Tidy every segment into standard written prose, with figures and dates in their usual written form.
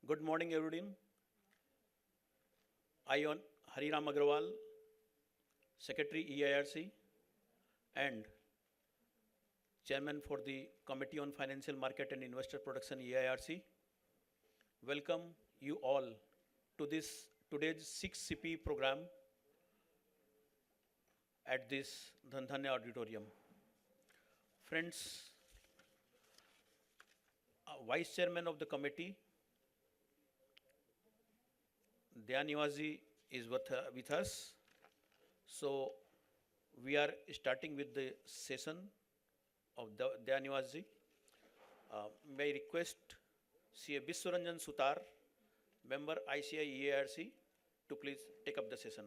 Good morning, everyone. I am Hariram Agrawal, Secretary EIRC and Chairman for the Committee on Financial Market and Investor Protection EIRC. Welcome you all to this today's 6th CP program at this Dhanyo Auditorium. Friends, Vice Chairman of the committee, Dayaniwas is with us. So we are starting with the session of Dayaniwas. May I request CA Biswaranjan Sutar, member ICAI EIRC, to please take up the session.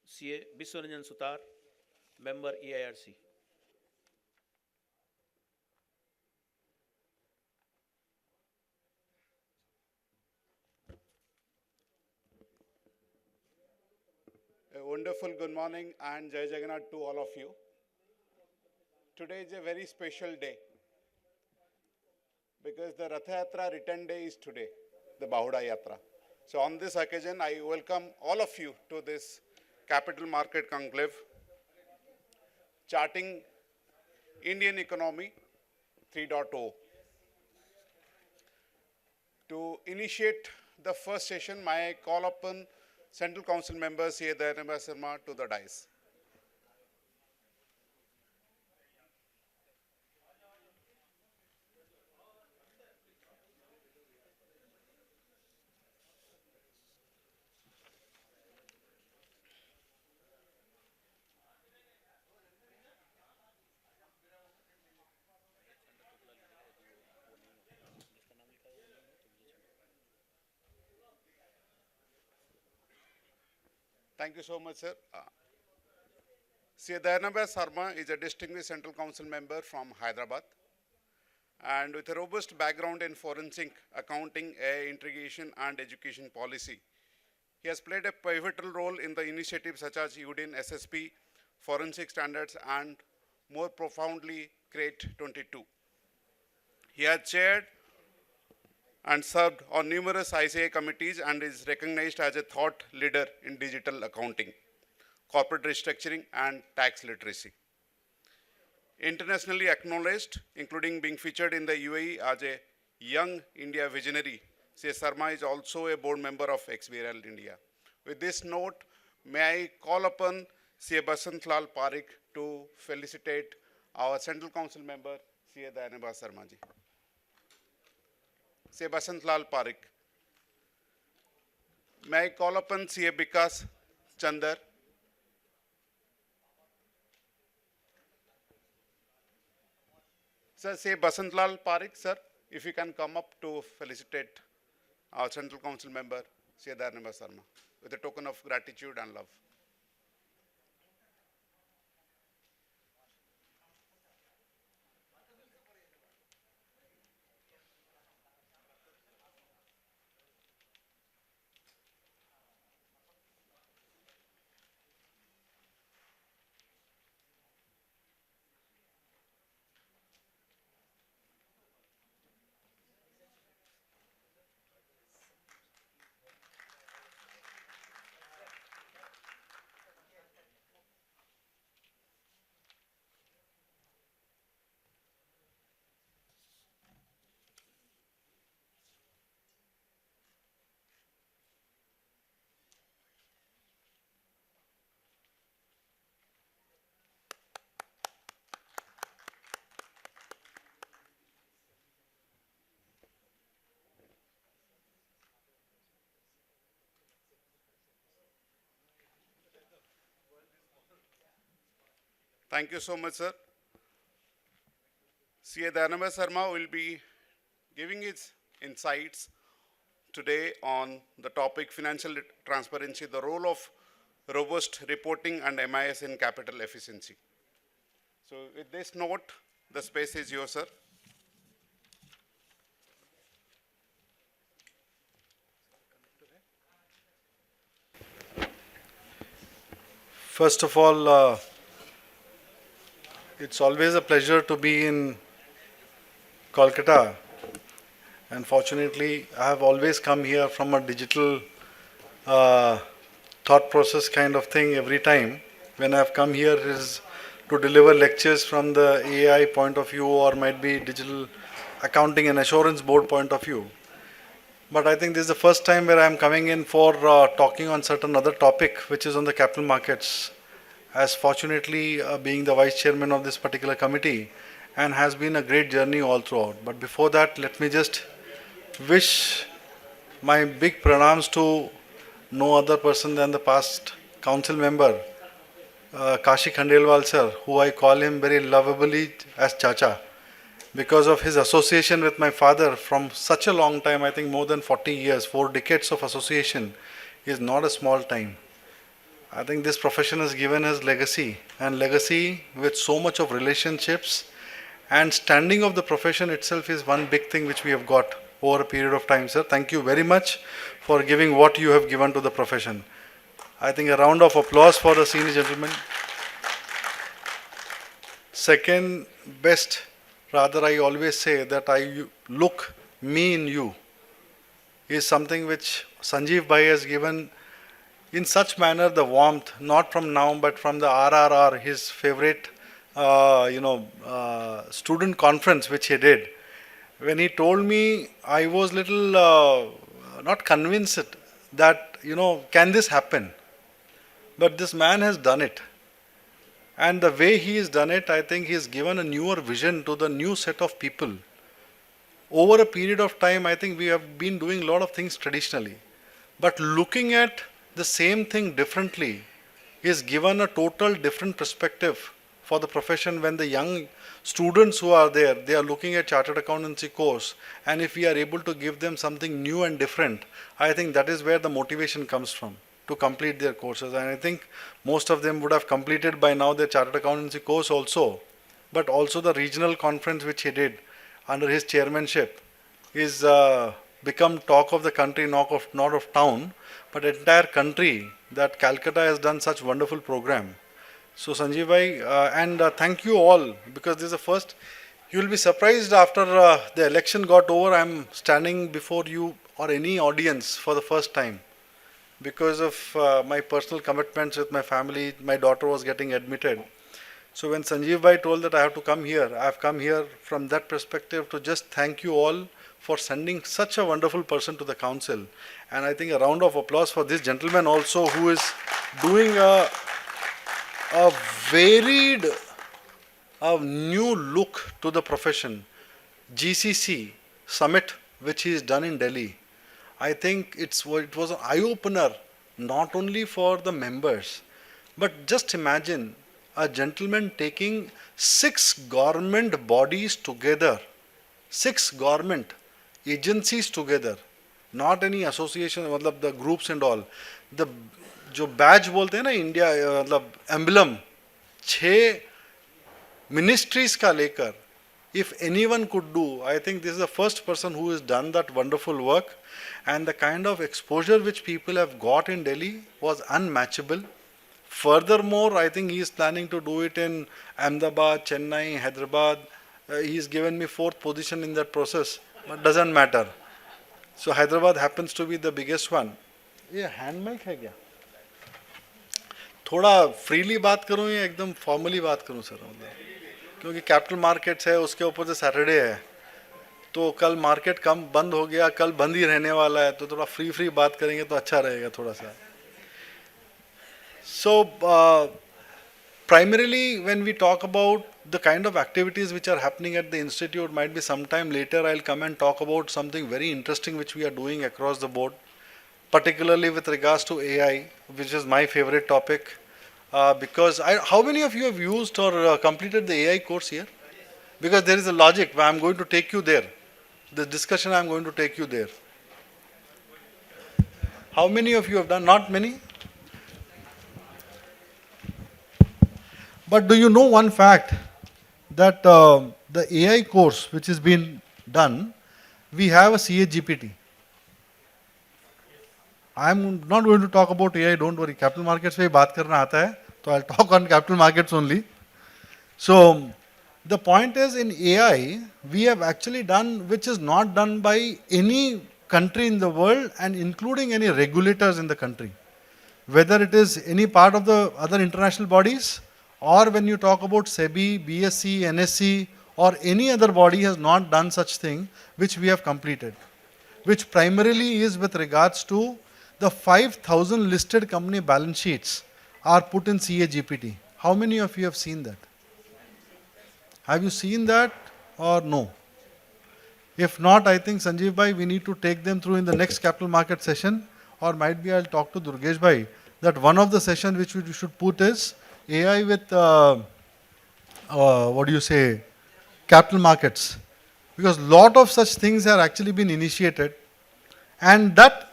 CA Biswaranjan Sutar, member EIRC. A wonderful good morning and Jai Jagannath to all of you. Today is a very special day because the Rath Yatra return day is today, the Bahuda Yatra. So on this occasion, I welcome all of you to this Capital Market Conclave, charting Indian economy 3.0. To initiate the first session, may I call upon Central Council member C.A. Dhanyo Sharma to the dais. Thank you so much, sir. C.A. Dayaniwas Sharma is a distinguished Central Council member from Hyderabad and with a robust background in forensic accounting, AI integration and education policy. He has played a pivotal role in the initiatives such as UDIN, SSP, forensic standards and more profoundly CREATE 22. He has chaired and served on numerous ICAI committees and is recognized as a thought leader in digital accounting, corporate restructuring, and tax literacy. Internationally acknowledged, including being featured in the UAE as a young India visionary, C.A. Sharma is also a board member of XBRL India. With this note, may I call upon C.A. Basantlal Parekh to felicitate our Central Council member, C.A. Dayaniwas Sharma ji. C.A. Basantlal Parekh. May I call upon C.A. Vikas Chandar. Sir, C.A. Basantlal Parekh, sir, if you can come up to felicitate our Central Council member, C.A. Dayaniwas Sharma, with a token of gratitude and love. Thank you so much, sir. C.A. Dayaniwas Sharma will be giving his insights today on the topic financial transparency, the role of robust reporting and MIS in capital efficiency. So with this note, the space is yours, sir. First of all, it's always a pleasure to be in Kolkata And fortunately, I have always come here from a digital uh, thought process kind of thing every time. When I've come here is to deliver lectures from the AI point of view or might be digital accounting and assurance board point of view. But I think this is the first time where I'm coming in for talking on certain other topic which is on the capital markets. As fortunately being the vice chairman of this particular committee and has been a great journey all throughout. But before that, let me just wish my big pranams to no other person than the past council member, Kashi Khandelwal sir, who I call him very lovably as Chacha, because of his association with my father from such a long time, I think more than 40 years, 4 decades of association is not a small time. I think this profession has given us legacy, and legacy with so much of relationships and standing of the profession itself is one big thing which we have got over a period of time, sir. Thank you very much for giving what you have given to the profession. I think a round of applause for the senior gentleman. Second best, rather I always say that I look me in you, is something which Sanjeev Bhai has given in such manner the warmth, not from now but from the RRR, his favorite student conference which he did. When he told me, I was little not convinced that, can this happen? But this man has done it. And the way he has done it, I think he has given a newer vision to the new set of people. Over a period of time, I think we have been doing a lot of things traditionally. But looking at the same thing differently is given a total different perspective for the profession when the young students who are there, they are looking at chartered accountancy course, and if we are able to give them something new and different, I think that is where the motivation comes from to complete their courses. And I think most of them would have completed by now their chartered accountancy course also, but also the regional conference which he did under his chairmanship is become talk of the country, not of town, but entire country, that Calcutta has done such wonderful program. So Sanjeev bhai, and thank you all, because this is the first, you will be surprised after the election got over, I am standing before you or any audience for the first time. Because of my personal commitments with my family, my daughter was getting admitted. So when Sanjeev bhai told that I have to come here, I have come here from that perspective to just thank you all for sending such a wonderful person to the council. And I think a round of applause for this gentleman also, who is doing a varied, a new look to the profession. GCC summit, which he has done in Delhi, I think it was an eye-opener, not only for the members, but just imagine a gentleman taking 6 government bodies together, 6 government agencies together, not any association, मतलब the groups and all. The जो badge बोलते हैं ना India, मतलब emblem, 6 ministries का लेकर, if anyone could do, I think this is the first person who has done that wonderful work, and the kind of exposure which people have got in Delhi was unmatchable. Furthermore, I think he is planning to do it in Ahmedabad, Chennai, Hyderabad. He has given me 4th position in that process, but doesn't matter. So Hyderabad happens to be the biggest one. ये hand mic है क्या? थोड़ा freely बात करूँ या एकदम formally बात करूँ सर? क्योंकि कैपिटल मार्केट्स है, उसके ऊपर से सैटरडे है, तो कल मार्केट कम बंद हो गया, कल बंद ही रहने वाला है, तो थोड़ा फ्री बात करेंगे तो अच्छा रहेगा थोड़ा सा. So primarily when we talk about the kind of activities which are happening at the institute, might be sometime later I'll come and talk about something very interesting which we are doing across the board, particularly with regards to AI, which is my favorite topic. Because how many of you have used or completed the AI course here? Because there is a logic. I am going to take you there. The discussion I am going to take you there. How many of you have done? Not many? But do you know one fact? That the AI course which has been done, we have a CA-GPT. I am not going to talk about AI, don't worry. Capital markets पे बात करना आता है, तो I'll talk on capital markets only. So The point is, in AI, we have actually done, which is not done by any country in the world and including any regulators in the country. Whether it is any part of the other international bodies, or when you talk about SEBI, BSC, NSE, or any other body has not done such thing which we have completed, which primarily is with regards to the 5,000 listed company balance sheets are put in CA GPT. How many of you have seen that? Have you seen that or no? If not, I think Sanjeev bhai, we need to take them through in the next capital market session, or might be I'll talk to Durgesh bhai that one of the sessions which we should put is AI with what do you say, capital markets, because lot of such things have actually been initiated, and that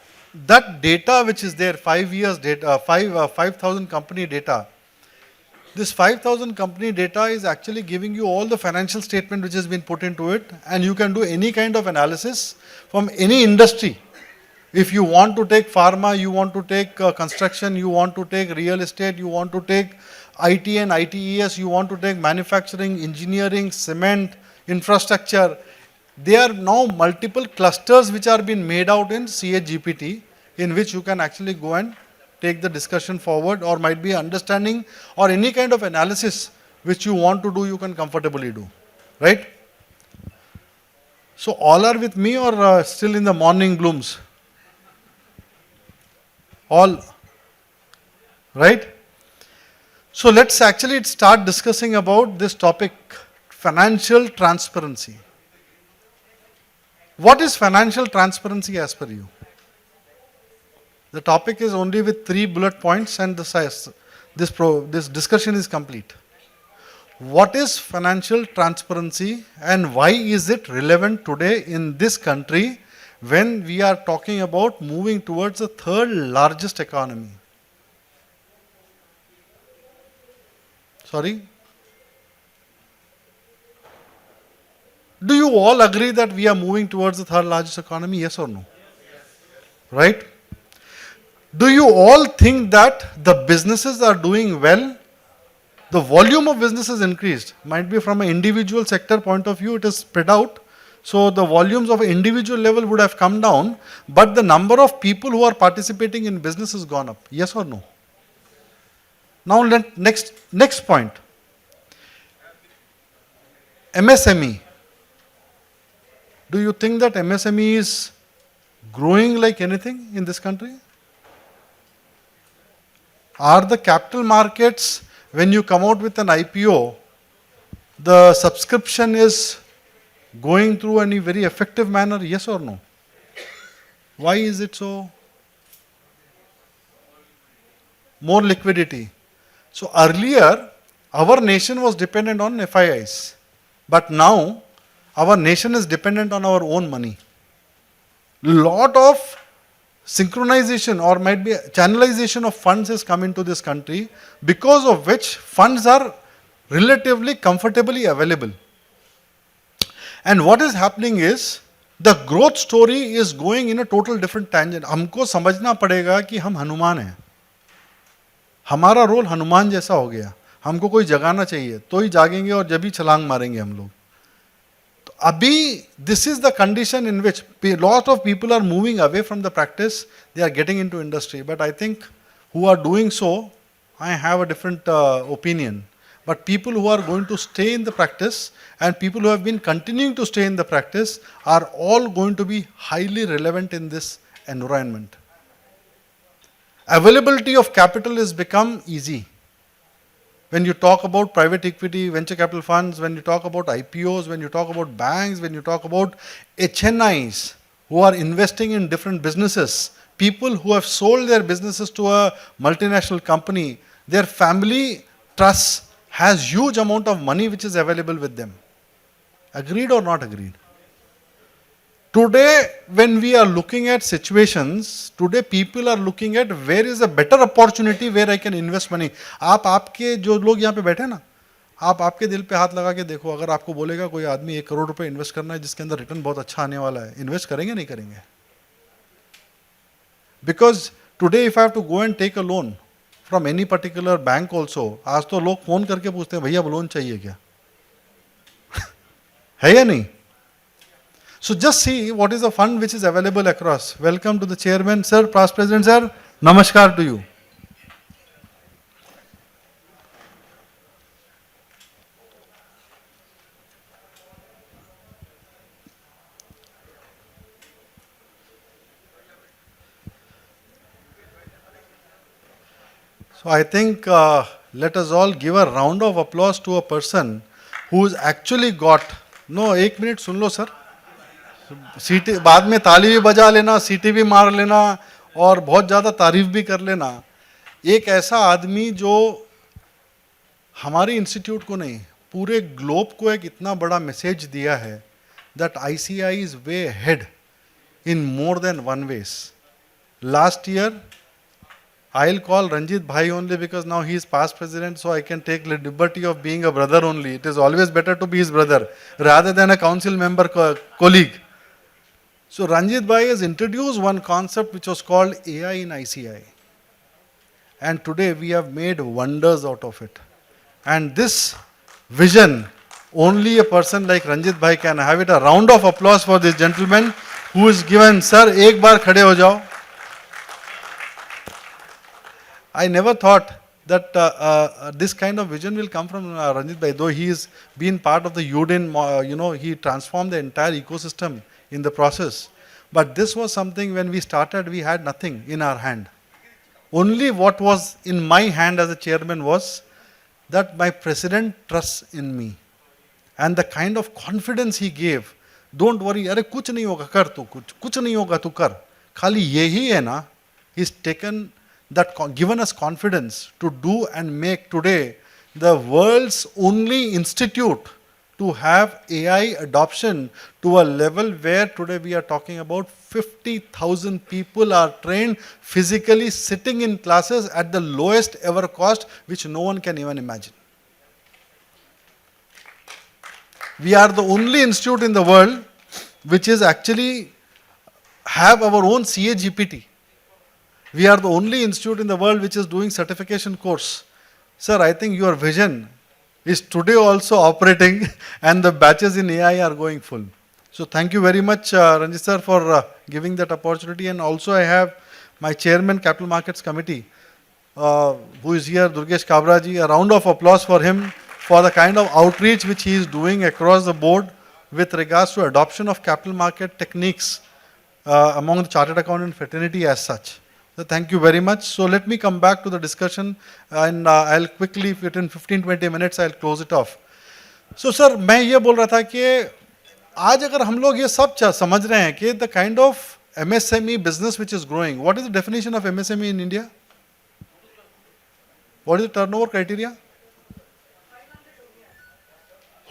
data which is there, 5 years data, 5,000 company data. This 5,000 company data is actually giving you all the financial statement which has been put into it, and you can do any kind of analysis from any industry. If you want to take pharma, you want to take construction, you want to take real estate, you want to take IT and ITES, you want to take manufacturing, engineering, cement, infrastructure. There are now multiple clusters which are being made out in CHGPT, in which you can actually go and take the discussion forward, or might be understanding or any kind of analysis which you want to do, you can comfortably do, right? So all are with me or still in the morning blooms? All, right? So let's actually start discussing about this topic, financial transparency. What is financial transparency as per you? The topic is only with 3 bullet points and this discussion is complete. What is financial transparency and why is it relevant today in this country when we are talking about moving towards the 3rd largest economy? Sorry? Do you all agree that we are moving towards the 3rd largest economy, yes or no? Right? Do you all think that the businesses are doing well? The volume of businesses increased. Might be from an individual sector point of view, it is spread out. So the volumes of an individual level would have come down, but the number of people who are participating in business has gone up. Yes or no? Now next point. MSME. Do you think that MSME is growing like anything in this country? Are the capital markets, when you come out with an IPO, the subscription is going through in a very effective manner, yes or no? Why is it so? More liquidity. So earlier, our nation was dependent on FIIs, but now our nation is dependent on our own money. Lot of synchronization or might be channelization of funds has come into this country, because of which funds are relatively comfortably available. And what is happening is the growth story is going in a total different tangent. हमको समझना पड़ेगा कि हम हनुमान हैं, हमारा role Hanuman जैसा हो गया, हमको कोई जगाना चाहिए तो ही जागेंगे और जब ही छलांग मारेंगे हम लोग. Abhi, this is the condition in which a lot of people are moving away from the practice, they are getting into industry. But I think who are doing so, I have a different opinion. But people who are going to stay in the practice and people who have been continuing to stay in the practice are all going to be highly relevant in this environment. Availability of capital has become easy. When you talk about private equity, venture capital funds, when you talk about IPOs, when you talk about banks, when you talk about HNIs who are investing in different businesses, people who have sold their businesses to a multinational company, their family trust has huge amount of money which is available with them. Agreed or not agreed? Today, when we are looking at situations, today people are looking at where is a better opportunity where I can invest money. आप आपके जो लोग यहाँ पे बैठे ना, आप आपके दिल पे हाथ लगा के देखो, अगर आपको बोलेगा कोई आदमी 1 करोड़ रुपए इन्वेस्ट करना है जिसके अंदर रिटर्न बहुत अच्छा आने वाला है, इन्वेस्ट करेंगे नहीं करेंगे? Because today if I have to go and take a loan from any particular bank also, आज तो लोग फोन करके पूछते हैं भैया लोन चाहिए क्या? है या नहीं? So just see what is the fund which is available across. Welcome to the chairman, sir, past president, sir. Namaskar to you. So I think let us all give a round of applause to a person who's actually got, no, एक minute सुन लो sir, सीटी बाद में ताली भी बजा लेना, सीटी भी मार लेना और बहुत ज़्यादा तारीफ भी कर लेना. एक ऐसा आदमी जो हमारी इंस्टीट्यूट को नहीं, पूरे ग्लोब को एक इतना बड़ा मैसेज दिया है that ICAI is way ahead in more than one ways. Last year, I'll call Ranjit Bhai only because now he is past president, so I can take the liberty of being a brother only. It is always better to be his brother rather than a council member colleague. So Ranjit Bhai has introduced one concept which was called AI in ICAI. And today we have made wonders out of it. And this vision, only a person like Ranjit Bhai can have it. A round of applause for this gentleman who is given, sir, ek baar khade ho jao. I never thought that this kind of vision will come from Ranjit Bhai, though he has been part of the UDIN, he transformed the entire ecosystem in the process. But this was something when we started, we had nothing in our hand. Only what was in my hand as a chairman was that my president trusts in me. And the kind of confidence he gave, don't worry, अरे कुछ नहीं होगा कर तू, कुछ नहीं होगा तू कर, खाली यही है ना, he's taken that, given us confidence to do and make today the world's only institute to have AI adoption to a level where today we are talking about 50,000 people are trained physically sitting in classes at the lowest ever cost, which no one can even imagine. We are the only institute in the world which is actually have our own CA GPT. We are the only institute in the world which is doing certification course. Sir, I think your vision is today also operating and the batches in AI are going full. So thank you very much, Ranjit sir, for giving that opportunity. And also I have my chairman, Capital Markets Committee, who is here, Durgesh Kabra ji. A round of applause for him for the kind of outreach which he is doing across the board with regards to adoption of capital market techniques among the chartered accountant fraternity as such. So thank you very much. So let me come back to the discussion and I'll quickly, within 15-20 minutes, I'll close it off. So sir, मैं ये बोल रहा था कि आज अगर हम लोग ये सब समझ रहे हैं कि the kind of MSME business which is growing, what is the definition of MSME in India? What is the turnover criteria?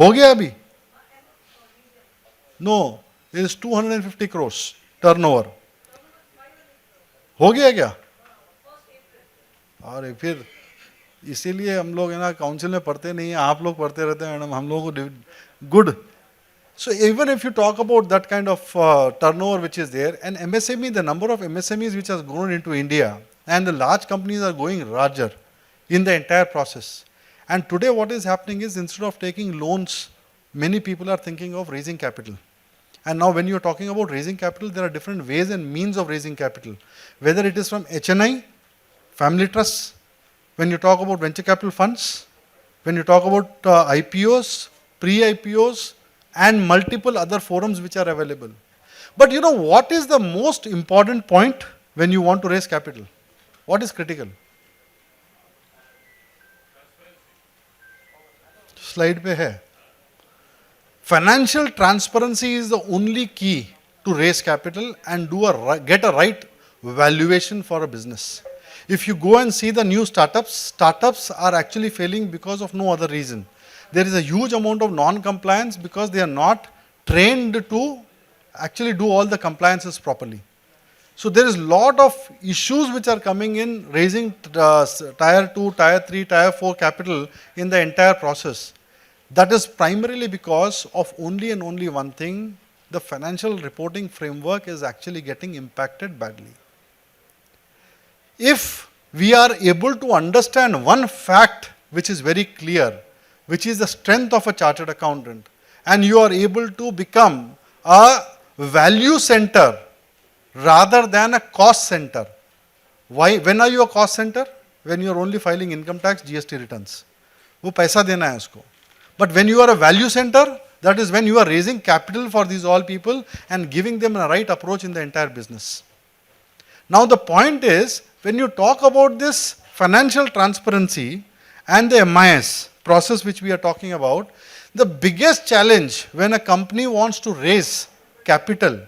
हो गया अभी? No, it is 250 crores turnover. हो गया क्या? अरे फिर इसीलिए हम लोग है ना काउंसिल में पढ़ते नहीं हैं, आप लोग पढ़ते रहते हैं मैडम, हम लोग को good. So even if you talk about that kind of turnover which is there, and MSME, the number of MSMEs which has grown into India, and the large companies are going larger in the entire process. And today what is happening is, instead of taking loans, many people are thinking of raising capital. And now when you are talking about raising capital, there are different ways and means of raising capital. Whether it is from HNI, family trusts, when you talk about venture capital funds, when you talk about IPOs, pre-IPOs, and multiple other forums which are available. But you know what is the most important point when you want to raise capital? What is critical? Slide पे है. Financial transparency is the only key to raise capital and get a right valuation for a business. If you go and see the new startups are actually failing because of no other reason. There is a huge amount of non-compliance because they are not trained to actually do all the compliances properly. So there is a lot of issues which are coming in raising tier 2, tier 3, tier 4 capital in the entire process. That is primarily because of only and only one thing: the financial reporting framework is actually getting impacted badly. If we are able to understand one fact which is very clear, which is the strength of a chartered accountant, and you are able to become a value center rather than a cost center. Why? When are you a cost center? When you are only filing income tax, GST returns. वो पैसा देना है उसको. But when you are a value center, that is when you are raising capital for these all people and giving them a right approach in the entire business. Now the point is, when you talk about this financial transparency and the MIS process which we are talking about, the biggest challenge when a company wants to raise capital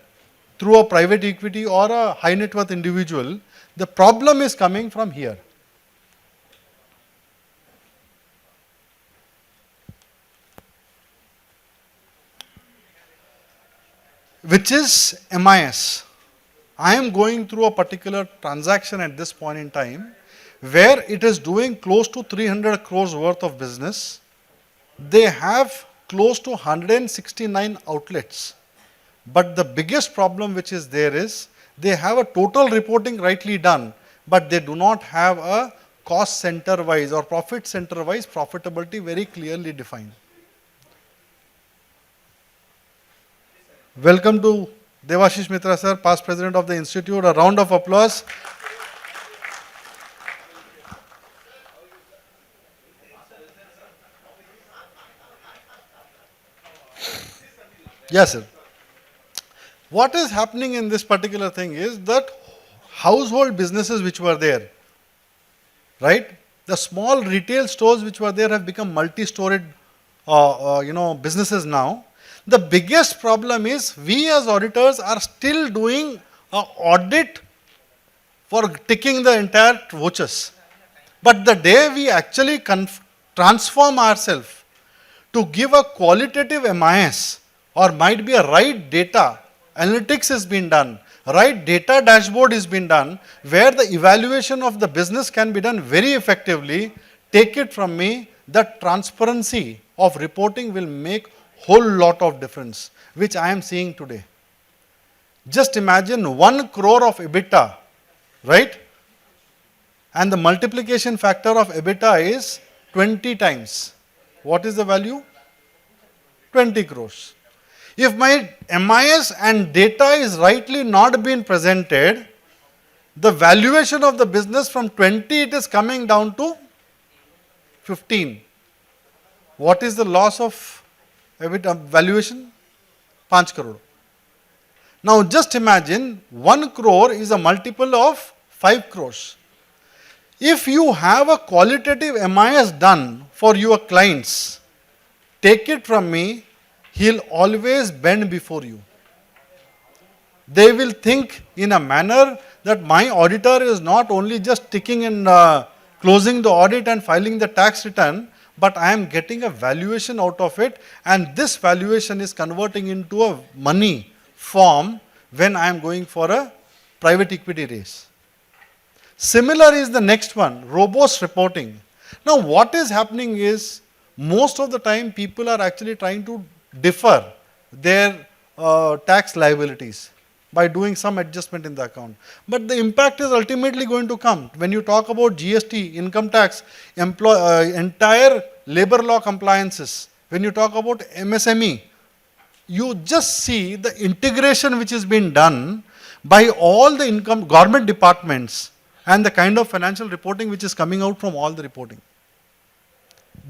through a private equity or a high net worth individual, the problem is coming from here. Which is MIS. I am going through a particular transaction at this point in time where it is doing close to 300 crores worth of business. They have close to 169 outlets. But the biggest problem which is there is they have a total reporting rightly done, but they do not have a cost center wise or profit center wise profitability very clearly defined. Welcome to Devashish Mitra sir, past president of the institute. A round of applause. Yes sir. What is happening in this particular thing is that household businesses which were there, right? The small retail stores which were there have become multi-storied businesses now. The biggest problem is we as auditors are still doing an audit for ticking the entire vouchers. But the day we actually transform ourselves to give a qualitative MIS or might be a right data, analytics has been done, right data dashboard has been done, where the evaluation of the business can be done very effectively, take it from me, that transparency of reporting will make whole lot of difference, which I am seeing today. Just imagine 1 crore of EBITDA, right? And the multiplication factor of EBITDA is 20 times. What is the value? 20 crores. If my MIS and data is rightly not been presented, the valuation of the business from 20 it is coming down to 15. What is the loss of valuation? 5 crore. Now just imagine 1 crore is a multiple of 5 crores. If you have a qualitative MIS done for your clients, take it from me, he'll always bend before you. They will think in a manner that my auditor is not only just ticking and closing the audit and filing the tax return, but I am getting a valuation out of it, and this valuation is converting into a money form when I am going for a private equity raise. Similar is the next one, robust reporting. Now what is happening is, most of the time people are actually trying to defer their tax liabilities by doing some adjustment in the account. But the impact is ultimately going to come. When you talk about GST, income tax, entire labor law compliances, when you talk about MSME, you just see the integration which is being done by all the government departments and the kind of financial reporting which is coming out from all the reporting.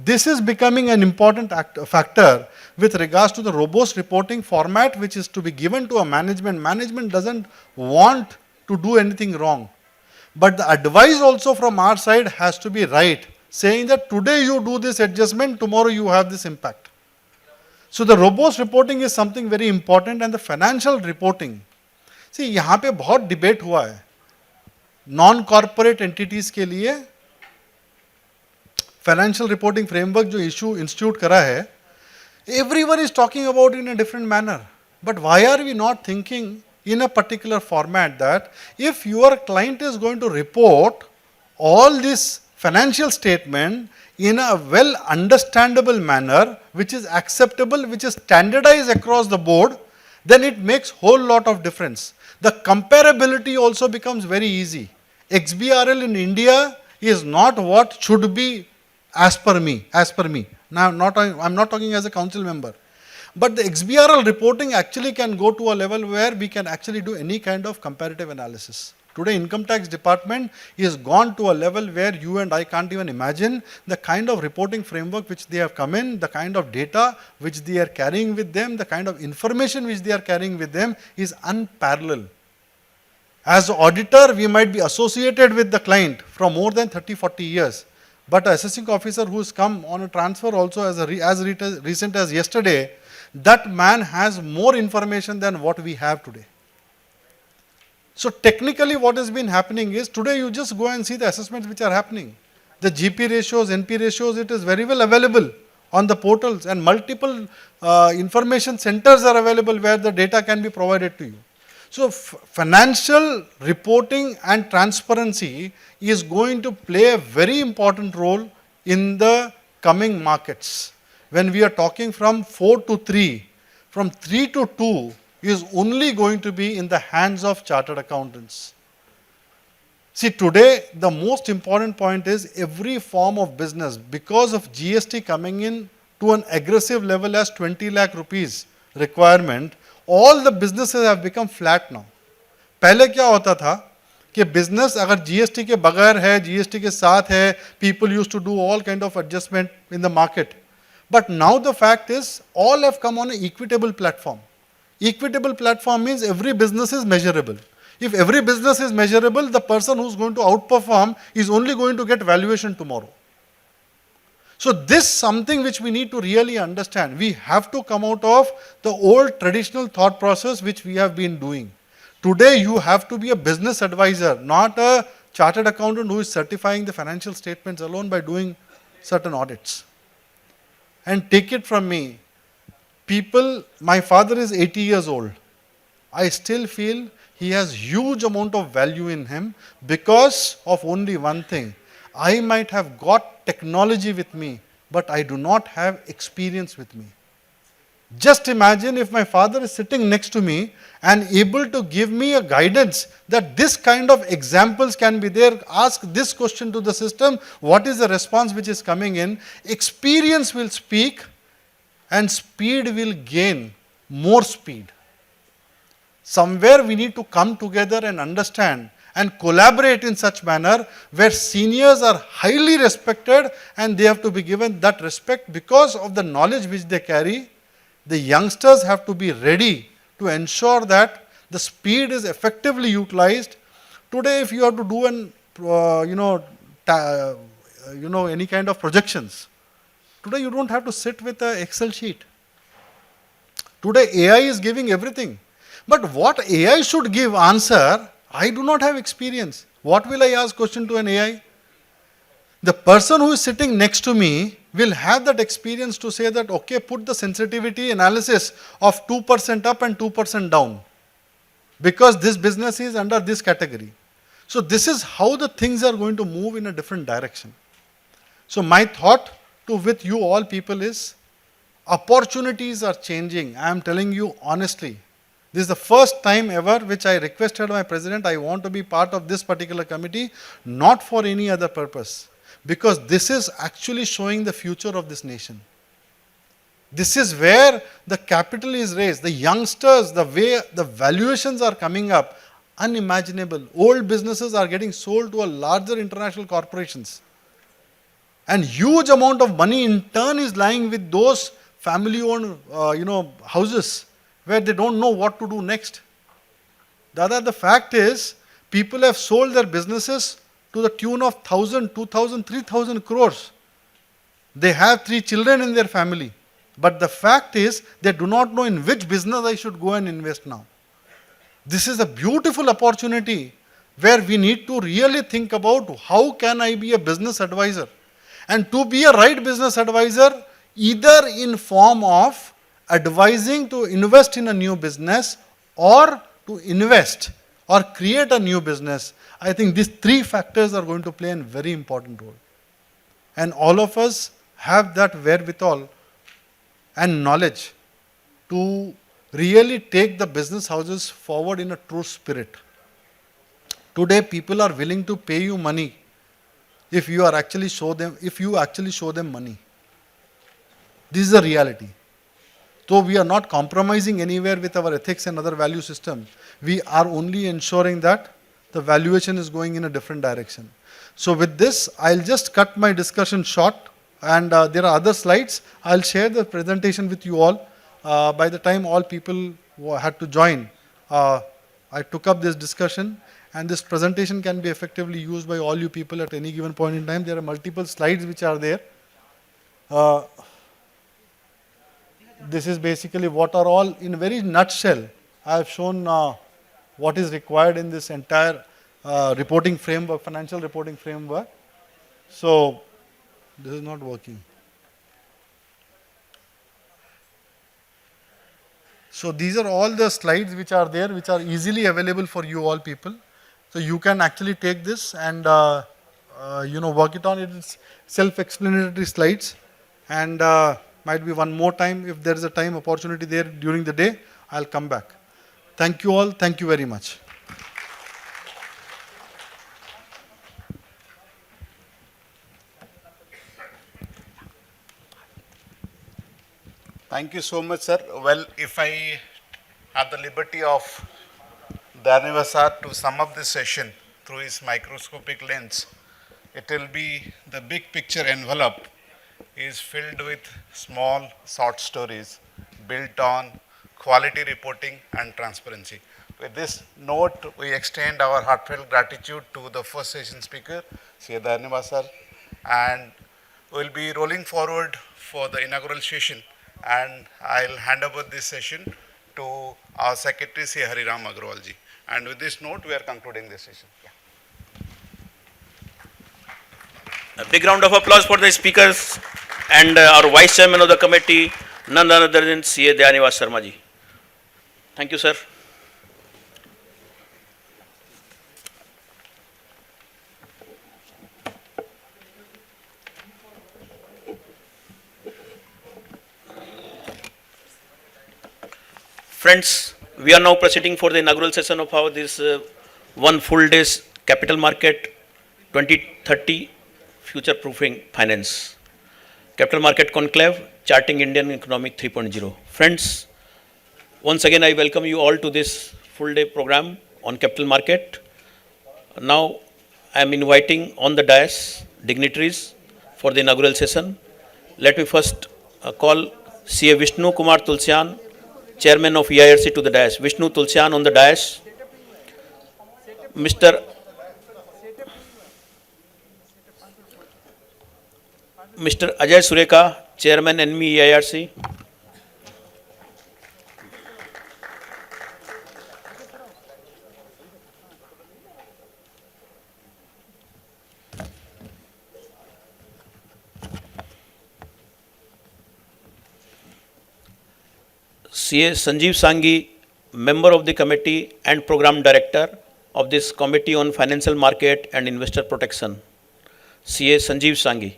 This is becoming an important factor with regards to the robust reporting format which is to be given to a management. Management doesn't want to do anything wrong. But the advice also from our side has to be right, saying that today you do this adjustment, tomorrow you have this impact. So the robust reporting is something very important, and the financial reporting. See, यहाँ पे बहुत debate हुआ है. Non-corporate entities के लिए financial reporting framework जो institute करा है, everyone is talking about it in a different manner. But why are we not thinking in a particular format that if your client is going to report all this financial statement in a well understandable manner, which is acceptable, which is standardized across the board, then it makes whole lot of difference. The comparability also becomes very easy. XBRL in India is not what should be as per me. Now, I'm not talking as a council member. But the XBRL reporting actually can go to a level where we can actually do any kind of comparative analysis. Today, income tax department is gone to a level where you and I can't even imagine the kind of reporting framework which they have come in, the kind of data which they are carrying with them, the kind of information which they are carrying with them is unparalleled. As an auditor, we might be associated with the client from more than 30, 40 years. But an assessing officer who has come on a transfer also as recent as yesterday, that man has more information than what we have today. So technically what has been happening is, today you just go and see the assessments which are happening. The GP ratios, NP ratios, it is very well available on the portals, and multiple information centers are available where the data can be provided to you. So financial reporting and transparency is going to play a very important role in the coming markets. When we are talking from 4 to 3, from 3 to 2 is only going to be in the hands of chartered accountants. See, today the most important point is every form of business, because of GST coming in to an aggressive level as 20 lakh rupees requirement, all the businesses have become flat now. पहले क्या होता था कि business अगर GST के बगैर है, GST के साथ है, people used to do all kind of adjustment in the market. But now the fact is, all have come on an equitable platform. Equitable platform means every business is measurable. If every business is measurable, the person who's going to outperform is only going to get valuation tomorrow. So this is something which we need to really understand. We have to come out of the old traditional thought process which we have been doing. Today you have to be a business advisor, not a chartered accountant who is certifying the financial statements alone by doing certain audits. And take it from me, people, my father is 80 years old. I still feel he has huge amount of value in him because of only one thing. I might have got technology with me, but I do not have experience with me. Just imagine if my father is sitting next to me and able to give me a guidance that this kind of examples can be there, ask this question to the system, what is the response which is coming in, experience will speak and speed will gain more speed. Somewhere we need to come together and understand and collaborate in such manner where seniors are highly respected and they have to be given that respect because of the knowledge which they carry. The youngsters have to be ready to ensure that the speed is effectively utilized. Today if you have to do any kind of projections, today you don't have to sit with an Excel sheet. Today AI is giving everything. But what AI should give answer, I do not have experience. What will I ask question to an AI? The person who is sitting next to me will have that experience to say that, okay, put the sensitivity analysis of 2% up and 2% down because this business is under this category. So this is how the things are going to move in a different direction. So my thought with you all people is, opportunities are changing. I am telling you honestly. This is the first time ever which I requested my president, I want to be part of this particular committee, not for any other purpose. Because this is actually showing the future of this nation. This is where the capital is raised. The youngsters, the way the valuations are coming up, unimaginable. Old businesses are getting sold to a larger international corporations. And huge amount of money in turn is lying with those family-owned houses where they don't know what to do next. Dada, the fact is, people have sold their businesses to the tune of 1,000, 2,000, 3,000 crores. They have 3 children in their family. But the fact is, they do not know in which business I should go and invest now. This is a beautiful opportunity where we need to really think about how can I be a business advisor. And to be a right business advisor, either in form of advising to invest in a new business or to invest or create a new business, I think these 3 factors are going to play a very important role. And all of us have that wherewithal and knowledge to really take the business houses forward in a true spirit. Today people are willing to pay you money if you actually show them money. This is the reality. Though we are not compromising anywhere with our ethics and other value system, we are only ensuring that the valuation is going in a different direction. So with this, I'll just cut my discussion short, and there are other slides. I'll share the presentation with you all. By the time all people who had to join, I took up this discussion, and this presentation can be effectively used by all you people at any given point in time. There are multiple slides which are there. This is basically what are all, in a very nutshell, I have shown what is required in this entire reporting framework, financial reporting framework. So, this is not working. So, these are all the slides which are there, which are easily available for you all people. So, you can actually take this and work it on. It's self-explanatory slides, and might be one more time, if there is a time opportunity there during the day, I'll come back. Thank you all. Thank you very much. Thank you so much, sir. Well, if I have the liberty of Dhanyo sir to sum up this session through his microscopic lens, it will be the big picture envelope is filled with small short stories built on quality reporting and transparency. With this note, we extend our heartfelt gratitude to the first session speaker, Sri Dayaniwas sir, and we'll be rolling forward for the inaugural session, and I'll hand over this session to our secretary, Sri Hariram Agrawal ji. And with this note, we are concluding this session. A big round of applause for the speakers and our vice chairman of the committee, none other than CA Dayaniwas Sharma ji. Thank you, sir. Friends, we are now proceeding for the inaugural session of our this one full day's capital market 2030 future proofing finance. Capital Market Conclave, Charting Indian Economy 3.0. Friends, once again I welcome you all to this full day program on capital market. Now I am inviting on the dais dignitaries for the inaugural session. Let me first call CA Vishnu Kumar Tulsian, Chairman of EIRC, to the dais. Vishnu Tulsian on the dais. Mr. Ajay Sureka, Chairman ANMI EIRC. CA Sanjeev Sanghi, Member of the Committee and Program Director of this Committee on Financial Market and Investor Protection. CA Sanjeev Sanghi.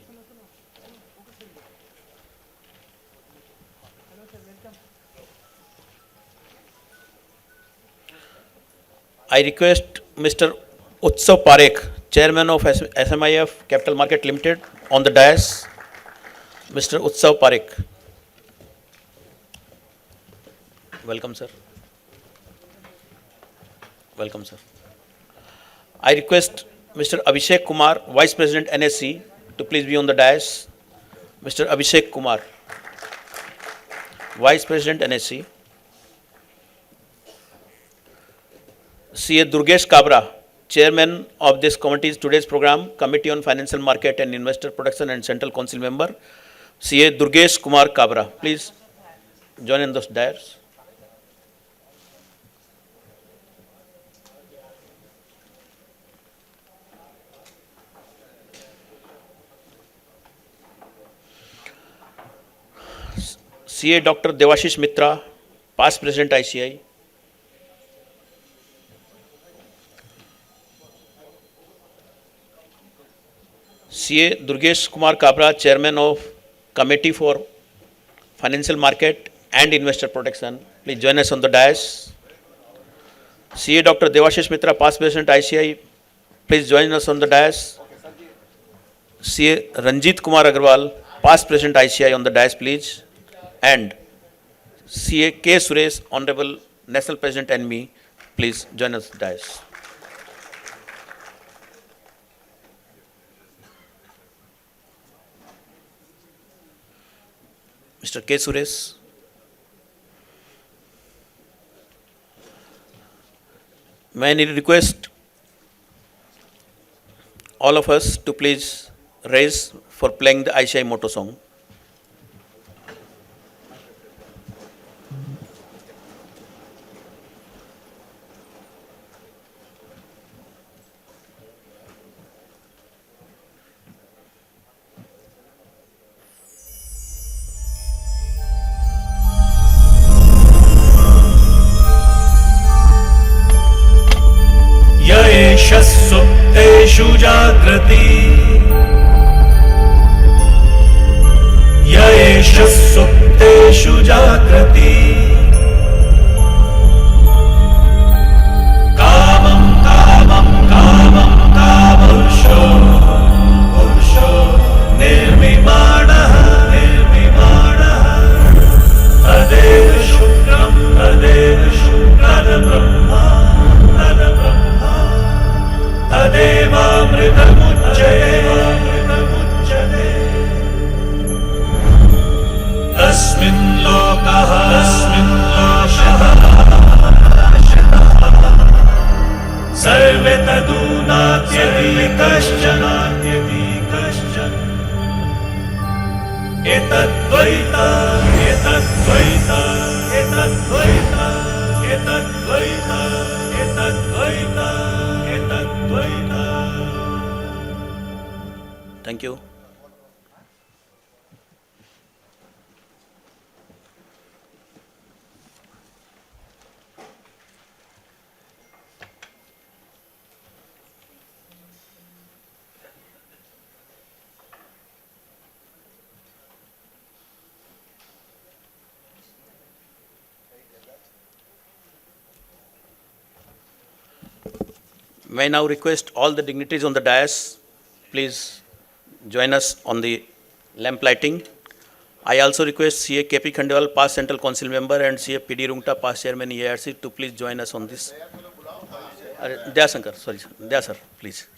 I request Mr. Utsav Parekh, Chairman of SMIF Capital Market Limited, on the dais. Mr. Utsav Parekh. Welcome, sir. Welcome, sir. I request Mr. Abhishek Kumar, Vice President NSC, to please be on the dais. Mr. Abhishek Kumar, Vice President NSC. CA Durgesh Kabra, Chairman of this committee's today's program, Committee on Financial Market and Investor Protection and Central Council Member, CA Durgesh Kumar Kabra. Please join in those dais. CA Dr. Devashish Mitra, Past President ICAI. CA Durgesh Kumar Kabra, Chairman of Committee for Financial Market and Investor Protection. Please join us on the dais. CA Dr. Devashish Mitra, Past President ICAI. Please join us on the dais. CA Ranjit Kumar Agrawal, Past President ICAI, on the dais, please. And CA K. Suresh, Honorable National President ANMI, please join us dais. Mr. K. Suresh. May I request all of us to please raise for playing the ICAI motto song. सुप्तेषु जागृति य एष सुप्तेषु जागृति कामं कामं कामं कामुषो पुरुषो निर्मिमाणः तदेव शुक्रं तद्ब्रह्मा तदेवामृतमुच्यते तस्मिन् लोकः सर्वे तदूनात्यपि कश्चन एतद्वैता एतद्वैता एतद्वैता एतद्वैता एतद्वैता एतद्वैता. Thank you. May I now request all the dignitaries on the dais, please join us on the lamp lighting. I also request CA KP Khandewal, past Central Council member, and CA PD Rungta, past Chairman EIRC, to please join us on this. Daya Shankar, sorry, Daya sir, please.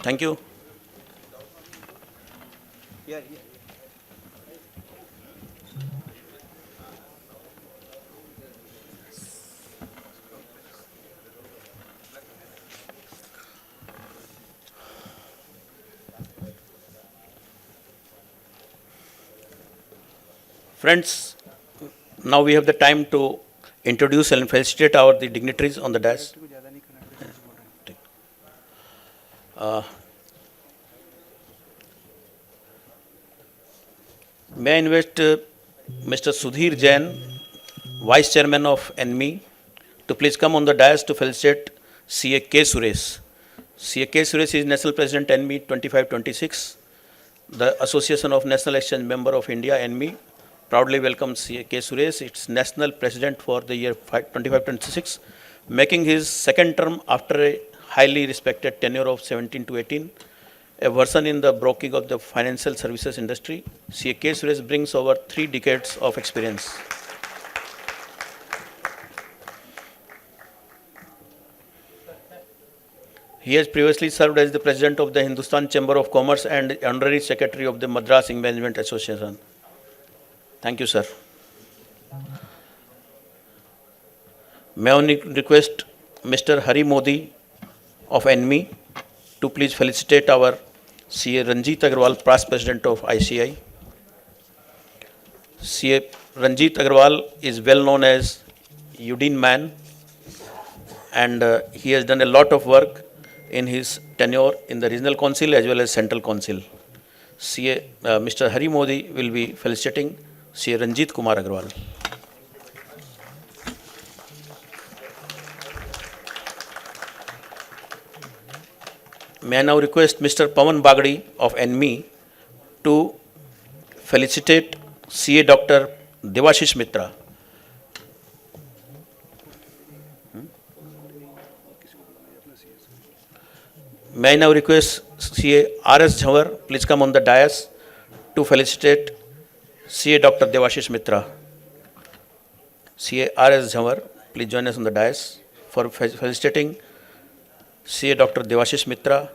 Thank you. Friends, now we have the time to introduce and felicitate the dignitaries on the dais. May I invite Mr. Sudhir Jain, Vice Chairman of ANMI, to please come on the dais to felicitate CA K. Suresh. CA K. Suresh is National President ANMI 2526. The Association of National Exchange Member of India, ANMI, proudly welcomes CA K. Suresh, its National President for the year 2526, making his second term after a highly respected tenure of 17 to 18. A veteran in the broking of the financial services industry, CA K. Suresh brings over 3 decades of experience. He has previously served as the President of the Hindustan Chamber of Commerce and Honorary Secretary of the Madras Ink Management Association. Thank you, sir. May I request Mr. Hari Modi of ANMI to please felicitate our CA Ranjit Agrawal, past President of ICAI. CA Ranjit Agrawal is well known as Udine man, and he has done a lot of work in his tenure in the regional council as well as central council. Mr. Hari Modi will be felicitating CA Ranjit Kumar Agrawal. May I now request Mr. Pawan Bagdi of ANMI to felicitate CA Dr. Devashish Mitra. May I now request CA R.S. Jhanwar, please come on the dais to felicitate CA Dr. Devashish Mitra. CA R.S. Jhanwar, please join us on the dais for felicitating CA Dr. Devashish Mitra.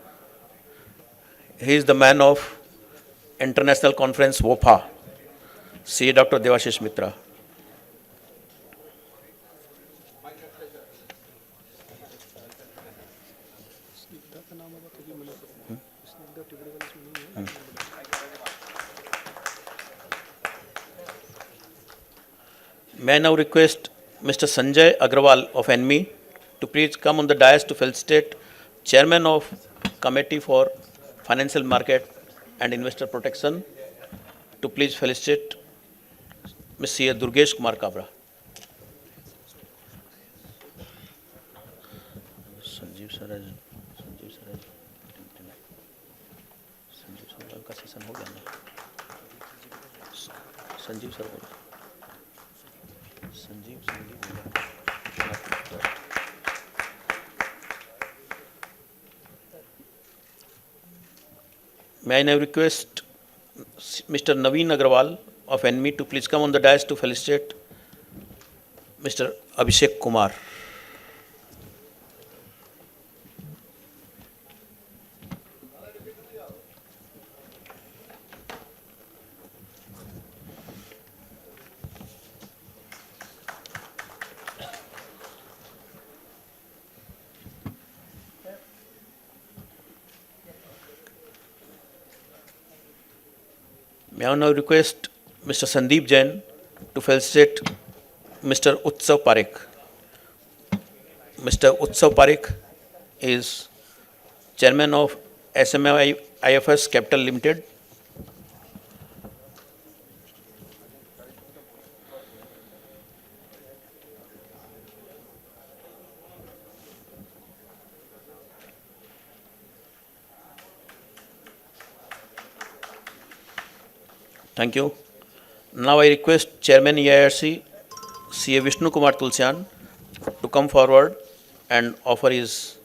He is the man of International Conference WOPA. CA Dr. Devashish Mitra. May I now request Mr. Sanjay Agrawal of ANMI to please come on the dais to felicitate Chairman of Committee for Financial Market and Investor Protection to please felicitate Mr. Durgesh Kumar Kabra. Sanjeev sir का session हो गया ना? Sanjeev sir बोलो. May I now request Mr. Naveen Agrawal of ANMI to please come on the dais to felicitate Mr. Abhishek Kumar. May I now request Mr. Sandeep Jain to felicitate Mr. Utsav Parekh. Mr. Utsav Parekh is Chairman of SMIFS Capital Limited. Thank you. Now I request Chairman EIRC, CA Vishnu Kumar Tulsian, to come forward and offer his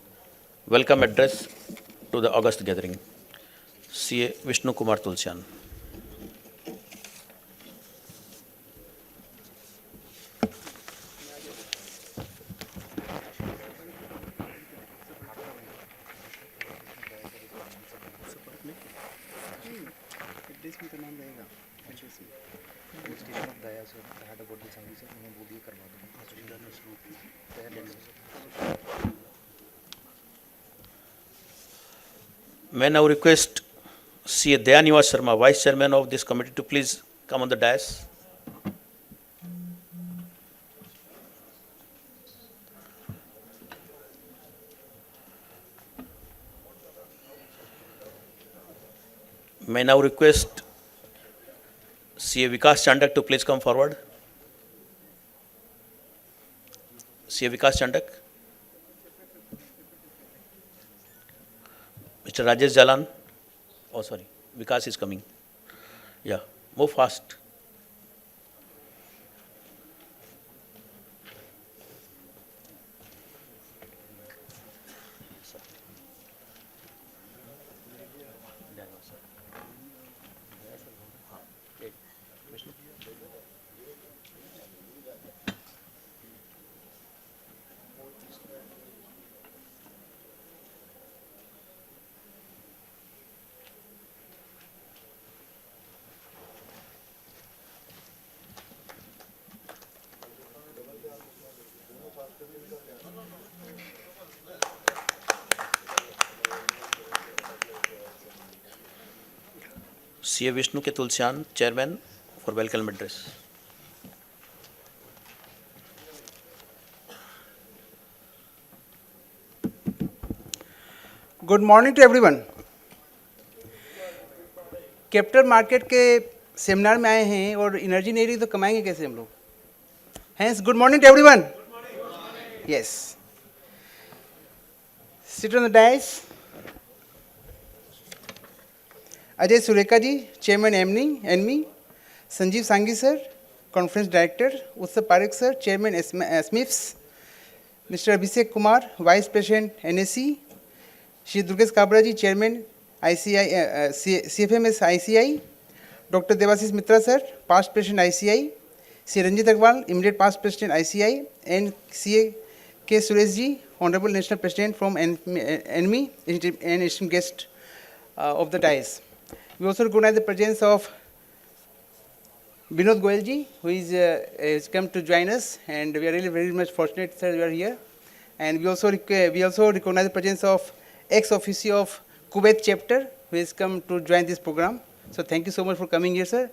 welcome address to the August gathering. CA Vishnu Kumar Tulsian. May I now request CA Dayaniwas Sharma, Vice Chairman of this committee, to please come on the dais. May I now request CA Vikas Chandak to please come forward. CA Vikas Chandak. Mr. Rajesh Jalan. Oh, sorry. Vikas is coming. Yeah. Move fast. C.A. Vishnu K. Tulsian, Chairman, for welcome address. Good morning to everyone. Capital market के seminar में आए हैं और energy नहीं रही तो कमाएंगे कैसे हम लोग? हैंस good morning to everyone. Yes, sit on the dais. Ajay Surekha ji, chairman ANMI, Sanjeev Sanghi sir, conference director, Utsav Parekh sir, chairman एसमिफ्स, mister Abhishek Kumar, vice president NSC, Shri Durgesh Kabra ji, chairman ICAI, CFMIP ICAI, doctor Debashish Mitra sir, past president ICAI, Shri Ranjit Agarwal, immediate past president ICAI, and CA K. Suresh ji, honourable national president from ANMI, and esteemed guest of the dais. We also recognize the presence of Vinod Goyal ji, who is come to join us, and we are really very much fortunate, sir, you are here. And we also recognize the presence of ex officio of Kuwait chapter, who has come to join this program. So thank you so much for coming here, sir.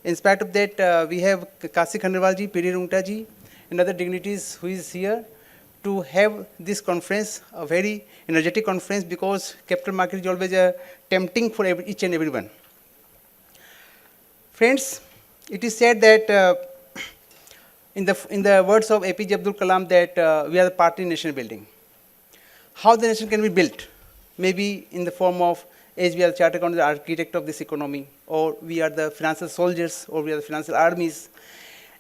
In spite of that, we have Kasi Khandelwal ji, Piri Rungta ji, and other dignitaries who is here to have this conference, a very energetic conference, because capital market is always tempting for each and everyone. Friends, it is said that in the words of APJ Abdul Kalam that we are the part in nation building. How the nation can be built? Maybe in the form of, as we are the chartered accountant, the architect of this economy, or we are the financial soldiers, or we are the financial armies.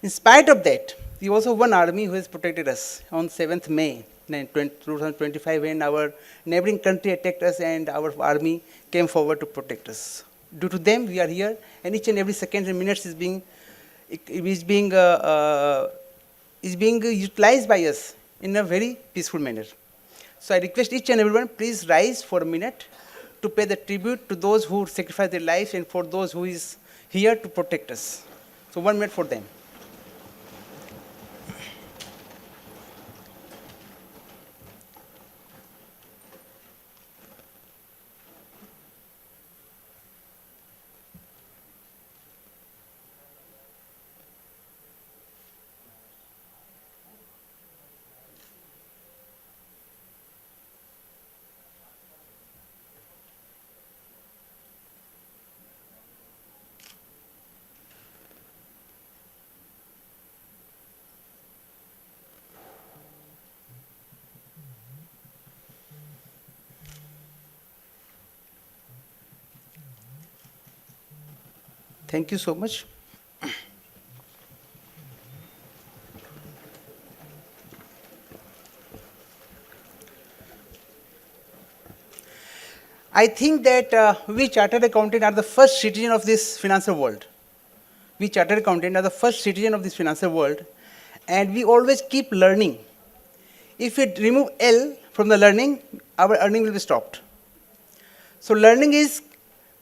In spite of that, we also have one army who has protected us on 7th May 2025, when our neighboring country attacked us and our army came forward to protect us. Due to them, we are here, and each and every second and minutes is being utilized by us in a very peaceful manner. So I request each and everyone, please rise for a minute to pay the tribute to those who sacrificed their lives and for those who is here to protect us. So 1 minute for them. Thank you so much. I think that we chartered accountant are the first citizen of this financial world. We chartered accountant are the first citizen of this financial world, and we always keep learning. If we remove L from the learning, our earning will be stopped. So learning is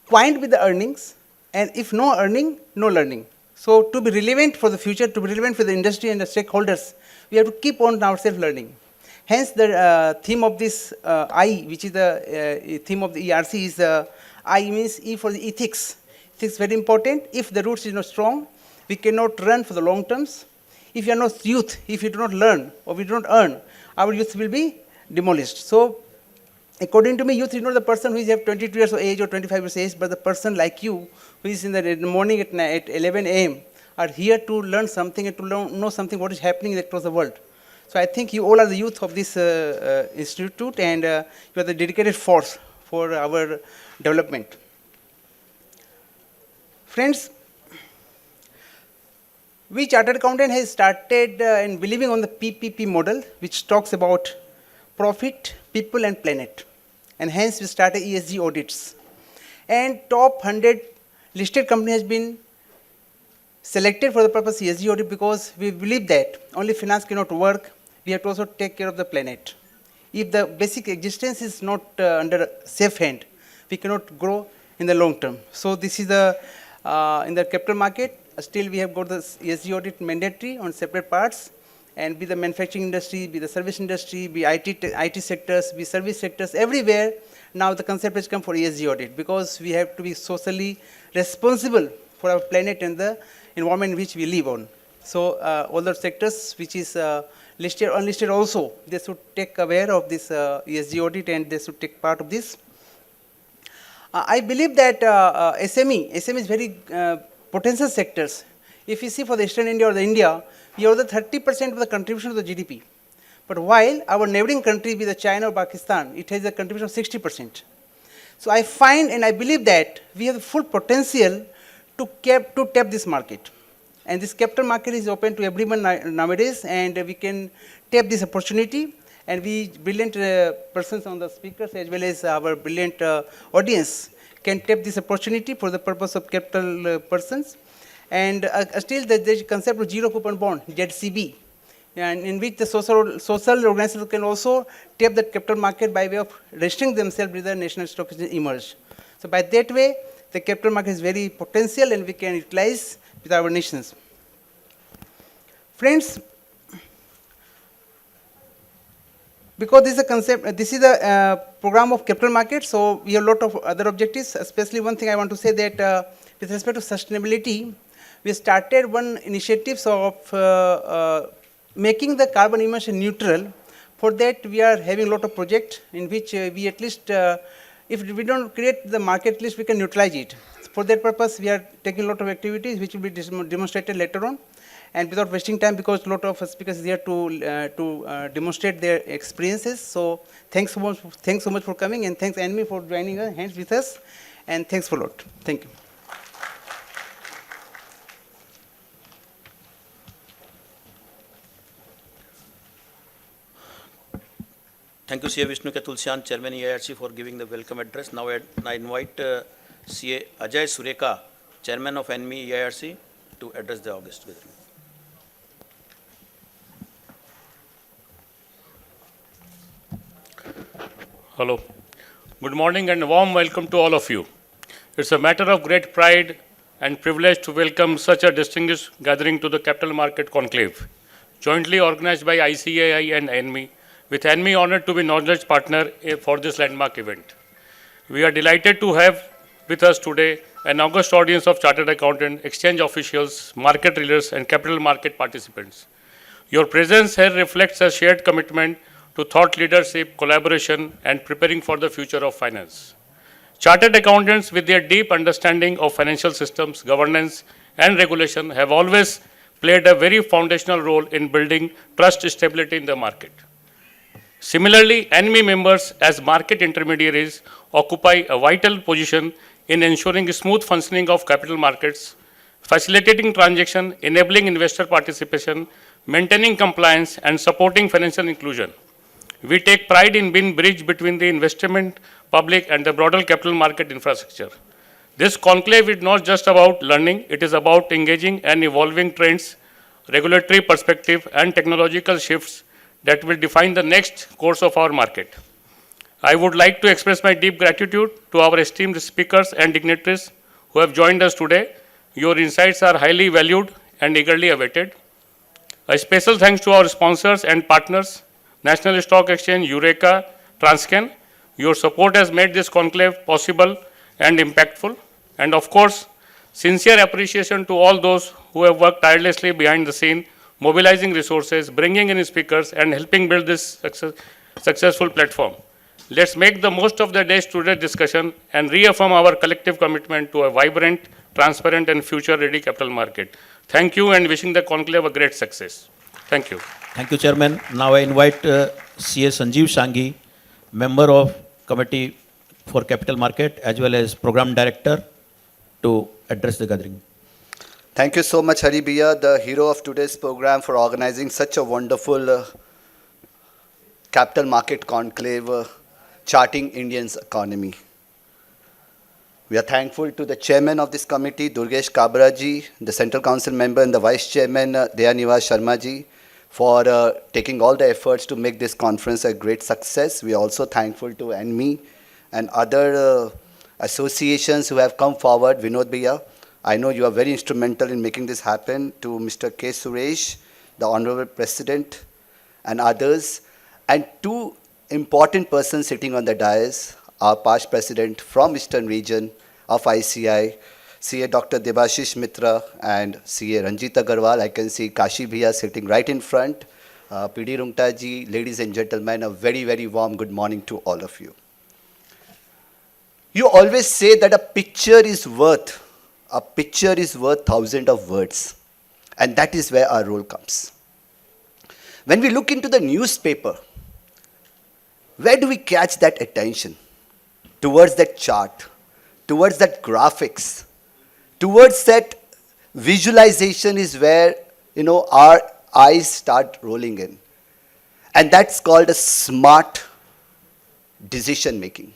coined with the earnings, and if no earning, no learning. So to be relevant for the future, to be relevant for the industry and the stakeholders, we have to keep on ourselves learning. Hence the theme of this I, which is the theme of the EIRC, is I means E for the ethics. Ethics is very important. If the roots is not strong, we cannot run for the long terms. If you are not youth, if you do not learn or we do not earn, our youth will be demolished. So according to me, youth is not the person who is have 22 years of age or 25 years of age, but the person like you who is in the morning at 11 a.m. are here to learn something and to know something what is happening across the world. So I think you all are the youth of this institute, and you are the dedicated force for our development. Friends, we chartered accountant has started in believing on the PPP model, which talks about profit, people and planet. And hence we started ESG audits. And top 100 listed company has been selected for the purpose of ESG audit, because we believe that only finance cannot work, we have to also take care of the planet. If the basic existence is not under safe hand, we cannot grow in the long term. So this is the, in the capital market, still we have got the ESG audit mandatory on separate parts, and be the manufacturing industry, be the service industry, be IT sectors, be service sectors, everywhere, now the concept has come for ESG audit, because we have to be socially responsible for our planet and the environment in which we live on. So all the sectors which is listed or unlisted also, they should take aware of this ESG audit, and they should take part of this. I believe that SME is very potential sectors. If you see for the Eastern India or the India, we are the 30% of the contribution to the GDP. But while our neighboring country, be the China or Pakistan, it has a contribution of 60%. So I find and I believe that we have the full potential to tap this market. And this capital market is open to everyone nowadays, and we can tap this opportunity. And we brilliant persons on the speakers as well as our brilliant audience can tap this opportunity for the purpose of capital persons. And still there is concept of zero coupon bond, ZCB, and in which the social organizations can also tap the capital market by way of registering themselves with the national stock exchange emerge. So by that way, the capital market is very potential, and we can utilize with our nations. Friends, because this is a concept, this is a program of capital market, so we have a lot of other objectives. Especially one thing I want to say that with respect to sustainability, we started one initiative of making the carbon emission neutral. For that, we are having a lot of projects in which we at least, if we don't create the market, at least we can neutralize it. For that purpose, we are taking a lot of activities which will be demonstrated later on. And without wasting time, because a lot of speakers are here to demonstrate their experiences. So thanks so much for coming, and thanks ANMI for joining hands with us, and thanks for a lot. Thank you. Thank you, CA Vishnu K. Tulsian, Chairman EIRC, for giving the welcome address. Now I invite CA Ajay Sureka, Chairman of ANMI EIRC, to address the August gathering. Hello. Good morning and a warm welcome to all of you. It's a matter of great pride and privilege to welcome such a distinguished gathering to the Capital Market Conclave, jointly organized by ICAI and ANMI, with ANMI honored to be knowledge partner for this landmark event. We are delighted to have with us today an august audience of chartered accountants, exchange officials, market leaders, and capital market participants. Your presence here reflects a shared commitment to thought leadership, collaboration, and preparing for the future of finance. Chartered accountants, with their deep understanding of financial systems, governance, and regulation, have always played a very foundational role in building trust stability in the market. Similarly, ANMI members, as market intermediaries, occupy a vital position in ensuring smooth functioning of capital markets, facilitating transaction, enabling investor participation, maintaining compliance, and supporting financial inclusion. We take pride in being bridge between the investment public and the broader capital market infrastructure. This conclave is not just about learning, it is about engaging and evolving trends, regulatory perspective, and technological shifts that will define the next course of our market. I would like to express my deep gratitude to our esteemed speakers and dignitaries who have joined us today. Your insights are highly valued and eagerly awaited. A special thanks to our sponsors and partners, National Stock Exchange, Eureka, Transcan. Your support has made this conclave possible and impactful. And of course, sincere appreciation to all those who have worked tirelessly behind the scene, mobilizing resources, bringing in speakers, and helping build this successful platform. Let's make the most of the day's today's discussion and reaffirm our collective commitment to a vibrant, transparent, and future-ready capital market. Thank you, and wishing the conclave a great success. Thank you. Thank you, Chairman. Now I invite CA Sanjeev Sanghi, Member of Committee for Capital Market as well as Program Director, to address the gathering. Thank you so much, Hari Bhaiya, the hero of today's program, for organizing such a wonderful capital market conclave, charting Indians' economy. We are thankful to the chairman of this committee, Durgesh Kabra ji, the Central Council member and the Vice Chairman, Dayaniwas Sharma ji, for taking all the efforts to make this conference a great success. We are also thankful to ANMI and other associations who have come forward. Vinod Bhaiya, I know you are very instrumental in making this happen. To Mr. K. Suresh, the Honorable President and others, and two important persons sitting on the dais, our past President from Eastern Region of ICAI, CA Dr. Debashish Mitra and CA Ranjit Agrawal. I can see Kashi Bhaiya sitting right in front. PD Rungta ji, ladies and gentlemen, a very, very warm good morning to all of you. You always say that a picture is worth thousands of words. And that is where our role comes. When we look into the newspaper, where do we catch that attention? Towards that chart, towards that graphics, towards that visualization is where, our eyes start rolling in. And that's called a smart decision making.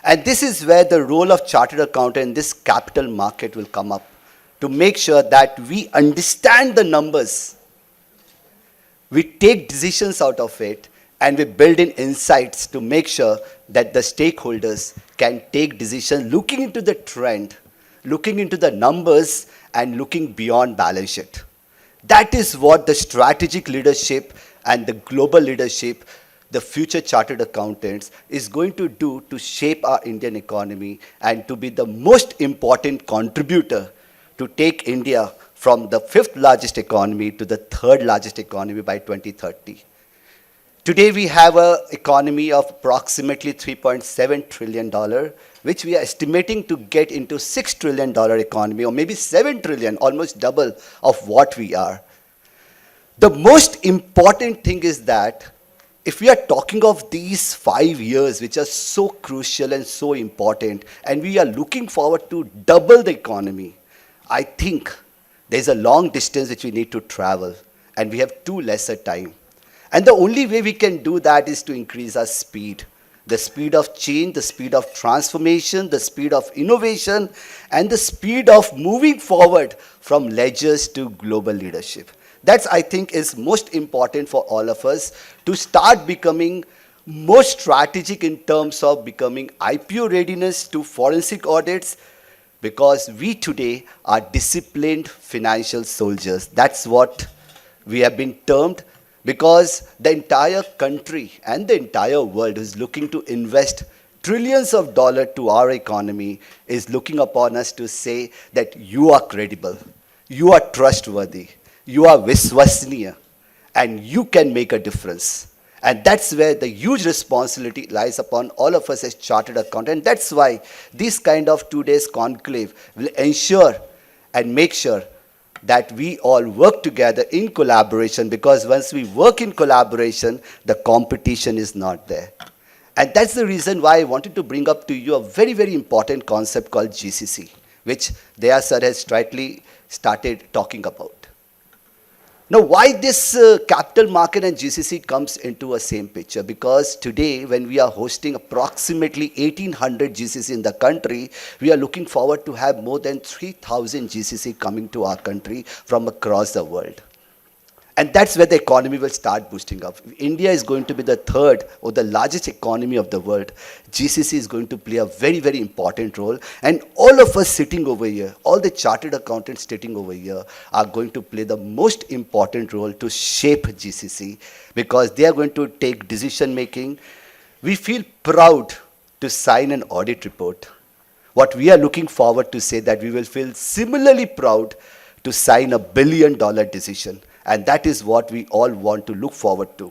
And this is where the role of chartered accountant in this capital market will come up, to make sure that we understand the numbers, we take decisions out of it, and we build in insights to make sure that the stakeholders can take decisions looking into the trend, looking into the numbers, and looking beyond balance sheet. That is what the strategic leadership and the global leadership, the future chartered accountants, is going to do to shape our Indian economy and to be the most important contributor to take India from the 5th largest economy to the 3rd largest economy by 2030. Today we have an economy of approximately $3.7 trillion, which we are estimating to get into $6 trillion economy, or maybe $7 trillion, almost double of what we are. The most important thing is that if we are talking of these 5 years, which are so crucial and so important, and we are looking forward to double the economy, I think there's a long distance which we need to travel, and we have too lesser time. And the only way we can do that is to increase our speed. The speed of change, the speed of transformation, the speed of innovation, and the speed of moving forward from ledgers to global leadership. That's, I think, is most important for all of us, to start becoming more strategic in terms of becoming IPO readiness to forensic audits, because we today are disciplined financial soldiers. That's what we have been termed, because the entire country and the entire world is looking to invest trillions of dollars to our economy, is looking upon us to say that you are credible, you are trustworthy, you are viswasniya, and you can make a difference. And that's where the huge responsibility lies upon all of us as chartered accountants. That's why this kind of 2 days conclave will ensure and make sure that we all work together in collaboration, because once we work in collaboration, the competition is not there. And that's the reason why I wanted to bring up to you a very, very important concept called GCC, which Daya sir has rightly started talking about. Now, why this capital market and GCC comes into a same picture? Because today, when we are hosting approximately 1,800 GCC in the country, we are looking forward to have more than 3,000 GCC coming to our country from across the world. And that's where the economy will start boosting up. India is going to be the 3rd or the largest economy of the world. GCC is going to play a very, very important role. And all of us sitting over here, all the chartered accountants sitting over here, are going to play the most important role to shape GCC, because they are going to take decision making. We feel proud to sign an audit report. What we are looking forward to say that we will feel similarly proud to sign $1 billion decision. And that is what we all want to look forward to.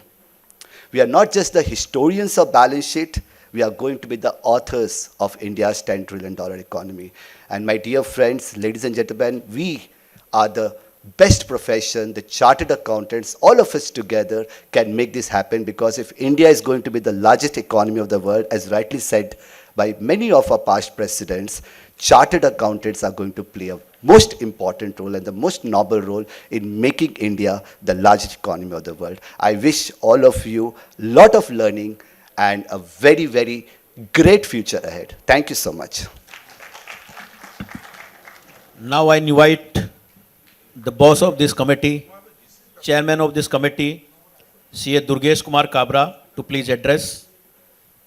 We are not just the historians of balance sheet, we are going to be the authors of India's $10 trillion economy. And my dear friends, ladies and gentlemen, we are the best profession, the chartered accountants, all of us together can make this happen, because if India is going to be the largest economy of the world, as rightly said by many of our past presidents, chartered accountants are going to play a most important role and the most noble role in making India the largest economy of the world. I wish all of you a lot of learning and a very, very great future ahead. Thank you so much. Now I invite the boss of this committee, chairman of this committee, CA Durgesh Kumar Kabra, to please address,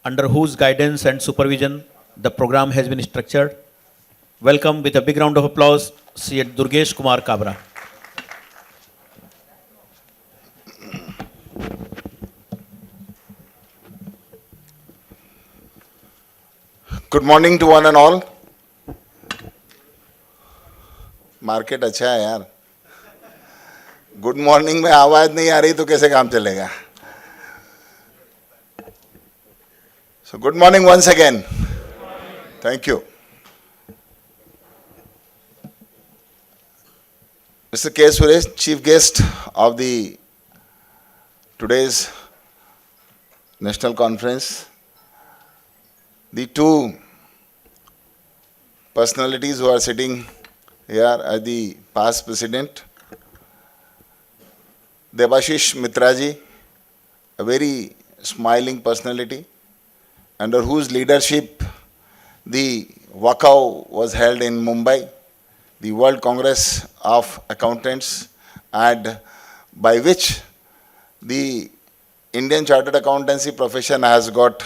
under whose guidance and supervision the program has been structured. Welcome with a big round of applause, CA Durgesh Kumar Kabra. Good morning to one and all. Market अच्छा है यार. Good morning में आवाज नहीं आ रही तो कैसे काम चलेगा? So good morning once again. Thank you. Mr. K. Suresh, chief guest of the today's national conference. The two personalities who are sitting here are the past president, Debashish Mitraji, a very smiling personality, under whose leadership the walkout was held in Mumbai, the World Congress of Accountants, and by which the Indian Chartered Accountancy profession has got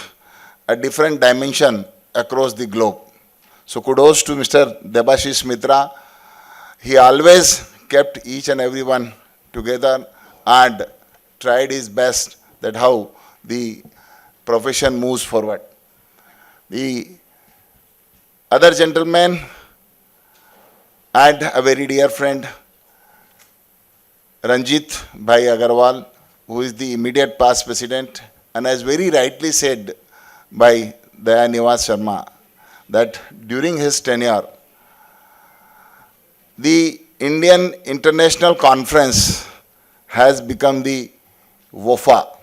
a different dimension across the globe. So kudos to Mr. Debashish Mitra. He always kept each and everyone together and tried his best that how the profession moves forward. The other gentleman and a very dear friend, Ranjit Bhai Agrawal, who is the immediate past president, and as very rightly said by Dayaniwas Sharma, that during his tenure, the Indian International Conference has become the WOFA.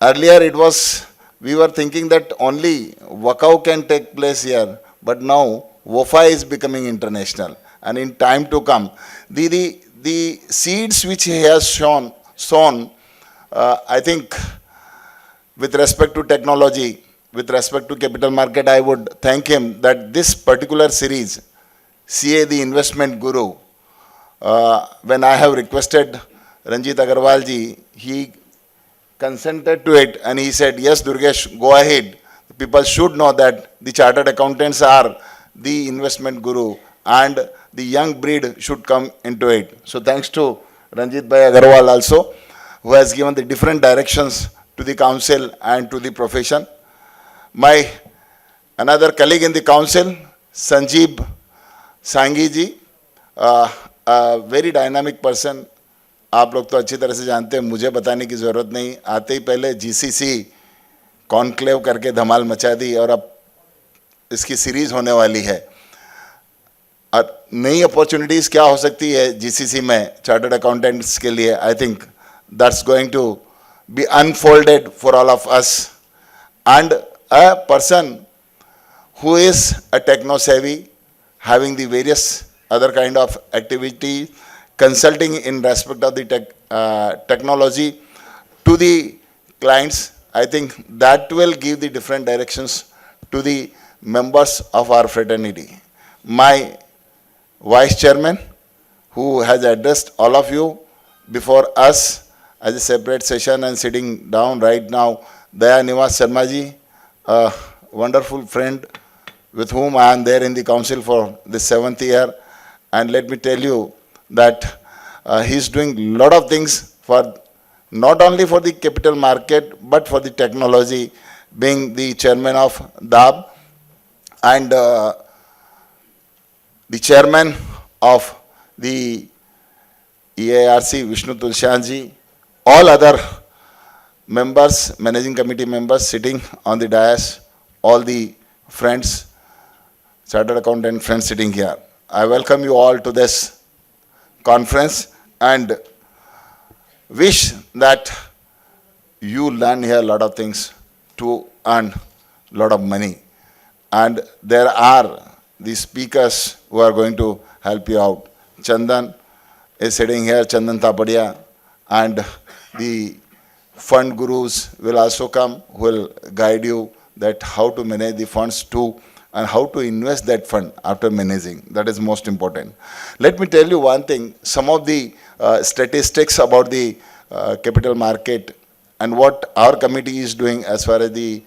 Earlier it was, we were thinking that only walkout can take place here, but now WOFA is becoming international. And in time to come, the seeds which he has sown, I think with respect to technology, with respect to capital market, I would thank him that this particular series, CA the Investment Guru, when I have requested Ranjit Agarwal ji, he consented to it and he said, yes Durgesh, go ahead. People should know that the chartered accountants are the investment guru and the young breed should come into it. So thanks to Ranjit Bhai Agarwal also, who has given the different directions to the council and to the profession. My another colleague in the council, Sanjeev Sanghi ji, a very dynamic person. आप लोग तो अच्छी तरह से जानते हैं, मुझे बताने की ज़रूरत नहीं. आते ही पहले जीसीसी कॉन्क्लेव करके धमाल मचा दी और अब इसकी सीरीज़ होने वाली है. नई अपॉर्चुनिटीज़ क्या हो सकती है जीसीसी में चार्टर्ड अकाउंटेंट्स के लिए? I think that's going to be unfolded for all of us. And a person who is a techno-savvy, having the various other kind of activity, consulting in respect of the technology to the clients, I think that will give the different directions to the members of our fraternity. My vice chairman, who has addressed all of you before us as a separate session and sitting down right now, Dayaniwas Sharma ji, a wonderful friend with whom I am there in the council for the 7th year. And let me tell you that he is doing a lot of things for not only for the capital market, but for the technology, being the chairman of DAB and the chairman of the EIRC, Vishnu Tulshanji, all other members, managing committee members sitting on the dais, all the friends, chartered accountant friends sitting here. I welcome you all to this conference and wish that you learn here a lot of things to earn a lot of money. And there are the speakers who are going to help you out. Chandan is sitting here, Chandan Tapadia, and the fund gurus will also come, who will guide you that how to manage the funds too and how to invest that fund after managing. That is most important. Let me tell you one thing, some of the statistics about the capital market and what our committee is doing as far as the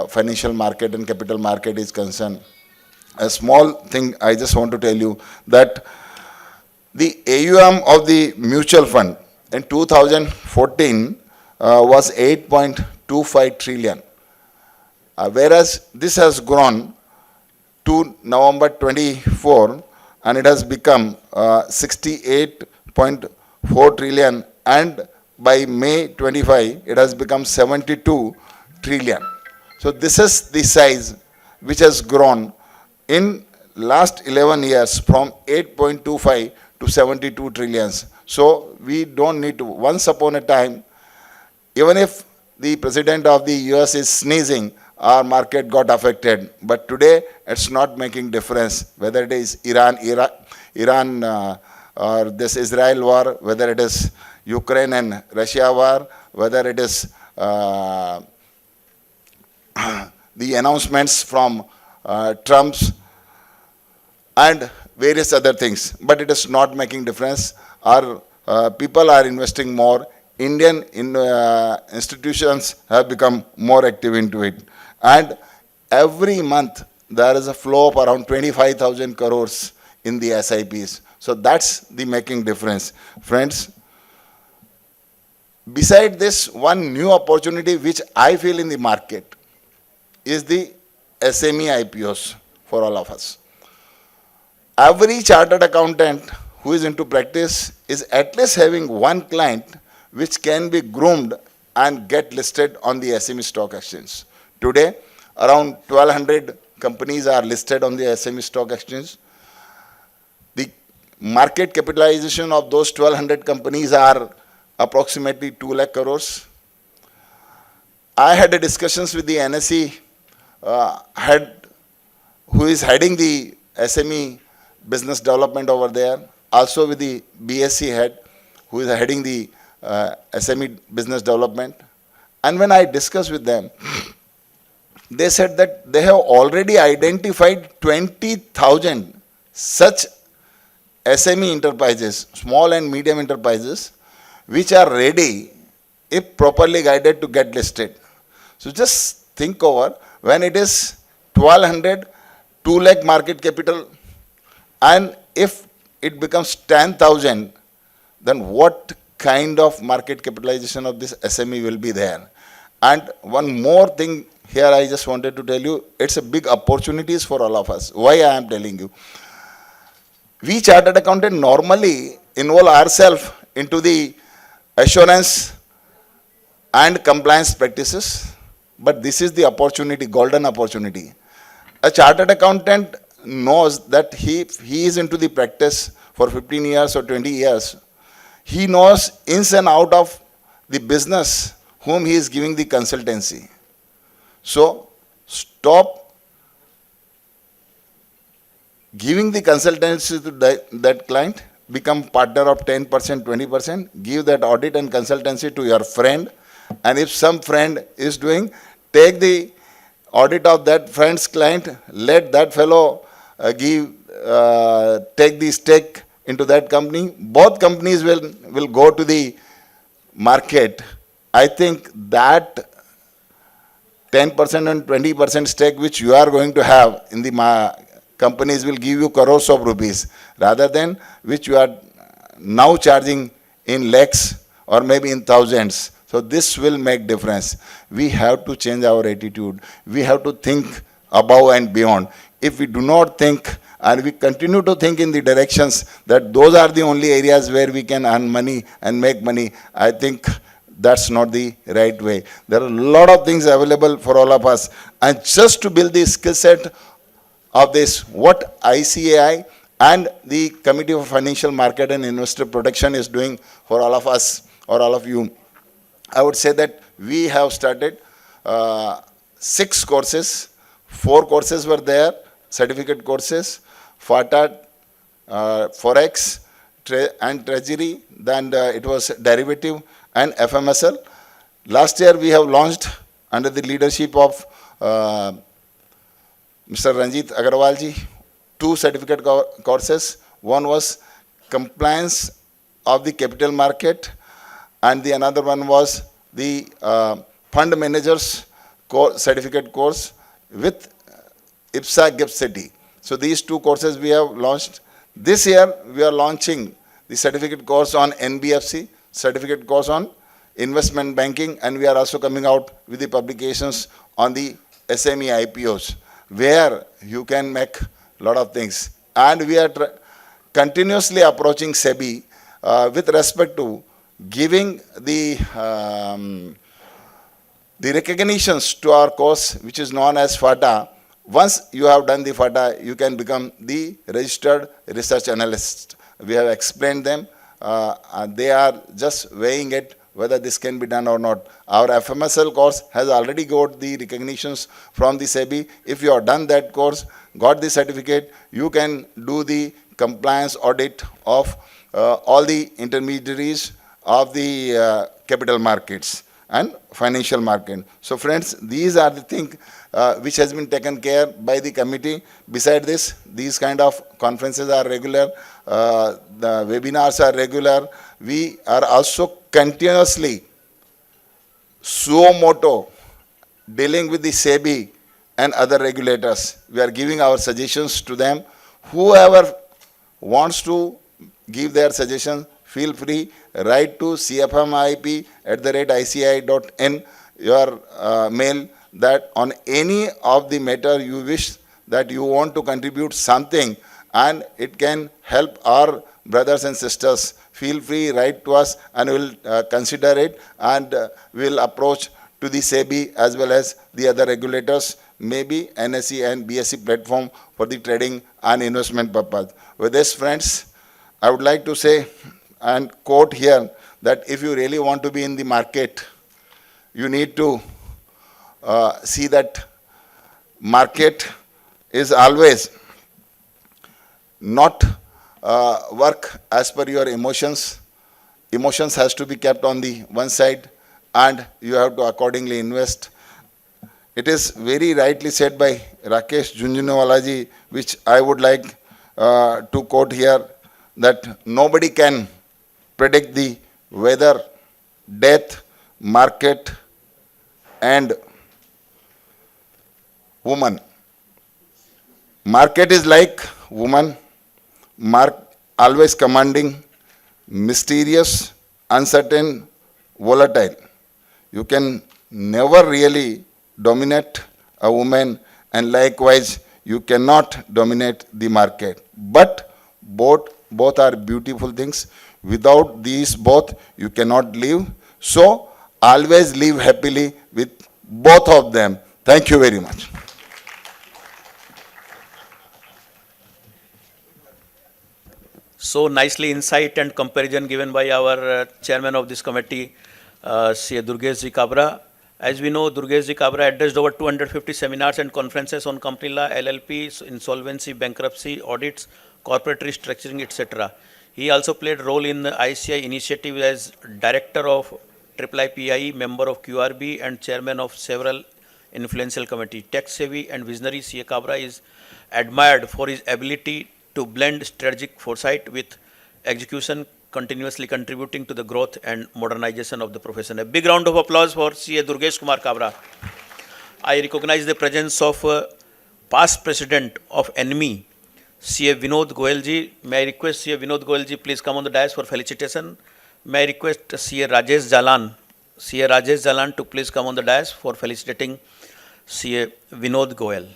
financial market and capital market is concerned. A small thing I just want to tell you that the AUM of the mutual fund in 2014 was 8.25 trillion. Whereas this has grown to November 24 and it has become 68.4 trillion, and by May 25 it has become 72 trillion. So this is the size which has grown in last 11 years from 8.25 to 72 trillions. So we don't need to, once upon a time, even if the president of the US is sneezing, our market got affected. But today, it's not making difference whether it is Iran, or this Israel war, whether it is Ukraine and Russia war, whether it is the announcements from Trump's and various other things. But it is not making difference. Our people are investing more. Indian institutions have become more active into it. And every month, there is a flow of around 25,000 crores in the SIPs. So that's the making difference. Friends, beside this, one new opportunity which I feel in the market is the SME IPOs for all of us. Every chartered accountant who is into practice is at least having one client which can be groomed and get listed on the SME stock exchange. Today, around 1,200 companies are listed on the SME stock exchange. The market capitalization of those 1,200 companies are approximately 2 lakh crores. I had a discussions with the NSE head, who is heading the SME business development over there, also with the BSc head, who is heading the SME business development. And when I discussed with them, they said that they have already identified 20,000 such SME enterprises, small and medium enterprises, which are ready, if properly guided, to get listed. So just think over, when it is 1,200, 2 lakh market capital, and if it becomes 10,000, then what kind of market capitalization of this SME will be there? And one more thing here I just wanted to tell you, it's a big opportunities for all of us. Why I am telling you? We chartered accountant normally involve ourselves into the assurance and compliance practices, but this is the opportunity, golden opportunity. A chartered accountant knows that he is into the practice for 15 years or 20 years. He knows ins and out of the business whom he is giving the consultancy. So stop giving the consultancy to that client, become partner of 10%, 20%, give that audit and consultancy to your friend, and if some friend is doing, take the audit of that friend's client, let that fellow take the stake into that company. Both companies will go to the market. I think that 10% and 20% stake which you are going to have in the companies will give you crores of rupees, rather than which you are now charging in lakhs or maybe in thousands. So this will make difference. We have to change our attitude. We have to think above and beyond. If we do not think and we continue to think in the directions that those are the only areas where we can earn money and make money, I think that's not the right way. There are a lot of things available for all of us. And just to build the skill set of this, what ICAI and the Committee for Financial Market and Investor Protection is doing for all of us or all of you, I would say that we have started 6 courses. 4 courses were there, certificate courses, FATA, Forex, and Treasury, then it was derivative and FMSL. Last year we have launched under the leadership of Mr. Ranjit Agrawal ji, 2 certificate courses. One was compliance of the capital market, and the another one was the fund managers certificate course with IPSA GIFT City. So these 2 courses we have launched. This year we are launching the certificate course on NBFC, certificate course on investment banking, and we are also coming out with the publications on the SME IPOs, where you can make a lot of things. And we are continuously approaching SEBI with respect to giving the recognitions to our course, which is known as FATA. Once you have done the FATA, you can become the registered research analyst. We have explained them. And they are just weighing it whether this can be done or not. Our FMSL course has already got the recognitions from the SEBI. If you have done that course, got the certificate, you can do the compliance audit of all the intermediaries of the capital markets and financial market. So friends, these are the things which has been taken care by the committee. Beside this, these kind of conferences are regular, the webinars are regular. We are also continuously suo moto dealing with the SEBI and other regulators. We are giving our suggestions to them. Whoever wants to give their suggestions, feel free, write to cfmip@icai.in, your mail, that on any of the matter you wish that you want to contribute something and it can help our brothers and sisters. Feel free, write to us and we'll consider it, and we'll approach to the SEBI as well as the other regulators, maybe NSE and BSE platform for the trading and investment purpose. With this, friends, I would like to say and quote here that if you really want to be in the market, you need to see that market is always not work as per your emotions. Emotions has to be kept on the one side and you have to accordingly invest. It is very rightly said by Rakesh Junjunwala, which I would like to quote here, that nobody can predict the weather, death, market, and woman. Market is like woman, always commanding, mysterious, uncertain, volatile. You can never really dominate a woman, and likewise you cannot dominate the market. But both are beautiful things. Without these both, you cannot live. So, always live happily with both of them. Thank you very much. So nicely insight and comparison given by our chairman of this committee, C. Durgesh Kabra. As we know, Durgesh Kabra addressed over 250 seminars and conferences on company law, LLP, insolvency, bankruptcy, audits, corporate restructuring, etc. He also played a role in the ICAI initiative as director of IIPI, member of QRB, and chairman of several influential committees. Tech-savvy and visionary C. Kabra is admired for his ability to blend strategic foresight with execution, continuously contributing to the growth and modernization of the profession. A big round of applause for C. Durgesh Kumar Kabra. I recognize the presence of past president of ANMI, C. Vinod Goyalji. May I request C. Vinod Goyalji please come on the dais for felicitation. May I request C. Rajesh Jalan to please come on the dais for felicitating C. Vinod Goyal.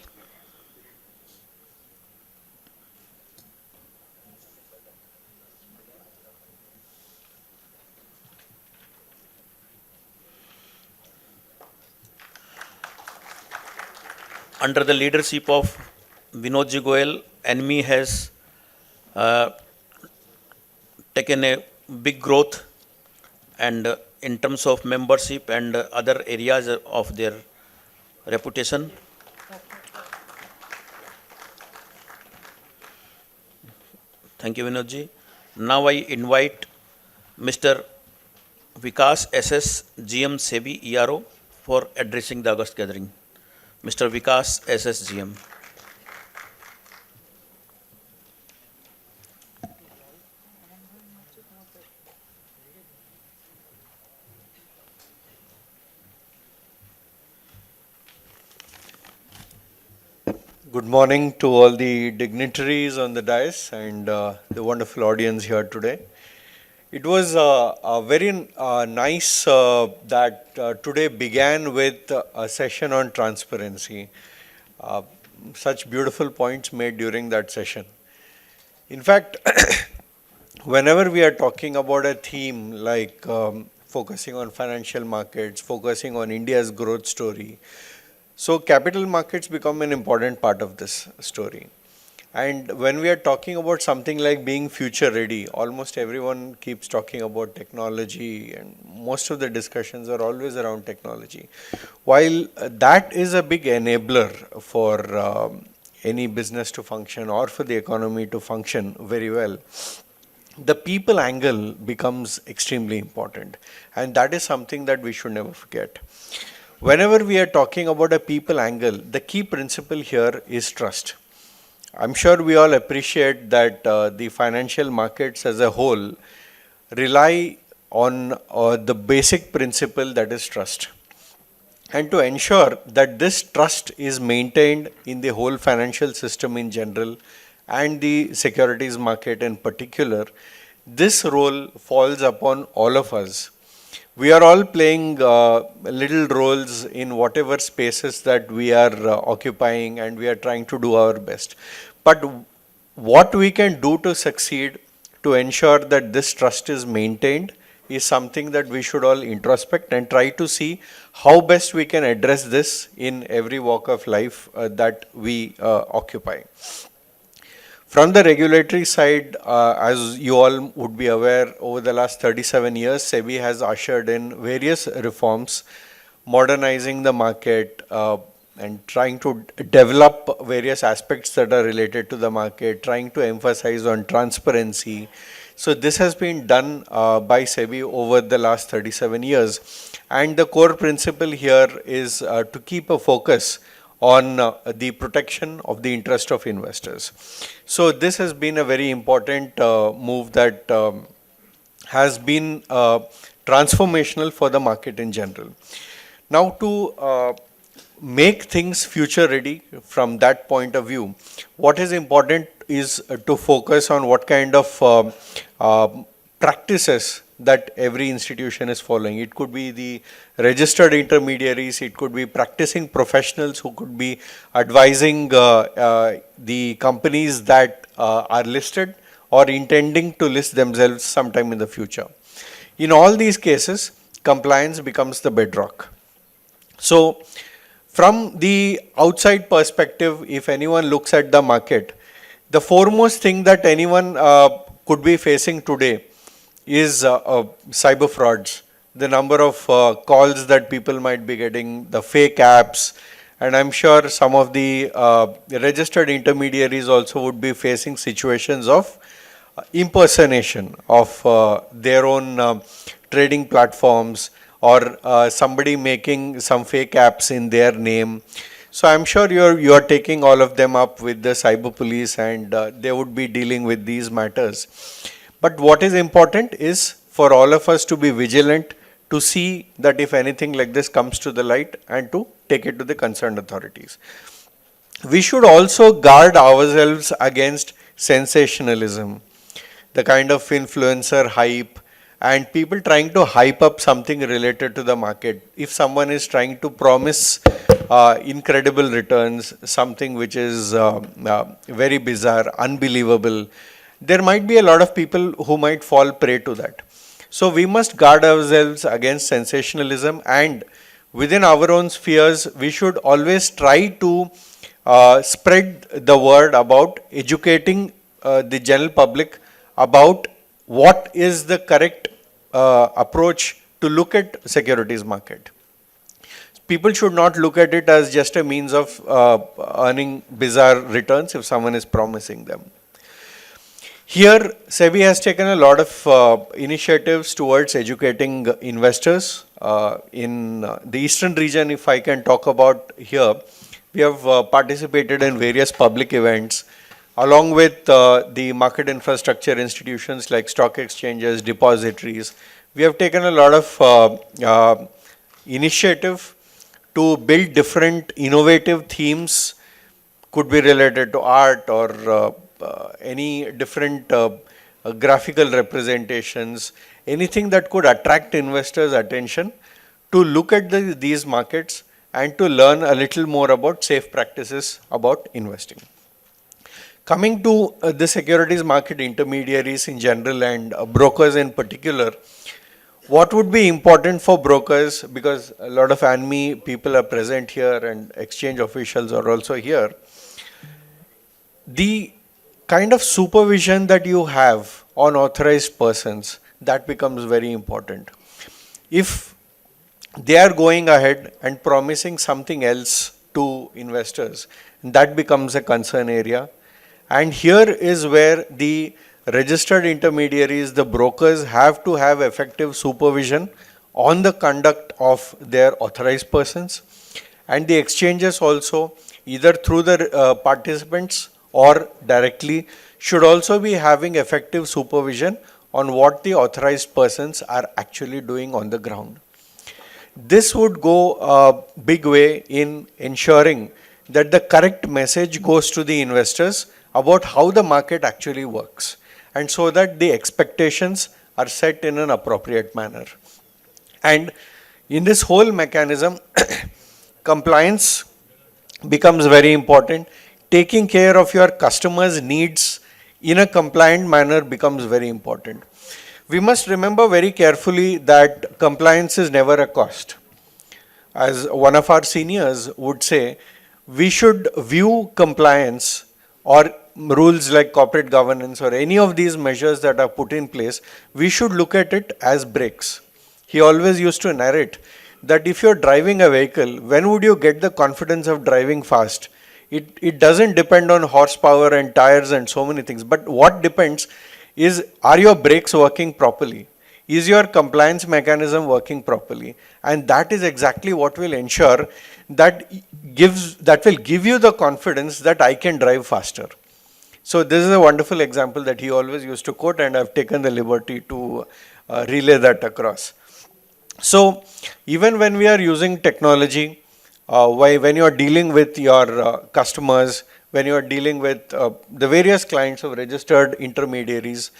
Under the leadership of Vinodji Goyal, ANMI has taken a big growth, and in terms of membership and other areas of their reputation. Thank you, Vinodji. Now I invite Mr. Vikas SS, GM SEBI ERO for addressing the August gathering. Mr. Vikas SS GM. Good morning to all the dignitaries on the dais and the wonderful audience here today. It was very nice that today began with a session on transparency. Uh, Such beautiful points made during that session. In fact, whenever we are talking about a theme like focusing on financial markets, focusing on India's growth story, so capital markets become an important part of this story. And when we are talking about something like being future ready, almost everyone keeps talking about technology, and most of the discussions are always around technology. While that is a big enabler for any business to function or for the economy to function very well, the people angle becomes extremely important, and that is something that we should never forget. Whenever we are talking about a people angle, the key principle here is trust. I'm sure we all appreciate that the financial markets as a whole rely on the basic principle that is trust. And to ensure that this trust is maintained in the whole financial system in general and the securities market in particular, this role falls upon all of us. We are all playing little roles in whatever spaces that we are occupying, and we are trying to do our best. But what we can do to succeed, to ensure that this trust is maintained, is something that we should all introspect and try to see how best we can address this in every walk of life that we occupy. From the regulatory side, as you all would be aware, over the last 37 years, SEBI has ushered in various reforms, modernizing the market and trying to develop various aspects that are related to the market, trying to emphasize on transparency. So this has been done by SEBI over the last 37 years. And the core principle here is to keep a focus on the protection of the interest of investors. So this has been a very important move that has been transformational for the market in general. Now, to make things future ready from that point of view, what is important is to focus on what kind of practices that every institution is following. It could be the registered intermediaries, it could be practicing professionals who could be advising the companies that are listed or intending to list themselves sometime in the future. In all these cases, compliance becomes the bedrock. So, from the outside perspective, if anyone looks at the market, the foremost thing that anyone could be facing today is cyber frauds. The number of calls that people might be getting, the fake apps, and I'm sure some of the registered intermediaries also would be facing situations of impersonation of their own trading platforms, or somebody making some fake apps in their name. So I'm sure you are taking all of them up with the cyber police, and they would be dealing with these matters. But what is important is for all of us to be vigilant, to see that if anything like this comes to the light, and to take it to the concerned authorities. We should also guard ourselves against sensationalism, the kind of influencer hype, and people trying to hype up something related to the market. If someone is trying to promise incredible returns, something which is very bizarre, unbelievable, there might be a lot of people who might fall prey to that. So we must guard ourselves against sensationalism, and within our own spheres, we should always try to spread the word about educating the general public about what is the correct approach to look at securities market. People should not look at it as just a means of earning bizarre returns if someone is promising them. Here, SEBI has taken a lot of initiatives towards educating investors. In the eastern region, if I can talk about here, we have participated in various public events, along with the market infrastructure institutions like stock exchanges, depositories. We have taken a lot of initiative to build different innovative themes, could be related to art or any different graphical representations, anything that could attract investors' attention to look at these markets and to learn a little more about safe practices about investing. Coming to the securities market intermediaries in general and brokers in particular, what would be important for brokers, because a lot of ANMI people are present here and exchange officials are also here, the kind of supervision that you have on authorized persons, that becomes very important. If they are going ahead and promising something else to investors, that becomes a concern area. And here is where the registered intermediaries, the brokers, have to have effective supervision on the conduct of their authorized persons, and the exchanges also, either through the participants or directly, should also be having effective supervision on what the authorized persons are actually doing on the ground. This would go a big way in ensuring that the correct message goes to the investors about how the market actually works, and so that the expectations are set in an appropriate manner. And in this whole mechanism, compliance becomes very important. Taking care of your customers' needs in a compliant manner becomes very important. We must remember very carefully that compliance is never a cost. As one of our seniors would say, we should view compliance or rules like corporate governance or any of these measures that are put in place, we should look at it as brakes. He always used to narrate that if you're driving a vehicle, when would you get the confidence of driving fast? It doesn't depend on horsepower and tires and so many things, but what depends is, are your brakes working properly? Is your compliance mechanism working properly? And that is exactly what will ensure that will give you the confidence that I can drive faster. So this is a wonderful example that he always used to quote, and I've taken the liberty to relay that across. So even when we are using technology, when you are dealing with your customers, when you are dealing with the various clients of registered intermediaries,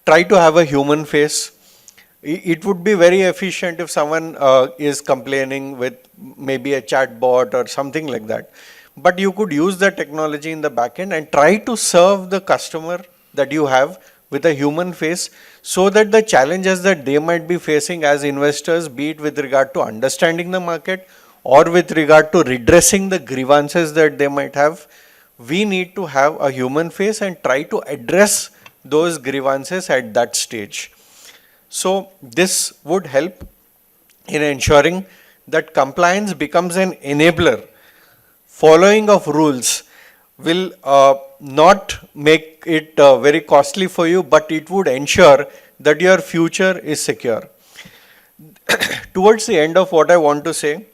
try to have a human face. It would be very efficient if someone is complaining with maybe a chat bot or something like that. But you could use the technology in the backend and try to serve the customer that you have with a human face, so that the challenges that they might be facing as investors, be it with regard to understanding the market or with regard to redressing the grievances that they might have, we need to have a human face and try to address those grievances at that stage. So this would help in ensuring that compliance becomes an enabler. Following of rules will not make it very costly for you, but it would ensure that your future is secure. Towards the end of what I want to say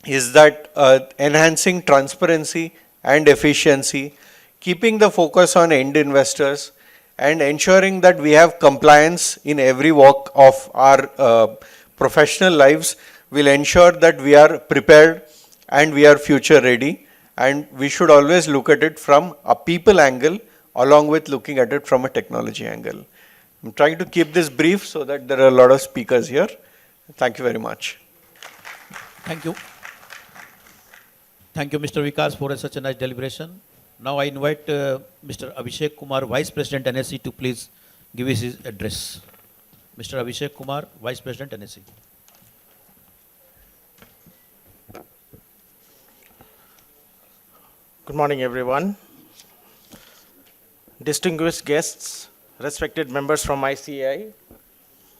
is that enhancing transparency and efficiency, keeping the focus on end investors, and ensuring that we have compliance in every walk of our professional lives will ensure that we are prepared and we are future ready, and we should always look at it from a people angle along with looking at it from a technology angle. I'm trying to keep this brief so that there are a lot of speakers here. Thank you very much. Thank you. Thank you, Mr. Vikas, for such a nice deliberation. Now I invite Mr. Abhishek Kumar, Vice President NSE, to please give us his address. Mr. Abhishek Kumar, Vice President NSE. Good morning, everyone. Distinguished guests, respected members from ICAI,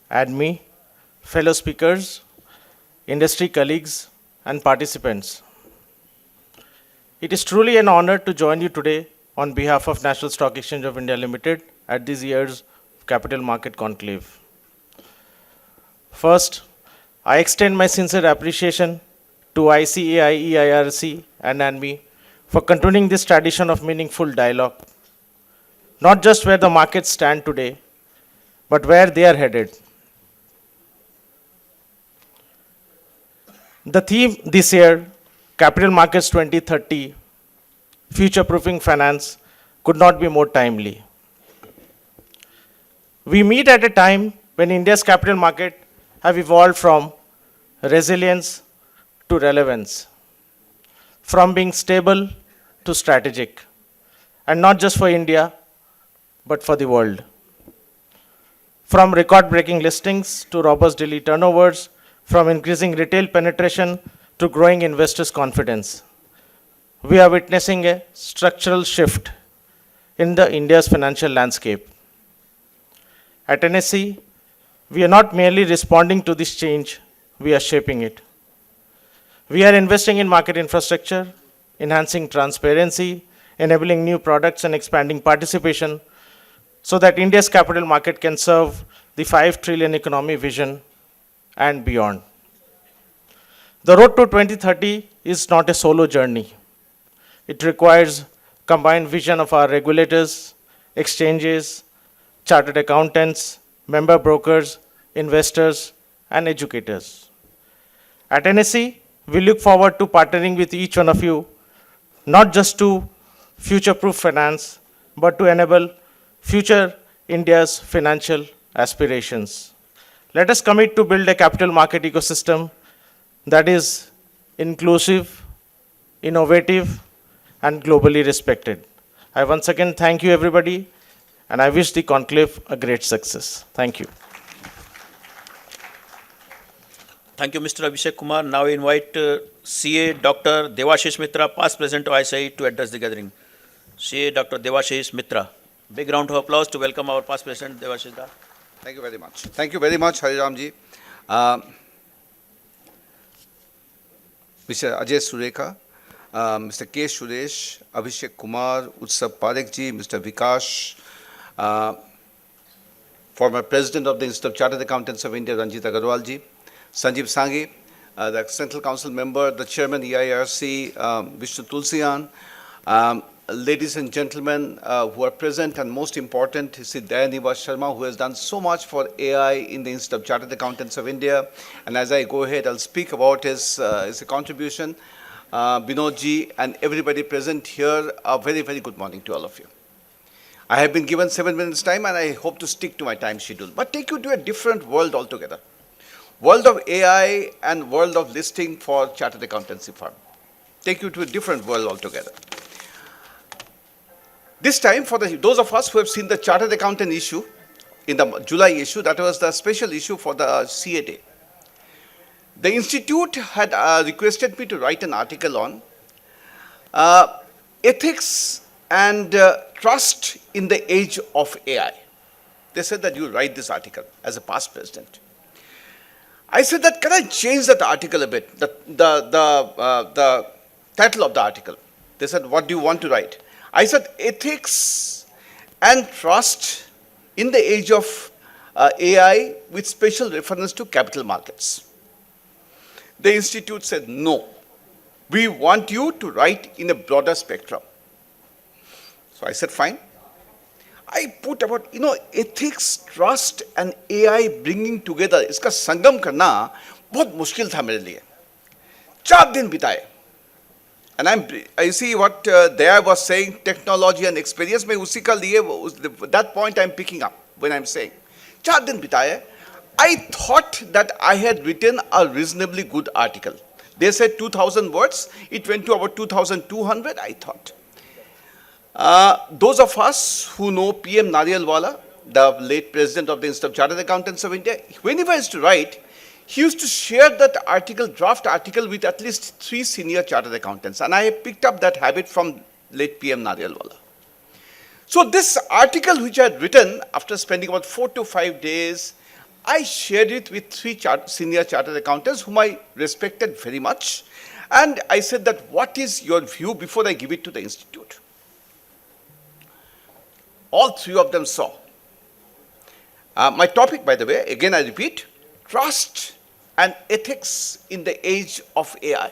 ANMI, fellow speakers, industry colleagues, and participants. It is truly an honor to join you today on behalf of National Stock Exchange of India Limited at this year's Capital Market Conclave. First, I extend my sincere appreciation to ICAI, EIRC, and ANMI for continuing this tradition of meaningful dialogue, not just where the markets stand today, but where they are headed. The theme this year, Capital Markets 2030, Future-Proofing Finance, could not be more timely. We meet at a time when India's capital market have evolved from resilience to relevance, from being stable to strategic, and not just for India, but for the world. From record-breaking listings to robust daily turnovers, from increasing retail penetration to growing investors' confidence, we are witnessing a structural shift in the India's financial landscape. At NSE, we are not merely responding to this change, we are shaping it. We are investing in market infrastructure, enhancing transparency, enabling new products and expanding participation so that India's capital market can serve the 5 trillion economy vision and beyond. The road to 2030 is not a solo journey. It requires combined vision of our regulators, exchanges, chartered accountants, member brokers, investors, and educators. At NSE, we look forward to partnering with each one of you, not just to future-proof finance, but to enable future India's financial aspirations. Let us commit to build a capital market ecosystem that is inclusive, innovative, and globally respected. I once again thank you, everybody, and I wish the conclave a great success. Thank you. Thank you, Mr. Abhishek Kumar. Now I invite CA Dr. Devashish Mitra, past president of ICAI, to address the gathering. CA Dr. Devashish Mitra. Big round of applause to welcome our past president, Devashish Da. Thank you very much. Thank you very much, Hariramji. Mr. Ajay Sureka, Mr. K. Suresh, Abhishek Kumar, Utsav Parekh ji, Mr. Vikas, former president of the Institute of Chartered Accountants of India, Ranjit Agrawal ji, Sanjeev Sanghi, the Central Council member, the chairman EIRC, Vishnu Tulsian, ladies and gentlemen who are present, and most important is Dayaniwas Sharma, who has done so much for AI in the Institute of Chartered Accountants of India. And as I go ahead, I'll speak about his contribution. Binodji and everybody present here, a very, very good morning to all of you. I have been given 7 minutes time and I hope to stick to my time schedule, but take you to a different world altogether. World of AI and world of listing for chartered accountancy firm. Take you to a different world altogether. This time, for those of us who have seen the chartered accountant issue, in the July issue, that was the special issue for the CA Day. The institute had requested me to write an article on ethics and trust in the age of AI. They said that you write this article as a past president. I said that, can I change that article a bit, the title of the article? They said, what do you want to write? I said, ethics and trust in the age of AI with special reference to capital markets. The institute said, no, we want you to write in a broader spectrum. So I said, fine. I put about, ethics, trust and AI bringing together, iska sangam karna bahut mushkil tha mere liye. 4 din bitaye. And I see what Daya was saying, technology and experience. That point I'm picking up when I'm saying. 4 din bitaye. I thought that I had written a reasonably good article. They said 2,000 words. It went to about 2,200, I thought. Those of us who know PM Nariyalwala, the late president of the Institute of Chartered Accountants of India, whenever he used to write, he used to share that article, draft article, with at least 3 senior chartered accountants. And I picked up that habit from late PM Nariyalwala. So this article which I had written after spending about 4 to 5 days, I shared it with 3 senior chartered accountants whom I respected very much. And I said that, what is your view before I give it to the institute? All 3 of them saw. My topic, by the way, again I repeat, trust and ethics in the age of AI.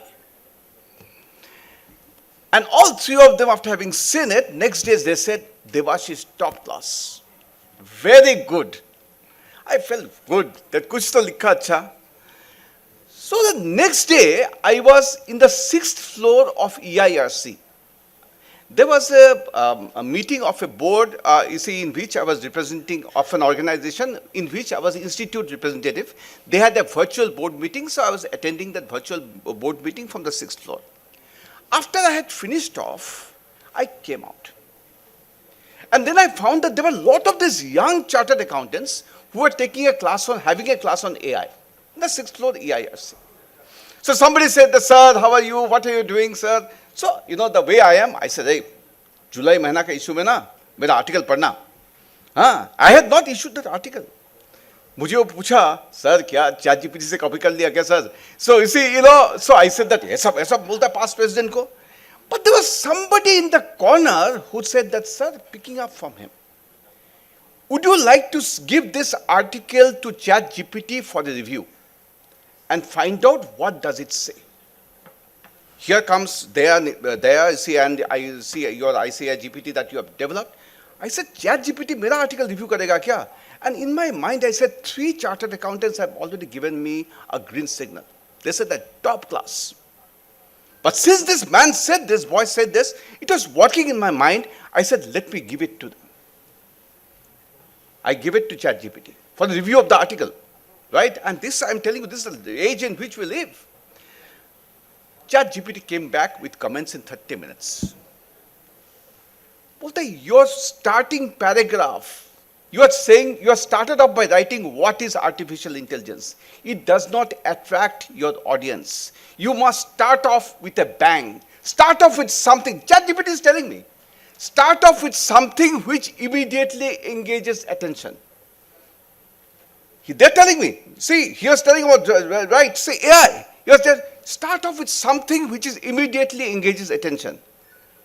And all 3 of them, after having seen it, next day they said, Devashish, top class. Very good. I felt good that kuch to likha acha. So the next day, I was in the 6th floor of EIRC. There was a meeting of a board, you see, in which I was representing of an organization in which I was institute representative. They had a virtual board meeting, so I was attending that virtual board meeting from the 6th floor. After I had finished off, I came out. And then I found that there were a lot of these young chartered accountants who were taking a class on, having a class on AI, in the 6th floor EIRC. So somebody said, sir, how are you? What are you doing, sir? So, you know, the way I am, I said, hey, July mahina ka issue mein na, mera article padhna. I had not issued that article. मुझे वो पूछा, sir क्या ChatGPT से copy कर लिया क्या sir? So you see, you know, so I said that ऐसा बोलता है past president को. But there was somebody in the corner who said that, sir, picking up from him. Would you like to give this article to ChatGPT for the review and find out what does it say? Here comes there, see, and I see your ICAI GPT that you have developed. I said, ChatGPT मेरा article review करेगा क्या? And in my mind, I said, 3 chartered accountants have already given me a green signal. They said that top class. But since this man said this, boy said this, it was working in my mind. I said, let me give it to them. I give it to ChatGPT for the review of the article, right? And this, I'm telling you, this is the age in which we live. ChatGPT came back with comments in 30 minutes. Bolte, your starting paragraph, you are saying, you are started off by writing what is artificial intelligence. It does not attract your audience. You must start off with a bang. Start off with something. ChatGPT is telling me. Start off with something which immediately engages attention. They're telling me. See, here's telling about, right, say AI. Here's telling, start off with something which is immediately engages attention.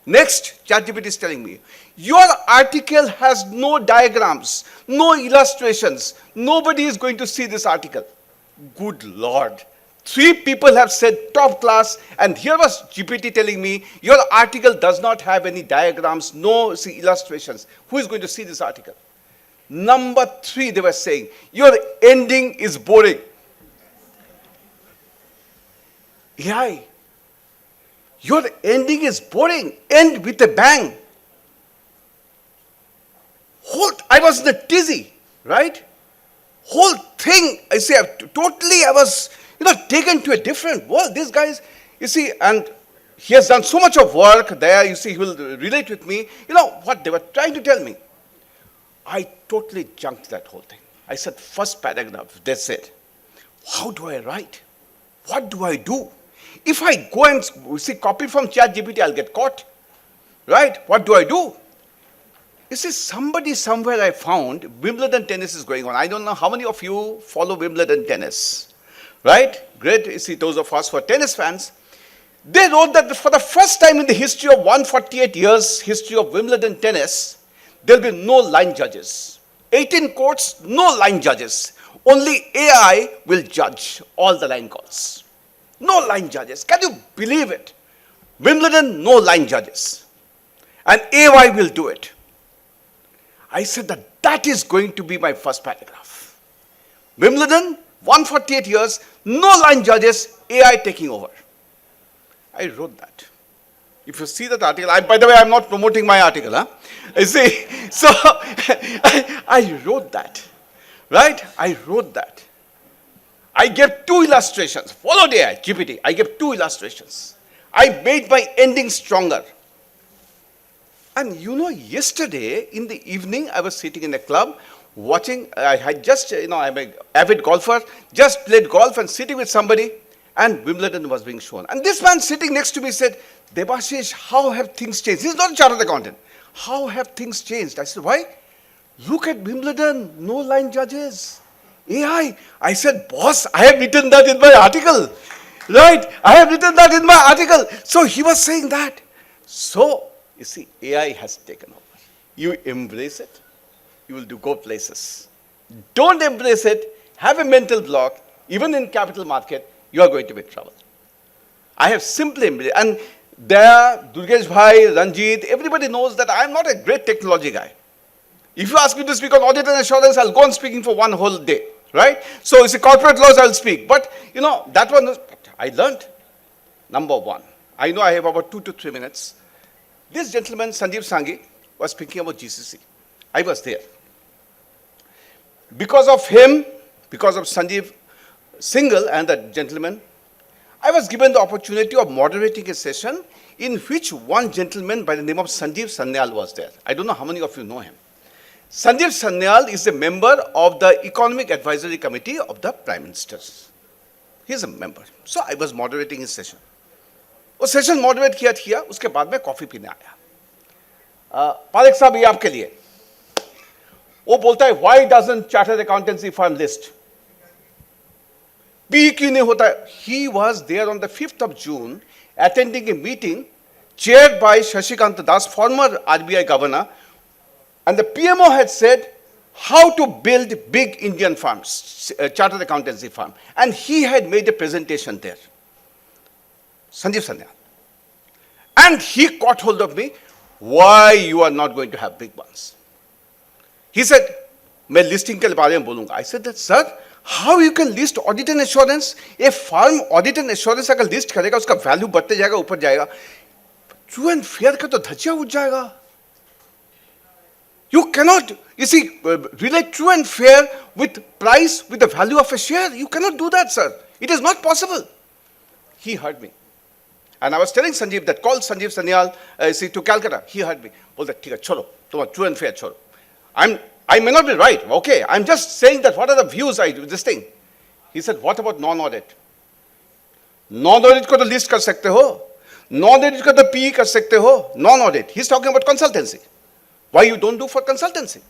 Next, ChatGPT is telling me, your article has no diagrams, no illustrations. Nobody is going to see this article. Good Lord. 3 people have said top class, and here was GPT telling me, your article does not have any diagrams, no illustrations. Who is going to see this article? Number 3, they were saying, your ending is boring. AI. Your ending is boring. End with a bang. I was in a tizzy, right? Whole thing, I say, I was, taken to a different world. These guys, you see, and he has done so much of work there, you see, he will relate with me. You know what they were trying to tell me? I totally junked that whole thing. I said, first paragraph, they said, how do I write? What do I do? If I go and copy from ChatGPT, I'll get caught, right? What do I do? You see, somebody somewhere I found, Wimbledon tennis is going on. I don't know how many of you follow Wimbledon tennis, right? Great, you see, those of us who are tennis fans. They wrote that for the first time in the history of 148 years, history of Wimbledon tennis, there'll be no line judges. 18 courts, no line judges. Only AI will judge all the line calls. No line judges. Can you believe it? Wimbledon, no line judges. And AI will do it. I said that is going to be my first paragraph. Wimbledon, 148 years, no line judges, AI taking over. I wrote that. If you see that article, by the way, I'm not promoting my article. You see, so I wrote that, right? I wrote that. I gave 2 illustrations. Followed AI, GPT. I gave 2 illustrations. I made my ending stronger. And yesterday in the evening, I was sitting in a club watching. I had just, I'm an avid golfer, just played golf and sitting with somebody, and Wimbledon was being shown. And this man sitting next to me said, Debashish, how have things changed? He's not a chartered accountant. How have things changed? I said, why? Look at Wimbledon, no line judges. AI. I said, boss, I have written that in my article. Right? I have written that in my article. So he was saying that. So, you see, AI has taken over. You embrace it, you will go places. Don't embrace it, have a mental block, even in capital market, you are going to be in trouble. I have simply embraced, and there, Durgesh Bhai, Ranjit, everybody knows that I am not a great technology guy. If you ask me to speak on audit and assurance, I'll go on speaking for one whole day, right? So it's a corporate laws, I'll speak. But, that one, I learned. Number 1, I know I have about 2 to 3 minutes. This gentleman, Sanjeev Sanghi, was speaking about GCC. I was there. Because of him, because of Sanjeev Singhal and the gentleman, I was given the opportunity of moderating a session in which one gentleman by the name of Sanjeev Sanyal was there. I don't know how many of you know him. Sanjeev Sanyal is a member of the Economic Advisory Committee of the Prime Minister. He is a member. So I was moderating his session. वो session moderate किया उसके बाद में coffee पीने आया पारेख साहब ये आपके लिए वो बोलता है why doesn't chartered accountancy firm list पी क्यों नहीं होता है he was there on the 5th of June attending a meeting chaired by Shashikant Das, former RBI governor, and the PMO had said how to build big Indian firms, chartered accountancy firm, and he had made a presentation there. Sanjeev Sanyal. And he caught hold of me, why you are not going to have big ones. He said, मैं listing के बारे में बोलूँगा. I said that, sir, how you can list audit and assurance? A firm audit and assurance अगर list करेगा, उसका value बढ़ते जाएगा, ऊपर जाएगा. True and fair का तो धज्जिया उठ जाएगा. You cannot, you see, relate true and fair with price, with the value of a share. You cannot do that, sir. It is not possible. He heard me. And I was telling Sanjeev that call Sanjeev Sanyal to Calcutta. He heard me. बोलता ठीक है छोड़ो तुम्हारा true and fair छोड़ो. I may not be right. Okay, I'm just saying that what are the views I do this thing. He said what about non-audit? Non-audit को तो list कर सकते हो. Non-audit को तो PE कर सकते हो. Non-audit. He's talking about consultancy. Why you don't do for consultancy?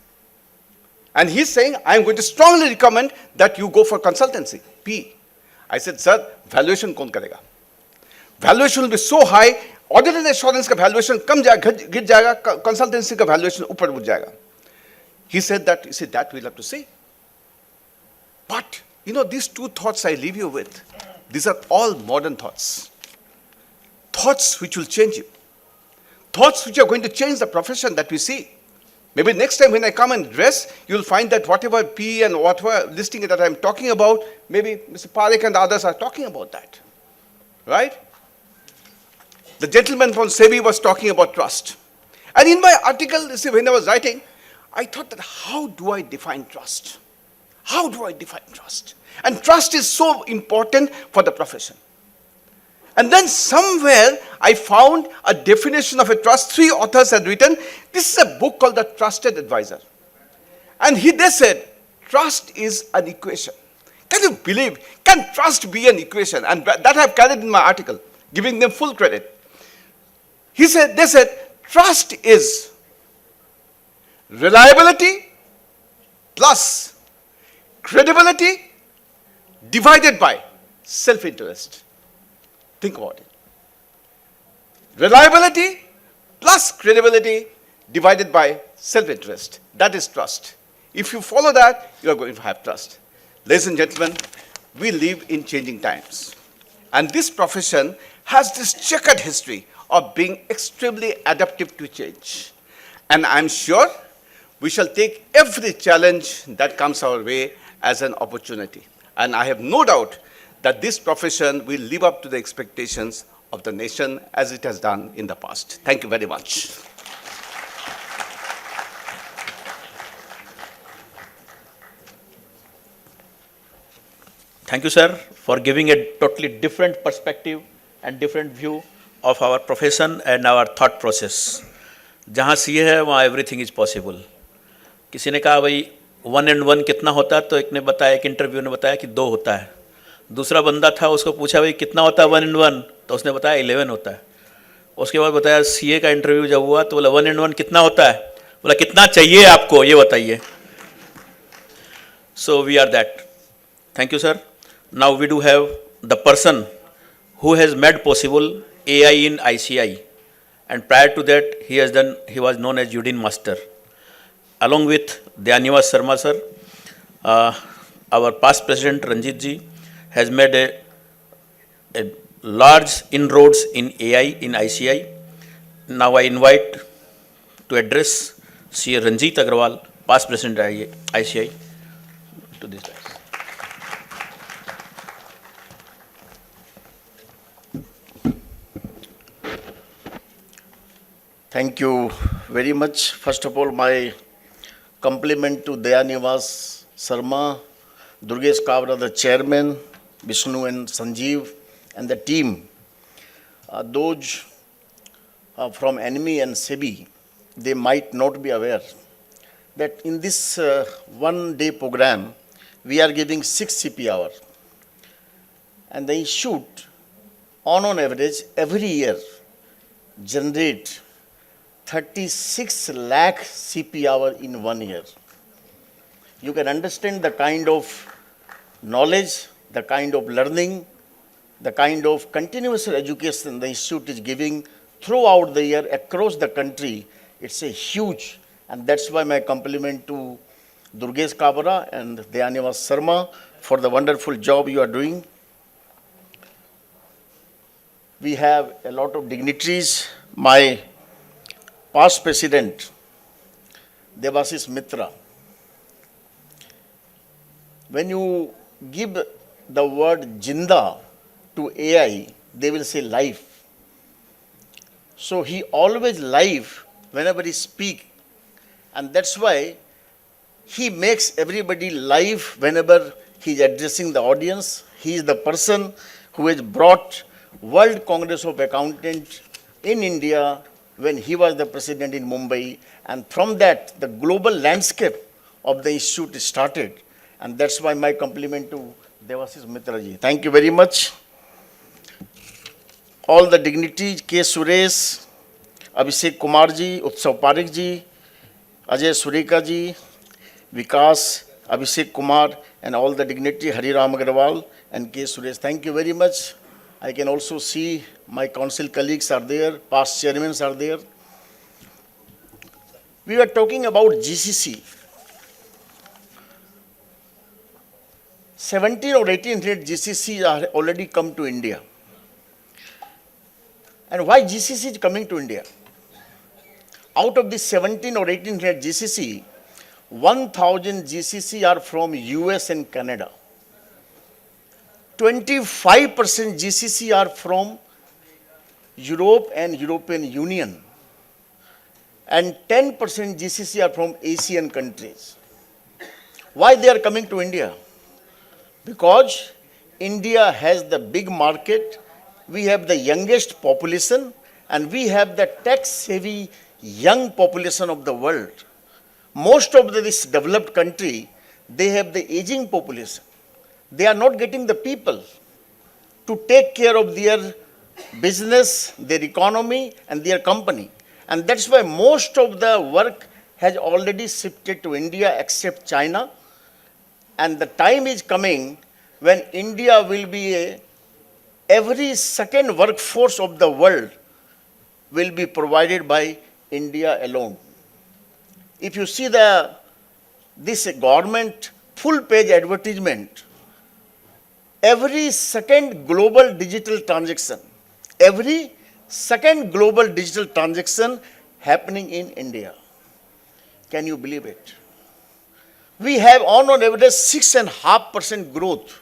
And he's saying I'm going to strongly recommend that you go for consultancy. PE. I said sir valuation कौन करेगा? Valuation will be so high, audit and assurance का valuation कम जाएगा, गिर जाएगा, consultancy का valuation ऊपर उठ जाएगा. He said that, you see, that we'll have to see. But, you know, these two thoughts I leave you with, these are all modern thoughts. Thoughts which will change you. Thoughts which are going to change the profession that we see. Maybe next time when I come and address, you'll find that whatever P and whatever listing that I'm talking about, maybe Mr. Parekh and others are talking about that. Right? The gentleman from SEBI was talking about trust. And in my article, you see, when I was writing, I thought that how do I define trust? How do I define trust? And trust is so important for the profession. And then somewhere I found a definition of a trust. 3 authors had written, this is a book called The Trusted Advisor. And they said, trust is an equation. Can you believe, can trust be an equation? And that I've carried in my article, giving them full credit. They said, trust is reliability plus credibility divided by self-interest. Think about it. Reliability plus credibility divided by self-interest. That is trust. If you follow that, you are going to have trust. Ladies and gentlemen, we live in changing times. And this profession has this checkered history of being extremely adaptive to change. And I'm sure we shall take every challenge that comes our way as an opportunity. And I have no doubt that this profession will live up to the expectations of the nation as it has done in the past. Thank you very much. Thank you, sir, for giving a totally different perspective and different view of our profession and our thought process. जहाँ CA है वहाँ everything is possible. किसी ने कहा भाई 1 and 1 कितना होता है, तो एक ने बताया, एक इंटरव्यू ने बताया कि 2 होता है. दूसरा बंदा था, उसको पूछा भाई कितना होता है 1 and 1, तो उसने बताया 11 होता है. उसके बाद बताया CA का इंटरव्यू जब हुआ तो बोला 1 and 1 कितना होता है, बोला कितना चाहिए आपको ये बताइए. So we are that. Thank you, sir. Now we do have the person who has made possible AI in ICAI, and prior to that he was known as Udin Master. Along with Dayaniwas Sharma sir, our past president Ranjit ji has made a large inroads in AI in ICAI. Now I invite to address Sri Ranjit Agrawal, past president ICAI, to this guys. Thank you very much. First of all, my compliment to Dayaniwas, Sharma, Durgesh Kabra, the chairman, Vishnu and Sanjeev, and the team. Those from ANMI and SEBI, they might not be aware that in this one-day program, we are giving 6 CP hours. And the institute, on average, every year, generate 36 lakh CP hour in 1 year. You can understand the kind of knowledge, the kind of learning, the kind of continuous education the institute is giving throughout the year across the country. It's a huge, and that's why my compliment to Durgesh Kabra and Dayaniwas Sharma for the wonderful job you are doing. We have a lot of dignitaries. My past president, Devashish Mitra, when you give the word Jinda to AI, they will say life. So he always live whenever he speak, and that's why he makes everybody live whenever he is addressing the audience. He is the person who has brought World Congress of Accountants in India when he was the president in Mumbai, and from that the global landscape of the institute started, and that's why my compliment to Devashish Mitra ji. Thank you very much. All the dignitaries, K. Suresh, Abhishek Kumar ji, Utsav Parekh ji, Ajay Sureka ji, Vikas, Abhishek Kumar, and all the dignitaries, Hari Ram Agrawal and K. Suresh. Thank you very much. I can also see my council colleagues are there, past chairmen are there. We were talking about GCC. 17 or 1800 GCCs are already come to India. And why GCC is coming to India? Out of this 17 or 1800 GCC, 1000 GCC are from US and Canada. 25% GCC are from Europe and European Union. And 10% GCC are from Asian countries. Why they are coming to India? Because India has the big market, we have the youngest population, and we have the tech-savvy young population of the world. Most of this developed country, they have the aging population. They are not getting the people to take care of their business, their economy, and their company. And that's why most of the work has already shifted to India except China. And the time is coming when India will be every second workforce of the world will be provided by India alone. If you see this government full-page advertisement, every second global digital transaction happening in India. Can you believe it? We have on average 6.5% growth,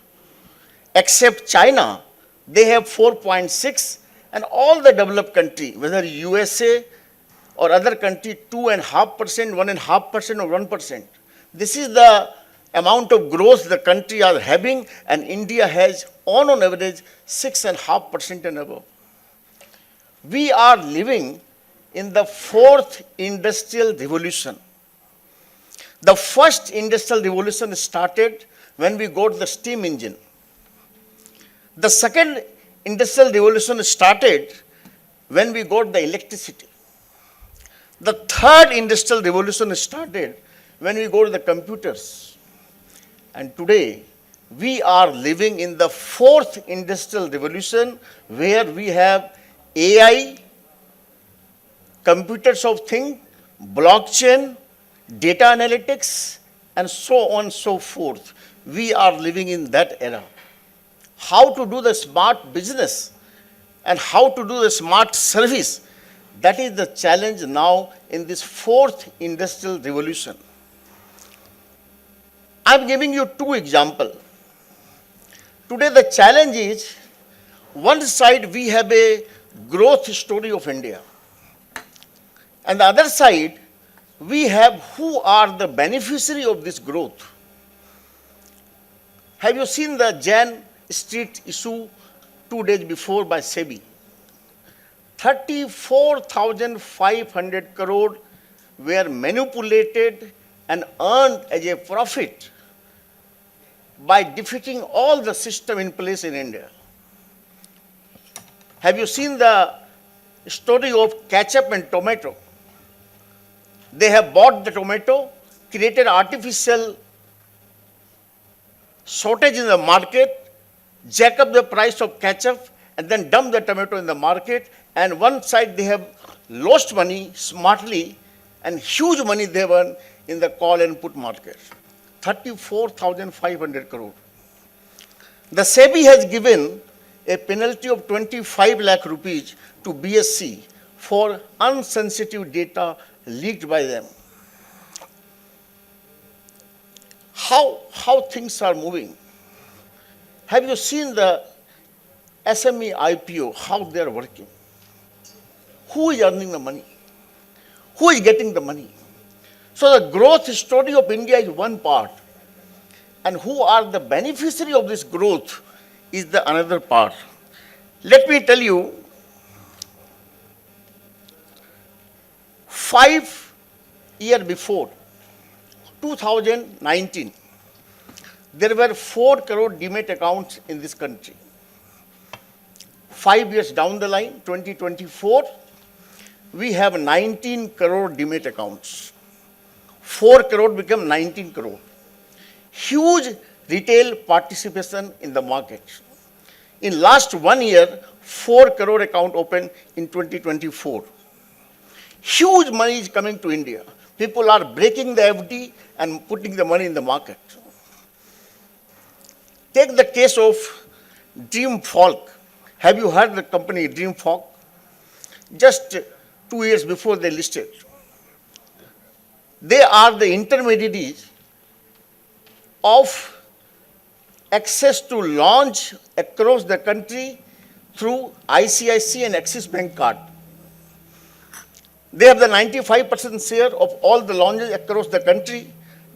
except China, they have 4.6, and all the developed countries, whether USA or other country, 2.5%, 1.5% or 1%. This is the amount of growth the country are having, and India has on average 6.5% and above. We are living in the fourth industrial revolution. The first industrial revolution started when we got the steam engine. The second industrial revolution started when we got the electricity. The third industrial revolution started when we got the computers. And today, we are living in the fourth industrial revolution where we have AI, computers of things, blockchain, data analytics, and so on and so forth. We are living in that era. How to do the smart business and how to do the smart service, that is the challenge now in this fourth industrial revolution. I am giving you two examples. Today the challenge is, one side we have a growth story of India. And the other side, we have who are the beneficiary of this growth. Have you seen the Jan Street issue 2 days before by SEBI? 34,500 crore were manipulated and earned as a profit by defeating all the system in place in India. Have you seen the story of ketchup and tomato? They have bought the tomato, created artificial shortage in the market, jack up the price of ketchup, and then dump the tomato in the market. And one side they have lost money smartly, and huge money they won in the call and put market. 34,500 crore. The SEBI has given a penalty of 25 lakh rupees to BSC for unsensitive data leaked by them. How things are moving? Have you seen the SME IPO, how they are working? Who is earning the money? Who is getting the money? So the growth story of India is one part, and who are the beneficiary of this growth is the another part. Let me tell you, 5 years before, 2019, there were 4 crore demat accounts in this country. 5 years down the line, 2024, we have 19 crore demat accounts. 4 crore become 19 crore. Huge retail participation in the market. In last 1 year, 4 crore account opened in 2024. Huge money is coming to India. People are breaking the FD and putting the money in the market. Take the case of Dream Folk. Have you heard the company Dream Folk? Just 2 years before they listed. They are the intermediaries of access to launch across the country through ICICI and Axis Bank card. They have the 95% share of all the launches across the country.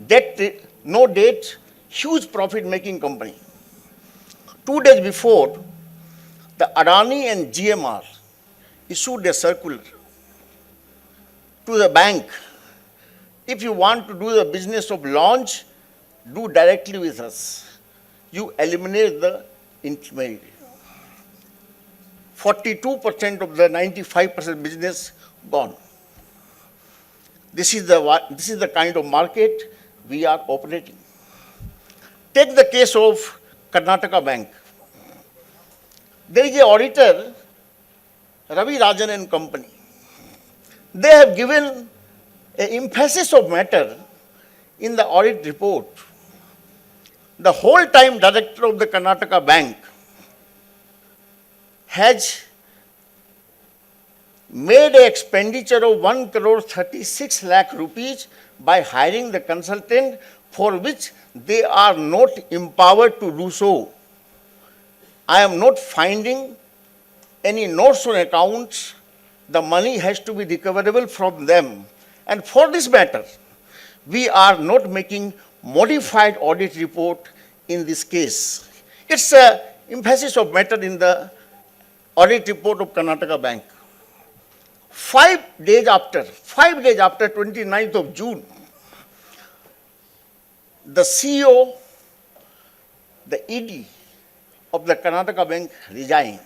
Debt, no debt, huge profit-making company. 2 days before, the Adani and GMR issued a circular to the bank. If you want to do the business of launch, do directly with us. You eliminate the intermediary. 42% of the 95% business gone. This is the kind of market we are operating. Take the case of Karnataka Bank. There is an auditor, Ravi Rajan and Company. They have given an emphasis of matter in the audit report. The whole time director of the Karnataka Bank has made an expenditure of 1 crore 36 lakh rupees by hiring the consultant, for which they are not empowered to do so. I am not finding any notes on accounts. The money has to be recoverable from them. And for this matter, we are not making modified audit report in this case. It's an emphasis of matter in the audit report of Karnataka Bank. 5 days after, 29th of June, the CEO, the ED of the Karnataka Bank resigned.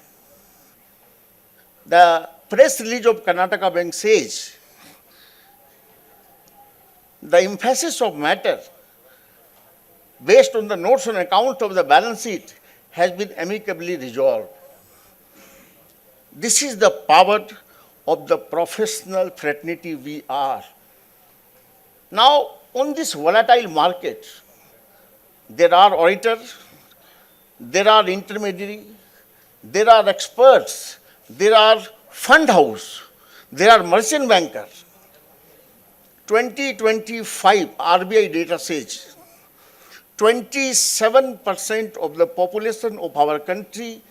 The press release of Karnataka Bank says, the emphasis of matter based on the notes on account of the balance sheet has been amicably resolved. This is the power of the professional fraternity we are. Now, on this volatile market, there are auditors, there are intermediaries, there are experts, there are fund house, there are merchant bankers. 2025 RBI data says 27% of the population of our country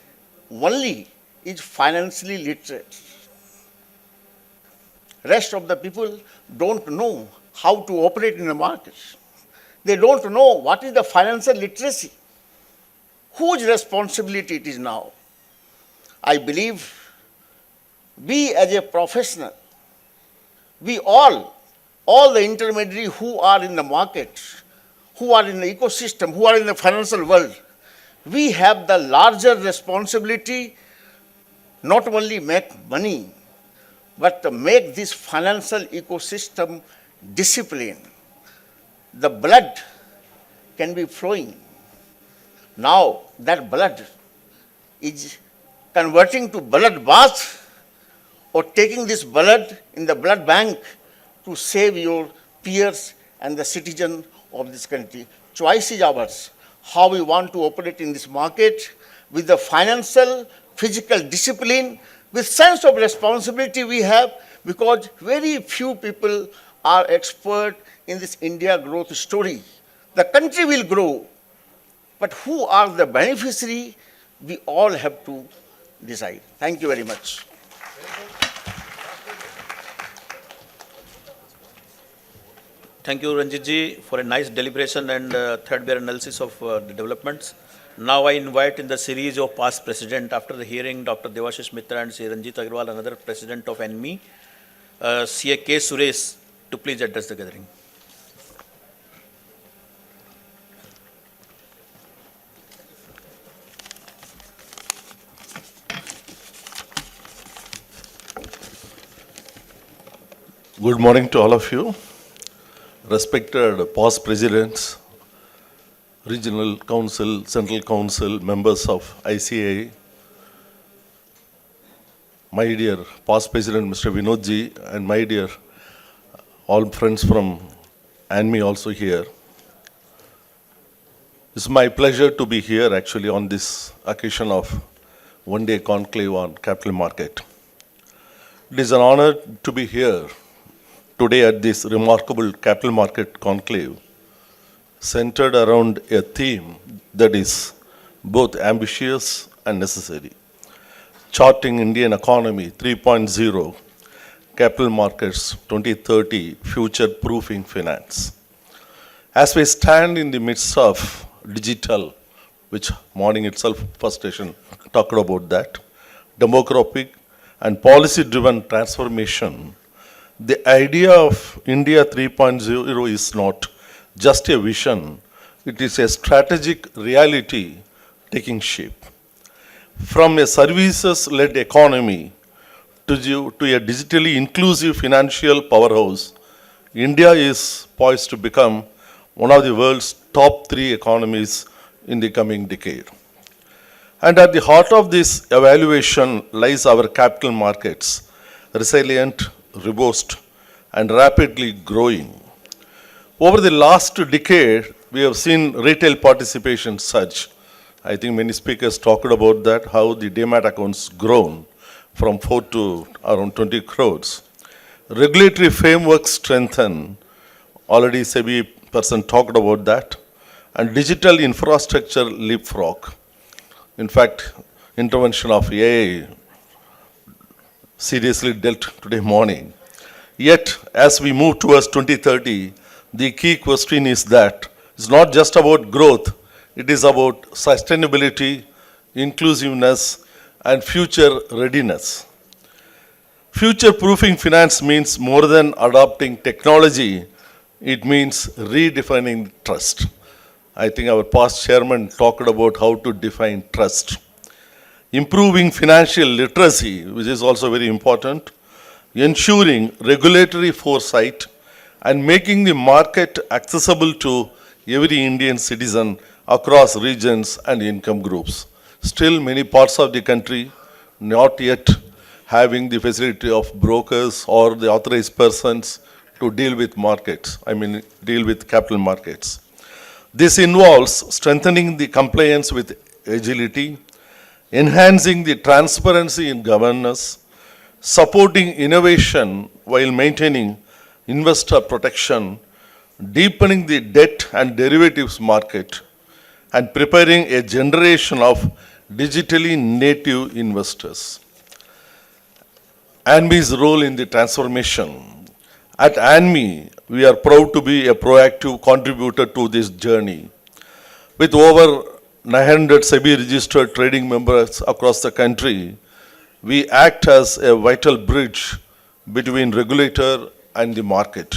only is financially literate. Rest of the people don't know how to operate in the market. They don't know what is the financial literacy. Whose responsibility it is now? I believe we as a professional, we all the intermediaries who are in the market, who are in the ecosystem, who are in the financial world, we have the larger responsibility not only make money, but to make this financial ecosystem disciplined. The blood can be flowing. Now that blood is converting to blood bath or taking this blood in the blood bank to save your peers and the citizen of this country. Choice is ours, how we want to operate in this market with the financial, physical discipline, with sense of responsibility we have, because very few people are expert in this India growth story. The country will grow, but who are the beneficiary, we all have to decide. Thank you very much. Thank you, Ranjit ji, for a nice deliberation and threadbare analysis of the developments. Now I invite in the series of past president, after the hearing Dr. Devashish Mitra and Sri Ranjit Agrawal, another president of ANMI, CA K. Suresh, to please address the gathering. Good morning to all of you. Respected past presidents, regional council, central council, members of ICAI, my dear past president Mr. Vinodji, and my dear all friends from ANMI also here. It's my pleasure to be here actually on this occasion of one-day conclave on capital market. It is an honor to be here today at this remarkable capital market conclave, centered around a theme that is both ambitious and necessary: charting Indian economy 3.0, capital markets 2030, future-proofing finance. As we stand in the midst of digital, which morning itself first session talked about that, demographic and policy-driven transformation, the idea of India 3.0 is not just a vision, it is a strategic reality taking shape. From a services-led economy to a digitally inclusive financial powerhouse, India is poised to become one of the world's top 3 economies in the coming decade. And at the heart of this evaluation lies our capital markets, resilient, robust, and rapidly growing. Over the last decade, we have seen retail participation surge. I think many speakers talked about that, how the demat accounts grown from 4 to around 20 crores. Regulatory framework strengthen. Already SEBI person talked about that. And digital infrastructure leapfrog. In fact, intervention of AI seriously dealt today morning. Yet, as we move towards 2030, the key question is that it's not just about growth, it is about sustainability, inclusiveness, and future readiness. Future-proofing finance means more than adopting technology, it means redefining trust. I think our past chairman talked about how to define trust. Improving financial literacy, which is also very important, ensuring regulatory foresight, and making the market accessible to every Indian citizen across regions and income groups. Still, many parts of the country not yet having the facility of brokers or the authorized persons to deal with markets, deal with capital markets. This involves strengthening the compliance with agility, enhancing the transparency in governance, supporting innovation while maintaining investor protection, deepening the debt and derivatives market, and preparing a generation of digitally native investors. ANMI's role in the transformation. At ANMI, we are proud to be a proactive contributor to this journey. With over 900 SEBI-registered trading members across the country, we act as a vital bridge between regulator and the market.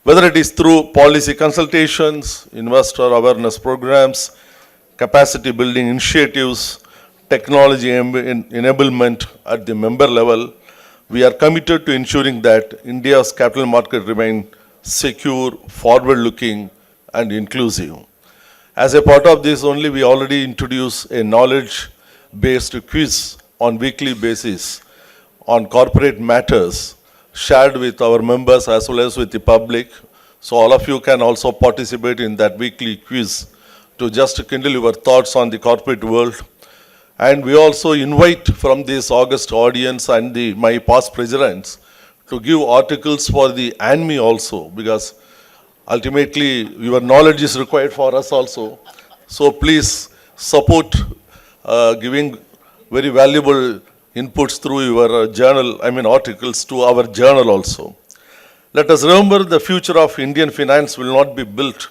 Whether it is through policy consultations, investor awareness programs, capacity building initiatives, technology enablement at the member level, we are committed to ensuring that India's capital market remain secure, forward-looking, and inclusive. As a part of this only, we already introduced a knowledge-based quiz on weekly basis on corporate matters shared with our members as well as with the public. So all of you can also participate in that weekly quiz to just kindle your thoughts on the corporate world. And we also invite from this August audience and my past presidents to give articles for the ANMI also, because ultimately your knowledge is required for us also. So please support giving very valuable inputs through your journal, articles to our journal also. Let us remember the future of Indian finance will not be built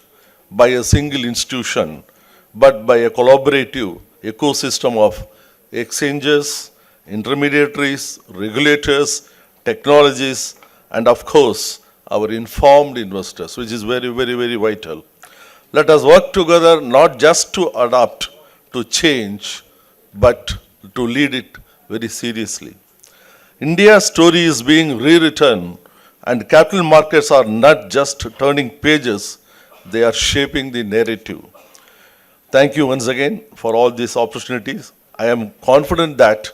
by a single institution, but by a collaborative ecosystem of exchanges, intermediaries, regulators, technologies, and of course, our informed investors, which is very, very, very vital. Let us work together not just to adapt to change, but to lead it very seriously. India's story is being rewritten, and capital markets are not just turning pages, they are shaping the narrative. Thank you once again for all these opportunities. I am confident that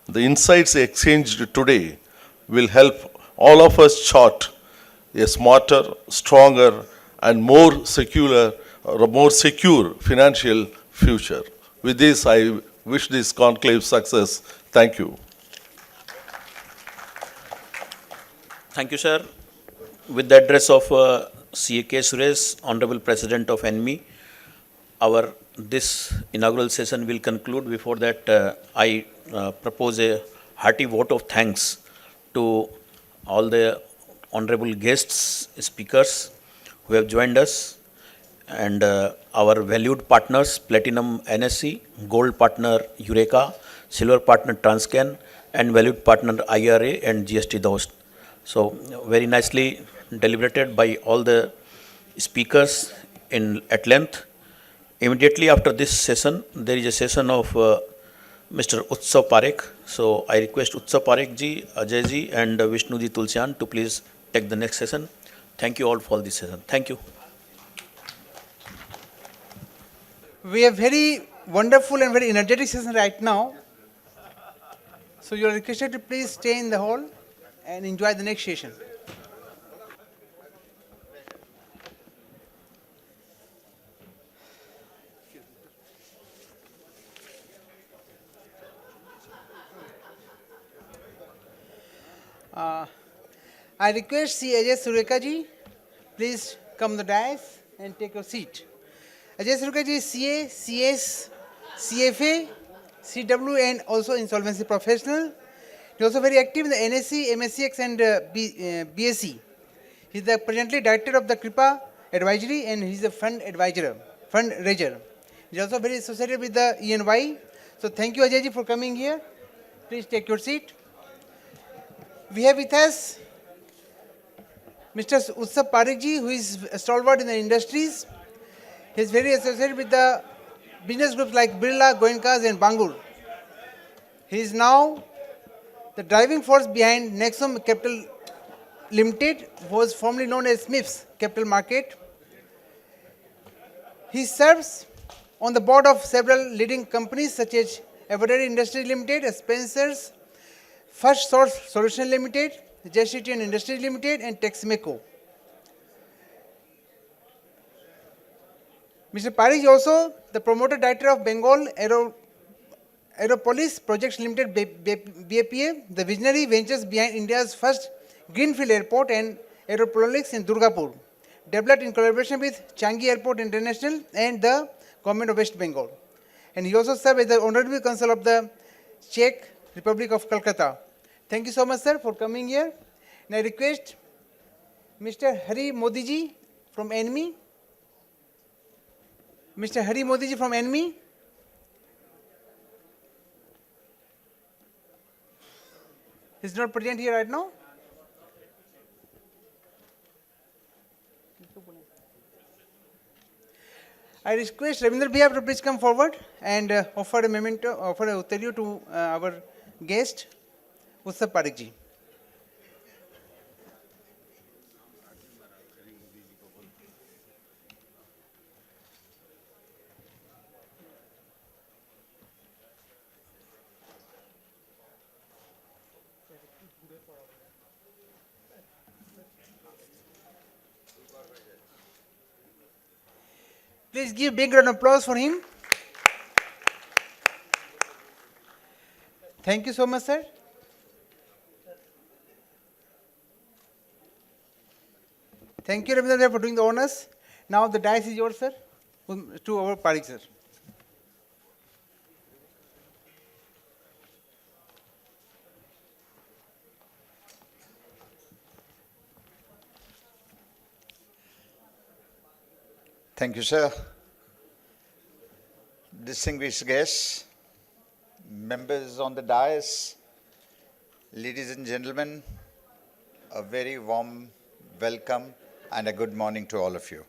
the insights exchanged today will help all of us chart a smarter, stronger, and more secure financial future. With this, I wish this conclave success. Thank you. Thank you, sir. With the address of CAK Suresh, Honorable President of ANMI, this inaugural session will conclude. Before that, I propose a hearty vote of thanks to all the honorable guests, speakers who have joined us, and our valued partners, Platinum NSE, Gold Partner Eureka, Silver Partner Transcan, and valued partner IRA and GST Dost. So very nicely deliberated by all the speakers at length. Immediately after this session, there is a session of Mr. Utsav Parekh. So I request Utsav Parekh ji, Ajay ji, and Vishnu ji Tulsian to please take the next session. Thank you all for this session. Thank you. We have very wonderful and very energetic session right now. So you are requested to please stay in the hall and enjoy the next session. I request Ajay Sureka ji, please come the dais and take your seat. Ajay Sureka ji is CA, CS, CFA, CW, and also insolvency professional. He is also very active in the NSE, MSCX, and BSE. He is presently director of the Kripa Advisory, and he is a fund raiser. He is also very associated with the ENY. So thank you, Ajay ji, for coming here. Please take your seat. We have with us Mr. Utsav Parekh ji, who is a stalwart in the industries. He is very associated with the business groups like Birla, Goenkas, and Bangur. He is now the driving force behind Nexum Capital Limited, who was formerly known as SMIPS Capital Market. He serves on the board of several leading companies such as Eveready Industries Limited, Spencer's, First Source Solution Limited, Jeshitian Industries Limited, and Texmeco. Mr. Parekh is also the promoter director of Bengal Aeropolis Projects Limited, BAPA, the visionary ventures behind India's first greenfield airport and Aeropolics in Durgapur, developed in collaboration with Changi Airport International and the Government of West Bengal. And he also served as the Honorary Consul of the Czech Republic of Kolkata. Thank you so much, sir, for coming here. And I request Mr. Hari Modiji from ANMI. Mr. Hari Modiji from ANMI. He's not present here right now. I request Ravindra Bhaiya to please come forward and offer a memento, offer a Auditorium to our guest, Utsav Parekh ji. Please give big round of applause for him. Thank you so much, sir. Thank you, Ravindra, for doing the honors. Now the dice is yours, sir, to our Parekh, sir. Thank you, sir. Distinguished guests, members on the dais, ladies and gentlemen, a very warm welcome and a good morning to all of you.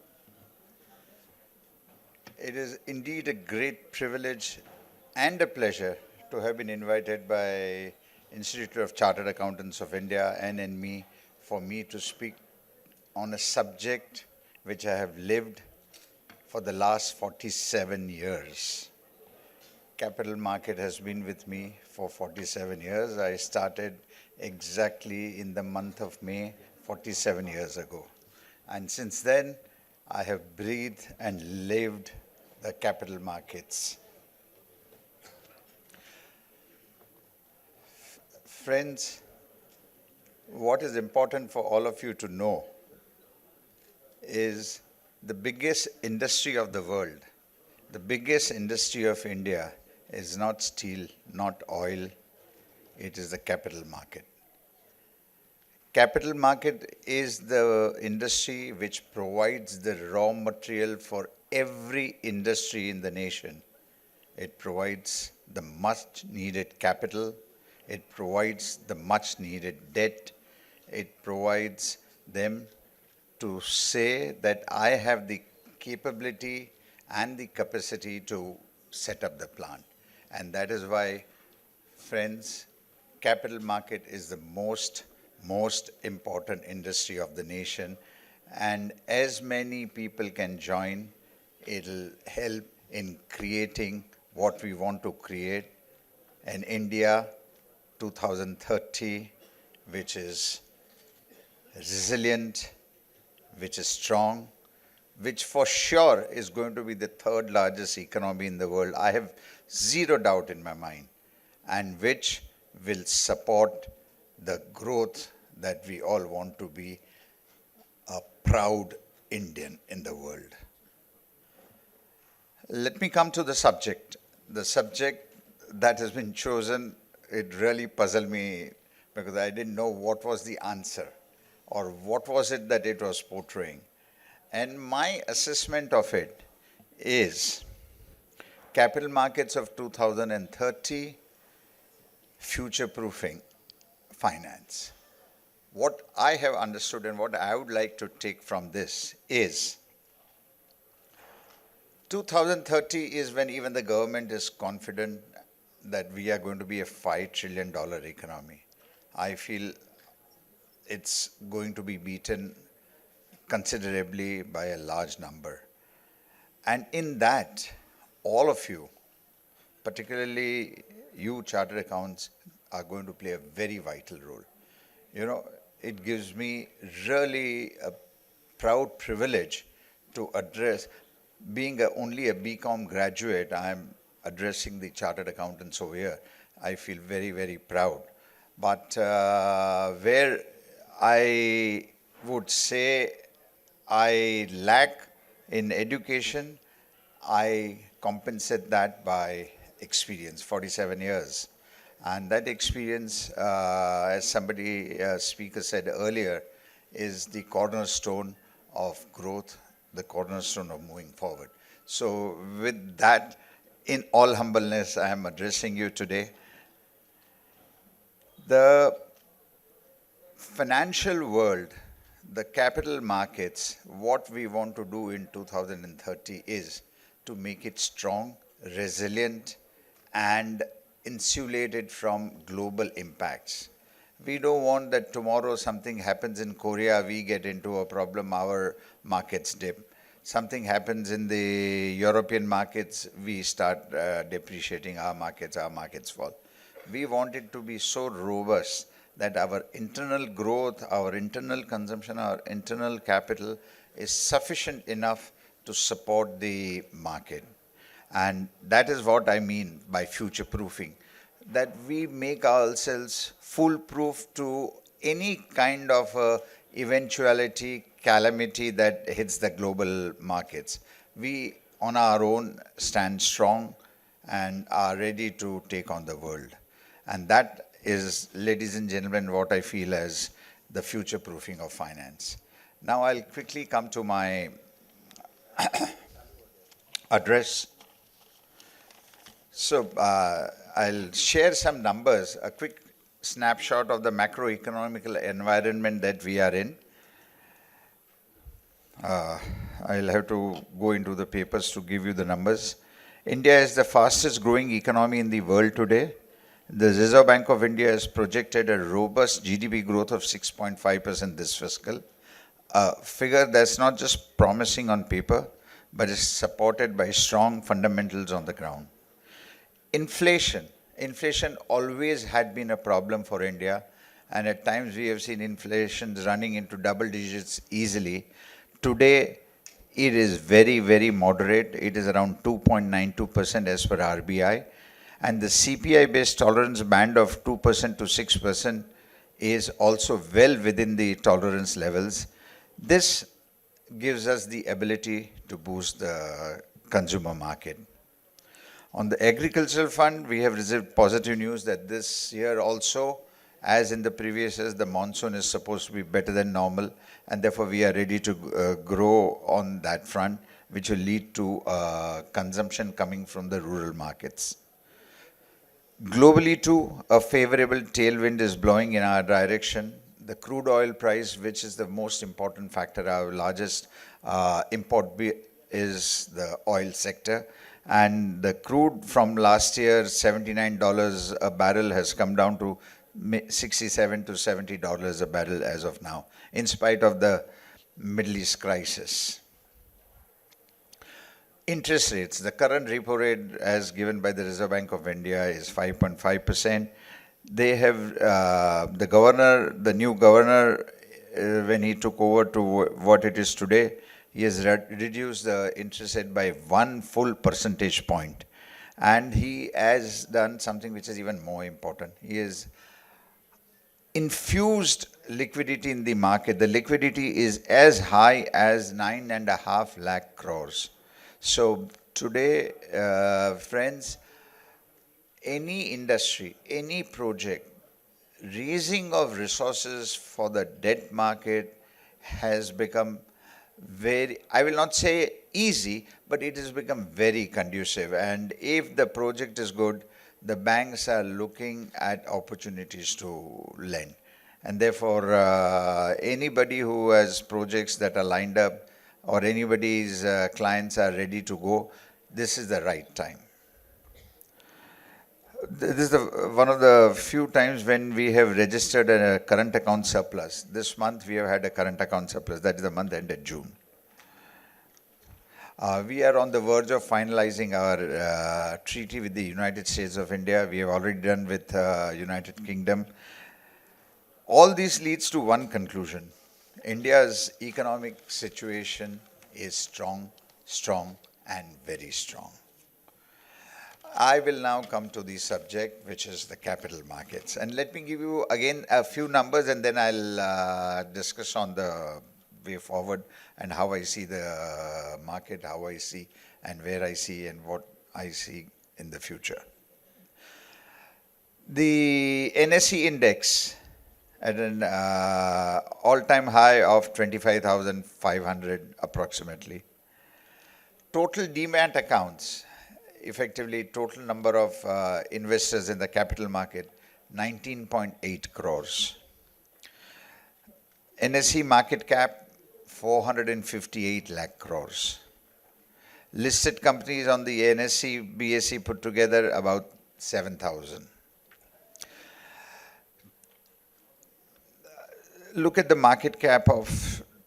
It is indeed a great privilege and a pleasure to have been invited by Institute of Chartered Accountants of India, ANMI, for me to speak on a subject which I have lived for the last 47 years. Capital market has been with me for 47 years. I started exactly in the month of May 47 years ago. And since then, I have breathed and lived the capital markets. Friends, what is important for all of you to know is the biggest industry of the world, the biggest industry of India is not steel, not oil, it is the capital market. Capital market is the industry which provides the raw material for every industry in the nation. It provides the much needed capital, it provides the much needed debt, it provides them to say that I have the capability and the capacity to set up the plant. And that is why, friends, capital market is the most important industry of the nation. And as many people can join, it'll help in creating what we want to create, an India 2030, which is resilient, which is strong, which for sure is going to be the third largest economy in the world. I have zero doubt in my mind, and which will support the growth that we all want to be a proud Indian in the world. Let me come to the subject. The subject that has been chosen, it really puzzled me because I didn't know what was the answer or what was it that it was portraying. And my assessment of it is capital markets of 2030, future-proofing finance. What I have understood and what I would like to take from this is 2030 is when even the government is confident that we are going to be a $5 trillion economy. I feel it's going to be beaten considerably by a large number. And in that, all of you, particularly you chartered accountants, are going to play a very vital role. You know, it gives me really a proud privilege to address, being only a BCom graduate, I'm addressing the chartered accountants over here. I feel very, very proud. But where I would say I lack in education, I compensate that by experience, 47 years. And that experience, as somebody speaker said earlier, is the cornerstone of growth, the cornerstone of moving forward. So with that, in all humbleness, I am addressing you today. The financial world, the capital markets, what we want to do in 2030 is to make it strong, resilient, and insulated from global impacts. We don't want that tomorrow something happens in Korea, we get into a problem, our markets dip. Something happens in the European markets, we start depreciating our markets fall. We want it to be so robust that our internal growth, our internal consumption, our internal capital is sufficient enough to support the market. And that is what I mean by future-proofing, that we make ourselves foolproof to any kind of eventuality, calamity that hits the global markets. We, on our own, stand strong and are ready to take on the world. And that is, ladies and gentlemen, what I feel as the future-proofing of finance. Now I'll quickly come to my address. So I'll share some numbers, a quick snapshot of the macroeconomical environment that we are in. I'll have to go into the papers to give you the numbers. India is the fastest growing economy in the world today. The Reserve Bank of India has projected a robust GDP growth of 6.5% this fiscal. A figure that's not just promising on paper, but is supported by strong fundamentals on the ground. Inflation always had been a problem for India, and at times we have seen inflation running into double digits easily. Today, it is very, very moderate. It is around 2.92% as per RBI. And the CPI-based tolerance band of 2% to 6% is also well within the tolerance levels. This gives us the ability to boost the consumer market. On the agricultural front, we have received positive news that this year also, as in the previous years, the monsoon is supposed to be better than normal, and therefore we are ready to grow on that front, which will lead to consumption coming from the rural markets. Globally too, a favorable tailwind is blowing in our direction. The crude oil price, which is the most important factor, our largest import is the oil sector. And the crude from last year, $79 a barrel, has come down to $67 to $70 a barrel as of now, in spite of the Middle East crisis. Interest rates, the current repo rate as given by the Reserve Bank of India is 5.5%. They have, the new governor, when he took over to what it is today, he has reduced the interest rate by 1 full percentage point. And he has done something which is even more important. He has infused liquidity in the market. The liquidity is as high as 9.5 lakh crores. So today, friends, any industry, any project, raising of resources for the debt market has become very, I will not say easy, but it has become very conducive. And if the project is good, the banks are looking at opportunities to lend. And therefore, anybody who has projects that are lined up, or anybody's clients are ready to go, this is the right time. This is one of the few times when we have registered a current account surplus. This month we have had a current account surplus. That is the month ended June. We are on the verge of finalizing our treaty with the United States of India. We have already done with United Kingdom. All this leads to one conclusion. India's economic situation is strong, and very strong. I will now come to the subject, which is the capital markets. And let me give you again a few numbers, and then I'll discuss on the way forward and how I see the market, how I see and where I see and what I see in the future. The NSE index at an all-time high of 25,500 approximately. Total demat accounts, effectively total number of investors in the capital market, 19.8 crores. NSE market cap, 458 lakh crores. Listed companies on the NSE, BSE put together about 7,000. Look at the market cap of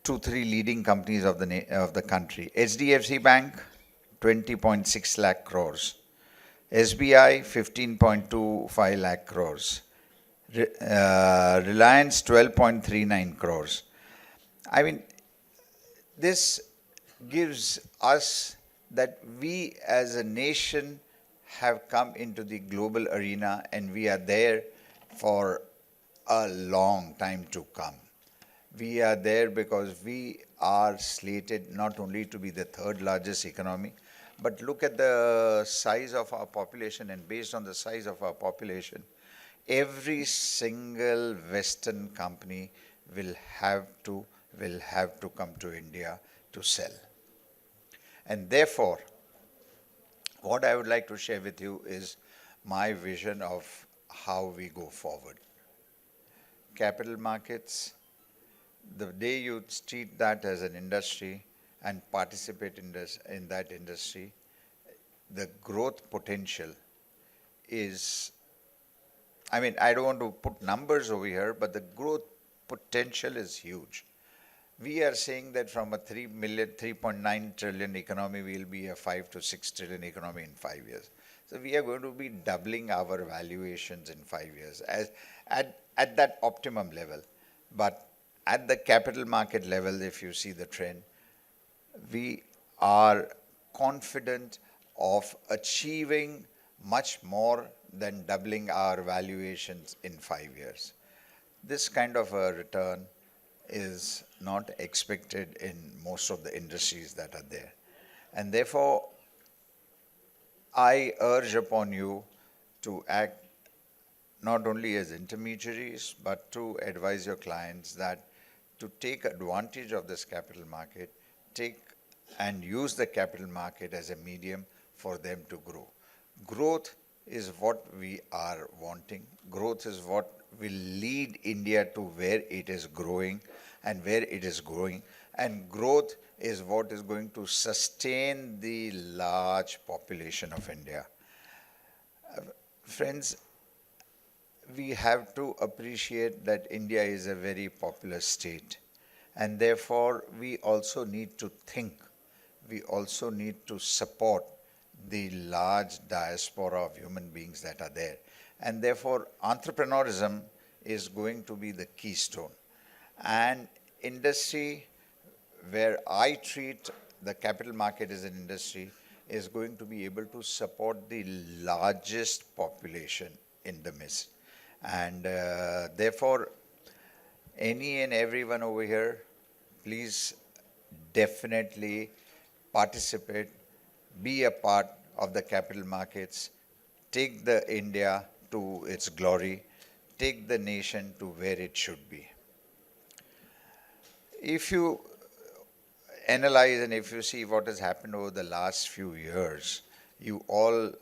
2-3 leading companies of the country. HDFC Bank, 20.6 lakh crores. SBI, 15.25 lakh crores. Reliance, 12.39 crores. I mean, this gives us that we as a nation have come into the global arena and we are there for a long time to come. We are there because we are slated not only to be the third largest economy, but look at the size of our population, and based on the size of our population, every single Western company will have to come to India to sell. And therefore, what I would like to share with you is my vision of how we go forward. Capital markets, the day you treat that as an industry and participate in that industry, the growth potential is, I mean, I don't want to put numbers over here, but the growth potential is huge. We are saying that from a 3.9 trillion economy, we will be a 5 to 6 trillion economy in 5 years. So we are going to be doubling our valuations in 5 years at that optimum level. But at the capital market level, if you see the trend, we are confident of achieving much more than doubling our valuations in 5 years. This kind of a return is not expected in most of the industries that are there. And therefore, I urge upon you to act not only as intermediaries, but to advise your clients that to take advantage of this capital market, take and use the capital market as a medium for them to grow. Growth is what we are wanting. Growth is what will lead India to where it is growing and where it is growing. And growth is what is going to sustain the large population of India. Friends, we have to appreciate that India is a very populous state. And therefore, we also need to think. We also need to support the large diaspora of human beings that are there. And therefore, entrepreneurism is going to be the keystone. And industry, where I treat the capital market as an industry, is going to be able to support the largest population in the midst. And therefore, any and everyone over here, please definitely participate, be a part of the capital markets, take the India to its glory, take the nation to where it should be. If you analyze and if you see what has happened over the last few years, you all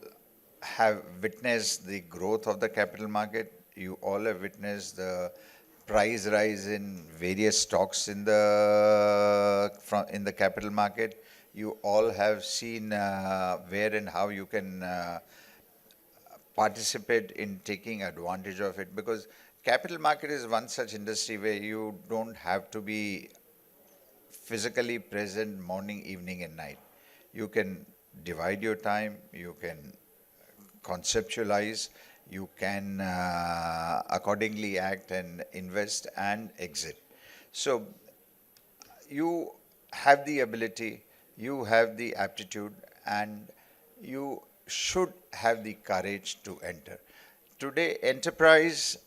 have witnessed the growth of the capital market. You all have witnessed the price rise in various stocks in the capital market. You all have seen where and how you can participate in taking advantage of it, because capital market is one such industry where you don't have to be physically present morning, evening and night. You can divide your time, you can conceptualize, you can accordingly act and invest and exit. So you have the ability, you have the aptitude, and you should have the courage to enter. Today, enterprise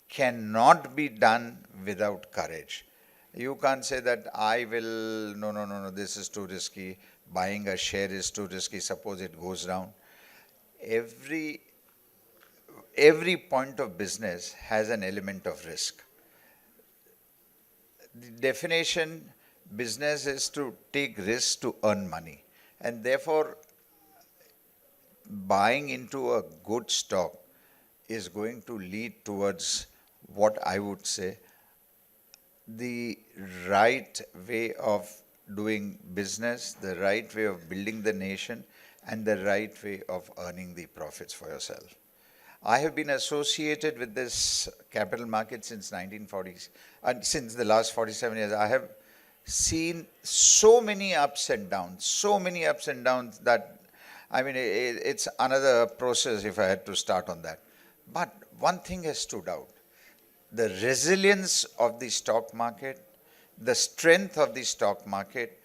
cannot be done without courage. You can't say that I will, no, this is too risky, buying a share is too risky, suppose it goes down. every point of business has an element of risk. The definition, business is to take risks to earn money. And therefore, buying into a good stock is going to lead towards what I would say the right way of doing business, the right way of building the nation, and the right way of earning the profits for yourself. I have been associated with this capital market since 1940s, and since the last 47 years. I have seen so many ups and downs that, I mean, it's another process if I had to start on that. But one thing has stood out. The resilience of the stock market, the strength of the stock market,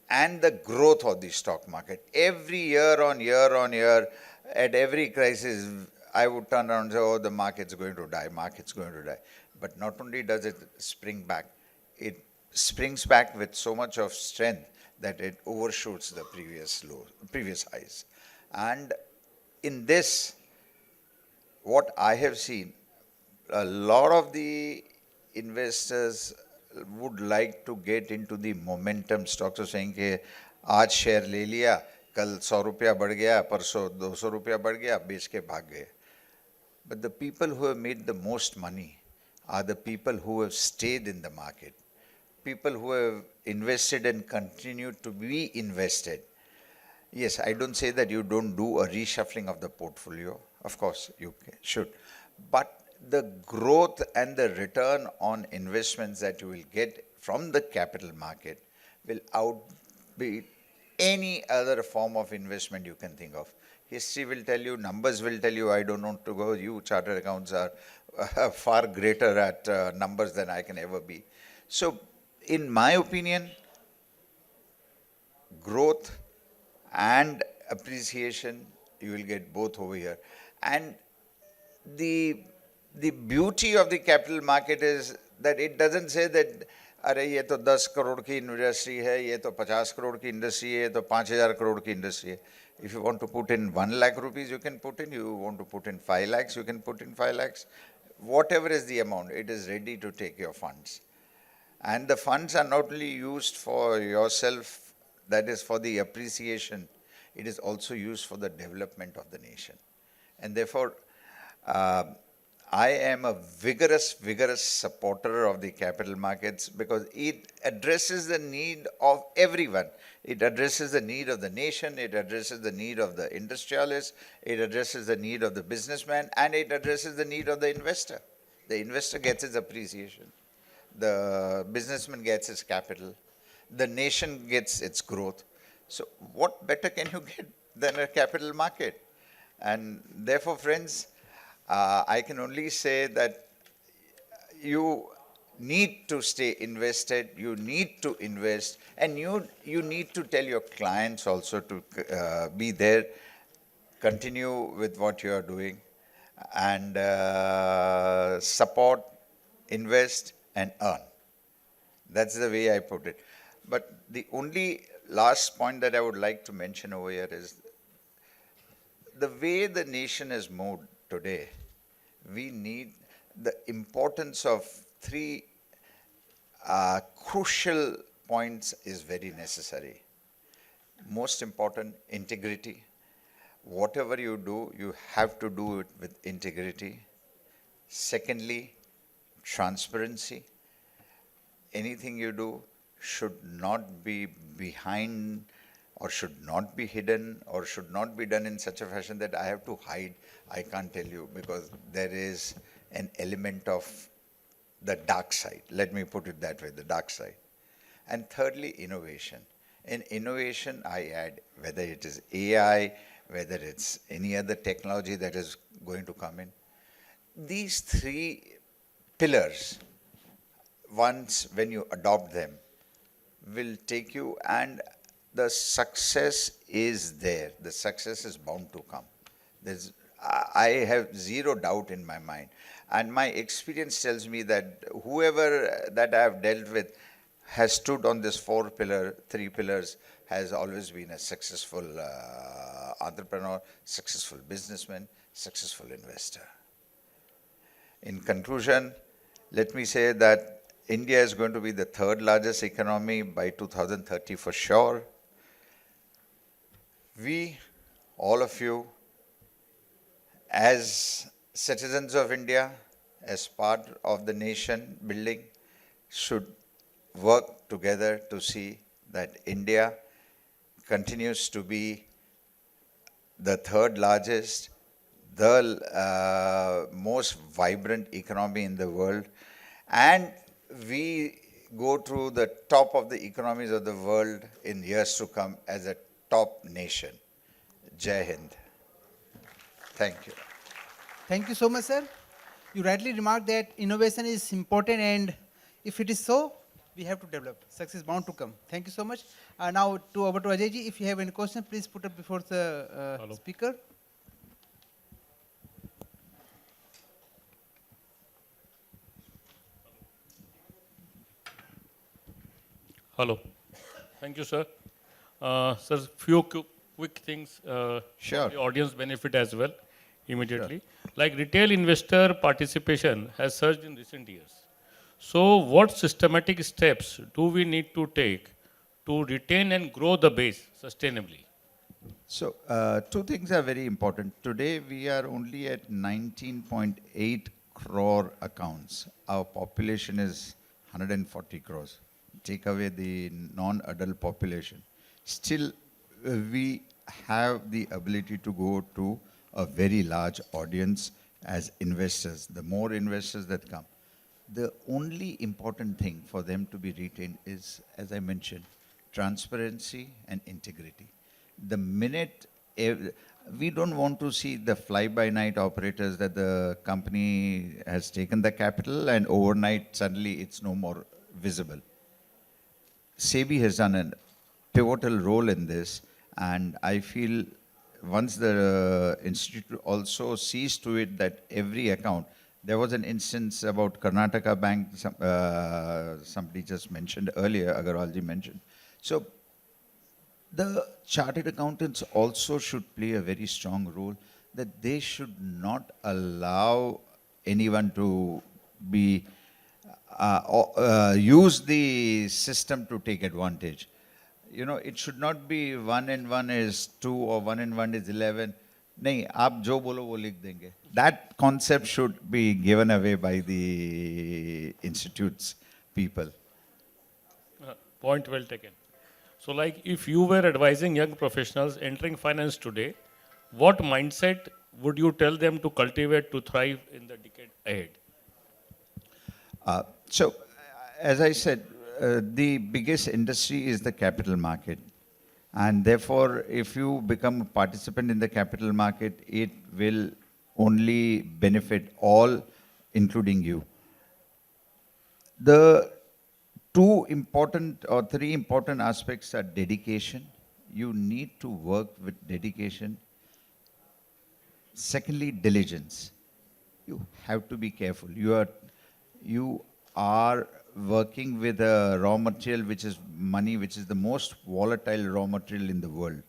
and the growth of the stock market. Every year on year, at every crisis, I would turn around and say, oh, the market's going to die, market's going to die. But not only does it spring back, it springs back with so much of strength that it overshoots the previous highs. And in this, what I have seen, a lot of the investors would like to get into the momentum stocks of saying कि आज share ले लिया, कल 100 रुपया बढ़ गया, परसों 200 रुपया बढ़ गया, बेच के भाग गए. But the people who have made the most money are the people who have stayed in the market, people who have invested and continued to be invested. Yes, I don't say that you don't do a reshuffling of the portfolio. Of course, you should. But the growth and the return on investments that you will get from the capital market will outbeat any other form of investment you can think of. History will tell you, numbers will tell you, I don't want to go. You chartered accountants are far greater at numbers than I can ever be. So, in my opinion, growth and appreciation, you will get both over here. And the beauty of the capital market is that it doesn't say that, अरे ये तो 10 करोड़ की industry है, ये तो 50 करोड़ की industry है, ये तो 5,000 करोड़ की इंडस्ट्री है. If you want to put in 1 lakh rupees, you can put in. You want to put in 5 lakhs, you can put in 5 lakhs. Whatever is the amount, it is ready to take your funds. And the funds are not only used for yourself, that is for the appreciation, it is also used for the development of the nation. And therefore, I am a vigorous supporter of the capital markets because it addresses the need of everyone. It addresses the need of the nation, it addresses the need of the industrialist, it addresses the need of the businessman, and it addresses the need of the investor. The investor gets his appreciation, the businessman gets his capital, the nation gets its growth. So what better can you get than a capital market? And therefore, friends, I can only say that you need to stay invested, you need to invest, and you need to tell your clients also to be there, continue with what you are doing, and support, invest, and earn. That's the way I put it. But the only last point that I would like to mention over here is the way the nation is moved today. We need the importance of 3 crucial points is very necessary. Most important, integrity. Whatever you do, you have to do it with integrity. Secondly, transparency. Anything you do should not be behind or should not be hidden or should not be done in such a fashion that I have to hide, I can't tell you, because there is an element of the dark side. Let me put it that way, the dark side. And thirdly, innovation. In innovation, I add whether it is AI, whether it's any other technology that is going to come in. These 3 pillars, once when you adopt them, will take you, and the success is there. The success is bound to come. I have zero doubt in my mind. And my experience tells me that whoever that I have dealt with has stood on this 3 pillars, has always been a successful entrepreneur, successful businessman, successful investor. In conclusion, let me say that India is going to be the third largest economy by 2030 for sure. We, all of you, as citizens of India, as part of the nation building, should work together to see that India continues to be the third largest, the most vibrant economy in the world, and we go to the top of the economies of the world in years to come as a top nation. Jai Hind. Thank you. Thank you so much, sir. You rightly remarked that innovation is important, and if it is so, we have to develop. Success is bound to come. Thank you so much. Now, over to Ajay ji. If you have any question, please put up before the speaker. Hello. Thank you, sir. Sir, few quick things Sure. for the audience benefit as well, immediately. Like retail investor participation has surged in recent years. So what systematic steps do we need to take to retain and grow the base sustainably? So, two things are very important. Today, we are only at 19.8 crore accounts. Our population is 140 crores. Take away the non-adult population. Still, we have the ability to go to a very large audience as investors. The more investors that come, the only important thing for them to be retained is, as I mentioned, transparency and integrity. The minute we don't want to see the fly-by-night operators that the company has taken the capital and overnight suddenly it's no more visible. SEBI has done a pivotal role in this, and I feel once the institute also sees to it that every account, there was an instance about Karnataka Bank, somebody just mentioned earlier, Agrawal ji mentioned. So the chartered accountants also should play a very strong role, that they should not allow anyone to be use the system to take advantage. You know, it should not be 1 and 1 is 2 or 1 and 1 is 11. नहीं, आप जो बोलो वो लिख देंगे. That concept should be given away by the institute's people. Point well taken. So like if you were advising young professionals entering finance today, what mindset would you tell them to cultivate to thrive in the decade ahead? So, as I said, the biggest industry is the capital market. And therefore, if you become a participant in the capital market, it will only benefit all, including you. The two important or three important aspects are dedication. You need to work with dedication. Secondly, diligence. You have to be careful. You are working with a raw material which is money, which is the most volatile raw material in the world.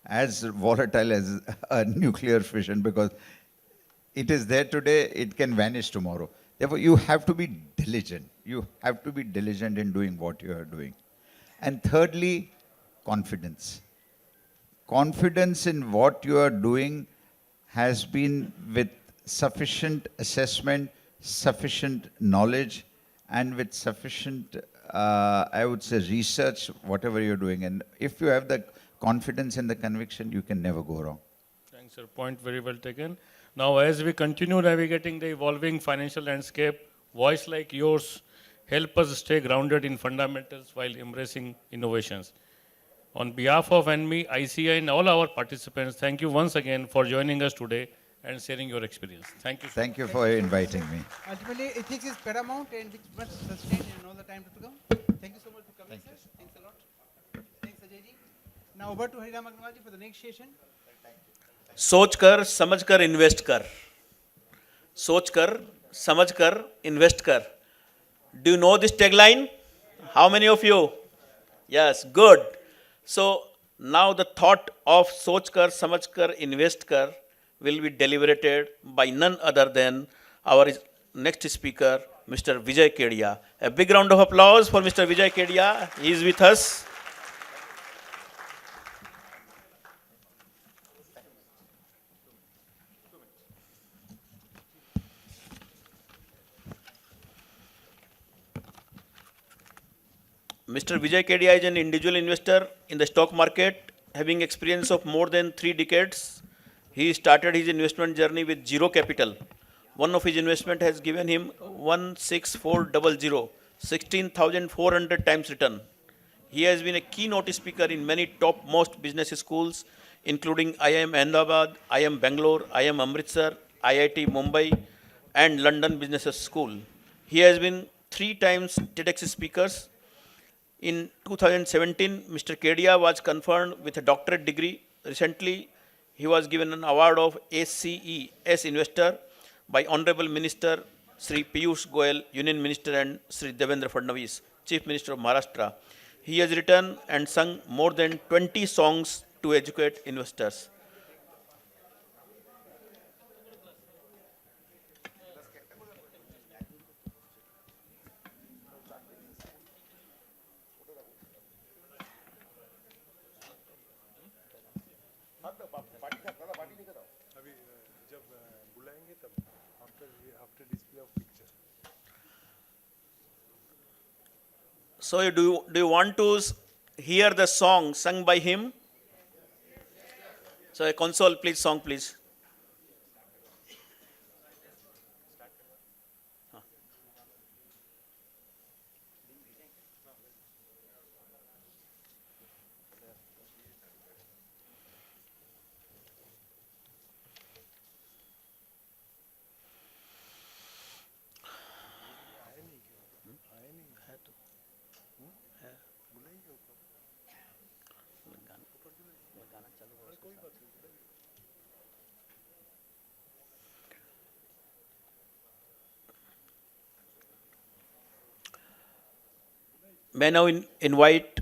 As volatile as a nuclear fission, because it is there today, it can vanish tomorrow. Therefore, you have to be diligent. You have to be diligent in doing what you are doing. And thirdly, confidence. Confidence in what you are doing has been with sufficient assessment, sufficient knowledge, and with sufficient, I would say, research, whatever you're doing. And if you have the confidence and the conviction, you can never go wrong. Thanks, sir. Point very well taken. Now, as we continue navigating the evolving financial landscape, voice like yours help us stay grounded in fundamentals while embracing innovations. On behalf of ANMI, ICAI, and all our participants, thank you once again for joining us today and sharing your experience. Thank you. Thank you for inviting me. Ultimately, ethics is paramount and which must sustain in all the time to come. Thank you so much for coming, sir. Thanks a lot. Thanks, Ajay ji. Now over to Haridam Agrawal ji for the next session. सोच कर, समझ कर, invest कर. सोच कर, समझ कर, invest कर. Do you know this tagline? How many of you? Yes, good. So now the thought of सोच कर, समझ कर, invest कर will be deliberated by none other than our next speaker, Mr. Vijay Kedia. A big round of applause for Mr. Vijay Kedia. He is with us. Mr. Vijay Kedia is an individual investor in the stock market, having experience of more than 3 decades. He started his investment journey with zero capital. One of his investment has given him 16400, 16,400 times return. He has been a keynote speaker in many topmost business schools, including IIM Ahmedabad, IIM Bangalore, IIM Amritsar, IIT Mumbai, and London Business School. He has been 3 times TEDx speakers. In 2017, Mr. Kedia was conferred with a doctorate degree. Recently, he was given an award of ACE as Investor by Honorable Minister Sri Piyush Goyal, Union Minister, and Sri Devendra Fadnavis, Chief Minister of Maharashtra. He has written and sung more than 20 songs to educate investors. So do you want to hear the song sung by him? So a console, please, song, please. May I now invite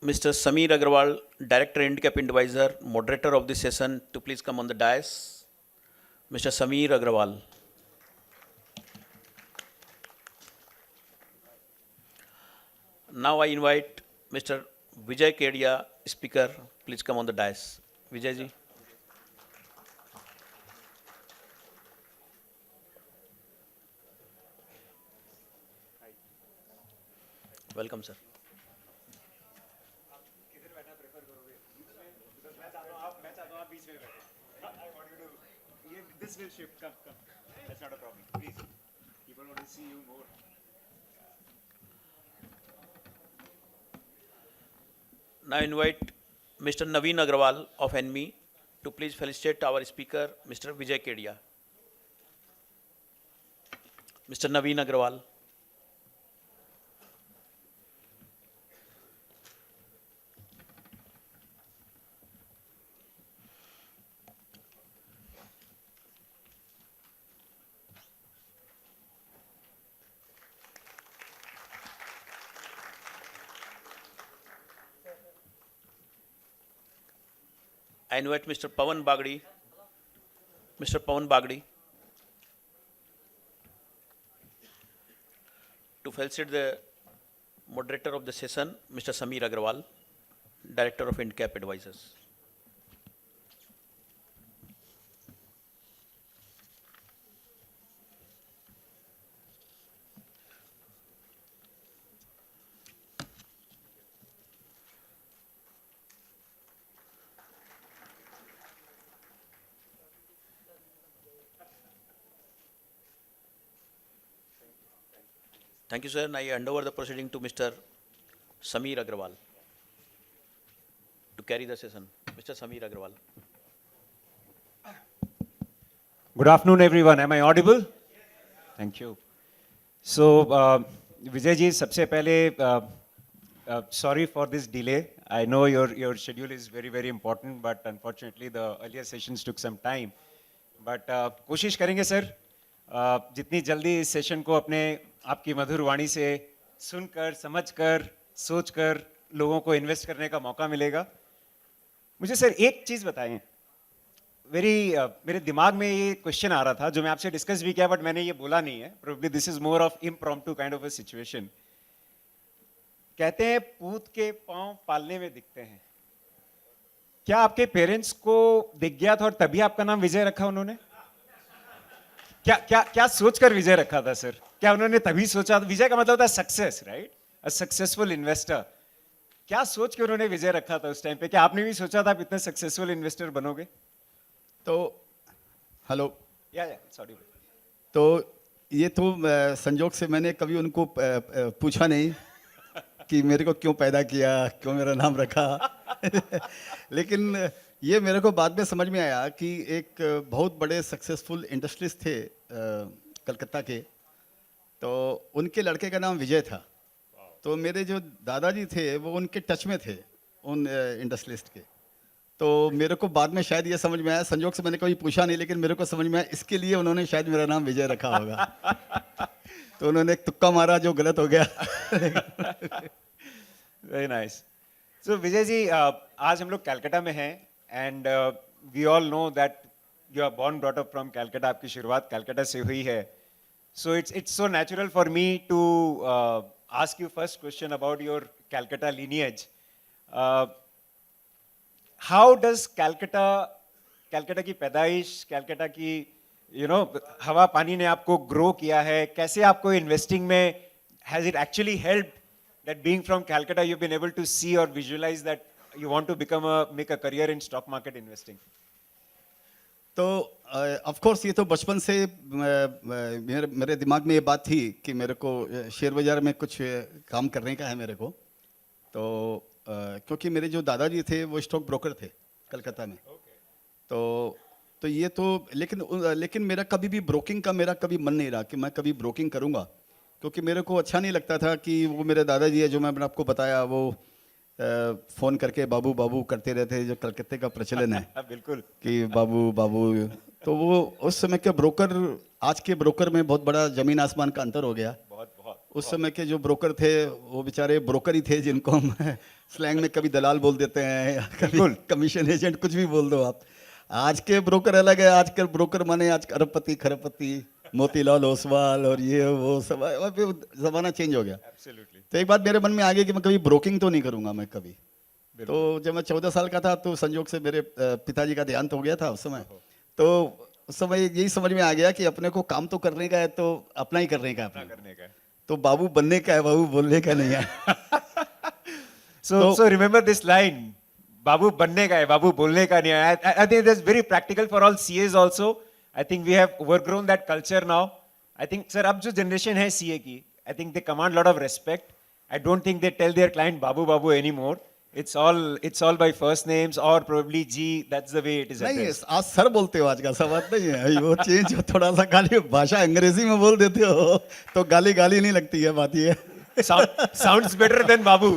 Mr. Sameer Agrawal, Director Handicap Advisor, moderator of this session, to please come on the dais. Mr. Sameer Agrawal. Now I invite Mr. Vijay Kedia, speaker, please come on the dais. Vijay ji. Welcome, sir. This will shift. Come. That's not a problem. Please. People want to see you more. Now I invite Mr. Naveen Agrawal of ANMI to please felicitate our speaker, Mr. Vijay Kedia. Mr. Naveen Agrawal. I invite Mr. Pawan Bagdi. Mr. Pawan Bagdi to felicitate the moderator of the session, Mr. Sameer Agrawal, Director of Handicap Advisors. Thank you, sir. And I hand over the proceeding to Mr. Sameer Agrawal to carry the session. Mr. Sameer Agrawal. Good afternoon, everyone. Am I audible? Thank you. So, Vijay ji, सबसे पहले, sorry for this delay. I know your schedule is very, very important, but unfortunately the earlier sessions took some time. But कोशिश करेंगे sir, जितनी जल्दी इस session को अपने आपकी मधुर वाणी से सुनकर, समझकर, सोचकर लोगों को इन्वेस्ट करने का मौका मिलेगा. मुझे सर एक चीज़ बताएं, मेरे दिमाग में ये क्वेश्चन आ रहा था जो मैं आपसे डिस्कस भी किया, बट मैंने ये बोला नहीं है. Probably this is more of impromptu kind of a situation. कहते हैं पूत के पांव पालने में दिखते हैं. क्या आपके पेरेंट्स को दिख गया था और तभी आपका नाम विजय रखा उन्होंने? क्या क्या क्या सोचकर विजय रखा था सर? क्या उन्होंने तभी सोचा? विजय का मतलब होता है success, right? A successful investor. क्या सोच के उन्होंने विजय रखा था उस टाइम पे? क्या आपने भी सोचा था आप इतने सक्सेसफुल इन्वेस्टर बनोगे? तो हेलो, या सॉरी. तो ये तो संजोग से मैंने कभी उनको पूछा नहीं कि मेरे को क्यों पैदा किया, क्यों मेरा नाम रखा. लेकिन ये मेरे को बाद में समझ में आया कि एक बहुत बड़े सक्सेसफुल इंडस्ट्रियलिस्ट थे कलकत्ता के, तो उनके लड़के का नाम विजय था. तो मेरे जो दादाजी थे वो उनके टच में थे उन इंडस्ट्रियलिस्ट के. तो मेरे को बाद में शायद ये समझ में आया, संजोग से मैंने कभी पूछा नहीं, लेकिन मेरे को समझ में आया इसके लिए उन्होंने शायद मेरा नाम विजय रखा होगा. तो उन्होंने एक तुक्का मारा जो गलत हो गया. Very nice. सो विजय जी, आज हम लोग कलकत्ता में हैं and we all know that you are born brought up from Calcutta. आपकी शुरुआत कलकत्ता से हुई है. So it's so natural for me to ask you first question about your Calcutta lineage. How does Calcutta की पैदाइश, Calcutta की हवा पानी ने आपको ग्रो किया है? कैसे आपको इन्वेस्टिंग में has it actually helped that being from Calcutta you've been able to see or visualize that you want to make a career in stock market investing? तो ऑफ कोर्स ये तो बचपन से मेरे दिमाग में ये बात थी कि मेरे को शेयर बाजार में कुछ काम करने का है मेरे को. तो क्योंकि मेरे जो दादाजी थे वो स्टॉक ब्रोकर थे कलकत्ता में. तो ये तो लेकिन मेरा कभी भी ब्रोकिंग का मेरा कभी मन नहीं रहा कि मैं कभी ब्रोकिंग करूँगा, क्योंकि मेरे को अच्छा नहीं लगता था कि वो मेरे दादाजी है जो मैंने आपको बताया, वो फोन करके बाबू बाबू करते रहते हैं, जो कलकत्ते का प्रचलन है. बिल्कुल कि बाबू बाबू. तो वो उस समय के ब्रोकर, आज के ब्रोकर में बहुत बड़ा जमीन आसमान का अंतर हो गया. उस समय के जो ब्रोकर थे वो बेचारे ब्रोकर ही थे, जिनको हम स्लैंग में कभी दलाल बोल देते हैं, कभी कमीशन एजेंट, कुछ भी बोल दो आप. आज के ब्रोकर अलग है. आज के ब्रोकर माने आज अरबपति खरबपति, मोतीलाल ओसवाल और ये वो सब. जमाना चेंज हो गया. तो एक बात मेरे मन में आ गई कि मैं कभी ब्रोकिंग तो नहीं करूंगा मैं कभी. तो जब मैं 14 साल का था तो संयोग से मेरे पिताजी का देहांत हो गया था उस समय. तो उस समय यही समझ में आ गया कि अपने को काम तो करने का है, तो अपना ही करने का है. तो बाबू बनने का है, बाबू बोलने का नहीं है. So remember this line, बाबू बनने का है, बाबू बोलने का नहीं है. I think that's very practical for all CAs also. I think we have overgrown that culture now. I think sir, अब जो generation है CA की, I think they command lot of respect. I don't think they tell their client babu babu anymore. It's all by first names or probably G. That's the way it is. नहीं, आज sir बोलते हो, आज का सब बात नहीं है. वो चेंज हो थोड़ा सा, खाली भाषा अंग्रेजी में बोल देते हो तो गाली नहीं लगती है. बात ये sounds better than babu.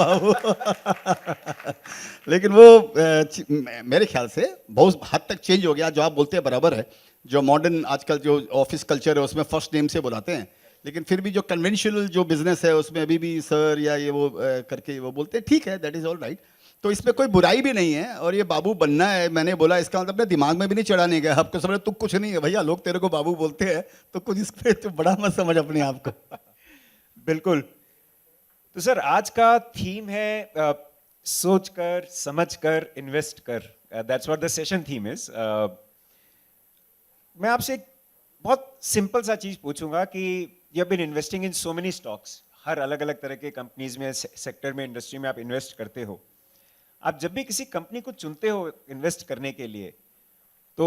बाबू. लेकिन वो मेरे ख्याल से बहुत हद तक चेंज हो गया. जो आप बोलते हैं बराबर है. जो मॉडर्न आजकल जो ऑफिस कल्चर है उसमें फर्स्ट नेम से बुलाते हैं, लेकिन फिर भी जो कन्वेंशनल जो बिजनेस है उसमें अभी भी सर या ये वो करके वो बोलते हैं. ठीक है, दैट इज ऑल राइट. तो इसमें कोई बुराई भी नहीं है. और ये बाबू बनना है, मैंने बोला, इसका मतलब अपने दिमाग में भी नहीं चढ़ाने गया. आपको समझ तू कुछ नहीं है भैया, लोग तेरे को बाबू बोलते हैं तो कुछ इस पे तो बड़ा मत समझ अपने आप को. बिल्कुल. तो सर आज का थीम है सोच कर, समझ कर, इन्वेस्ट कर. That's what the session theme is. मैं आपसे एक बहुत सिंपल सा चीज पूछूंगा कि you have been investing in so many stocks. हर अलग अलग तरह के कंपनीज में, सेक्टर में, इंडस्ट्री में आप इन्वेस्ट करते हो. आप जब भी किसी कंपनी को चुनते हो इन्वेस्ट करने के लिए, तो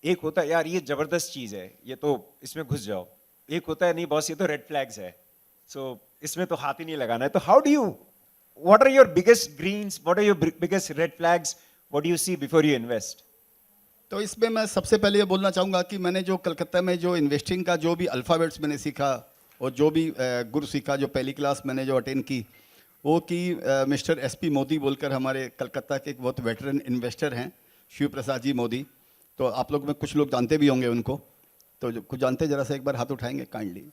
एक होता है यार ये जबरदस्त चीज है, ये तो इसमें घुस जाओ. एक होता है नहीं बॉस, ये तो रेड फ्लैग्स है, सो इसमें तो हाथ ही नहीं लगाना है. तो how do you, what are your biggest greens, what are your biggest red flags, what do you see before you invest? तो इसमें मैं सबसे पहले ये बोलना चाहूँगा कि मैंने जो कलकत्ता में जो इन्वेस्टिंग का जो भी अल्फ़ाबेट्स मैंने सीखा और जो भी गुर सीखा, जो पहली क्लास मैंने जो अटेंड की, वो कि मिस्टर SP मोदी बोलकर हमारे कलकत्ता के एक बहुत वेटरन इन्वेस्टर हैं, शिव प्रसाद जी मोदी. तो आप लोग में कुछ लोग जानते भी होंगे उनको. तो जो कुछ जानते जरा सा एक बार हाथ उठाएंगे काइंडली.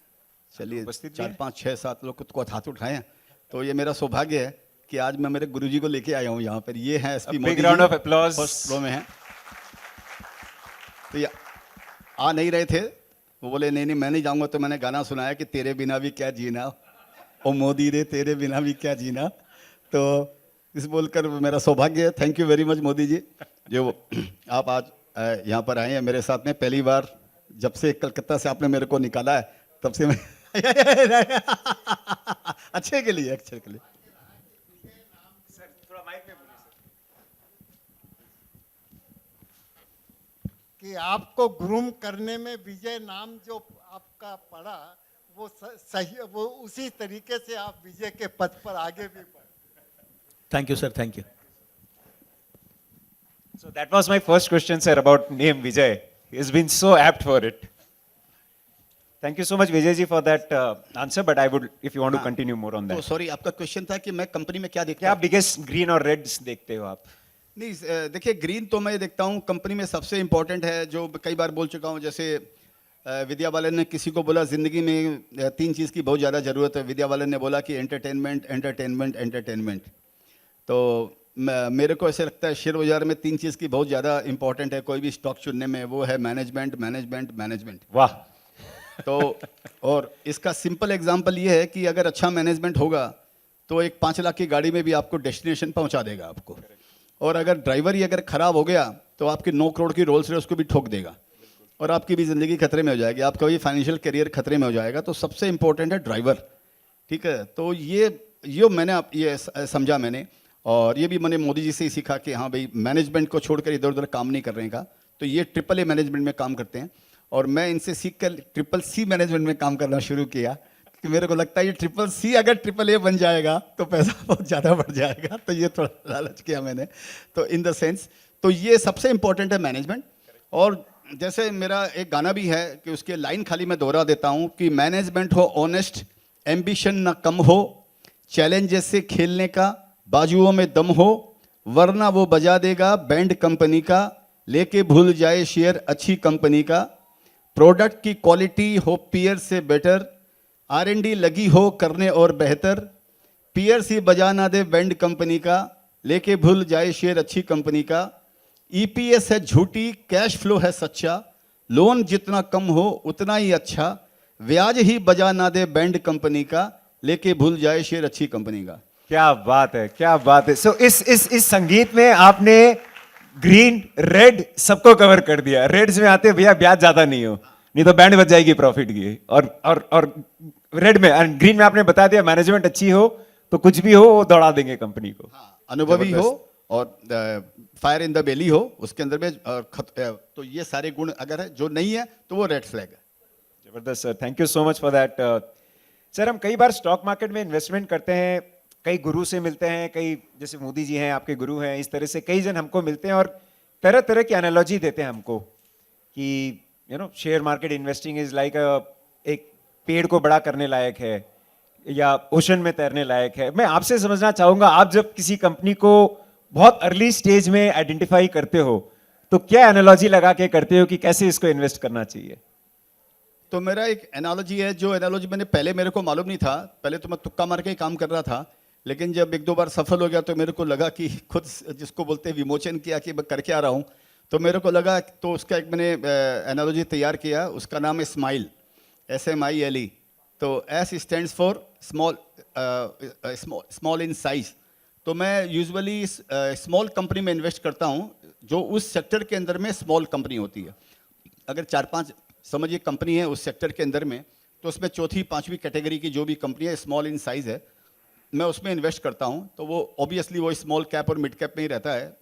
चलिए 4 5 6 7 लोग को हाथ उठाएं. तो ये मेरा सौभाग्य है कि आज मैं मेरे गुरुजी को लेके आया हूँ यहाँ पर. ये हैं SP Modi. Big round of applause. First row में हैं. तो ये आ नहीं रहे थे, वो बोले नहीं नहीं मैं नहीं जाऊँगा, तो मैंने गाना सुनाया कि तेरे बिना भी क्या जीना, ओ मोदी रे तेरे बिना भी क्या जीना। तो इस बोलकर मेरा सौभाग्य है, thank you very much Modi ji, जो आप आज यहाँ पर आए हैं मेरे साथ में। पहली बार जब से कलकत्ता से आपने मेरे को निकाला है तब से मैं अच्छे के लिए, अच्छे के लिए। कि आपको ग्रूम करने में विजय नाम जो आपका पड़ा वो सही, वो उसी तरीके से आप विजय के पद पर आगे भी बढ़े। Thank you, sir. Thank you. So that was my first question, sir, about name Vijay. He has been so apt for it. Thank you so much, Vijay ji, for that answer. But I would, if you want to continue more on that. तो sorry, आपका question था कि मैं company में क्या देखता क्या हूँ? बिगेस्ट ग्रीन और रेड्स देखते हो आप? नहीं, देखिए ग्रीन तो मैं देखता हूँ कंपनी में सबसे इम्पोर्टेंट है, जो कई बार बोल चुका हूँ। जैसे विद्या बालन ने किसी को बोला ज़िंदगी में 3 चीज़ की बहुत ज़्यादा ज़रूरत है। विद्या बालन ने बोला कि एंटरटेनमेंट एंटरटेनमेंट एंटरटेनमेंट। तो मेरे को ऐसे लगता है शेयर बाजार में 3 चीज़ की बहुत ज़्यादा इंपॉर्टेंट है कोई भी स्टॉक चुनने में, वो है मैनेजमेंट मैनेजमेंट मैनेजमेंट। वाह। तो और इसका सिंपल एग्जांपल ये है कि अगर अच्छा मैनेजमेंट होगा तो एक 5 लाख की गाड़ी में भी आपको डेस्टिनेशन पहुंचा देगा आपको, और अगर ड्राइवर ही अगर ख़राब हो गया तो आपकी 9 करोड़ की रोल्स रॉयस को भी ठोक देगा और आपकी भी ज़िंदगी खतरे में हो जाएगी, आपका भी फाइनेंशियल करियर खतरे में हो जाएगा। तो सबसे इम्पोर्टेंट है ड्राइवर, ठीक है। तो ये मैंने ये समझा मैंने, और ये भी मैंने मोदी जी से ही सीखा कि हाँ भाई मैनेजमेंट को छोड़कर इधर उधर काम नहीं करने का। तो ये ट्रिपल ए मैनेजमेंट में काम करते हैं और मैं इनसे सीख कर ट्रिपल सी मैनेजमेंट में काम करना शुरू किया, कि मेरे को लगता है ये ट्रिपल सी अगर ट्रिपल ए बन जाएगा तो पैसा बहुत ज़्यादा बढ़ जाएगा। तो ये थोड़ा लालच किया मैंने। तो इन द सेंस तो ये सबसे इम्पोर्टेंट है मैनेजमेंट। और जैसे मेरा एक गाना भी है कि उसके लाइन खाली मैं दोहरा देता हूँ कि मैनेजमेंट हो ऑनेस्ट, एम्बिशन ना कम हो, चैलेंजेस से खेलने का बाजुओं में दम हो, वरना वो बजा देगा बैंड कंपनी का, लेके भूल जाए शेयर अच्छी कंपनी का, प्रोडक्ट की क्वालिटी हो पीयर से बेटर, R&D लगी हो करने और बेहतर, पीयर सी बजा ना दे बैंड कंपनी का, लेके भूल जाए शेयर अच्छी कंपनी का, EPS है झूठी कैश फ्लो है सच्चा, लोन जितना कम हो उतना ही अच्छा, ब्याज ही बजा ना दे बैंड कंपनी का, लेके भूल जाए शेयर अच्छी कंपनी का। क्या बात है, क्या बात है। सो इस संगीत में आपने ग्रीन रेड सबको कवर कर दिया। रेड्स में आते भैया ब्याज ज्यादा नहीं हो, नहीं तो बैंड बच जाएगी प्रॉफिट की, और रेड में और ग्रीन में आपने बता दिया मैनेजमेंट अच्छी हो तो कुछ भी हो वो दौड़ा देंगे कंपनी को। अनुभवी हो और फायर इन द बेली हो उसके अंदर में, तो ये सारे गुण अगर है, जो नहीं है तो वो रेड फ्लैग है। जबरदस्त sir, thank you so much for that. Sir हम कई बार स्टॉक मार्केट में इन्वेस्टमेंट करते हैं, कई गुरु से मिलते हैं, कई जैसे मोदी जी हैं आपके गुरु हैं, इस तरह से कई जन हमको मिलते हैं और तरह तरह की एनालॉजी देते हैं हमको कि share market investing is like एक पेड़ को बड़ा करने लायक है या ओशन में तैरने लायक है। मैं आपसे समझना चाहूंगा, आप जब किसी कंपनी को बहुत अर्ली स्टेज में आइडेंटिफाई करते हो तो क्या एनालॉजी लगा के करते हो कि कैसे इसको इन्वेस्ट करना चाहिए? तो मेरा एक एनालॉजी है, जो एनालॉजी मेरे को मालूम नहीं था, पहले तो मैं तुक्का मार के ही काम कर रहा था, लेकिन जब 1-2 बार सफल हो गया तो मेरे को लगा कि खुद जिसको बोलते हैं विमोचन किया कि मैं करके आ रहा हूँ, तो मेरे को लगा, तो उसका एक मैंने एनालॉजी तैयार किया, उसका नाम है स्माइल, SMILE। तो S stands for small in size. तो मैं यूजुअली स्मॉल कंपनी में इन्वेस्ट करता हूँ जो उस सेक्टर के अंदर में स्मॉल कंपनी होती है। अगर 4-5 समझिए कंपनी है उस सेक्टर के अंदर में, तो उसमें चौथी 5वीं कैटेगरी की जो भी कंपनी है स्मॉल इन साइज है, मैं उसमें इन्वेस्ट करता हूँ। तो वो ऑब्वियसली वो स्मॉल कैप और मिड कैप में ही रहता है।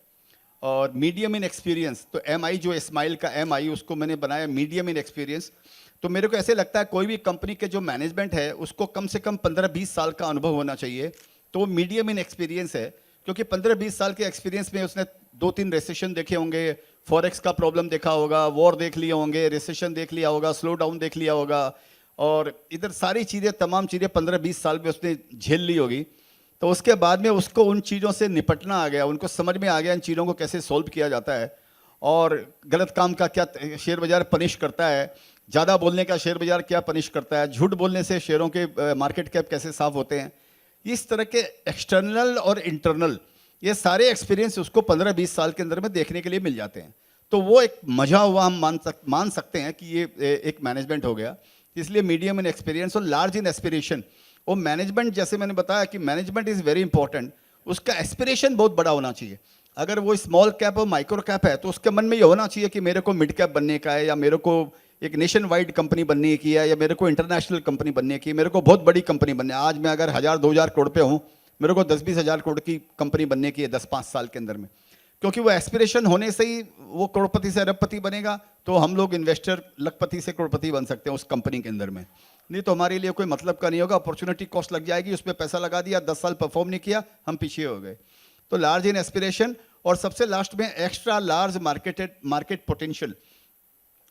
और मीडियम इन एक्सपीरियंस, तो MI जो स्माइल का MI उसको मैंने बनाया मीडियम इन एक्सपीरियंस। तो मेरे को ऐसे लगता है कोई भी कंपनी के जो मैनेजमेंट है उसको कम से कम 15-20 साल का अनुभव होना चाहिए, तो वो मीडियम इन एक्सपीरियंस है। क्योंकि 15-20 साल के एक्सपीरियंस में उसने 2-3 रेसेशन देखे होंगे, फॉरेक्स का प्रॉब्लम देखा होगा, वॉर देख लिए होंगे, रेसेशन देख लिया होगा, स्लो डाउन देख लिया होगा, और इधर सारी चीज़ें तमाम चीज़ें 15-20 साल में उसने झेल ली होगी। तो उसके बाद में उसको उन चीज़ों से निपटना आ गया, उनको समझ में आ गया इन चीज़ों को कैसे सॉल्व किया जाता है और गलत काम का क्या शेयर बाजार पनिश करता है, ज़्यादा बोलने का शेयर बाजार क्या पनिश करता है, झूठ बोलने से शेयरों के मार्केट कैप कैसे साफ होते हैं। इस तरह के एक्सटर्नल और इंटरनल ये सारे एक्सपीरियंस उसको 15-20 साल के अंदर में देखने के लिए मिल जाते हैं। तो वो एक मजा हुआ, हम मान सकते हैं कि ये एक मैनेजमेंट हो गया। इसलिए मीडियम इन एक्सपीरियंस और लार्ज इन एस्पिरेशन। और मैनेजमेंट, जैसे मैंने बताया कि मैनेजमेंट इज़ वेरी इंपॉर्टेंट, उसका एस्पिरेशन बहुत बड़ा होना चाहिए। अगर वो स्मॉल कैप और माइक्रो कैप है तो उसके मन में ये होना चाहिए कि मेरे को मिड कैप बनने का है, या मेरे को एक नेशन वाइड कंपनी बनने की है, या मेरे को इंटरनेशनल कंपनी बनने की है, मेरे को बहुत बड़ी कंपनी बनने है। आज मैं अगर 1000-2000 करोड़ पे हूँ, मेरे को 10-20 हज़ार करोड़ की कंपनी बनने की है 10-5 साल के अंदर में। क्योंकि वो एस्पिरेशन होने से ही वो करोड़पति से अरबपति बनेगा, तो हम लोग इन्वेस्टर लखपति से करोड़पति बन सकते हैं उस कंपनी के अंदर में। नहीं तो हमारे लिए कोई मतलब का नहीं होगा, अपॉर्चुनिटी कॉस्ट लग जाएगी, उसमें पैसा लगा दिया, 10 साल परफॉर्म नहीं किया, हम पीछे हो गए। तो लार्ज इन एस्पिरेशन, और सबसे लास्ट में extra large market potential.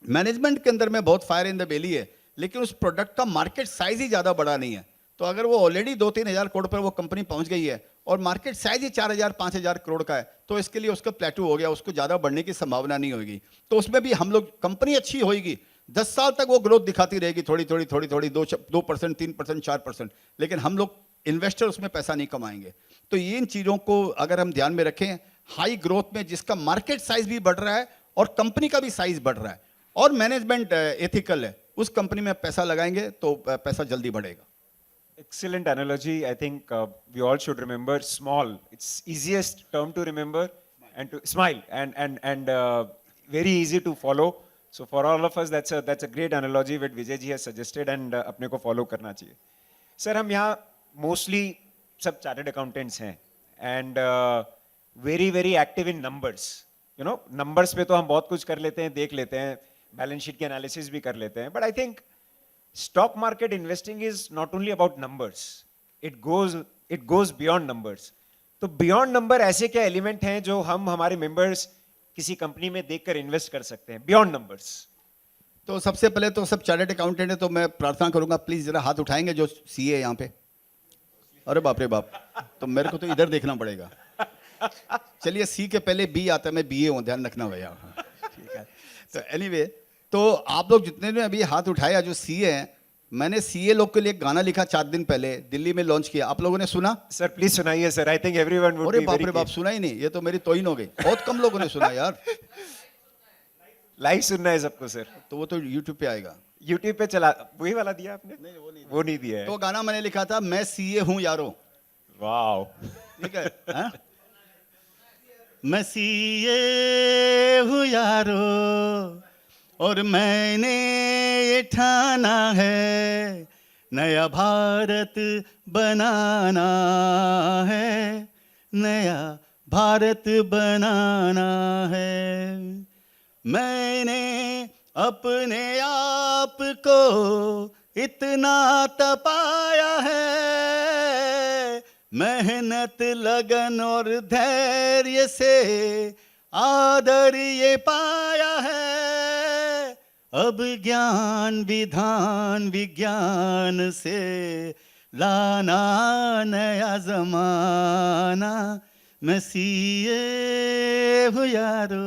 Management के अंदर में बहुत फायर इन द बेली है, लेकिन उस प्रोडक्ट का मार्केट साइज ही ज़्यादा बड़ा नहीं है। तो अगर वो ऑलरेडी 2-3 हज़ार करोड़ पर वो कंपनी पहुंच गई है और मार्केट साइज ही 4,000-5,000 करोड़ का है, तो इसके लिए उसका प्लेटू हो गया, उसको ज़्यादा बढ़ने की संभावना नहीं होगी। तो उसमें भी हम लोग, कंपनी अच्छी होगी, 10 साल तक वो ग्रोथ दिखाती रहेगी, थोड़ी 2%, 3%, 4%, लेकिन हम लोग इन्वेस्टर उसमें पैसा नहीं कमाएंगे। तो इन चीज़ों को अगर हम ध्यान में रखें, हाई ग्रोथ में जिसका मार्केट साइज भी बढ़ रहा है और कंपनी का भी साइज बढ़ रहा है और मैनेजमेंट एथिकल है, उस कंपनी में पैसा लगाएंगे तो पैसा जल्दी बढ़ेगा। Excellent analogy. I think we all should remember small. It's easiest term to remember and to smile and very easy to follow. So for all of us, that's a great analogy that Vijay ji has suggested and अपने को follow करना चाहिए. Sir, हम यहाँ mostly सब chartered accountants हैं and very active in numbers. You know, numbers पे तो हम बहुत कुछ कर लेते हैं, देख लेते हैं, balance sheet के analysis भी कर लेते हैं. But I think stock market investing is not only about numbers, it goes beyond numbers. तो beyond number ऐसे क्या एलिमेंट हैं जो हम हमारे मेंबर्स किसी कंपनी में देखकर इन्वेस्ट कर सकते हैं beyond numbers? तो सबसे पहले तो सब चार्टर्ड अकाउंटेंट है, तो मैं प्रार्थना करूंगा प्लीज जरा हाथ उठाएंगे जो सीए यहाँ पे। अरे बाप रे बाप, तो मेरे को तो इधर देखना पड़ेगा। चलिए, सी के पहले बी आता है, मैं बीए हूँ, ध्यान रखना भैया। ठीक है, तो एनीवे, तो आप लोग जितने ने अभी हाथ उठाया जो सीए हैं, मैंने सीए लोग के लिए गाना लिखा 4 दिन पहले, दिल्ली में लॉन्च किया, आप लोगों ने सुना? सर प्लीज सुनाइए sir, I think everyone would be very. अरे बाप रे बाप, सुना ही नहीं, ये तो मेरी तोहिन हो गई, बहुत कम लोगों ने सुना यार। लाइव सुनना है सबको सर। तो वो तो यूट्यूब पे आएगा। यूट्यूब पे चला, वही वाला दिया आपने? नहीं, वो नहीं दिया है। तो गाना मैंने लिखा था, मैं सीए हूँ यारो। वाओ, ठीक है, हाँ? मैं सीए हूँ यारो और मैंने ये ठाना है, नया भारत बनाना है, नया भारत बनाना है। मैंने अपने आप को इतना तपाया है, मेहनत लगन और धैर्य से आदर ये पाया है। अब ज्ञान विधान विज्ञान से लाना नया जमाना, मैं सीए हूँ यारो।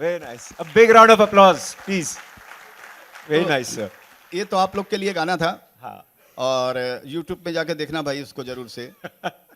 Very nice, a big round of applause please. Very nice sir. ये तो आप लोग के लिए गाना था। हाँ, और YouTube पे जाके देखना भाई उसको जरूर से।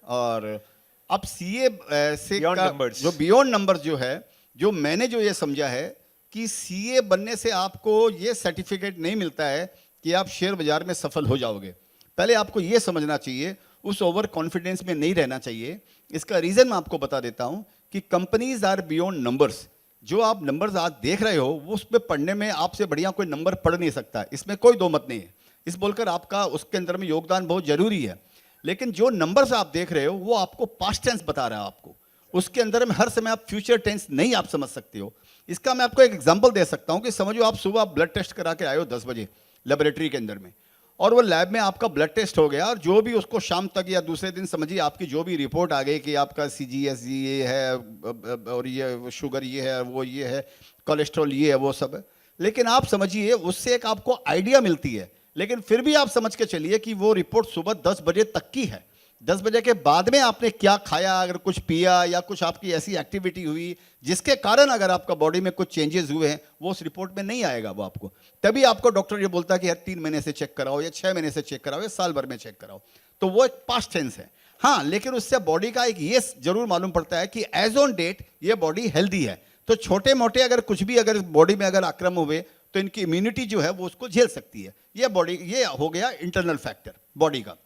और अब सीए से Beyond का numbers. जो बियॉन्ड नंबर्स जो है, जो मैंने जो ये समझा है कि सीए बनने से आपको ये सर्टिफिकेट नहीं मिलता है कि आप शेयर बाजार में सफल हो जाओगे। पहले आपको ये समझना चाहिए, उस ओवर कॉन्फिडेंस में नहीं रहना चाहिए। इसका रीज़न मैं आपको बता देता हूँ कि कंपनीज आर बियॉन्ड नंबर्स। जो आप नंबर्स आज देख रहे हो वो उसमें पढ़ने में आपसे बढ़िया कोई नंबर पढ़ नहीं सकता, इसमें कोई दो मत नहीं है। इस बोलकर आपका उसके अंदर में योगदान बहुत जरूरी है, लेकिन जो नंबर्स आप देख रहे हो वो आपको पास्ट टेंस बता रहा है आपको, उसके अंदर में हर समय आप फ्यूचर टेंस नहीं आप समझ सकते हो। इसका मैं आपको एक एग्जांपल दे सकता हूं कि समझो आप सुबह ब्लड टेस्ट करा के आए हो 10 बजे लेबोरेटरी के अंदर में, और वो लैब में आपका ब्लड टेस्ट हो गया, और जो भी उसको शाम तक या दूसरे दिन समझिए आपकी जो भी रिपोर्ट आ गई कि आपका CGS ये है और ये शुगर ये है, वो ये है, कोलेस्ट्रॉल ये है, वो सब है, लेकिन आप समझिए उससे एक आपको आइडिया मिलती है। लेकिन फिर भी आप समझ के चलिए कि वो रिपोर्ट सुबह 10 बजे तक की है। 10 बजे के बाद में आपने क्या खाया, अगर कुछ पिया या कुछ आपकी ऐसी एक्टिविटी हुई जिसके कारण अगर आपका बॉडी में कुछ चेंजेस हुए हैं, वो उस रिपोर्ट में नहीं आएगा वो आपको। तभी आपको डॉक्टर ये बोलता है कि यार 3 महीने से चेक कराओ या 6 महीने से चेक कराओ या साल भर में चेक कराओ। तो वो एक पास्ट टेंस है। हाँ, लेकिन उससे बॉडी का एक ये जरूर मालूम पड़ता है कि एज ऑन डेट ये बॉडी हेल्दी है। तो छोटे मोटे अगर कुछ भी अगर बॉडी में अगर आक्रमण हुए तो इनकी इम्यूनिटी जो है वो उसको झेल सकती है। ये हो गया इंटरनल फैक्टर बॉडी का।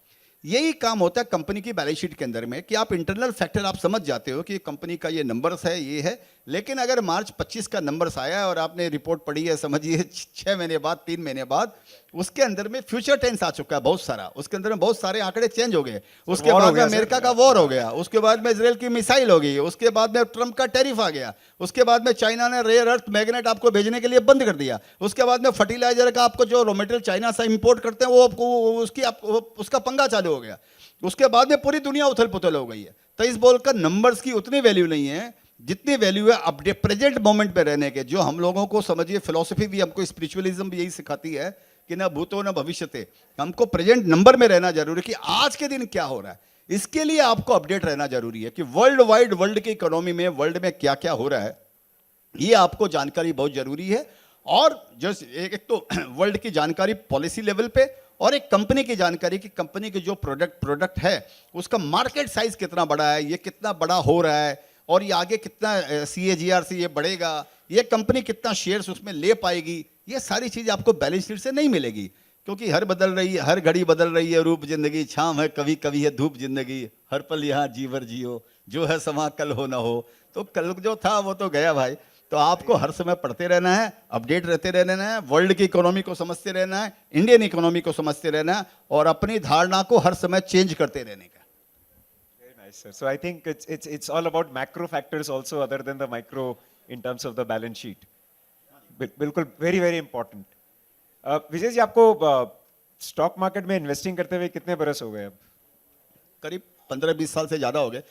यही काम होता है कंपनी की बैलेंस शीट के अंदर में कि आप इंटरनल फैक्टर आप समझ जाते हो कि कंपनी का ये नंबर्स है, ये है। लेकिन अगर मार्च 25 का नंबर्स आया है और आपने रिपोर्ट पढ़ी है, समझिए 6 महीने बाद, 3 महीने बाद, उसके अंदर में फ्यूचर टेंस आ चुका है बहुत सारा, उसके अंदर में बहुत सारे आंकड़े चेंज हो गए। उसके बाद में अमेरिका का वॉर हो गया, उसके बाद में इजराइल की मिसाइल हो गई, उसके बाद में ट्रंप का टैरिफ आ गया, उसके बाद में चाइना ने रेयर अर्थ मैग्नेट आपको भेजने के लिए बंद कर दिया, उसके बाद में फर्टिलाइजर का आपको जो रॉ मटेरियल चाइना से इंपोर्ट करते हैं वो आपको उसका पंगा चालू हो गया, उसके बाद में पूरी दुनिया उथल पुथल हो गई है। तो इस बॉल का नंबर्स की उतनी वैल्यू नहीं है जितनी वैल्यू है अपडेट प्रेजेंट मोमेंट पे रहने के। जो हम लोगों को समझिए फिलॉसफी भी हमको, स्पिरिचुअलिज्म भी यही सिखाती है कि ना भूतो ना भविष्यते, हमको प्रेजेंट नंबर में रहना जरूरी है कि आज के दिन क्या हो रहा है। इसके लिए आपको अपडेट रहना जरूरी है कि वर्ल्ड वाइड, वर्ल्ड की इकोनॉमी में, वर्ल्ड में क्या क्या हो रहा है, ये आपको जानकारी बहुत जरूरी है। और जो एक तो वर्ल्ड की जानकारी पॉलिसी लेवल पे, और एक कंपनी की जानकारी कि कंपनी के जो प्रोडक्ट है उसका मार्केट साइज कितना बड़ा है, ये कितना बड़ा हो रहा है, और ये आगे कितना CAGR से ये बढ़ेगा, ये कंपनी कितना शेयर्स उसमें ले पाएगी। ये सारी चीज़ आपको बैलेंस शीट से नहीं मिलेगी, क्योंकि हर बदल रही है, हर घड़ी बदल रही है रूप जिंदगी, छाम है कभी कभी है धूप जिंदगी, हर पल यहाँ जीवर जियो, जो है समा कल हो ना हो। तो कल जो था वो तो गया भाई। तो आपको हर समय पढ़ते रहना है, अपडेट रहते रहना है, वर्ल्ड की इकोनॉमी को समझते रहना है, इंडियन इकोनॉमी को समझते रहना है, और अपनी धारणा को हर समय चेंज करते रहने का। Very nice, sir. So I think it's all about macro factors also other than the micro in terms of the balance sheet. बिल्कुल very very important. Vijay ji, आपको स्टॉक मार्केट में इन्वेस्टिंग करते हुए कितने बरस हो गए अब? करीब 15-20 साल से ज्यादा हो गए।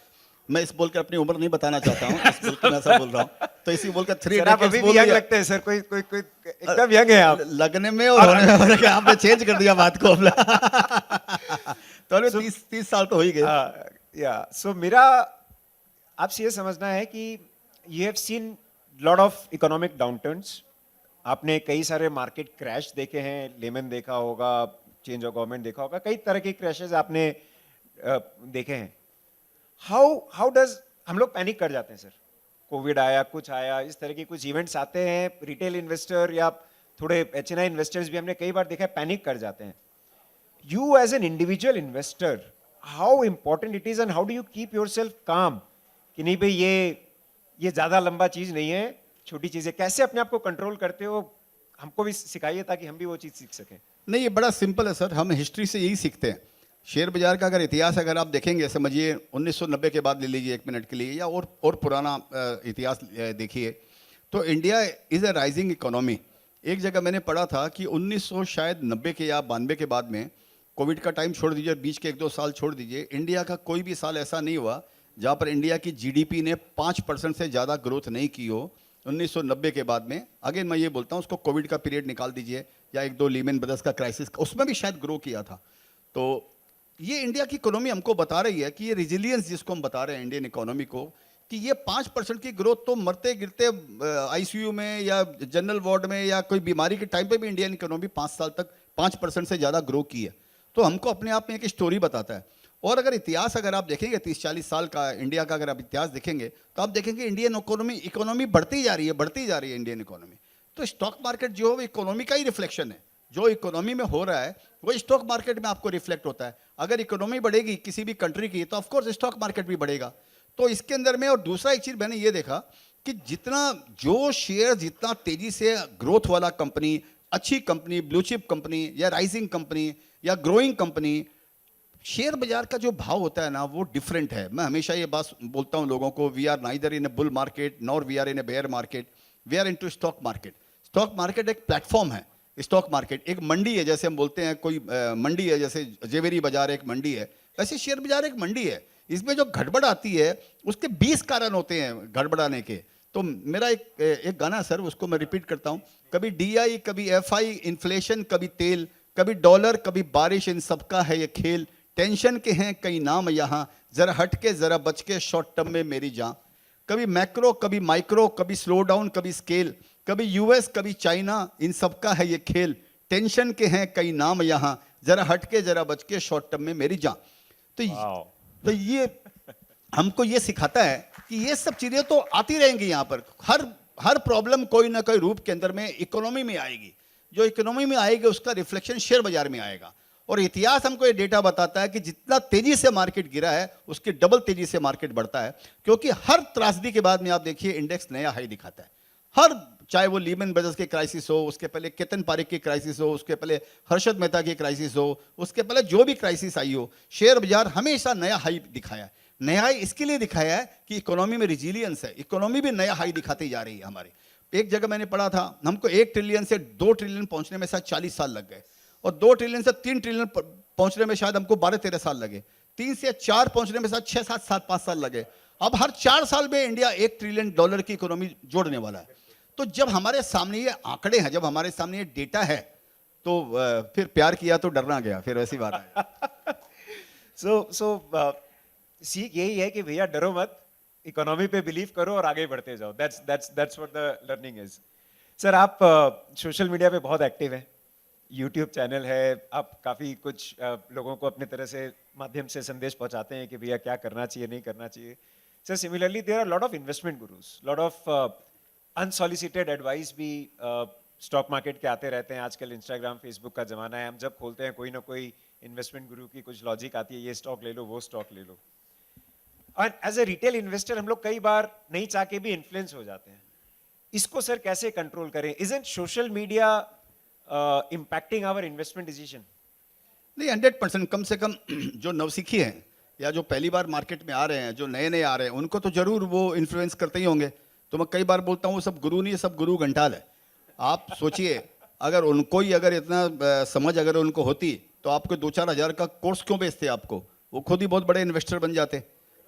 मैं इस बोल कर अपनी उम्र नहीं बताना चाहता हूँ, इस बोल कर मैं ऐसा बोल रहा हूँ, तो इसी बोल कर 3 आप अभी भी यंग लगते हैं सर, कोई एकदम यंग है आप। लगने में और होने में आपने चेंज कर दिया बात को तो 30 साल तो हो ही गए। या सो मेरा आपसे ये समझना है कि you have seen lot of economic downturns, आपने कई सारे मार्केट क्रैश देखे हैं, लेमन देखा होगा, चेंज ऑफ गवर्नमेंट देखा होगा, कई तरह के क्रैशेस आपने देखे हैं। हाउ डज हम लोग पैनिक कर जाते हैं सर, कोविड आया, कुछ आया, इस तरह के कुछ इवेंट्स आते हैं, रिटेल इन्वेस्टर या थोड़े HNI इन्वेस्टर्स भी हमने कई बार देखा है पैनिक कर जाते हैं। You as an individual investor, how important it is and how do you keep yourself calm कि नहीं भाई ये ज्यादा लंबा चीज नहीं है, छोटी चीज है, कैसे अपने आप को कंट्रोल करते हो, हमको भी सिखाइए ताकि हम भी वो चीज सीख सकें। नहीं, ये बड़ा सिंपल है सर, हम हिस्ट्री से यही सीखते हैं। शेयर बाजार का अगर इतिहास अगर आप देखेंगे, समझिए 1990 के बाद ले लीजिए 1 मिनट के लिए, या और पुराना इतिहास देखिए, तो India is a rising economy. एक जगह मैंने पढ़ा था कि 1990 के या 92 के बाद में, कोविड का टाइम छोड़ दीजिए, बीच के 1-2 साल छोड़ दीजिए, इंडिया का कोई भी साल ऐसा नहीं हुआ जहाँ पर इंडिया की GDP ने 5% से ज़्यादा ग्रोथ नहीं की हो 1990 के बाद में। अगेन मैं ये बोलता हूँ, उसको कोविड का पीरियड निकाल दीजिए या 1-2 लीमन ब्रदर्स का क्राइसिस, उसमें भी शायद ग्रो किया था। तो ये इंडिया की इकोनॉमी हमको बता रही है कि ये रिजिलियंस जिसको हम बता रहे हैं इंडियन इकोनॉमी को, कि ये 5% की ग्रोथ तो मरते गिरते ICU में या जनरल वार्ड में या कोई बीमारी के टाइम पे भी इंडियन इकोनॉमी 5 साल तक 5% से ज़्यादा ग्रो की है। तो हमको अपने आप में एक स्टोरी बताता है। और अगर इतिहास अगर आप देखेंगे 30-40 साल का इंडिया का अगर आप इतिहास देखेंगे तो आप देखेंगे इंडियन इकोनॉमी बढ़ती जा रही है इंडियन इकोनॉमी। तो स्टॉक मार्केट जो है वो इकोनॉमी का ही रिफ्लेक्शन है। जो इकोनॉमी में हो रहा है वो स्टॉक मार्केट में आपको रिफ्लेक्ट होता है। अगर इकोनॉमी बढ़ेगी किसी भी कंट्री की तो ऑफकोर्स स्टॉक मार्केट भी बढ़ेगा। तो इसके अंदर में, और दूसरा एक चीज़ मैंने ये देखा कि जो शेयर जितना तेजी से ग्रोथ वाला कंपनी, अच्छी कंपनी, ब्लू चिप कंपनी या राइजिंग कंपनी या ग्रोइंग कंपनी, शेयर बाजार का जो भाव होता है ना वो डिफरेंट है। मैं हमेशा ये बात बोलता हूँ लोगों को, we are neither in a bull market nor we are in a bear market, we are into stock market. Stock market एक प्लेटफॉर्म है, स्टॉक मार्केट एक मंडी है, जैसे हम बोलते हैं कोई मंडी है, जैसे जेवेरी बाजार एक मंडी है, वैसे शेयर बाजार एक मंडी है। इसमें जो गड़बड़ आती है उसके 20 कारण होते हैं गड़बड़ाने के। तो मेरा एक गाना है सर, उसको मैं रिपीट करता हूँ, कभी DI कभी FI, इन्फ्लेशन कभी तेल, कभी डॉलर कभी बारिश, इन सबका है ये खेल, टेंशन के हैं कई नाम यहाँ, जरा हट के जरा बच के, शॉर्ट टर्म में मेरी जान। कभी मैक्रो कभी माइक्रो, कभी स्लो डाउन कभी स्केल, कभी US कभी चाइना, इन सबका है ये खेल, टेंशन के हैं कई नाम यहाँ, जरा हट के जरा बच के, शॉर्ट टर्म में मेरी जान। तो ये हमको ये सिखाता है कि ये सब चीज़ें तो आती रहेंगी यहाँ पर, हर प्रॉब्लम कोई ना कोई रूप के अंदर में इकोनॉमी में आएगी, जो इकोनॉमी में आएगी उसका रिफ्लेक्शन शेयर बाजार में आएगा। और इतिहास हमको ये डेटा बताता है कि जितना तेजी से मार्केट गिरा है उसके डबल तेजी से मार्केट बढ़ता है, क्योंकि हर त्रासदी के बाद में आप देखिए इंडेक्स नया हाई दिखाता है। हर, चाहे वो लीमन ब्रदर्स की क्राइसिस हो, उसके पहले केतन पारेख की क्राइसिस हो, उसके पहले हर्षद मेहता की क्राइसिस हो, उसके पहले जो भी क्राइसिस आई हो, शेयर बाजार हमेशा नया हाई दिखाया है। नया हाई इसके लिए दिखाया है कि इकोनॉमी में रिजिलियंस है, इकोनॉमी भी नया हाई दिखाती जा रही है हमारी। एक जगह मैंने पढ़ा था, हमको 1 ट्रिलियन से 2 ट्रिलियन पहुंचने में शायद 40 साल लग गए, और 2 ट्रिलियन से 3 ट्रिलियन पहुंचने में शायद हमको 12-13 साल लगे, 3 से 4 पहुंचने में शायद 6-7-5 साल लगे। अब हर 4 साल में इंडिया $1 ट्रिलियन की इकोनॉमी जोड़ने वाला है। तो जब हमारे सामने ये आंकड़े हैं, जब हमारे सामने ये डेटा है, तो फिर प्यार किया तो डरना गया, फिर ऐसी बात है। सीख यही है कि भैया डरो मत, इकोनॉमी पे बिलीव करो और आगे बढ़ते जाओ। That's what the learning is. Sir, आप सोशल मीडिया पे बहुत एक्टिव हैं, यूट्यूब चैनल है, आप काफ़ी कुछ लोगों को अपने तरह से माध्यम से संदेश पहुंचाते हैं कि भैया क्या करना चाहिए, नहीं करना चाहिए। Sir, similarly there are lot of investment gurus, lot of unsolicited advice भी स्टॉक मार्केट के आते रहते हैं। आजकल इंस्टाग्राम फेसबुक का ज़माना है, हम जब खोलते हैं कोई ना कोई इन्वेस्टमेंट गुरु की कुछ लॉजिक आती है, ये स्टॉक ले लो, वो स्टॉक ले लो। और एज ए रिटेल इन्वेस्टर हम लोग कई बार नहीं चाह के भी इन्फ्लुएंस हो जाते हैं। इसको सर कैसे कंट्रोल करें? Isn't social media impacting our investment decision? नहीं, 100% कम से कम जो नवसिखी हैं या जो पहली बार मार्केट में आ रहे हैं, जो नए नए आ रहे हैं, उनको तो जरूर वो इन्फ्लुएंस करते ही होंगे। तो मैं कई बार बोलता हूँ वो सब गुरु नहीं, सब गुरु घंटाल है। आप सोचिए, अगर उनको ही अगर इतना समझ अगर उनको होती तो आपको 2-4 हज़ार का कोर्स क्यों बेचते आपको? वो खुद ही बहुत बड़े इन्वेस्टर बन जाते।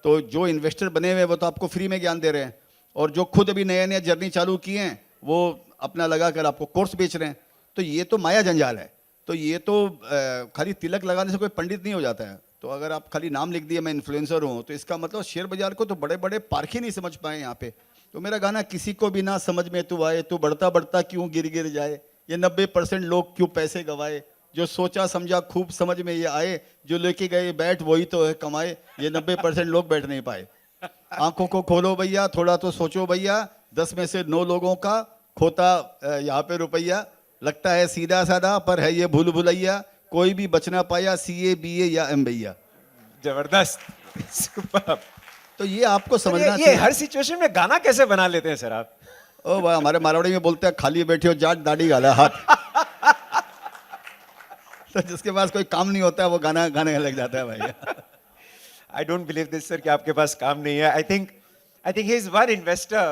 तो जो इन्वेस्टर बने हुए वो तो आपको फ्री में ज्ञान दे रहे हैं, और जो खुद अभी नए नए जर्नी चालू किए हैं वो अपना लगा कर आपको कोर्स बेच रहे हैं। तो ये तो माया जंजाल है। तो ये तो खाली तिलक लगाने से कोई पंडित नहीं हो जाता है। तो अगर आप खाली नाम लिख दिए मैं इन्फ्लुएंसर हूँ, तो इसका मतलब शेयर बाजार को तो बड़े बड़े पारखी नहीं समझ पाए यहाँ पे। तो मेरा गाना किसी को भी ना समझ में तू आए, तू बढ़ता बढ़ता क्यों गिर गिर जाए, ये 90% लोग क्यों पैसे गवाए, जो सोचा समझा खूब समझ में ये आए, जो लेके गए बैठ वही तो है कमाए, ये 90% लोग बैठ नहीं पाए। आंखों को खोलो भैया, थोड़ा तो सोचो भैया, 10 में से 9 लोगों का खोता यहाँ पे रुपया, लगता है सीधा साधा पर है ये भूल भुलैया, कोई भी बच ना पाया CA BA या M भैया। जबरदस्त। तो ये आपको समझना ये हर सिचुएशन में गाना कैसे बना लेते हैं सर आप? ओ भाई, हमारे मारवाड़ी में बोलते हैं खाली बैठे हो जाट दाढ़ी गाला हाथ। तो जिसके पास कोई काम नहीं होता है वो गाना गाने लग जाता है भाई। I don't believe this sir कि आपके पास काम नहीं है। I think he is one investor.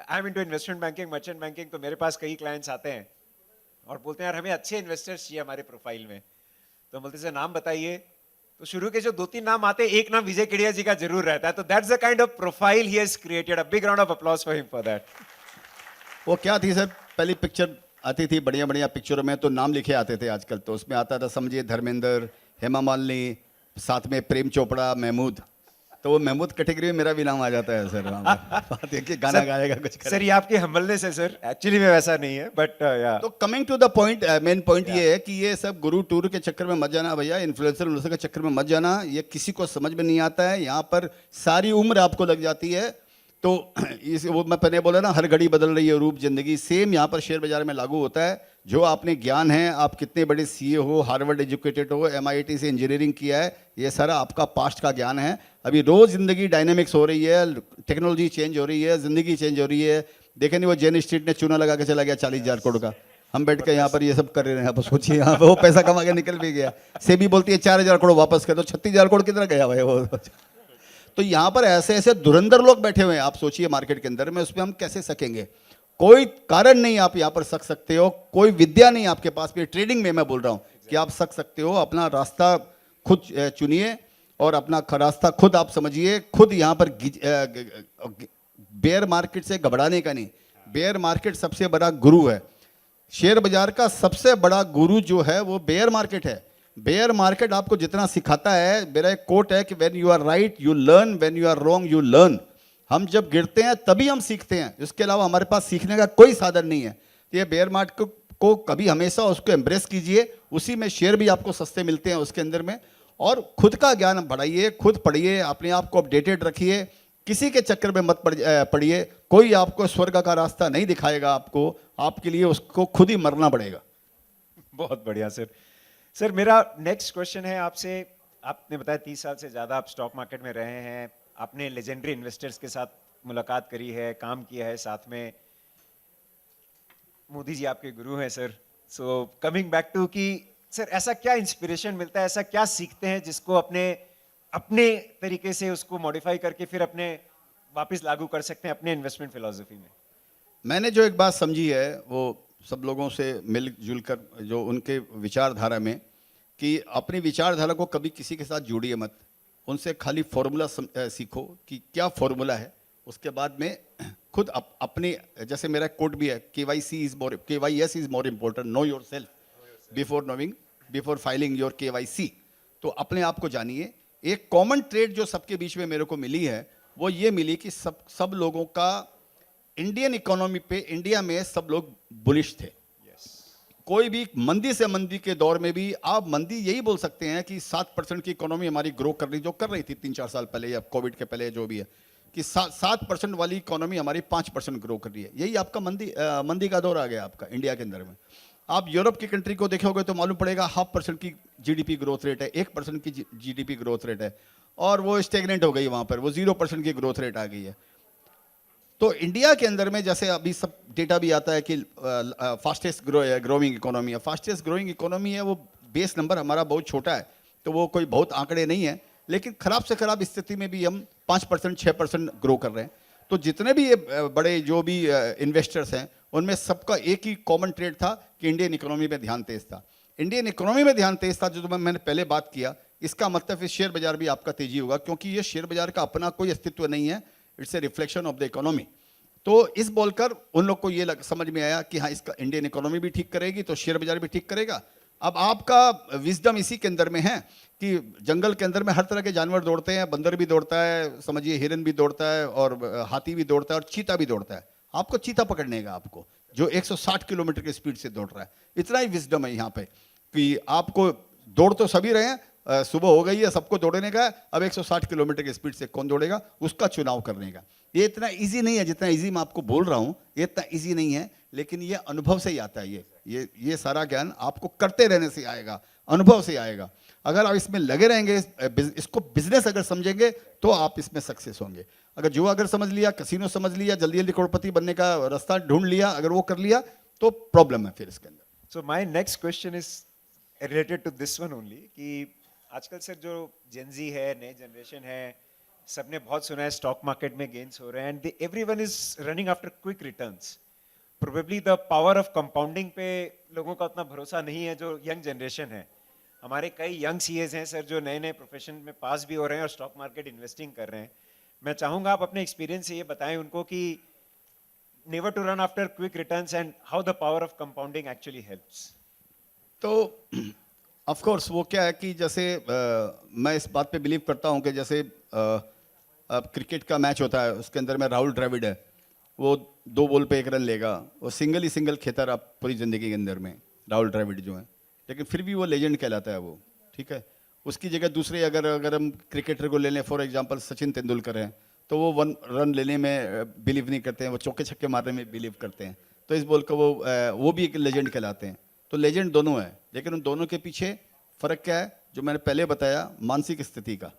I'm into investment banking, merchant banking, तो मेरे पास कई clients आते हैं और बोलते हैं यार हमें अच्छे इन्वेस्टर्स चाहिए हमारे प्रोफाइल में। तो बोलते हैं नाम बताइए, तो शुरू के जो 2-3 नाम आते हैं, एक नाम विजय केडिया जी का जरूर रहता है। तो that's the kind of profile he has created. A big round of applause for him for that. वो क्या थी सर, पहली पिक्चर आती थी बढ़िया बढ़िया पिक्चरों में तो नाम लिखे आते थे। आजकल तो उसमें आता था समझिए धर्मेंद्र, हेमा मालिनी, साथ में प्रेम चोपड़ा, महमूद। तो वो महमूद कैटेगरी में मेरा भी नाम आ जाता है सर। बात है कि गाना गाएगा कुछ करेगा। सर ये आपकी हम्बलनेस है सर, एक्चुअली में वैसा नहीं है, बट या। तो coming to the point, main point ये है कि ये सब गुरु टूर के चक्कर में मत जाना भैया, इन्फ्लुएंसर के चक्कर में मत जाना। ये किसी को समझ में नहीं आता है, यहाँ पर सारी उम्र आपको लग जाती है। तो इस वो मैं पहले बोला ना, हर घड़ी बदल रही है रूप जिंदगी, सेम यहाँ पर शेयर बाजार में लागू होता है। जो आपने ज्ञान है, आप कितने बड़े CA हो, हार्वर्ड एजुकेटेड हो, MIT से इंजीनियरिंग किया है, ये सारा आपका पास्ट का ज्ञान है। अभी रोज जिंदगी डायनेमिक्स हो रही है, टेक्नोलॉजी चेंज हो रही है, जिंदगी चेंज हो रही है। देखे नहीं वो जेन स्ट्रीट ने चूना लगा के चला गया 40,000 करोड़ का, हम बैठ के यहाँ पर ये सब कर रहे हैं। आप सोचिए यहाँ पर वो पैसा कमा के निकल भी गया। सेबी बोलती है 4,000 करोड़ वापस कर दो, 36,000 करोड़ कितना गया भाई वो। तो यहाँ पर ऐसे ऐसे धुरंधर लोग बैठे हुए हैं, आप सोचिए मार्केट के अंदर में, उसमें हम कैसे सकेंगे? कोई कारण नहीं आप यहाँ पर सक सकते हो, कोई विद्या नहीं आपके पास में। ट्रेडिंग में मैं बोल रहा हूँ कि आप सक सकते हो, अपना रास्ता खुद चुनिए और अपना रास्ता खुद आप समझिए। खुद यहाँ पर बेयर मार्केट से घबराने का नहीं, बेयर मार्केट सबसे बड़ा गुरु है। शेयर बाजार का सबसे बड़ा गुरु जो है वो बेयर मार्केट है। बेयर मार्केट आपको जितना सिखाता है, मेरा एक कोट है कि when you are right you learn, when you are wrong you learn. हम जब गिरते हैं तभी हम सीखते हैं, इसके अलावा हमारे पास सीखने का कोई साधन नहीं है। ये बेयर मार्केट को कभी हमेशा उसको एम्ब्रेस कीजिए, उसी में शेयर भी आपको सस्ते मिलते हैं उसके अंदर में। और खुद का ज्ञान बढ़ाइए, खुद पढ़िए, अपने आप को अपडेटेड रखिए। किसी के चक्कर में मत पड़िए, कोई आपको स्वर्ग का रास्ता नहीं दिखाएगा आपको, आपके लिए उसको खुद ही मरना पड़ेगा। बहुत बढ़िया सर। सर मेरा नेक्स्ट क्वेश्चन है आपसे, आपने बताया 30 साल से ज़्यादा आप स्टॉक मार्केट में रहे हैं, आपने लेजेंडरी इन्वेस्टर्स के साथ मुलाकात करी है, काम किया है साथ में, मोदी जी आपके गुरु हैं sir. So coming back to कि सर ऐसा क्या इंस्पिरेशन मिलता है, ऐसा क्या सीखते हैं जिसको अपने तरीके से उसको मॉडिफाई करके फिर अपने वापस लागू कर सकते हैं अपने इन्वेस्टमेंट फिलॉसफी में? मैंने जो एक बात समझी है वो सब लोगों से मिलजुल कर, जो उनके विचारधारा में, कि अपनी विचारधारा को कभी किसी के साथ जोड़िए मत, उनसे खाली फॉर्मूला सीखो कि क्या फॉर्मूला है, उसके बाद में खुद अपनी, जैसे मेरा कोट भी है, KYS is more important, know your self before filing your KYC। तो अपने आप को जानिए। एक कॉमन ट्रेड जो सबके बीच में मेरे को मिली है वो ये मिली कि सब लोगों का इंडियन इकोनॉमी पे, इंडिया में सब लोग बुलिश थे। कोई भी मंदी से मंदी के दौर में भी आप मंदी यही बोल सकते हैं कि 7% की इकोनॉमी हमारी ग्रो कर रही, जो कर रही थी 3-4 साल पहले या कोविड के पहले, जो भी है कि 7% वाली इकोनॉमी हमारी 5% ग्रो कर रही है। यही आपका मंदी का दौर आ गया आपका इंडिया के अंदर में। आप यूरोप की कंट्री को देखोगे तो मालूम पड़ेगा 0.5% की GDP ग्रोथ रेट है, 1% की GDP ग्रोथ रेट है, और वो स्टेगनेंट हो गई वहाँ पर, वो 0% की ग्रोथ रेट आ गई है। तो इंडिया के अंदर में जैसे अभी सब डेटा भी आता है कि फास्टेस्ट ग्रोइंग इकोनॉमी है, फास्टेस्ट ग्रोइंग इकोनॉमी है, वो बेस नंबर हमारा बहुत छोटा है, तो वो कोई बहुत आंकड़े नहीं है, लेकिन खराब से खराब स्थिति में भी हम 5% 6% ग्रो कर रहे हैं। तो जितने भी ये बड़े जो भी इन्वेस्टर्स हैं उनमें सबका एक ही कॉमन ट्रेड था कि इंडियन इकोनॉमी में ध्यान तेज था। इंडियन इकोनॉमी में ध्यान तेज था, जो मैंने पहले बात किया, इसका मतलब फिर शेयर बाजार भी आपका तेजी होगा, क्योंकि ये शेयर बाजार का अपना कोई अस्तित्व नहीं है, it's a reflection of the economy. तो इस बोलकर उन लोग को ये समझ में आया कि हाँ, इसका इंडियन इकोनॉमी भी ठीक करेगी तो शेयर बाजार भी ठीक करेगा। अब आपका विजडम इसी के अंदर में है कि जंगल के अंदर में हर तरह के जानवर दौड़ते हैं, बंदर भी दौड़ता है, समझिए हिरन भी दौड़ता है, और हाथी भी दौड़ता है, और चीता भी दौड़ता है। आपको चीता पकड़ने का, आपको जो 160 किलोमीटर की स्पीड से दौड़ रहा है, इतना ही विजडम है यहाँ पे कि आपको दौड़ तो सभी रहे हैं, सुबह हो गई है, सबको दौड़ने का है, अब 160 किलोमीटर की स्पीड से कौन दौड़ेगा, उसका चुनाव करने का। ये इतना इजी नहीं है जितना इजी मैं आपको बोल रहा हूँ, ये इतना इजी नहीं है, लेकिन ये अनुभव से ही आता है। ये सारा ज्ञान आपको करते रहने से आएगा, अनुभव से आएगा। अगर आप इसमें लगे रहेंगे, इसको बिजनेस अगर समझेंगे तो आप इसमें सक्सेस होंगे। अगर जुआ अगर समझ लिया, कैसीनो समझ लिया, जल्दी जल्दी करोड़पति बनने का रास्ता ढूंढ लिया, अगर वो कर लिया तो प्रॉब्लम है फिर इसके अंदर। So my next question is related to this one only कि आजकल सर जो जेनजी है, नए जनरेशन है, सबने बहुत सुना है स्टॉक मार्केट में गेन्स हो रहे हैं, and everyone is running after quick returns. Probably the power of compounding पे लोगों का उतना भरोसा नहीं है जो यंग जनरेशन है। हमारे कई यंग सीएस हैं सर जो नए नए प्रोफेशन में पास भी हो रहे हैं और स्टॉक मार्केट इन्वेस्टिंग कर रहे हैं। मैं चाहूँगा आप अपने एक्सपीरियंस से ये बताएं उनको कि never to run after quick returns and how the power of compounding actually helps. तो ऑफ कोर्स वो क्या है कि जैसे मैं इस बात पे बिलीव करता हूँ कि जैसे अब क्रिकेट का मैच होता है, उसके अंदर में राहुल द्रविड़ है, वो 2 बॉल पे 1 रन लेगा, वो सिंगल खेता रहा पूरी ज़िंदगी के अंदर में, राहुल द्रविड़ जो है, लेकिन फिर भी वो लेजेंड कहलाता है वो, ठीक है। उसकी जगह दूसरे अगर हम क्रिकेटर को ले लें, फॉर एग्जांपल सचिन तेंदुलकर हैं, तो वो 1 रन लेने में बिलीव नहीं करते हैं, वो चौके छक्के मारने में बिलीव करते हैं। तो इस बॉल को वो भी एक लेजेंड कहलाते हैं। तो लेजेंड दोनों है, लेकिन उन दोनों के पीछे फ़र्क क्या है, जो मैंने पहले बताया, मानसिक स्थिति का।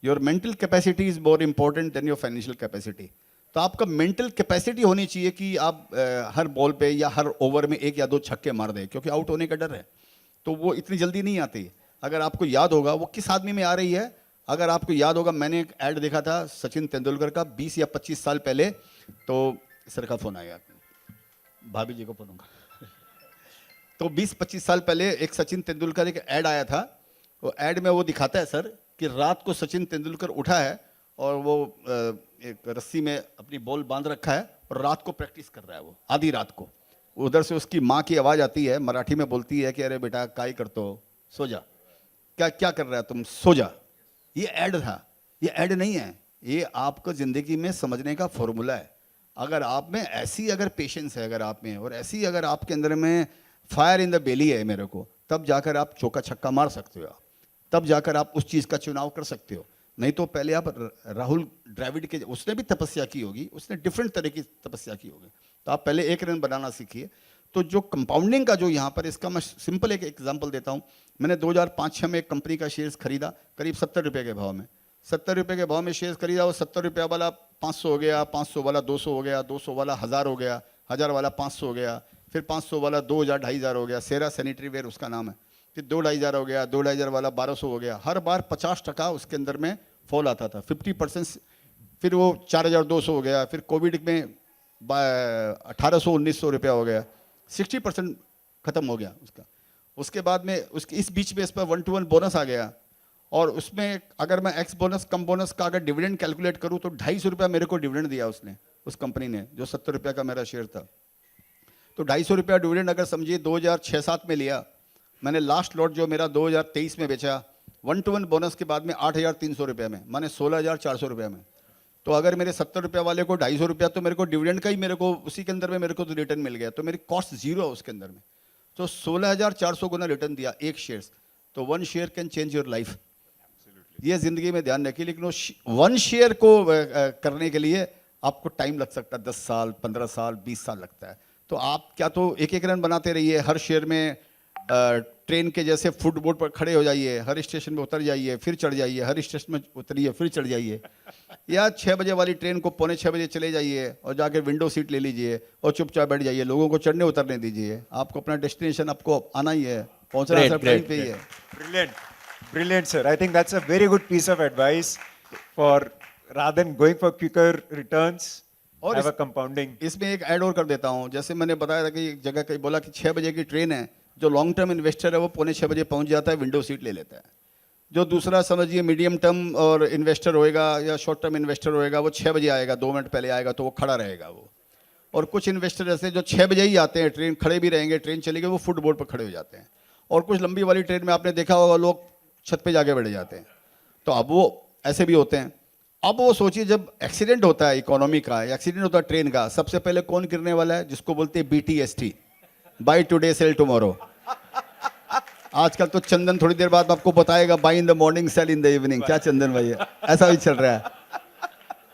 Your mental capacity is more important then your financial capacity. तो आपका मेंटल कैपेसिटी होनी चाहिए कि आप हर बॉल पे या हर ओवर में 1 या 2 छक्के मार दें, क्योंकि आउट होने का डर है, तो वो इतनी जल्दी नहीं आती। अगर आपको याद होगा वो किस आदमी में आ रही है, अगर आपको याद होगा, मैंने एक ऐड देखा था सचिन तेंदुलकर का 20 या 25 साल पहले, तो सर का फ़ोन आया, भाभी जी को फ़ोन होगा। तो 20-25 साल पहले एक सचिन तेंदुलकर एक ऐड आया था। वो ऐड में वो दिखाता है सर कि रात को सचिन तेंदुलकर उठा है और वो एक रस्सी में अपनी बॉल बांध रखा है और रात को प्रैक्टिस कर रहा है, वो आधी रात को। उधर से उसकी माँ की आवाज़ आती है, मराठी में बोलती है कि अरे बेटा काय करते हो, सो जा, क्या कर रहा है तुम, सो जा। ये ऐड था, ये ऐड नहीं है, ये आपको ज़िंदगी में समझने का फॉर्मूला है। अगर आप में ऐसी अगर पेशेंस है अगर आप में, और ऐसी अगर आपके अंदर में फायर इन द बेली है मेरे को, तब जाकर आप चौका छक्का मार सकते हो, तब जाकर आप उस चीज़ का चुनाव कर सकते हो। नहीं तो पहले आप राहुल द्रविड़ के, उसने भी तपस्या की होगी, उसने डिफरेंट तरह की तपस्या की होगी, तो आप पहले एक रन बनाना सीखिए। तो जो कंपाउंडिंग का जो यहाँ पर, इसका मैं सिंपल एक एग्जांपल देता हूँ। मैंने 2005-06 में एक कंपनी का शेयर्स खरीदा करीब 70 रुपये के भाव में, 70 रुपये के भाव में शेयर्स खरीदा, वो 70 रुपया वाला 500 हो गया, 500 वाला 200 हो गया, 200 वाला 1000 हो गया, 1000 वाला 500 हो गया, फिर 500 वाला 2000 2500 हो गया, सेरा सैनिटरी वेयर उसका नाम है, फिर 2-2500 हो गया, 2-2500 वाला 1200 हो गया। हर बार 50% उसके अंदर में फॉल आता था, 50%, फिर वो 4200 हो गया, फिर कोविड में 1800-1900 रुपया हो गया, 60% खत्म हो गया उसका। उसके बाद में उसके इस बीच में इस पर 1-to-1 बोनस आ गया, और उसमें अगर मैं एक्स बोनस कम बोनस का अगर डिविडेंड कैलकुलेट करूँ तो 250 रुपया मेरे को डिविडेंड दिया उसने, उस कंपनी ने, जो 70 रुपया का मेरा शेयर था। तो 250 रुपया डिविडेंड अगर समझिए 2006-07 में लिया मैंने, लास्ट लॉट जो मेरा 2023 में बेचा 1-to-1 बोनस के बाद में 8300 रुपये में, माने 16400 रुपये में। तो अगर मेरे 70 रुपया वाले को 250 रुपया, तो मेरे को डिविडेंड का ही मेरे को उसी के अंदर में मेरे को तो रिटर्न मिल गया, तो मेरी कॉस्ट जीरो है उसके अंदर में। तो 16400 गुना रिटर्न दिया एक शेयर। तो 1 share can change your life, ये जिंदगी में ध्यान रखिए। लेकिन वो 1 शेयर को करने के लिए आपको टाइम लग सकता है, 10 साल 15 साल 20 साल लगता है। तो आप क्या तो एक रन बनाते रहिए, हर शेयर में ट्रेन के जैसे फुट बोर्ड पर खड़े हो जाइए, हर स्टेशन पे उतर जाइए फिर चढ़ जाइए, हर स्टेशन में उतरिए फिर चढ़ जाइए, या 6 बजे वाली ट्रेन को 5:45 बजे चले जाइए और जाकर विंडो सीट ले लीजिए और चुपचाप बैठ जाइए, लोगों को चढ़ने उतरने दीजिए। आपको अपना डेस्टिनेशन आपको आना ही है, पहुंचना सब टाइम पे ही है। Brilliant, sir. I think that's a very good piece of advice for rather than going for quicker returns, और have a compounding. इसमें एक ऐड और कर देता हूँ, जैसे मैंने बताया था कि एक जगह कहीं बोला कि 6 बजे की ट्रेन है, जो लॉन्ग टर्म इन्वेस्टर है वो 5:45 बजे पहुँच जाता है, विंडो सीट ले लेता है। जो दूसरा समझिए मीडियम टर्म और इन्वेस्टर होएगा या शॉर्ट टर्म इन्वेस्टर होएगा, वो 6 बजे आएगा, 2 मिनट पहले आएगा तो वो खड़ा रहेगा वो। और कुछ इन्वेस्टर ऐसे जो 6 बजे ही आते हैं, ट्रेन खड़े भी रहेंगे, ट्रेन चलेगी वो फुट बोर्ड पर खड़े हो जाते हैं। और कुछ लंबी वाली ट्रेन में आपने देखा होगा लोग छत पे जाके बैठ जाते हैं। तो अब वो ऐसे भी होते हैं। अब वो सोचिए जब एक्सीडेंट होता है इकोनॉमी का, एक्सीडेंट होता है ट्रेन का, सबसे पहले कौन गिरने वाला है? जिसको बोलते हैं BTST, buy today sell tomorrow. आजकल तो चंदन थोड़ी देर बाद आपको बताएगा buy in the morning sell in the evening. क्या चंदन भाई है, ऐसा भी चल रहा है।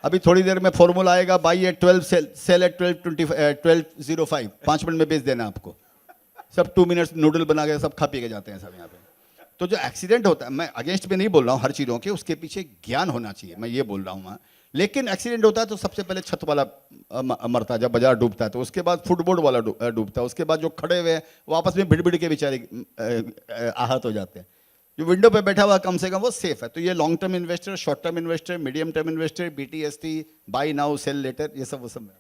अभी थोड़ी देर में फॉर्मूला आएगा buy at 12 sell at 12:05, 5 minute में बेच देना आपको। सब 2 मिनट्स नूडल बना के सब खा पी के जाते हैं सब यहाँ पे। तो जो एक्सीडेंट होता है, मैं अगेंस्ट में नहीं बोल रहा हूँ हर चीज़ों के, उसके पीछे ज्ञान होना चाहिए, मैं ये बोल रहा हूँ। लेकिन एक्सीडेंट होता है तो सबसे पहले छत वाला मरता है, जब बाजार डूबता है, तो उसके बाद फुटबोर्ड वाला डूबता है, उसके बाद जो खड़े हुए हैं वो आपस में भिड़ भिड़ के बेचारे आहत हो जाते हैं। जो विंडो पे बैठा हुआ कम से कम वो सेफ है। तो ये long term investor, short term investor, medium term investor, BTST, buy now sell later, ये सब वो सब।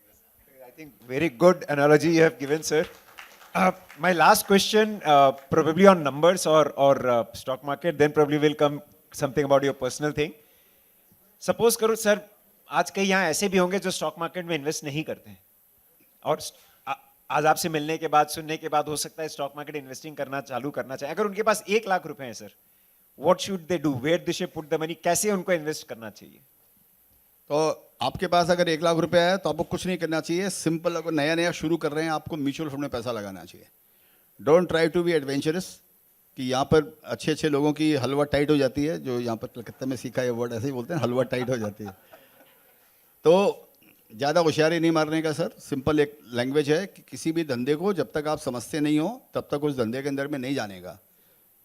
I think very good analogy you have given, sir. My last question, probably on numbers or stock market, then probably will come something about your personal thing. Suppose करो sir, आज कई यहाँ ऐसे भी होंगे जो स्टॉक मार्केट में invest नहीं करते हैं, और आज आपसे मिलने के बाद, सुनने के बाद हो सकता है स्टॉक मार्केट इन्वेस्टिंग करना चालू करना चाहे। अगर उनके पास 1 लाख रुपए हैं sir, what should they do? Where they should put the money? कैसे उनको इन्वेस्ट करना चाहिए? तो आपके पास अगर 1 लाख रुपया है तो आपको कुछ नहीं करना चाहिए। सिंपल, अगर नया नया शुरू कर रहे हैं आपको म्यूचुअल फंड में पैसा लगाना चाहिए। Don't try to be adventurous, कि यहाँ पर अच्छे अच्छे लोगों की हलवा टाइट हो जाती है, जो यहाँ पर कलकत्ता में सीखा है वर्ड ऐसे ही बोलते हैं, हलवा टाइट हो जाती है। तो ज़्यादा होशियारी नहीं मारने का सर, सिंपल एक लैंग्वेज है कि किसी भी धंधे को जब तक आप समझते नहीं हो तब तक उस धंधे के अंदर में नहीं जाने का।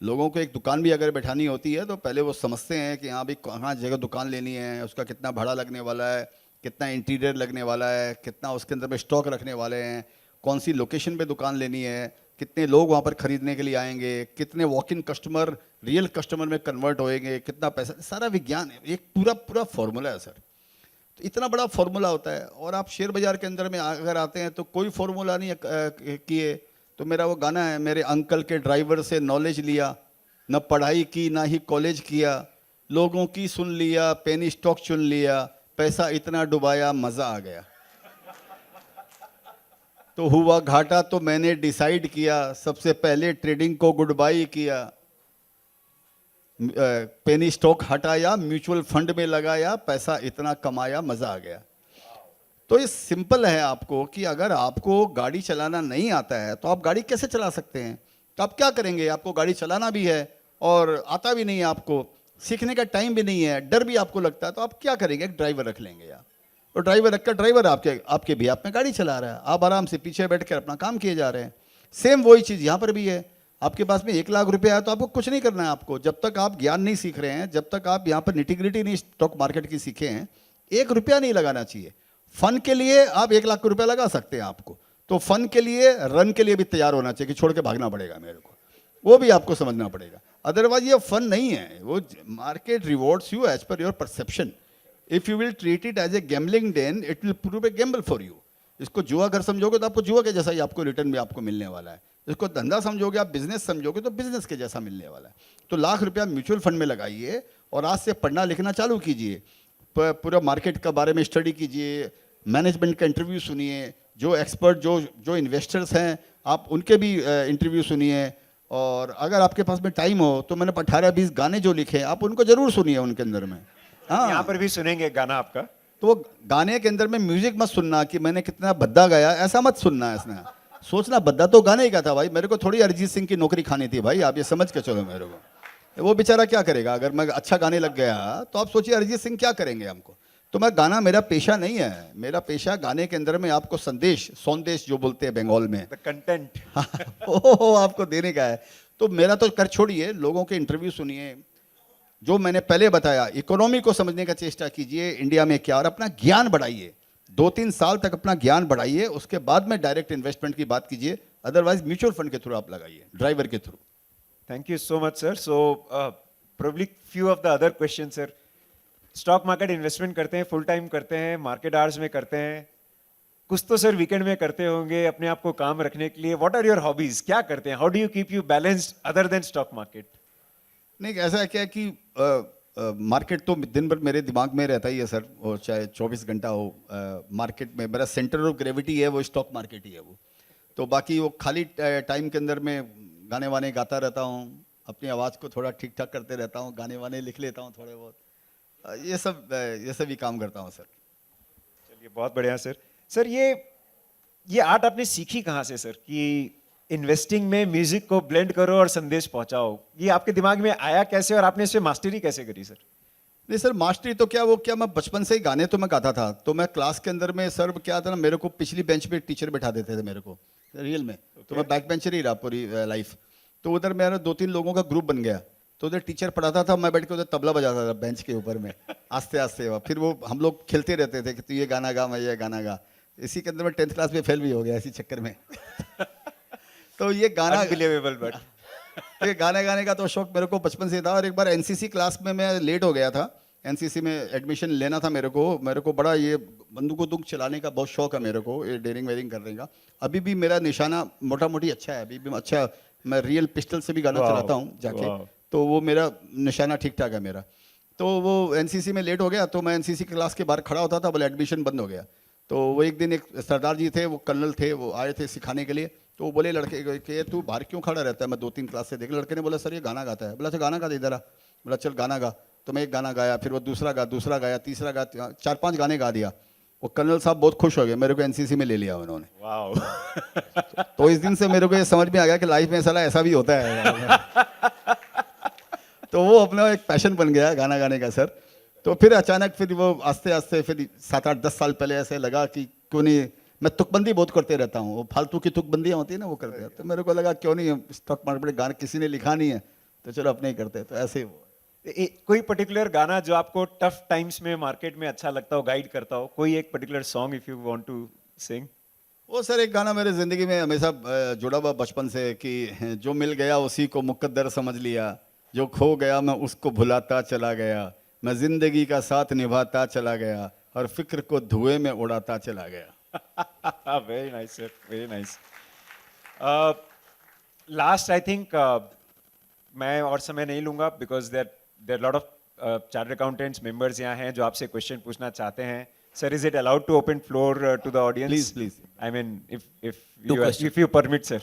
लोगों को एक दुकान भी अगर बैठानी होती है तो पहले वो समझते हैं कि हाँ भाई कहाँ जगह दुकान लेनी है, उसका कितना भाड़ा लगने वाला है, कितना इंटीरियर लगने वाला है, कितना उसके अंदर में स्टॉक रखने वाले हैं, कौन सी लोकेशन पे दुकान लेनी है, कितने लोग वहाँ पर खरीदने के लिए आएंगे, कितने walk in customer real customer में कन्वर्ट होएंगे, कितना पैसा, सारा विज्ञान है, एक पूरा फॉर्मूला है सर। तो इतना बड़ा फॉर्मूला होता है। और आप शेयर बाजार के अंदर में अगर आते हैं तो कोई फॉर्मूला नहीं किए। तो मेरा वो गाना है, मेरे अंकल के ड्राइवर से नॉलेज लिया, न पढ़ाई की ना ही कॉलेज किया, लोगों की सुन लिया, पेनी स्टॉक चुन लिया, पैसा इतना डुबाया मज़ा आ गया। तो हुआ घाटा तो मैंने डिसाइड किया, सबसे पहले ट्रेडिंग को गुड बाय किया, पेनी स्टॉक हटाया, म्यूचुअल फंड में लगाया, पैसा इतना कमाया मज़ा आ गया। तो ये सिंपल है आपको कि अगर आपको गाड़ी चलाना नहीं आता है तो आप गाड़ी कैसे चला सकते हैं? तो आप क्या करेंगे? आपको गाड़ी चलाना भी है और आता भी नहीं है आपको। सीखने का टाइम भी नहीं है, डर भी आपको लगता है, तो आप क्या करेंगे? एक ड्राइवर रख लेंगे यार, और ड्राइवर रखकर ड्राइवर आपके भी आप में गाड़ी चला रहा है, आप आराम से पीछे बैठ कर अपना काम किए जा रहे हैं। सेम वही चीज़ यहाँ पर भी है। आपके पास में 1 लाख रुपया है तो आपको कुछ नहीं करना है। आपको जब तक आप ज्ञान नहीं सीख रहे हैं, जब तक आप यहाँ पर निटिग्रिटी नहीं स्टॉक मार्केट की सीखे हैं, 1 रुपया नहीं लगाना चाहिए। फन के लिए आप 1 लाख रुपया लगा सकते हैं आपको, तो फन के लिए, रन के लिए भी तैयार होना चाहिए कि छोड़ के भागना पड़ेगा मेरे को, वो भी आपको समझना पड़ेगा। अदरवाइज ये फन नहीं है, वो market rewards you as per your perception. If you will treat it as a gambling then it will prove a gamble for you. इसको जुआ घर समझोगे तो आपको जुआ के जैसा ही आपको रिटर्न भी आपको मिलने वाला है। इसको धंधा समझोगे, आप बिजनेस समझोगे तो बिजनेस के जैसा मिलने वाला है। तो लाख रुपया म्यूचुअल फंड में लगाइए और आज से पढ़ना लिखना चालू कीजिए, पूरा मार्केट के बारे में स्टडी कीजिए, मैनेजमेंट का इंटरव्यू सुनिए, जो एक्सपर्ट जो इन्वेस्टर्स हैं आप उनके भी इंटरव्यू सुनिए। और अगर आपके पास में टाइम हो तो मैंने 18-20 गाने जो लिखे आप उनको जरूर सुनिए उनके अंदर में। हाँ, यहाँ पर भी सुनेंगे गाना आपका। तो वो गाने के अंदर में म्यूजिक मत सुनना कि मैंने कितना भद्दा गाया, ऐसा मत सुनना है। इसने सोचना भद्दा तो गाने ही का था भाई, मेरे को थोड़ी अरिजीत सिंह की नौकरी खानी थी भाई, आप ये समझ के चलो मेरे को। वो बेचारा क्या करेगा अगर मैं अच्छा गाने लग गया, तो आप सोचिए अरिजीत सिंह क्या करेंगे हमको। तो मैं गाना मेरा पेशा नहीं है, मेरा पेशा गाने के अंदर में आपको संदेश जो बोलते हैं बंगाल में, कंटेंट वो आपको देने का है। तो मेरा तो कर छोड़िए, लोगों के इंटरव्यू सुनिए, जो मैंने पहले बताया इकोनॉमी को समझने का चेष्टा कीजिए, इंडिया में क्या, और अपना ज्ञान बढ़ाइए। 2-3 साल तक अपना ज्ञान बढ़ाइए, उसके बाद में डायरेक्ट इन्वेस्टमेंट की बात कीजिए। अदरवाइज म्यूचुअल फंड के थ्रू आप लगाइए, ड्राइवर के through. Thank you so much, sir. So, probably few of the other questions, sir. Stock market investment करते हैं, फुल टाइम करते हैं, मार्केट आवर्स में करते हैं, कुछ तो सर वीकेंड में करते होंगे अपने आप को काम रखने के लिए। व्हाट आर योर हॉबीज, क्या करते हैं? How do you keep you balanced other than stock market? नहीं, ऐसा क्या है कि मार्केट तो दिन भर मेरे दिमाग में रहता ही है सर, और चाहे 24 घंटा हो। मार्केट में मेरा सेंटर ऑफ ग्रेविटी है वो स्टॉक मार्केट ही है वो। तो बाकी वो खाली टाइम के अंदर में गाने वाने गाता रहता हूँ, अपनी आवाज़ को थोड़ा ठीक ठाक करते रहता हूँ, गाने वाने लिख लेता हूँ थोड़े बहुत, ये सब ही काम करता हूँ सर। चलिए बहुत बढ़िया सर। सर ये आर्ट आपने सीखी कहाँ से सर, कि इन्वेस्टिंग में म्यूजिक को ब्लेंड करो और संदेश पहुंचाओ? ये आपके दिमाग में आया कैसे और आपने इस पे मास्टरी कैसे करी सर? नहीं सर, मास्टरी तो क्या मैं बचपन से ही गाने तो मैं गाता था। तो मैं क्लास के अंदर में सर क्या था ना, मेरे को पिछली बेंच पे टीचर बैठा देते थे मेरे को रियल में। तो मैं बैक बेंचर ही रहा पूरी लाइफ। तो उधर मेरा 2-3 लोगों का ग्रुप बन गया, तो उधर टीचर पढ़ाता था, मैं बैठ के उधर तबला बजाता था बेंच के ऊपर में आस्ते आस्ते। फिर वो हम लोग खेलते रहते थे कि तू ये गाना गा, मैं ये गाना गा। इसी के अंदर में 10th क्लास में फेल भी हो गया इसी चक्कर में। तो ये गाना अनबिलीवेबल, बट ये गाने गाने का तो शौक मेरे को बचपन से था। और एक बार एनसीसी क्लास में मैं लेट हो गया था, एनसीसी में एडमिशन लेना था मेरे को बड़ा ये बंदूक चलाने का बहुत शौक है मेरे को, ये डेयरिंग वेयरिंग करने का। अभी भी मेरा निशाना मोटा मोटी अच्छा है, अभी भी अच्छा, मैं रियल पिस्टल से भी गाना चलाता हूँ जाके, तो वो मेरा निशाना ठीक ठाक है मेरा। तो वो एनसीसी में लेट हो गया, तो मैं एनसीसी क्लास के बाहर खड़ा होता था, बोले एडमिशन बंद हो गया। तो वो एक दिन एक सरदार जी थे, वो कर्नल थे, वो आए थे सिखाने के लिए। तो वो बोले लड़के कि तू बाहर क्यों खड़ा रहता है, मैं 2-3 क्लास से देख। लड़के ने बोला सर ये गाना गाता है। बोला अच्छा गाना गा दे इधर आ। बोला चल गाना गा। तो मैं एक गाना गाया, फिर वो दूसरा गाया, तीसरा गाया, 4-5 गाने गा दिया। वो कर्नल साहब बहुत खुश हो गए, मेरे को एनसीसी में ले लिया उन्होंने। वाह। तो इस दिन से मेरे को ये समझ में आ गया कि लाइफ में साला ऐसा भी होता है। तो वो अपना एक पैशन बन गया गाना गाने का सर। तो फिर अचानक फिर वो आस्ते आस्ते फिर 7-8-10 साल पहले ऐसे लगा कि क्यों नहीं, मैं तुकबंदी बहुत करते रहता हूँ, वो फालतू की तुकबंदियाँ होती है ना वो करते हैं। तो मेरे को लगा क्यों नहीं, स्टॉक मार्केट गाना किसी ने लिखा नहीं है तो चलो अपने ही करते हैं। तो ऐसे कोई पर्टिकुलर गाना जो आपको टफ टाइम्स में मार्केट में अच्छा लगता हो, गाइड करता हो, कोई एक particular song if you want to sing? वो सर एक गाना मेरे ज़िंदगी में हमेशा जुड़ा हुआ बचपन से, कि जो मिल गया उसी को मुकद्दर समझ लिया, जो खो गया मैं उसको भुलाता चला गया, मैं ज़िंदगी का साथ निभाता चला गया, और फिक्र को धुएं में उड़ाता चला गया। Very nice sir, very nice. Last I think मैं और समय नहीं लूँगा, because there lot of chartered accountants members यहाँ हैं जो आपसे क्वेश्चन पूछना चाहते हैं। Sir, is it allowed to open floor to the audience? Please. I mean, if you permit, sir.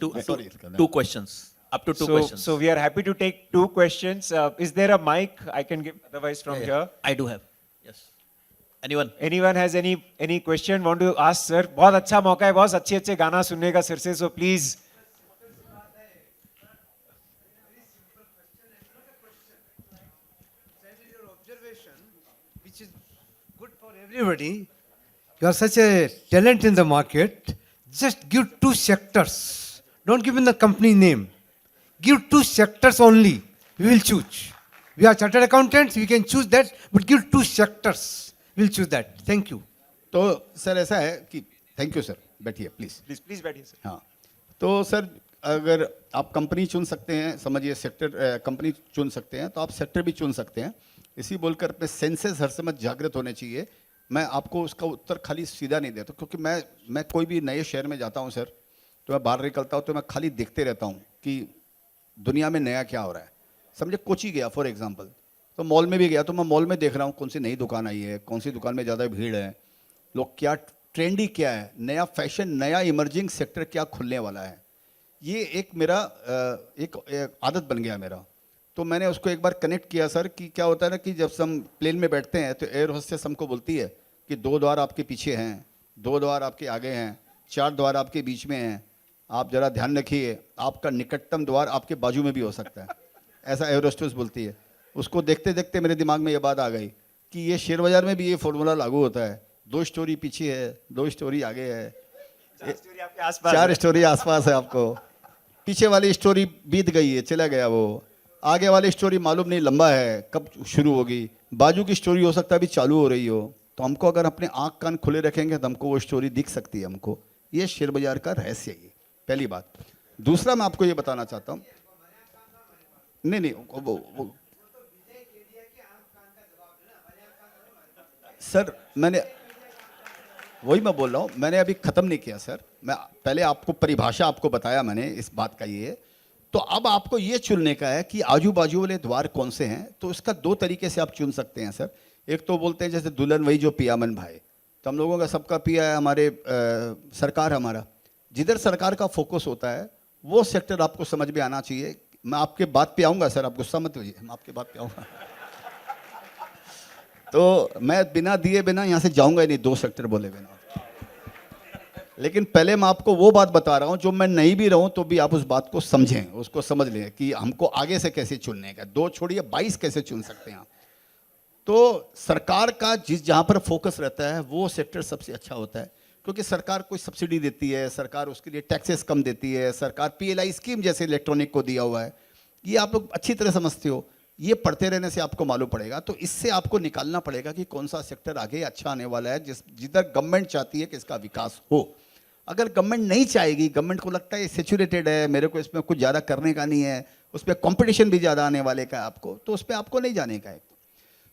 Two questions. Up to two questions. So we are happy to take 2 questions. Is there a mic I can give? Otherwise, from here. I do have. Yes. Anyone? Anyone has any question? Want to ask, sir? बहुत अच्छा मौका है, बहुत अच्छे गाना सुनने का sir से. So please. everybody, you are such a talent in the market. Just give 2 sectors. Don't give me the company name. Give 2 sectors only. We will choose. We are chartered accountants. We can choose that, but give 2 sectors. We will choose that. Thank you. तो sir ऐसा है कि thank you sir, बैठिए please please बैठिए sir. हाँ, तो sir अगर आप कंपनी चुन सकते हैं, समझिए सेक्टर कंपनी चुन सकते हैं, तो आप सेक्टर भी चुन सकते हैं। इसी बोलकर अपने सेंसेस हर समय जागृत होने चाहिए। मैं आपको उसका उत्तर खाली सीधा नहीं देता, क्योंकि मैं कोई भी नए शहर में जाता हूँ सर, तो मैं बाहर निकलता हूँ तो मैं खाली देखते रहता हूँ कि दुनिया में नया क्या हो रहा है। समझे कोची गया फॉर एग्जांपल, तो मॉल में भी गया तो मैं मॉल में देख रहा हूँ कौन सी नई दुकान आई है, कौन सी दुकान में ज़्यादा भीड़ है, लोग क्या ट्रेंडी क्या है, नया फैशन, नया इमर्जिंग सेक्टर क्या खुलने वाला है। ये एक मेरा एक आदत बन गया मेरा। तो मैंने उसको एक बार कनेक्ट किया सर कि क्या होता है ना कि जब हम प्लेन में बैठते हैं तो एयर होस्टेस हमको बोलती है कि 2 द्वार आपके पीछे हैं, 2 द्वार आपके आगे हैं, 4 द्वार आपके बीच में हैं, आप ज़रा ध्यान रखिए, आपका निकटतम द्वार आपके बाजू में भी हो सकता है, ऐसा एयर होस्टेस बोलती है। उसको देखते देखते मेरे दिमाग में ये बात आ गई कि ये शेयर बाजार में भी ये फॉर्मूला लागू होता है। 2 स्टोरी पीछे है, 2 स्टोरी आगे है, 4 स्टोरी आसपास है, आपको पीछे वाली स्टोरी बीत गई है, चला गया वो, आगे वाली स्टोरी मालूम नहीं लंबा है कब शुरू होगी, बाजू की स्टोरी हो सकता है अभी चालू हो रही हो। तो हमको अगर अपने आँख कान खुले रखेंगे तो हमको वो स्टोरी दिख सकती है हमको। ये शेयर बाजार का रहस्य है, पहली बात। दूसरा मैं आपको ये बताना चाहता हूँ, नहीं वो सर मैंने वही मैं बोल रहा हूँ, मैंने अभी ख़त्म नहीं किया सर। मैं पहले आपको परिभाषा आपको बताया मैंने इस बात का ये, तो अब आपको ये चुनने का है कि आजू बाजू वाले द्वार कौन से हैं। तो इसका 2 तरीके से आप चुन सकते हैं सर। एक तो बोलते हैं जैसे दुल्हन वही जो पिया मन भाई, तो हम लोगों का सबका पिया है हमारे सरकार हमारा। जिधर सरकार का फोकस होता है वो सेक्टर आपको समझ में आना चाहिए। मैं आपके बात पे आऊँगा सर, आप गुस्सा मत होइए, मैं आपके बात पे आऊँगा। तो मैं बिना दिए बिना यहाँ से जाऊँगा ही नहीं 2 सेक्टर बोले बिना। लेकिन पहले मैं आपको वो बात बता रहा हूँ जो मैं नहीं भी रहूँ तो भी आप उस बात को समझें, उसको समझ लें कि हमको आगे से कैसे चुनने का। 2 छोड़िए 22 कैसे चुन सकते हैं आप। तो सरकार का जहाँ पर फोकस रहता है वो सेक्टर सबसे अच्छा होता है, क्योंकि सरकार कोई सब्सिडी देती है, सरकार उसके लिए टैक्सेस कम देती है, सरकार PLI स्कीम जैसे इलेक्ट्रॉनिक को दिया हुआ है, ये आप लोग अच्छी तरह समझते हो। ये पढ़ते रहने से आपको मालूम पड़ेगा। तो इससे आपको निकालना पड़ेगा कि कौन सा सेक्टर आगे अच्छा आने वाला है, जिधर गवर्नमेंट चाहती है कि इसका विकास हो। अगर गवर्नमेंट नहीं चाहेगी, गवर्नमेंट को लगता है सेचुरेटेड है, मेरे को इसमें कुछ ज़्यादा करने का नहीं है, उस पर कॉम्पिटिशन भी ज़्यादा आने वाले का है आपको, तो उस पर आपको नहीं जाने का है।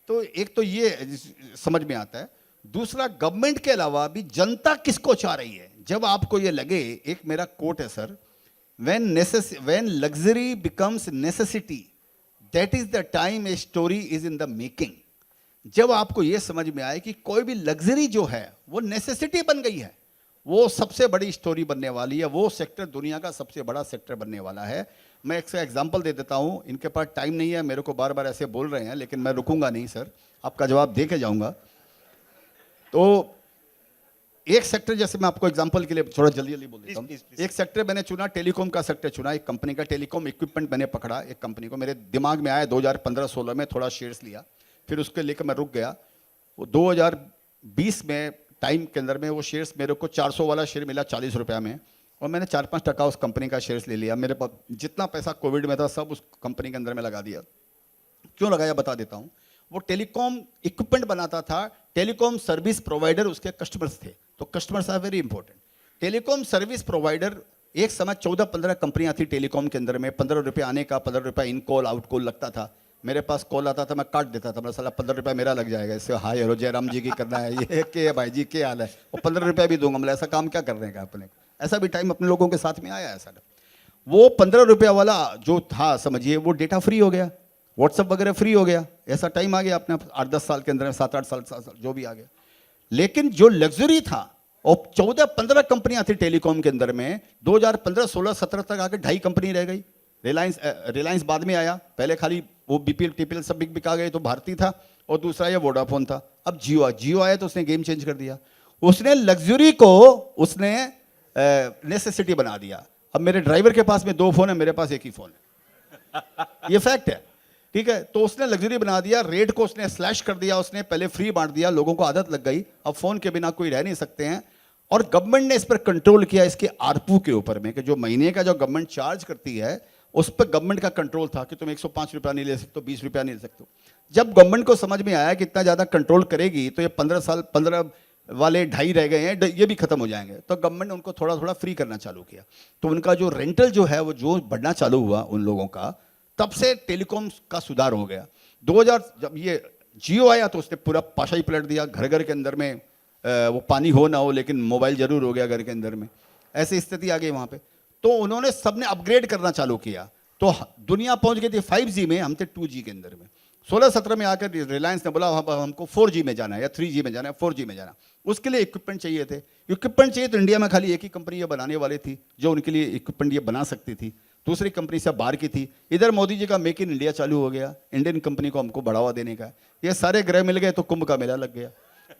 तो एक तो ये समझ में आता है। दूसरा, गवर्नमेंट के अलावा भी जनता किसको चाह रही है। जब आपको ये लगे, एक मेरा कोट है sir, when luxury becomes necessity, that is the time a story is in the making। जब आपको ये समझ में आए कि कोई भी लग्जरी जो है वो नेसेसिटी बन गई है, वो सबसे बड़ी स्टोरी बनने वाली है, वो सेक्टर दुनिया का सबसे बड़ा सेक्टर बनने वाला है। मैं एक एग्जांपल दे देता हूँ, इनके पास टाइम नहीं है, मेरे को बार बार ऐसे बोल रहे हैं, लेकिन मैं रुकूंगा नहीं सर, आपका जवाब दे के जाऊँगा। तो एक सेक्टर, जैसे मैं आपको एग्जांपल के लिए थोड़ा जल्दी बोल देता हूँ। एक सेक्टर मैंने चुना, टेलीकॉम का सेक्टर चुना, एक कंपनी का टेलीकॉम इक्विपमेंट मैंने पकड़ा, एक कंपनी को मेरे दिमाग में आया 2015-16 में, थोड़ा शेयर्स लिया, फिर उसके लेकर मैं रुक गया। वो 2020 में टाइम के अंदर में वो शेयर्स मेरे को 400 वाला शेयर मिला 40 रुपये में, और मैंने 4-5 टका उस कंपनी का शेयर्स ले लिया। मेरे पास जितना पैसा कोविड में था सब उस कंपनी के अंदर में लगा दिया। क्यों लगाया बता देता हूँ। वो टेलीकॉम इक्विपमेंट बनाता था, टेलीकॉम सर्विस प्रोवाइडर उसके कस्टमर्स थे, तो customers are very important. Telecom service provider, एक समय 14-15 कंपनियां थी टेलीकॉम के अंदर में, 15 रुपये आने का, 15 रुपये इन कॉल आउट कॉल लगता था। मेरे पास कॉल आता था, मैं काट देता था, मैं साला 15 रुपये मेरा लग जाएगा, इससे हाय हेलो जयराम जी की करना है, ये के भाई जी क्या हाल है, और 15 रुपये भी दूंगा, मतलब ऐसा काम क्या करने का अपने को। ऐसा भी टाइम अपने लोगों के साथ में आया है सर। वो 15 रुपये वाला जो था, समझिए वो डेटा फ्री हो गया, व्हाट्सअप वगैरह फ्री हो गया, ऐसा टाइम आ गया अपने 8-10 साल के अंदर, 7-8 साल जो भी आ गया। लेकिन जो लग्जरी था, और 14-15 कंपनियां थी टेलीकॉम के अंदर में, 2015, 16, 17 तक आके 2.5 कंपनी रह गई। रिलायंस बाद में आया, पहले खाली वो BPL TPL सब बिक आ गए, तो भारती था, और दूसरा ये वोडाफोन था। अब जियो आया तो उसने गेम चेंज कर दिया, उसने लग्जरी को उसने नेसेसिटी बना दिया। अब मेरे ड्राइवर के पास में 2 फोन है, मेरे पास एक ही फोन है, ये फैक्ट है। ठीक है, तो उसने लग्जरी बना दिया, रेट को उसने स्लैश कर दिया, उसने पहले फ्री बांट दिया, लोगों को आदत लग गई, अब फोन के बिना कोई रह नहीं सकते हैं। और गवर्नमेंट ने इस पर कंट्रोल किया, इसके आरपू के ऊपर में, कि जो महीने का जो गवर्नमेंट चार्ज करती है उस पर गवर्नमेंट का कंट्रोल था कि तुम 105 रुपया नहीं ले सकते, 20 रुपया नहीं ले सकते। जब गवर्नमेंट को समझ में आया कि इतना ज़्यादा कंट्रोल करेगी तो ये 15 वाले 2.5 रह गए हैं, ये भी खत्म हो जाएंगे, तो गवर्नमेंट ने उनको थोड़ा थोड़ा फ्री करना चालू किया। तो उनका जो रेंटल जो है वो जो बढ़ना चालू हुआ उन लोगों का, तब से टेलीकॉम का सुधार हो गया। 2000 जब ये जियो आया तो उसने पूरा पाशा ही पलट दिया, घर घर के अंदर में वो पानी हो ना हो लेकिन मोबाइल जरूर हो गया घर के अंदर में, ऐसी स्थिति आ गई वहाँ पे। तो उन्होंने सबने अपग्रेड करना चालू किया, तो दुनिया पहुँच गई थी 5G में, हम थे 2G के अंदर में। 16-17 में आकर रिलायंस ने बोला हमको 4G में जाना है या 3G में जाना है, 4G में जाना। उसके लिए इक्विपमेंट चाहिए थे, इक्विपमेंट चाहिए तो इंडिया में खाली एक ही कंपनी ये बनाने वाली थी जो उनके लिए इक्विपमेंट ये बना सकती थी, दूसरी कंपनी सब बाहर की थी। इधर मोदी जी का मेक इन इंडिया चालू हो गया, इंडियन कंपनी को हमको बढ़ावा देने का। ये सारे ग्रह मिल गए तो कुंभ का मेला लग गया।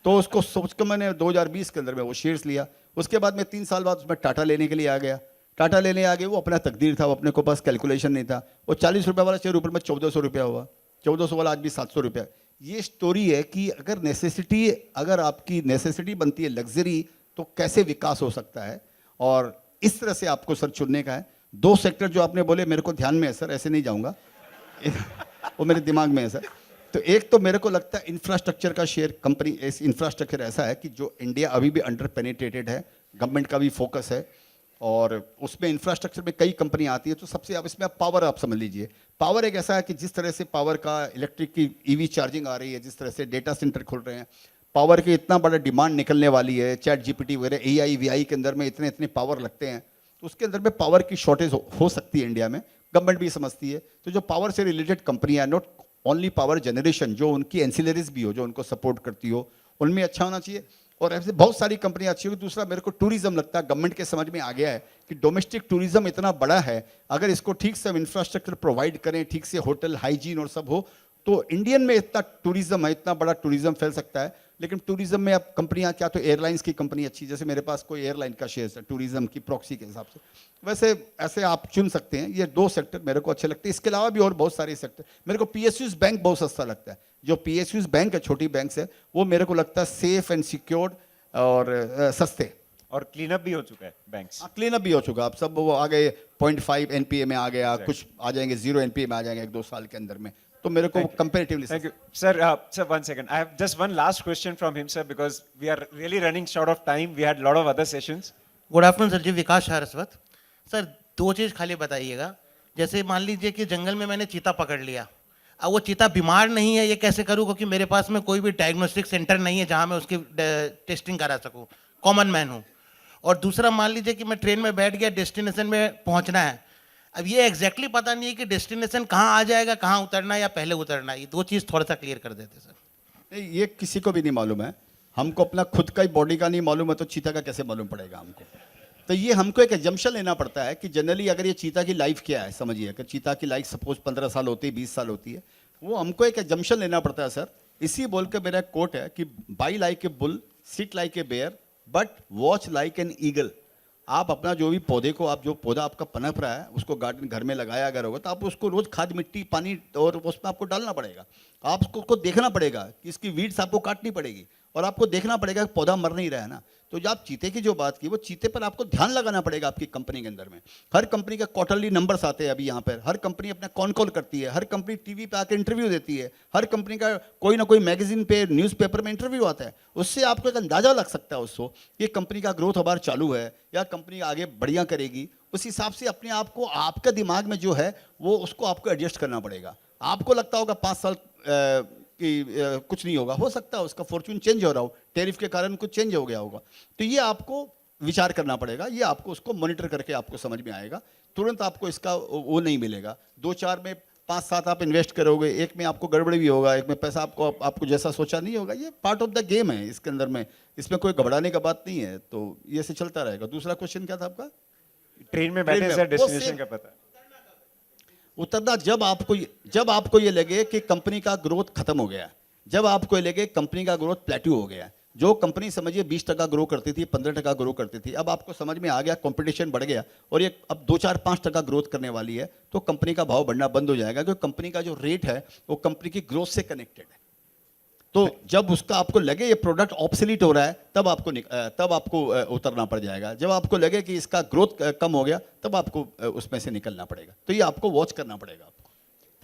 तो उसको सोच कर मैंने 2020 के अंदर में वो शेयर्स लिया। उसके बाद में 3 साल बाद उसमें टाटा लेने के लिए आ गया। टाटा लेने आ गए, वो अपना तकदीर था, वो अपने को पास कैलकुलेशन नहीं था। वो 40 रुपये वाला शेयर ऊपर में 1400 रुपया हुआ, 1400 वाला आज भी 700 रुपया। ये स्टोरी है कि अगर आपकी नेसेसिटी बनती है लग्जरी तो कैसे विकास हो सकता है, और इस तरह से आपको सर चुनने का है। 2 सेक्टर जो आपने बोले मेरे को ध्यान में है सर, ऐसे नहीं जाऊंगा वो मेरे दिमाग में है सर। तो एक तो मेरे को लगता है इंफ्रास्ट्रक्चर का शेयर, कंपनी इंफ्रास्ट्रक्चर ऐसा है कि जो इंडिया अभी भी अंडर पेनिट्रेटेड है, गवर्नमेंट का भी फोकस है, और उसमें इंफ्रास्ट्रक्चर में कई कंपनी आती है। तो सबसे अब इसमें पावर आप समझ लीजिए, पावर एक ऐसा है कि जिस तरह से पावर का इलेक्ट्रिक की ईवी चार्जिंग आ रही है, जिस तरह से डेटा सेंटर खुल रहे हैं, पावर की इतना बड़ा डिमांड निकलने वाली है, चैट जीपीटी वगैरह AI VI के अंदर में इतने पावर लगते हैं, तो उसके अंदर में पावर की शॉर्टेज हो सकती है इंडिया में, गवर्नमेंट भी समझती है। तो जो पावर से रिलेटेड कंपनियां, नॉट ओनली पावर जनरेशन, जो उनकी एंसिलरीज भी हो, जो उनको सपोर्ट करती हो, उनमें अच्छा होना चाहिए। और ऐसे बहुत सारी कंपनियां अच्छी होगी। दूसरा मेरे को टूरिज्म लगता है, गवर्नमेंट के समझ में आ गया है कि डोमेस्टिक टूरिज्म इतना बड़ा है, अगर इसको ठीक से हम इंफ्रास्ट्रक्चर प्रोवाइड करें, ठीक से होटल हाइजीन और सब हो, तो इंडियन में इतना टूरिज्म है, इतना बड़ा टूरिज्म फैल सकता है। लेकिन टूरिज्म में अब कंपनियां क्या, तो एयरलाइंस की कंपनी अच्छी, जैसे मेरे पास कोई एयरलाइन का शेयर है टूरिज्म की प्रॉक्सी के हिसाब से, वैसे ऐसे आप चुन सकते हैं। ये 2 सेक्टर मेरे को अच्छे लगते हैं। इसके अलावा भी और बहुत सारे सेक्टर, मेरे को PSUs बैंक बहुत सस्ता लगता है। जो PSUs बैंक है, छोटी बैंक है, वो मेरे को लगता है सेफ एंड सिक्योर्ड और सस्ते, और क्लीन अप भी हो चुका है बैंक्स। क्लीन अप भी हो चुका, अब सब वो आ गए 0.5 NPA में आ गया, कुछ आ जाएंगे 0 NPA में आ जाएंगे 1-2 साल के अंदर में। तो मेरे को comparatively Thank you. Sir, sir, 1 second. I have just one last question from him, sir, because we are really running short of time. We had a lot of other sessions. Good afternoon sir ji, Vikas Saraswat. Sir 2 चीज़ खाली बताइएगा। जैसे मान लीजिए कि जंगल में मैंने चीता पकड़ लिया, अब वो चीता बीमार नहीं है, ये कैसे करूँ? क्योंकि मेरे पास में कोई भी डायग्नोस्टिक सेंटर नहीं है जहाँ मैं उसकी टेस्टिंग करा सकूँ, कॉमन मैन हूँ। और दूसरा मान लीजिए कि मैं ट्रेन में बैठ गया, डेस्टिनेशन में पहुँचना है, अब ये एग्जैक्टली पता नहीं है कि डेस्टिनेशन कहाँ आ जाएगा, कहाँ उतरना है या पहले उतरना है। ये 2 चीज़ थोड़ा सा क्लियर कर देते सर। नहीं, ये किसी को भी नहीं मालूम है। हमको अपना खुद का ही बॉडी का नहीं मालूम है, तो चीता का कैसे मालूम पड़ेगा हमको? तो ये हमको एक एजम्पशन लेना पड़ता है कि जनरली अगर ये चीता की लाइफ क्या है, समझिए अगर चीता की लाइफ सपोज 15 साल होती है, 20 साल होती है, वो हमको एक एजम्पशन लेना पड़ता है सर। इसी बोल के मेरा कोट है कि buy like a bull, sit like a bear, but watch like an eagle. आप अपना जो भी पौधे को, आप जो पौधा आपका पनप रहा है उसको गार्डन घर में लगाया अगर होगा, तो आप उसको रोज खाद मिट्टी पानी और उसमें आपको डालना पड़ेगा। आपको उसको देखना पड़ेगा कि इसकी वीड्स आपको काटनी पड़ेगी, और आपको देखना पड़ेगा कि पौधा मर नहीं रहा है ना। तो जो आप चीते की जो बात की, वो चीते पर आपको ध्यान लगाना पड़ेगा आपकी कंपनी के अंदर में। हर कंपनी का क्वार्टरली नंबर्स आते हैं अभी यहाँ पर, हर कंपनी अपना कॉल करती है, हर कंपनी टीवी पे आकर इंटरव्यू देती है, हर कंपनी का कोई ना कोई मैगजीन पे, न्यूज़पेपर में इंटरव्यू आता है। उससे आपको एक अंदाजा लग सकता है उसको कि कंपनी का ग्रोथ अबार चालू है या कंपनी आगे बढ़िया करेगी। उस हिसाब से अपने आप को, आपका दिमाग में जो है वो उसको आपको एडजस्ट करना पड़ेगा। आपको लगता होगा 5 साल कि कुछ नहीं होगा, हो सकता है उसका फॉर्चून चेंज हो रहा हो, टैरिफ के कारण कुछ चेंज हो गया होगा। तो ये आपको विचार करना पड़ेगा, ये आपको उसको मॉनिटर करके आपको समझ में आएगा। तुरंत आपको इसका वो नहीं मिलेगा। 2-4 में 5-7 आप इन्वेस्ट करोगे, एक में आपको गड़बड़ी भी होगा, एक में पैसा आपको जैसा सोचा नहीं होगा। ये पार्ट ऑफ द गेम है इसके अंदर में, इसमें कोई घबराने का बात नहीं है। तो ये से चलता रहेगा। दूसरा क्वेश्चन क्या था आपका? ट्रेन में बैठे सर डेस्टिनेशन का पता उतरना, जब आपको ये लगे कि कंपनी का ग्रोथ खत्म हो गया, जब आपको ये लगे कंपनी का ग्रोथ प्लेट्यू हो गया, जो कंपनी समझिए 20% ग्रो करती थी, 15% ग्रो करती थी, अब आपको समझ में आ गया, कंपटीशन बढ़ गया और ये अब 2-4-5% ग्रोथ करने वाली है, तो कंपनी का भाव बढ़ना बंद हो जाएगा, क्योंकि कंपनी का जो रेट है वो कंपनी की ग्रोथ से कनेक्टेड है। तो जब उसका आपको लगे ये प्रोडक्ट ऑब्सोलीट हो रहा है, तब आपको उतरना पड़ जाएगा। जब आपको लगे कि इसका ग्रोथ कम हो गया, तब आपको उसमें से निकलना पड़ेगा। तो ये आपको वॉच करना पड़ेगा आपको।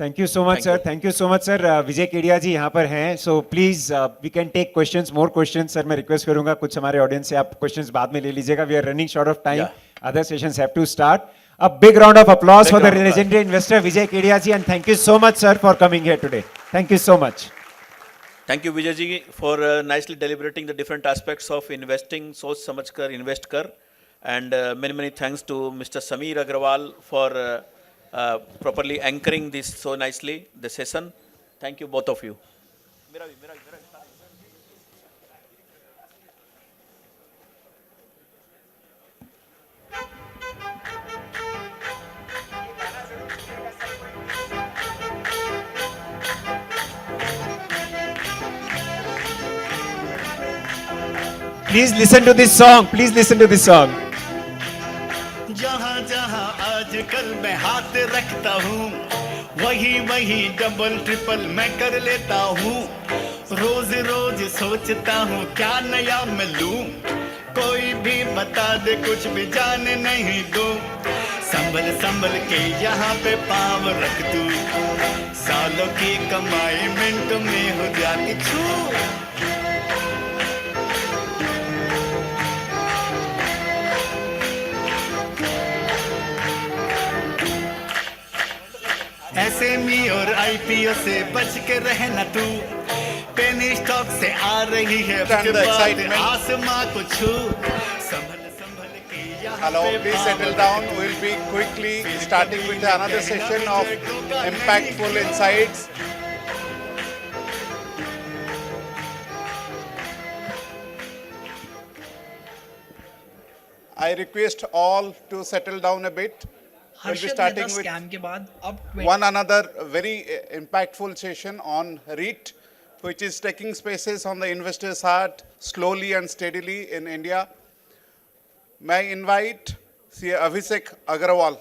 Thank you so much sir, thank you so much sir. Vijay Kedia ji यहाँ पर हैं, so please we can take questions, more questions. Sir मैं रिक्वेस्ट करूंगा कुछ हमारे ऑडियंस से आप क्वेश्चंस बाद में ले लीजिएगा, we are running short of time, other sessions have to start. A big round of applause for the legendary investor Vijay Kedia ji, and thank you so much sir for coming here today. Thank you so much. Thank you Vijay ji for nicely deliberating the different aspects of investing, Soch Samajh Kar, Invest Kar, and many thanks to Mr. Sameer Agrawal for properly anchoring this so nicely, the session. Thank you both of you. Please listen to this song, please listen to this song. जहाँ जहाँ आजकल मैं हाथ रखता हूँ, वही double triple मैं कर लेता हूँ। रोज रोज सोचता हूँ क्या नया मैं लूँ, कोई भी बता दे कुछ भी जाने नहीं दूँ। संभल के यहाँ पे पाँव रख दूँ, सालों की कमाई मिनट में हो जाती छू। एसएमई और आईपीओ से बच के रहना तू, पेनी स्टॉक से आ रही है आसमां को छू। संभल के Hello, please settle down. We'll be quickly starting with another session of impactful insights. I request all to settle down a bit. We'll be starting with one another very impactful session on REIT, which is taking spaces on the investor's heart slowly and steadily in India. May I invite Abhishek Agrawal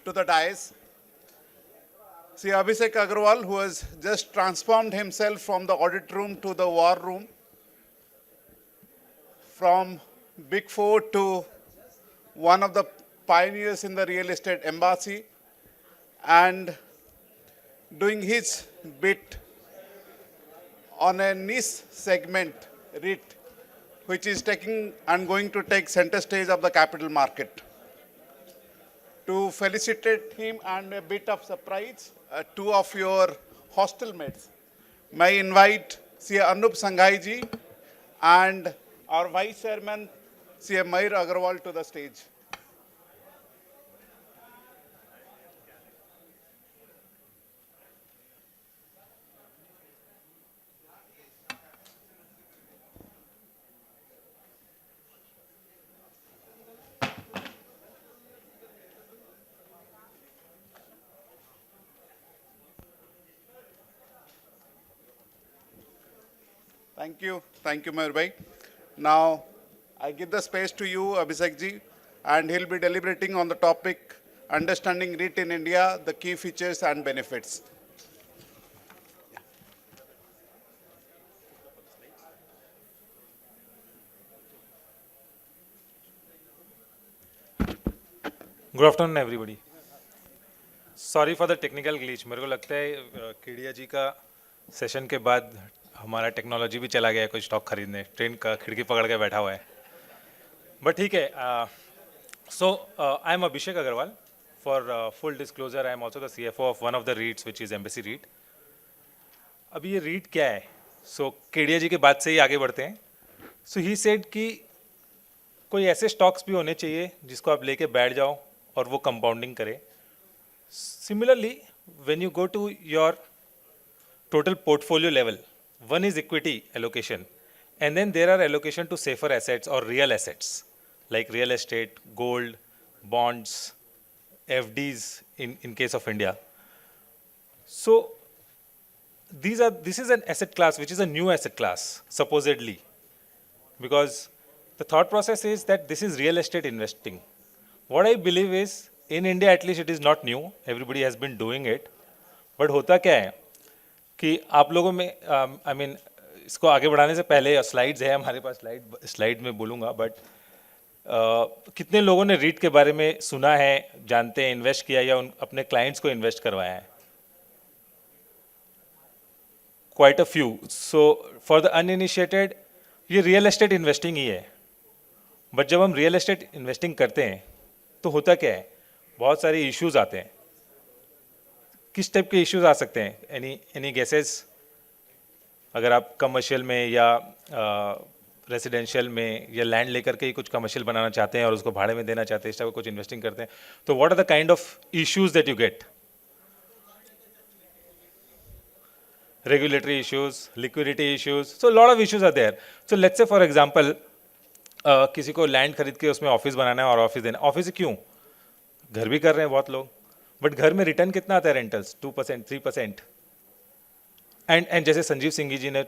to the dais. Abhishek Agrawal, who has just transformed himself from the audit room to the war room, from Big Four to one of the pioneers in the real estate embassy, and doing his bit on a niche segment, REIT, which is taking and going to take center stage of the capital market. To felicitate him and a bit of surprise, two of your hostel mates, may I invite Anup Sanghai ji and our Vice Chairman, Mayur Agrawal, to the stage. Thank you, Mayur bhai. Now, I give the space to you, Abhishek ji, and he'll be deliberating on the topic, understanding REIT in India, the key features and benefits. Good afternoon, everybody. Sorry for the technical glitch. मेरे को लगता है केडिया जी का session के बाद हमारा technology भी चला गया है, कोई स्टॉक खरीदने, ट्रेन का खिड़की पकड़ के बैठा हुआ है, बट ठीक है। So I am Abhishek Agarwal. For full disclosure, I am also the CFO of one of the REITs which is Embassy REIT. अभी ये REIT क्या है? सो केडिया जी के बाद से ही आगे बढ़ते हैं. सो ही सेड कि कोई ऐसे स्टॉक्स भी होने चाहिए जिसको आप लेके बैठ जाओ और वो कंपाउंडिंग करे. Similarly when you go to your total portfolio level, one is equity allocation, and then there are allocation to safer assets or real assets like real estate, gold, bonds, FDs in case of India. So this is an asset class which is a new asset class, supposedly. Because the thought process is that this is real estate investing. What I believe is, in India at least it is not new, everybody has been doing it. But होता क्या है कि आप लोगों में, I mean, इसको आगे बढ़ाने से पहले स्लाइड्स है हमारे पास, स्लाइड में बोलूँगा, बट कितने लोगों ने रीट के बारे में सुना है, जानते हैं, इन्वेस्ट किया या अपने क्लाइंट्स को इन्वेस्ट करवाया है? Quite a few. So for the uninitiated, ये रियल एस्टेट इन्वेस्टिंग ही है. बट जब हम रियल एस्टेट इन्वेस्टिंग करते हैं तो होता क्या है, बहुत सारे इश्यूज आते हैं. किस टाइप के इश्यूज आ सकते हैं? Any guesses? अगर आप कमर्शियल में या रेसिडेंशियल में या लैंड लेकर के ही कुछ कमर्शियल बनाना चाहते हैं और उसको भाड़े में देना चाहते हैं, इस टाइप का कुछ इन्वेस्टिंग करते हैं, तो what are the kind of issues that you get? Regulatory issues, liquidity issues, so a lot of issues are there. So let's say for example, किसी को लैंड खरीद के उसमें ऑफिस बनाना है और ऑफिस देना. ऑफिस क्यों? घर भी कर रहे हैं बहुत लोग, बट घर में रिटर्न कितना आता है रेंटल्स? 2%, 3%. एंड जैसे संजीव सिंह जी ने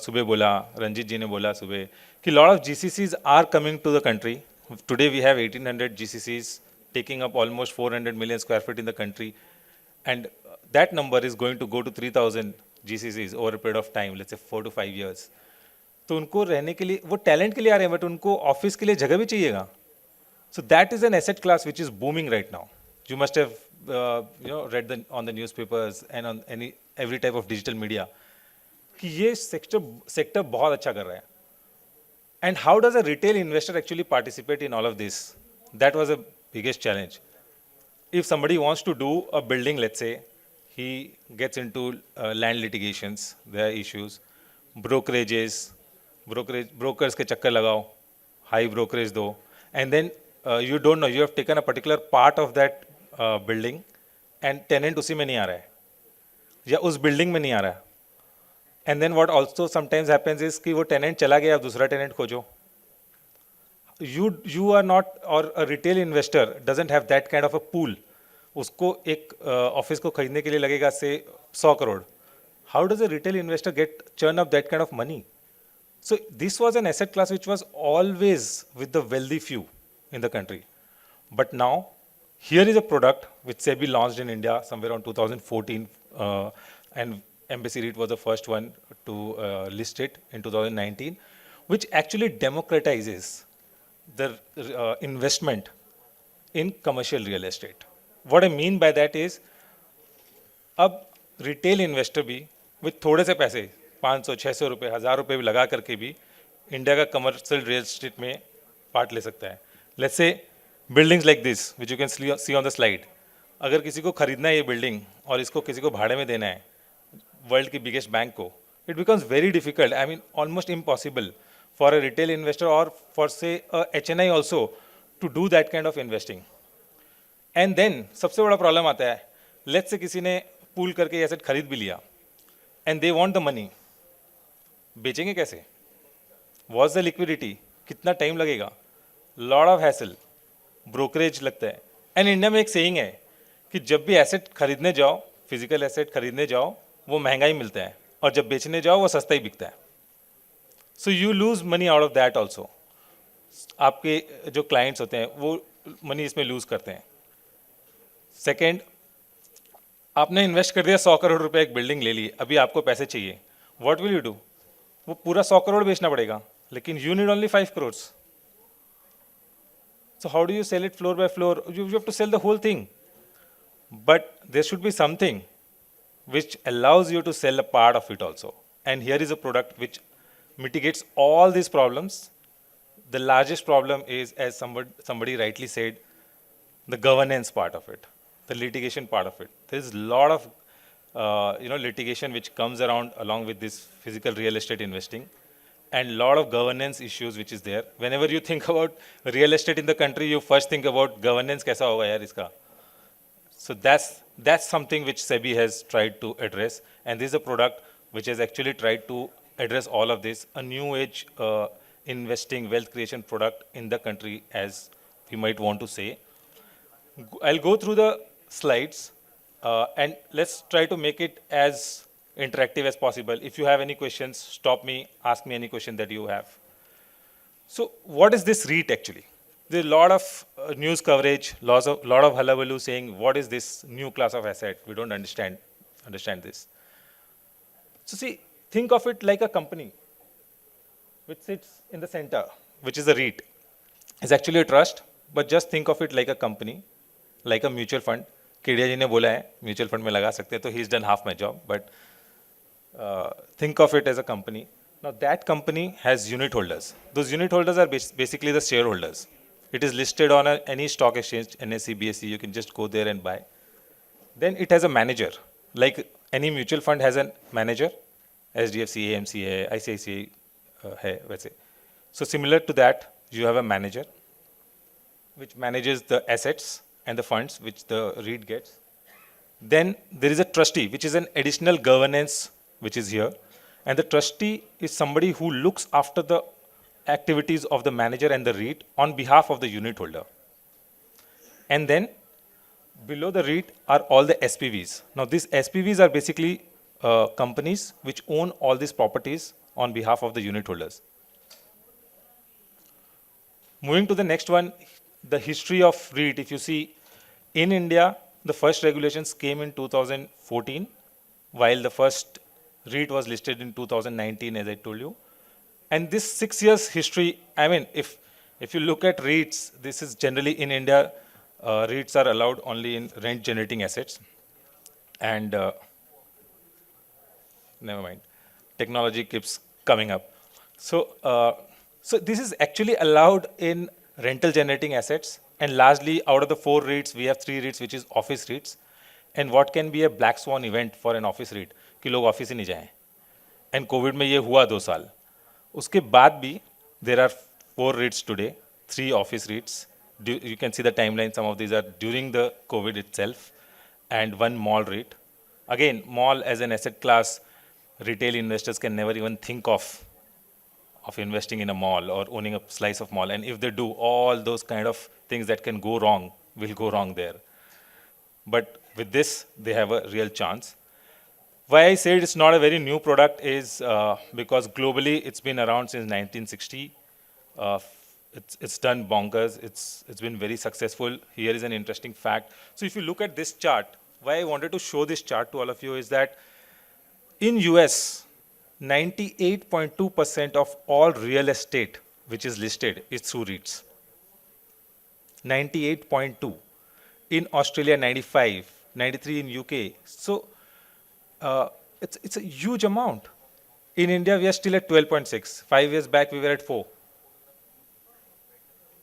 सुबह बोला, रंजीत जी ने बोला सुबह कि lot of GCCs are coming to the country. Today we have 1800 GCCs taking up almost 400 million square feet in the country, and that number is going to go to 3000 GCCs over a period of time, let's say 4 to 5 years. तो उनको रहने के लिए, वो talent के लिए आ रहे हैं, बट उनको ऑफिस के लिए जगह भी चाहिएगा. So that is an asset class which is booming right now. You must have read on the newspapers and on every type of digital media कि ये sector बहुत अच्छा कर रहा है. And how does a retail investor actually participate in all of this? That was the biggest challenge. If somebody wants to do a building, let's say, he gets into land litigations, there are issues, brokers के चक्कर लगाओ, high brokerage दो, and then you don't know, you have taken a particular part of that building and tenant उसी में नहीं आ रहा है या उस building में नहीं आ रहा है. And then what also sometimes happens is कि वो tenant चला गया, अब दूसरा tenant खोजो. You are not, or a retail investor doesn't have that kind of a pool. उसको एक ऑफिस को खरीदने के लिए लगेगा से 100 crore. How does a retail investor churn up that kind of money? So this was an asset class which was always with the wealthy few in the country. But now, here is a product which SEBI launched in India somewhere around 2014, and Embassy REIT was the first one to list it in 2019, which actually democratizes the investment in commercial real estate. What I mean by that is, अब retail investor भी with थोड़े से पैसे 500-600 रुपये, 1000 रुपये भी लगा करके भी इंडिया का कमर्शियल रियल एस्टेट में पार्ट ले सकता है. Let's say buildings like this which you can see on the slide. अगर किसी को खरीदना है ये बिल्डिंग और इसको किसी को भाड़े में देना है वर्ल्ड की बिगेस्ट बैंक को, it becomes very difficult, I mean almost impossible for a retail investor और for say HNI also to do that kind of investing. And then सबसे बड़ा प्रॉब्लम आता है, लेट्स से किसी ने पूल करके एसेट खरीद भी लिया and they want the money, बेचेंगे कैसे? What's the liquidity? कितना टाइम लगेगा? लॉट ऑफ हैसल, ब्रोकरेज लगता है. एंड इंडिया में एक सेइंग है कि जब भी एसेट खरीदने जाओ, फिजिकल एसेट खरीदने जाओ, वो महंगा ही मिलता है, और जब बेचने जाओ वो सस्ता ही बिकता है. So you lose money out of that also. आपके जो क्लाइंट्स होते हैं वो मनी इसमें लूज करते हैं. सेकेंड, आपने इन्वेस्ट कर दिया 100 करोड़ रुपए, एक बिल्डिंग ले ली, अभी आपको पैसे चाहिए, व्हाट विल यू डू? वो पूरा 100 करोड़ बेचना पड़ेगा, लेकिन you need only 5 crore. So how do you sell it floor by floor? You have to sell the whole thing. But there should be something which allows you to sell a part of it also. And here is a product which mitigates all these problems. The largest problem is, as somebody rightly said, the governance part of it, the litigation part of it. There is a lot of litigation which comes around along with this physical real estate investing, and lot of governance issues which is there. Whenever you think about real estate in the country, you first think about governance, kaisa hoga yaar iska. So that's something which SEBI has tried to address, and this is a product which has actually tried to address all of this, a new age investing, wealth creation product in the country, as we might want to say. I'll go through the slides, and let's try to make it as interactive as possible. If you have any questions, stop me, ask me any question that you have. So what is this REIT actually? There's a lot of news coverage, lot of hullabaloo saying, what is this new class of asset? We don't understand this. So see, think of it like a company which sits in the center, which is a REIT. It's actually a trust, but just think of it like a company, like a mutual fund. Kedia ji ne bola hai, mutual fund mein laga sakte hai, so he's done half my job, but think of it as a company. Now that company has unit holders. Those unit holders are basically the shareholders. It is listed on any stock exchange, NSE, BSE, you can just go there and buy. Then it has a manager. Like any mutual fund has a manager, SDFC, AMC, ICICI, hai, वैसे. So similar to that, you have a manager which manages the assets and the funds which the REIT gets. Then there is a trustee, which is an additional governance which is here. And the trustee is somebody who looks after the activities of the manager and the REIT on behalf of the unit holder. And then below the REIT are all the SPVs. Now these SPVs are basically companies which own all these properties on behalf of the unit holders. Moving to the next one, the history of REIT. If you see, in India, the first regulations came in 2014, while the first REIT was listed in 2019, as I told you. And this 6 years history, I mean, if you look at REITs, this is generally in India, REITs are allowed only in rent-generating assets. And never mind, technology keeps coming up. So this is actually allowed in rental-generating assets. And largely, out of the 4 REITs, we have 3 REITs, which is office REITs. And what can be a black swan event for an office REIT? कि लोग office ही नहीं जाएं. And COVID में ये हुआ 2 साल. उसके बाद भी there are 4 REITs today, 3 office REITs. You can see the timeline. Some of these are during the COVID itself, and 1 mall REIT. Again, mall as an asset class, retail investors can never even think of investing in a mall or owning a slice of mall. And if they do, all those kind of things that can go wrong will go wrong there. But with this, they have a real chance. Why I said it's not a very new product is because globally it's been around since 1960. It's done bonkers. It's been very successful. Here is an interesting fact. So if you look at this chart, why I wanted to show this chart to all of you is that in US, 98.2% of all real estate which is listed is through REITs. 98.2. In Australia, 95. 93 in UK. So it's a huge amount. In India, we are still at 12.6. 5 years back, we were at 4.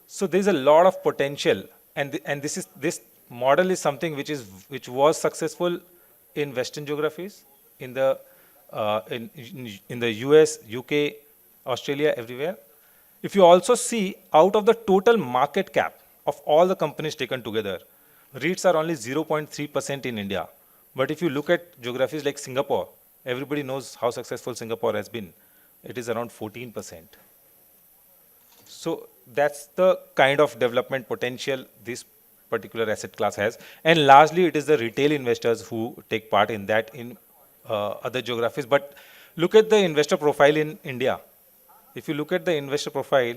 So there's a lot of potential, and this model is something which was successful in Western geographies, in the US, UK, Australia, everywhere. If you also see, out of the total market cap of all the companies taken together, REITs are only 0.3% in India. But if you look at geographies like Singapore, everybody knows how successful Singapore has been. It is around 14%. So that's the kind of development potential this particular asset class has. And largely, it is the retail investors who take part in that in other geographies. But look at the investor profile in India. If you look at the investor profile,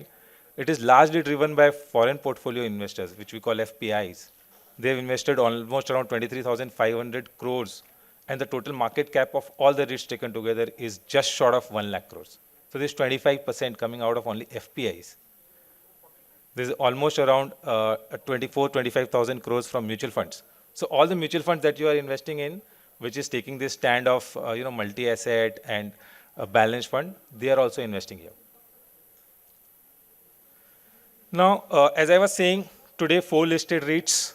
it is largely driven by foreign portfolio investors, which we call FPIs. They've invested almost around 23,500 crores, and the total market cap of all the REITs taken together is just short of 1 lakh crores. So there's 25% coming out of only FPIs. There's almost around 25,000 crores from mutual funds. So all the mutual funds that you are investing in, which is taking this stand of multi-asset and a balanced fund, they are also investing here. Now, as I was saying, today 4 listed REITs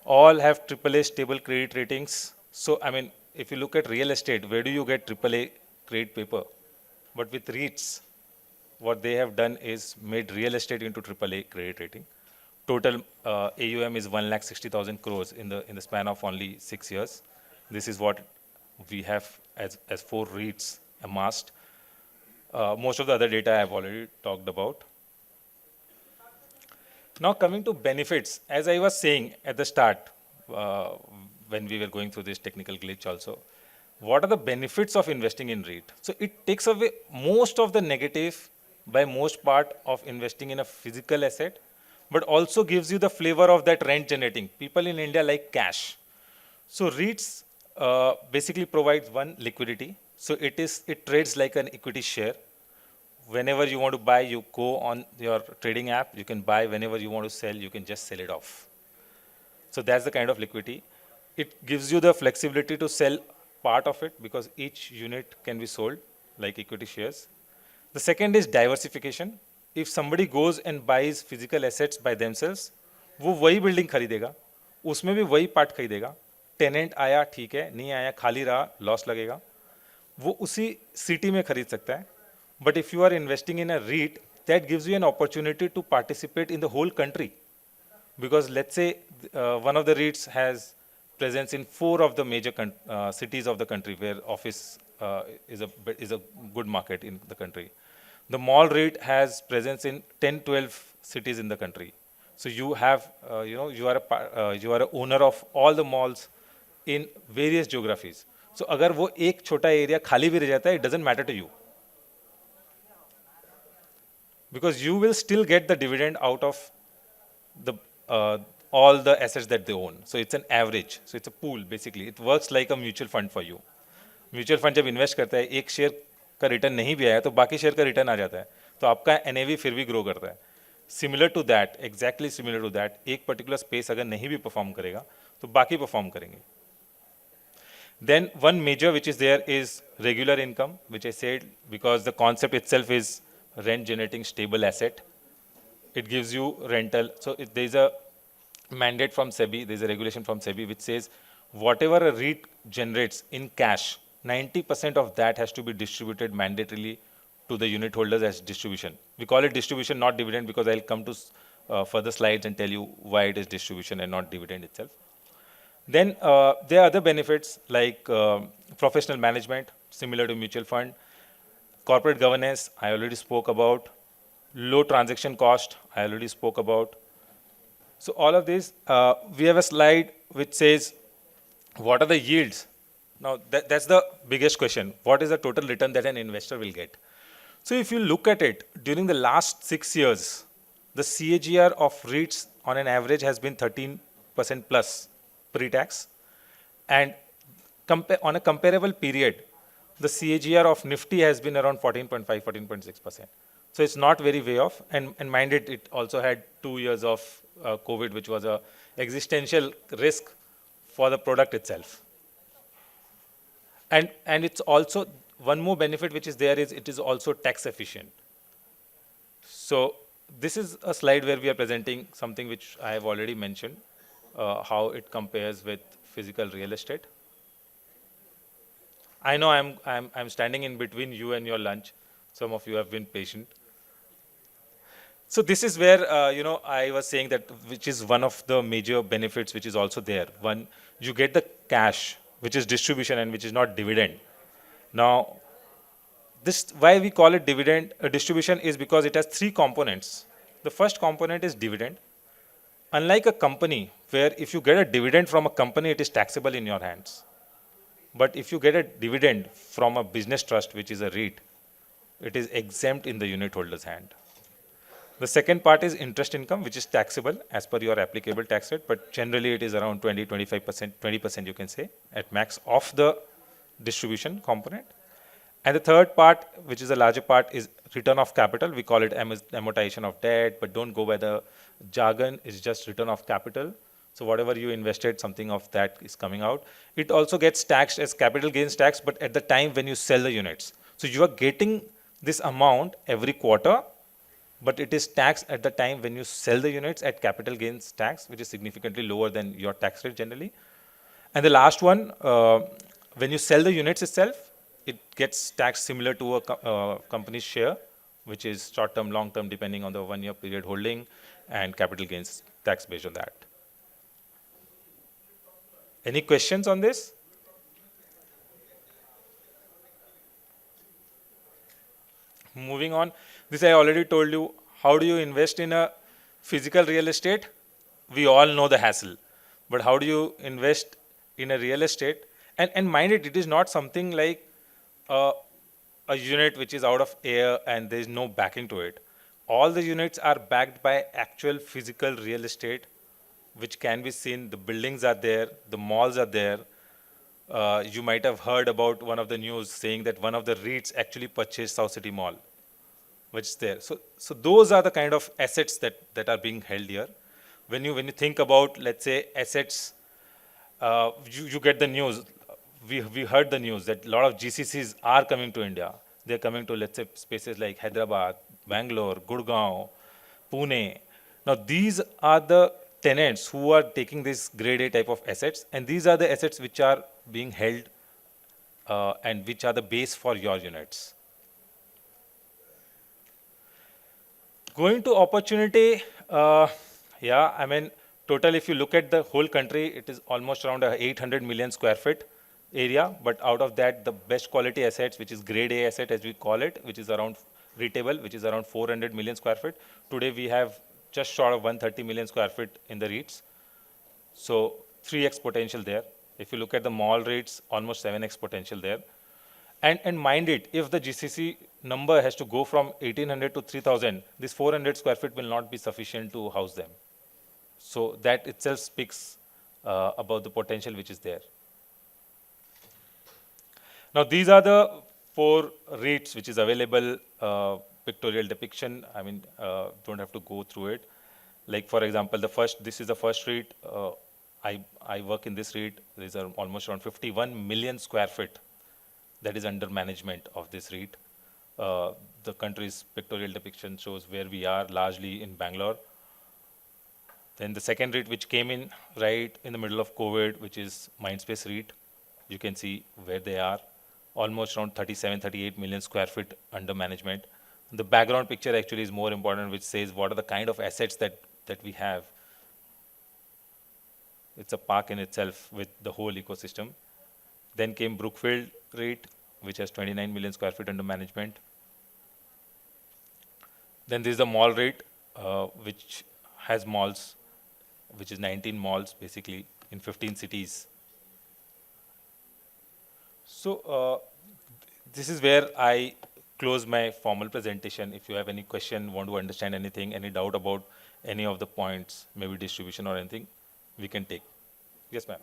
all have AAA stable credit ratings. So, I mean, if you look at real estate, where do you get AAA credit paper? But with REITs, what they have done is made real estate into AAA credit rating. Total AUM is 1,60,000 crores in the span of only 6 years. This is what we have as 4 REITs amassed. Most of the other data I have already talked about. Now coming to benefits, as I was saying at the start, when we were going through this technical glitch also, what are the benefits of investing in REIT? So it takes away most of the negative by most part of investing in a physical asset, but also gives you the flavor of that rent generating. People in India like cash. So REITs basically provides one, liquidity. So it trades like an equity share. Whenever you want to buy, you go on your trading app, you can buy. Whenever you want to sell, you can just sell it off. So that's the kind of liquidity. It gives you the flexibility to sell part of it because each unit can be sold like equity shares. The second is diversification. If somebody goes and buys physical assets by themselves, वो वही building खरीदेगा, उसमें भी वही part खरीदेगा. Tenant आया ठीक है, नहीं आया खाली रहा, loss लगेगा. वो उसी city में खरीद सकता है. But if you are investing in a REIT, that gives you an opportunity to participate in the whole country. Because let's say one of the REITs has presence in 4 of the major cities of the country where office is a good market in the country. The mall REIT has presence in 10, 12 cities in the country. So you have, you are a owner of all the malls in various geographies. So अगर वो एक छोटा area खाली भी रह जाता है, it doesn't matter to you. Because you will still get the dividend out of the all the assets that they own. So it's an average. So it's a pool basically. It works like a mutual fund for you. Mutual fund जब invest करता है, एक share का return नहीं भी आया तो बाकी share का return आ जाता है. तो आपका NAV फिर भी grow करता है. Similar to that, exactly similar to that, एक particular space अगर नहीं भी perform करेगा, तो बाकी perform करेंगे. Then one major which is there is regular income, which I said because the concept itself is rent generating stable asset. It gives you rental. So there is a mandate from SEBI, there is a regulation from SEBI which says whatever a REIT generates in cash, 90% of that has to be distributed mandatorily to the unit holders as distribution. We call it distribution, not dividend, because I'll come to further slides and tell you why it is distribution and not dividend itself. Then there are other benefits like professional management, similar to mutual fund. Corporate governance, I already spoke about. Low transaction cost, I already spoke about. So all of this, we have a slide which says, what are the yields? Now that's the biggest question. What is the total return that an investor will get? So if you look at it, during the last 6 years, the CAGR of REITs on an average has been 13% plus pre-tax. And on a comparable period, the CAGR of Nifty has been around 14.5, 14.6%. So it's not very way off. And mind it also had 2 years of COVID, which was a existential risk for the product itself. And it's also, one more benefit which is there is it is also tax efficient. So this is a slide where we are presenting something which I have already mentioned, how it compares with physical real estate. I know I'm standing in between you and your lunch. Some of you have been patient. So this is where, I was saying that which is one of the major benefits which is also there. One, you get the cash, which is distribution and which is not dividend. Now, this why we call it dividend distribution is because it has 3 components. The first component is dividend. Unlike a company, where if you get a dividend from a company, it is taxable in your hands. But if you get a dividend from a business trust, which is a REIT, it is exempt in the unit holder's hand. The second part is interest income, which is taxable as per your applicable tax rate, but generally it is around 20, 25%, 20% you can say at max of the distribution component. And the third part, which is a larger part, is return of capital. We call it amortization of debt, but don't go by the jargon. It's just return of capital. So whatever you invested, something of that is coming out. It also gets taxed as capital gains tax, but at the time when you sell the units. So you are getting this amount every quarter, but it is taxed at the time when you sell the units at capital gains tax, which is significantly lower than your tax rate generally. And the last one, when you sell the units itself, it gets taxed similar to a company's share, which is short-term, long-term, depending on the 1-year period holding, and capital gains tax based on that. Any questions on this? Moving on, this I already told you. How do you invest in a physical real estate? We all know the hassle. But how do you invest in a real estate And mind it, it is not something like a unit which is out of air and there is no backing to it. All the units are backed by actual physical real estate, which can be seen. The buildings are there, the malls are there. You might have heard about one of the news saying that one of the REITs actually purchased South City Mall, which is there. So those are the kind of assets that are being held here. When you think about, let's say, assets, you get the news. We heard the news that a lot of GCCs are coming to India. They're coming to, let's say, spaces like Hyderabad, Bangalore, Gurgaon, Pune. Now, these are the tenants who are taking this grade A type of assets, and these are the assets which are being held and which are the base for your units. Going to opportunity, yeah, I mean, total, if you look at the whole country, it is almost around 800 million square feet area, but out of that, the best quality assets, which is grade A asset as we call it, which is around retail, which is around 400 million square feet. Today, we have just short of 130 million square feet in the REITs. So 3x potential there. If you look at the mall REITs, almost 7x potential there. And mind it, if the GCC number has to go from 1800 to 3000, this 400 square feet will not be sufficient to house them. So that itself speaks about the potential which is there. Now, these are the 4 REITs which is available, pictorial depiction. I mean, don't have to go through it. Like, for example, this is the first REIT. I work in this REIT. There is almost around 51 million square feet that is under management of this REIT. The country's pictorial depiction shows where we are, largely in Bangalore. Then the second REIT which came in right in the middle of COVID, which is Mindspace REIT. You can see where they are, almost around 37, 38 million square feet under management. The background picture actually is more important, which says what are the kind of assets that we have. It's a park in itself with the whole ecosystem. Then came Brookfield REIT, which has 29 million square feet under management. Then there is the mall REIT, which has malls, which is 19 malls basically in 15 cities. So this is where I close my formal presentation. If you have any question, want to understand anything, any doubt about any of the points, maybe distribution or anything, we can take. Yes, ma'am.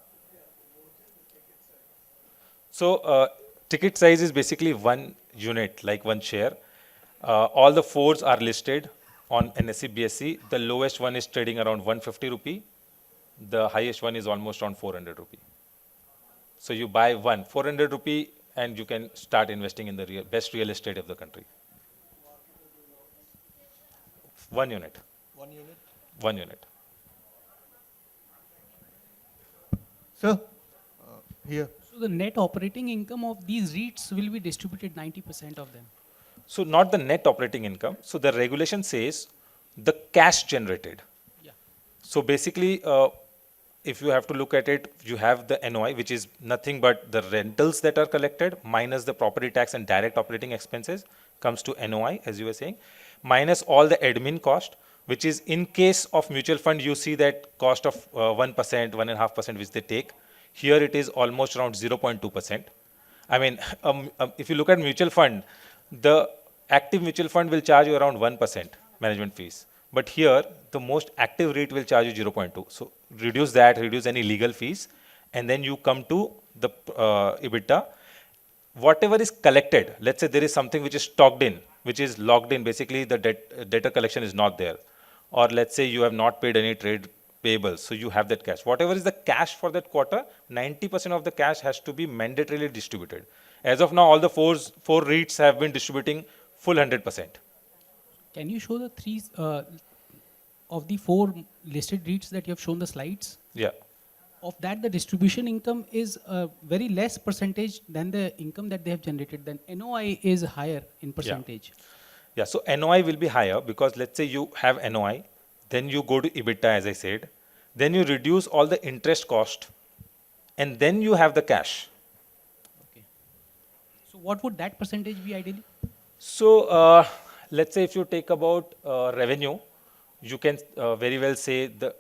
So ticket size is basically 1 unit, like 1 share. All the 4s are listed on NSE, BSE. The lowest one is trading around 150 rupee. The highest one is almost around 400 rupee. So you buy 400 rupee, and you can start investing in the best real estate of the country. 1 unit. 1 unit? 1 unit. Sir, here. So the net operating income of these REITs will be distributed 90% of them. So not the net operating income. So the regulation says the cash generated. Yeah. So basically, if you have to look at it, you have the NOI, which is nothing but the rentals that are collected minus the property tax and direct operating expenses comes to NOI, as you were saying, minus all the admin cost, which is in case of mutual fund, you see that cost of 1%, 1.5%, which they take. Here it is almost around 0.2%. I mean, if you look at mutual fund, the active mutual fund will charge you around 1% management fees. But here, the most active REIT will charge you 0.2. So reduce that, reduce any legal fees, and then you come to the EBITDA. Whatever is collected, let's say there is something which is stocked in, which is locked in, basically the debtor collection is not there. Or let's say you have not paid any trade payables, so you have that cash. Whatever is the cash for that quarter, 90% of the cash has to be mandatorily distributed. As of now, all the four REITs have been distributing full 100%. Can you show the 3 of the 4 listed REITs that you have shown the slides? Yeah. Of that, the distribution income is a very less percentage than the income that they have generated. Then NOI is higher in percentage. Yeah, so NOI will be higher because let's say you have NOI, then you go to EBITDA, as I said, then you reduce all the interest cost, and then you have the cash. Okay. So what would that percentage be ideally? So let's say if you take about revenue, you can very well say the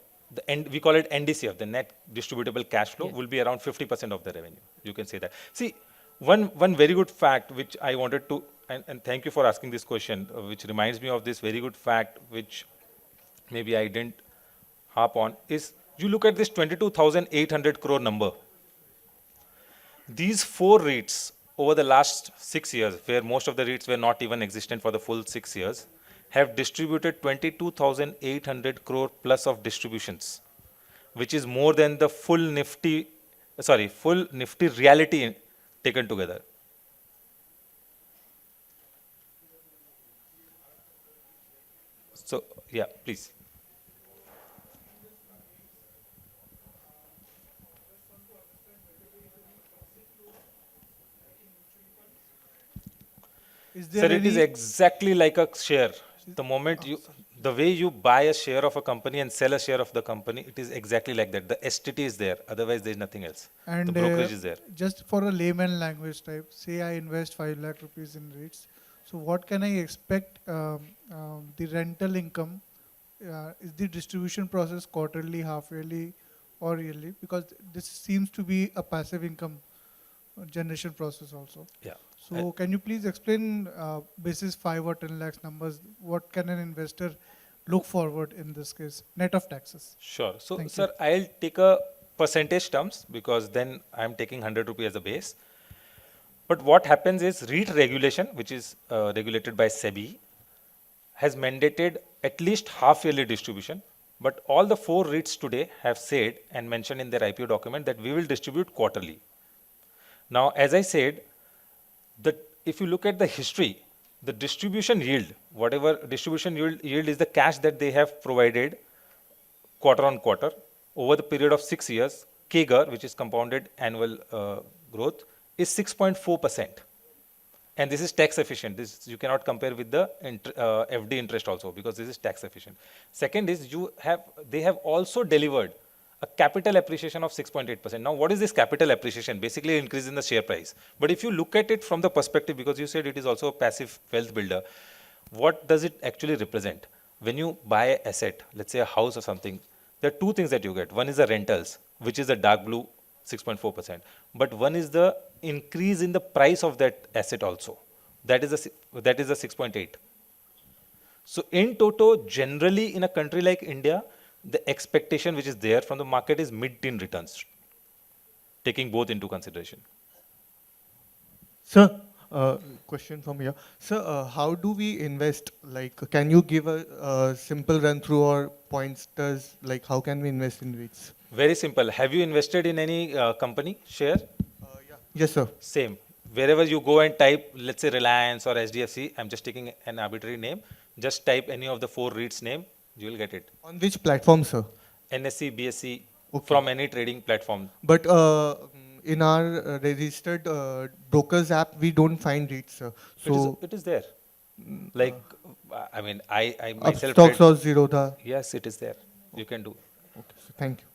we call it NDCF, the net distributable cash flow, will be around 50% of the revenue. You can say that. See, one very good fact which I wanted to, and thank you for asking this question, which reminds me of this very good fact which maybe I didn't harp on, is you look at this 22,800 crore number. These 4 REITs over the last 6 years, where most of the REITs were not even existent for the full 6 years, have distributed 22,800 crore plus of distributions, which is more than the full Nifty reality taken together. So, yeah, please. Sir, it is exactly like a share. The moment the way you buy a share of a company and sell a share of the company, it is exactly like that. The STT is there. Otherwise, there is nothing else. And the brokerage is there. Just for a layman language type, say I invest 5 lakh rupees in REITs. So what can I expect the rental income? Is the distribution process quarterly, half-yearly, or yearly? Because this seems to be a passive income generation process also. Yeah. So can you please explain basis 5 or 10 lakhs numbers, what can an investor look forward in this case, net of taxes? Sure. So, Thank sir, I'll take a percentage terms because then I'm taking 100 rupees as a base. But what happens is REIT regulation, which is regulated by SEBI, has mandated at least half-yearly distribution. But all the 4 REITs today have said and mentioned in their IPO document that we will distribute quarterly. Now, as I said, if you look at the history, the distribution yield, whatever distribution yield is the cash that they have provided quarter on quarter over the period of 6 years, CAGR, which is compounded annual growth, is 6.4%. And this is tax efficient. This you cannot compare with the FD interest also because this is tax efficient. Second is they have also delivered a capital appreciation of 6.8%. Now, what is this capital appreciation? Basically, increase in the share price. But if you look at it from the perspective, because you said it is also a passive wealth builder, what does it actually represent? When you buy an asset, let's say a house or something, there are 2 things that you get. One is the rentals, which is the dark blue 6.4%. But one is the increase in the price of that asset also. That is the 6.8. So in toto, generally in a country like India, the expectation which is there from the market is mid-teen returns, taking both into consideration. Sir, question from here. Sir, how do we invest? Like, can you give a simple run-through or pointers, like how can we invest in REITs? Very simple. Have you invested in any company share? Yeah. Yes, sir. Same. Wherever you go and type, let's say Reliance or SDFC, I'm just taking an arbitrary name, just type any of the 4 REITs name, you will get it. On which platform, sir? NSE, BSE, from any trading platform. But in our registered brokers app, we don't find REITs, sir. So it is there. Like, I mean, I myself. Stocks or Zerodha? Yes, it is there. You can do. Okay, so thank you.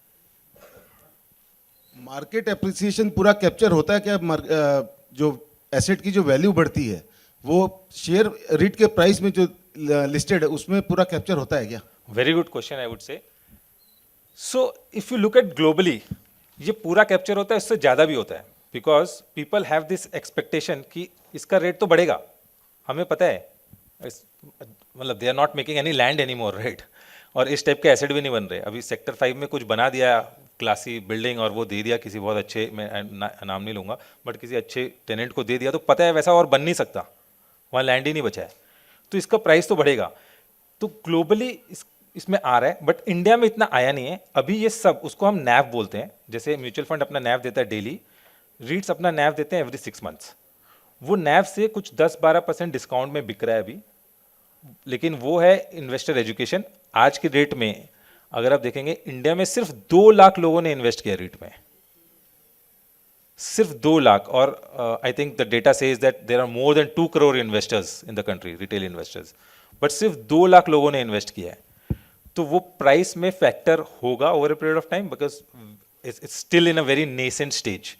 Market appreciation पूरा capture होता है क्या? जो asset की जो value बढ़ती है वो शेयर रीट के प्राइस में जो लिस्टेड है उसमें पूरा कैप्चर होता है क्या? Very good question I would से. सो if you look at globally, ये पूरा कैप्चर होता है, इससे ज़्यादा भी होता है, because people have this expectation कि इसका रेट तो बढ़ेगा. हमें पता है, मतलब they are not making any land any more, right? और इस टाइप के एसेट भी नहीं बन रहे. अभी सेक्टर 5 में कुछ बना दिया क्लासी बिल्डिंग और वो दे दिया किसी बहुत अच्छे, मैं नाम नहीं लूँगा, बट किसी अच्छे टेनेंट को दे दिया, तो पता है वैसा और बन नहीं सकता, वहाँ लैंड ही नहीं बचा है, तो इसका प्राइस तो बढ़ेगा. तो ग्लोबली इसमें आ रहा है, बट इंडिया में इतना आया नहीं है अभी. ये सब उसको हम नैव बोलते हैं. जैसे म्यूचुअल फंड अपना नैव देता है डेली, रीट्स अपना नैव देते हैं एवरी 6 मंथ्स. वो नैव से कुछ 10-12% डिस्काउंट में बिक रहा है अभी, लेकिन वो है इन्वेस्टर एजुकेशन. आज की डेट में अगर आप देखेंगे, इंडिया में सिर्फ 2 लाख लोगों ने इन्वेस्ट किया रीट में, सिर्फ 2 लाख. और I think the data says that there are more than 2 crore investors in the country, retail investors, but सिर्फ 2 लाख लोगों ने इन्वेस्ट किया है. तो वो प्राइस में फैक्टर होगा over a period of time, because it's still in a very nascent stage.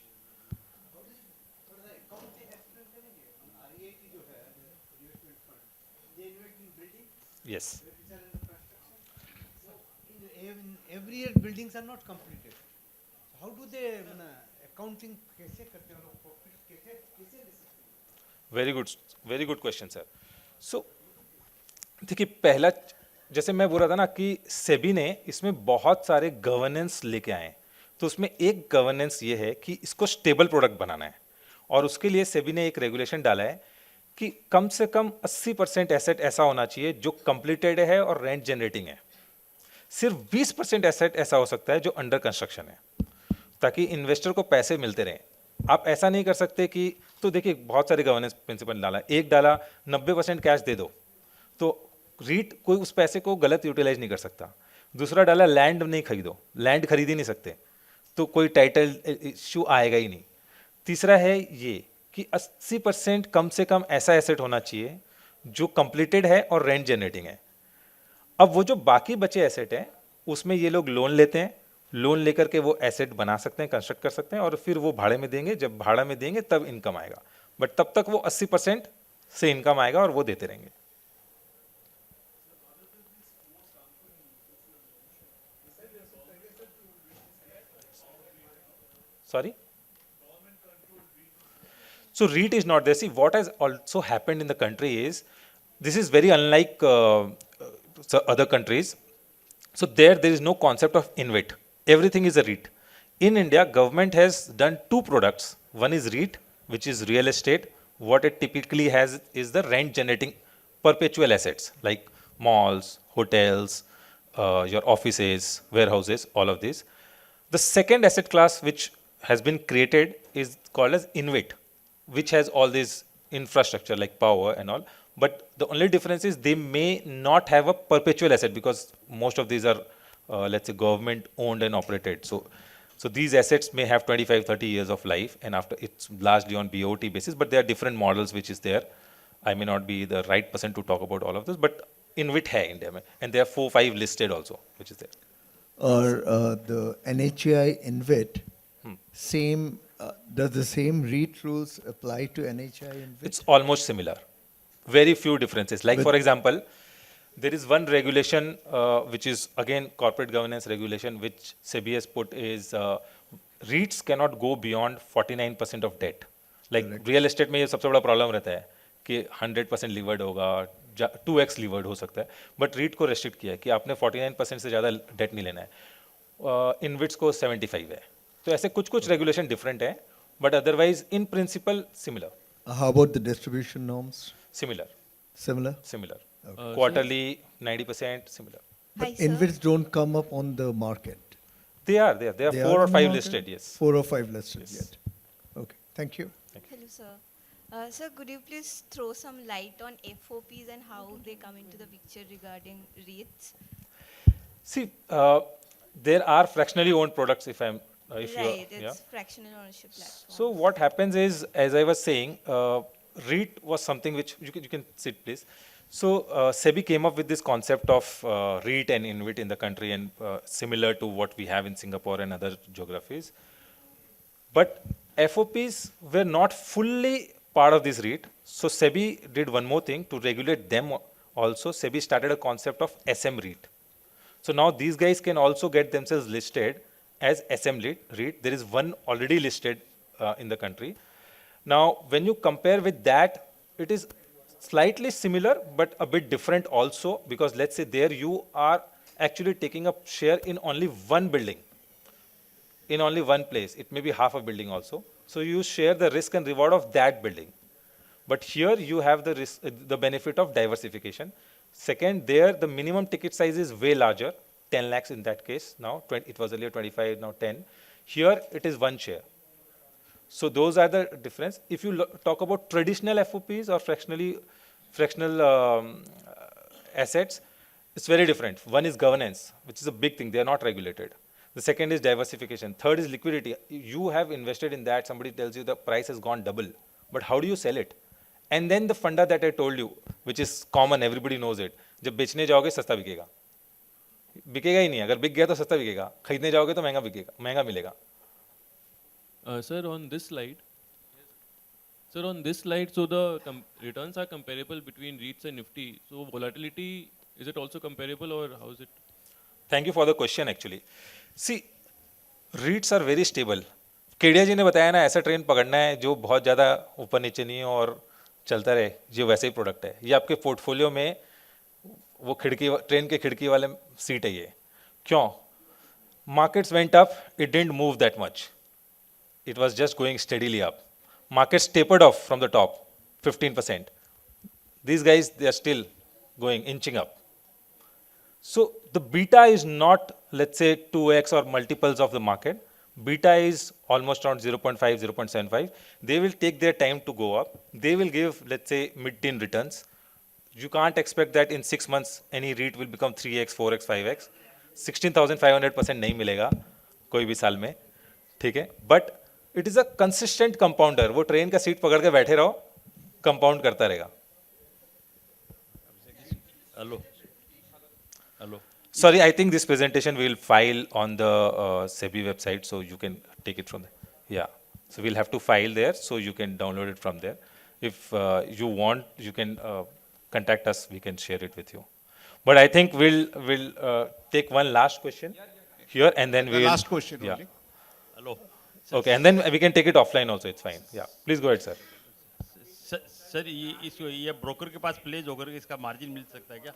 Yes. In every every year buildings are not completed. So how do they accounting कैसे करते हैं लोग profit कैसे ले सकते हैं? Very good question sir. So देखिए, पहला जैसे मैं बोल रहा था ना कि सेबी ने इसमें बहुत सारे गवर्नेंस लेके आए, तो उसमें एक गवर्नेंस ये है कि इसको स्टेबल प्रोडक्ट बनाना है, और उसके लिए सेबी ने एक रेगुलेशन डाला है कि कम से कम 80% एसेट ऐसा होना चाहिए जो कंप्लीटेड है और रेंट जनरेटिंग है. सिर्फ 20% एसेट ऐसा हो सकता है जो अंडर कंस्ट्रक्शन है, ताकि इन्वेस्टर को पैसे मिलते रहें. आप ऐसा नहीं कर सकते कि, तो देखिए बहुत सारे गवर्नेंस प्रिंसिपल डाला. एक डाला 90% कैश दे दो, तो रीट कोई उस पैसे को गलत यूटिलाइज नहीं कर सकता. दूसरा डाला लैंड नहीं खरीदो, लैंड खरीद ही नहीं सकते, तो कोई टाइटल इश्यू आएगा ही नहीं. तीसरा है ये कि 80% कम से कम ऐसा एसेट होना चाहिए जो कंप्लीटेड है और रेंट जनरेटिंग है. अब वो जो बाकी बचे एसेट हैं उसमें ये लोग लोन लेते हैं, लोन लेकर के वो एसेट बना सकते हैं, कंस्ट्रक्ट कर सकते हैं, और फिर वो भाड़े में देंगे. जब भाड़ा में देंगे तब इनकम आएगा, बट तब तक वो 80% से इनकम आएगा और वो देते रहेंगे. Sorry? So REIT is not there. See, what has also happened in the country is, this is very unlike other countries. So there is no concept of InvIT. Everything is a REIT. In India, government has done two products. One is REIT, which is real estate. What it typically has is the rent generating perpetual assets like malls, hotels, your offices, warehouses, all of these. The second asset class which has been created is called as InvIT, which has all this infrastructure like power and all. But the only difference is they may not have a perpetual asset, because most of these are, let's say, government owned and operated. So these assets may have 25, 30 years of life, and after it's largely on BOT basis, but there are different models which is there. I may not be the right person to talk about all of this, but InvIT hai India mein, and there are 4, 5 listed also, which is there. Or the NHAI InvIT, same, does the same REIT rules apply to NHAI InvIT? It's almost similar. Very few differences. Like, for example, there is one regulation which is again corporate governance regulation, which SEBI has put is REITs cannot go beyond 49% of debt. Like real estate में ये सबसे बड़ा problem रहता है कि 100% levered होगा, 2x levered हो सकता है, but REIT को restrict किया है कि आपने 49% से ज़्यादा debt नहीं लेना है. InvITs को 75 है. तो ऐसे कुछ regulation different है, but otherwise in principle similar. How about the distribution norms? Similar. Similar? Similar. Quarterly, 90%, similar. But InvITs don't come up on the market. They are 4 or 5 listed, yes. 4 or 5 listed yet. Okay, thank you. Hello, sir. Sir, could you please throw some light on FOPs and how they come into the picture regarding REITs? See, there are fractionally owned products, if I'm... right, it's fractional ownership platform. So what happens is, as I was saying, REIT was something which, you can sit please. So SEBI came up with this concept of REIT and InvIT in the country, and similar to what we have in Singapore and other geographies. But FOPs were not fully part of this REIT. So SEBI did one more thing to regulate them also. SEBI started a concept of SM REIT. So now these guys can also get themselves listed as SM REIT. There is one already listed in the country. Now, when you compare with that, it is slightly similar, but a bit different also, because let's say there you are actually taking a share in only one building, in only one place. It may be half a building also. So you share the risk and reward of that building. But here you have the risk, the benefit of diversification. Second, there the minimum ticket size is way larger, 10 lakhs in that case. Now, it was earlier 25, now 10. Here it is one share. So those are the difference. If you talk about traditional FOPs or fractional assets, it's very different. One is governance, which is a big thing. They are not regulated. The second is diversification. Third is liquidity. You have invested in that. Somebody tells you the price has gone double. But how do you sell it? And then the funda that I told you, which is common, everybody knows it. जब बेचने जाओगे सस्ता बिकेगा. बिकेगा ही नहीं. अगर बिक गया तो सस्ता बिकेगा. खरीदने जाओगे तो महंगा बिकेगा, महंगा मिलेगा. Sir, on this slide, so the returns are comparable between REITs and Nifty. So volatility, is it also comparable, or how is it? Thank you for the question actually. See, REITs are very stable. Kedia जी ने बताया ना ऐसा train पकड़ना है जो बहुत ज़्यादा ऊपर नीचे नहीं हो और चलता रहे, जो वैसे ही प्रोडक्ट है. ये आपके पोर्टफोलियो में वो खिड़की ट्रेन के खिड़की वाले सीट है ये. क्यों? Markets went up, it didn't move that much. It was just going steadily up. Markets tapered off from the top, 15%. These guys, they are still going, inching up. So the beta is not, let's say, 2x or multiples of the market. Beta is almost around 0.5, 0.75. They will take their time to go up. They will give, let's say, mid-teen returns. You can't expect that in 6 months, any REIT will become 3x, 4x, 5x. 16,500% नहीं मिलेगा कोई भी साल में, ठीक है? But it is a consistent compounder. वो train का सीट पकड़ के बैठे रहो, कंपाउंड करता रहेगा. Hello. Hello. Sorry, I think this presentation we will file on the SEBI website, so you can take it from there. Yeah. So we'll have to file there, so you can download it from there. If you want, you can contact us. We can share it with you. But I think we'll take one last question here, and then we'll. Last question only. Hello. Okay, and then we can take it offline also. It's fine. Yeah. Please go ahead, sir. Sir ये broker के पास pledge होकर इसका margin मिल सकता है क्या?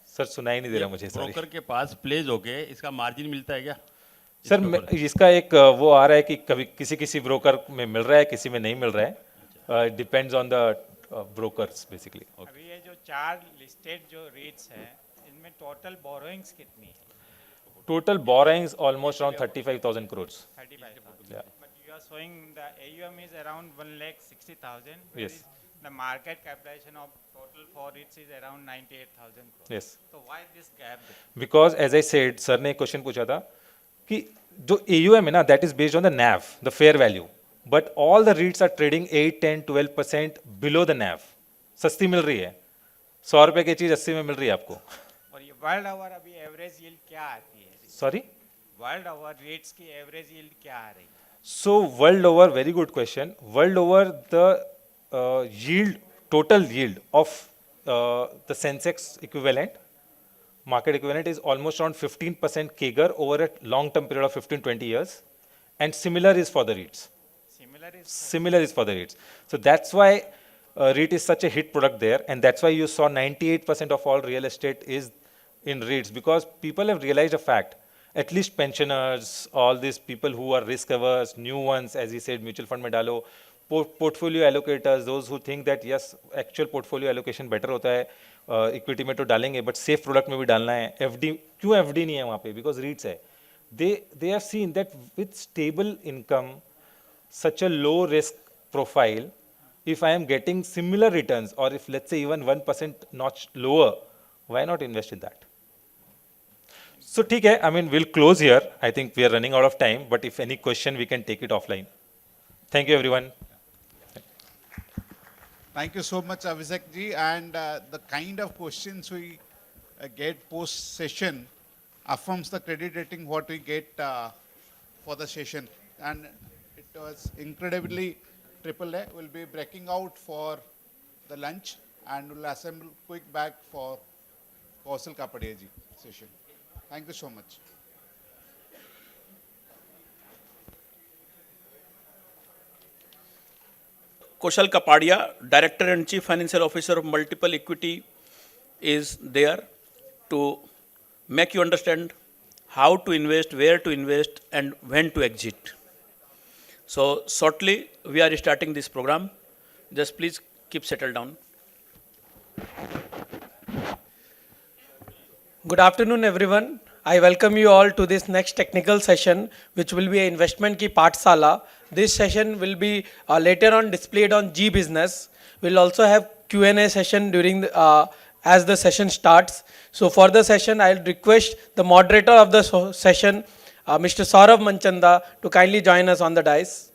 Sir सुनाई नहीं दे रहा मुझे. ब्रोकर के पास प्लेज होके इसका मार्जिन मिलता है क्या? सर इसका एक वो आ रहा है कि कभी किसी ब्रोकर में मिल रहा है, किसी में नहीं मिल रहा है. Depends on the brokers basically. अभी ये जो 4 लिस्टेड जो रेट्स हैं, इनमें टोटल बोरोइंग्स कितनी है? Total borrowings almost around 35,000 crores. 35,000. Yeah. But you are showing the AUM is around 1,60,000. Yes. The market capitalization of total for REITs is around 98,000 crores. Yes. So why this gap? Because as I said, sir ने एक question पूछा था कि जो AUM है ना, that is based on the NAV, the fair value. But all the REITs are trading 8, 10, 12% below the NAV. सस्ती मिल रही है. 100 रुपए की चीज 80 में मिल रही है आपको. और ये वर्ल्ड ओवर अभी एवरेज यील्ड क्या आती है? Sorry? वर्ल्ड ओवर रेट्स की एवरेज यील्ड क्या आ रही है? So world over, very good question. World over, the yield, total yield of the Sensex equivalent, market equivalent is almost around 15% CAGR over a long-term period of 15-20 years, and similar is for the REITs. Similar is for the REITs. So that's why REIT is such a hit product there, and that's why you saw 98% of all real estate is in REITs, because people have realized a fact. At least pensioners, all these people who are risk averse, new ones, as he said, mutual fund में डालो, portfolio allocators, those who think that yes, actual portfolio allocation better होता है, equity में तो डालेंगे, but safe product में भी डालना है. FD क्यों FD नहीं है वहाँ पे? Because REITs है. They have seen that with stable income, such a low risk profile, if I am getting similar returns, or if let's say even 1% notch lower, why not invest in that? So ठीक है, I mean we'll close here. I think we are running out of time, but if any question we can take it offline. Thank you everyone. Thank you so much, Abhishek ji. And the kind of questions we get post session affirms the credit rating what we get for the session. And it was incredibly AAA. We'll be breaking out for the lunch, and we'll assemble quick back for Kaushal Kapadia ji session. Thank you so much. Kaushal Kapadia, Director and Chief Financial Officer of Multiple Equity, is there to make you understand how to invest, where to invest, and when to exit. So shortly we are starting this program. Just please keep settled down. Good afternoon, everyone. I welcome you all to this next technical session, which will be an investment ki Pathsala. This session will be later on displayed on G Business. We'll also have Q&A session during the, as the session starts. So for the session, I'll request the moderator of the session, Mr. Saurav Manchanda, to kindly join us on the dais.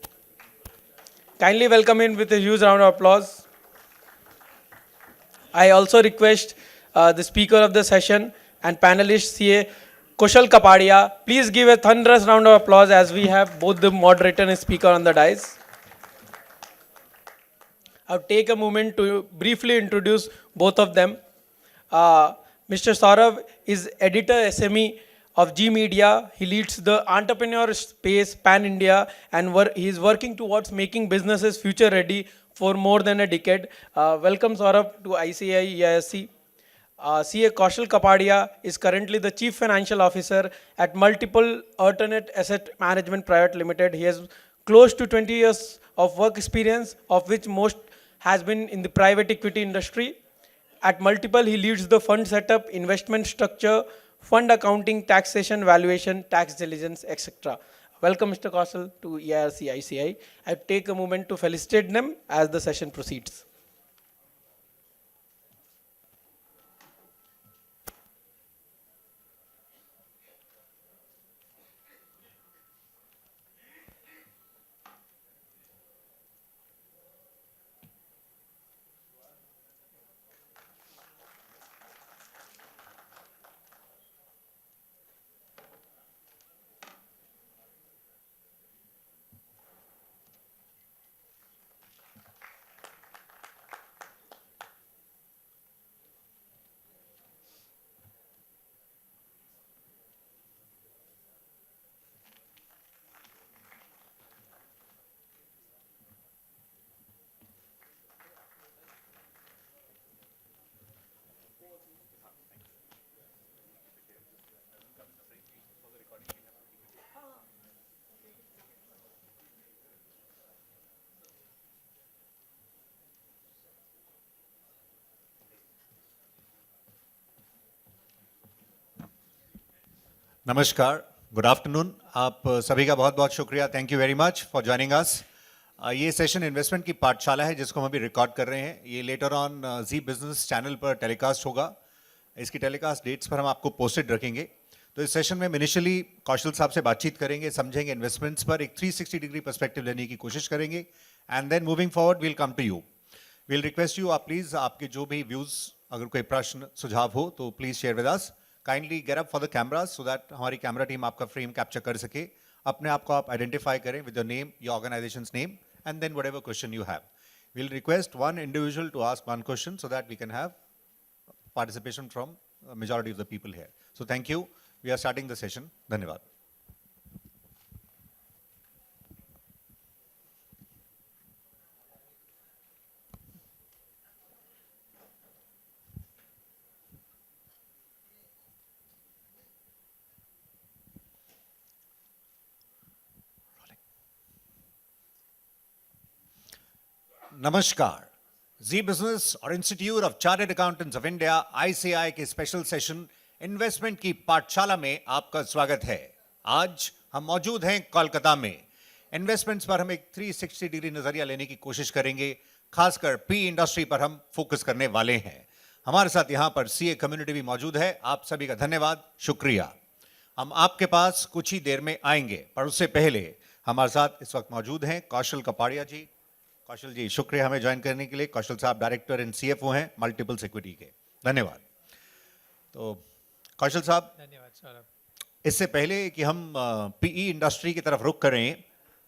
Kindly welcome him with a huge round of applause. I also request the speaker of the session and panelist CA Kaushal Kapadia. Please give a thunderous round of applause as we have both the moderator and speaker on the dais. I'll take a moment to briefly introduce both of them. Mr. Saurav is editor SME of G Media. He leads the entrepreneur space pan India, and he is working towards making businesses future ready for more than a decade. Welcome Saurabh to ICAI EIRC. CA Kaushal Kapadia is currently the Chief Financial Officer at multiple alternate asset management private limited. He has close to 20 years of work experience, of which most has been in the private equity industry. At multiple, he leads the fund setup, investment structure, fund accounting, taxation, valuation, tax diligence, etc. Welcome, Mr. Kaushal, to EIRC ICI. I take a moment to felicitate them as the session proceeds. नमस्कार, good afternoon. आप सभी का बहुत बहुत शुक्रिया, thank you very much for joining us. ये session investment की पाठशाला है जिसको हम अभी रिकॉर्ड कर रहे हैं। ये later on Zee business channel पर टेलीकास्ट होगा। इसकी टेलीकास्ट डेट्स पर हम आपको पोस्टेड रखेंगे। तो इस सेशन में हम इनिशियली कौशल साहब से बातचीत करेंगे, समझेंगे इन्वेस्टमेंट्स पर एक 360 डिग्री पर्सपेक्टिव लेने की कोशिश करेंगे, and then moving forward will come to you. Will request you, आप प्लीज़ आपके जो भी व्यूज़, अगर कोई प्रश्न सुझाव हो तो please share with us. Kindly get up for the cameras so that हमारी कैमरा टीम आपका फ्रेम कैप्चर कर सके। अपने आप को आप आइडेंटिफाई करें with your name, your organisation's name, and then whatever question you have. Will request one individual to ask one question so that we can have participation from majority of the people here. So thank you. We are starting the session. धन्यवाद। नमस्कार, जी business और institute of chartered accountants of India ICAI के special session investment की पाठशाला में आपका स्वागत है। आज हम मौजूद हैं कोलकाता में। इन्वेस्टमेंट्स पर हम एक 360 डिग्री नजरिया लेने की कोशिश करेंगे, खासकर पी इंडस्ट्री पर हम फोकस करने वाले हैं। हमारे साथ यहाँ पर CA कम्युनिटी भी मौजूद है। आप सभी का धन्यवाद, शुक्रिया। हम आपके पास कुछ ही देर में आएंगे, पर उससे पहले हमारे साथ इस वक्त मौजूद हैं कौशल कपाड़िया जी। कौशल जी, शुक्रिया हमें ज्वाइन करने के लिए। कौशल साहब डायरेक्टर एंड CFO हैं मल्टीपल्स इक्विटी के। धन्यवाद। तो कौशल साहब, धन्यवाद सौरभ। इससे पहले कि हम PE इंडस्ट्री की तरफ रुख करें,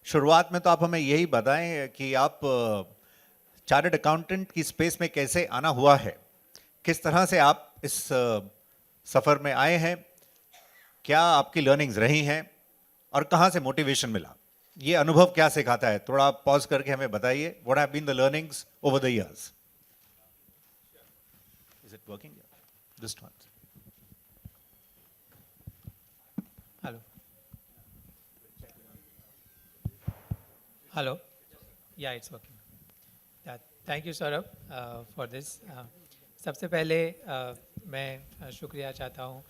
शुरुआत में तो आप हमें यही बताएं कि आप चार्टर्ड अकाउंटेंट की स्पेस में कैसे आना हुआ है, किस तरह से आप इस सफ़र में आए हैं, क्या आपकी लर्निंग्स रही हैं और कहाँ से मोटिवेशन मिला, ये अनुभव क्या सिखाता है? थोड़ा आप पॉज करके हमें बताइए। What have been the learnings over the years? Is it working? This one. Hello hello, yeah it's working. Thank you Saurabh for this. सबसे पहले मैं शुक्रिया चाहता हूँ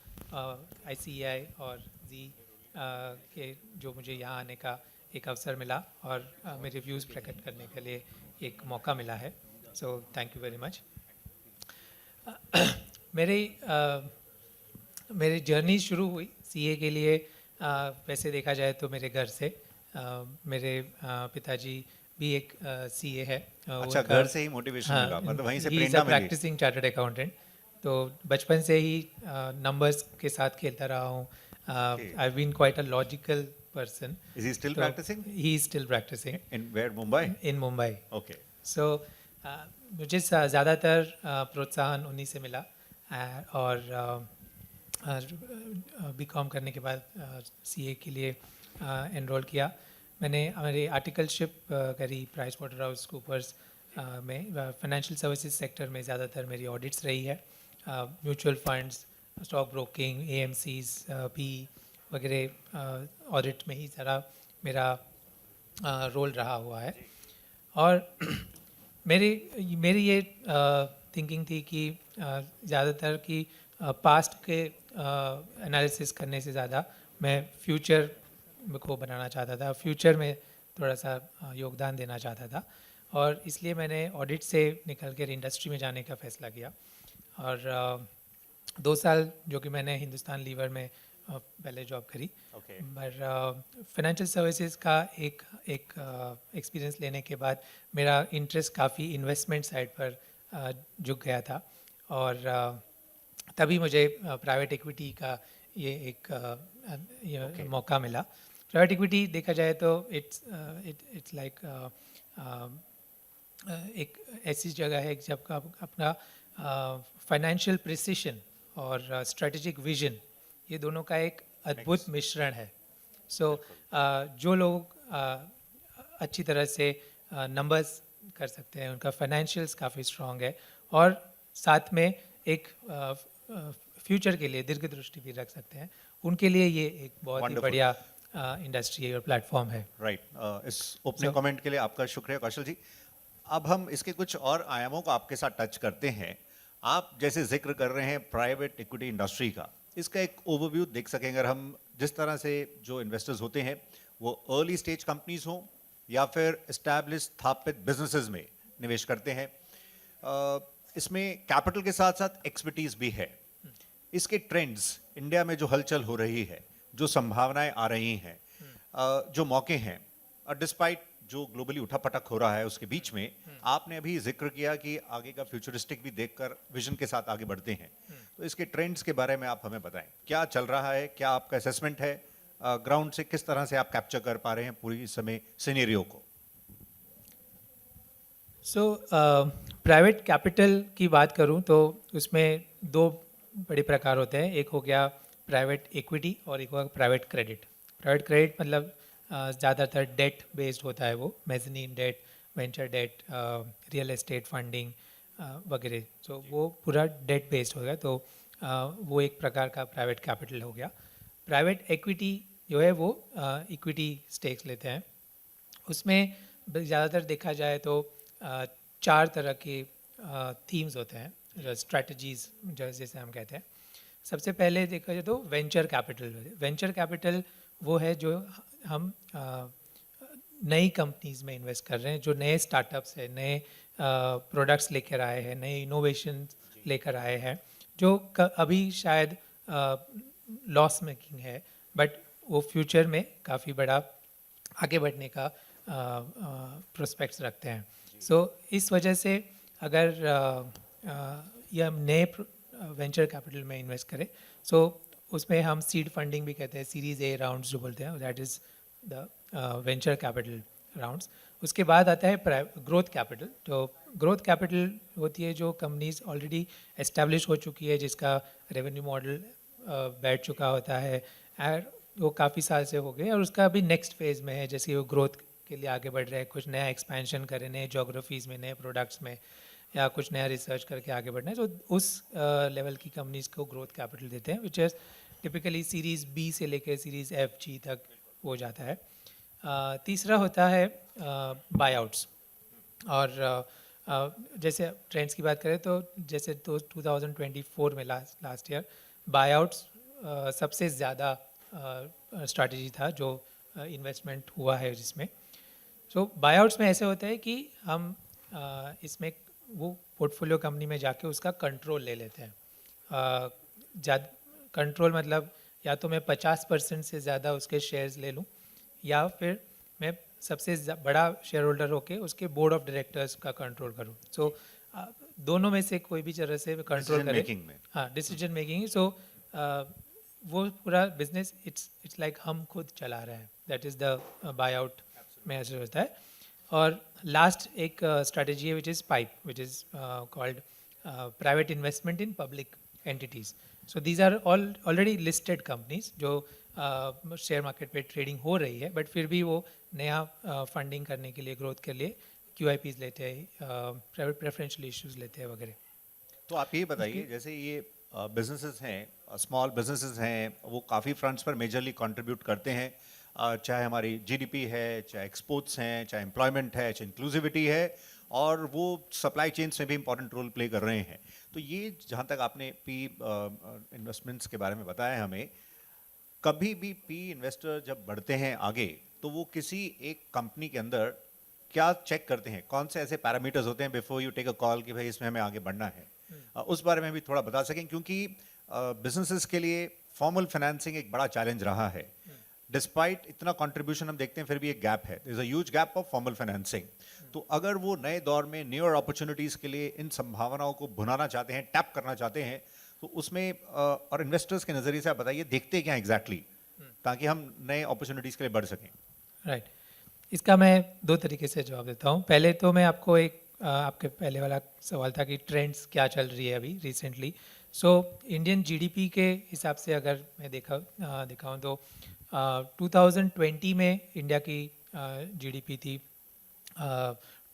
ICAI और जी के जो मुझे यहाँ आने का एक अवसर मिला और मेरे व्यूज़ प्रकट करने के लिए एक मौका मिला है। So thank you very much. मेरी जर्नी शुरू हुई CA के लिए वैसे देखा जाए तो मेरे घर से। मेरे पिताजी भी एक CA है। अच्छा, घर से ही मोटिवेशन मिला, मतलब वहीं से प्रेरणा मिली। प्रैक्टिसिंग चार्टर्ड अकाउंटेंट, तो बचपन से ही नंबर्स के साथ खेलता रहा हूँ। I've been quite a logical person. Is he still practicing? He is still practicing. In where? Mumbai? In Mumbai. Okay. So मुझे ज़्यादातर प्रोत्साहन उन्हीं से मिला और बीकॉम करने के बाद सीए के लिए एनरोल किया। मैंने हमारी आर्टिकलशिप करी प्राइस वाटर हाउस कूपर्स में। फाइनेंशियल सर्विसेज सेक्टर में ज़्यादातर मेरी ऑडिट्स रही है। Mutual funds, stock broking, AMCs, P वगैरह ऑडिट में ही ज़रा मेरा रोल रहा हुआ है। और मेरी ये थिंकिंग थी कि ज़्यादातर कि पास्ट के एनालिसिस करने से ज़्यादा मैं फ्यूचर को बनाना चाहता था, फ्यूचर में थोड़ा सा योगदान देना चाहता था, और इसलिए मैंने ऑडिट से निकल कर इंडस्ट्री में जाने का फ़ैसला किया। और 2 साल जो कि मैंने हिंदुस्तान लीवर में पहले जॉब करी, पर फाइनेंशियल सर्विसेज का एक एक्सपीरियंस लेने के बाद मेरा इंटरेस्ट काफ़ी इन्वेस्टमेंट साइड पर झुक गया था, और तभी मुझे प्राइवेट इक्विटी का ये एक मौका मिला। प्राइवेट इक्विटी देखा जाए तो इट्स लाइक एक ऐसी जगह है जब का अपना फाइनेंशियल प्रिसिशन और स्ट्रेटेजिक विजन, ये दोनों का एक अद्भुत मिश्रण है। जो लोग अच्छी तरह से नंबर्स कर सकते हैं, उनका फाइनेंशियल्स काफ़ी स्ट्रॉन्ग है, और साथ में एक फ्यूचर के लिए दीर्घ दृष्टि भी रख सकते हैं, उनके लिए ये एक बहुत ही बढ़िया इंडस्ट्री और प्लेटफॉर्म है। राइट, इस ओपनिंग कमेंट के लिए आपका शुक्रिया कौशल जी। अब हम इसके कुछ और आयामों को आपके साथ टच करते हैं। आप जैसे जिक्र कर रहे हैं प्राइवेट इक्विटी इंडस्ट्री का, इसका एक ओवरव्यू देख सकेंगे अगर हम, जिस तरह से जो इन्वेस्टर्स होते हैं वो अर्ली स्टेज कंपनीज हों या फिर एस्टैब्लिश स्थापित बिजनेसेस में निवेश करते हैं। इसमें कैपिटल के साथ साथ एक्सपर्टीज भी है। इसके ट्रेंड्स इंडिया में जो हलचल हो रही है, जो संभावनाएं आ रही हैं, जो मौके हैं, और डिस्पाइट जो ग्लोबली उठापटक हो रहा है उसके बीच में आपने अभी जिक्र किया कि आगे का फ्यूचरिस्टिक भी देखकर विजन के साथ आगे बढ़ते हैं। तो इसके ट्रेंड्स के बारे में आप हमें बताएं, क्या चल रहा है, क्या आपका असेसमेंट है ग्राउंड से, किस तरह से आप कैप्चर कर पा रहे हैं पूरी समय सिनेरियो को? प्राइवेट कैपिटल की बात करूं तो उसमें 2 बड़े प्रकार होते हैं। एक हो गया प्राइवेट इक्विटी और एक हो गया प्राइवेट क्रेडिट। प्राइवेट क्रेडिट मतलब ज़्यादातर डेट बेस्ड होता है, वो mezzanine debt, venture debt, real estate funding वगैरह। तो वो पूरा डेट बेस्ड हो गया, तो वो एक प्रकार का प्राइवेट कैपिटल हो गया। प्राइवेट इक्विटी जो है वो इक्विटी स्टेक्स लेते हैं। उसमें ज़्यादातर देखा जाए तो 4 तरह के थीम्स होते हैं, स्ट्रैटेजीज जैसे हम कहते हैं। सबसे पहले देखा जाए तो वेंचर कैपिटल। वेंचर कैपिटल वो है जो हम नई कंपनीज में इन्वेस्ट कर रहे हैं, जो नए स्टार्टअप्स हैं, नए प्रोडक्ट्स लेकर आए हैं, नए इनोवेशन लेकर आए हैं, जो अभी शायद लॉस मेकिंग है, बट वो फ्यूचर में काफ़ी बड़ा आगे बढ़ने का प्रोस्पेक्ट्स रखते हैं। इस वजह से अगर ये हम नए वेंचर कैपिटल में इन्वेस्ट करें, उसमें हम सीड फंडिंग भी कहते हैं, सीरीज ए राउंड्स जो बोलते हैं, that is the venture capital rounds. उसके बाद आता है ग्रोथ कैपिटल। तो ग्रोथ कैपिटल होती है जो कंपनीज ऑलरेडी एस्टेब्लिश हो चुकी है, जिसका रेवेन्यू मॉडल बैठ चुका होता है, और वो काफ़ी साल से हो गए और उसका अभी नेक्स्ट फेज़ में है, जैसे वो ग्रोथ के लिए आगे बढ़ रहा है, कुछ नया एक्सपेंशन करें, नए जोग्राफीज़ में, नए प्रोडक्ट्स में, या कुछ नया रिसर्च करके आगे बढ़ना है। तो उस लेवल की कंपनीज को ग्रोथ कैपिटल देते हैं, which is typically series B से लेकर सीरीज़ एफ जी तक हो जाता है। तीसरा होता है बायआउट्स। और जैसे ट्रेंड्स की बात करें तो जैसे 2024 में लास्ट ईयर बायआउट्स सबसे ज़्यादा स्ट्रैटेजी था जो इन्वेस्टमेंट हुआ है जिसमें। बायआउट्स में ऐसे होता है कि हम इसमें वो पोर्टफोलियो कंपनी में जाके उसका कंट्रोल ले लेते हैं। कंट्रोल मतलब या तो मैं 50% से ज़्यादा उसके शेयर्स ले लूँ, या फिर मैं सबसे बड़ा शेयर होल्डर होके उसके बोर्ड ऑफ डायरेक्टर्स का कंट्रोल करूँ। दोनों में से कोई भी तरह से कंट्रोल करें। हाँ, डिसीजन मेकिंग। वो पूरा बिजनेस इट्स लाइक हम खुद चला रहे हैं, दैट इज़ द बायआउट में ऐसे होता है। और लास्ट एक स्ट्रैटेजी है which is PIPE, which is called private investment in public entities. So these are already listed companies जो शेयर मार्केट पे ट्रेडिंग हो रही है, बट फिर भी वो नया फंडिंग करने के लिए, ग्रोथ के लिए QIPs लेते हैं, प्राइवेट प्रेफरेंशियल इश्यूज लेते हैं वगैरह। तो आप ये बताइए, जैसे ये बिजनेसेस हैं, स्मॉल बिजनेसेस हैं, वो काफ़ी फ्रंट्स पर मेजरली कंट्रीब्यूट करते हैं, चाहे हमारी GDP है, चाहे एक्सपोर्ट्स हैं, चाहे एम्प्लॉयमेंट है, चाहे इंक्लूसिविटी है, और वो सप्लाई चेन्स में भी इंपॉर्टेंट रोल प्ले कर रहे हैं। तो ये जहाँ तक आपने पी इन्वेस्टमेंट्स के बारे में बताया हमें, कभी भी पी इन्वेस्टर जब बढ़ते हैं आगे, तो वो किसी एक कंपनी के अंदर क्या चेक करते हैं, कौन से ऐसे पैरामीटर्स होते हैं before you take a call कि भाई इसमें हमें आगे बढ़ना है? उस बारे में भी थोड़ा बता सकें, क्योंकि बिजनेसेस के लिए फॉर्मल फाइनेंसिंग एक बड़ा चैलेंज रहा है। डिस्पाइट इतना कंट्रीब्यूशन हम देखते हैं, फिर भी एक गैप है, there is a huge gap of formal financing. तो अगर वो नए दौर में न्यूअर अपॉर्चुनिटीज़ के लिए इन संभावनाओं को भुनाना चाहते हैं, टैप करना चाहते हैं, तो उसमें और इन्वेस्टर्स के नज़रिए से आप बताइए, देखते क्या एग्जैक्टली ताकि हम नए अपॉर्चुनिटीज़ के लिए बढ़ सकें? राइट, इसका मैं दो तरीके से जवाब देता हूँ। पहले तो मैं आपको एक आपके पहले वाला सवाल था कि ट्रेंड्स क्या चल रही है अभी रिसेंटली। सो इंडियन GDP के हिसाब से अगर मैं दिखाऊँ तो 2020 में इंडिया की GDP थी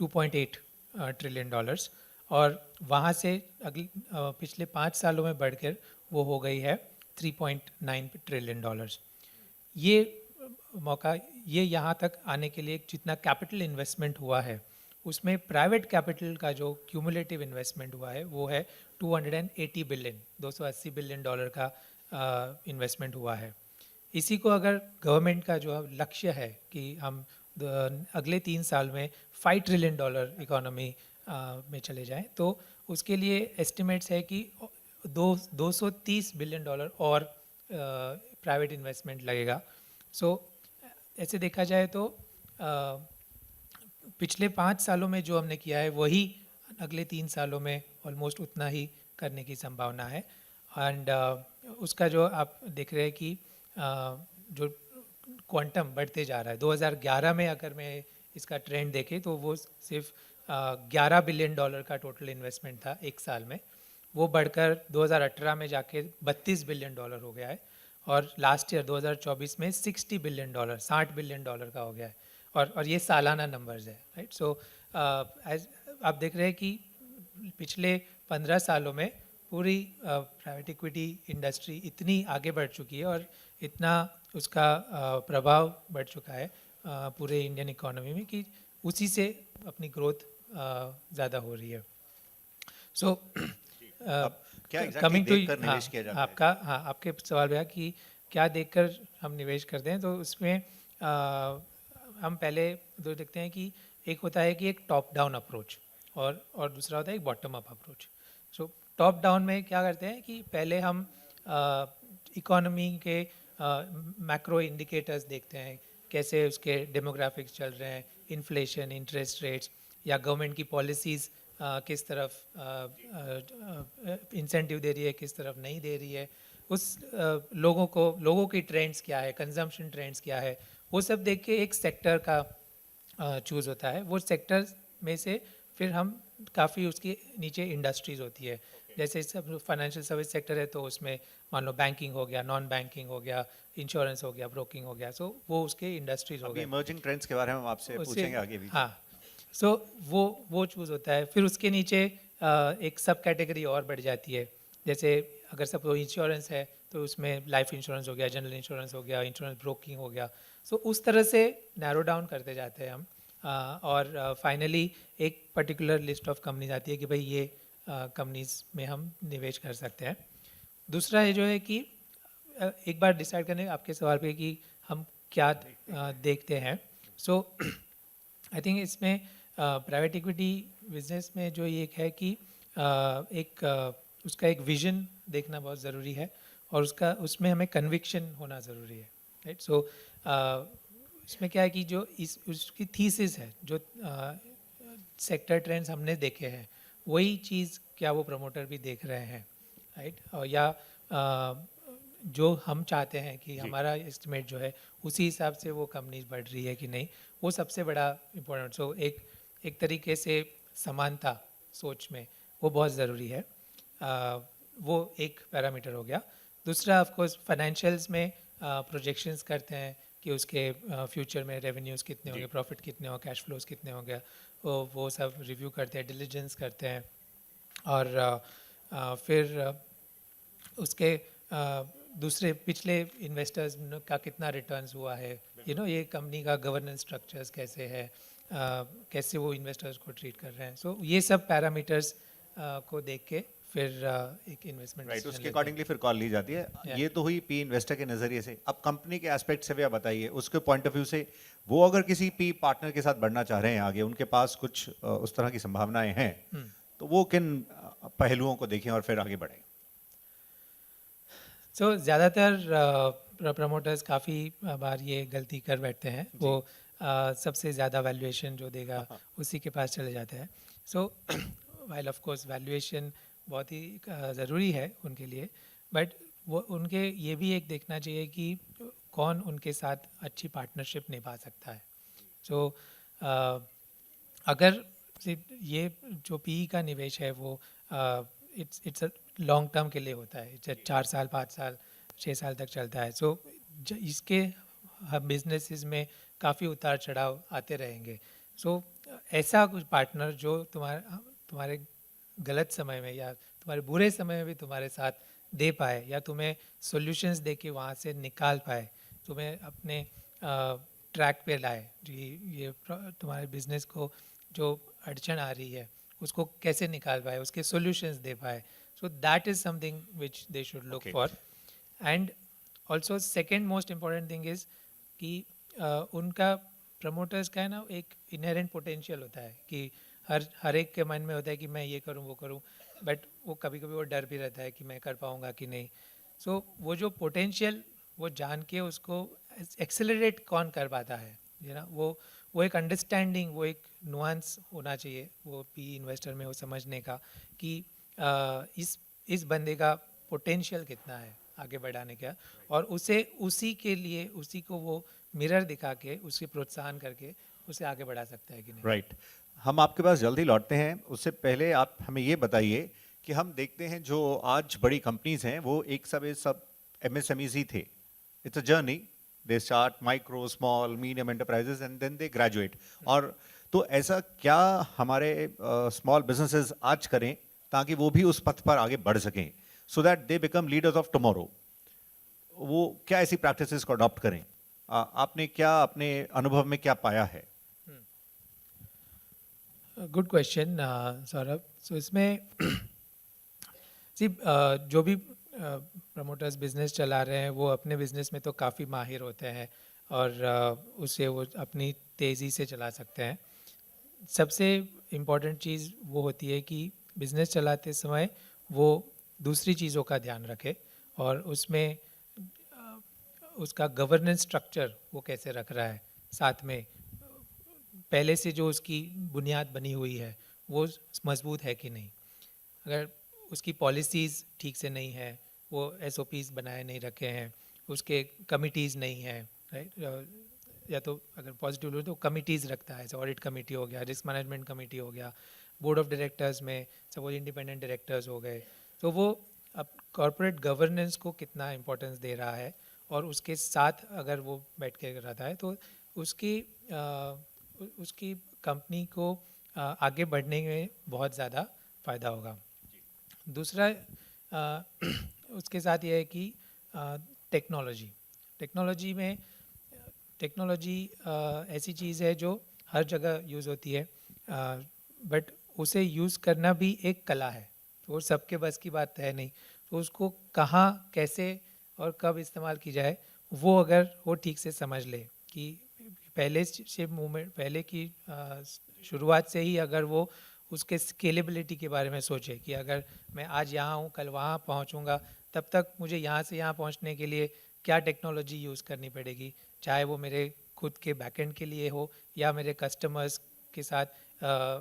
2.8 ट्रिलियन डॉलर्स, और वहाँ से अगले पिछले 5 सालों में बढ़कर वो हो गई है 3.9 ट्रिलियन डॉलर्स। ये मौका, ये यहाँ तक आने के लिए जितना कैपिटल इन्वेस्टमेंट हुआ है, उसमें प्राइवेट कैपिटल का जो क्यूमुलेटिव इन्वेस्टमेंट हुआ है वो है 280 बिलियन, 280 बिलियन डॉलर का इन्वेस्टमेंट हुआ है। इसी को अगर गवर्नमेंट का जो लक्ष्य है कि हम अगले 3 साल में 5 ट्रिलियन डॉलर इकोनॉमी में चले जाएं, तो उसके लिए एस्टिमेट्स है कि 230 बिलियन डॉलर और प्राइवेट इन्वेस्टमेंट लगेगा। सो ऐसे देखा जाए तो पिछले 5 सालों में जो हमने किया है वही अगले 3 सालों में ऑलमोस्ट उतना ही करने की संभावना है। एंड उसका जो आप देख रहे हैं कि जो क्वांटम बढ़ते जा रहा है, 2011 में अगर मैं इसका ट्रेंड देखें तो वो सिर्फ 11 बिलियन डॉलर का टोटल इन्वेस्टमेंट था एक साल में, वो बढ़कर 2018 में जाके 32 बिलियन डॉलर हो गया है, और लास्ट ईयर 2024 में 60 बिलियन डॉलर, 60 बिलियन डॉलर का हो गया है, और ये सालाना नंबर्स है, राइट। सो आप देख रहे हैं कि पिछले 15 सालों में पूरी प्राइवेट इक्विटी इंडस्ट्री इतनी आगे बढ़ चुकी है और इतना उसका प्रभाव बढ़ चुका है पूरे इंडियन इकोनॉमी में कि उसी से अपनी ग्रोथ ज़्यादा हो रही है। सो कमिंग टू आपका, हाँ, आपके सवाल भैया कि क्या देखकर हम निवेश करते हैं, तो उसमें हम पहले दो देखते हैं कि एक होता है कि एक टॉप डाउन अप्रोच और दूसरा होता है एक bottom up approach. So top down में क्या करते हैं कि पहले हम इकोनॉमी के मैक्रो इंडिकेटर्स देखते हैं, कैसे उसके डेमोग्राफिक्स चल रहे हैं, इन्फ्लेशन, इंटरेस्ट रेट्स, या गवर्नमेंट की पॉलिसीज़ किस तरफ इंसेंटिव दे रही है, किस तरफ नहीं दे रही है, उस लोगों की ट्रेंड्स क्या है, कंजम्पशन ट्रेंड्स क्या है, वो सब देख के एक सेक्टर का चूज़ होता है। वो सेक्टर में से फिर हम काफ़ी उसके नीचे इंडस्ट्रीज़ होती है, जैसे सब फाइनेंशियल सर्विस सेक्टर है तो उसमें मान लो बैंकिंग हो गया, नॉन बैंकिंग हो गया, इंश्योरेंस हो गया, ब्रोकिंग हो गया, सो वो उसके इंडस्ट्रीज़ हो गए। इमर्जिंग ट्रेंड्स के बारे में हम आपसे पूछेंगे आगे भी। हाँ, सो वो चूज़ होता है। फिर उसके नीचे एक सब कैटेगरी और बढ़ जाती है, जैसे अगर सब इंश्योरेंस है तो उसमें लाइफ इंश्योरेंस हो गया, जनरल इंश्योरेंस हो गया, इंश्योरेंस ब्रोकिंग हो गया। सो उस तरह से नैरो डाउन करते जाते हैं हम, और फाइनली एक पर्टिकुलर लिस्ट ऑफ कंपनीज आती है कि भाई ये कंपनीज में हम निवेश कर सकते हैं। दूसरा है जो है कि एक बार डिसाइड करने आपके सवाल पे कि हम क्या देखते हैं। सो आई थिंक इसमें प्राइवेट इक्विटी बिजनेस में जो ये है कि उसका एक विजन देखना बहुत ज़रूरी है, और उसमें हमें कन्विक्शन होना ज़रूरी है, राइट। सो इसमें क्या है कि जो उसकी थीसिस है, जो सेक्टर ट्रेंड्स हमने देखे हैं वही चीज़ क्या वो प्रमोटर भी देख रहे हैं, राइट, और या जो हम चाहते हैं कि हमारा एस्टिमेट जो है उसी हिसाब से वो कंपनी बढ़ रही है कि नहीं, वो सबसे बड़ा इम्पोर्टेंट। सो एक तरीके से समानता सोच में वो बहुत ज़रूरी है। वो एक पैरामीटर हो गया। दूसरा ऑफ कोर्स फाइनेंशियल्स में प्रोजेक्शंस करते हैं कि उसके फ्यूचर में रेवेन्यूज़ कितने होंगे, प्रॉफिट कितने होंगे, कैश फ्लोज कितने होंगे, वो सब रिव्यू करते हैं, डिलिजेंस करते हैं। और फिर उसके दूसरे पिछले इन्वेस्टर्स का कितना रिटर्न्स हुआ है, ये कंपनी का गवर्नेंस स्ट्रक्चर्स कैसे है, कैसे वो इन्वेस्टर्स को ट्रीट कर रहे हैं। सो ये सब पैरामीटर्स को देख के फिर एक इन्वेस्टमेंट राइट, उसके अकॉर्डिंगली फिर कॉल ली जाती है। ये तो हुई पी इन्वेस्टर के नज़रिए से। अब कंपनी के एस्पेक्ट से भी आप बताइए, उसके पॉइंट ऑफ व्यू से वो अगर किसी पी पार्टनर के साथ बढ़ना चाह रहे हैं आगे, उनके पास कुछ उस तरह की संभावनाएं हैं, तो वो किन पहलुओं को देखें और फिर आगे बढ़ें? सो ज़्यादातर प्रमोटर्स काफ़ी बार ये गलती कर बैठते हैं, वो सबसे ज़्यादा वैल्यूएशन जो देगा उसी के पास चले जाते हैं। So while of course valuation बहुत ही ज़रूरी है उनके लिए, बट वो उनके ये भी एक देखना चाहिए कि कौन उनके साथ अच्छी पार्टनरशिप निभा सकता है। सो अगर ये जो पीई का निवेश है वो इट्स अ लॉन्ग टर्म के लिए होता है, 4 साल 5 साल 6 साल तक चलता है। सो इसके बिजनेसेस में काफ़ी उतार चढ़ाव आते रहेंगे। सो ऐसा कुछ पार्टनर जो तुम्हारे गलत समय में या तुम्हारे बुरे समय में भी तुम्हारे साथ दे पाए, या तुम्हें सॉल्यूशंस दे के वहाँ से निकाल पाए, तुम्हें अपने ट्रैक पे लाए, ये तुम्हारे बिजनेस को जो अड़चन आ रही है उसको कैसे निकाल पाए, उसके सॉल्यूशंस दे पाए। सो that is something which they should look for. And also second most important thing is कि उनका प्रमोटर्स का है ना एक इनहेरेंट पोटेंशियल होता है कि हर एक के मन में होता है कि मैं ये करूं वो करूं, बट वो कभी कभी वो डर भी रहता है कि मैं कर पाऊंगा कि नहीं। सो वो जो पोटेंशियल वो जान के उसको एक्सेलरेट कौन कर पाता है, वो एक अंडरस्टैंडिंग, वो एक नुआंस होना चाहिए वो पी इन्वेस्टर में, वो समझने का कि इस बंदे का पोटेंशियल कितना है आगे बढ़ाने का, और उसी के लिए उसी को वो मिरर दिखा के उसके प्रोत्साहन करके उसे आगे बढ़ा सकता है कि नहीं। राइट, हम आपके पास जल्दी लौटते हैं। उससे पहले आप हमें ये बताइए कि हम देखते हैं जो आज बड़ी कंपनीज हैं वो एक सब MSMEs ही थे। It's a journey, they start micro small medium enterprises and then they graduate. और तो ऐसा क्या हमारे स्मॉल बिजनेसेस आज करें ताकि वो भी उस पथ पर आगे बढ़ सकें, so that they become leaders of tomorrow? वो क्या ऐसी प्रैक्टिसेस को अडॉप्ट करें? आपने क्या अपने अनुभव में क्या पाया है? Good question Saurabh. सो इसमें जो भी प्रमोटर्स बिजनेस चला रहे हैं वो अपने बिजनेस में तो काफ़ी माहिर होते हैं और उसे वो अपनी तेज़ी से चला सकते हैं। सबसे इम्पॉर्टेंट चीज़ वो होती है कि बिजनेस चलाते समय वो दूसरी चीज़ों का ध्यान रखे और उसमें उसका गवर्नेंस स्ट्रक्चर वो कैसे रख रहा है, साथ में पहले से जो उसकी बुनियाद बनी हुई है वो मजबूत है कि नहीं। अगर उसकी पॉलिसीज़ ठीक से नहीं है, वो SOPs बनाए नहीं रखे हैं, उसके कमिटीज़ नहीं हैं, राइट, या तो अगर पॉजिटिव लो तो कमिटीज़ रखता है, जैसे ऑडिट कमेटी हो गया, रिस्क मैनेजमेंट कमेटी हो गया, बोर्ड ऑफ डायरेक्टर्स में सपोज इंडिपेंडेंट डायरेक्टर्स हो गए, तो वो अब कॉरपोरेट गवर्नेंस को कितना इम्पोर्टेंस दे रहा है और उसके साथ अगर वो बैठ के रहता है तो उसकी कंपनी को आगे बढ़ने में बहुत ज़्यादा फ़ायदा होगा। दूसरा उसके साथ ये है कि टेक्नोलॉजी ऐसी चीज़ है जो हर जगह यूज़ होती है, बट उसे यूज़ करना भी एक कला है, तो वो सबके बस की बात है नहीं। तो उसको कहाँ कैसे और कब इस्तेमाल की जाए वो अगर वो ठीक से समझ ले कि पहले की शुरुआत से ही अगर वो उसके स्केलेबिलिटी के बारे में सोचे कि अगर मैं आज यहाँ हूँ कल वहाँ पहुँचूँगा, तब तक मुझे यहाँ से यहाँ पहुँचने के लिए क्या टेक्नोलॉजी यूज़ करनी पड़ेगी, चाहे वो मेरे खुद के बैकएंड के लिए हो या मेरे कस्टमर्स के साथ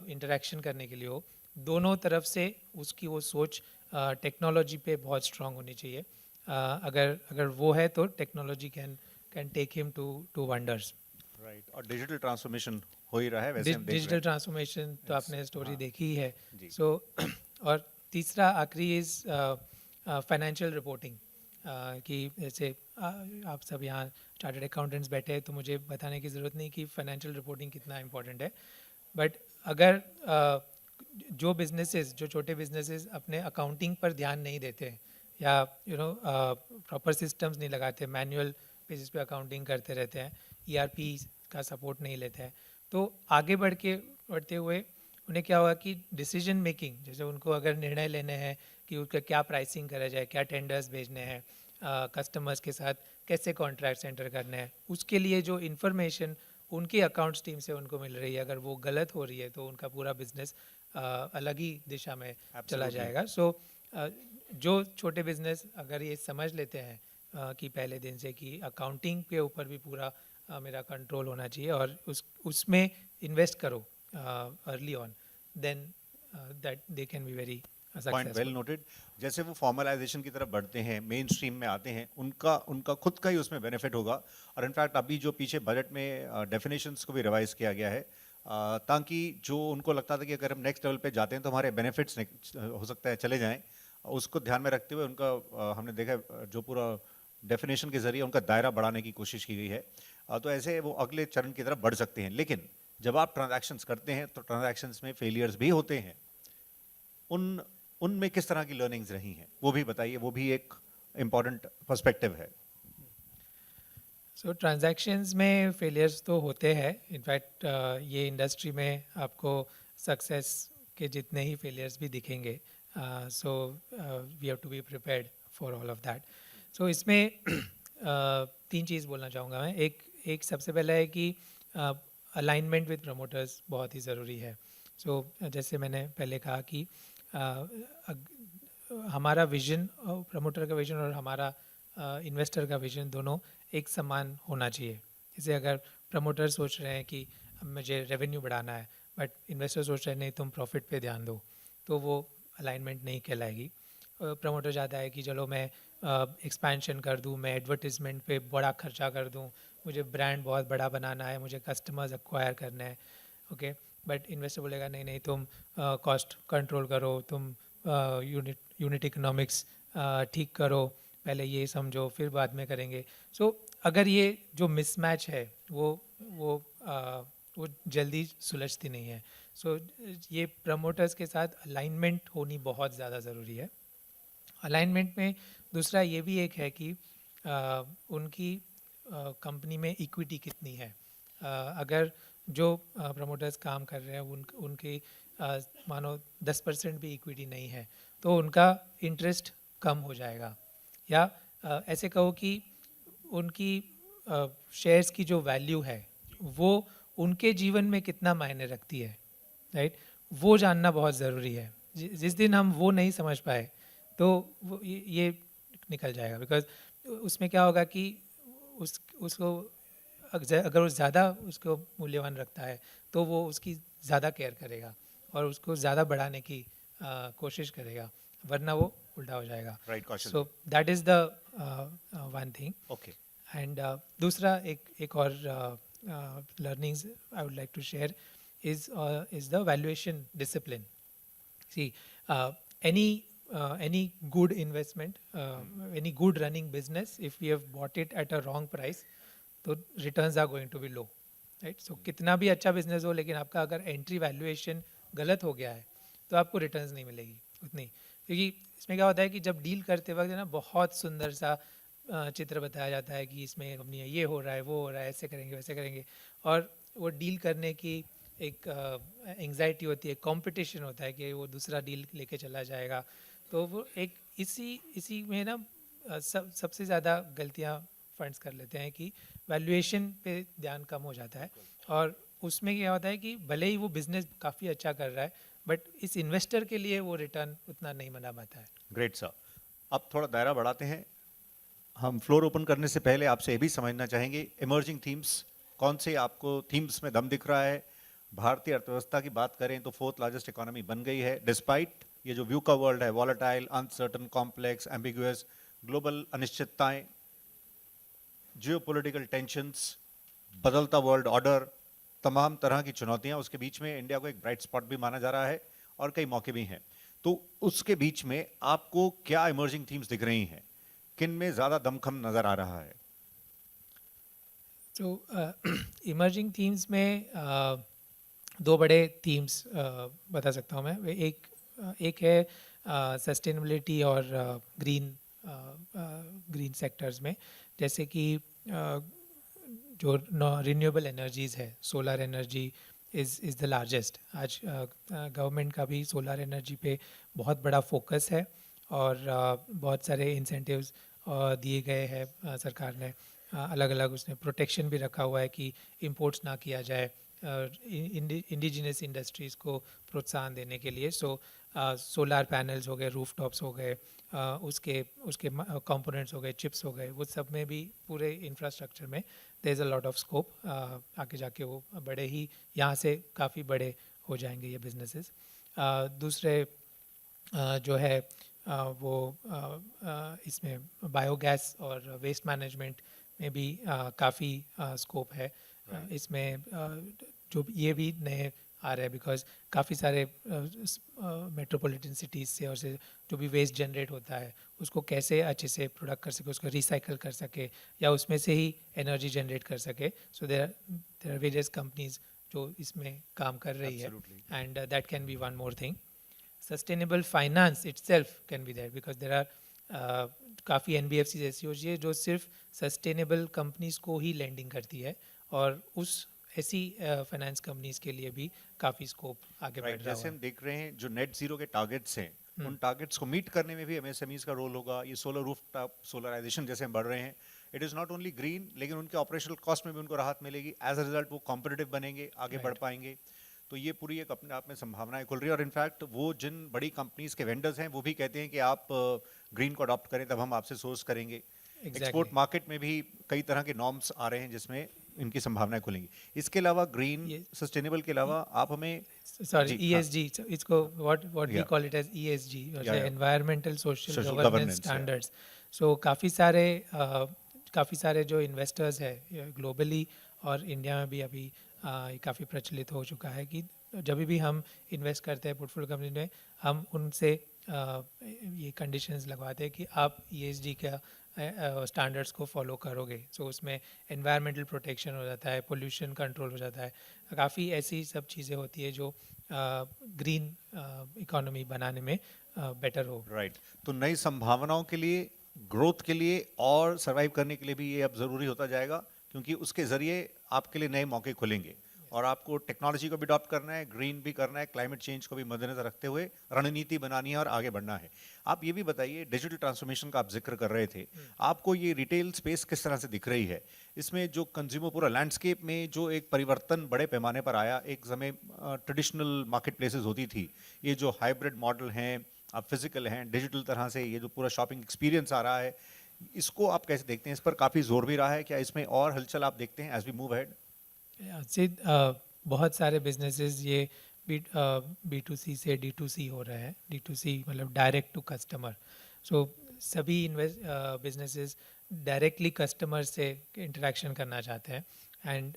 इंटरेक्शन करने के लिए हो। दोनों तरफ से उसकी वो सोच टेक्नोलॉजी पे बहुत स्ट्रांग होनी चाहिए। अगर वो है तो technology can take him to wonders. Right, और डिजिटल ट्रांसफॉर्मेशन हो ही रहा है वैसे हम देख रहे हैं। डिजिटल ट्रांसफॉर्मेशन तो आपने स्टोरी देखी ही है। सो और तीसरा आखिरी इज फाइनेंशियल रिपोर्टिंग कि जैसे आप सब यहाँ चार्टर्ड अकाउंटेंट्स बैठे हैं तो मुझे बताने की ज़रूरत नहीं कि फाइनेंशियल रिपोर्टिंग कितना इम्पोर्टेंट है, बट अगर जो बिजनेसेस, जो छोटे बिजनेसेस अपने अकाउंटिंग पर ध्यान नहीं देते या प्रॉपर सिस्टम्स नहीं लगाते, मैनुअल बेसिस पे अकाउंटिंग करते रहते हैं, ERP का सपोर्ट नहीं लेते हैं, तो आगे बढ़ते हुए उन्हें क्या होगा कि डिसीजन मेकिंग, जैसे उनको अगर निर्णय लेने हैं कि उसका क्या प्राइसिंग करा जाए, क्या टेंडर्स भेजने हैं, कस्टमर्स के साथ कैसे कॉन्ट्रैक्ट एंटर करने हैं, उसके लिए जो इन्फॉर्मेशन उनकी अकाउंट्स टीम से उनको मिल रही है, अगर वो गलत हो रही है तो उनका पूरा बिजनेस अलग ही दिशा में चला जाएगा। सो जो छोटे बिजनेस अगर ये समझ लेते हैं कि पहले दिन से कि अकाउंटिंग के ऊपर भी पूरा मेरा कंट्रोल होना चाहिए और उसमें इन्वेस्ट करो early on, then that they can be very point well noted. जैसे वो फॉर्मलाइजेशन की तरफ बढ़ते हैं, मेन स्ट्रीम में आते हैं, उनका खुद का ही उसमें बेनिफिट होगा। और इनफैक्ट अभी जो पीछे बजट में डेफिनेशंस को भी रिवाइज किया गया है ताकि जो उनको लगता था कि अगर हम नेक्स्ट लेवल पे जाते हैं तो हमारे बेनिफिट्स हो सकता है चले जाएं, उसको ध्यान में रखते हुए उनका हमने देखा जो पूरा डेफिनेशन के जरिए उनका दायरा बढ़ाने की कोशिश की गई है। तो ऐसे वो अगले चरण की तरफ बढ़ सकते हैं। लेकिन जब आप ट्रांजैक्शंस करते हैं तो ट्रांजैक्शंस में फेलियर्स भी होते हैं, उनमें किस तरह की लर्निंग्स रही हैं वो भी बताइए, वो भी एक इम्पॉर्टेंट पर्सपेक्टिव है। सो ट्रांजैक्शंस में फेलियर्स तो होते हैं, इनफैक्ट ये इंडस्ट्री में आपको सक्सेस के जितने ही फेलियर्स भी दिखेंगे, so we have to be prepared for all of that. So इसमें तीन चीज़ बोलना चाहूँगा मैं। एक सबसे पहला है कि अलाइनमेंट विद प्रमोटर्स बहुत ही ज़रूरी है। सो जैसे मैंने पहले कहा कि हमारा विजन, प्रमोटर का विजन और हमारा इन्वेस्टर का विजन दोनों एक समान होना चाहिए। जैसे अगर प्रमोटर सोच रहे हैं कि मुझे रेवेन्यू बढ़ाना है बट इन्वेस्टर सोच रहे हैं नहीं तुम प्रॉफिट पे ध्यान दो, तो वो अलाइनमेंट नहीं कहलाएगी। प्रमोटर चाहता है कि चलो मैं एक्सपेंशन कर दूं, मैं एडवर्टीजमेंट पे बड़ा खर्चा कर दूं, मुझे ब्रांड बहुत बड़ा बनाना है, मुझे कस्टमर्स एक्वायर करना है, ओके। बट इन्वेस्टर बोलेगा नहीं नहीं तुम कॉस्ट कंट्रोल करो, तुम यूनिट इकोनॉमिक्स ठीक करो, पहले ये समझो फिर बाद में करेंगे। सो अगर ये जो मिसमैच है वो जल्दी सुलझती नहीं है। सो ये प्रमोटर्स के साथ अलाइनमेंट होनी बहुत ज़्यादा ज़रूरी है। अलाइनमेंट में दूसरा ये भी एक है कि उनकी कंपनी में इक्विटी कितनी है। अगर जो प्रमोटर्स काम कर रहे हैं उनकी मानो 10% भी इक्विटी नहीं है तो उनका इंटरेस्ट कम हो जाएगा। या ऐसे कहो कि उनकी शेयर्स की जो वैल्यू है वो उनके जीवन में कितना मायने रखती है, राइट, वो जानना बहुत ज़रूरी है। जिस दिन हम वो नहीं समझ पाए तो वो ये निकल जाएगा। बिकॉज उसमें क्या होगा कि उसको अगर वो ज़्यादा उसको मूल्यवान रखता है तो वो उसकी ज़्यादा केयर करेगा और उसको ज़्यादा बढ़ाने की कोशिश करेगा, वरना वो उल्टा हो जाएगा। So that is the one thing. Okay. And दूसरा एक और learnings I would like to share is the valuation discipline. See, any good investment, any good running business, if we have bought it at a wrong price, तो returns are going to be low, right? So कितना भी अच्छा business हो लेकिन आपका अगर entry valuation गलत हो गया है तो आपको returns नहीं मिलेगी उतनी। क्योंकि इसमें क्या होता है कि जब डील करते वक्त है ना बहुत सुंदर सा चित्र बताया जाता है कि इसमें कंपनी ये हो रहा है, वो हो रहा है, ऐसे करेंगे वैसे करेंगे, और वो डील करने की एक एंग्जाइटी होती है, कंपटीशन होता है कि वो दूसरा डील लेके चला जाएगा। तो वो एक इसी में ना सबसे ज़्यादा गलतियाँ फंड्स कर लेते हैं कि वैल्यूएशन पे ध्यान कम हो जाता है और उसमें क्या होता है कि भले ही वो बिज़नेस काफ़ी अच्छा कर रहा है बट इस इन्वेस्टर के लिए वो रिटर्न उतना नहीं बना पाता है। Great sir. अब थोड़ा दायरा बढ़ाते हैं। हम फ्लोर ओपन करने से पहले आपसे ये भी समझना चाहेंगे इमर्जिंग थीम्स, कौन से आपको थीम्स में दम दिख रहा है। भारतीय अर्थव्यवस्था की बात करें तो 4th लार्जेस्ट इकोनॉमी बन गई है डिस्पाइट ये जो व्यू का वर्ल्ड है, volatile, uncertain, complex, ambiguous, global अनिश्चितताएं, जियोपॉलिटिकल टेंशंस, बदलता वर्ल्ड ऑर्डर, तमाम तरह की चुनौतियां, उसके बीच में इंडिया को एक ब्राइट स्पॉट भी माना जा रहा है और कई मौके भी हैं। तो उसके बीच में आपको क्या इमर्जिंग थीम्स दिख रही हैं, किन में ज़्यादा दमखम नज़र आ रहा है? तो इमर्जिंग थीम्स में दो बड़े थीम्स बता सकता हूँ मैं. एक है सस्टेनेबिलिटी और ग्रीन सेक्टर्स में, जैसे कि जो रिन्यूएबल एनर्जीज़ है, solar energy is the largest. आज गवर्नमेंट का भी सोलर एनर्जी पे बहुत बड़ा फोकस है और बहुत सारे इंसेंटिव्स दिए गए हैं सरकार ने. अलग अलग उसने प्रोटेक्शन भी रखा हुआ है कि इंपोर्ट्स ना किया जाए, इंडिजिनस इंडस्ट्रीज़ को प्रोत्साहन देने के लिए. सो सोलर पैनल्स हो गए, रूफटॉप्स हो गए, उसके कंपोनेंट्स हो गए, चिप्स हो गए, वो सब में भी पूरे इंफ्रास्ट्रक्चर में there is a lot of scope. आगे जाके वो बड़े ही, यहाँ से काफ़ी बड़े हो जाएंगे ये बिजनेसेस. दूसरे जो है वो इसमें बायोगैस और वेस्ट मैनेजमेंट में भी काफ़ी स्कोप है. इसमें जो ये भी नए आ रहे हैं, बिकॉज काफ़ी सारे मेट्रोपॉलिटन सिटीज़ से और से जो भी वेस्ट जनरेट होता है उसको कैसे अच्छे से प्रोडक्ट कर सके, उसको रिसाइकल कर सके या उसमें से ही एनर्जी जनरेट कर सके. So there are various companies जो इसमें काम कर रही है, and that can be one more thing. Sustainable finance itself can be there, because there are काफ़ी NBFCs ऐसी होती है जो सिर्फ सस्टेनेबल कंपनीज को ही लेंडिंग करती है, और उस ऐसी फाइनेंस कंपनीज के लिए भी काफ़ी स्कोप आगे बढ़ रहा है. जैसे हम देख रहे हैं जो नेट जीरो के टारगेट्स हैं, उन टारगेट्स को मीट करने में भी MSMEs का रोल होगा. ये सोलर रूफटॉप सोलराइजेशन जैसे हम बढ़ रहे हैं, it is not only green, लेकिन उनके ऑपरेशनल कॉस्ट में भी उनको राहत मिलेगी. एज अ रिजल्ट वो कॉम्पिटिटिव बनेंगे, आगे बढ़ पाएंगे. तो ये पूरी एक अपने आप में संभावनाएं खुल रही है. और इनफैक्ट वो जिन बड़ी कंपनीज के वेंडर्स हैं वो भी कहते हैं कि आप ग्रीन को अडॉप्ट करें, तब हम आपसे सोर्स करेंगे. एक्सपोर्ट मार्केट में भी कई तरह के नॉर्म्स आ रहे हैं जिसमें इनकी संभावनाएं खुलेंगी. इसके अलावा ग्रीन सस्टेनेबल के अलावा आप हमें ESG, इसको what we call it as ESG, environmental social governance standards. So काफ़ी सारे जो इन्वेस्टर्स है ग्लोबली और इंडिया में भी अभी काफ़ी प्रचलित हो चुका है कि जब भी हम इन्वेस्ट करते हैं पोर्टफोलियो कंपनी में, हम उनसे ये कंडीशंस लगवाते हैं कि आप ESG का स्टैंडर्ड्स को फॉलो करोगे. सो उसमें एनवायरमेंटल प्रोटेक्शन हो जाता है, पोल्यूशन कंट्रोल हो जाता है, काफ़ी ऐसी सब चीज़ें होती है जो ग्रीन इकोनॉमी बनाने में बेटर हो. राइट. तो नई संभावनाओं के लिए, ग्रोथ के लिए और सर्वाइव करने के लिए भी ये अब ज़रूरी होता जाएगा, क्योंकि उसके ज़रिए आपके लिए नए मौके खुलेंगे. और आपको टेक्नोलॉजी को भी अडॉप्ट करना है, ग्रीन भी करना है, क्लाइमेट चेंज को भी मद्देनजर रखते हुए रणनीति बनानी है और आगे बढ़ना है. आप ये भी बताइए, डिजिटल ट्रांसफॉर्मेशन का आप जिक्र कर रहे थे, आपको ये रिटेल स्पेस किस तरह से दिख रही है? इसमें जो कंज्यूमर पूरा लैंडस्केप में जो एक परिवर्तन बड़े पैमाने पर आया, एक समय ट्रेडिशनल मार्केट प्लेसेस होती थी, ये जो हाइब्रिड मॉडल हैं, आप फिजिकल हैं, डिजिटल तरह से ये जो पूरा शॉपिंग एक्सपीरियंस आ रहा है, इसको आप कैसे देखते हैं? इस पर काफ़ी जोर भी रहा है, क्या इसमें और हलचल आप देखते हैं एज वी मूव अहेड? बहुत सारे बिजनेसेस ये B2C से D2C हो रहे हैं. D2C मतलब डायरेक्ट टू कस्टमर. सो सभी बिजनेसेस डायरेक्टली कस्टमर से इंटरेक्शन करना चाहते हैं, and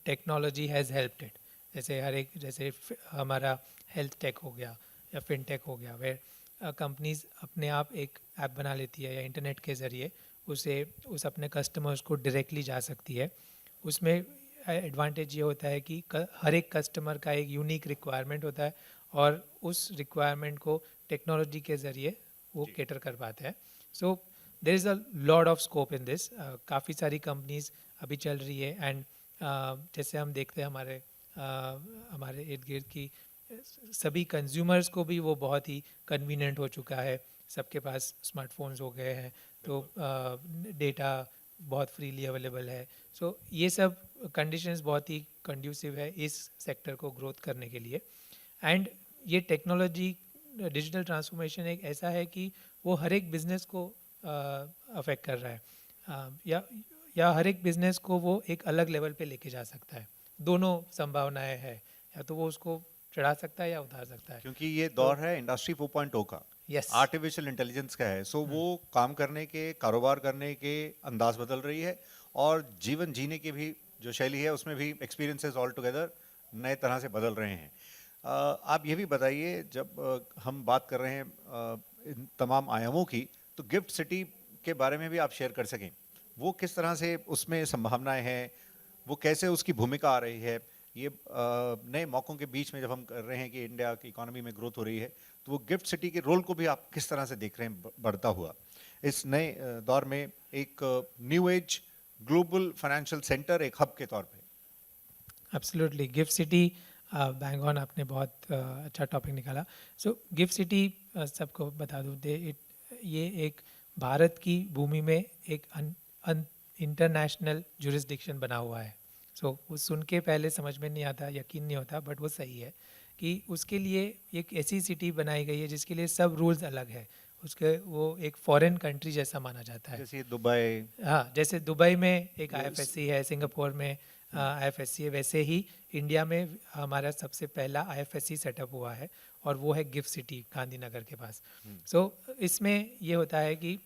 technology has helped it. जैसे हमारा हेल्थ टेक हो गया या फिनटेक हो गया, वेयर कंपनीज अपने आप एक ऐप बना लेती है या इंटरनेट के ज़रिए उस अपने कस्टमर्स को डायरेक्टली जा सकती है. उसमें एडवांटेज ये होता है कि हर एक कस्टमर का एक यूनिक रिक्वायरमेंट होता है, और उस रिक्वायरमेंट को टेक्नोलॉजी के ज़रिए वो केटर कर पाते हैं. So there is a lot of scope in this. काफ़ी सारी कंपनीज अभी चल रही है, एंड जैसे हम देखते हैं हमारे इर्द गिर्द की सभी कंज्यूमर्स को भी वो बहुत ही कन्वीनियंट हो चुका है. सबके पास स्मार्टफोन्स हो गए हैं, तो डेटा बहुत फ्रीली अवेलेबल है. सो ये सब कंडीशंस बहुत ही कंड्यूसिव है इस सेक्टर को ग्रोथ करने के लिए. एंड ये टेक्नोलॉजी डिजिटल ट्रांसफॉर्मेशन एक ऐसा है कि वो हर एक बिजनेस को अफेक्ट कर रहा है, या हर एक बिजनेस को वो एक अलग लेवल पे लेके जा सकता है. दोनों संभावनाएं हैं, या तो वो उसको चढ़ा सकता है या उतार सकता है. क्योंकि ये दौर है इंडस्ट्री 4.0 का, आर्टिफिशियल इंटेलिजेंस का है. सो वो काम करने के, कारोबार करने के अंदाज बदल रही है, और जीवन जीने की भी जो शैली है उसमें भी एक्सपीरियंसेस ऑल टुगेदर नए तरह से बदल रहे हैं. आप ये भी बताइए, जब हम बात कर रहे हैं इन तमाम आयामों की, तो गिफ्ट सिटी के बारे में भी आप शेयर कर सकें, वो किस तरह से उसमें संभावनाएं हैं, वो कैसे उसकी भूमिका आ रही है। ये नए मौकों के बीच में जब हम कर रहे हैं कि इंडिया की इकोनॉमी में ग्रोथ हो रही है, तो वो गिफ्ट सिटी के रोल को भी आप किस तरह से देख रहे हैं बढ़ता हुआ इस नए दौर में, एक new age global financial centre, एक हब के तौर पे। Absolutely, gift city bang on, आपने बहुत अच्छा टॉपिक निकाला। सो गिफ्ट सिटी सबको बता दूँ, ये एक भारत की भूमि में एक इंटरनेशनल जुरिस्डिक्शन बना हुआ है। सो वो सुन के पहले समझ में नहीं आता, यकीन नहीं होता, बट वो सही है कि उसके लिए एक ऐसी सिटी बनाई गई है जिसके लिए सब रूल्स अलग है। उसके वो एक फॉरेन कंट्री जैसा माना जाता है, जैसे दुबई। हाँ, जैसे दुबई में एक IFSC है, सिंगापुर में IFSC है, वैसे ही इंडिया में हमारा सबसे पहला IFSC सेटअप हुआ है, और वो है गिफ्ट सिटी गांधीनगर के पास। सो इसमें ये होता है कि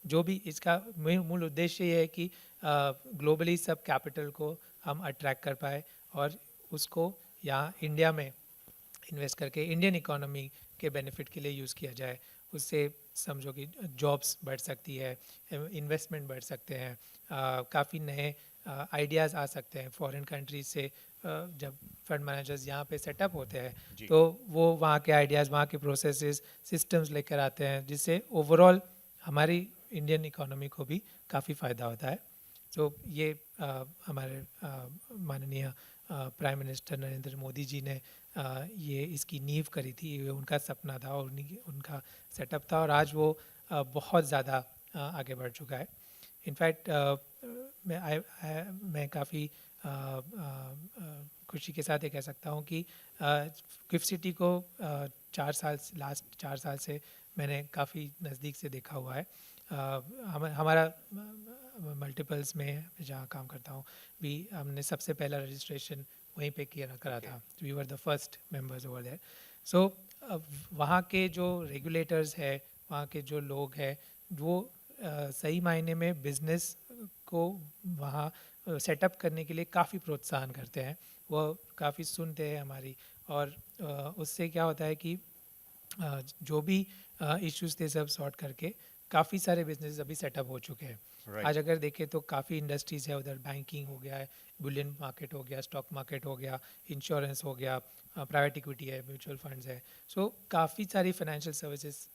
जो भी इसका मूल उद्देश्य ये है कि ग्लोबली सब कैपिटल को हम अट्रैक्ट कर पाए और उसको यहाँ इंडिया में इन्वेस्ट करके इंडियन इकोनॉमी के बेनिफिट के लिए यूज़ किया जाए। उससे समझो कि जॉब्स बढ़ सकती है, इन्वेस्टमेंट बढ़ सकते हैं, काफ़ी नए आइडियाज़ आ सकते हैं फॉरेन कंट्रीज से। जब फंड मैनेजर्स यहाँ पे सेटअप होते हैं तो वो वहाँ के आइडियाज़, वहाँ के प्रोसेसेस, सिस्टम्स लेकर आते हैं, जिससे ओवरऑल हमारी इंडियन इकोनॉमी को भी काफ़ी फ़ायदा होता है। तो ये हमारे माननीय प्राइम मिनिस्टर नरेंद्र मोदी जी ने ये इसकी नींव करी थी, ये उनका सपना था और उनका सेटअप था, और आज वो बहुत ज़्यादा आगे बढ़ चुका है। इनफैक्ट मैं काफ़ी खुशी के साथ ये कह सकता हूँ कि गिफ्ट सिटी को लास्ट 4 साल से मैंने काफ़ी नज़दीक से देखा हुआ है। हमारा मल्टीपल्स में जहाँ काम करता हूँ भी, हमने सबसे पहला रजिस्ट्रेशन वहीं पे करा था। We were the first members over there. So वहाँ के जो रेगुलेटर्स है, वहाँ के जो लोग हैं, वो सही मायने में बिजनेस को वहाँ सेटअप करने के लिए काफ़ी प्रोत्साहन करते हैं, वो काफ़ी सुनते हैं हमारी, और उससे क्या होता है कि जो भी इश्यूज थे सब सॉर्ट करके काफ़ी सारे बिजनेस अभी सेटअप हो चुके हैं। आज अगर देखें तो काफ़ी इंडस्ट्रीज़ है उधर, बैंकिंग हो गया है, बुलियन मार्केट हो गया, स्टॉक मार्केट हो गया, इंश्योरेंस हो गया, प्राइवेट इक्विटी है, म्यूचुअल फंड्स है। सो काफ़ी सारी फाइनेंशियल सर्विसेज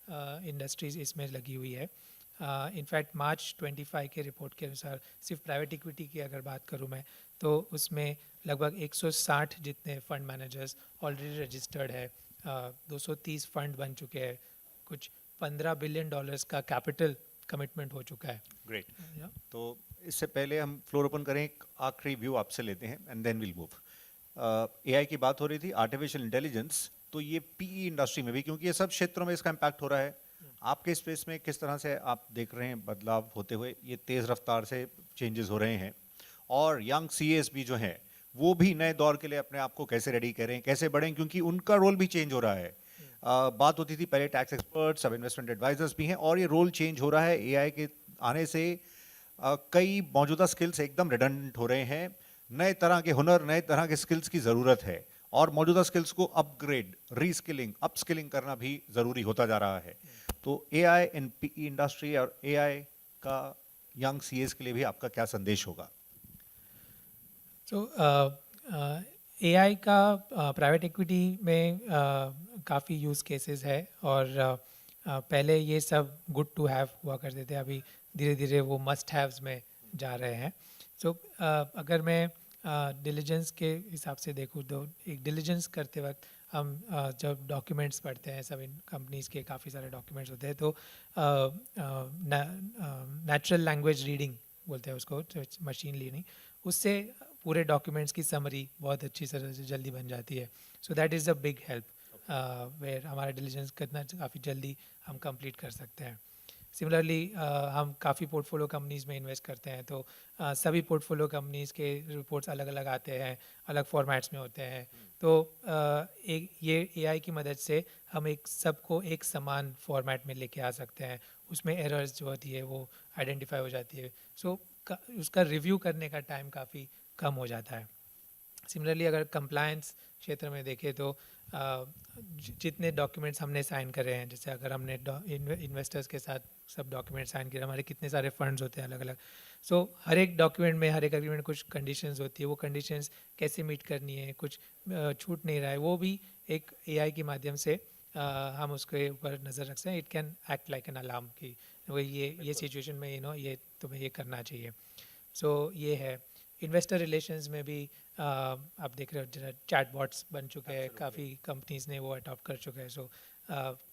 इंडस्ट्रीज़ इसमें लगी हुई है। इनफैक्ट मार्च 25 के रिपोर्ट के अनुसार सिर्फ प्राइवेट इक्विटी की अगर बात करूँ मैं, तो उसमें लगभग 160 जितने फंड मैनेजर्स ऑलरेडी रजिस्टर्ड है, 230 फंड बन चुके हैं, कुछ $15 बिलियन का कैपिटल कमिटमेंट हो चुका है। ग्रेट। तो इससे पहले हम फ्लोर ओपन करें, एक आखिरी व्यू आपसे लेते हैं and then will move. AI की बात हो रही थी, आर्टिफिशियल इंटेलिजेंस, तो ये PE इंडस्ट्री में भी, क्योंकि ये सब क्षेत्रों में इसका इम्पैक्ट हो रहा है, आपके स्पेस में किस तरह से आप देख रहे हैं बदलाव होते हुए? ये तेज़ रफ्तार से चेंजेस हो रहे हैं, और यंग CAs भी जो हैं वो भी नए दौर के लिए अपने आप को कैसे रेडी करें, कैसे बढ़ें, क्योंकि उनका रोल भी चेंज हो रहा है। बात होती थी पहले टैक्स एक्सपर्ट्स, अब इन्वेस्टमेंट एडवाइजर्स भी हैं, और ये रोल चेंज हो रहा है। AI के आने से कई मौजूदा स्किल्स एकदम रिडंडेंट हो रहे हैं, नए तरह के हुनर, नए तरह के स्किल्स की ज़रूरत है, और मौजूदा स्किल्स को अपग्रेड, रीस्किलिंग, अपस्किलिंग करना भी ज़रूरी होता जा रहा है। तो AI इन PE इंडस्ट्री और AI का यंग CAs के लिए भी आपका क्या संदेश होगा? तो AI का प्राइवेट इक्विटी में काफ़ी यूज़ केसेस है, और पहले ये सब गुड टू हैव हुआ करते थे, अभी धीरे धीरे वो मस्ट हैव्स में जा रहे हैं। सो अगर मैं डिलीजेंस के हिसाब से देखूँ तो एक डिलीजेंस करते वक्त हम जब डॉक्यूमेंट्स पढ़ते हैं, सब इन कंपनीज़ के काफ़ी सारे डॉक्यूमेंट्स होते हैं, तो नेचुरल लैंग्वेज रीडिंग बोलते हैं उसको, मशीन लर्निंग, उससे पूरे डॉक्यूमेंट्स की समरी बहुत अच्छी तरह से जल्दी बन जाती है। So that is a big help, where हमारा डिलीजेंस कितना काफ़ी जल्दी हम कंप्लीट कर सकते हैं। सिमिलरली हम काफ़ी पोर्टफोलियो कंपनीज़ में इन्वेस्ट करते हैं, तो सभी पोर्टफोलियो कंपनीज़ के रिपोर्ट्स अलग अलग आते हैं, अलग फॉर्मेट्स में होते हैं, तो ये AI की मदद से हम सबको एक समान फॉर्मेट में लेके आ सकते हैं, उसमें एरर्स जो होती है वो आइडेंटिफाई हो जाती है। सो उसका रिव्यू करने का टाइम काफ़ी कम हो जाता है। सिमिलरली अगर कंप्लायंस क्षेत्र में देखें तो जितने डॉक्यूमेंट्स हमने साइन करे हैं, जैसे अगर हमने इन्वेस्टर्स के साथ सब डॉक्यूमेंट साइन किए, हमारे कितने सारे फंड्स होते हैं अलग अलग, सो हर एक डॉक्यूमेंट में, हर एक एग्रीमेंट कुछ कंडीशंस होती है, वो कंडीशंस कैसे मीट करनी है, कुछ छूट नहीं रहा है, वो भी एक एआई के माध्यम से हम उसके ऊपर नज़र रख सकते हैं. It can act like an alarm कि ये सिचुएशन में ये तुम्हें ये करना चाहिए. सो ये है. इन्वेस्टर रिलेशंस में भी आप देख रहे हो जरा चैटबॉट्स बन चुके हैं, काफ़ी कंपनीज ने वो अडॉप्ट कर चुके हैं. सो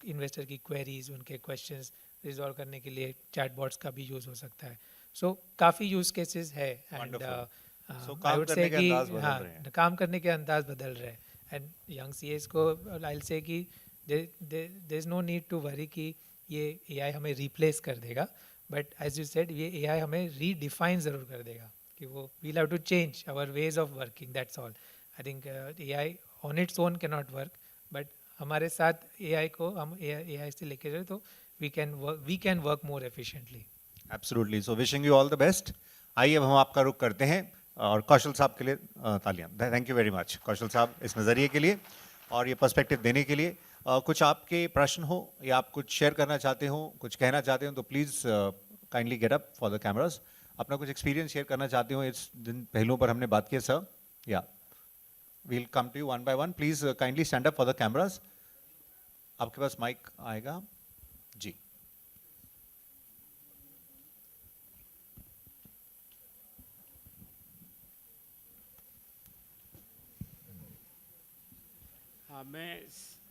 इन्वेस्टर की क्वेरीज, उनके क्वेश्चंस रिजॉल्व करने के लिए चैटबॉट्स का भी यूज़ हो सकता है. सो काफ़ी यूज़ केसेस है. एंड आई वुड से कि हाँ, काम करने के अंदाज बदल रहे हैं. एंड यंग सीएस को आई से कि there is no need to worry कि ये एआई हमें रिप्लेस कर देगा, बट एज यू सेड ये एआई हमें रीडिफाइन ज़रूर कर देगा कि वो we'll have to change our ways of working. That's all. I think AI on its own can not work, but हमारे साथ एआई को हम एआई से लेके जाए तो we can work more efficiently. Absolutely. So wishing you all the best. आइए अब हम आपका रुख करते हैं और कौशल साहब के लिए तालियां. थैंक यू वेरी मच कौशल साहब इस नज़रिए के लिए और ये पर्सपेक्टिव देने के लिए. कुछ आपके प्रश्न हो या आप कुछ शेयर करना चाहते हो, कुछ कहना चाहते हो तो please kindly get up for the cameras. अपना कुछ एक्सपीरियंस शेयर करना चाहते हो इस जिन पहलुओं पर हमने बात की sir. Yeah we'll come to you one by one. Please kindly stand up for the cameras. आपके पास माइक आएगा जी. हाँ, मैं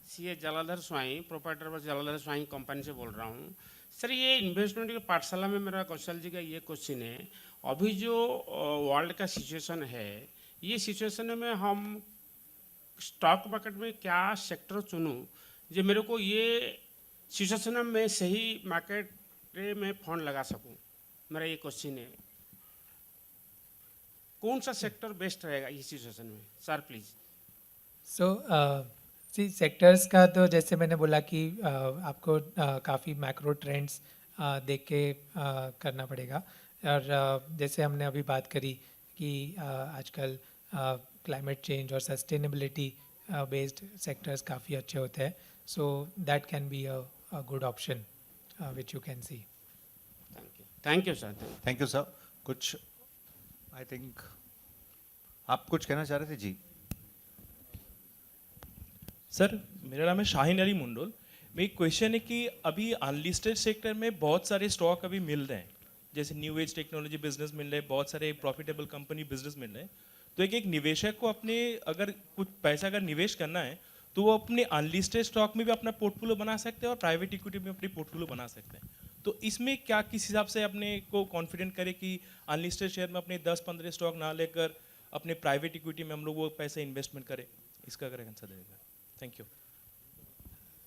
CA Jaladhar Swai, proprietor of Jaladhar Swai company से बोल रहा हूँ. सर, ये इन्वेस्टमेंट की पाठशाला में मेरा कौशल जी का ये क्वेश्चन है. अभी जो वर्ल्ड का सिचुएशन है, ये सिचुएशन में हम स्टॉक मार्केट में क्या सेक्टर चुनूँ जो मेरे को ये सिचुएशन में सही मार्केट में फंड लगा सकूँ. मेरा ये क्वेश्चन है, कौन सा सेक्टर बेस्ट रहेगा इस सिचुएशन में सर, प्लीज़. सो सेक्टर्स का तो जैसे मैंने बोला कि आपको काफ़ी मैक्रो ट्रेंड्स देख के करना पड़ेगा. और जैसे हमने अभी बात करी कि आजकल क्लाइमेट चेंज और सस्टेनेबिलिटी बेस्ड सेक्टर्स काफ़ी अच्छे होते हैं. So that can be a good option which you can see. Thank you sir. Thank you sir. कुछ आई थिंक आप कुछ कहना चाह रहे थे जी. सर, मेरा नाम है शाहीन अली मुंडोल. मेरी क्वेश्चन है कि अभी अनलिस्टेड सेक्टर में बहुत सारे स्टॉक अभी मिल रहे हैं, जैसे न्यू एज टेक्नोलॉजी बिजनेस मिल रहे हैं, बहुत सारे प्रॉफिटेबल कंपनी बिजनेस मिल रहे हैं. तो एक निवेशक को अपने अगर कुछ पैसा अगर निवेश करना है तो वो अपने अनलिस्टेड स्टॉक में भी अपना पोर्टफोलियो बना सकते हैं और प्राइवेट इक्विटी में अपनी पोर्टफोलियो बना सकते हैं. तो इसमें क्या किस हिसाब से अपने को कॉन्फिडेंट करे कि अनलिस्टेड शेयर में अपने 10-15 स्टॉक ना लेकर अपने प्राइवेट इक्विटी में हम लोग वो पैसे इन्वेस्टमेंट करें, इसका अगर आंसर देगा. Thank you.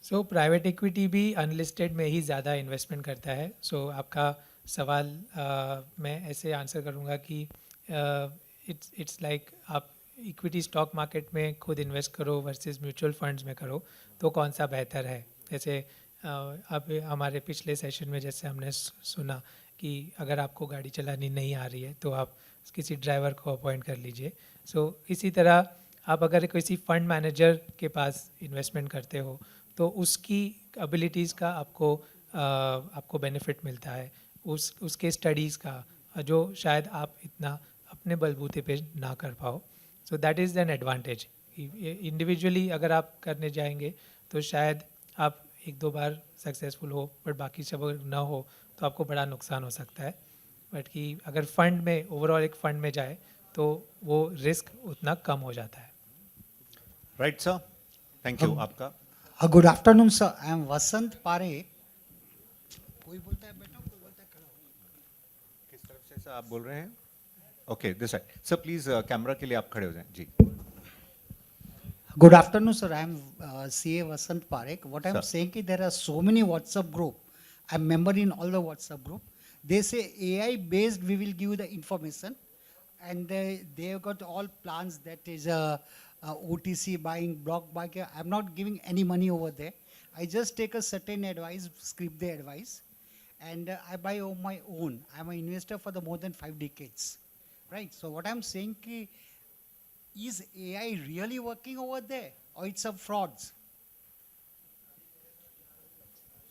So private equity भी अनलिस्टेड में ही ज़्यादा इन्वेस्टमेंट करता है. सो आपका सवाल मैं ऐसे आंसर करूँगा कि इट्स लाइक आप इक्विटी स्टॉक मार्केट में खुद इन्वेस्ट करो वर्सेस म्यूचुअल फंड्स में करो तो कौन सा बेहतर है. जैसे अब हमारे पिछले सेशन में जैसे हमने सुना कि अगर आपको गाड़ी चलानी नहीं आ रही है तो आप किसी ड्राइवर को अपॉइंट कर लीजिए. सो इसी तरह आप अगर किसी फंड मैनेजर के पास इन्वेस्टमेंट करते हो तो उसकी एबिलिटीज़ का आपको बेनिफिट मिलता है, उसके स्टडीज़ का जो शायद आप इतना अपने बलबूते पे ना कर पाओ. सो that is an advantage. Individually अगर आप करने जाएंगे तो शायद आप 1-2 बार सक्सेसफुल हो, बट बाकी सब अगर ना हो तो आपको बड़ा नुकसान हो सकता है. बट कि अगर फंड में ओवरऑल एक फंड में जाए तो वो रिस्क उतना कम हो जाता है. Right sir, thank you. आपका good afternoon sir. I am Vasant Parekh. कोई बोलता है बेटा, कोई बोलता है खड़ा हो. किस तरफ से सर आप बोल रहे हैं? Okay, this side. Sir please camera के लिए आप खड़े हो जाएं जी. Good afternoon, sir. I am CA Vasant Parekh. What I am Sir. saying is there are so many WhatsApp group. I am member in all the WhatsApp group. They say AI based we will give you the information, and they have got all plans that is OTC buying, block buying. I am not giving any money over there. I just take a certain advice, script the advice, and I buy on my own. I am an investor for the more than 5 decades, right? So what I am saying ki is AI really working over there, or it's some frauds?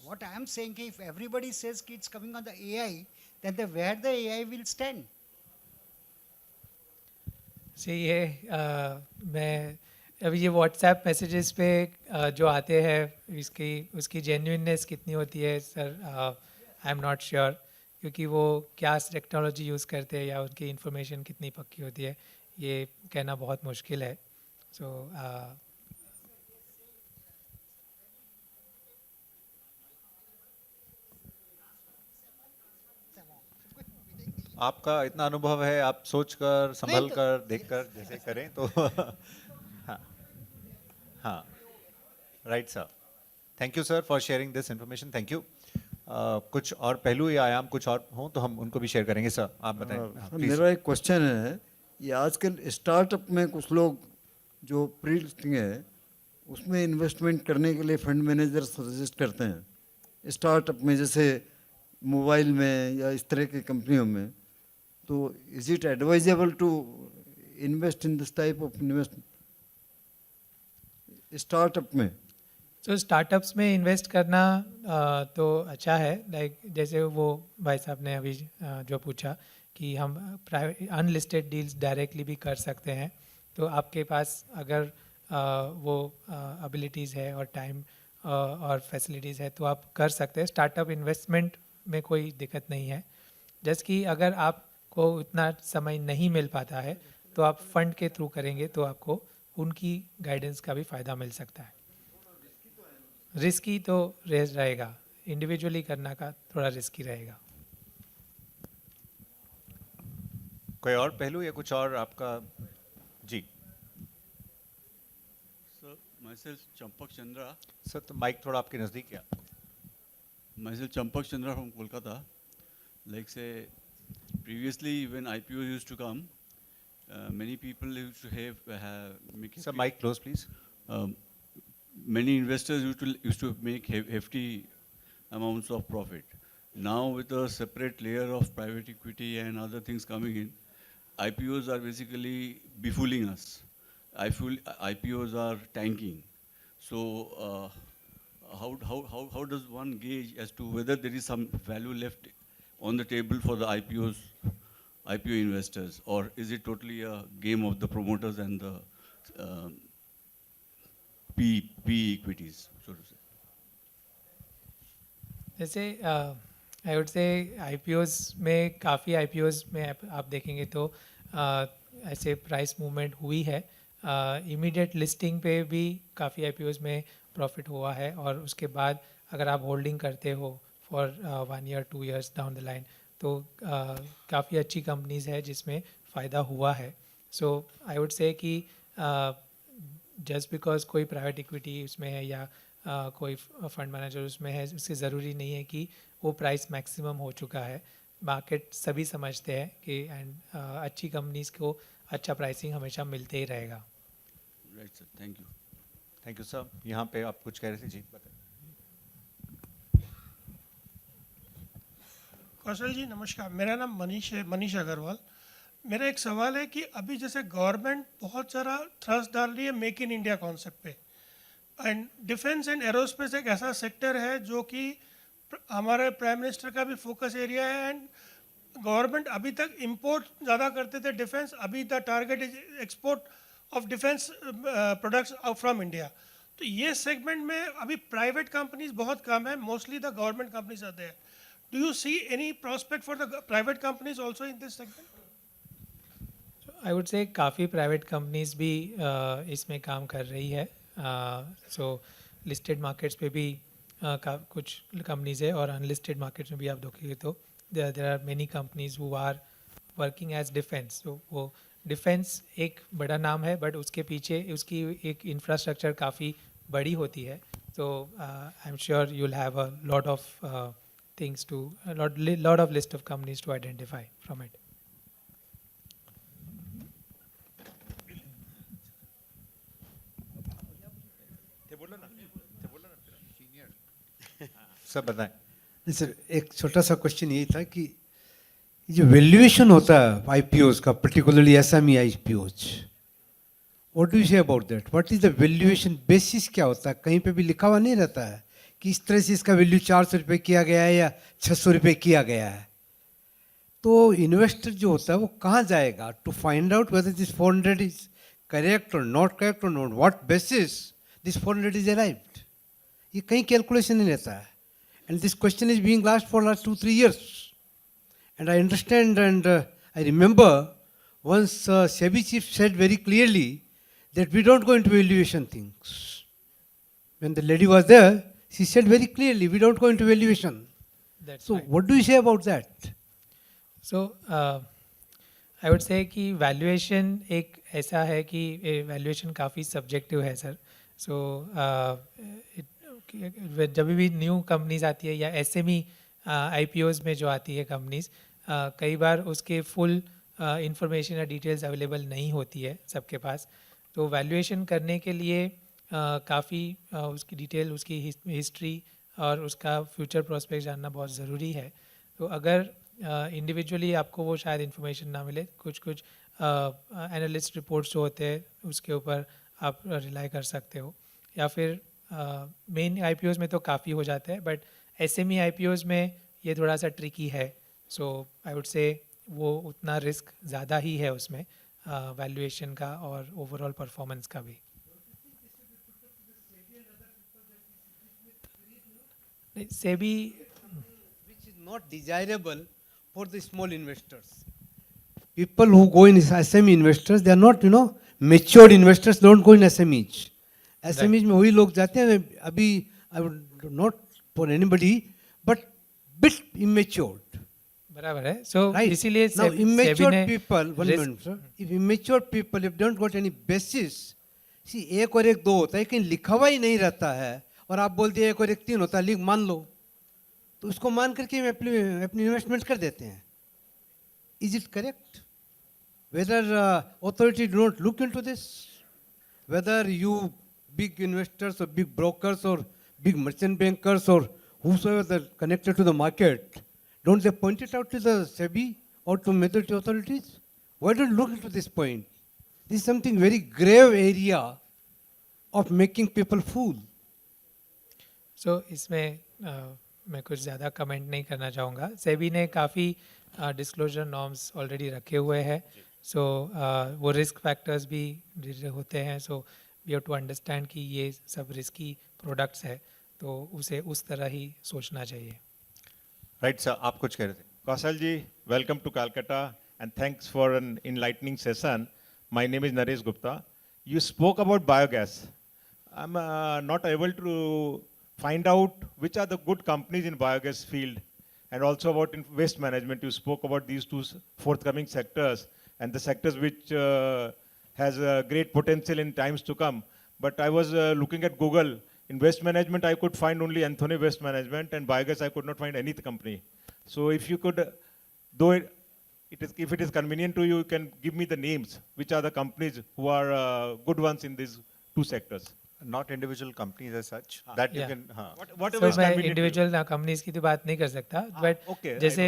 What I am saying, if everybody says कि it's coming on the AI, then where the AI will stand? See, मैं अभी ये WhatsApp messages पे जो आते हैं उसकी genuineness कितनी होती है sir, I am not sure, क्योंकि वो क्या टेक्नोलॉजी यूज़ करते हैं या उनकी इंफॉर्मेशन कितनी पक्की होती है ये कहना बहुत मुश्किल है. सो आपका इतना अनुभव है, आप सोच कर संभल कर देख कर जैसे करें तो हाँ हाँ right sir. Thank you sir for sharing this information. Thank you. कुछ और पहलू या आयाम कुछ और हों तो हम उनको भी शेयर करेंगे. सर आप बताएं. मेरा एक क्वेश्चन है, ये आजकल स्टार्टअप में कुछ लोग जो प्री लिस्टिंग है उसमें इन्वेस्टमेंट करने के लिए फंड मैनेजर सजेस्ट करते हैं, स्टार्टअप में जैसे मोबाइल में या इस तरह की कंपनियों में, तो is it advisable to invest in this type of investment startup में? तो स्टार्टअप्स में इन्वेस्ट करना तो अच्छा है. लाइक जैसे वो भाई साहब ने अभी जो पूछा कि हम प्राइवेट अनलिस्टेड डील्स डायरेक्टली भी कर सकते हैं, तो आपके पास अगर वो एबिलिटीज़ है और टाइम और फैसिलिटीज़ है तो आप कर सकते हैं. स्टार्टअप इन्वेस्टमेंट में कोई दिक्कत नहीं है. जस्ट कि अगर आपको उतना समय नहीं मिल पाता है तो आप फंड के थ्रू करेंगे तो आपको उनकी गाइडेंस का भी फ़ायदा मिल सकता है. रिस्की तो रहेगा, इंडिविजुअली करना का थोड़ा रिस्की रहेगा. कोई और पहलू या कुछ और आपका? जी सर, myself Champak Chandra. सर तो माइक थोड़ा आपके नज़दीक है. Myself Champak Chandra from Kolkata. Like say, previously when IPO used to come, many people used to have make. Sir, mic close, please. Many investors used to make hefty amounts of profit. Now with a separate layer of private equity and other things coming in, IPOs are basically befooling us. I feel IPOs are tanking. So how does one gauge as to whether there is some value left on the table for the IPO investors, or is it totally a game of the promoters and the PE equities, so to say? जैसे आई would से IPOs में काफ़ी IPOs में आप देखेंगे तो ऐसे price movement हुई है. इमीडिएट लिस्टिंग पे भी काफ़ी IPOs में प्रॉफिट हुआ है, और उसके बाद अगर आप होल्डिंग करते हो for 1 year 2 years down the line तो काफ़ी अच्छी कंपनीज है जिसमें फ़ायदा हुआ है. सो आई वुड से कि जस्ट बिकॉज कोई प्राइवेट इक्विटी उसमें है या कोई फंड मैनेजर उसमें है, उससे ज़रूरी नहीं है कि वो प्राइस मैक्सिमम हो चुका है. मार्केट सभी समझते हैं कि एंड अच्छी कंपनीज को अच्छा प्राइसिंग हमेशा मिलते ही रहेगा. Right sir, thank you. Thank you sir. यहाँ पे आप कुछ कह रहे थे जी, बताएं. कौशल जी नमस्कार, मेरा नाम मनीष अग्रवाल. मेरा एक सवाल है कि अभी जैसे गवर्नमेंट बहुत सारा थ्रस्ट डाल रही है मेक इन इंडिया कॉन्सेप्ट पे, एंड डिफेंस एंड एरोस्पेस एक ऐसा सेक्टर है जो कि हमारे प्राइम मिनिस्टर का भी फोकस एरिया है, एंड गवर्नमेंट अभी तक इंपोर्ट ज़्यादा करते थे डिफेंस, अभी the target is export of defence products from India. तो ये सेगमेंट में अभी प्राइवेट कंपनीज बहुत कम है, mostly the government companies are there. Do you see any prospect for the private companies also in this segment? I would say काफ़ी private companies भी इसमें काम कर रही है. सो लिस्टेड मार्केट्स पे भी कुछ कंपनीज है, और अनलिस्टेड मार्केट्स में भी आप देखिए तो there are many companies who are working as defence. तो वो डिफेंस एक बड़ा नाम है, बट उसके पीछे उसकी एक इंफ्रास्ट्रक्चर काफ़ी बड़ी होती है. तो I am sure you will have a lot of things to lot of list of companies to identify from it. सब बताएं. नहीं सर, एक छोटा सा क्वेश्चन यही था कि जो वैल्यूएशन होता है IPOs का, particularly SME IPOs, What do you say about that? What is the valuation basis क्या होता है? कहीं पे भी लिखा हुआ नहीं रहता है कि इस तरह से इसका वैल्यू 400 रुपये किया गया है या 600 रुपये किया गया है. तो इन्वेस्टर जो होता है वो कहाँ जाएगा to find out whether this 400 is correct और नॉट करेक्ट और not what basis this 400 is arrived. ये कहीं कैलकुलेशन नहीं रहता है. And this question is being last for last 2-3 years. And I understand and I remember once SEBI chief said very clearly that we don't go into valuation things. When the lady was there, she said very clearly, we don't go into valuation. That's So right. what do you say about that? So I would say कि valuation एक ऐसा है कि valuation काफ़ी subjective है sir. So जब भी new companies आती है या SME IPOs में जो आती है कंपनीज, कई बार उसके फुल इंफॉर्मेशन या डिटेल्स अवेलेबल नहीं होती है सबके पास. तो वैल्यूएशन करने के लिए काफ़ी उसकी डिटेल, उसकी हिस्ट्री और उसका फ्यूचर प्रोस्पेक्ट जानना बहुत ज़रूरी है. तो अगर इंडिविजुअली आपको वो शायद इन्फॉर्मेशन ना मिले, कुछ एनालिस्ट रिपोर्ट्स जो होते हैं उसके ऊपर आप रिलाई कर सकते हो. या फिर मेन IPOs में तो काफ़ी हो जाता है, बट SME IPOs में ये थोड़ा सा ट्रिकी है. सो आई वुड से वो उतना रिस्क ज़्यादा ही है उसमें वैल्यूएशन का और ओवरऑल परफॉर्मेंस का भी. SEBI Which is not desirable for the small investors. People who go in SME investors, they are not, matured investors don't go in SMEs. SMEs में वही लोग जाते हैं. अभी I would not for anybody, but bit immatured. बराबर है. So Right. इसीलिए Now immature ने people, one risk- minute, sir. If immature people, if don't got any basis, see एक और एक 2 होता है, कहीं लिखा हुआ ही नहीं रहता है और आप बोलते हैं 1 और 1 3 होता है, लिख मान लो, तो उसको मान करके हम अपनी इन्वेस्टमेंट कर देते हैं. Is it correct? Whether authority do not look into this, whether you big investors or big brokers or big merchant bankers or whosoever that connected to the market, don't they point it out to the SEBI or to majority authorities? Why don't you look into this point? This is something very grave area of making people fool. So इसमें मैं कुछ ज़्यादा comment नहीं करना चाहूँगा. SEBI ने काफ़ी disclosure norms already रखे हुए हैं. सो वो रिस्क फैक्टर्स भी होते हैं. So we have to understand कि ये सब रिस्की प्रोडक्ट्स है, तो उसे उस तरह ही सोचना चाहिए. राइट सर, आप कुछ कह रहे थे. Kaushal ji, welcome to Calcutta and thanks for an enlightening session. My name is Naresh Gupta. You spoke about biogas. I'm not able to find out which are the good companies in biogas field and also about waste management. You spoke about these two forthcoming sectors and the sectors which has great potential in times to come. But I was looking at Google. In waste management, I could find only Anthony Waste Management, and biogas, I could not find any company. So if you could, though if it is convenient to you, you can give me the names, which are the companies who are good ones in these two sectors. Not individual companies as such. That you Yeah. can. So Whatever is मैं convenient to you. Individual companies की तो बात नहीं कर सकता, but okay, I जैसे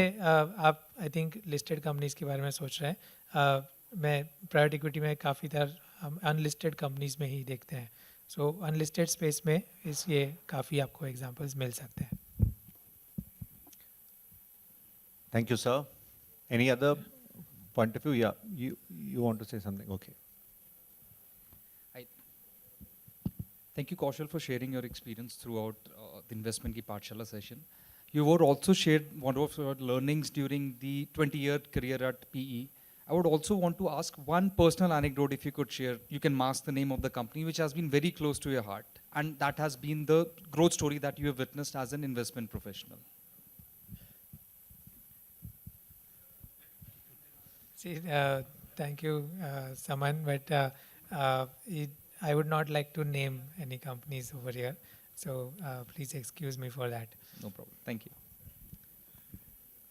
आप I think listed companies के बारे में सोच रहे हैं. मैं प्राइवेट इक्विटी में काफ़ी तरह हम अनलिस्टेड कंपनीज में ही देखते हैं. सो अनलिस्टेड स्पेस में ये काफ़ी आपको एग्जांपल्स मिल सकते हैं. Thank you, sir. Any other point of view? Yeah, you want to say something? Okay. Thank you, Kaushal, for sharing your experience throughout the investment ki Pathshala session. You were also shared one of your learnings during the 20-year career at PE. I would also want to ask one personal anecdote, if you could share. You can mask the name of the company, which has been very close to your heart, and that has been the growth story that you have witnessed as an investment professional. See, thank you, Saman, but I would not like to name any companies over here, so please excuse me for that. No problem. Thank you.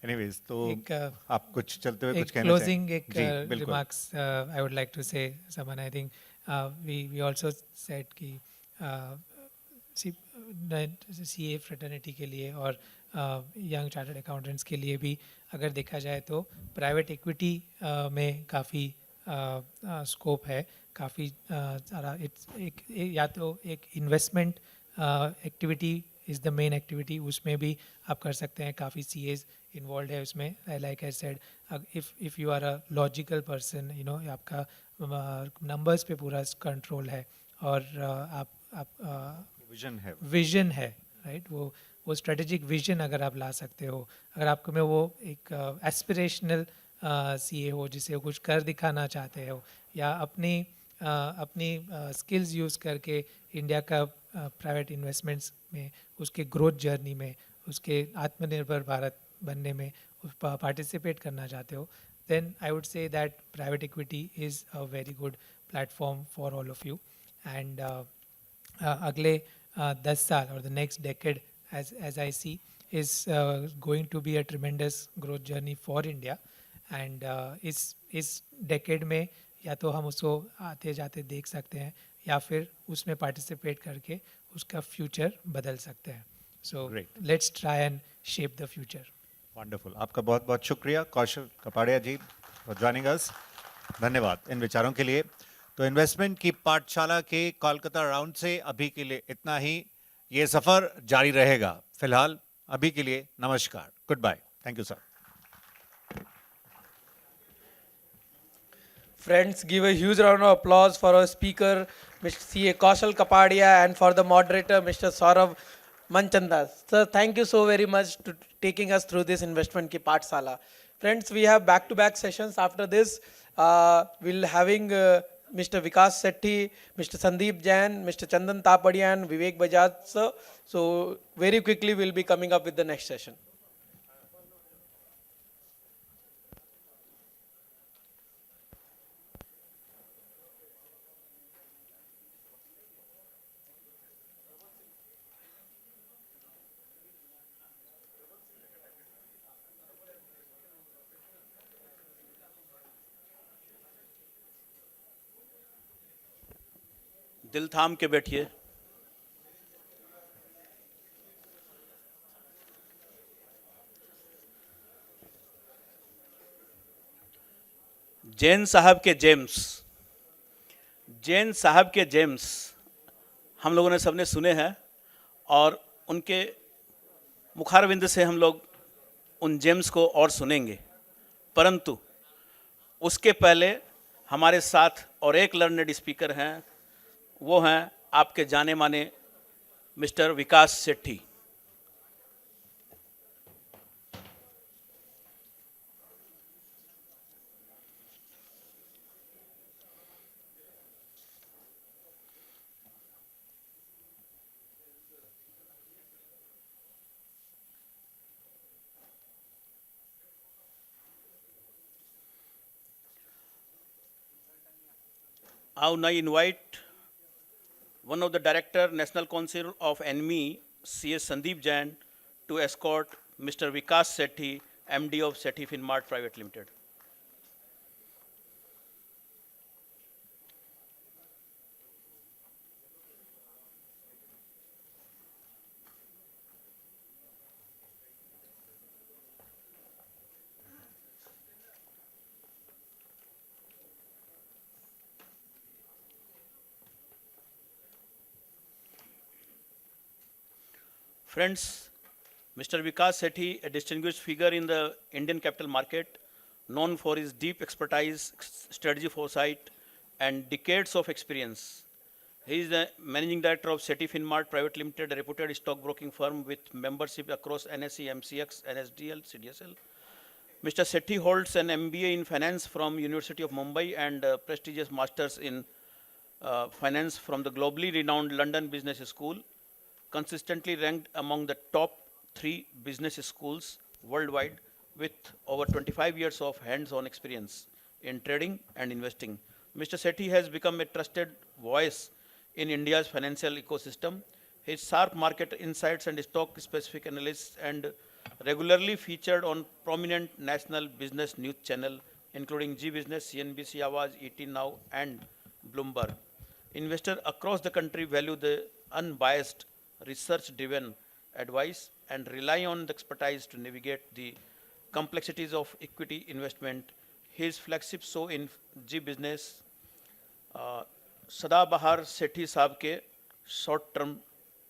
Anyways, तो एक आप कुछ चलते हुए कुछ कहना closing चाहें? एक जी, बिल्कुल. remarks I would like to say, Saman. I think we also said कि CA fraternity के लिए और young chartered accountants के लिए भी अगर देखा जाए तो private equity में काफ़ी स्कोप है काफ़ी सारा इट्स या तो एक investment activity is the main activity, उसमें भी आप कर सकते हैं, काफ़ी CAs इन्वॉल्व है उसमें. Like I said, if you are a logical person, you know, आपका नंबर्स पे पूरा कंट्रोल है और आप विजन है राइट, वो स्ट्रेटेजिक विजन अगर आप ला सकते हो, अगर आपको में वो एक एस्पिरेशनल CA हो जिसे कुछ कर दिखाना चाहते हो, या अपनी स्किल्स यूज़ करके इंडिया का प्राइवेट इन्वेस्टमेंट्स में, उसके ग्रोथ जर्नी में, उसके आत्मनिर्भर भारत बनने में पार्टिसिपेट करना चाहते हो, then I would say that private equity is a very good platform for all of you. And अगले 10 साल or the next decade, as I see, is going to be a tremendous growth journey for India. And इस decade में या तो हम उसको आते जाते देख सकते हैं, या फिर उसमें participate करके उसका future बदल सकते हैं. So let's try and shape the future. Wonderful. आपका बहुत बहुत शुक्रिया कौशल कपाड़िया जी फॉर जॉइनिंग अस. धन्यवाद इन विचारों के लिए. तो इन्वेस्टमेंट की पाठशाला के कोलकाता राउंड से अभी के लिए इतना ही. ये सफर जारी रहेगा. फिलहाल अभी के लिए नमस्कार, goodbye. Thank you sir. Friends, give a huge round of applause for our speaker, Mr. CA Kaushal Kapadia, and for the moderator, Mr. Saurav Manchanda. Sir, thank you so very much to taking us through this investment ki Pathsala. Friends, we have back-to-back sessions after this. We'll having Mr. Vikas Sethi, Mr. Sandeep Jain, Mr. Chandan Tapadia, and Vivek Bajaj, sir. So very quickly we'll be coming up with the next session. दिल थाम के बैठिए. जैन साहब के James, Jain साहब के James हम लोगों ने सबने सुने हैं, और उनके मुखारविंद से हम लोग उन जेम्स को और सुनेंगे. परंतु उसके पहले हमारे साथ और एक लर्नेड स्पीकर हैं, वो हैं आपके जाने माने mister Vikas Sethi. I now invite one of the Director, National Council of ANMI, CS Sandeep Jain, to escort Mr. Vikas Sethi, MD of CFMIP Private Limited. Friends, Mr. Vikas Sethi, a distinguished figure in the Indian capital market, known for his deep expertise, strategy foresight, and decades of experience. He is the Managing Director of CFMIP Private Limited, a reputed stockbroking firm with membership across NSE, MCX, NSDL, CDSL. Mr. Sethi holds an MBA in Finance from University of Mumbai and a prestigious Masters in Finance from the globally renowned London Business School, consistently ranked among the top 3 business schools worldwide, with over 25 years of hands-on experience in trading and investing. Mr. Sethi has become a trusted voice in India's financial ecosystem. His sharp market insights and stock-specific analysis and regularly featured on prominent national business news channel, including G Business, CNBC, Awaz, ET Now, and Bloomberg. Investors across the country value the unbiased, research-driven advice and rely on the expertise to navigate the complexities of equity investment. his flagship show in G Business, Sadabahar Sethi Saab ke short-term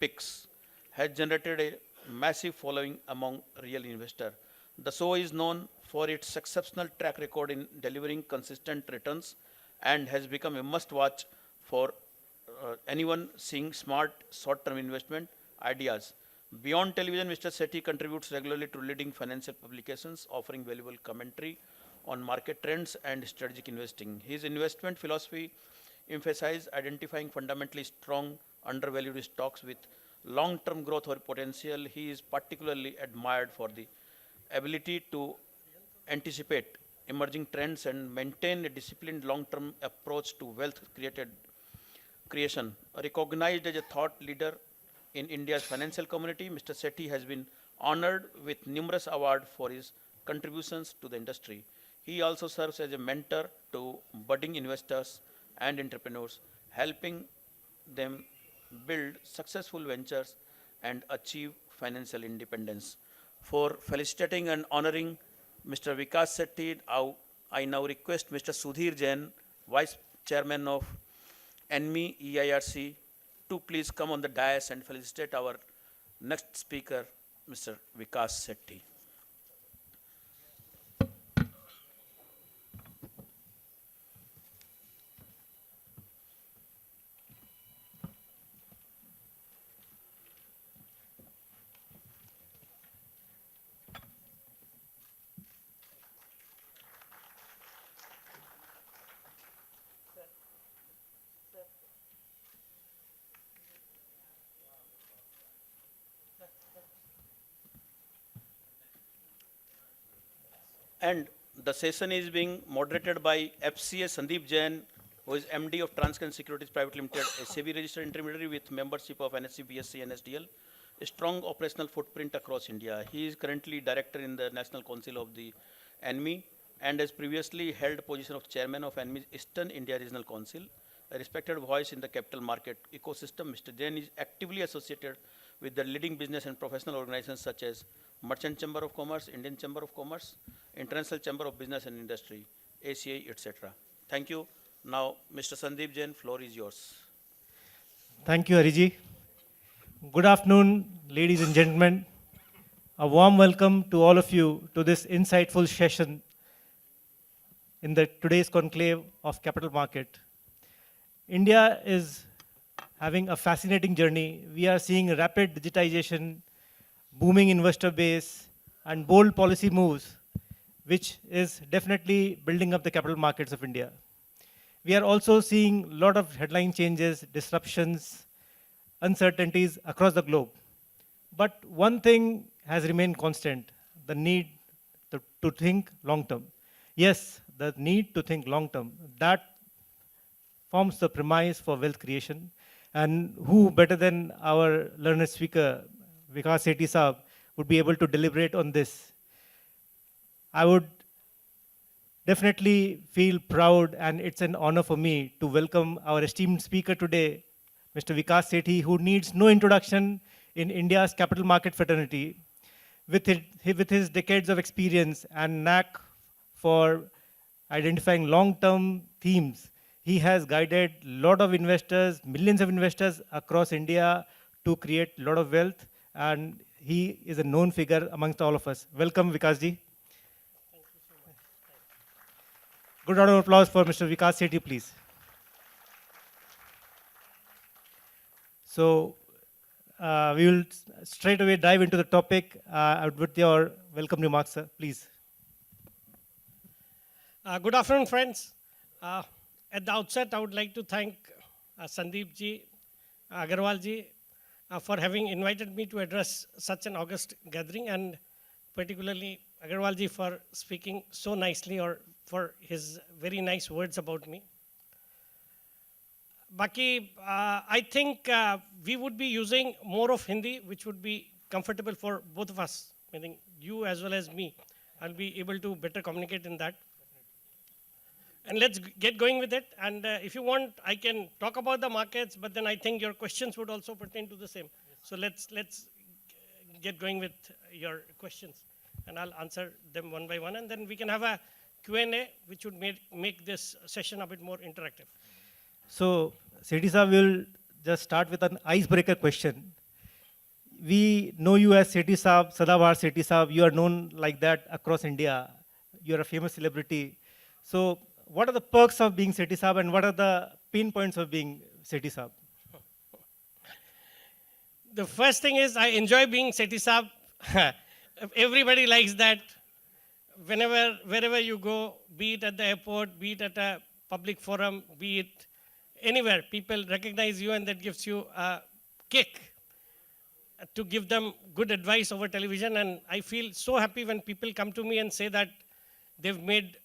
picks, has generated a massive following among real investors. The show is known for its exceptional track record in delivering consistent returns and has become a must-watch for anyone seeing smart short-term investment ideas. Beyond television, Mr. Sethi contributes regularly to leading financial publications, offering valuable commentary on market trends and strategic investing. His investment philosophy emphasizes identifying fundamentally strong, undervalued stocks with long-term growth or potential. He is particularly admired for the ability to anticipate emerging trends and maintain a disciplined long-term approach to wealth creation. Recognized as a thought leader in India's financial community, Mr. Sethi has been honored with numerous awards for his contributions to the industry. He also serves as a mentor to budding investors and entrepreneurs, helping them build successful ventures and achieve financial independence. For felicitating and honoring Mr. Vikas Sethi, I now request Mr. Sudhir Jain, Vice Chairman of ANMI EIRC, to please come on the dais and felicitate our next speaker, Mr. Vikas Sethi. And the session is being moderated by FCA Sandeep Jain, who is MD of Transcon Securities Private Limited, a SEBI registered intermediary with membership of NSE, BSE, and SDL, a strong operational footprint across India. He is currently director in the National Council of the ANMI and has previously held position of chairman of ANMI's Eastern India Regional Council, a respected voice in the capital market ecosystem. Mr. Jain is actively associated with the leading business and professional organizations such as Merchant Chamber of Commerce, Indian Chamber of Commerce, International Chamber of Business and Industry, ACI, etc. Thank you. Now, Mr. Sandeep Jain, floor is yours. Thank you, Hariji. Good afternoon, ladies and gentlemen. A warm welcome to all of you to this insightful session in the today's conclave of capital market. India is having a fascinating journey. We are seeing rapid digitization, booming investor base, and bold policy moves, which is definitely building up the capital markets of India. We are also seeing a lot of headline changes, disruptions, uncertainties across the globe. But one thing has remained constant, the need to think long-term. Yes, the need to think long-term. That forms the premise for wealth creation. And who better than our learned speaker, Vikas Sethi Saab, would be able to deliberate on this. I would definitely feel proud, and it's an honor for me to welcome our esteemed speaker today, Mr. Vikas Sethi, who needs no introduction in India's capital market fraternity. With his decades of experience and knack for identifying long-term themes, he has guided a lot of investors, millions of investors across India to create a lot of wealth, and he is a known figure amongst all of us. Welcome, Vikas ji. Good round of applause for Mr. Vikas Sethi, please. So we will straight away dive into the topic with your welcome remarks, sir, please. Good afternoon, friends. At the outset, I would like to thank Sandeep ji, Agrawal ji, for having invited me to address such an august gathering, and particularly Agrawal ji for speaking so nicely, or for his very nice words about me. Baki, I think we would be using more of Hindi, which would be comfortable for both of us, meaning you as well as me. I'll be able to better communicate in that. And let's get going with it. And if you want, I can talk about the markets, but then I think your questions would also pertain to the same. So let's get going with your questions, and I'll answer them one by one, and then we can have a Q&A, which would make this session a bit more interactive. So, Sethi sir will just start with an icebreaker question. We know you as Sethi Saab, Sadawar Sethi Saab. You are known like that across India. You are a famous celebrity. So, what are the perks of being Sethi Saab and what are the pain points of being Sethi Saab? The first thing is I enjoy being Sethi Saab. Everybody likes that. Wherever you go, be it at the airport, be it at a public forum, be it anywhere, people recognize you and that gives you a kick to give them good advice over television. And I feel so happy when people come to me and say that they've made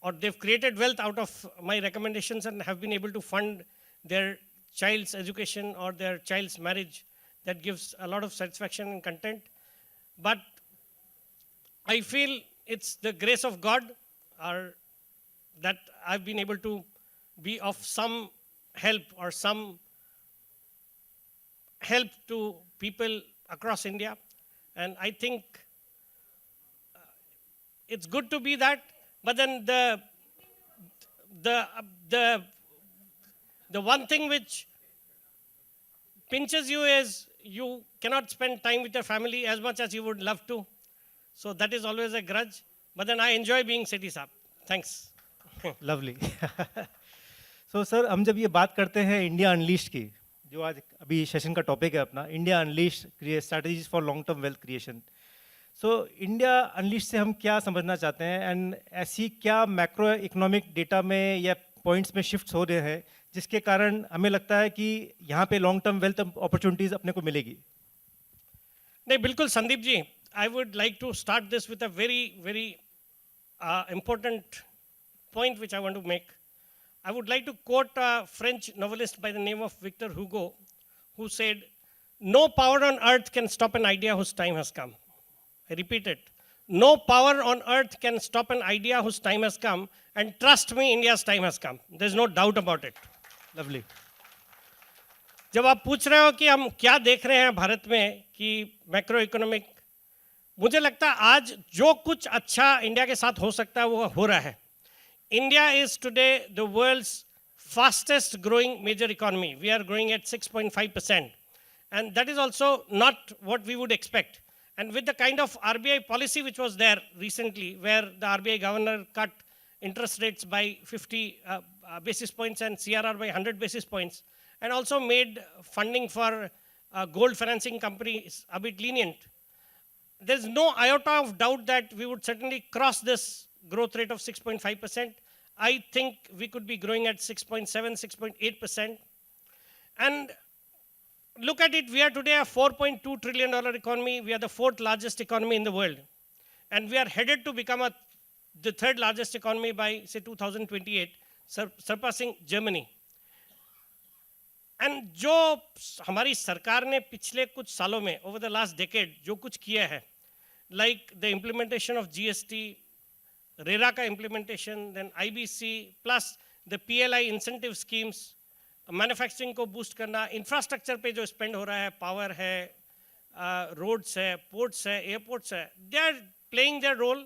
or they've created wealth out of my recommendations and have been able to fund their child's education or their child's marriage. That gives a lot of satisfaction and content. But I feel it's the grace of God that I've been able to be of some help or some help to people across India. And I think it's good to be that. But then the one thing which pinches you is you cannot spend time with your family as much as you would love to. So that is always a grudge. But then I enjoy being Sethi Saab. Thanks. Lovely. So sir, हम जब ये बात करते हैं India unleashed की, जो आज अभी सेशन का टॉपिक है अपना, India unleashed strategies for long term wealth creation. So India unleashed से हम क्या समझना चाहते हैं एंड ऐसी क्या मैक्रो इकोनॉमिक डेटा में या पॉइंट्स में शिफ्ट हो रहे हैं जिसके कारण हमें लगता है कि यहाँ पे लॉन्ग टर्म वेल्थ अपॉर्चुनिटीज अपने को मिलेगी? नहीं, बिल्कुल Sandeep ji. I would like to start this with a very important point which I want to make. I would like to quote a French novelist by the name of Victor Hugo, who said, "No power on earth can stop an idea whose time has come." I repeat it. No power on earth can stop an idea whose time has come. And trust me, India's time has come. There's no doubt about it. Lovely. जब आप पूछ रहे हो कि हम क्या देख रहे हैं भारत में कि मैक्रो इकोनॉमिक, मुझे लगता है आज जो कुछ अच्छा इंडिया के साथ हो सकता है वो हो रहा है. India is today the world's fastest growing major economy. We are growing at 6.5%, and that is also not what we would expect. And with the kind of RBI policy which was there recently, where the RBI governor cut interest rates by 50 basis points and CRR by 100 basis points, and also made funding for gold financing companies a bit lenient, there's no iota of doubt that we would certainly cross this growth rate of 6.5%. I think we could be growing at 6.7, 6.8%. And look at it, we are today a $4.2 trillion economy. We are the 4th largest economy in the world. And we are headed to become the 3rd largest economy by, say, 2028, surpassing Germany. And जो हमारी सरकार ने पिछले कुछ सालों में, over the last decade, जो कुछ किया है, like the implementation of GST, RERA का implementation, then IBC, plus the PLI incentive schemes, manufacturing को बूस्ट करना, इंफ्रास्ट्रक्चर पे जो स्पेंड हो रहा है, पावर है, रोड्स है, पोर्ट्स है, एयरपोर्ट्स है, they are playing their role.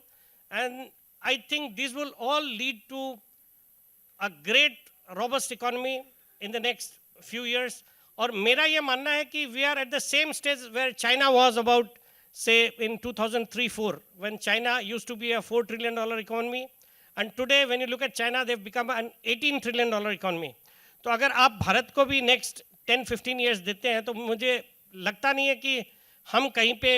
And I think this will all lead to a great robust economy in the next few years. और मेरा ये मानना है कि we are at the same stage where China was about, say in 2003-04, when China used to be a $4 trillion economy. And today when you look at China, they've become an $18 trillion economy. तो अगर आप भारत को भी next 10-15 years देते हैं तो मुझे लगता नहीं है कि हम कहीं पे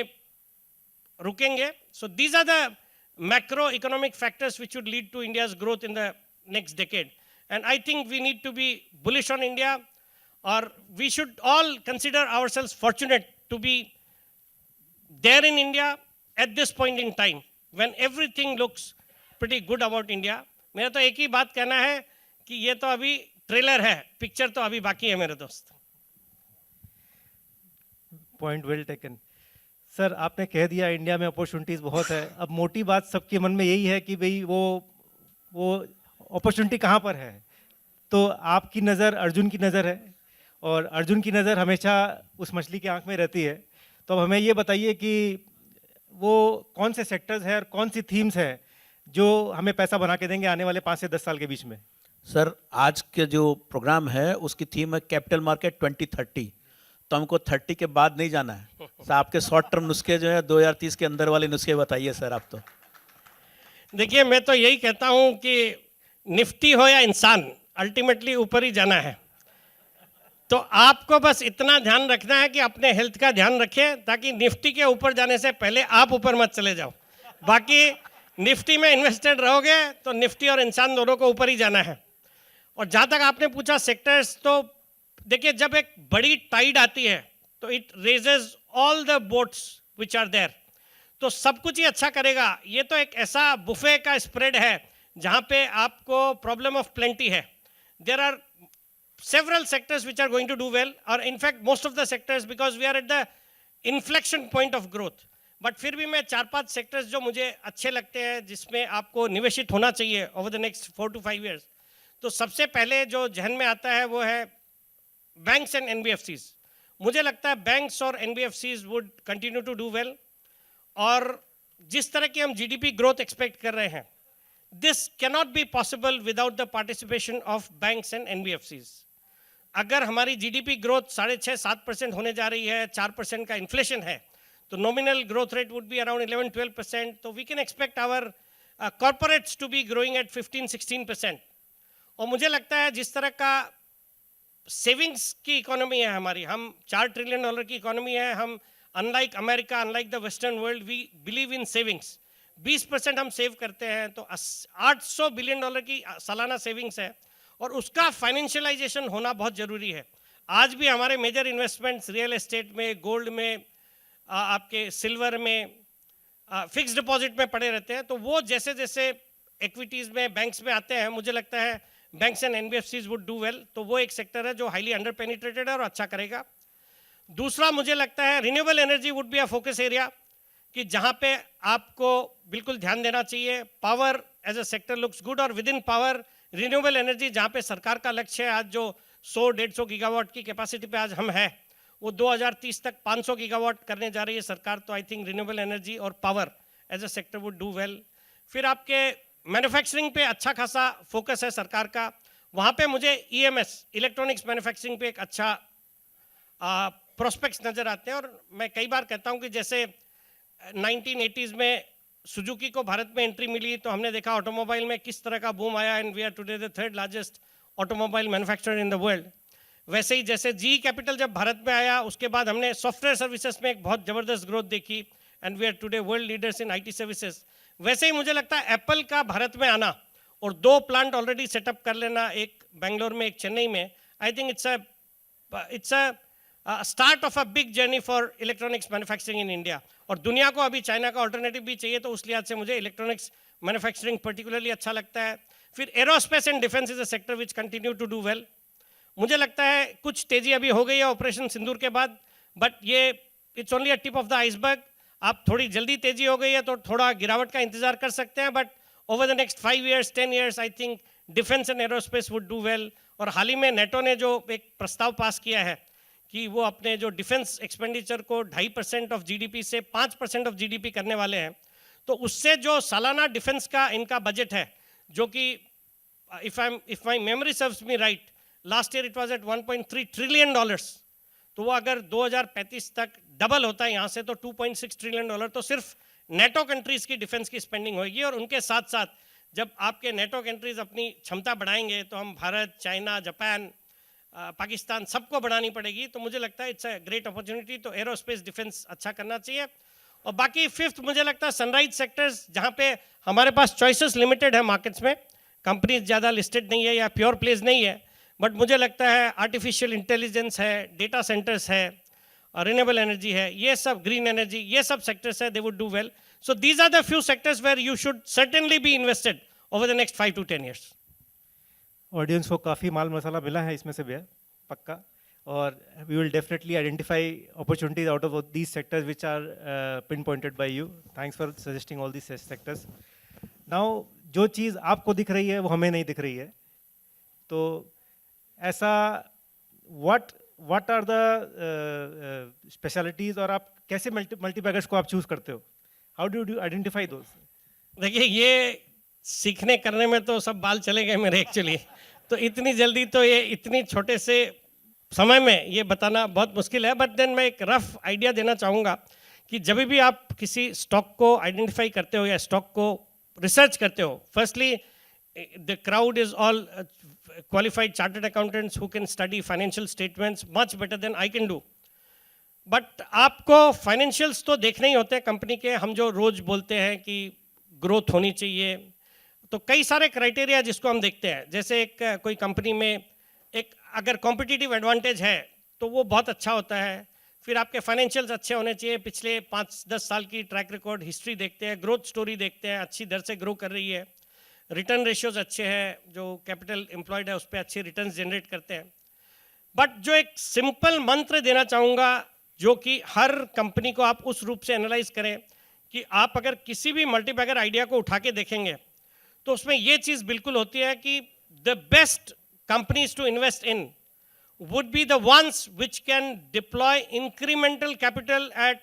रुकेंगे. So these are the macroeconomic factors which would lead to India's growth in the next decade. And I think we need to be bullish on India, or we should all consider ourselves fortunate to be there in India at this point in time, when everything looks pretty good about India. मेरा तो एक ही बात कहना है कि ये तो अभी ट्रेलर है, पिक्चर तो अभी बाकी है मेरे दोस्त. Point well taken. सर आपने कह दिया इंडिया में अपॉर्चुनिटीज़ बहुत है. अब मोटी बात सबके मन में यही है कि भाई वो अपॉर्चुनिटी कहाँ पर है. तो आपकी नज़र अर्जुन की नज़र है और अर्जुन की नज़र हमेशा उस मछली की आंख में रहती है. तो अब हमें ये बताइए कि वो कौन से सेक्टर्स हैं और कौन सी थीम्स हैं जो हमें पैसा बना के देंगे आने वाले 5 से 10 साल के बीच में? सर, आज के जो प्रोग्राम है उसकी थीम है कैपिटल मार्केट 2030। तो हमको 30 के बाद नहीं जाना है सर। आपके शॉर्ट टर्म नुस्खे जो है 2030 के अंदर वाले नुस्खे बताइए सर आप। तो देखिए, मैं तो यही कहता हूं कि निफ्टी हो या इंसान, अल्टीमेटली ऊपर ही जाना है। तो आपको बस इतना ध्यान रखना है कि अपने हेल्थ का ध्यान रखें, ताकि निफ्टी के ऊपर जाने से पहले आप ऊपर मत चले जाओ। बाकी निफ्टी में इन्वेस्टेड रहोगे तो निफ्टी और इंसान दोनों को ऊपर ही जाना है। और जहाँ तक आपने पूछा सेक्टर्स, तो देखिए, जब एक बड़ी टाइड आती है तो it raises all the boats which are there, तो सब कुछ ही अच्छा करेगा। ये तो एक ऐसा बुफे का स्प्रेड है जहाँ पे आपको प्रॉब्लम ऑफ प्लेंटी है। There are several sectors which are going to do well, or in fact most of the sectors, because we are at the inflection point of growth. But फिर भी मैं 4-5 sectors जो मुझे अच्छे लगते हैं जिसमें आपको निवेशित होना चाहिए over the next 4 to 5 years, तो सबसे पहले जो जहन में आता है वो है banks and NBFCs. मुझे लगता है banks और NBFCs would continue to do well, और जिस तरह की हम GDP growth expect कर रहे हैं, this cannot be possible without the participation of banks and NBFCs. अगर हमारी जीडीपी ग्रोथ 6.5-7% होने जा रही है, 4% का इन्फ्लेशन है, तो nominal growth rate would be around 11-12%. तो we can expect our corporates to be growing at 15-16%. और मुझे लगता है जिस तरह का सेविंग्स की इकोनॉमी है हमारी, हम $4 ट्रिलियन की इकोनॉमी है, हम unlike America, unlike the western world, we believe in savings. 20% हम सेव करते हैं, तो $800 बिलियन की सालाना सेविंग्स है, और उसका फाइनेंशियलाइजेशन होना बहुत ज़रूरी है. आज भी हमारे मेजर इन्वेस्टमेंट्स रियल एस्टेट में, गोल्ड में, आपके सिल्वर में, फिक्स डिपॉजिट में पड़े रहते हैं. तो वो जैसे जैसे इक्विटीज़ में, बैंक्स में आते हैं, मुझे लगता है banks and NBFCs would do well. तो वो एक सेक्टर है जो हाईली अंडर पेनिट्रेटेड है और अच्छा करेगा. दूसरा मुझे लगता है renewable energy would be a focus area, कि जहाँ पे आपको बिल्कुल ध्यान देना चाहिए. Power as a sector looks good, और with in power renewable energy जहाँ पे सरकार का लक्ष्य है, आज जो 100-150 गीगावाट की कैपेसिटी पे आज हम है, वो 2030 तक 500 गीगावाट करने जा रही है सरकार. तो आई थिंक रिन्यूएबल एनर्जी और power as a sector would do well. फिर आपके मैन्युफैक्चरिंग पे अच्छा खासा फोकस है सरकार का. वहाँ पे मुझे EMS, इलेक्ट्रॉनिक्स मैन्युफैक्चरिंग पे एक अच्छा प्रोस्पेक्ट्स नज़र आते हैं. और मैं कई बार कहता हूँ कि जैसे 1980s में सुजुकी को भारत में एंट्री मिली, तो हमने देखा ऑटोमोबाइल में किस तरह का बूम आया, and we are today the 3rd largest automobile manufacturer in the world. वैसे ही जैसे GE कैपिटल जब भारत में आया, उसके बाद हमने सॉफ्टवेयर सर्विसेज में एक बहुत ज़बरदस्त ग्रोथ देखी, and we are today world leaders in IT services. वैसे ही मुझे लगता है एप्पल का भारत में आना और 2 प्लांट ऑलरेडी सेटअप कर लेना, एक बेंगलोर में, एक चेन्नई में, I think it's a start of a big journey for electronics manufacturing in India. और दुनिया को अभी चाइना का ऑल्टरनेटिव भी चाहिए, तो उस लिहाज से मुझे इलेक्ट्रॉनिक्स मैन्युफैक्चरिंग पर्टिकुलरली अच्छा लगता है. फिर aerospace and defence is a sector which continue to do well. मुझे लगता है कुछ तेजी अभी हो गई है ऑपरेशन सिंदूर के बाद, बट ये it's only a tip of the iceberg. आप थोड़ी जल्दी तेजी हो गई है तो थोड़ा गिरावट का इंतजार कर सकते हैं, but over the next 5 years 10 years I think defence and aerospace would do well. और हाल ही में नेटो ने जो एक प्रस्ताव पास किया है कि वो अपने जो डिफेंस एक्सपेंडिचर को 2.5% ऑफ जीडीपी से 5% ऑफ जीडीपी करने वाले हैं, तो उससे जो सालाना डिफेंस का इनका बजट है, जो कि if my memory serves me right, last year it was at $1.3 trillion. तो वो अगर 2035 तक डबल होता है यहाँ से, तो $2.6 ट्रिलियन. तो सिर्फ नेटो कंट्रीज़ की डिफेंस की स्पेंडिंग होगी. और उनके साथ साथ जब आपके नेटो कंट्रीज़ अपनी क्षमता बढ़ाएंगे, तो हम भारत, चाइना, जापान, पाकिस्तान सबको बढ़ानी पड़ेगी. तो मुझे लगता है इट्स अ ग्रेट अपॉर्चुनिटी. तो एरोस्पेस डिफेंस अच्छा करना चाहिए. और बाकी 5th मुझे लगता है सनराइज सेक्टर्स, जहाँ पे हमारे पास चॉइसेस लिमिटेड है मार्केट्स में, कंपनीज ज़्यादा लिस्टेड नहीं है या प्योर प्लेज नहीं है, बट मुझे लगता है आर्टिफिशियल इंटेलिजेंस है, डेटा सेंटर्स है, रिन्यूएबल एनर्जी है, ये सब ग्रीन एनर्जी, ये सब सेक्टर्स है, they would do well. So these are the few sectors where you should certainly be invested over the next 5 to 10 years. Audience को काफ़ी माल मसाला मिला है इसमें से भी, पक्का. और we will definitely identify opportunities out of these sectors which are pinpointed by you. Thanks for suggesting all these sectors. Now जो चीज़ आपको दिख रही है वो हमें नहीं दिख रही है, तो ऐसा व्हाट आर द स्पेशलिटीज, और आप कैसे मल्टीबैगर्स को आप चूज करते हो? हाउ डू यू आइडेंटिफाई दोस? देखिए, ये सीखने करने में तो सब बाल चले गए मेरे एक्चुअली, तो इतनी जल्दी तो ये इतनी छोटे से समय में ये बताना बहुत मुश्किल है। बट देन मैं एक रफ आइडिया देना चाहूँगा कि जब भी आप किसी स्टॉक को आइडेंटिफाई करते हो या स्टॉक को रिसर्च करते हो, firstly the crowd is all qualified chartered accountants who can study financial statements much better than I can do. But आपको फाइनेंशियल्स तो देखने ही होते हैं कंपनी के। हम जो रोज बोलते हैं कि ग्रोथ होनी चाहिए, तो कई सारे क्राइटेरिया जिसको हम देखते हैं, जैसे एक कोई कंपनी में एक अगर कॉम्पिटिटिव एडवांटेज है तो वो बहुत अच्छा होता है। फिर आपके फाइनेंशियल्स अच्छे होने चाहिए, पिछले 5-10 साल की ट्रैक रिकॉर्ड हिस्ट्री देखते हैं, ग्रोथ स्टोरी देखते हैं, अच्छी दर से ग्रो कर रही है, रिटर्न रेशियोज अच्छे हैं, जो कैपिटल एम्प्लॉयड है उस पर अच्छे रिटर्न्स जनरेट करते हैं। बट जो एक सिंपल मंत्र देना चाहूँगा, जो कि हर कंपनी को आप उस रूप से एनालाइज करें कि आप अगर किसी भी मल्टीबैगर आइडिया को उठा के देखेंगे तो उसमें ये चीज़ बिल्कुल होती है कि the best companies to invest in would be the ones which can deploy incremental capital at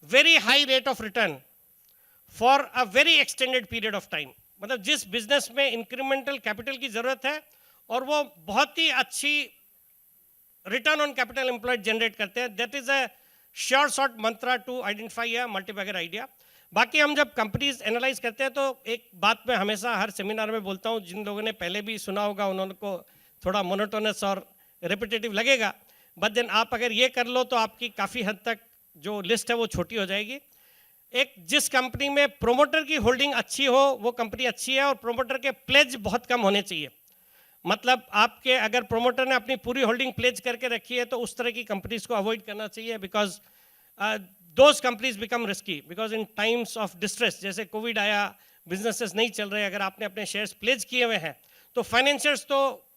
very high rate of return for a very extended period of time. मतलब जिस बिजनेस में इंक्रीमेंटल कैपिटल की जरूरत है और वो बहुत ही अच्छी return on capital employed generate करते हैं, that is a sure shot मंत्रा to identify a multibagger idea. बाकी हम जब कंपनीज एनालाइज करते हैं तो एक बात मैं हमेशा हर सेमिनार में बोलता हूँ, जिन लोगों ने पहले भी सुना होगा उन्होंने को थोड़ा मोनोटोनस और रेपिटेटिव लगेगा, बट देन आप अगर ये कर लो तो आपकी काफ़ी हद तक जो लिस्ट है वो छोटी हो जाएगी। एक जिस कंपनी में प्रोमोटर की होल्डिंग अच्छी हो वो कंपनी अच्छी है, और प्रोमोटर के प्लेज बहुत कम होने चाहिए। मतलब आपके अगर प्रोमोटर ने अपनी पूरी होल्डिंग प्लेज करके रखी है तो उस तरह की कंपनीज को अवॉइड करना चाहिए, because those companies become risky, because in times of distress, जैसे कोविड आया, बिजनेसेस नहीं चल रहे, अगर आपने अपने शेयर्स प्लेज किए हुए हैं तो फाइनेंशियर्स तो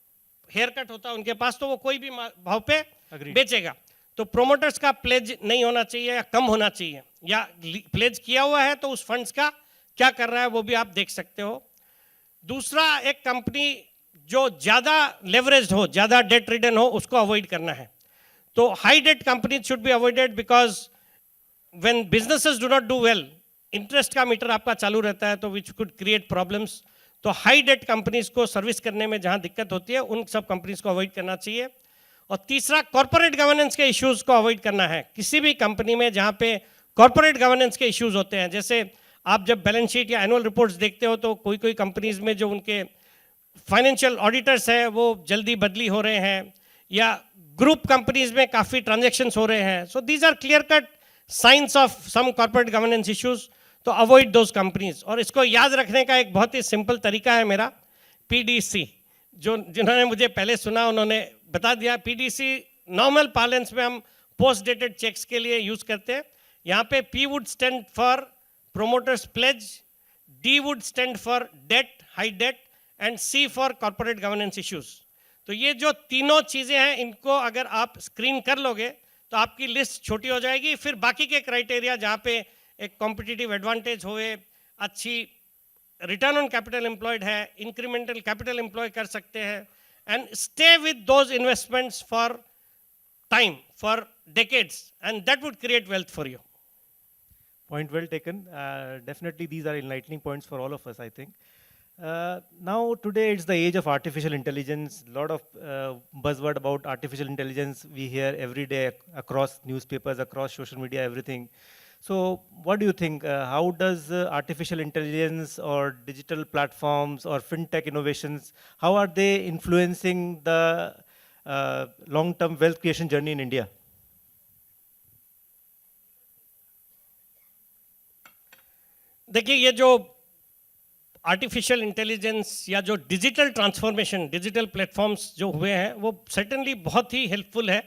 हेयर कट होता है उनके पास, तो वो कोई भी भाव पे बेचेगा। तो प्रोमोटर्स का प्लेज नहीं होना चाहिए या कम होना चाहिए, या प्लेज किया हुआ है तो उस फंड्स का क्या कर रहा है वो भी आप देख सकते हो। दूसरा, एक कंपनी जो ज़्यादा लेवरेज्ड हो, ज़्यादा डेट रिडन हो, उसको अवॉइड करना है। तो high debt companies should be avoided, because when businesses do not do well, interest का मीटर आपका चालू रहता है, तो विच कुड क्रिएट प्रॉब्लम्स। तो हाई डेट कंपनीज को सर्विस करने में जहाँ दिक्कत होती है उन सब कंपनीज को अवॉइड करना चाहिए। और तीसरा, कॉर्पोरेट गवर्नेंस के इश्यूज को अवॉइड करना है। किसी भी कंपनी में जहाँ पे कॉर्पोरेट गवर्नेंस के इश्यूज होते हैं, जैसे आप जब बैलेंस शीट या एनुअल रिपोर्ट्स देखते हो तो कोई कोई कंपनीज में जो उनके फाइनेंशियल ऑडिटर्स हैं वो जल्दी बदली हो रहे हैं, या ग्रुप कंपनीज में काफ़ी ट्रांजेक्शन्स हो रहे हैं। So these are clear cut signs of some corporate governance issues, तो अवॉइड दोज कंपनीज। और इसको याद रखने का एक बहुत ही सिंपल तरीका है मेरा, PDC। जिन्होंने मुझे पहले सुना उन्होंने बता दिया। PDC नॉर्मल पार्लेंस में हम पोस्ट डेटेड चेक्स के लिए यूज करते हैं। यहाँ पे P would stand for promoters pledge, D would stand for debt, high debt, and C for corporate governance issues. तो ये जो तीनों चीज़ें हैं, इनको अगर आप स्क्रीन कर लोगे तो आपकी लिस्ट छोटी हो जाएगी। फिर बाकी के क्राइटेरिया जहाँ पे एक कॉम्पिटिटिव एडवांटेज होए, अच्छी रिटर्न ऑन कैपिटल एम्प्लॉयड है, इंक्रीमेंटल कैपिटल एम्प्लॉय कर सकते हैं, and stay with those investments for time, for decades, and that would create wealth for you. Point well taken. Definitely these are enlightening points for all of us, I think. Now today it's the age of artificial intelligence. A lot of buzzword about artificial intelligence we hear every day across newspapers, across social media, everything. So what do you think? How does artificial intelligence or digital platforms or fintech innovations, how are they influencing the long-term wealth creation journey in India? देखिए, ये जो artificial intelligence या जो digital transformation, digital platforms जो हुए हैं वो certainly बहुत ही हेल्पफुल है,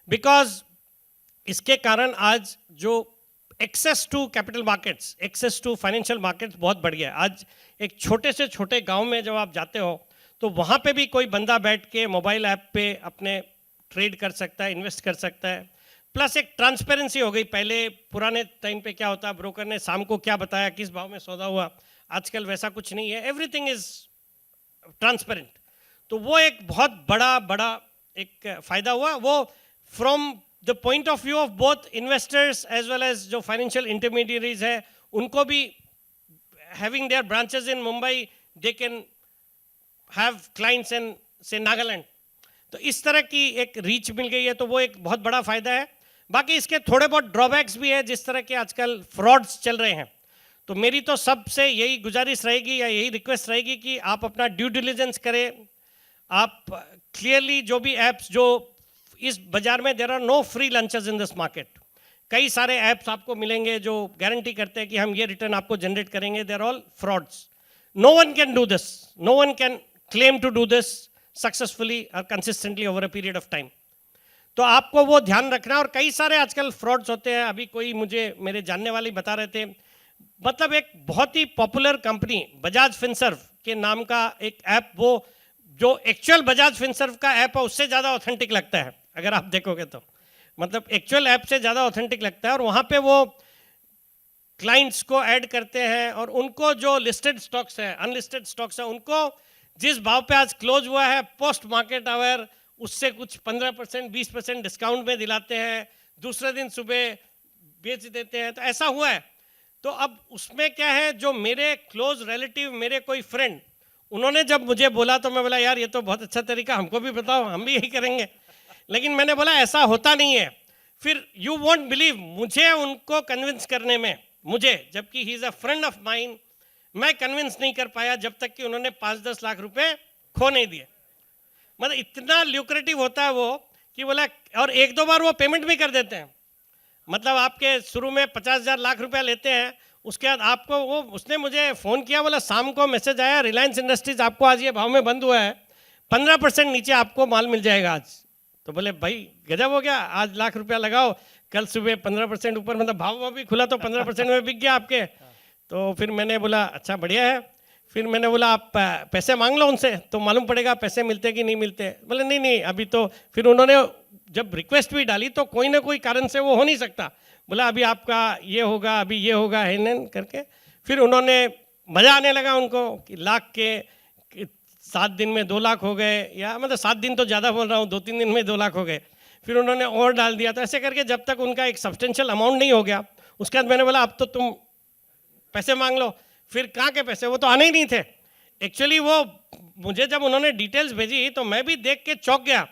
बिकॉज इसके कारण आज जो access to capital markets, access to financial markets बहुत बढ़ गया है। आज एक छोटे से छोटे गांव में जब आप जाते हो तो वहाँ पे भी कोई बंदा बैठ के मोबाइल ऐप पे अपने ट्रेड कर सकता है, इन्वेस्ट कर सकता है। प्लस एक ट्रांसपेरेंसी हो गई। पहले पुराने टाइम पे क्या होता, ब्रोकर ने शाम को क्या बताया, किस भाव में सौदा हुआ, आजकल वैसा कुछ नहीं है, एवरीथिंग इज ट्रांसपेरेंट। तो वो एक बहुत बड़ा एक फ़ायदा हुआ। वो from the point of view of both investors as well as जो फाइनेंशियल इंटरमीडियरीज है, उनको भी having their branches in Mumbai they can have clients in say Nagaland. तो इस तरह की एक रीच मिल गई है, तो वो एक बहुत बड़ा फायदा है। बाकी इसके थोड़े बहुत ड्रॉबैक्स भी है, जिस तरह के आजकल फ्रॉड्स चल रहे हैं। तो मेरी तो सबसे यही गुजारिश रहेगी या यही रिक्वेस्ट रहेगी कि आप अपना ड्यू डिलिजेंस करें। आप क्लियरली जो भी ऐप्स जो इस बाजार में, there are no free lunches in this market. कई सारे ऐप्स आपको मिलेंगे जो गारंटी करते हैं कि हम ये रिटर्न आपको जनरेट करेंगे, there all frauds. No one can do this, no one can claim to do this successfully और consistently over a period of time. तो आपको वो ध्यान रखना। और कई सारे आजकल फ्रॉड्स होते हैं। अभी कोई मुझे मेरे जानने वाले बता रहे थे, मतलब एक बहुत ही पॉपुलर कंपनी बजाज फिनसर्व के नाम का एक ऐप, वो जो एक्चुअल बजाज फिनसर्व का ऐप है उससे ज़्यादा ऑथेंटिक लगता है अगर आप देखोगे तो। मतलब एक्चुअल ऐप से ज़्यादा ऑथेंटिक लगता है। और वहाँ पे वो क्लाइंट्स को ऐड करते हैं और उनको जो लिस्टेड स्टॉक्स हैं, अनलिस्टेड स्टॉक्स हैं, उनको जिस भाव पे आज क्लोज हुआ है पोस्ट मार्केट आवर, उससे कुछ 15% 20% डिस्काउंट में दिलाते हैं, दूसरे दिन सुबह बेच देते हैं। तो ऐसा हुआ है। तो अब उसमें क्या है, जो मेरे क्लोज रिलेटिव, मेरे कोई फ्रेंड, उन्होंने जब मुझे बोला तो मैं बोला यार ये तो बहुत अच्छा तरीका, हमको भी बताओ, हम भी यही करेंगे। लेकिन मैंने बोला ऐसा होता नहीं है। फिर यू वोंट बिलीव, मुझे उनको कन्विंस करने में, मुझे, जबकि he is a friend of mine, मैं कन्विंस नहीं कर पाया जब तक कि उन्होंने 5-10 लाख रुपए खो नहीं दिए। मतलब इतना ल्यूक्रेटिव होता है वो कि बोला, और 1-2 बार वो पेमेंट भी कर देते हैं। मतलब आपके शुरू में 50,000 लाख रुपया लेते हैं, उसके बाद आपको वो, उसने मुझे फ़ोन किया, बोला शाम को मैसेज आया, रिलायंस इंडस्ट्रीज आपको आज ये भाव में बंद हुआ है, 15% नीचे आपको माल मिल जाएगा आज। तो बोले भाई गजब हो गया, आज लाख रुपया लगाओ, कल सुबह 15% ऊपर, मतलब भाव भी खुला तो 15% में बिक गया आपके। तो फिर मैंने बोला अच्छा बढ़िया है। फिर मैंने बोला आप पैसे मांग लो उनसे, तो मालूम पड़ेगा पैसे मिलते कि नहीं मिलते। बोले नहीं नहीं अभी तो। फिर उन्होंने जब रिक्वेस्ट भी डाली तो कोई ना कोई कारण से वो हो नहीं सकता। बोला अभी आपका ये होगा, अभी ये होगा, है न करके। फिर उन्होंने, मज़ा आने लगा उनको कि लाख के 7 दिन में 2 लाख हो गए, या मतलब 7 दिन तो ज़्यादा बोल रहा हूँ, 2-3 दिन में 2 लाख हो गए। फिर उन्होंने और डाल दिया। तो ऐसे करके जब तक उनका एक सब्सटेंशियल अमाउंट नहीं हो गया, उसके बाद मैंने बोला अब तो तुम पैसे मांग लो। फिर कहाँ के पैसे, वो तो आने ही नहीं थे। एक्चुअली वो मुझे जब उन्होंने डिटेल्स भेजी तो मैं भी देख के चौंक गया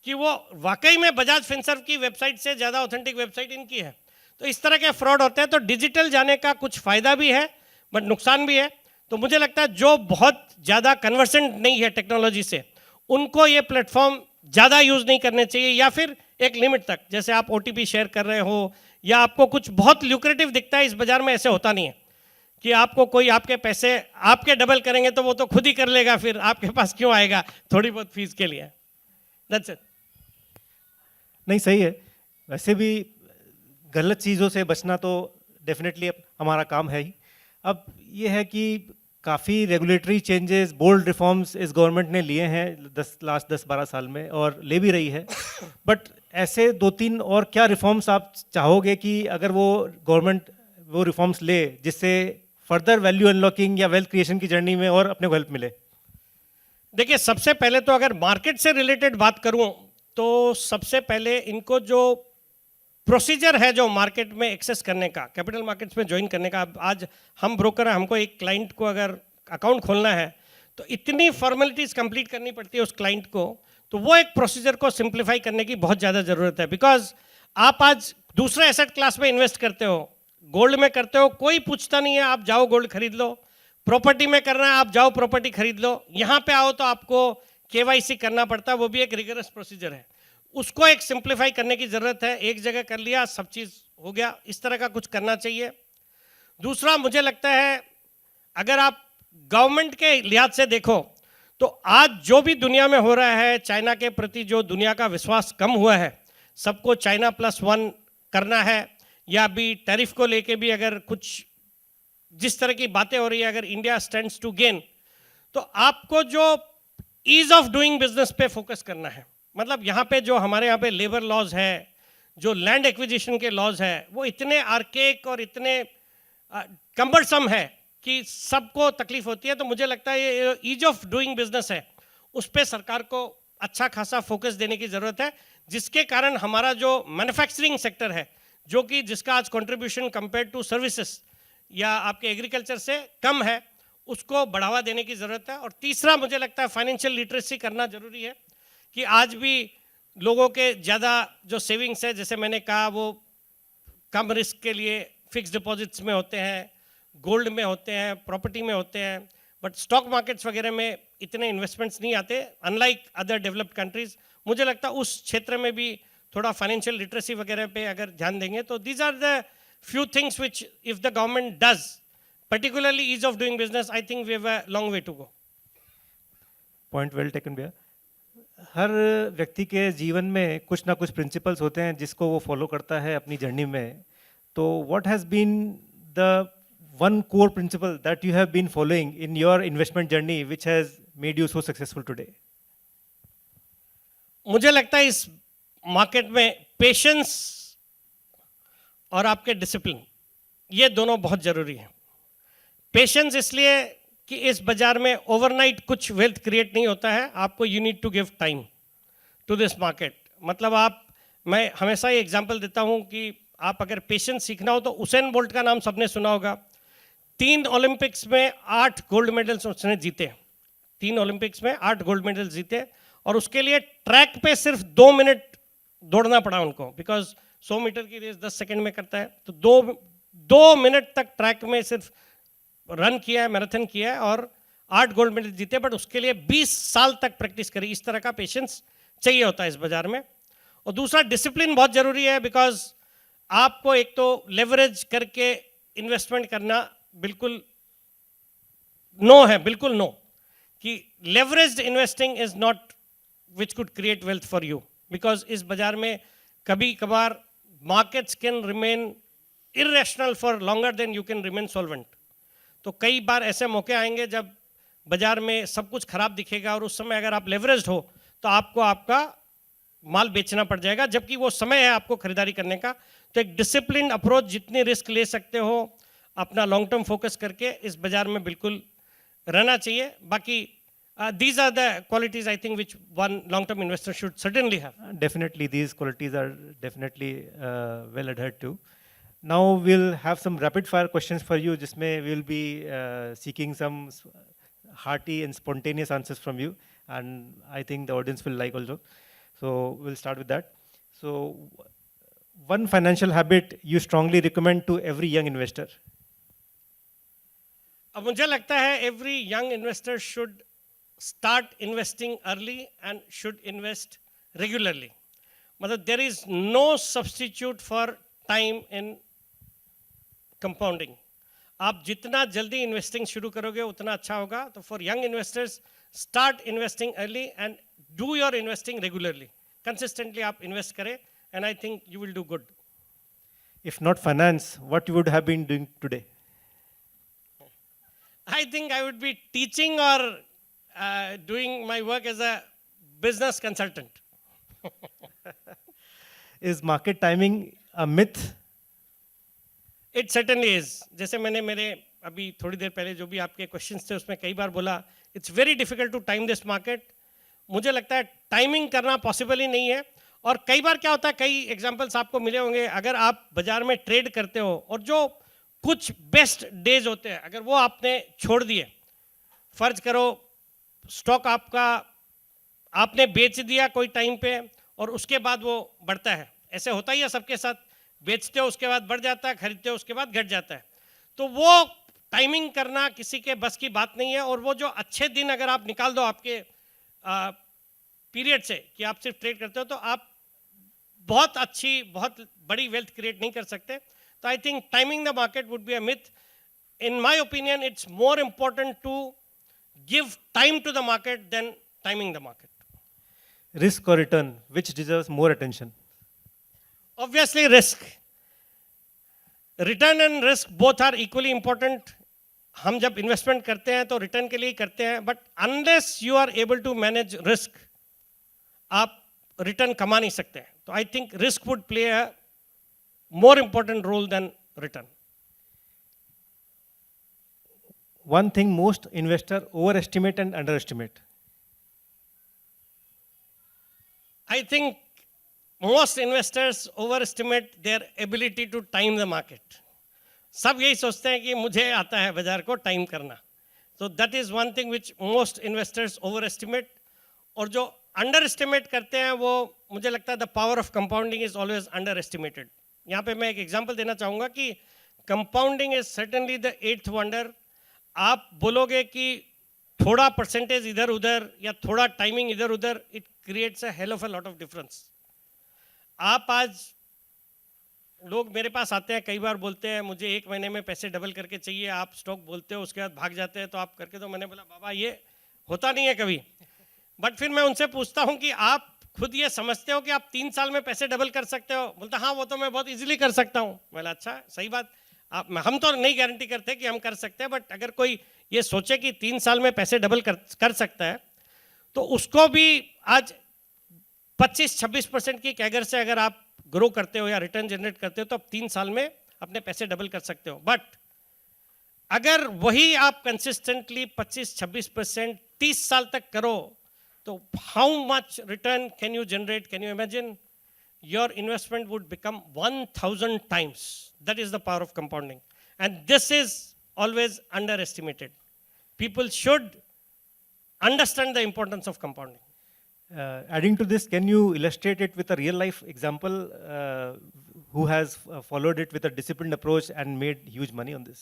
कि वो वाकई में बजाज फिनसर्व की वेबसाइट से ज़्यादा ऑथेंटिक वेबसाइट इनकी है। तो इस तरह के फ्रॉड होते हैं। तो डिजिटल जाने का कुछ फ़ायदा भी है बट नुकसान भी है। तो मुझे लगता है जो बहुत ज़्यादा कन्वर्सेंट नहीं है टेक्नोलॉजी से, उनको ये प्लेटफॉर्म ज़्यादा यूज़ नहीं करने चाहिए, या फिर एक लिमिट तक। जैसे आप OTP शेयर कर रहे हो या आपको कुछ बहुत ल्यूक्रेटिव दिखता है, इस बाज़ार में ऐसे होता नहीं है कि आपको कोई आपके पैसे आपके डबल करेंगे तो वो तो खुद ही कर लेगा, फिर आपके पास क्यों आएगा थोड़ी बहुत फीस के लिए। That's it. नहीं सही है। वैसे भी गलत चीज़ों से बचना तो डेफिनेटली हमारा काम है ही। अब ये है कि काफ़ी रेगुलेटरी चेंजेस, बोल्ड रिफॉर्म्स इस गवर्नमेंट ने लिए हैं लास्ट 10-12 साल में, और ले भी रही है। बट ऐसे 2-3 और क्या रिफॉर्म्स आप चाहोगे कि अगर वो गवर्नमेंट वो रिफॉर्म्स ले, जिससे फर्दर वैल्यू अनलॉकिंग या वेल्थ क्रिएशन की जर्नी में और अपने को हेल्प मिले? देखिए सबसे पहले तो अगर मार्केट से रिलेटेड बात करूं तो सबसे पहले इनको जो प्रोसीजर है जो मार्केट में एक्सेस करने का, कैपिटल मार्केट्स में ज्वाइन करने का, आज हम ब्रोकर हैं, हमको एक क्लाइंट को अगर अकाउंट खोलना है तो इतनी फॉर्मेलिटीज़ कंप्लीट करनी पड़ती है उस क्लाइंट को। तो वो एक प्रोसीजर को सिंप्लीफाई करने की बहुत ज़्यादा ज़रूरत है। बिकॉज आप आज दूसरे एसेट क्लास में इन्वेस्ट करते हो, गोल्ड में करते हो, कोई पूछता नहीं है, आप जाओ गोल्ड खरीद लो। प्रॉपर्टी में करना है, आप जाओ प्रॉपर्टी खरीद लो। यहाँ पे आओ तो आपको KYC करना पड़ता है, वो भी एक रिगरस प्रोसीजर है। उसको एक सिंप्लीफाई करने की ज़रूरत है। एक जगह कर लिया, सब चीज़ हो गया, इस तरह का कुछ करना चाहिए। दूसरा मुझे लगता है अगर आप गवर्नमेंट के लिहाज से देखो तो आज जो भी दुनिया में हो रहा है, चाइना के प्रति जो दुनिया का विश्वास कम हुआ है, सबको China +1 करना है, या भी टैरिफ को लेके भी अगर कुछ जिस तरह की बातें हो रही है, अगर इंडिया स्टैंड्स टू गेन, तो आपको जो ईज ऑफ डूइंग बिजनेस पे फोकस करना है। मतलब यहाँ पे जो हमारे यहाँ पे लेबर लॉज है, जो लैंड एक्विजिशन के लॉज है, वो इतने आर्केक और इतने कम्बरसम है कि सबको तकलीफ होती है। तो मुझे लगता है ये ईज ऑफ डूइंग बिजनेस है, उस पर सरकार को अच्छा खासा फोकस देने की ज़रूरत है, जिसके कारण हमारा जो मैन्युफैक्चरिंग सेक्टर है, जो कि जिसका आज कंट्रीब्यूशन कंपेयर टू सर्विसेज या आपके एग्रीकल्चर से कम है, उसको बढ़ावा देने की ज़रूरत है। और तीसरा मुझे लगता है फाइनेंशियल लिटरेसी करना ज़रूरी है कि आज भी लोगों के ज़्यादा जो सेविंग्स है, जैसे मैंने कहा, वो कम रिस्क के लिए फिक्स डिपॉजिट्स में होते हैं, गोल्ड में होते हैं, प्रॉपर्टी में होते हैं, बट स्टॉक मार्केट्स वगैरह में इतने इन्वेस्टमेंट्स नहीं आते अनलाइक अदर डेवलप्ड कंट्रीज़। मुझे लगता है उस क्षेत्र में भी थोड़ा फाइनेंशियल लिटरेसी वगैरह पे अगर ध्यान देंगे तो these are the few things which if the government does, particularly ease of doing business, I think we have a long way to go. Point well taken भैया। हर व्यक्ति के जीवन में कुछ ना कुछ प्रिंसिपल्स होते हैं जिसको वो फॉलो करता है अपनी जर्नी में। तो what has been the one core principle that you have been following in your investment journey which has made you so successful today? मुझे लगता है इस मार्केट में पेशेंस और आपके डिसिप्लिन, ये दोनों बहुत ज़रूरी है। पेशेंस इसलिए कि इस बाजार में ओवरनाइट कुछ वेल्थ क्रिएट नहीं होता है, आपको you need to give time to this market. मतलब मैं हमेशा ये एग्जांपल देता हूँ कि आप अगर पेशेंस सीखना हो तो उसेन बोल्ट का नाम सबने सुना होगा। 3 ओलंपिक्स में 8 गोल्ड मेडल्स उसने जीते, 3 ओलंपिक्स में 8 गोल्ड मेडल जीते, और उसके लिए ट्रैक पे सिर्फ 2 मिनट दौड़ना पड़ा उनको, बिकॉज 100 मीटर की रेस 10 सेकेंड में करता है, तो 2 मिनट तक ट्रैक में सिर्फ रन किया है, मैराथन किया है, और 8 गोल्ड मेडल जीते। बट उसके लिए 20 साल तक प्रैक्टिस करी। इस तरह का पेशेंस चाहिए होता है इस बाजार में। और दूसरा डिसिप्लिन बहुत ज़रूरी है, बिकॉज आपको एक तो लेवरेज करके इन्वेस्टमेंट करना बिल्कुल नो है, बिल्कुल नो, कि leveraged investing is not which could create wealth for you, because इस बाजार में कभी कभार markets can remain irrational for longer than you can remain solvent. तो कई बार ऐसे मौके आएंगे जब बाजार में सब कुछ खराब दिखेगा, और उस समय अगर आप लेवरेज्ड हो तो आपको आपका माल बेचना पड़ जाएगा, जबकि वो समय है आपको खरीदारी करने का। तो एक डिसिप्लिन अप्रोच, जितनी रिस्क ले सकते हो अपना लॉन्ग टर्म फोकस करके, इस बाजार में बिल्कुल रहना चाहिए। बाकी these are the qualities I think which one long-term investor should certainly have. Definitely, these qualities are definitely well adhered to. Now we'll have some rapid-fire questions for you, जिसमें we'll be seeking some hearty and spontaneous answers from you, and I think the audience will like also. So we'll start with that. So, one financial habit you strongly recommend to every young investor? अब मुझे लगता है every young investor should start investing early and should invest regularly. मतलब there is no substitute for time in compounding. आप जितना जल्दी investing शुरू करोगे उतना अच्छा होगा। तो for young investors, start investing early and do your investing regularly. Consistently आप invest करें, and I think you will do good. If not finance, what you would have been doing today? I think I would be teaching or doing my work as a business consultant. Is market timing a myth? It certainly is. जैसे मैंने मेरे अभी थोड़ी देर पहले जो भी आपके questions थे उसमें कई बार बोला, it's very difficult to time this market. मुझे लगता है टाइमिंग करना पॉसिबल ही नहीं है। और कई बार क्या होता है, कई एग्जांपल्स आपको मिले होंगे, अगर आप बाजार में ट्रेड करते हो और जो कुछ बेस्ट डेज होते हैं अगर वो आपने छोड़ दिए, फर्ज करो स्टॉक आपका आपने बेच दिया कोई टाइम पे और उसके बाद वो बढ़ता है, ऐसे होता ही है सबके साथ, बेचते हो उसके बाद बढ़ जाता है, खरीदते हो उसके बाद घट जाता है। तो वो टाइमिंग करना किसी के बस की बात नहीं है। और वो जो अच्छे दिन अगर आप निकाल दो आपके पीरियड से कि आप सिर्फ ट्रेड करते हो, तो आप बहुत अच्छी बहुत बड़ी वेल्थ क्रिएट नहीं कर सकते। तो I think timing the market would be a myth. In my opinion it's more important to give time to the market than timing the market. Risk or return, which deserves more attention? Obviously risk. Return and risk both are equally important. हम जब investment करते हैं तो return के लिए ही करते हैं, but unless you are able to manage risk आप रिटर्न कमा नहीं सकते हैं। तो I think risk would play a more important role than return. One thing most investors overestimate and underestimate. I think most investors overestimate their ability to time the market. सब यही सोचते हैं कि मुझे आता है बाजार को टाइम करना, So that is one thing which most investors overestimate. और जो underestimate करते हैं वो मुझे लगता है the power of compounding is always underestimated. यहाँ पे मैं एक example देना चाहूँगा कि compounding is certainly the eighth wonder. आप बोलोगे कि थोड़ा percentage इधर उधर या थोड़ा timing इधर उधर, it creates a hell of a lot of difference. आप आज लोग मेरे पास आते हैं, कई बार बोलते हैं मुझे 1 महीने में पैसे डबल करके चाहिए, आप स्टॉक बोलते हो उसके बाद भाग जाते हैं, तो आप करके दो। मैंने बोला बाबा ये होता नहीं है कभी। बट फिर मैं उनसे पूछता हूं कि आप खुद ये समझते हो कि आप 3 साल में पैसे डबल कर सकते हो? बोलता हाँ वो तो मैं बहुत इजीली कर सकता हूँ। बोला अच्छा सही बात, हम तो नहीं गारंटी करते कि हम कर सकते हैं, बट अगर कोई ये सोचे कि 3 साल में पैसे डबल कर सकता है तो उसको भी आज 25-26% की कैगर से अगर आप ग्रो करते हो या रिटर्न जनरेट करते हो तो आप 3 साल में अपने पैसे डबल कर सकते हो। बट अगर वही आप कंसिस्टेंटली 25-26% 30 साल तक करो तो how much return can you generate? Can you imagine? Your investment would become 1000 times. That is the power of compounding and this is always under estimated. People should understand the importance of compounding. Adding to this, can you illustrate it with a real life example who has followed it with a disciplined approach and made huge money on this?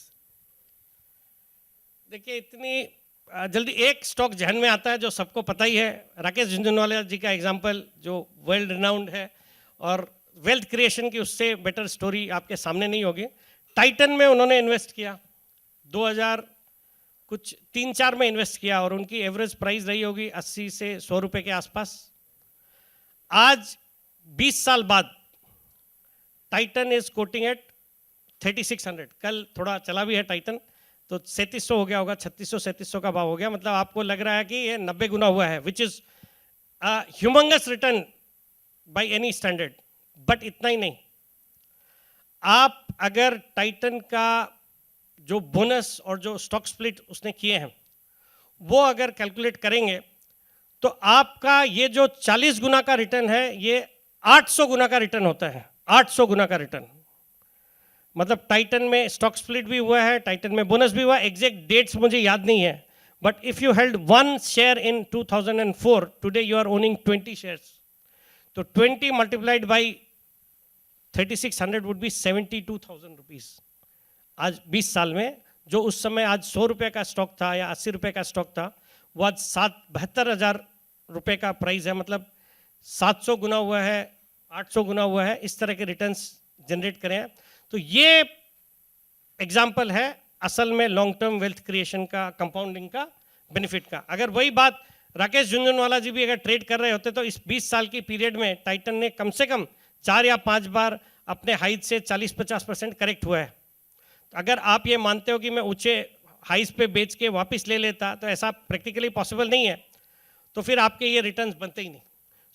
देखिए इतनी जल्दी एक stock जहन में आता है जो सबको पता ही है, राकेश झुंझुनवाला जी का एग्जांपल जो वर्ल्ड रिनाउंड है और वेल्थ क्रिएशन की उससे बेटर स्टोरी आपके सामने नहीं होगी. टाइटन में उन्होंने इन्वेस्ट किया 2003-4 में इन्वेस्ट किया और उनकी एवरेज प्राइस रही होगी 80 से 100 रुपए के आसपास. आज 20 साल बाद टाइटन इज कोटिंग एट 3600. कल थोड़ा चला भी है टाइटन तो 3700 हो गया होगा, 3600-3700 का भाव हो गया. मतलब आपको लग रहा है कि ये 90 गुना हुआ है, which is humongous return by any standard. But इतना ही नहीं, आप अगर टाइटन का जो बोनस और जो स्टॉक स्प्लिट उसने किए हैं वो अगर कैलकुलेट करेंगे तो आपका ये जो 40 गुना का रिटर्न है ये 800 गुना का रिटर्न होता है. 800 गुना का रिटर्न मतलब टाइटन में स्टॉक स्प्लिट भी हुआ है, टाइटन में बोनस भी हुआ है. एग्जैक्ट डेट्स मुझे याद नहीं है, but if you held 1 share in 2004, today you are owning 20 shares. तो 20 multiplied by 3600 would be 72,000 rupees. आज 20 साल में जो उस समय आज 100 रुपये का स्टॉक था या 80 रुपये का स्टॉक था वो आज 72,000 रुपये का प्राइस है. मतलब 700 गुना हुआ है, 800 गुना हुआ है. इस तरह के रिटर्न्स जनरेट करें हैं. तो ये एग्जाम्पल है असल में लॉन्ग टर्म वेल्थ क्रिएशन का, कंपाउंडिंग का, बेनिफिट का. अगर वही बात राकेश झुंझुनवाला जी भी अगर ट्रेड कर रहे होते तो इस 20 साल की पीरियड में टाइटन ने कम से कम 4 या 5 बार अपने हाइट से 40-50% करेक्ट हुआ है. अगर आप ये मानते हो कि मैं ऊंचे हाइस पे बेच के वापस ले लेता तो ऐसा प्रैक्टिकली पॉसिबल नहीं है, तो फिर आपके ये रिटर्न्स बनते ही नहीं.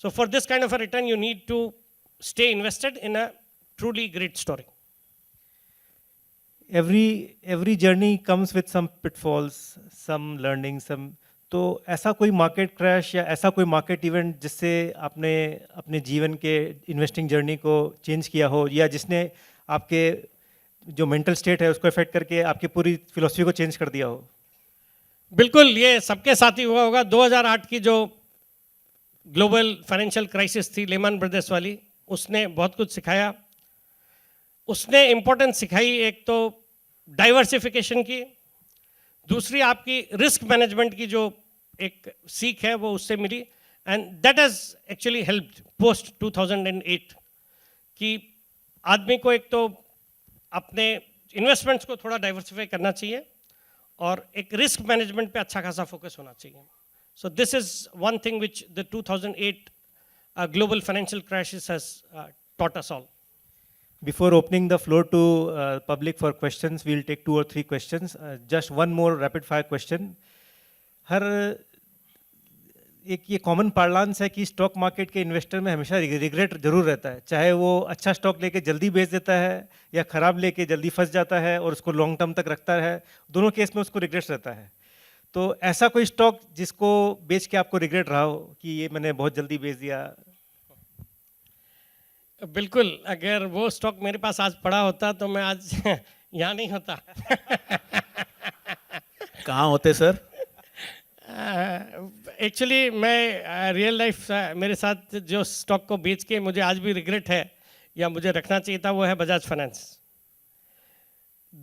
So for this kind of a return you need to stay invested in a truly great story. Every journey comes with some pitfalls, some learning, some. तो ऐसा कोई मार्केट क्रैश या ऐसा कोई मार्केट इवेंट जिससे आपने अपने जीवन के इन्वेस्टिंग जर्नी को चेंज किया हो या जिसने आपके जो मेंटल स्टेट है उसको इफेक्ट करके आपकी पूरी फिलॉसफी को चेंज कर दिया हो? बिल्कुल, ये सबके साथ ही हुआ होगा. 2008 की जो ग्लोबल फाइनेंशियल क्राइसिस थी, लेमन ब्रदर्स वाली, उसने बहुत कुछ सिखाया. उसने इम्पोर्टेंस सिखाई एक तो डाइवर्सिफिकेशन की, दूसरी आपकी रिस्क मैनेजमेंट की जो एक सीख है वो उससे मिली. And that has actually helped post 2008 कि आदमी को एक तो अपने इन्वेस्टमेंट्स को थोड़ा डाइवर्सिफाई करना चाहिए और एक रिस्क मैनेजमेंट पे अच्छा खासा फोकस होना चाहिए. सो this is one thing which the 2008 global financial crisis has taught us all. Before opening the floor to public for questions, we'll take 2 or 3 questions. Just one more rapid fire question. हर एक ये common पार्लांस है कि stock market के investor में हमेशा regret जरूर रहता है, चाहे वो अच्छा स्टॉक लेके जल्दी बेच देता है या ख़राब लेके जल्दी फंस जाता है और उसको लॉन्ग टर्म तक रखता है. दोनों केस में उसको रिग्रेट रहता है. तो ऐसा कोई स्टॉक जिसको बेच के आपको रिग्रेट रहा हो कि ये मैंने बहुत जल्दी बेच दिया? बिल्कुल, अगर वो स्टॉक मेरे पास आज पड़ा होता तो मैं आज यहाँ नहीं होता. कहाँ होते सर? एक्चुअली मैं रियल लाइफ मेरे साथ जो स्टॉक को बेच के मुझे आज भी रिग्रेट है या मुझे रखना चाहिए था, वो है बजाज फाइनेंस।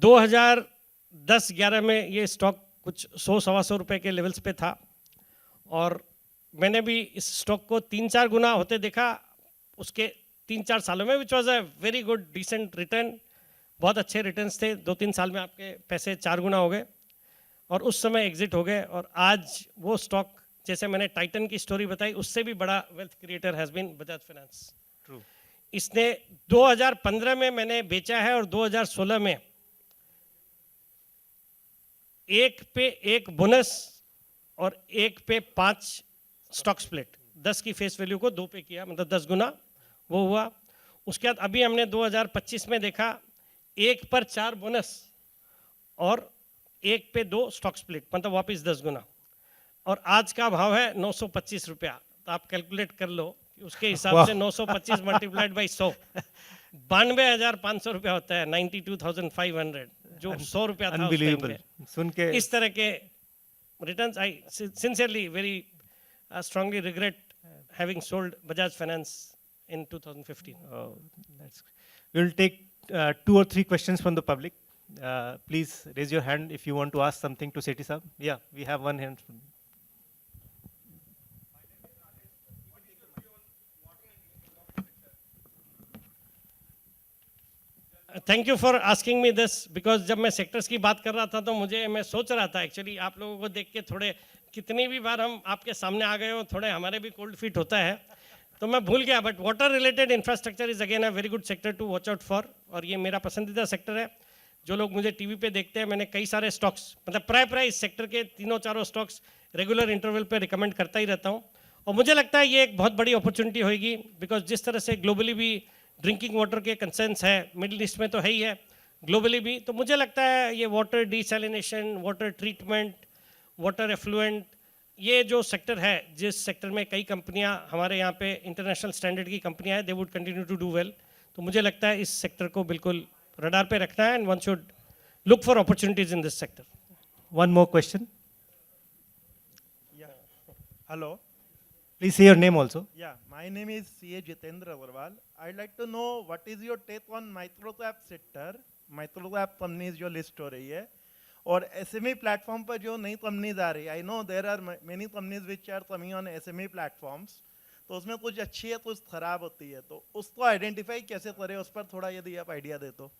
2010-11 में ये स्टॉक कुछ 100-125 रुपए के लेवल्स पे था और मैंने भी इस स्टॉक को 3-4 गुना होते देखा उसके 3-4 सालों में, which was a very good decent return. बहुत अच्छे रिटर्न्स थे, 2-3 साल में आपके पैसे 4 गुना हो गए और उस समय एग्जिट हो गए। और आज वो स्टॉक, जैसे मैंने टाइटन की स्टोरी बताई, उससे भी बड़ा wealth creator has been Bajaj finance. True. इसने 2015 में मैंने बेचा है और 2016 में 1 पे 1 बोनस और 1 पे 5 स्टॉक स्प्लिट, 10 की फेस वैल्यू को 2 पे किया, मतलब 10 गुना वो हुआ। उसके बाद अभी हमने 2025 में देखा 1 पर 4 बोनस और 1 पे 2 स्टॉक स्प्लिट, मतलब वापस 10 गुना। और आज का भाव है 925 रुपया, तो आप कैलकुलेट कर लो कि उसके हिसाब से 925 मल्टीप्लाइड बाई 100 92,500 रुपया होता है, 92,500, जो 100 रुपया था उस टाइम पे। सुन के इस तरह के returns, I sincerely very strongly regret having sold Bajaj Finance in 2015. We'll take 2 or 3 questions from the public. Please raise your hand if you want to ask something to Sethi Sahab. Yeah, we have one hand. Thank you for asking me this, because जब मैं sectors की बात कर रहा था तो मैं सोच रहा था एक्चुअली आप लोगों को देख के, थोड़े कितनी भी बार हम आपके सामने आ गए हो, थोड़े हमारे भी कोल्ड फीट होता है, तो मैं भूल गया। But water related infrastructure is again a very good sector to watch out for, और ये मेरा पसंदीदा सेक्टर है। जो लोग मुझे टीवी पे देखते हैं, मैंने कई सारे स्टॉक्स, मतलब प्राय इस सेक्टर के 3-4 स्टॉक्स रेगुलर इंटरवल पे रिकमेंड करता ही रहता हूँ। और मुझे लगता है ये एक बहुत बड़ी अपॉर्चुनिटी होगी, बिकॉज जिस तरह से ग्लोबली भी ड्रिंकिंग वाटर के कंसर्न्स है, मिडिल ईस्ट में तो है ही है, ग्लोबली भी, तो मुझे लगता है ये water desalination, water treatment, water effluent, ये जो सेक्टर है, जिस सेक्टर में कई कंपनियां हमारे यहाँ पे इंटरनेशनल स्टैंडर्ड की कंपनियां हैं, they would continue to do well. तो मुझे लगता है इस सेक्टर को बिल्कुल रडार पे रखना है, and one should look for opportunities in this sector. One more question. Yeah. Hello. Please say your name also. Yeah, my name is C.A. Jitendra Agrawal. I'd like to know what is your take on microcap sector. Microcap companies जो list हो रही है, और SME platform पर जो नई companies आ रही है, I know there are many companies which are coming on SME platforms, तो उसमें कुछ अच्छी है कुछ खराब होती है, तो उसको आइडेंटिफाई कैसे करें, उस पर थोड़ा यदि आप आइडिया दे तो।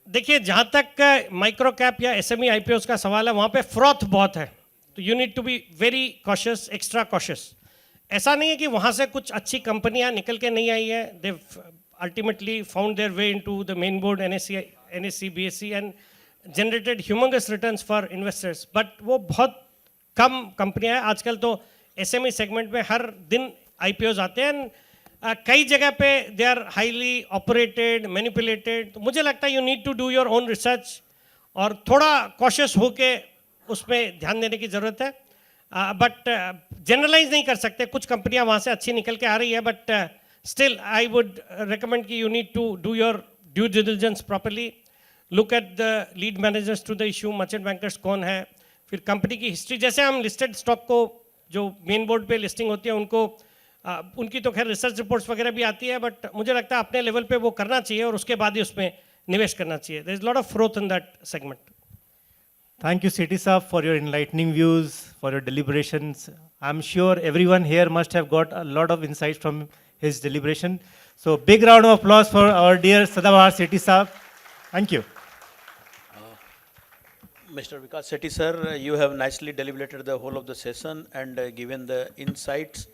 देखिए, जहाँ तक माइक्रो कैप या SME IPOs का सवाल है, वहाँ पे फ्रॉथ बहुत है, तो you need to be very cautious, extra cautious. ऐसा नहीं है कि वहाँ से कुछ अच्छी कंपनियाँ निकल के नहीं आई है, they ultimately found their way into the main board NSE BSE and generated humongous returns for investors, but वो बहुत कम कंपनियां हैं। आजकल तो SME सेगमेंट में हर दिन IPOs आते हैं, कई जगह पे they are highly operated, manipulated. तो मुझे लगता है you need to do your own research और थोड़ा कॉशियस होके उसमें ध्यान देने की ज़रूरत है, बट जनरलाइज नहीं कर सकते। कुछ कंपनियां वहाँ से अच्छी निकल के आ रही है, but still I would recommend कि you need to do your due diligence properly, look at the lead managers to the issue, merchant bankers कौन है, फिर कंपनी की हिस्ट्री। जैसे हम लिस्टेड स्टॉक को जो मेन बोर्ड पे लिस्टिंग होती है उनको उनकी तो खैर रिसर्च रिपोर्ट्स वगैरह भी आती है, बट मुझे लगता है अपने लेवल पे वो करना चाहिए और उसके बाद ही उसमें निवेश करना चाहिए। There is lot of growth in that segment. Thank you, Sethi Saab, for your enlightening views, for your deliberations. I'm sure everyone here must have got a lot of insights from his deliberation. So big round of applause for our dear Sadabahar Sethi Saab. Thank you. Mr. Vikas Sethi sir, you have nicely deliberated the whole of the session and given the insights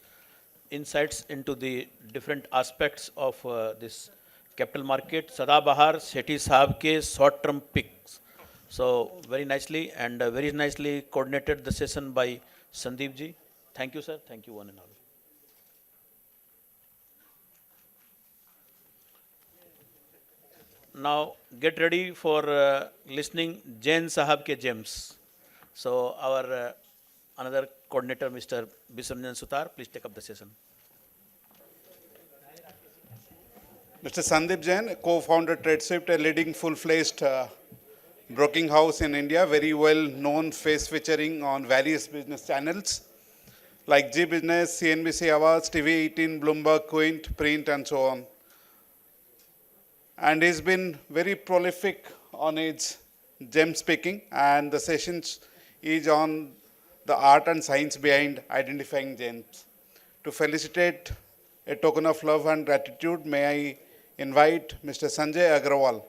into the different aspects of this capital market. Sadabahar Sethi Saab ke short term picks. So very nicely and very nicely coordinated the session by Sandeep ji. Thank you sir. Thank you one and all. Now get ready for listening Jain Sahab ke gems. So our another coordinator Mr. Biswaranjan Sutar, please take up the session. Mr. Sandeep Jain, co-founder TradeSwift, a leading full-fledged broking house in India, very well known face featuring on various business channels like G Business, CNBC Awards, TV18, Bloomberg, Quint, Print, and so on. And he's been very prolific on his gem speaking, and the sessions is on the art and science behind identifying gems. To felicitate a token of love and gratitude, may I invite Mr. Sanjay Agrawal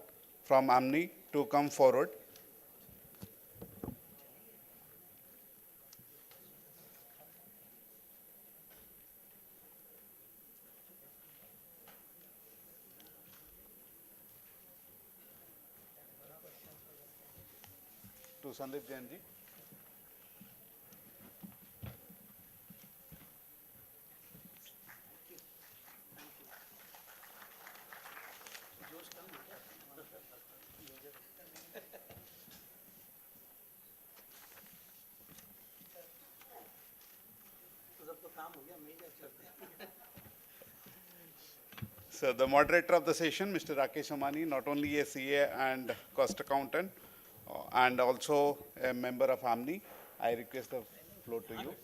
from ANMI to come forward. To Sandeep Jain ji. So the moderator of the session, Mr. Rakesh Amani, not only a CA and cost accountant, and also a member of ANMI, I request the floor to you.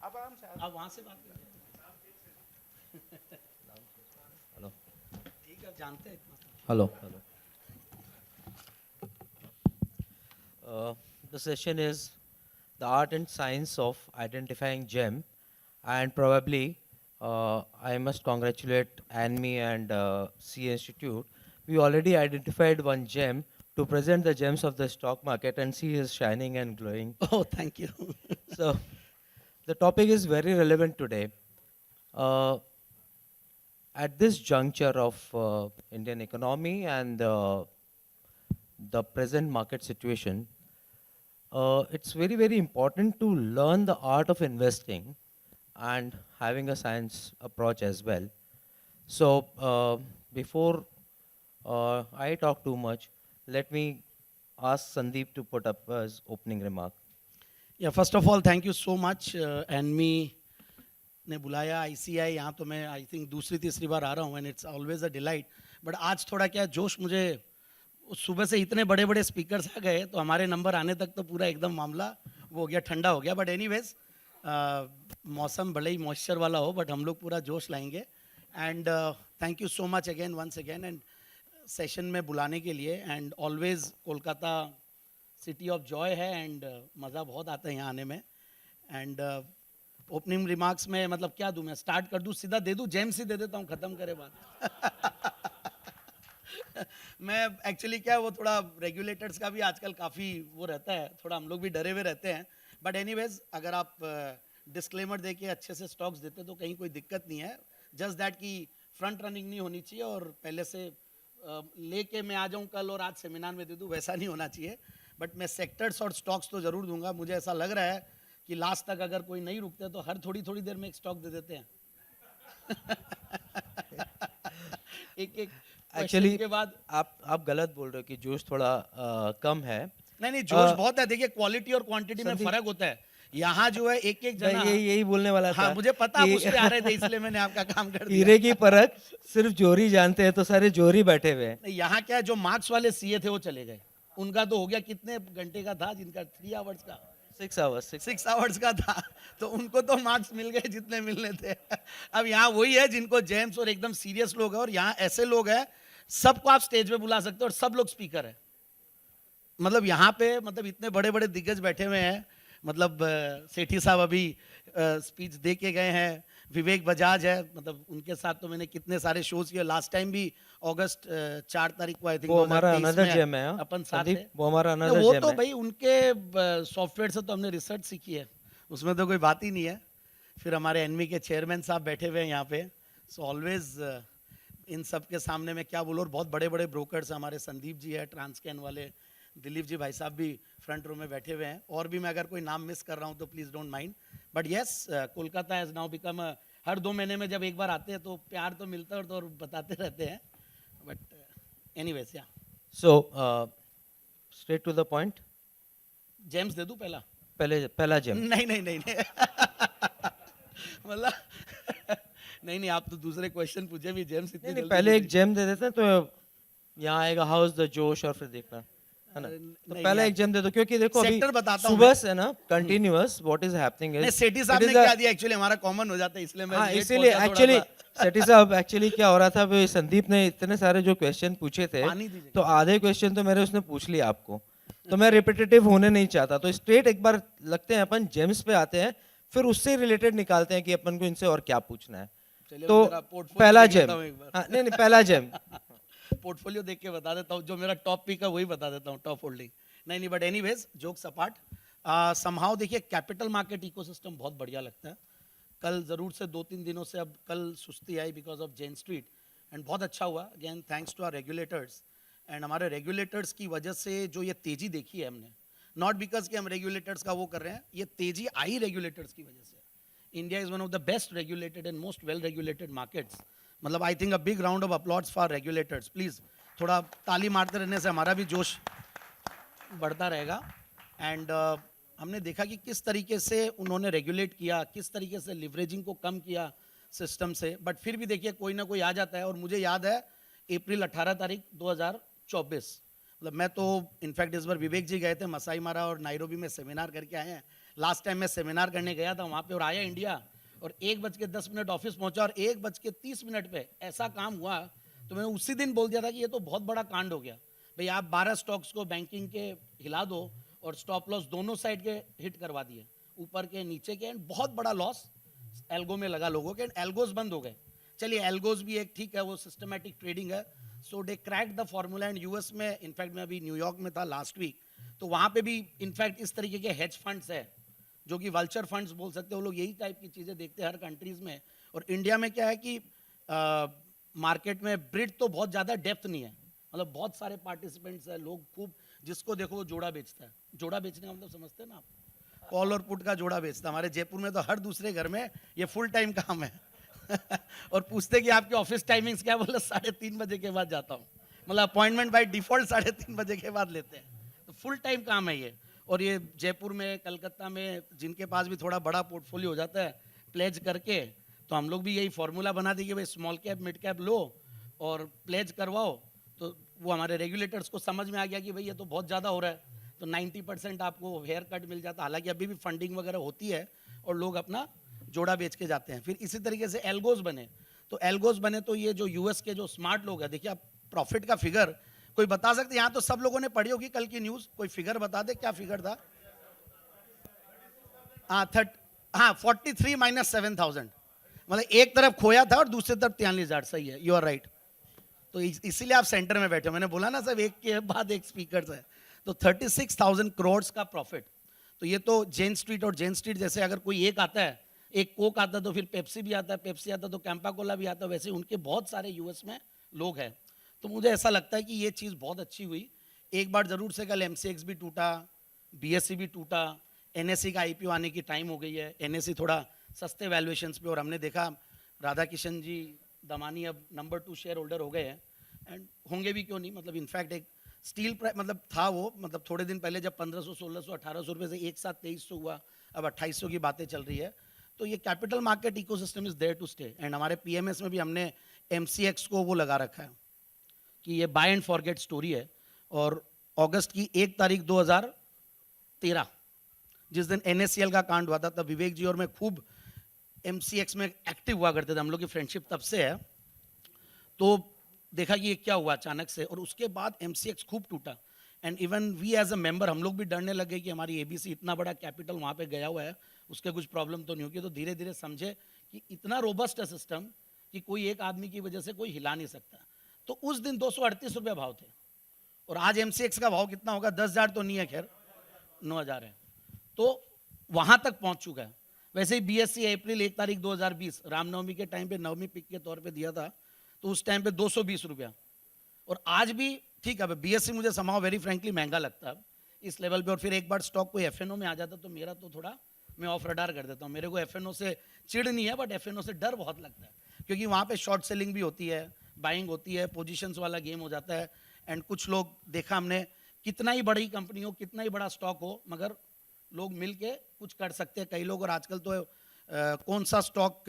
आप वहाँ से बात करें। Hello ठीक है जानते हैं इतना। Hello the session is the art and science of identifying gem, and probably I must congratulate ANMI and C Institute. We already identified one gem to present the gems of the stock market, and she is shining and glowing. Oh, thank you. So the topic is very relevant today. At this juncture of Indian economy and the present market situation, it's very, very important to learn the art of investing and having a science approach as well. So before I talk too much, let me ask Sandeep to put up his opening remark. Yeah, first of all, thank you so much. ANMI ने बुलाया, ICAI यहाँ तो मैं I think दूसरी तीसरी बार आ रहा हूँ, and it's always a delight. But आज थोड़ा क्या जोश, मुझे सुबह से इतने बड़े बड़े स्पीकर्स आ गए तो हमारे नंबर आने तक तो पूरा एकदम मामला वो हो गया, ठंडा हो गया. बट एनीवेज मौसम भले ही मॉइस्चर वाला हो, बट हम लोग पूरा जोश लाएंगे. And thank you so much again once again and session में बुलाने के लिए. And always Kolkata city of joy है एंड मज़ा बहुत आता है यहाँ आने में. एंड ओपनिंग रिमार्क्स में मतलब क्या दूँ मैं, स्टार्ट कर दूँ, सीधा दे दूँ, जेम्स ही दे देता हूँ, ख़त्म करे बात. मैं एक्चुअली क्या, वो थोड़ा रेगुलेटर्स का भी आजकल काफ़ी वो रहता है, थोड़ा हम लोग भी डरे हुए रहते हैं. बट एनीवेज अगर आप डिस्क्लेमर दे के अच्छे से स्टॉक्स देते तो कहीं कोई दिक्कत नहीं है. जस्ट दैट कि फ्रंट रनिंग नहीं होनी चाहिए और पहले से लेके मैं आ जाऊँ कल और आज सेमिनार में दे दूँ, वैसा नहीं होना चाहिए. बट मैं सेक्टर्स और स्टॉक्स तो ज़रूर दूंगा. मुझे ऐसा लग रहा है कि लास्ट तक अगर कोई नहीं रुकते तो हर थोड़ी थोड़ी देर में एक स्टॉक दे देते हैं. एक एक्चुअली के बाद आप गलत बोल रहे हो कि जोश थोड़ा कम है. नहीं जोश बहुत है. देखिए क्वालिटी और क्वांटिटी में फर्क होता है. यहाँ जो है एक एक जना, यही बोलने वाला था. हाँ मुझे पता, आप उससे आ रहे थे इसलिए मैंने आपका काम कर दिया. हीरे की परख सिर्फ जोरी जानते हैं तो सारे जोरी बैठे हुए हैं. यहाँ क्या, जो मार्क्स वाले सीए थे वो चले गए. उनका तो हो गया, कितने घंटे का था जिनका, 3 आवर्स का, 6 आवर्स का था, तो उनको तो मार्क्स मिल गए जितने मिलने थे. अब यहाँ वही है जिनको जेम्स और एकदम सीरियस लोग हैं, और यहाँ ऐसे लोग हैं सबको आप स्टेज पे बुला सकते हो और सब लोग स्पीकर है. मतलब यहाँ पे मतलब इतने बड़े बड़े दिग्गज बैठे हुए हैं. मतलब सेठी साहब अभी स्पीच दे के गए हैं, विवेक बजाज है, मतलब उनके साथ तो मैंने कितने सारे शोज किए. लास्ट टाइम भी अगस्त 4 तारीख को आई थिंक वो हमारा अनदर जेम है अपन साथ थे. वो हमारा अनदर वो जेम तो है. भाई उनके सॉफ्टवेयर से तो हमने रिसर्च सीखी है, उसमें तो कोई बात ही नहीं है. फिर हमारे एनमी के चेयरमैन साहब बैठे हुए हैं यहाँ पे. सो ऑलवेज इन सब के सामने मैं क्या बोलूँ. और बहुत बड़े बड़े ब्रोकर्स हमारे, संदीप जी है ट्रांसकैन वाले, दिलीप जी भाई साहब भी फ्रंट रो में बैठे हुए हैं. और भी मैं अगर कोई नाम मिस कर रहा हूँ तो please don't mind. But yes, Kolkata has now become, हर 2 महीने में जब एक बार आते हैं तो प्यार तो मिलता है और बताते रहते हैं. But anyways yeah so straight to the point. Gems दे दूँ पहला जेम. नहीं मतलब नहीं आप तो दूसरे क्वेश्चन पूछे भी, जेम्स इतने पहले एक जेम दे देते हैं तो यहाँ आएगा हाउस द जोश और फिर देखना है ना। तो नहीं पहला यार। एग्जाम दे दो, क्योंकि देखो अभी सेक्टर बताता हूँ सुबह मैं। से ना कंटिन्यूअस व्हाट इज हैपनिंग नहीं इज सेठी साहब ने क्या दिया एक्चुअली हमारा कॉमन हो जाता है इसलिए मैं हाँ late इसीलिए पहुंचा थोड़ा एक्चुअली सा। सेठी साहब एक्चुअली क्या हो रहा था, अभी संदीप ने इतने सारे जो क्वेश्चन पूछे थे पानी दीजिए। तो आधे क्वेश्चन तो मेरे उसने पूछ लिया आपको, तो मैं रिपीटेटिव होने नहीं चाहता, तो स्ट्रेट एक बार लगते हैं अपन जेम्स पे आते हैं, फिर उससे रिलेटेड निकालते हैं कि अपन को इनसे और क्या पूछना है। चलिए तो मेरा portfolio पहला देख जेम, लेता हूँ एक बार। हाँ नहीं नहीं पहला जेम पोर्टफोलियो देख के बता देता हूँ, जो मेरा टॉप पिक है वही बता देता हूँ, टॉप होल्डिंग नहीं but anyways jokes apart, somehow देखिए कैपिटल मार्केट इकोसिस्टम बहुत बढ़िया लगता है। कल ज़रूर से 2-3 दिनों से अब कल सुस्ती आई because of Jane Street and बहुत अच्छा हुआ again thanks to our regulators and हमारे रेगुलेटर्स की वजह से जो ये तेज़ी देखी है हमने, नॉट बिकॉज कि हम रेगुलेटर्स का वो कर रहे हैं, ये तेज़ी आई रेगुलेटर्स की वजह से। India is one of the best regulated and most well regulated markets, मतलब I think a big round of applause for regulators please, थोड़ा ताली मारते रहने से हमारा भी जोश बढ़ता रहेगा। एंड हमने देखा कि किस तरीके से उन्होंने रेगुलेट किया, किस तरीके से लिवरेजिंग को कम किया सिस्टम से, बट फिर भी देखिए कोई ना कोई आ जाता है। और मुझे याद है अप्रैल 18 तारीख 2024, मतलब मैं तो इनफैक्ट इस बार विवेक जी गए थे मसाई मारा और नायरोबी में सेमिनार करके आए हैं। लास्ट टाइम मैं सेमिनार करने गया था वहाँ पे और आया इंडिया और 1:10 ऑफिस पहुँचा और 1:30 पे ऐसा काम हुआ तो मैंने उसी दिन बोल दिया था कि ये तो बहुत बड़ा कांड हो गया भाई, आप 12 स्टॉक्स को बैंकिंग के हिला दो और स्टॉप लॉस दोनों साइड के हिट करवा दिए, ऊपर के नीचे के, एंड बहुत बड़ा लॉस एल्गो में लगा लोगों के, एंड एल्गोज बंद हो गए। चलिए एल्गोज भी एक ठीक है, वो सिस्टमैटिक ट्रेडिंग है, so they crack the formula. And US में इनफैक्ट मैं अभी न्यूयॉर्क में था लास्ट वीक, तो वहाँ पे भी इनफैक्ट इस तरीके के हेज फंड्स है जो कि वल्चर फंड्स बोल सकते हो, वो लोग यही टाइप की चीज़ें देखते हैं हर कंट्रीज में। और इंडिया में क्या है कि मार्केट में ब्रिड तो बहुत ज़्यादा डेप्थ नहीं है, मतलब बहुत सारे पार्टिसिपेंट्स हैं, लोग खूब जिसको देखो वो जोड़ा बेचता है। जोड़ा बेचने का मतलब समझते हैं ना आप, कॉल और पुट का जोड़ा बेचता है। हमारे जयपुर में तो हर दूसरे घर में ये फुल टाइम काम है और पूछते कि आपके ऑफिस टाइमिंग्स क्या, बोला 3:30 बजे के बाद जाता हूँ, मतलब अपॉइंटमेंट बाय डिफॉल्ट 3:30 बजे के बाद लेते हैं, तो फुल टाइम काम है ये। और ये जयपुर में, कलकत्ता में जिनके पास भी थोड़ा बड़ा पोर्टफोलियो हो जाता है प्लेज करके, तो हम लोग भी यही फॉर्मूला बना दी कि भाई स्मॉल कैप मिड कैप लो और प्लेज करवाओ, तो वो हमारे रेगुलेटर्स को समझ में आ गया कि भाई ये तो बहुत ज़्यादा हो रहा है, तो 90% आपको हेयर कट मिल जाता है। हालांकि अभी भी फंडिंग वगैरह होती है और लोग अपना जोड़ा बेच के जाते हैं। फिर इसी तरीके से एल्गोज बने, तो एल्गोज बने तो ये जो यूएस के जो स्मार्ट लोग हैं, देखिए आप प्रॉफिट का फिगर कोई बता सकते, यहाँ तो सब लोगों ने पढ़ी होगी कल की न्यूज़, कोई फिगर बता दे क्या फिगर था? हाँ 43 - 7,000, मतलब एक तरफ खोया था और दूसरी तरफ 43,000, सही है, यू आर राइट। तो इसीलिए आप सेंटर में बैठे हो, मैंने बोला ना सब एक के बाद एक स्पीकर है। तो 36,000 करोड़ का प्रॉफिट, तो ये तो जेन स्ट्रीट, और जेन स्ट्रीट जैसे अगर कोई एक आता है, एक कोक आता है तो फिर पेप्सी भी आता है, पेप्सी आता है तो कैंपा कोला भी आता है, वैसे उनके बहुत सारे यूएस में लोग हैं। तो मुझे ऐसा लगता है कि ये चीज़ बहुत अच्छी हुई। एक बार ज़रूर से कल MCX भी टूटा, BSE भी टूटा, NSE का IPO आने की टाइम हो गई है, NSE थोड़ा सस्ते वैल्यूएशंस पे, और हमने देखा राधा किशन जी दमानी अब नंबर 2 शेयर होल्डर हो गए हैं, एंड होंगे भी क्यों नहीं, मतलब इनफैक्ट एक स्टील प्राइस मतलब था वो, मतलब थोड़े दिन पहले जब 1500, 1600, 1800 रुपये से एक साथ 2300 हुआ, अब 2800 की बातें चल रही है। तो ये capital market ecosystem is there to stay. And हमारे PMS में भी हमने MCX को वो लगा रखा है कि ये बाय एंड फॉरगेट स्टोरी है। और अगस्त की 1 तारीख 2013 जिस दिन NSCL का कांड हुआ था, तब विवेक जी और मैं खूब MCX में एक्टिव हुआ करते थे, हम लोग की फ्रेंडशिप तब से है। तो देखा कि ये क्या हुआ अचानक से, और उसके बाद MCX खूब टूटा, and even we as a member हम लोग भी डरने लगे कि हमारी ABC इतना बड़ा कैपिटल वहाँ पे गया हुआ है, उसके कुछ प्रॉब्लम तो नहीं होगी। तो धीरे धीरे समझे कि इतना रोबस्ट है सिस्टम कि कोई एक आदमी की वजह से कोई हिला नहीं सकता। तो उस दिन 238 रुपये भाव थे, और आज MCX का भाव कितना होगा? 10,000 तो नहीं है, खैर 9,000 है, तो वहाँ तक पहुँच चुका है। वैसे ही BSE अप्रैल 1 तारीख 2020 रामनवमी के टाइम पे नवमी पिक के तौर पे दिया था, तो उस टाइम पे 220 रुपया, और आज भी ठीक है। BSE मुझे समाव वेरी फ्रेंकली महंगा लगता है इस लेवल पे, और फिर एक बार स्टॉक कोई FNO में आ जाता तो मेरा तो थोड़ा मैं ऑफ रडार कर देता हूँ। मेरे को FNO से चिड़ नहीं है, बट FNO से डर बहुत लगता है, क्योंकि वहाँ पे शॉर्ट सेलिंग भी होती है, बाइंग होती है, पोजीशंस वाला गेम हो जाता है। एंड कुछ लोग देखा हमने, कितना ही बड़ी कंपनी हो, कितना ही बड़ा स्टॉक हो, मगर लोग मिल के कुछ कर सकते हैं कई लोग। और आजकल तो कौन सा स्टॉक,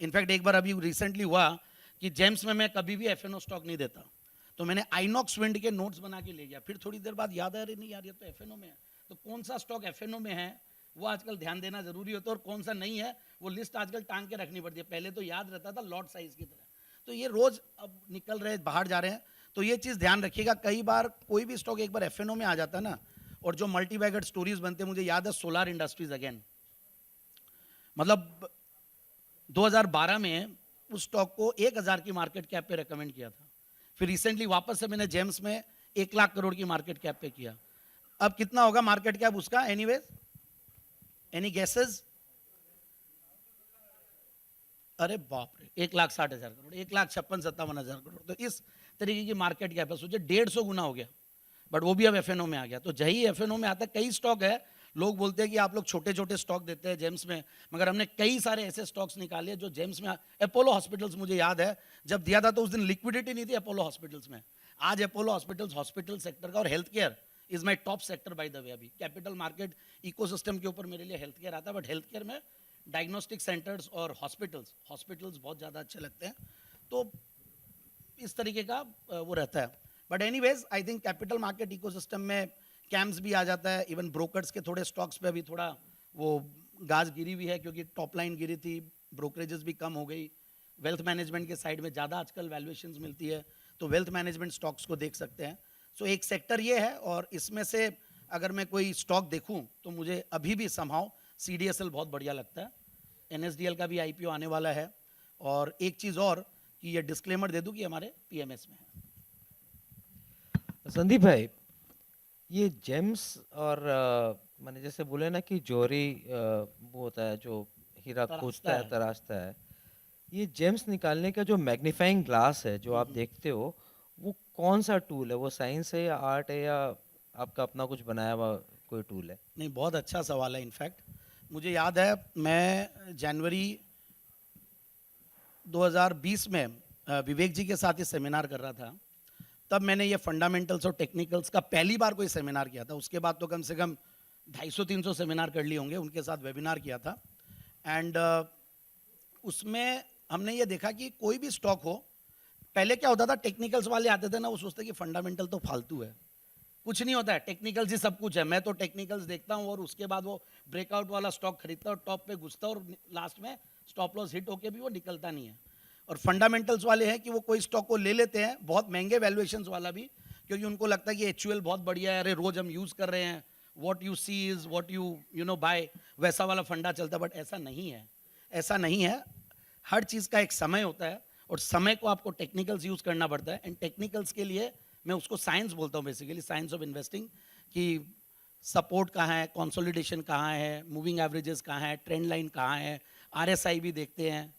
इनफैक्ट एक बार अभी रिसेंटली हुआ कि जेम्स में मैं कभी भी FNO स्टॉक नहीं देता, तो मैंने आइनॉक्स विंड के नोट्स बना के ले गया, फिर थोड़ी देर बाद याद आया अरे नहीं यार ये तो एफएनओ में है, तो कौन सा स्टॉक एफएनओ में है वो आजकल ध्यान देना जरूरी होता है, और कौन सा नहीं है वो लिस्ट आजकल टांग के रखनी पड़ती है, पहले तो याद रहता था लॉट साइज की तरह, तो ये रोज अब निकल रहे बाहर जा रहे हैं, तो ये चीज़ ध्यान रखिएगा। कई बार कोई भी स्टॉक एक बार एफएनओ में आ जाता है ना, और जो मल्टी बैगेड स्टोरीज बनते हैं, मुझे याद है सोलार इंडस्ट्रीज अगेन, मतलब 2012 में उस स्टॉक को 1000 की मार्केट कैप पे रेकमेंड किया था, फिर रिसेंटली वापस से मैंने जेम्स में 1 लाख करोड़ की मार्केट कैप पे किया, अब कितना होगा मार्केट कैप उसका? Anyways, any guesses? अरे बाप रे, 1,60,000 करोड़, 1,56,57,000 करोड़, तो इस तरीके की मार्केट कैप है, सोचिए 150 गुना हो गया, बट वो भी अब एफएनओ में आ गया। तो जही एफएनओ में आता है, कई स्टॉक है, लोग बोलते हैं कि आप लोग छोटे छोटे स्टॉक देते हैं जेम्स में, मगर हमने कई सारे ऐसे स्टॉक्स निकाले जो जेम्स में अपोलो हॉस्पिटल्स मुझे याद है जब दिया था तो उस दिन लिक्विडिटी नहीं थी अपोलो हॉस्पिटल्स में, आज अपोलो हॉस्पिटल्स हॉस्पिटल सेक्टर का, और health care is my top sector by the way. अभी कैपिटल मार्केट इकोसिस्टम के ऊपर मेरे लिए हेल्थ केयर आता है, बट हेल्थ केयर में डायग्नोस्टिक सेंटर्स और हॉस्पिटल्स बहुत ज़्यादा अच्छे लगते हैं, तो इस तरीके का वो रहता है। But anyways I think capital market ecosystem में कैम्स भी आ जाता है, इवन ब्रोकर्स के थोड़े स्टॉक्स पे अभी थोड़ा वो गाज गिरी हुई है क्योंकि टॉप लाइन गिरी थी, ब्रोकरेजेस भी कम हो गई, वेल्थ मैनेजमेंट के साइड में ज़्यादा आजकल वैल्यूएशंस मिलती है, तो वेल्थ मैनेजमेंट स्टॉक्स को देख सकते हैं। सो एक सेक्टर ये है, और इसमें से अगर मैं कोई स्टॉक देखूं तो मुझे अभी भी समहाउ CDSL बहुत बढ़िया लगता है, NSDL का भी IPO आने वाला है, और एक चीज़ और कि ये डिस्क्लेमर दे दूं कि हमारे PMS में है। संदीप भाई, ये जेम्स और मैंने जैसे बोले ना कि जोरी वो होता है जो हीरा खोजता है, तराशता है, ये जेम्स निकालने का जो मैग्नीफाइंग ग्लास है जो आप देखते हो, वो कौन सा टूल है? वो साइंस है या आर्ट है या आपका अपना कुछ बनाया हुआ कोई टूल है? नहीं, बहुत अच्छा सवाल है। इनफैक्ट मुझे याद है मैं जनवरी 2020 में विवेक जी के साथ ये सेमिनार कर रहा था, तब मैंने ये फंडामेंटल्स और टेक्निकल्स का पहली बार कोई सेमिनार किया था, उसके बाद तो कम से कम 250-300 सेमिनार कर लिए होंगे, उनके साथ वेबिनार किया था। एंड उसमें हमने ये देखा कि कोई भी स्टॉक हो, पहले क्या होता था, टेक्निकल्स वाले आते थे ना, वो सोचते कि फंडामेंटल तो फालतू है, कुछ नहीं होता है, टेक्निकल्स ही सब कुछ है, मैं तो टेक्निकल्स देखता हूँ, और उसके बाद वो ब्रेकआउट वाला स्टॉक खरीदता और टॉप पे घुसता और लास्ट में स्टॉप लॉस हिट होके भी वो निकलता नहीं है। और फंडामेंटल्स वाले हैं कि वो कोई स्टॉक को ले लेते हैं, बहुत महंगे वैल्यूएशंस वाला भी, क्योंकि उनको लगता है कि HUL बहुत बढ़िया है, अरे रोज हम यूज़ कर रहे हैं, what you see is what you know by, वैसा वाला फंडा चलता है। बट ऐसा नहीं है, ऐसा नहीं है, हर चीज़ का एक समय होता है, और समय को आपको टेक्निकल्स यूज़ करना पड़ता है। एंड टेक्निकल्स के लिए मैं उसको साइंस बोलता हूँ, बेसिकली साइंस ऑफ इन्वेस्टिंग, कि सपोर्ट कहाँ है, कंसोलिडेशन कहाँ है, मूविंग एवरेजेस कहाँ है, ट्रेंड लाइन कहाँ है, RSI भी देखते हैं,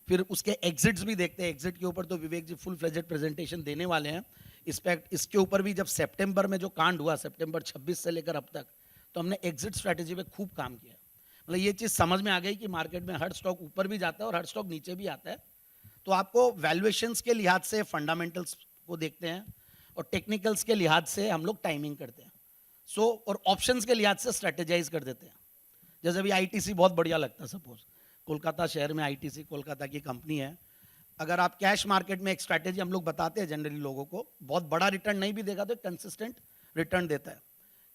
फिर उसके एग्जिट्स भी देखते हैं। एग्जिट के ऊपर तो विवेक जी फुल फ्लेजेड प्रेजेंटेशन देने वाले हैं। इसके ऊपर भी जब सितंबर में जो कांड हुआ, सितंबर 26 से लेकर अब तक, तो हमने एग्जिट स्ट्रैटेजी पे खूब काम किया। मतलब ये चीज़ समझ में आ गई कि मार्केट में हर स्टॉक ऊपर भी जाता है और हर स्टॉक नीचे भी आता है, तो आपको वैल्यूएशंस के लिहाज से फंडामेंटल्स को देखते हैं, और टेक्निकल्स के लिहाज से हम लोग टाइमिंग करते हैं। और ऑप्शंस के लिहाज से स्ट्रेटेजाइज कर देते हैं। जैसे अभी ITC बहुत बढ़िया लगता है, सपोज कोलकाता शहर में ITC कोलकाता की कंपनी है, अगर आप कैश मार्केट में एक स्ट्रैटेजी हम लोग बताते हैं जनरली लोगों को, बहुत बड़ा रिटर्न नहीं भी देगा तो कंसिस्टेंट रिटर्न देता है,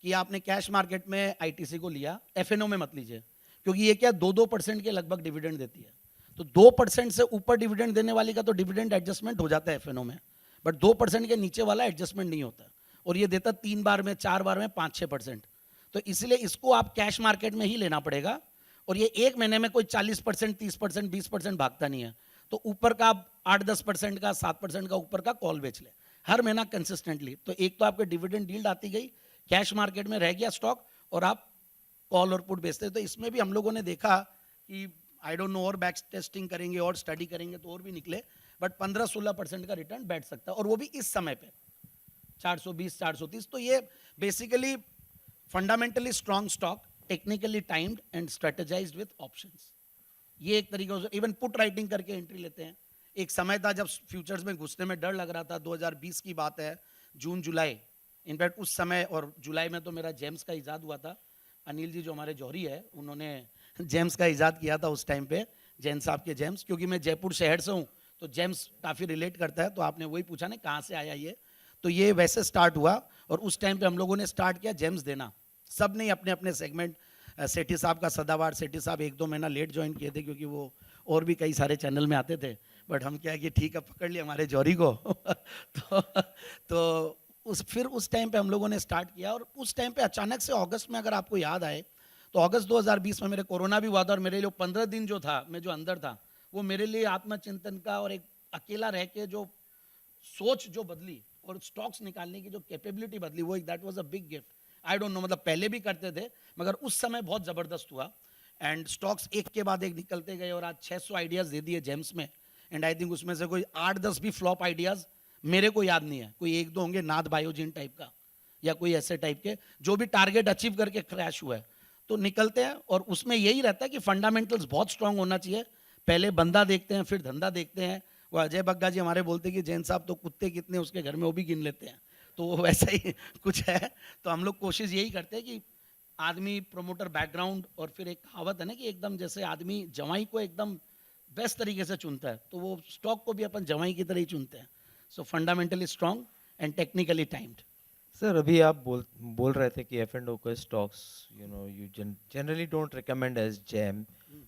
कि आपने कैश मार्केट में ITC को लिया, FNO में मत लीजिए, क्योंकि ये क्या 2% के लगभग डिविडेंड देती है, तो 2% से ऊपर डिविडेंड देने वाली का तो डिविडेंड एडजस्टमेंट हो जाता है FNO में, बट 2% के नीचे वाला एडजस्टमेंट नहीं होता, और ये देता 3 बार में, 4 बार में 5-6%, तो इसलिए इसको आप कैश मार्केट में ही लेना पड़ेगा। और ये एक महीने में कोई 40%, 30%, 20% भागता नहीं है, तो ऊपर का 8-10% का, 7% का ऊपर का कॉल बेच ले हर महीना कंसिस्टेंटली, तो एक तो आपके डिविडेंड यील्ड आती गई, कैश मार्केट में रह गया स्टॉक, और आप कॉल और पुट बेचते। तो इसमें भी हम लोगों ने देखा कि आई डोंट नो, और बैक टेस्टिंग करेंगे और स्टडी करेंगे तो और भी निकले, बट 15-16% का रिटर्न बैठ सकता है, और वो भी इस समय पे 420-430। तो ये basically fundamentally strong stock, technically timed and strategized with options, ये एक तरीके से इवन पुट राइटिंग करके एंट्री लेते हैं। एक समय था जब फ्यूचर्स में घुसने में डर लग रहा था, 2020 की बात है, जून जुलाई, इनफैक्ट उस समय, और जुलाई में तो मेरा जेम्स का इजाद हुआ था, अनिल जी जो हमारे जौहरी है उन्होंने जेम्स का इजाद किया था उस टाइम पे, जैन साहब के जेम्स, क्योंकि मैं जयपुर शहर से हूँ तो जेम्स काफ़ी रिलेट करता है, तो आपने वही पूछा ना कहाँ से आया ये, तो ये वैसे स्टार्ट हुआ और उस टाइम पे हम लोगों ने स्टार्ट किया जेम्स देना, सब ने अपने अपने सेगमेंट। सेठी साहब का सदाबहार, सेठी साहब 1-2 महीना लेट ज्वाइन किए थे क्योंकि वो और भी कई सारे चैनल में आते थे, बट हम क्या है कि ठीक है पकड़ लिए हमारे जौहरी को तो फिर उस टाइम पे हम लोगों ने स्टार्ट किया। और उस टाइम पे अचानक से अगस्त में, अगर आपको याद आए तो अगस्त 2020 में मेरे कोरोना भी हुआ था और मेरे लिए 15 दिन जो था, मैं जो अंदर था, वो मेरे लिए आत्मचिंतन का और एक अकेला रह के जो सोच जो बदली और स्टॉक्स निकालने की जो कैपेबिलिटी बदली, वो that was a big gift. I don't know, मतलब पहले भी करते थे मगर उस समय बहुत ज़बरदस्त हुआ एंड स्टॉक्स एक के बाद एक निकलते गए और आज 600 आइडियाज़ दे दिए जेम्स में एंड आई थिंक उसमें से कोई 8-10 भी फ्लॉप आइडियाज़ मेरे को याद नहीं है, कोई 1-2 होंगे नाद बायोजिन टाइप का या कोई ऐसे टाइप के जो भी टारगेट अचीव करके क्रैश हुआ है, तो निकलते हैं। और उसमें यही रहता है कि फंडामेंटल्स बहुत स्ट्रांग होना चाहिए, पहले बंदा देखते हैं फिर धंधा देखते हैं। वो अजय बग्गा जी हमारे बोलते हैं कि जैन साहब तो कुत्ते कितने उसके घर में वो भी गिन लेते हैं, तो वो वैसा ही कुछ है। तो हम लोग कोशिश यही करते हैं कि आदमी प्रमोटर बैकग्राउंड, और फिर एक कहावत है ना कि एकदम जैसे आदमी जवाई को एकदम बेस्ट तरीके से चुनता है, तो वो स्टॉक को भी अपन जवाई की तरह ही चुनते हैं। So fundamentally strong and technically timed. Sir अभी आप बोल रहे थे कि F&O के stocks you generally don't recommend as gem,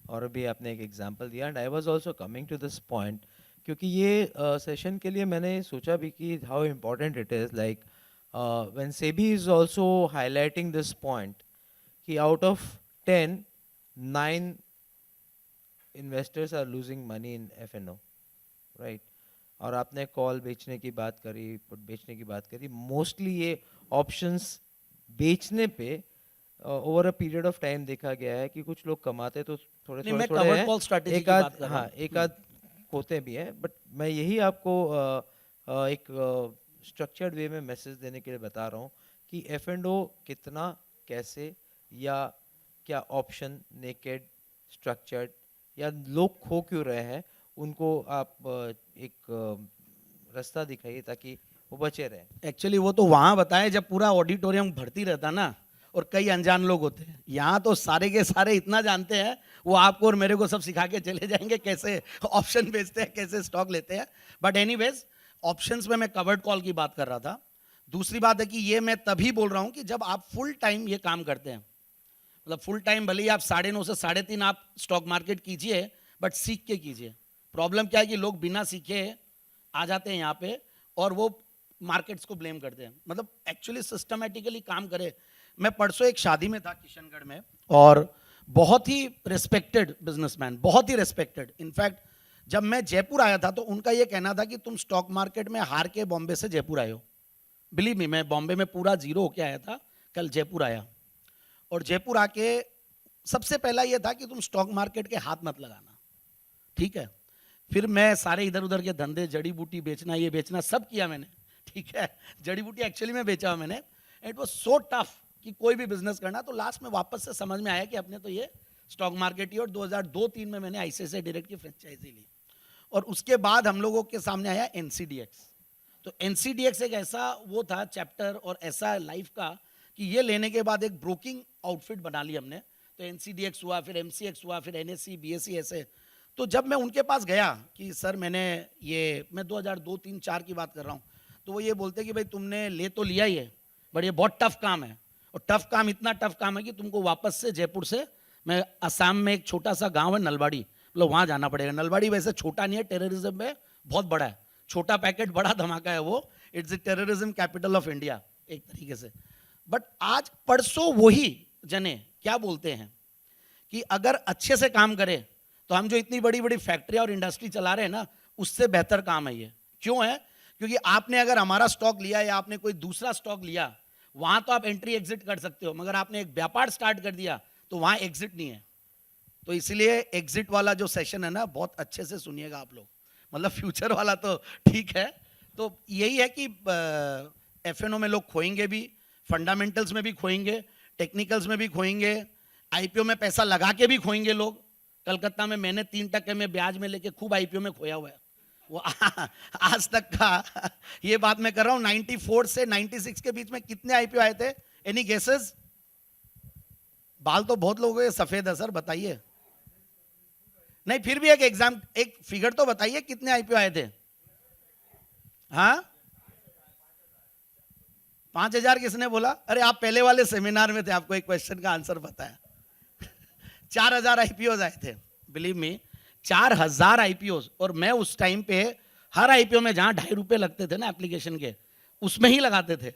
और अभी आपने एक एग्जांपल दिया and I was also coming to this point, क्योंकि ये सेशन के लिए मैंने सोचा भी कि how important it is, like when SEBI is also highlighting this point कि out of 10, 9 investors are losing money in F&O, right. और आपने कॉल बेचने की बात करी, पुट बेचने की बात करी, मोस्टली ये ऑप्शंस बेचने पे over a period of time देखा गया है कि कुछ लोग कमाते तो थोड़े हैं, एक आध होते भी हैं, बट मैं यही आपको एक स्ट्रक्चर्ड वे में मैसेज देने के लिए बता रहा हूँ कि F&O कितना, कैसे, या क्या ऑप्शन, नेकेड, स्ट्रक्चर्ड, या लोग खो क्यों रहे हैं, उनको आप एक रास्ता दिखाइए ताकि वो बचे रहें। एक्चुअली वो तो वहाँ बताएं जब पूरा ऑडिटोरियम भर्ती रहता ना और कई अनजान लोग होते हैं, यहाँ तो सारे के सारे इतना जानते हैं, वो आपको और मेरे को सब सिखा के चले जाएंगे कैसे ऑप्शन बेचते हैं, कैसे स्टॉक लेते हैं। बट एनीवेज ऑप्शंस में मैं कवर्ड कॉल की बात कर रहा था। दूसरी बात है कि ये मैं तभी बोल रहा हूँ कि जब आप फुल टाइम ये काम करते हैं, मतलब फुल टाइम भले ही आप 9:30 से 3:30 आप स्टॉक मार्केट कीजिए, बट सीख के कीजिए। प्रॉब्लम क्या है कि लोग बिना सीखे आ जाते हैं यहाँ पे और वो मार्केट्स को ब्लेम करते हैं, मतलब एक्चुअली सिस्टमेटिकली काम करे। मैं परसों एक शादी में था किशनगढ़ में, और बहुत ही रिस्पेक्टेड बिजनेसमैन, बहुत ही रिस्पेक्टेड। इनफैक्ट जब मैं जयपुर आया था तो उनका ये कहना था कि तुम स्टॉक मार्केट में हार के बॉम्बे से जयपुर आए हो। बिलीव मी, मैं बॉम्बे में पूरा जीरो होके आया था, कल जयपुर आया, और जयपुर आके सबसे पहला ये था कि तुम स्टॉक मार्केट के हाथ मत लगाना, ठीक है। फिर मैं सारे इधर उधर के धंधे, जड़ी बूटी बेचना, ये बेचना सब किया मैंने, ठीक है। जड़ी बूटी एक्चुअली में बेचा मैंने। इट वाज सो टफ कि कोई भी बिजनेस करना, तो लास्ट में वापस से समझ में आया कि अपने तो ये स्टॉक मार्केट ही। और 2002-3 में मैंने ICICI डायरेक्ट की फ्रेंचाइजी ली, और उसके बाद हम लोगों के सामने आया NCDX। तो NCDX एक ऐसा वो था चैप्टर और ऐसा लाइफ का कि ये लेने के बाद एक ब्रोकिंग आउटफिट बना ली हमने। तो NCDX हुआ, फिर MCX हुआ, फिर NSE, BSE ऐसे। तो जब मैं उनके पास गया कि सर मैंने ये, मैं 2002-3-4 की बात कर रहा हूँ, तो वो ये बोलते कि भाई तुमने ले तो लिया ही है, बट ये बहुत टफ काम है, और टफ काम इतना टफ काम है कि तुमको वापस से जयपुर से, मैं असम में एक छोटा सा गांव है नलबाड़ी, मतलब वहाँ जाना पड़ेगा। नलबाड़ी वैसे छोटा नहीं है, टेररिज्म में बहुत बड़ा है, छोटा पैकेट बड़ा धमाका है वो। It's the terrorism capital of India एक तरीके से। बट आज परसों वही जने क्या बोलते हैं कि अगर अच्छे से काम करे तो हम जो इतनी बड़ी बड़ी फैक्ट्रियाँ और इंडस्ट्री चला रहे हैं ना, उससे बेहतर काम है ये। क्यों है? क्योंकि आपने अगर हमारा स्टॉक लिया या आपने कोई दूसरा स्टॉक लिया, वहां तो आप एंट्री एग्जिट कर सकते हो, मगर आपने एक व्यापार स्टार्ट कर दिया तो वहां एग्जिट नहीं है। तो इसलिए एग्जिट वाला जो सेशन है ना, बहुत अच्छे से सुनिएगा आप लोग, मतलब फ्यूचर वाला तो ठीक है। तो यही है कि F&O में लोग खोएंगे भी, फंडामेंटल्स में भी खोएंगे, टेक्निकल्स में भी खोएंगे, IPO में पैसा लगा के भी खोएंगे लोग। कलकत्ता में मैंने 3% में ब्याज में लेके खूब IPO में खोया हुआ है, वो आज तक का ये बात मैं कर रहा हूँ। 94 से 96 के बीच में कितने IPO आए थे? Any guesses? बाल तो बहुत लोगों के सफेद है सर, बताइए। नहीं फिर भी एक फिगर तो बताइए, कितने IPO आए थे? हाँ 5,000 किसने बोला? अरे आप पहले वाले सेमिनार में थे, आपको एक क्वेश्चन का आंसर पता है। 4,000 आईपीओ आए थे, बिलीव मी, 4,000 आईपीओ। और मैं उस टाइम पे हर आईपीओ में जहां ₹2.5 लगते थे ना एप्लीकेशन के, उसमें ही लगाते थे।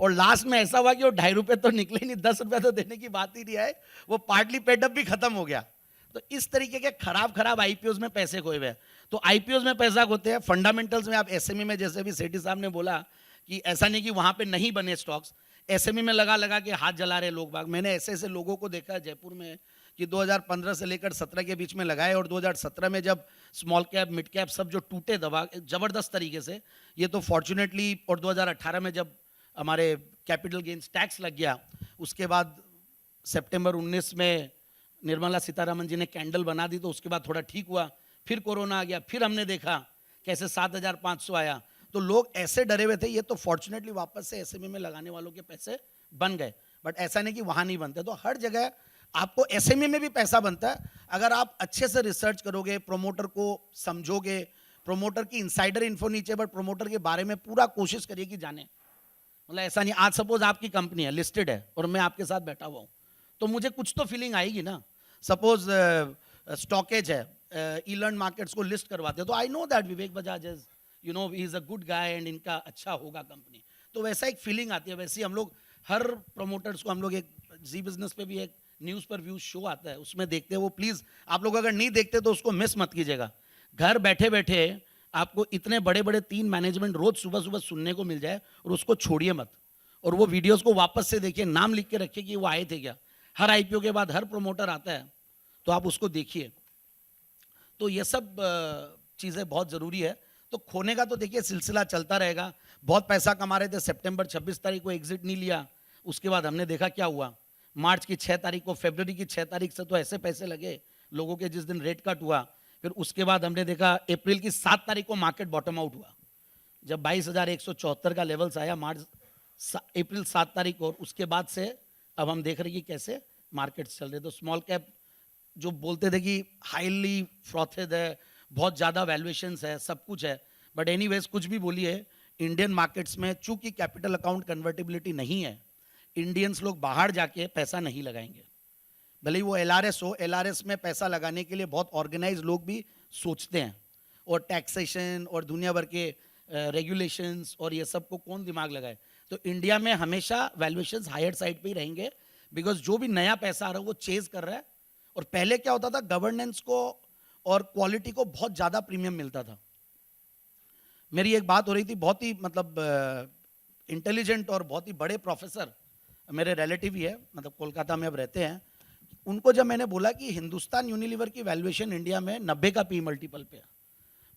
और लास्ट में ऐसा हुआ कि वो ₹2.5 तो निकले ही नहीं, ₹10 तो देने की बात ही नहीं आए, वो पार्टली पेड अप भी खत्म हो गया। तो इस तरीके के खराब आईपीओ में पैसे खोए हुए हैं। तो आईपीओ में पैसा खोते हैं, फंडामेंटल्स में आप एसएमई में, जैसे भी सेठी साहब ने बोला कि ऐसा नहीं कि वहां पे नहीं बने स्टॉक्स, एसएमई में लगा के हाथ जला रहे लोग बाग। मैंने ऐसे लोगों को देखा है जयपुर में कि 2015 से लेकर 17 के बीच में लगाए, और 2017 में जब स्मॉल कैप मिड कैप सब जो टूटे दबा जबरदस्त तरीके से, ये तो फॉर्चुनेटली, और 2018 में जब हमारे कैपिटल गेन्स टैक्स लग गया, उसके बाद सितंबर 19 में निर्मला सीतारमन जी ने कैंडल बना दी, तो उसके बाद थोड़ा ठीक हुआ। फिर कोरोना आ गया, फिर हमने देखा कैसे 7,500 आया। तो लोग ऐसे डरे हुए थे। ये तो फॉर्चुनेटली वापस से एसएमई में लगाने वालों के पैसे बन गए, बट ऐसा नहीं कि वहां नहीं बनते। तो हर जगह आपको एसएमई में भी पैसा बनता है अगर आप अच्छे से रिसर्च करोगे, प्रोमोटर को समझोगे। प्रोमोटर की इनसाइडर इन्फो नीचे, बट प्रोमोटर के बारे में पूरा कोशिश करिए कि जाने। मतलब ऐसा नहीं, आज सपोज आपकी कंपनी है, लिस्टेड है, और मैं आपके साथ बैठा हुआ हूँ, तो मुझे कुछ तो फीलिंग आएगी ना। सपोज स्टॉकेज है, ई-लर्न मार्केट्स को लिस्ट करवाते हैं, तो I know that Vivek Bajaj is, you know, he is a good guy and इनका अच्छा होगा कंपनी, तो वैसा एक फीलिंग आती है। वैसे ही हम लोग हर प्रोमोटर्स को, हम लोग एक जी बिजनेस पे भी एक न्यूज़ पर व्यूज शो आता है, उसमें देखते हैं। वो प्लीज़ आप लोग अगर नहीं देखते तो उसको मिस मत कीजिएगा। घर बैठे बैठे आपको इतने बड़े बड़े 3 मैनेजमेंट रोज सुबह सुबह सुनने को मिल जाए, और उसको छोड़िए मत, और वो वीडियोस को वापस से देखिए, नाम लिख के रखिए कि वो आए थे क्या। हर आईपीओ के बाद हर प्रोमोटर आता है, तो आप उसको देखिए। तो ये सब चीज़ें बहुत ज़रूरी है। तो खोने का तो देखिए सिलसिला चलता रहेगा। बहुत पैसा कमा रहे थे, सितंबर 26 तारीख को एग्जिट नहीं लिया, उसके बाद हमने देखा क्या हुआ। मार्च की 6 तारीख को, फरवरी की 6 तारीख से तो ऐसे पैसे लगे लोगों के, जिस दिन रेट कट हुआ। फिर उसके बाद हमने देखा अप्रैल की 7 तारीख को मार्केट बॉटम आउट हुआ, जब 22,174 का लेवल्स आया अप्रैल 7 तारीख को। उसके बाद से अब हम देख रहे हैं कि कैसे मार्केट्स चल रहे। तो स्मॉल कैप जो बोलते थे कि हाईली फ्रॉथेड है, बहुत ज़्यादा वैल्यूएशंस है, सब कुछ है, बट एनीवेज कुछ भी बोलिए, इंडियन मार्केट्स में चूंकि कैपिटल अकाउंट कन्वर्टिबिलिटी नहीं है, इंडियंस लोग बाहर जाके पैसा नहीं लगाएंगे। भले ही वो एलआरएस हो, एलआरएस में पैसा लगाने के लिए बहुत ऑर्गेनाइज लोग भी सोचते हैं, और टैक्सेशन और दुनिया भर के रेगुलेशंस और ये सब को कौन दिमाग लगाए। तो इंडिया में हमेशा वैल्यूएशंस हायर साइड पे ही रहेंगे, बिकॉज जो भी नया पैसा आ रहा है वो चेज कर रहा है। और पहले क्या होता था, गवर्नेंस को और क्वालिटी को बहुत ज़्यादा प्रीमियम मिलता था। मेरी एक बात हो रही थी, बहुत ही मतलब इंटेलिजेंट और बहुत ही बड़े प्रोफेसर, मेरे रिलेटिव ही है, मतलब कोलकाता में अब रहते हैं। उनको जब मैंने बोला कि हिंदुस्तान यूनिलीवर की वैल्यूएशन इंडिया में 90 का पी मल्टीपल पे है,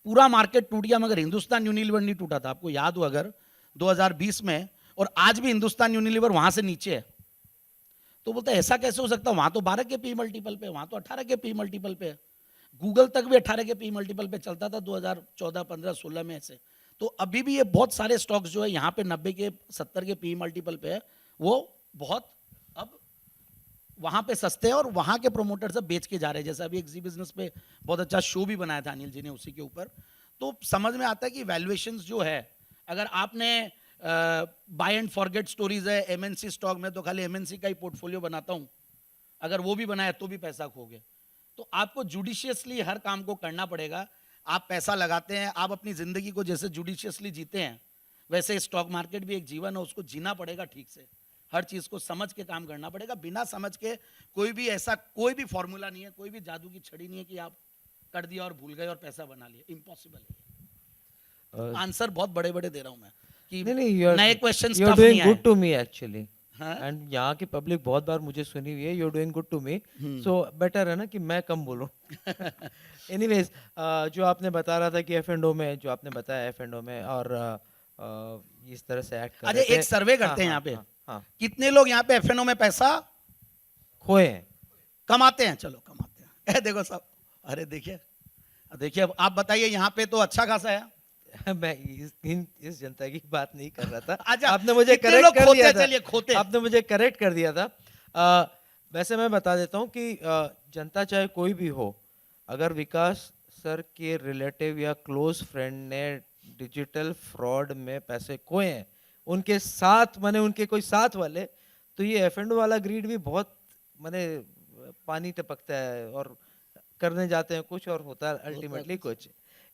पूरा मार्केट टूट गया मगर हिंदुस्तान यूनिलीवर नहीं टूटा था। आपको याद हो अगर 2020 में, और आज भी हिंदुस्तान यूनिलीवर वहां से नीचे है। तो बोलते ऐसा कैसे हो सकता है, वहां तो 12 के पी मल्टीपल पे, वहां तो 18 के पी मल्टीपल पे है। गूगल तक भी 18 के पी मल्टीपल पे चलता था 2014, 15, 16 में ऐसे। तो अभी भी ये बहुत सारे स्टॉक्स जो है यहाँ पे 90 के 70 के पी मल्टीपल पे है, वो बहुत अब वहाँ पे सस्ते हैं, और वहाँ के प्रोमोटर सब बेच के जा रहे हैं। जैसे अभी एक्सी बिजनेस पे बहुत अच्छा शो भी बनाया था अनिल जी ने उसी के ऊपर। तो समझ में आता है कि वैल्यूएशंस जो है, अगर आपने बाय एंड फॉरगेट स्टोरीज है एमएनसी स्टॉक में, तो खाली एमएनसी का ही पोर्टफोलियो बनाता हूँ, अगर वो भी बनाया तो भी पैसा खोगे। तो आपको जुडिशियसली हर काम को करना पड़ेगा। आप पैसा लगाते हैं, आप अपनी ज़िंदगी को जैसे जुडिशियसली जीते हैं, वैसे स्टॉक मार्केट भी एक जीवन है, उसको जीना पड़ेगा ठीक से। हर चीज़ को समझ के काम करना पड़ेगा। बिना समझ के कोई भी ऐसा कोई भी फॉर्मूला नहीं है, कोई भी जादू की छड़ी नहीं है कि आप कर दिया और भूल गए और पैसा बना लिया। इम्पॉसिबल है। आंसर बहुत बड़े बड़े दे रहा हूँ मैं कि नए questions you are doing good to me actually, हाँ? एंड यहाँ की पब्लिक बहुत बार मुझे सुनी हुई है, you are doing good to me, so better है ना कि मैं कम बोलूँ। एनीवेज, जो आपने बता रहा था कि F&O में, जो आपने बताया F&O में, और इस तरह से एक्ट कर रहे थे। एक सर्वे करते हैं यहाँ पे, कितने लोग यहाँ पे F&O में पैसा खोए हैं, कमाते हैं? चलो कमाते हैं। देखो सब, अरे देखिए देखिए, अब आप बताइए, यहाँ पे तो अच्छा खासा है। मैं इस जनता की बात नहीं कर रहा था। अच्छा, आपने मुझे कितने करेक्ट लोग कर खोते दिया हैं? था। चलिए खोते हैं। आपने मुझे करेक्ट कर दिया था। वैसे मैं बता देता हूँ कि जनता चाहे कोई भी हो, अगर विकास सर के रिलेटिव या क्लोज फ्रेंड ने डिजिटल फ्रॉड में पैसे खोए हैं, उनके साथ माने उनके कोई साथ वाले, तो ये एफ एंड वाला ग्रीड भी बहुत माने पानी टपकता है और करने जाते हैं कुछ और होता है अल्टीमेटली कुछ.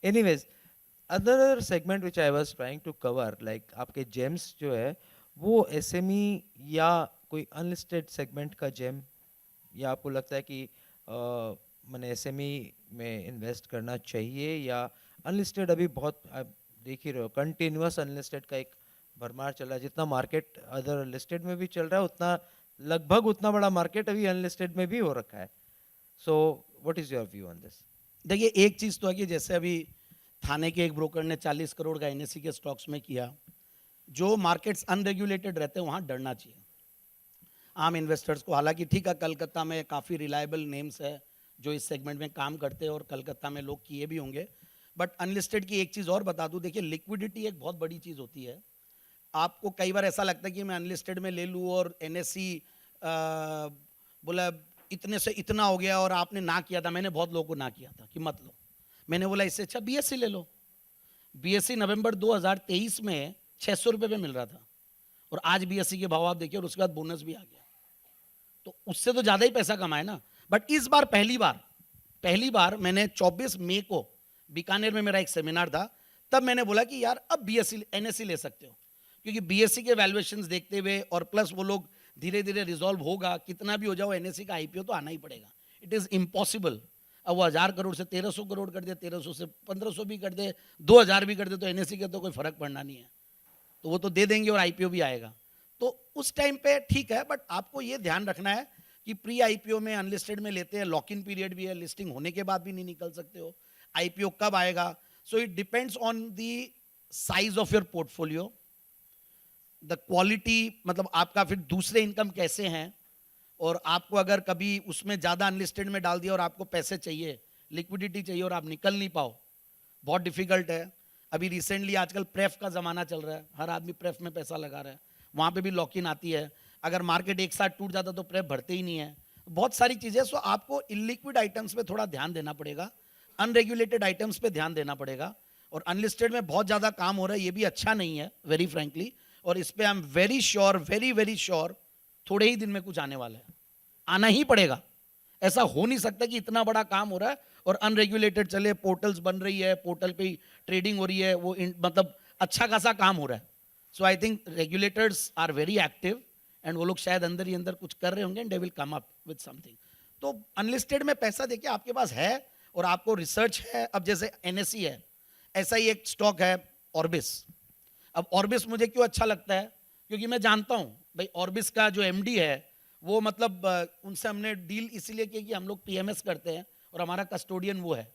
Anyways, other segment which I was trying to cover, like आपके जेम्स जो है वो एसएमई या कोई अनलिस्टेड सेगमेंट का जेम, या आपको लगता है कि मैंने एसएमई में इन्वेस्ट करना चाहिए, या अनलिस्टेड अभी बहुत आप देख ही रहे हो कंटिन्यूअस अनलिस्टेड का एक भरमार चल रहा है. जितना मार्केट अदर लिस्टेड में भी चल रहा है उतना लगभग उतना बड़ा मार्केट अभी अनलिस्टेड में भी हो रखा है. So what is your view on this? देखिए, एक चीज़ तो है कि जैसे अभी थाने के एक ब्रोकर ने 40 करोड़ का एनएससी के स्टॉक्स में किया. जो मार्केट्स अनरेगुलेटेड रहते हैं वहाँ डरना चाहिए आम इन्वेस्टर्स को. हालांकि ठीक है, कलकत्ता में काफ़ी रिलायबल नेम्स है जो इस सेगमेंट में काम करते हैं और कलकत्ता में लोग किए भी होंगे. बट अनलिस्टेड की एक चीज़ और बता दूं, देखिए लिक्विडिटी एक बहुत बड़ी चीज़ होती है. आपको कई बार ऐसा लगता है कि मैं अनलिस्टेड में ले लूँ और एनएससी बोला इतने से इतना हो गया और आपने ना किया था. मैंने बहुत लोगों को ना किया था कि मत लो. मैंने बोला इससे अच्छा बीएससी ले लो. बीएससी नवंबर 2023 में 600 रुपये पे मिल रहा था और आज बीएससी के भाव आप देखिए और उसके बाद बोनस भी आ गया. तो उससे तो ज़्यादा ही पैसा कमाए ना. बट इस बार पहली बार मैंने 24 मई को बीकानेर में मेरा एक सेमिनार था, तब मैंने बोला कि यार अब बीएससी एनएससी ले सकते हो, क्योंकि बीएससी के वैल्यूएशंस देखते हुए और प्लस वो लोग धीरे धीरे रिजॉल्व होगा, कितना भी हो जाओ एनएससी का आईपीओ तो आना ही पड़ेगा. It is impossible. अब वो 1000 करोड़ से 1300 करोड़ कर दे, 1300 से 1500 भी कर दे, 2000 भी कर दे, तो एनएससी का तो कोई फर्क पड़ना नहीं है. तो वो तो दे देंगे और आईपीओ भी आएगा. तो उस टाइम पे ठीक है, बट आपको ये ध्यान रखना है कि प्री आईपीओ में अनलिस्टेड में लेते हैं, लॉक इन पीरियड भी है, लिस्टिंग होने के बाद भी नहीं निकल सकते हो. आईपीओ कब आएगा? So it depends on the size of your portfolio, the quality, मतलब आपका फिर दूसरे इनकम कैसे हैं, और आपको अगर कभी उसमें ज़्यादा अनलिस्टेड में डाल दिया और आपको पैसे चाहिए, लिक्विडिटी चाहिए और आप निकल नहीं पाओ, बहुत डिफिकल्ट है. अभी रिसेंटली आजकल प्रेफ का ज़माना चल रहा है, हर आदमी प्रेफ में पैसा लगा रहा है, वहाँ पे भी लॉक इन आती है. अगर मार्केट एक साथ टूट जाता तो प्रेफ भरते ही नहीं है. बहुत सारी चीज़ें. सो आपको इलिक्विड आइटम्स पे थोड़ा ध्यान देना पड़ेगा, अनरेगुलेटेड आइटम्स पे ध्यान देना पड़ेगा. और अनलिस्टेड में बहुत ज़्यादा काम हो रहा है, ये भी अच्छा नहीं है, वेरी फ्रेंकली. और इस पर I am very sure, very sure, थोड़े ही दिन में कुछ आने वाला है, आना ही पड़ेगा. ऐसा हो नहीं सकता कि इतना बड़ा काम हो रहा है और अनरेगुलेटेड चले, पोर्टल्स बन रही है, पोर्टल पे ट्रेडिंग हो रही है, वो मतलब अच्छा खासा काम हो रहा है. So I think regulators are very active and वो लोग शायद अंदर ही अंदर कुछ कर रहे होंगे and they will come up with something. तो अनलिस्टेड में पैसा देखिए आपके पास है और आपको रिसर्च है. अब जैसे एनएससी है, ऐसा ही एक स्टॉक है ऑर्बिस. अब ऑर्बिस मुझे क्यों अच्छा लगता है, क्योंकि मैं जानता हूँ भाई ऑर्बिस का जो एमडी है वो मतलब उनसे हमने डील इसीलिए की कि हम लोग पीएमएस करते हैं और हमारा कस्टोडियन वो है.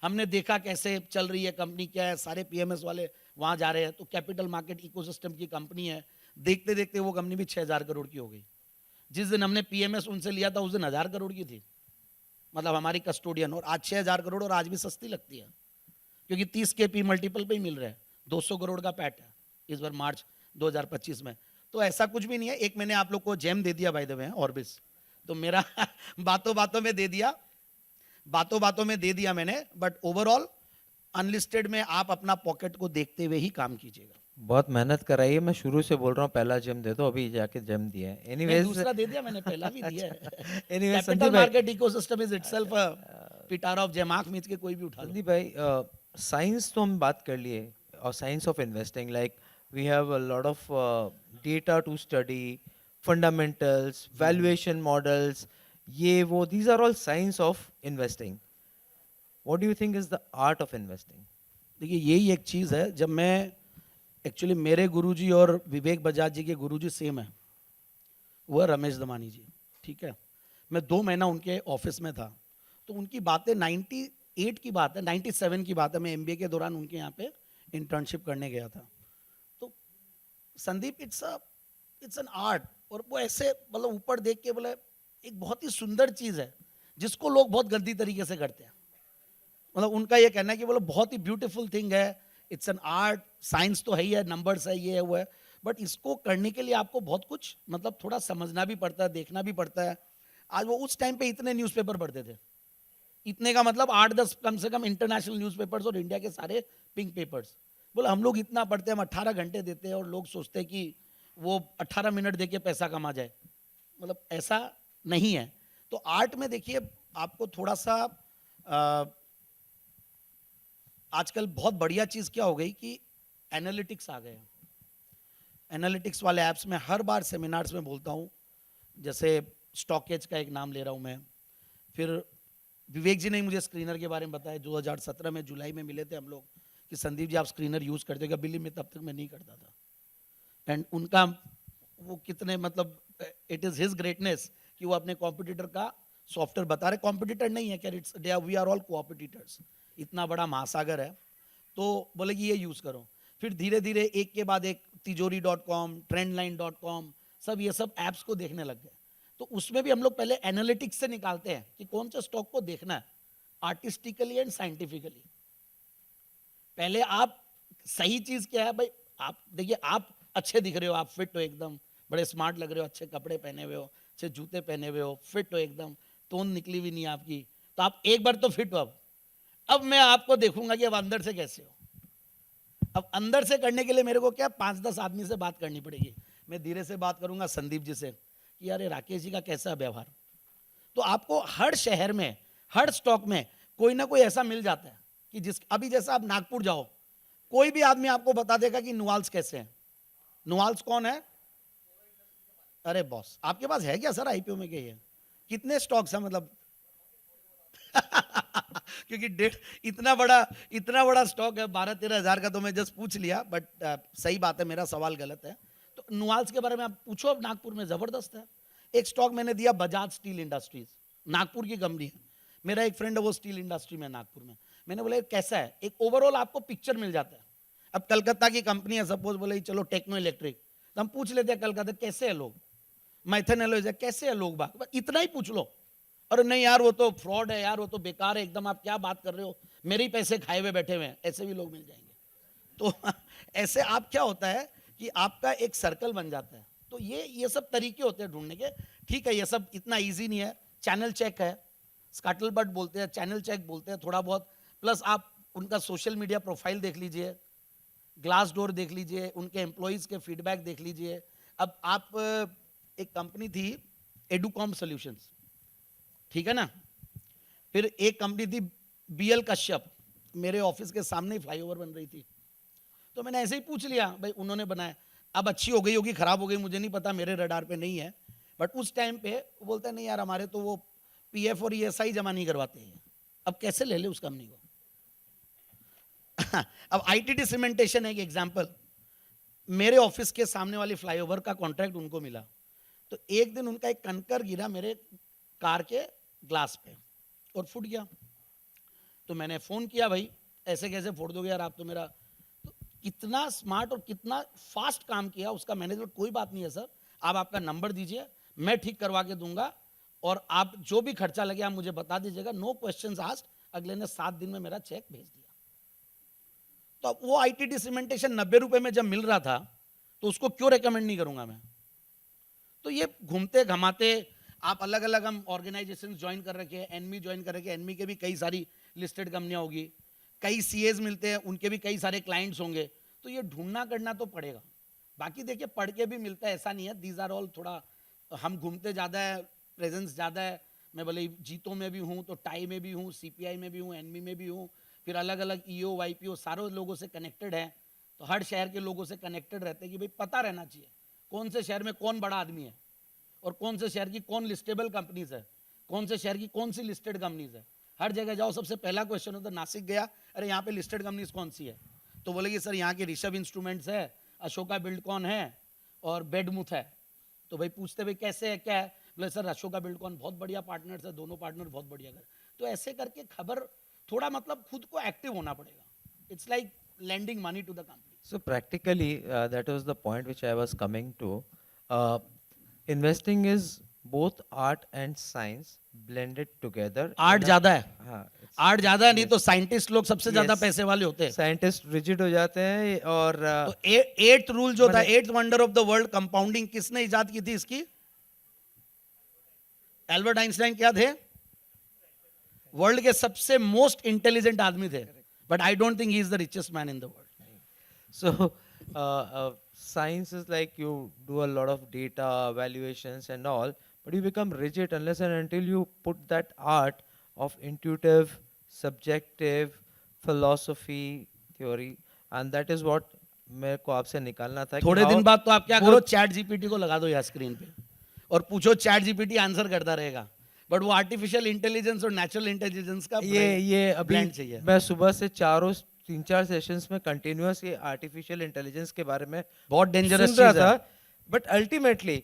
हमने देखा कैसे चल रही है कंपनी, क्या है, सारे पीएमएस वाले वहाँ जा रहे हैं. तो कैपिटल मार्केट इकोसिस्टम की कंपनी है. देखते देखते वो कंपनी भी 6000 करोड़ की हो गई. जिस दिन हमने पीएमएस उनसे लिया था उस दिन 1000 करोड़ की थी, मतलब हमारी कस्टोडियन, और आज 6000 करोड़, और आज भी सस्ती लगती है क्योंकि 30 के पी मल्टीपल पे ही मिल रहा है. 200 करोड़ का पैट है इस बार मार्च 2025 में. तो ऐसा कुछ भी नहीं है. एक मैंने आप लोग को जेम दे दिया बाय द वे, ऑर्बिस, तो मेरा बातों बातों में दे दिया मैंने. बट ओवरऑल अनलिस्टेड में आप अपना पॉकेट को देखते हुए ही काम कीजिएगा. बहुत मेहनत कराई है, मैं शुरू से बोल रहा हूँ पहला जेम दे दो, अभी जाके जेम दिया है. एनीवेज दूसरा दे दिया मैंने, पहला भी दिया है. Anyways capital market ecosystem is itself Pitara of GeM. आंख मीच के कोई भी उठा. संदीप भाई, साइंस तो हम बात कर लिए, और science of investing, like we have a lot of data to study, fundamentals, valuation models, ये वो, these are all science of investing. What do you think is the art of investing? देखिए, यही एक चीज़ है. जब मैं एक्चुअली, मेरे गुरुजी और विवेक बजाज जी के गुरुजी सेम है, वो है रमेश दमानी जी. ठीक है, मैं 2 महीना उनके ऑफिस में था, तो उनकी बातें 98 की बात है, 97 की बात है. मैं एमबीए के दौरान उनके यहाँ पे इंटर्नशिप करने गया था. तो संदीप, इट्स एन आर्ट. और वो ऐसे मतलब ऊपर देख के बोले एक बहुत ही सुंदर चीज़ है जिसको लोग बहुत गंदी तरीके से करते हैं. मतलब उनका ये कहना है कि बोलो बहुत ही ब्यूटीफुल थिंग है, इट्स एन आर्ट. साइंस तो है ही है, नंबर्स है, ये है वो है, बट इसको करने के लिए आपको बहुत कुछ मतलब थोड़ा समझना भी पड़ता है, देखना भी पड़ता है. आज वो उस टाइम पे इतने न्यूज़पेपर पढ़ते थे, इतने का मतलब 8-10 कम से कम इंटरनेशनल न्यूज़पेपर्स और इंडिया के सारे पिंक पेपर्स. बोला हम लोग इतना पढ़ते हैं, हम 18 घंटे देते हैं और लोग सोचते हैं कि वो 18 मिनट दे के पैसा कमा जाए। मतलब ऐसा नहीं है। तो आर्ट में देखिए आपको थोड़ा सा आजकल बहुत बढ़िया चीज़ क्या हो गई कि एनालिटिक्स आ गए। एनालिटिक्स वाले ऐप्स में हर बार सेमिनार्स में बोलता हूँ, जैसे स्टॉकेज का एक नाम ले रहा हूँ मैं, फिर विवेक जी ने मुझे स्क्रीनर के बारे में बताया, 2017 में जुलाई में मिले थे हम लोग कि संदीप जी आप स्क्रीनर यूज़ करते हो, बिल्ली में तब तक मैं नहीं करता था। एंड उनका वो कितने मतलब इट इज़ हिज ग्रेटनेस कि वो अपने कॉम्पिटिटर का सॉफ्टवेयर बता रहे, कॉम्पिटिटर नहीं है क्या, इट्स वी आर ऑल कोऑपरेटिटर्स, इतना बड़ा महासागर है। तो बोले कि ये यूज़ करो। फिर धीरे धीरे एक के बाद एक तिजोरी.com, trendline.com, सब ये सब ऐप्स को देखने लग गए। तो उसमें भी हम लोग पहले एनालिटिक्स से निकालते हैं कि कौन से स्टॉक को देखना है, आर्टिस्टिकली एंड साइंटिफिकली। पहले आप सही चीज़ क्या है भाई, आप देखिए आप अच्छे दिख रहे हो, आप फिट हो एकदम, बड़े स्मार्ट लग रहे हो, अच्छे कपड़े पहने हुए हो, अच्छे जूते पहने हुए हो, फिट हो एकदम, टोन निकली भी नहीं आपकी, तो आप एक बार तो फिट हो। अब मैं आपको देखूंगा कि अब अंदर से कैसे हो। अब अंदर से करने के लिए मेरे को क्या 5-10 आदमी से बात करनी पड़ेगी। मैं धीरे से बात करूंगा संदीप जी से कि यार राकेश जी का कैसा व्यवहार। तो आपको हर शहर में, हर स्टॉक में कोई ना कोई ऐसा मिल जाता है कि जिस अभी जैसा आप नागपुर जाओ, कोई भी आदमी आपको बता देगा कि नुआल्स कैसे हैं। नुआल्स कौन है? अरे बॉस आपके पास है क्या सर आईपीओ में? क्या है? कितने स्टॉक्स हैं मतलब? क्योंकि डेट इतना बड़ा स्टॉक है 12-13 हज़ार का, तो मैं जस्ट पूछ लिया, बट सही बात है, मेरा सवाल गलत है। तो नुआल्स के बारे में आप पूछो, अब नागपुर में जबरदस्त है। एक स्टॉक मैंने दिया बजाज स्टील इंडस्ट्रीज, नागपुर की कंपनी है, मेरा एक फ्रेंड है वो स्टील इंडस्ट्री में नागपुर में। मैंने बोला कैसा है, एक ओवरऑल आपको पिक्चर मिल जाता है। अब कलकत्ता की कंपनी है सपोज, बोले चलो टेक्नो इलेक्ट्रिक, तो हम पूछ लेते हैं कलकत्ता कैसे है लोग, मैथन एलोइज कैसे है लोग, बात इतना ही पूछ लो। अरे नहीं यार वो तो फ्रॉड है यार, वो तो बेकार है एकदम, आप क्या बात कर रहे हो, मेरे ही पैसे खाए हुए बैठे हुए हैं, ऐसे भी लोग मिल जाएंगे। तो ऐसे आप क्या होता है कि आपका एक सर्कल बन जाता है। तो ये सब तरीके होते हैं ढूंढने के। ठीक है, ये सब इतना इजी नहीं है। चैनल चेक है, स्कैटलबट बोलते हैं, चैनल चेक बोलते हैं थोड़ा बहुत, प्लस आप उनका सोशल मीडिया प्रोफाइल देख लीजिए, ग्लास डोर देख लीजिए, उनके एम्प्लॉयज़ के फीडबैक देख लीजिए। अब आप एक कंपनी थी एडुकॉम सॉल्यूशंस, ठीक है ना, फिर एक कंपनी थी BL कश्यप, मेरे ऑफिस के सामने ही फ्लाईओवर बन रही थी, तो मैंने ऐसे ही पूछ लिया भाई उन्होंने बनाया। अब अच्छी हो गई होगी, खराब हो गई मुझे नहीं पता, मेरे रडार पे नहीं है, बट उस टाइम पे वो बोलता है नहीं यार हमारे तो वो PF और ESI जमा नहीं करवाते हैं। अब कैसे ले ले उस कंपनी को? अब ITT सीमेंटेशन है एक एग्जाम्पल, मेरे ऑफिस के सामने वाली फ्लाईओवर का कॉन्ट्रैक्ट उनको मिला, तो एक दिन उनका एक कंकर गिरा मेरे कार के ग्लास पे और फूट गया। तो मैंने फ़ोन किया, भाई ऐसे कैसे फोड़ दोगे यार आप तो मेरा। तो कितना स्मार्ट और कितना फास्ट काम किया उसका मैनेजमेंट। कोई बात नहीं है सर, आप आपका नंबर दीजिए, मैं ठीक करवा के दूंगा, और आप जो भी खर्चा लगे आप मुझे बता दीजिएगा, नो क्वेश्चंस आस्क्ड। अगले ने 7 दिन में मेरा चेक भेज दिया। तो अब वो ITT सीमेंटेशन 90 रुपए में जब मिल रहा था, तो उसको क्यों रेकमेंड नहीं करूंगा मैं? तो ये घूमते घमाते आप अलग अलग, हम ऑर्गेनाइजेशन ज्वाइन कर रखे हैं, ANMI ज्वाइन कर रखे हैं, ANMI के भी कई सारी लिस्टेड कंपनियां होगी, कई CAs मिलते हैं, उनके भी कई सारे क्लाइंट्स होंगे, तो ये ढूंढना करना तो पड़ेगा। बाकी देखिए पढ़ के भी मिलता है, ऐसा नहीं है, दीज आर ऑल थोड़ा, हम घूमते ज़्यादा है, प्रेजेंस ज़्यादा है। मैं बोले जीतो में भी हूँ, तो टाई में भी हूँ, CPI में भी हूँ, ANMI में भी हूँ, फिर अलग अलग EO YPO सारे लोगों से कनेक्टेड है, तो हर शहर के लोगों से कनेक्टेड रहते हैं कि भाई पता रहना चाहिए कौन से शहर में कौन बड़ा आदमी है, और कौन से शहर की कौन लिस्टेबल कंपनीज है, कौन से शहर की कौन सी लिस्टेड कंपनीज है। हर जगह जाओ, सबसे पहला क्वेश्चन होता है, नासिक गया, अरे यहाँ पे लिस्टेड कंपनीज कौन सी है, तो बोले कि सर यहाँ के ऋषभ इंस्ट्रूमेंट्स है, अशोका बिल्डकॉन है और बेडमुथ है। तो भाई पूछते भाई कैसे है क्या है, बोले सर अशोका बिल्डकॉन बहुत बढ़िया पार्टनर्स है, दोनों पार्टनर बहुत बढ़िया कर। तो ऐसे करके खबर थोड़ा मतलब खुद को एक्टिव होना पड़ेगा। It's like lending money to the company. So practically, that was the point which I was coming to. Investing is both art and science blended together. Art ज्यादा है, हाँ, आर्ट ज्यादा है, नहीं तो साइंटिस्ट लोग सबसे ज्यादा पैसे वाले होते हैं। साइंटिस्ट रिजिड हो जाते हैं। और तो 8th रूल जो था, 8th wonder of the world compounding, किसने इजाद की थी इसकी? एल्बर्ट आइंस्टाइन क्या थे? वर्ल्ड के सबसे मोस्ट इंटेलिजेंट आदमी थे, but I don't think he is the richest man in the world. So, science is like you do a lot of data, evaluations and all, but you become rigid unless and until you put that art of intuitive, subjective, philosophy, theory, and that is what मेरे को आपसे निकालना था. थोड़े दिन बाद तो आप क्या करो, चैट जीपीटी को लगा दो यहाँ स्क्रीन पे और पूछो, चैट जीपीटी आंसर करता रहेगा. बट वो आर्टिफिशियल इंटेलिजेंस और नेचुरल इंटेलिजेंस का ये अभी blend चाहिए. मैं सुबह से 3-4 सेशंस में कंटिन्यूअस ये आर्टिफिशियल इंटेलिजेंस के बारे में बहुत डेंजरस सुन रहा चीज है. था. बट अल्टीमेटली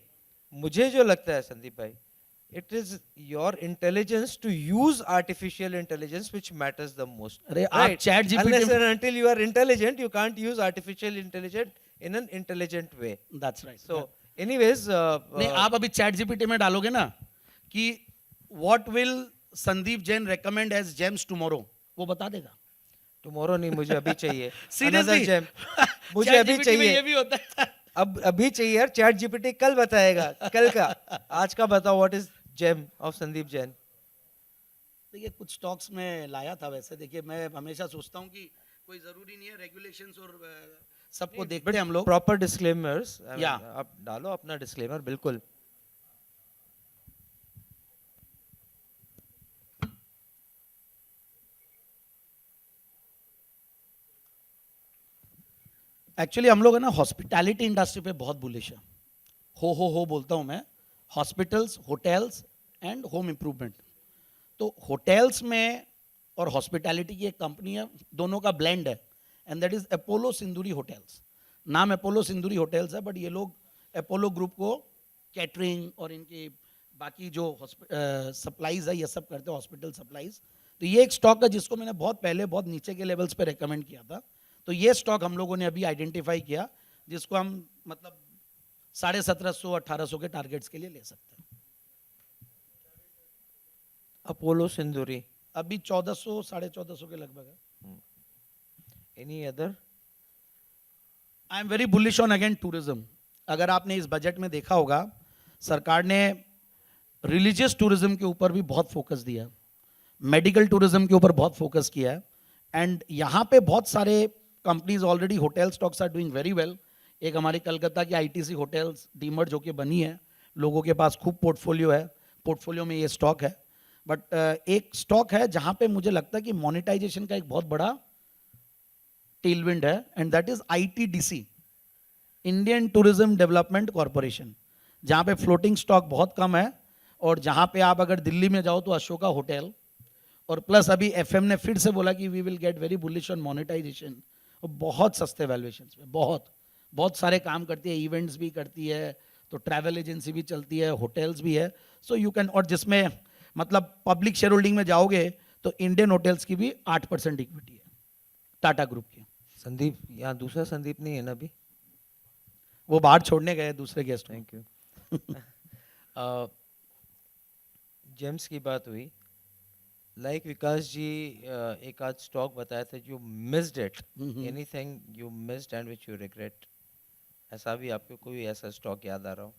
मुझे जो लगता है संदीप भाई, it is your intelligence to use artificial intelligence which matters the most. अरे आप chat GPT Unless and until you are intelligent, you can't use artificial intelligence in an intelligent way. That's right. So, anyways, नहीं, आप अभी chat GPT में डालोगे ना कि what will Sandeep Jain recommend as gems tomorrow, वो बता देगा. tomorrow नहीं, मुझे अभी चाहिए. Seriously? Another gem. मुझे चैट अभी जीपीटी में चाहिए. ये भी होता है. अब अभी चाहिए यार. चैट जीपीटी कल बताएगा, कल का. आज का बताओ what is gem of Sandeep Jain. देखिए कुछ स्टॉक्स में लाया था. वैसे देखिए मैं हमेशा सोचता हूँ कि कोई जरूरी नहीं है, रेगुलेशंस और सबको देखते हैं हम लोग. प्रॉपर डिस्क्लेमर्स या आप डालो अपना डिस्क्लेमर. बिल्कुल. एक्चुअली हम लोग है ना हॉस्पिटैलिटी इंडस्ट्री पे बहुत बुलिश है. हो बोलता हूँ मैं. Hospitals, hotels and home improvement. तो होटल्स में और हॉस्पिटैलिटी की एक कंपनी है, दोनों का ब्लेंड है, एंड दैट इज अपोलो सिंदूरी होटल्स. नाम अपोलो सिंदूरी होटल्स है, बट ये लोग अपोलो ग्रुप को कैटरिंग और इनकी बाकी जो सप्लाईज है ये सब करते हैं, हॉस्पिटल सप्लाईज. तो ये एक स्टॉक है जिसको मैंने बहुत पहले बहुत नीचे के लेवल्स पे रेकमेंड किया था. तो ये स्टॉक हम लोगों ने अभी आइडेंटिफाई किया, जिसको हम मतलब 1750-1800 के टारगेट्स के लिए ले सकते हैं. अपोलो सिंदूरी अभी 1400-1450 के लगभग है. Any other? I am very bullish on again tourism. अगर आपने इस बजट में देखा होगा, सरकार ने रिलीजियस टूरिज्म के ऊपर भी बहुत फोकस दिया है, मेडिकल टूरिज्म के ऊपर बहुत फोकस किया है, एंड यहाँ पे बहुत सारे companies already hotel stocks are doing very well. एक हमारी कलकत्ता की आईटीसी होटल्स डीमर्ज होके बनी है, लोगों के पास खूब पोर्टफोलियो है, पोर्टफोलियो में ये स्टॉक है. बट एक स्टॉक है जहाँ पे मुझे लगता है कि मोनेटाइजेशन का एक बहुत बड़ा टेलविंड है, and that is ITDC, Indian tourism development corporation, जहाँ पे फ्लोटिंग स्टॉक बहुत कम है, और जहाँ पे आप अगर दिल्ली में जाओ तो अशोका होटल, और प्लस अभी एफएम ने फिर से बोला कि we will get very bullish on monetization. बहुत सस्ते वैल्यूएशंस में बहुत सारे काम करती है, इवेंट्स भी करती है, तो ट्रैवल एजेंसी भी चलती है, होटल्स भी है. सो यू कैन, और जिसमें मतलब पब्लिक शेयर होल्डिंग में जाओगे तो इंडियन होटल्स की भी 8% इक्विटी है, टाटा ग्रुप की. संदीप, यहाँ दूसरा संदीप नहीं है ना अभी? वो बाहर छोड़ने गए दूसरे गेस्ट. Thank you. जेम्स की बात हुई, लाइक विकास जी एक आध स्टॉक बताया था, you missed it. Anything you missed and which you regret? ऐसा भी आपको कोई ऐसा स्टॉक याद आ रहा हो?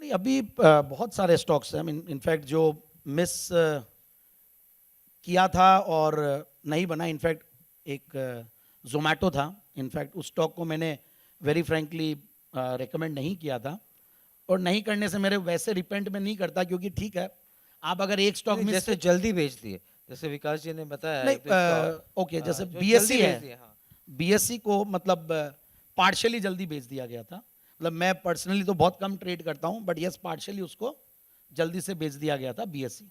नहीं, अभी बहुत सारे स्टॉक्स हैं. इनफैक्ट जो मिस किया था और नहीं बना, इनफैक्ट एक जोमेटो था. इनफैक्ट उस स्टॉक को मैंने वेरी फ्रैंकली रेकमेंड नहीं किया था, और नहीं करने से मेरे वैसे रिपेंट में नहीं करता, क्योंकि ठीक है आप अगर एक स्टॉक में जैसे जल्दी बेच दिए, जैसे विकास जी ने बताया. नहीं, ओके, जैसे बीएससी है, बीएससी को मतलब पार्शियली जल्दी बेच दिया गया था. मतलब मैं पर्सनली तो बहुत कम ट्रेड करता हूं, बट यस पार्शियली उसको जल्दी से बेच दिया गया था बीएससी,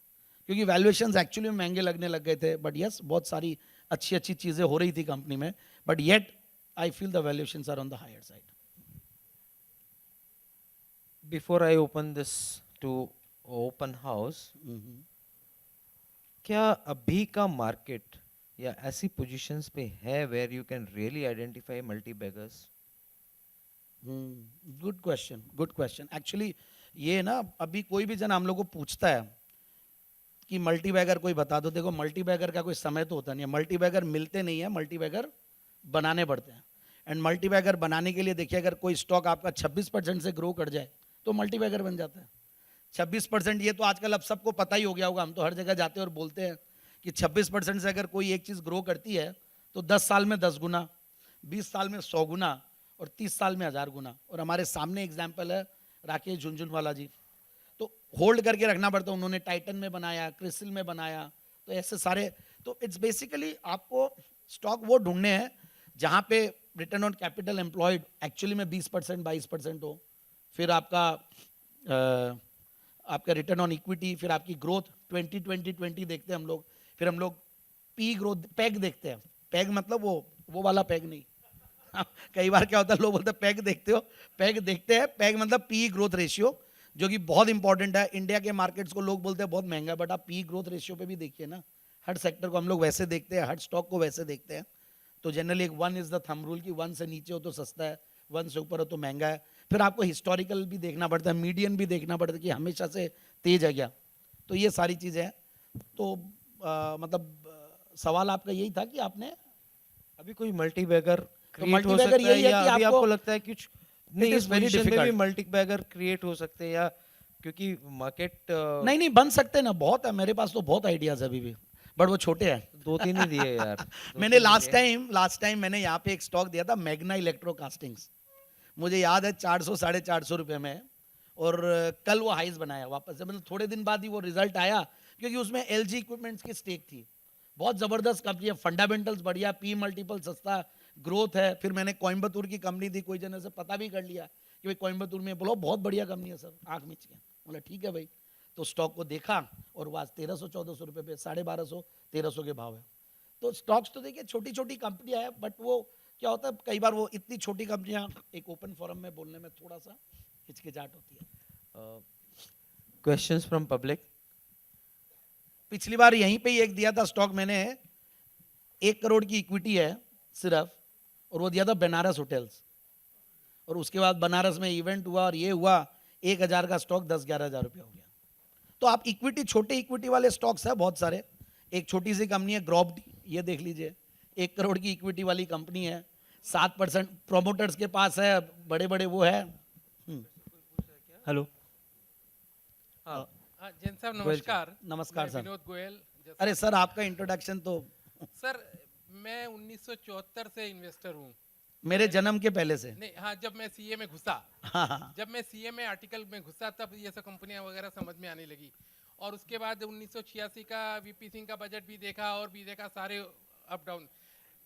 क्योंकि वैल्यूएशंस एक्चुअली महंगे लगने लग गए थे. बट यस बहुत सारी अच्छी चीजें हो रही थी कंपनी में, but yet I feel the valuations are on the higher side. Before I open this to open house, क्या अभी का मार्केट या ऐसी पोजीशंस पे है where you can really identify multi baggers? Good question. Actually ये ना अभी कोई भी जन हम लोग को पूछता है कि मल्टी बैगर कोई बता दो. देखो मल्टी बैगर का कोई समय तो होता नहीं है, मल्टी बैगर मिलते नहीं है, मल्टी बैगर बनाने पड़ते हैं. एंड मल्टी बैगर बनाने के लिए देखिए, अगर कोई स्टॉक आपका 26% से ग्रो कर जाए तो मल्टी बैगर बन जाता है. 26% ये तो आजकल अब सबको पता ही हो गया होगा, हम तो हर जगह जाते हैं और बोलते हैं कि 26% से अगर कोई एक चीज़ ग्रो करती है तो 10 साल में 10 गुना, 20 साल में 100 गुना और 30 साल में 1000 गुना। और हमारे सामने एग्जाम्पल है राकेश झुनझुनवाला जी, तो होल्ड करके रखना पड़ता है। उन्होंने टाइटन में बनाया, क्रिसिल में बनाया, तो ऐसे सारे। तो इट्स बेसिकली आपको स्टॉक वो ढूंढने हैं जहाँ पे return on capital employed actually में 20% 22% हो, फिर आपका रिटर्न ऑन इक्विटी, फिर आपकी ग्रोथ 20-20-20 देखते हैं हम लोग, फिर हम लोग पी ग्रोथ पैग देखते हैं। पैग मतलब वो वाला पैग नहीं कई बार क्या होता है लोग बोलते हैं पैग देखते हो, पैग देखते हैं। पैग मतलब पी ग्रोथ रेशियो, जो कि बहुत इंपॉर्टेंट है। इंडिया के मार्केट्स को लोग बोलते हैं बहुत महंगा, बट आप पी ग्रोथ रेशियो पे भी देखिए ना, हर सेक्टर को हम लोग वैसे देखते हैं, हर स्टॉक को वैसे देखते हैं। तो जनरली एक 1 इज द थंब रूल की 1 से नीचे हो तो सस्ता है, 1 से ऊपर हो तो महंगा है। फिर आपको हिस्टोरिकल भी देखना पड़ता है, मीडियन भी देखना पड़ता है कि हमेशा से तेज है क्या। तो ये सारी चीज़ें हैं। तो मतलब सवाल आपका यही था कि आपने अभी कोई मल्टी बैगर तो क्रिएट हो multi-bagger सकता है यही है या कि अभी आपको आपको लगता है कुछ नहीं, इस very पोजीशन में भी difficult. मल्टी बैगर क्रिएट हो सकते हैं, या क्योंकि मार्केट नहीं बन सकते ना, बहुत है मेरे पास तो, बहुत आइडियाज अभी भी, बट वो छोटे हैं। 2-3 ही दिए यार। मैंने लास्ट टाइम मैंने यहाँ पे एक स्टॉक दिया था, मैग्ना इलेक्ट्रो कास्टिंग्स, मुझे याद है 400-450 रुपए में, और कल वो हाइज बनाया वापस से, मतलब थोड़े दिन बाद ही वो रिजल्ट आया, क्योंकि उसमें एलजी इक्विपमेंट्स की स्टेक थी। बहुत जबरदस्त कंपनी है, फंडामेंटल्स बढ़िया, पी मल्टीपल सस्ता, ग्रोथ है। फिर मैंने कोयम्बतूर की कंपनी थी, कोई जने से पता भी कर लिया कि भाई कोयम्बतूर में, बोलो बहुत बढ़िया कंपनी है सर, आँख मीच के, बोला ठीक है भाई। तो स्टॉक को देखा और वो आज 1300-1400 रुपये पे 1250-1300 के भाव है। तो स्टॉक्स तो देखिए छोटी छोटी कंपनियां है, बट वो क्या होता है कई बार वो इतनी छोटी कंपनियां एक ओपन फोरम में बोलने में थोड़ा सा हिचकिचाहट होती है। Questions from public. पिछली बार यहीं पे ही एक दिया था स्टॉक मैंने, 1 करोड़ की इक्विटी है सिर्फ, और वो दिया था बनारस होटल्स, और उसके बाद बनारस में इवेंट हुआ और ये हुआ, 1000 का स्टॉक 10-11 हज़ार रुपये हो गया। तो आप इक्विटी, छोटे इक्विटी वाले स्टॉक्स है बहुत सारे। एक छोटी सी कंपनी है ग्रॉप, ये देख लीजिए, 1 करोड़ की इक्विटी वाली कंपनी है, 7% प्रोमोटर्स के पास है, बड़े बड़े वो है। हेलो जैन साहब नमस्कार। नमस्कार सर। विनोद गोयल। अरे सर आपका इंट्रोडक्शन तो सर मैं 1974 से इन्वेस्टर हूँ। मेरे जन्म के पहले से। नहीं हाँ, जब मैं सीए में घुसा, हाँ। जब मैं सीए में आर्टिकल में घुसा तब ये सब कंपनियां वगैरह समझ में आने लगी, और उसके बाद 1986 का वीपी सिंह का बजट भी देखा और भी देखा, सारे अप डाउन,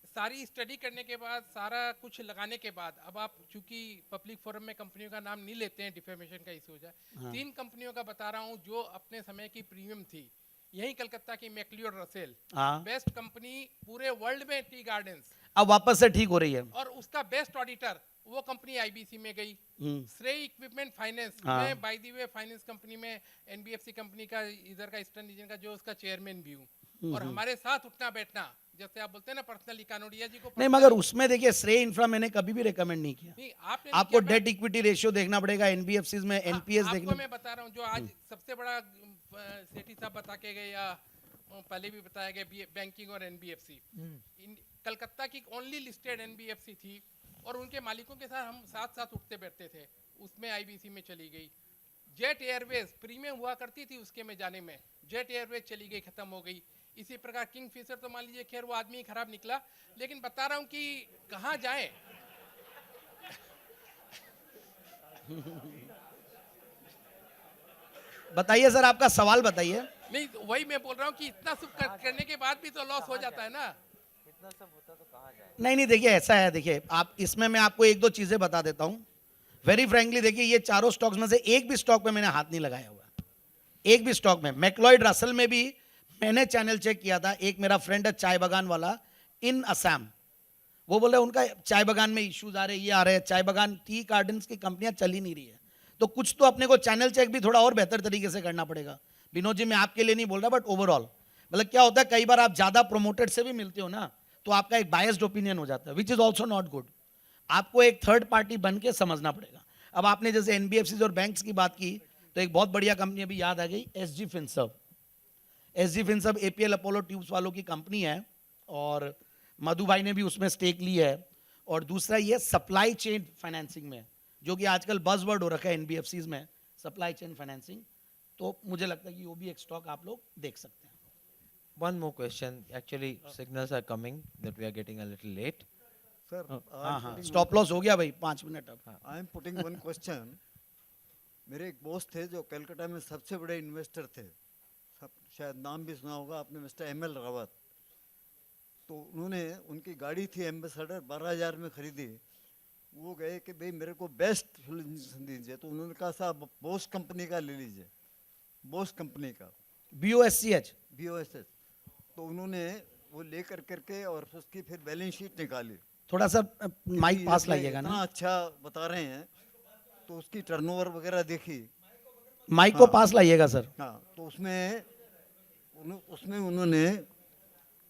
सारी स्टडी करने के बाद, सारा कुछ लगाने के बाद, अब आप चूंकि पब्लिक फोरम में कंपनियों का नाम नहीं लेते हैं, डिफेमेशन का इशू हो जाए, हाँ। 3 कंपनियों का बता रहा हूँ जो अपने समय की प्रीमियम थी, यही कलकत्ता की मैकली और रसेल, हाँ। बेस्ट कंपनी पूरे वर्ल्ड में टी गार्डन्स, अब वापस से ठीक हो रही है। और उसका बेस्ट ऑडिटर वो कंपनी आईबीसी में गई। श्रेय इक्विपमेंट फाइनेंस, हाँ। मैं by the way finance company में एनबीएफसी कंपनी का इधर का ईस्टर्न रीजन का जो उसका चेयरमैन भी हूँ, और हमारे साथ उठना बैठना, जैसे आप बोलते हैं ना पर्सनली कानोडिया जी को नहीं, मगर उसमें देखिए श्रेय इंफ्रा मैंने कभी भी रेकमेंड नहीं किया। नहीं, आपने आपको डेट इक्विटी रेशियो देखना पड़ेगा, एनबीएफसी में एनपीएस आपको देखना। मैं बता रहा हूँ, जो आज सबसे बड़ा सेठी साहब बता के गए, या पहले भी बताया गया, बैंकिंग और एनबीएफसी, कलकत्ता की ओनली लिस्टेड एनबीएफसी थी, और उनके मालिकों के साथ हम साथ साथ उठते बैठते थे, उसमें आईबीसी में चली गई। जेट एयरवेज प्रीमियम हुआ करती थी उसके में जाने में, जेट एयरवेज चली गई, खत्म हो गई। इसी प्रकार किंग फिशर तो मान लीजिए, खैर वो आदमी खराब निकला, लेकिन बता रहा हूँ कि कहाँ जाएं। बताइए सर, आपका सवाल बताइए। नहीं, वही मैं बोल रहा हूँ कि इतना सब करने के बाद भी तो लॉस हो जाता है ना। इतना सब होता तो कहाँ जाए। नहीं देखिए ऐसा है, देखिए आप इसमें मैं आपको 1-2 चीजें बता देता हूँ वेरी फ्रैंकली। देखिए ये चारों स्टॉक्स में से एक भी स्टॉक में मैंने हाथ नहीं लगाया हुआ, एक भी स्टॉक में। मैक्लॉयड रसल में भी मैंने चैनल चेक किया था, एक मेरा फ्रेंड है चाय बगान वाला इन असम, वो बोल रहे उनका चाय बगान में इश्यूज आ रहे, ये आ रहे हैं, चाय बगान टी गार्डन्स की कंपनियां चल ही नहीं रही है। तो कुछ तो अपने को चैनल चेक भी थोड़ा और बेहतर तरीके से करना पड़ेगा। विनोद जी मैं आपके लिए नहीं बोल रहा, बट ओवरऑल मतलब क्या होता है, कई बार आप ज्यादा प्रोमोटेड से भी मिलते हो ना, तो आपका एक बायस्ड ओपिनियन हो जाता है, which is also not good. आपको एक थर्ड पार्टी बन के समझना पड़ेगा। अब आपने जैसे एनबीएफसी और बैंक्स की बात की, तो एक बहुत बढ़िया कंपनी अभी याद आ गई, SG Finserv. SG Finserv APL Apollo tubes वालों की कंपनी है, और मधु भाई ने भी उसमें स्टेक ली है। और दूसरा ये सप्लाई चेन फाइनेंसिंग में, जो कि आजकल बज़वर्ड हो रखा है एनबीएफसीज में, सप्लाई चेन फाइनेंसिंग। तो मुझे लगता है कि वो भी एक स्टॉक आप लोग देख सकते हैं। One more question. Actually, signals are coming that we are getting a little late. Sir, हाँ हाँ स्टॉप लॉस हो गया भाई 5 मिनट अब. I am putting one question. मेरे एक बॉस थे जो कलकत्ता में सबसे बड़े इन्वेस्टर थे, सब शायद नाम भी सुना होगा आपने, मिस्टर एमएल रावत. तो उन्होंने उनकी गाड़ी थी एम्बेसडर 12,000 में खरीदी. वो गए कि भाई मेरे को बेस्ट फिल्म दीजिए, तो उन्होंने कहा साहब बोस कंपनी का ले लीजिए, बोस कंपनी का, BOSCH. BOSS. तो उन्होंने वो ले करके और उसकी फिर बैलेंस शीट निकाली. थोड़ा सा माइक क्योंकि पास ये लाइएगा इतना ना. अच्छा बता रहे हैं, तो उसकी टर्नओवर वगैरह देखी. माइक को पास लाइएगा सर. हाँ, तो उसमें उन्होंने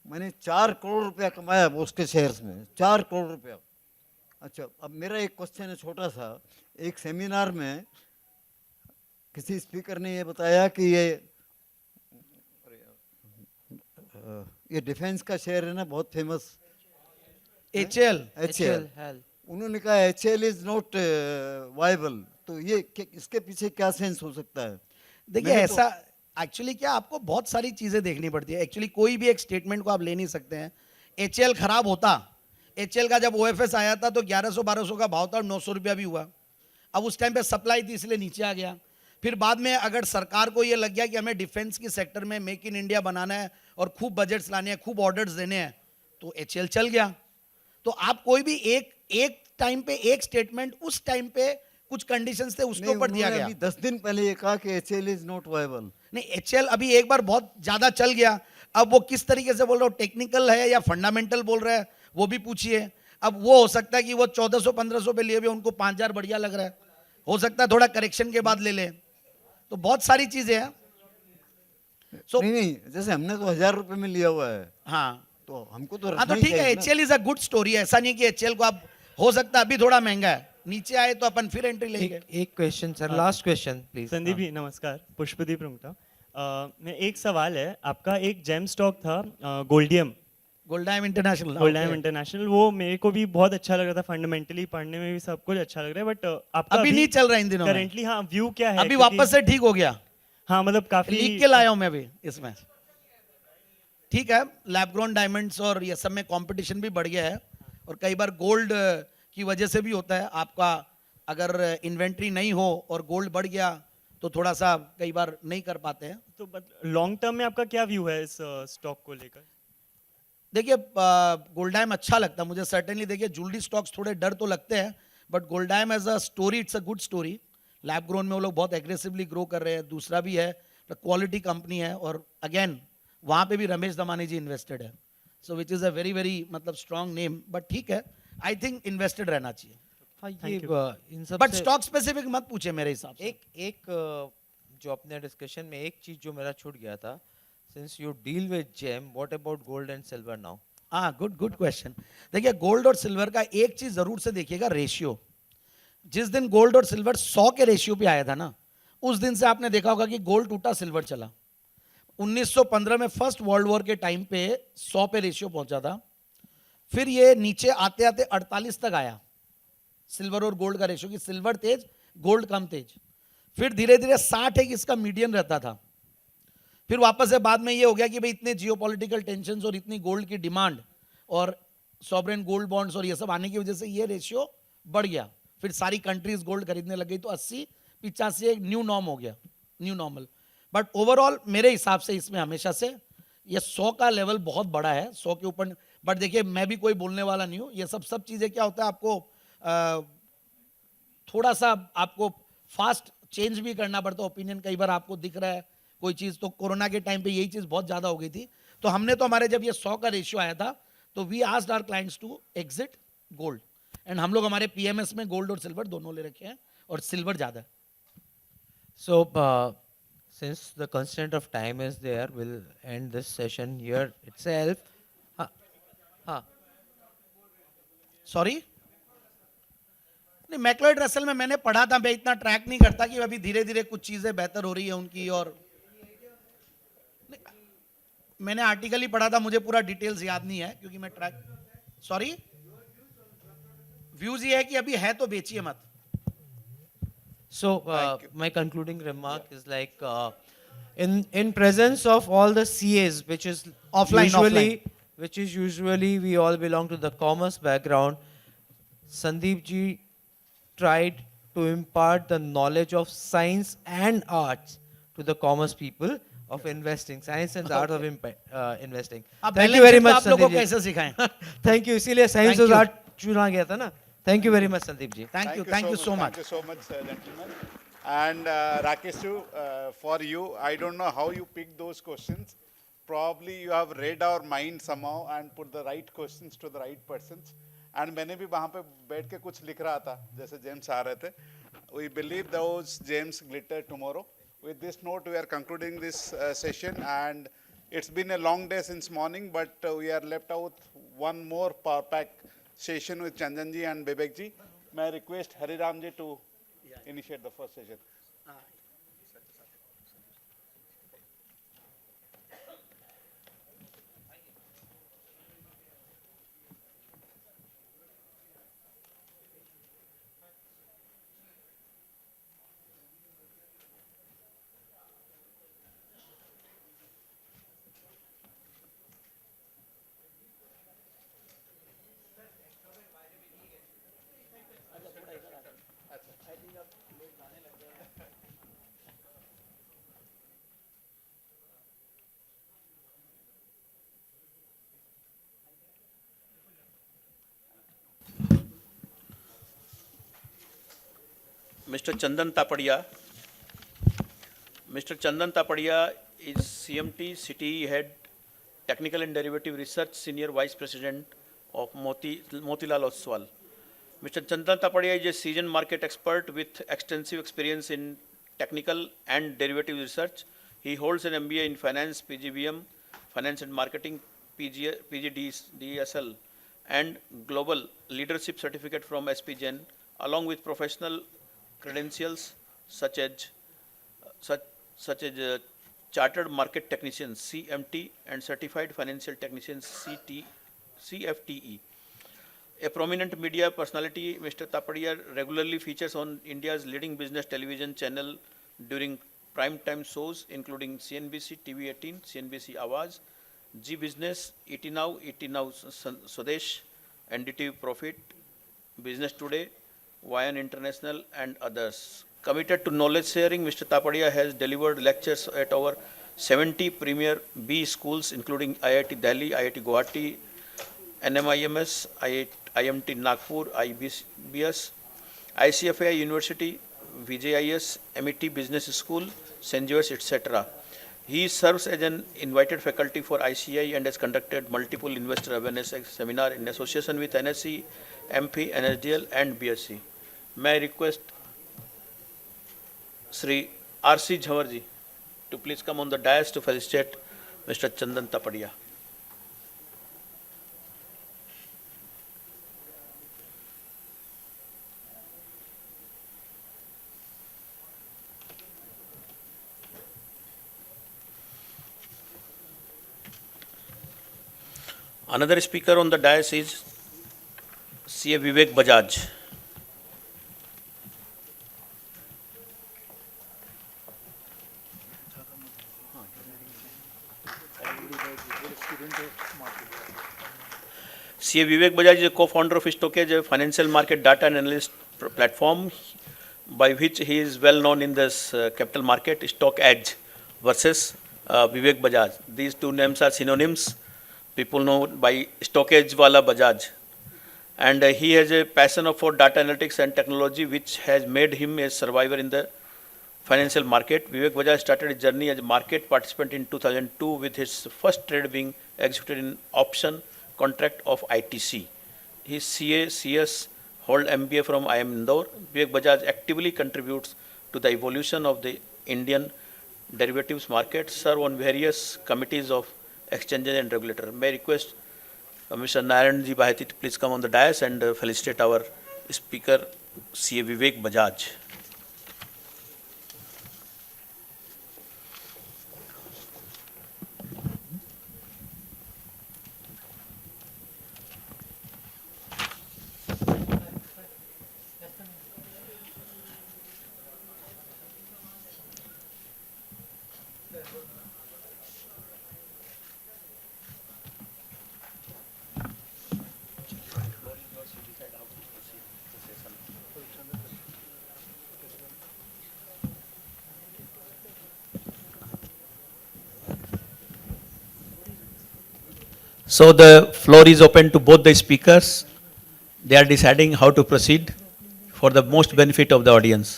मैंने 4 करोड़ रुपया कमाया वो उसके शेयर्स में, 4 करोड़ रुपया. अच्छा, अब मेरा एक क्वेश्चन है छोटा सा. एक सेमिनार में किसी स्पीकर ने ये बताया कि ये डिफेंस का शेयर है ना, बहुत फेमस HAL. उन्होंने कहा HAL इज नॉट वायबल. तो ये इसके पीछे क्या सेंस हो सकता है? देखिए ऐसा एक्चुअली क्या आपको बहुत सारी चीजें देखनी पड़ती है. एक्चुअली कोई भी एक स्टेटमेंट को आप ले नहीं सकते हैं. HAL खराब होता, HAL का जब OFS आया था तो 1100-1200 का भाव था और 900 रुपया भी हुआ. अब उस टाइम पे सप्लाई थी इसलिए नीचे आ गया. फिर बाद में अगर सरकार को ये लग गया कि हमें डिफेंस की सेक्टर में मेक इन इंडिया बनाना है और खूब बजट्स लाने हैं, खूब ऑर्डर्स देने हैं, तो HAL चल गया. तो आप कोई भी एक टाइम पे एक स्टेटमेंट उस टाइम पे कुछ कंडीशंस थे उसके ऊपर दिया गया. अभी 10 दिन पहले ये कहा कि HAL इज नॉट वायबल. नहीं, HAL अभी एक बार बहुत ज्यादा चल गया. अब वो किस तरीके से बोल रहा हो, टेक्निकल है या फंडामेंटल बोल रहा है, वो भी पूछिए. अब वो हो सकता है कि वो 1400-1500 पे लिए भी उनको 5,000 बढ़िया लग रहा है, हो सकता है थोड़ा करेक्शन के बाद ले ले. तो बहुत सारी चीजें हैं. नहीं, जैसे हमने तो 1,000 रुपए में लिया हुआ है. हाँ, तो हमको तो हाँ तो ठीक है. HAL is a good story. ऐसा नहीं कि HAL को आप हो सकता है अभी थोड़ा महंगा है, नीचे आए तो अपन फिर एंट्री लेंगे. एक question sir, last question please. Sandeep ji नमस्कार, पुष्पदीप रुंगटा. मैं एक सवाल है, आपका एक जेम स्टॉक था गोल्डियम इंटरनेशनल, वो मेरे को भी बहुत अच्छा लग रहा था, फंडामेंटली पढ़ने में भी सब कुछ अच्छा लग रहा है, बट आपका अभी नहीं चल रहा इन दिनों करेंटली. हाँ, व्यू क्या है? अभी वापस से ठीक हो गया. हाँ, मतलब काफी लीक के लाया हूं मैं भी इसमें. ठीक है, लैब ग्रोन डायमंड्स और ये सब में कंपटीशन भी बढ़ गया है, और कई बार गोल्ड की वजह से भी होता है. आपका अगर इन्वेंट्री नहीं हो और गोल्ड बढ़ गया तो थोड़ा सा कई बार नहीं कर पाते हैं. तो लॉन्ग टर्म में आपका क्या व्यू है इस स्टॉक को लेकर? देखिए गोल्डाइम अच्छा लगता है मुझे सर्टेनली. देखिए ज्वेलरी स्टॉक्स थोड़े डर तो लगते हैं, but Goldiam as a story it's a good story. Lab grown में वो लोग बहुत एग्रेसिवली ग्रो कर रहे हैं. दूसरा भी है, क्वालिटी कंपनी है, और अगेन वहाँ पे भी रमेश दमानी जी इन्वेस्टेड है. So which is a very very मतलब स्ट्रॉन्ग नेम. बट ठीक है, आई थिंक इन्वेस्टेड रहना चाहिए. बट स्टॉक स्पेसिफिक मत पूछे मेरे हिसाब से. एक जो अपने डिस्कशन में एक चीज जो मेरा छूट गया था, since you deal with gem, what about gold and silver now? हाँ, गुड क्वेश्चन. देखिए गोल्ड और सिल्वर का एक चीज जरूर से देखिएगा, रेशियो. जिस दिन गोल्ड और सिल्वर 100 के रेशियो पे आया था ना, उस दिन से आपने देखा होगा कि गोल्ड टूटा, सिल्वर चला. 1915 में फर्स्ट वर्ल्ड वॉर के टाइम पे 100 पे रेशियो पहुंचा था. फिर ये नीचे आते आते 48 तक आया सिल्वर और गोल्ड का रेशियो, कि सिल्वर तेज गोल्ड कम तेज. फिर धीरे धीरे 60 एक इसका मीडियन रहता था. फिर वापस से बाद में ये हो गया कि भाई इतने जियोपॉलिटिकल टेंशंस और इतनी गोल्ड की डिमांड और सॉवरेन गोल्ड बॉन्ड्स और ये सब आने की वजह से ये रेशियो बढ़ गया. फिर सारी कंट्रीज गोल्ड खरीदने लग गई, तो 80-85 एक न्यू नॉर्म हो गया, न्यू नॉर्मल. बट ओवरऑल मेरे हिसाब से इसमें हमेशा से ये 100 का लेवल बहुत बड़ा है, 100 के ऊपर. बट देखिए मैं भी कोई बोलने वाला नहीं हूँ. ये सब चीज़ें क्या होता है, आपको थोड़ा सा आपको फास्ट चेंज भी करना पड़ता है. ओपिनियन कई बार आपको दिख रहा है कोई चीज़, तो कोरोना के टाइम पे यही चीज़ बहुत ज़्यादा हो गई थी. तो हमने तो हमारे जब ये 100 का रेशियो आया था तो we asked our clients to exit gold, and हम लोग हमारे पीएमएस में गोल्ड और सिल्वर दोनों ले रखे हैं, और सिल्वर ज़्यादा है. So, since the constraint of time is there, we'll end this session here itself. Sorry, नहीं मैक्लोइड रसल में मैंने पढ़ा था, मैं इतना ट्रैक नहीं करता कि अभी धीरे धीरे कुछ चीजें बेहतर हो रही है उनकी, और मैंने आर्टिकल ही पढ़ा था, मुझे पूरा डिटेल्स याद नहीं है क्योंकि मैं ट्रैक. सॉरी, व्यूज ये है कि अभी है तो बेचिए मत. So, my concluding remark is like, in presence of all the CAs, which is offline, which is usually we all belong to the commerce background, Sandeep ji tried to impart the knowledge of science and arts to the commerce people of investing, science and the art of investing. अब Thank you balance very sheet much, आप लोगों को Sandeep कैसे ji. सिखाएं? Thank you. इसीलिए science Thank और you. art चुना गया था ना. Thank you very much, Sandeep ji. Thank you so much. Thank you so much, gentlemen. And Rakeshu, for you, I don't know how you picked those questions. Probably you have read our mind somehow and put the right questions to the right persons. And मैंने भी वहाँ पे बैठ के कुछ लिख रहा था, जैसे जेम्स आ रहे थे. We believe those gems glitter tomorrow. With this note, we are concluding this session, and it's been a long day since morning, but we are left out one more power pack session with Chandanji and Bebekji. May I request Hariramji to initiate the first session. Mr. Chandan Tapadia. Mr. Chandan Tapadia is CMT City Head, Technical and Derivative Research Senior Vice President of Motilal Oswal. Mr. Chandan Tapadia is a seasoned market expert with extensive experience in technical and derivative research. He holds an MBA in Finance, PGBM, Finance and Marketing, PGDSL, and Global Leadership Certificate from SPGen, along with professional credentials such as Chartered Market Technician (CMT) and Certified Financial Technician (CFTE). A prominent media personality, Mr. Tapadia regularly features on India's leading business television channel during prime time shows, including CNBC TV18, CNBC Awaz, G Business, ET Now Swadesh, NDTV Profit, Business Today, Wayan International, and others. Committed to knowledge sharing, Mr. Tapadia has delivered lectures at over 70 premier B schools, including IIT Delhi, IIT Guwahati, NMIMS, IMT Nagpur, IBS, ICFAI University, Vijay MET Business School, St. George, etc. He serves as an invited faculty for ICAI and has conducted multiple investor awareness seminars in association with NSE, MP, NSDL, and BSc. May I request Sri R.C. Jhawarji to please come on the dais to felicitate Mr. Chandan Tapadia. Another speaker on the dais is CA Vivek Bajaj. CA Vivek Bajaj is a co-founder of Stockage, a financial market data and analyst platform by which he is well known in this capital market, Stock Edge versus Vivek Bajaj. These two names are synonyms. People know by Stock Edge wala Bajaj. And he has a passion for data analytics and technology, which has made him a survivor in the financial market. Vivek Bajaj started his journey as a market participant in 2002, with his first trade being executed in option contract of ITC. His CA, CS, hold MBA from IIM Indore. Vivek Bajaj actively contributes to the evolution of the Indian derivatives market, serve on various committees of exchanges and regulator. May I request Mr. Narayanji Baheti to please come on the dais and felicitate our speaker, CA Vivek Bajaj. So the floor is open to both the speakers. They are deciding how to proceed for the most benefit of the audience.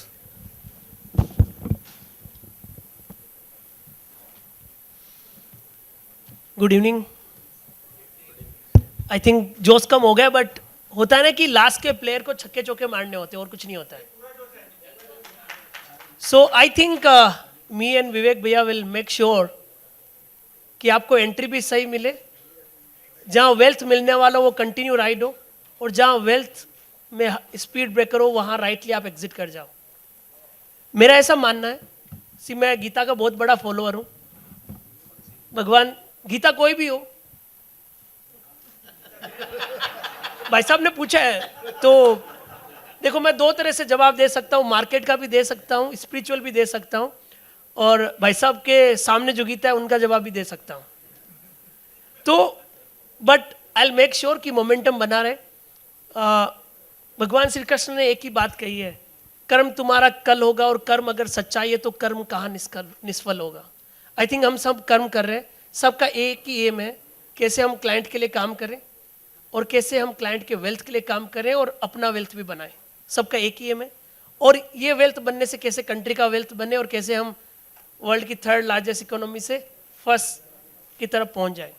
Good evening. I think जोश कम हो गया, but होता है ना कि last के player को छक्के चौके मारने होते हैं और कुछ नहीं होता है. So I think me and विवेक भैया विल मेक श्योर कि आपको एंट्री भी सही मिले, जहाँ वेल्थ मिलने वाला वो कंटिन्यू राइड हो, और जहाँ वेल्थ में स्पीड ब्रेकर हो वहाँ राइटली आप एग्जिट कर जाओ. मेरा ऐसा मानना है, मैं गीता का बहुत बड़ा फॉलोअर हूँ. भगवान गीता कोई भी हो, भाई साहब ने पूछा है तो देखो मैं दो तरह से जवाब दे सकता हूँ, मार्केट का भी दे सकता हूँ, स्पिरिचुअल भी दे सकता हूँ, और भाई साहब के सामने जो गीता है उनका जवाब भी दे सकता हूँ. तो बट आई मेक श्योर कि मोमेंटम बना रहे. भगवान श्री कृष्ण ने एक ही बात कही है, कर्म तुम्हारा कल होगा, और कर्म अगर सच्चाई है तो कर्म कहाँ निष्फल होगा. आई थिंक हम सब कर्म कर रहे हैं, सबका एक ही एम है, कैसे हम क्लाइंट के लिए काम करें और कैसे हम क्लाइंट के वेल्थ के लिए काम करें और अपना वेल्थ भी बनाएं. सबका एक ही एम है, और ये वेल्थ बनने से कैसे कंट्री का वेल्थ बने और कैसे हम वर्ल्ड की 3rd लार्जेस्ट इकोनॉमी से 1st की तरफ पहुंच जाए.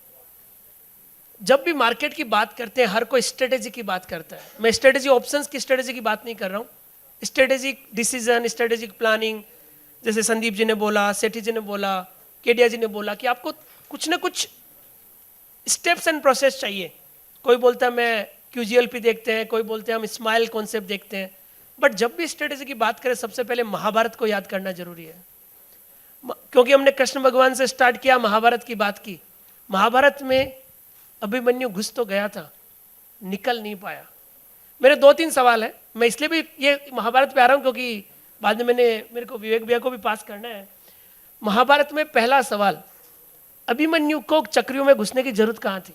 जब भी मार्केट की बात करते हैं हर कोई स्ट्रेटेजी की बात करता है. मैं स्ट्रेटेजी ऑप्शंस की स्ट्रेटेजी की बात नहीं कर रहा हूँ. स्ट्रेटेजिक डिसीजन, स्ट्रेटेजिक प्लानिंग, जैसे संदीप जी ने बोला, सेठी जी ने बोला, केडिया जी ने बोला कि आपको कुछ ना कुछ स्टेप्स एंड प्रोसेस चाहिए. कोई बोलता है मैं QGLP देखते हैं, कोई बोलते हैं हम स्माइल कॉन्सेप्ट देखते हैं. बट जब भी स्ट्रेटेजी की बात करें सबसे पहले महाभारत को याद करना जरूरी है, क्योंकि हमने कृष्ण भगवान से स्टार्ट किया, महाभारत की बात की. महाभारत में अभिमन्यु घुस तो गया था, निकल नहीं पाया. मेरे 2-3 सवाल है, मैं इसलिए भी ये महाभारत पे आ रहा हूँ क्योंकि बाद में मेरे को विवेक भैया को भी पास करना है. महाभारत में पहला सवाल, अभिमन्यु को चक्रियों में घुसने की जरूरत कहाँ थी.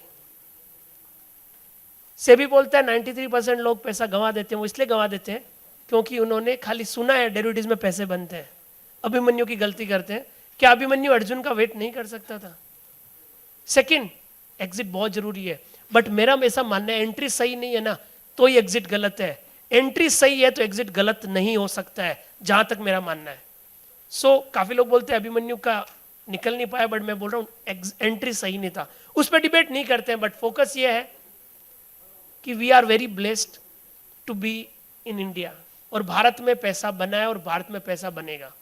सेबी बोलता है 93% लोग पैसा गंवा देते हैं. वो इसलिए गंवा देते हैं क्योंकि उन्होंने खाली सुना है डेरिवेटिव्स में पैसे बनते हैं. अभिमन्यु की गलती करते हैं. क्या अभिमन्यु अर्जुन का वेट नहीं कर सकता था. सेकंड, एग्जिट बहुत जरूरी है, बट मेरा ऐसा मानना है एंट्री सही नहीं है ना तो ही एग्जिट गलत है. एंट्री सही है तो एग्जिट गलत नहीं हो सकता है, जहां तक मेरा मानना है. सो काफी लोग बोलते हैं अभिमन्यु का निकल नहीं पाया, बट मैं बोल रहा हूँ एंट्री सही नहीं था. उस पर डिबेट नहीं करते हैं, बट फोकस ये है कि we are very blessed to be in India, और भारत में पैसा बना है और भारत में पैसा बनेगा.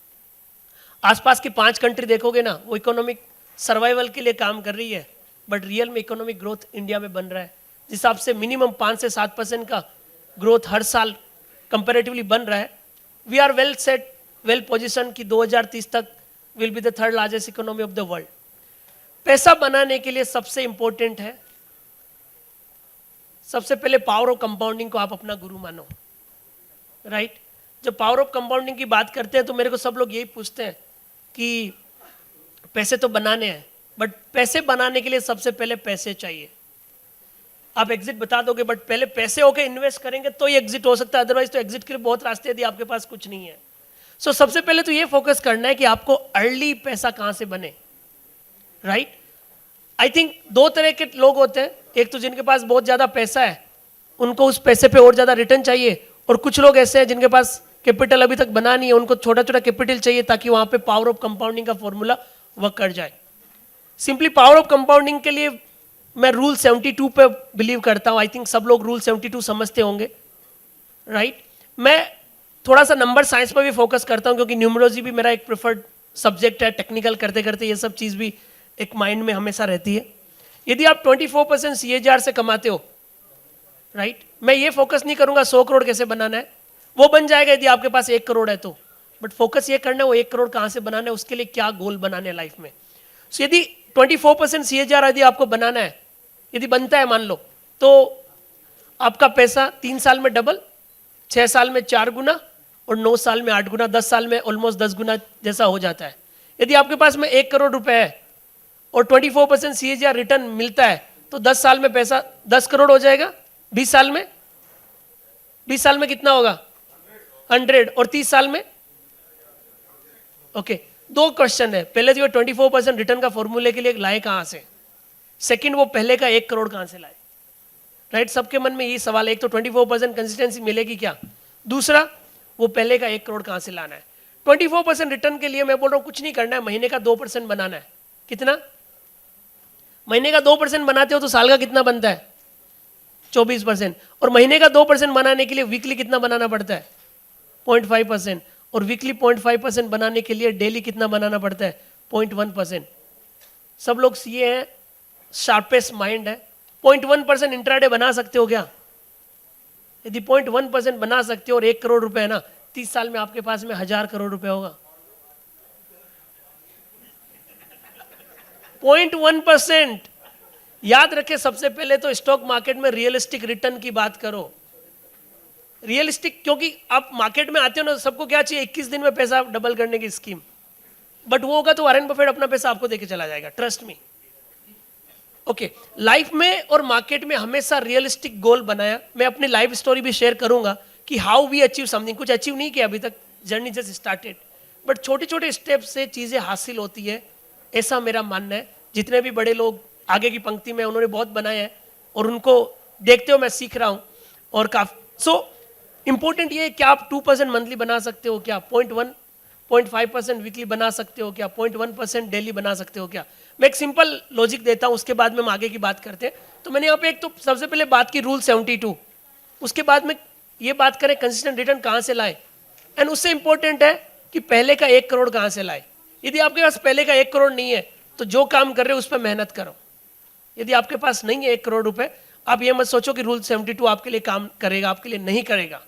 आसपास की 5 कंट्री देखोगे ना, वो इकोनॉमिक सर्वाइवल के लिए काम कर रही है, बट रियल में इकोनॉमिक ग्रोथ इंडिया में बन रहा है. जिस हिसाब से मिनिमम 5 से 7% का ग्रोथ हर साल कंपेरेटिवली बन रहा है, we are well set, well position कि 2030 तक will be the 3rd largest economy of the world. पैसा बनाने के लिए सबसे इंपॉर्टेंट है, सबसे पहले पावर ऑफ कंपाउंडिंग को आप अपना गुरु मानो. राइट जब पावर ऑफ कंपाउंडिंग की बात करते हैं तो मेरे को सब लोग यही पूछते हैं कि पैसे तो बनाने हैं, बट पैसे बनाने के लिए सबसे पहले पैसे चाहिए. आप एग्जिट बता दोगे, बट पहले पैसे होके इन्वेस्ट करेंगे तो ही एग्जिट हो सकता है, अदरवाइज तो एग्जिट के लिए बहुत रास्ते, यदि आपके पास कुछ नहीं है. सो सबसे पहले तो ये फोकस करना है कि आपको अर्ली पैसा कहाँ से बने. राइट आई थिंक 2 तरह के लोग होते हैं. एक तो जिनके पास बहुत ज़्यादा पैसा है, उनको उस पैसे पे और ज़्यादा रिटर्न चाहिए, और कुछ लोग ऐसे हैं जिनके पास कैपिटल अभी तक बना नहीं है, उनको छोटा छोटा कैपिटल चाहिए ताकि वहाँ पे पावर ऑफ कंपाउंडिंग का फॉर्मूला वर्क कर जाए. सिंपली पावर ऑफ कंपाउंडिंग के लिए मैं रूल 72 पे बिलीव करता हूँ. आई थिंक सब लोग रूल 72 समझते होंगे. राइट मैं थोड़ा सा नंबर साइंस पर भी फोकस करता हूँ क्योंकि न्यूमरोलॉजी भी मेरा एक प्रेफर्ड सब्जेक्ट है. टेक्निकल करते करते ये सब चीज़ भी एक माइंड में हमेशा रहती है. यदि आप 24% CAGR से कमाते हो, राइट मैं ये फोकस नहीं करूंगा 100 करोड़ कैसे बनाना है, वो बन जाएगा यदि आपके पास 1 करोड़ है तो. बट फोकस ये करना है वो 1 करोड़ कहाँ से बनाना है, उसके लिए क्या गोल बनाने हैं लाइफ में. सो यदि 24% CAGR यदि आपको बनाना है, यदि बनता है मान लो, तो आपका पैसा 3 साल में डबल, 6 साल में 4 गुना, और 9 साल में 8 गुना, 10 साल में ऑलमोस्ट 10 गुना जैसा हो जाता है. यदि आपके पास में 1 करोड़ रुपए है और 24% CAGR रिटर्न मिलता है तो 10 साल में पैसा 10 करोड़ हो जाएगा. 20 साल में कितना होगा 100, और 30 साल में ओके. 2 क्वेश्चन है. पहले तो 24% रिटर्न का फॉर्मूले के लिए लाए कहाँ से. सेकंड, वो पहले का 1 करोड़ कहाँ से लाए? राइट, सबके मन में यही सवाल है। एक तो 24% कंसिस्टेंसी मिलेगी क्या, दूसरा वो पहले का 1 करोड़ कहाँ से लाना है। 24% रिटर्न के लिए मैं बोल रहा हूँ कुछ नहीं करना है, महीने का 2% बनाना है। कितना? महीने का 2% बनाते हो तो साल का कितना बनता है? 24%। और महीने का 2% बनाने के लिए वीकली कितना बनाना पड़ता है? 0.5%। और वीकली 0.5% बनाने के लिए डेली कितना बनाना पड़ता है? 0.1%। सब लोग सीए हैं, शार्पेस्ट माइंड है। 0.1% इंट्राडे बना सकते हो क्या? यदि 0.1% बना सकते हो और 1 करोड़ रुपए है ना, 30 साल में आपके पास में 1000 करोड़ रुपए होगा। 0.1%। याद रखे, सबसे पहले तो स्टॉक मार्केट में रियलिस्टिक रिटर्न की बात करो। रियलिस्टिक, क्योंकि आप मार्केट में आते हो ना, सबको क्या चाहिए? 21 दिन में पैसा डबल करने की स्कीम। बट वो होगा तो वॉरेन बफेट अपना पैसा आपको देके चला जाएगा, ट्रस्ट मी। ओके, लाइफ में और मार्केट में हमेशा रियलिस्टिक गोल बनाया। मैं अपनी लाइफ स्टोरी भी शेयर करूंगा कि हाउ वी अचीव समथिंग। कुछ अचीव नहीं किया अभी तक, जर्नी जस्ट स्टार्टेड, बट छोटे छोटे स्टेप से चीजें हासिल होती है, ऐसा मेरा मानना है। जितने भी बड़े लोग आगे की पंक्ति में, उन्होंने बहुत बनाया है और उनको देखते हो मैं सीख रहा हूँ। और काफी इंपॉर्टेंट ये है कि आप 2% मंथली बना सकते हो क्या? 0.5% वीकली बना सकते हो क्या? 0.1% डेली बना सकते हो क्या? मैं एक सिंपल लॉजिक देता हूं, उसके बाद में हम आगे की बात करते हैं। तो मैंने यहाँ पे एक तो सबसे पहले बात की रूल 72, उसके बाद में ये बात करें कंसिस्टेंट रिटर्न कहाँ से लाए, एंड उससे इंपॉर्टेंट है कि पहले का 1 करोड़ कहाँ से लाए। यदि आपके पास पहले का 1 करोड़ नहीं है तो जो काम कर रहे हो उस पर मेहनत करो। यदि आपके पास नहीं है 1 करोड़ रुपए, आप ये मत सोचो कि रूल 72 आपके लिए काम करेगा, आपके लिए नहीं करेगा।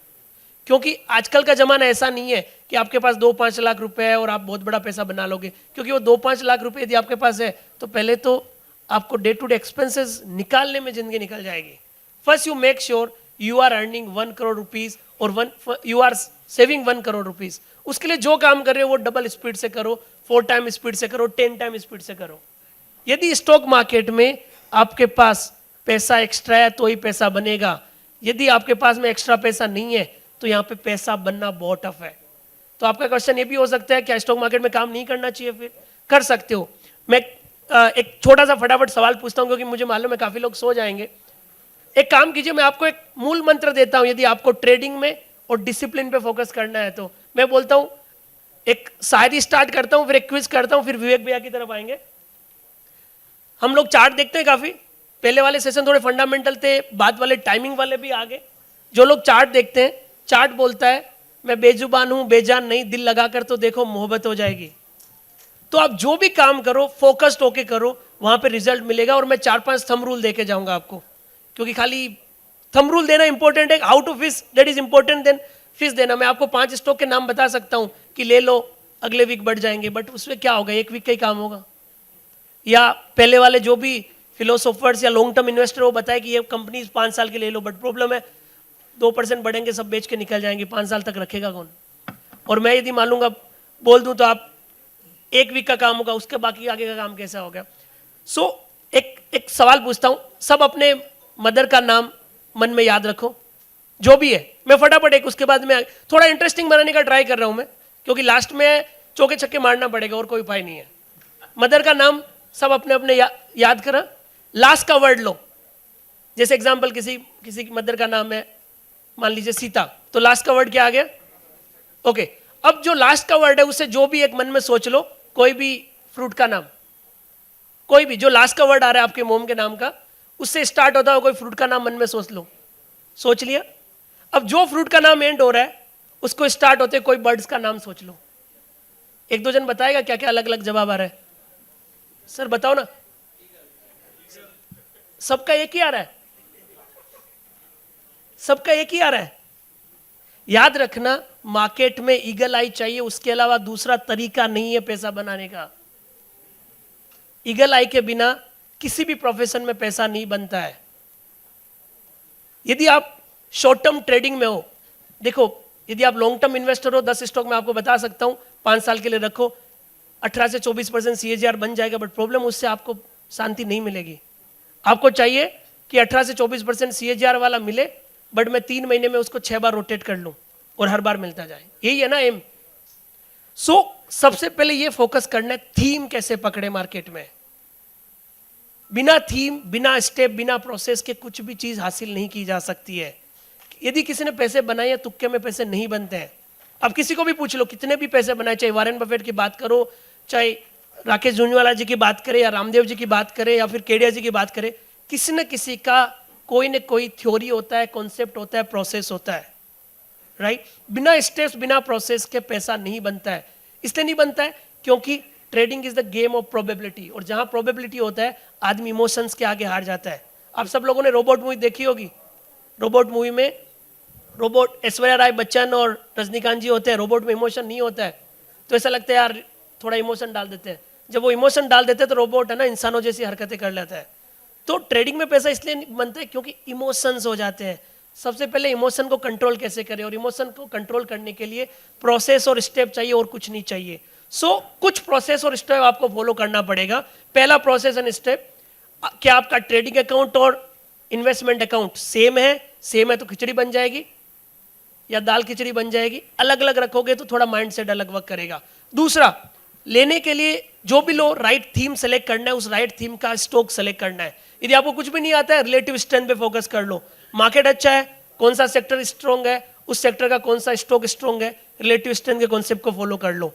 क्योंकि आजकल का जमाना ऐसा नहीं है कि आपके पास 2-5 लाख रुपए है और आप बहुत बड़ा पैसा बना लोगे। क्योंकि वो 2-5 लाख रुपए यदि आपके पास है तो पहले तो आपको डे टू डे एक्सपेंसेस निकालने में जिंदगी निकल जाएगी। First you make sure you are earning 1 crore rupees और you are saving 1 crore rupees. उसके लिए जो काम कर रहे हो वो डबल स्पीड से करो, 4 टाइम स्पीड से करो, 10 टाइम स्पीड से करो। यदि स्टॉक मार्केट में आपके पास पैसा एक्स्ट्रा है तो ही पैसा बनेगा। यदि आपके पास में एक्स्ट्रा पैसा नहीं है तो यहाँ पे पैसा बनना बहुत टफ है। तो आपका क्वेश्चन ये भी हो सकता है क्या स्टॉक मार्केट में काम नहीं करना चाहिए? फिर कर सकते हो। मैं एक छोटा सा फटाफट सवाल पूछता हूँ क्योंकि मुझे मालूम है काफी लोग सो जाएंगे। एक काम कीजिए, मैं आपको एक मूल मंत्र देता हूँ। यदि आपको ट्रेडिंग में और डिसिप्लिन पे फोकस करना है तो मैं बोलता हूँ, एक शायरी स्टार्ट करता हूँ, फिर एक क्विज करता हूँ, फिर विवेक भैया की तरफ आएंगे। हम लोग चार्ट देखते हैं काफी, पहले वाले सेशन थोड़े फंडामेंटल थे, बाद वाले टाइमिंग वाले भी आ गए। जो लोग चार्ट देखते हैं, चार्ट बोलता है मैं बेजुबान हूं, बेजान नहीं, दिल लगाकर तो देखो मोहब्बत हो जाएगी। तो आप जो भी काम करो फोकस्ड होके करो, वहां पे रिजल्ट मिलेगा। और मैं 4-5 थंब रूल देके जाऊंगा आपको, क्योंकि खाली थंब रूल देना इंपॉर्टेंट है, how to fish that is important then fish देना। मैं आपको 5 स्टॉक के नाम बता सकता हूं कि ले लो, अगले वीक बढ़ जाएंगे, बट उसमें क्या होगा, 1 वीक का ही काम होगा। या पहले वाले जो भी फिलोसोफर्स या लॉन्ग टर्म इन्वेस्टर वो बताए कि ये कंपनी 5 साल के ले लो, बट प्रॉब्लम है 2% बढ़ेंगे, सब बेच के निकल जाएंगे, 5 साल तक रखेगा कौन? और मैं यदि मालूंगा बोल दूं तो आप 1 वीक का काम होगा, उसके बाकी आगे का काम कैसा होगा? एक सवाल पूछता हूं, सब अपने मदर का नाम मन में याद रखो, जो भी है। मैं फटाफट एक, उसके बाद में थोड़ा इंटरेस्टिंग बनाने का ट्राई कर रहा हूं मैं, क्योंकि लास्ट में चौके छक्के मारना पड़ेगा और कोई उपाय नहीं है। मदर का नाम सब अपने अपने याद करा, लास्ट का वर्ड लो। जैसे एग्जाम्पल किसी की मदर का नाम है मान लीजिए सीता, तो लास्ट का वर्ड क्या आ गया? ओके, अब जो लास्ट का वर्ड है उससे जो भी एक मन में सोच लो, कोई भी फ्रूट का नाम, कोई भी जो लास्ट का वर्ड आ रहा है आपके मोम के नाम का, उससे स्टार्ट होता है कोई फ्रूट का नाम मन में सोच लो। सोच लिया? अब जो फ्रूट का नाम एंड हो रहा है उसको स्टार्ट होते कोई बर्ड्स का नाम सोच लो। 1-2 जन बताएगा क्या क्या अलग अलग जवाब आ रहा है? सर बताओ ना। सबका एक ही आ रहा है, सबका एक ही आ रहा है। याद रखना, मार्केट में ईगल आई चाहिए, उसके अलावा दूसरा तरीका नहीं है पैसा बनाने का। ईगल आई के बिना किसी भी प्रोफेशन में पैसा नहीं बनता है। यदि आप शॉर्ट टर्म ट्रेडिंग में हो, देखो यदि आप लॉन्ग टर्म इन्वेस्टर हो, 10 स्टॉक में आपको बता सकता हूं 5 साल के लिए रखो, 18 से 24% CAGR बन जाएगा, बट प्रॉब्लम उससे आपको शांति नहीं मिलेगी। आपको चाहिए कि 18 से 24% CAGR वाला मिले, बट मैं 3 महीने में उसको 6 बार रोटेट कर लूं और हर बार मिलता जाए, यही है ना एम। सो सबसे पहले ये फोकस करना है थीम कैसे पकड़े मार्केट में। बिना थीम, बिना स्टेप, बिना प्रोसेस के कुछ भी चीज़ हासिल नहीं की जा सकती है। यदि किसी ने पैसे बनाए या तुक्के में पैसे नहीं बनते हैं। अब किसी को भी पूछ लो कितने भी पैसे बनाए, चाहे वॉरेन बफेट की बात करो, चाहे राकेश झुंझुनवाला जी की बात करें या रामदेव जी की बात करें या फिर केडिया जी की बात करें, किसी न किसी का कोई न कोई थ्योरी होता है, कॉन्सेप्ट होता है, प्रोसेस होता है, राइट? बिना स्टेप्स, बिना प्रोसेस के पैसा नहीं बनता है। इसलिए नहीं बनता है क्योंकि trading is the game of probability, और जहां प्रोबेबिलिटी होता है आदमी इमोशंस के आगे हार जाता है। आप सब लोगों ने रोबोट मूवी देखी होगी। रोबोट मूवी में रोबोट ऐश्वर्या राय बच्चन और रजनीकांत जी होते हैं, रोबोट में इमोशन नहीं होता है, तो ऐसा लगता है यार थोड़ा इमोशन डाल देते हैं। जब वो इमोशन डाल देते हैं तो रोबोट है ना इंसानों जैसी हरकतें कर लेता है। तो ट्रेडिंग में पैसा इसलिए नहीं बनता है क्योंकि इमोशंस हो जाते हैं। सबसे पहले इमोशन को कंट्रोल कैसे करें, और इमोशन को कंट्रोल करने के लिए प्रोसेस और स्टेप चाहिए और कुछ नहीं चाहिए। कुछ प्रोसेस और स्टेप आपको फॉलो करना पड़ेगा। पहला प्रोसेस एंड स्टेप, क्या आपका ट्रेडिंग अकाउंट और इन्वेस्टमेंट अकाउंट सेम है? सेम है तो खिचड़ी बन जाएगी या दाल खिचड़ी बन जाएगी। अलग अलग रखोगे तो थोड़ा माइंड सेट अलग वर्क करेगा। दूसरा, लेने के लिए जो भी लो राइट थीम सेलेक्ट करना है, उस राइट थीम का स्टॉक सेलेक्ट करना है। यदि आपको कुछ भी नहीं आता है, रिलेटिव स्ट्रेंथ पे फोकस कर लो। मार्केट अच्छा है, कौन सा सेक्टर स्ट्रॉन्ग है, उस सेक्टर का कौन सा स्टॉक स्ट्रॉन्ग है, रिलेटिव स्ट्रेंथ के कॉन्सेप्ट को फॉलो कर लो।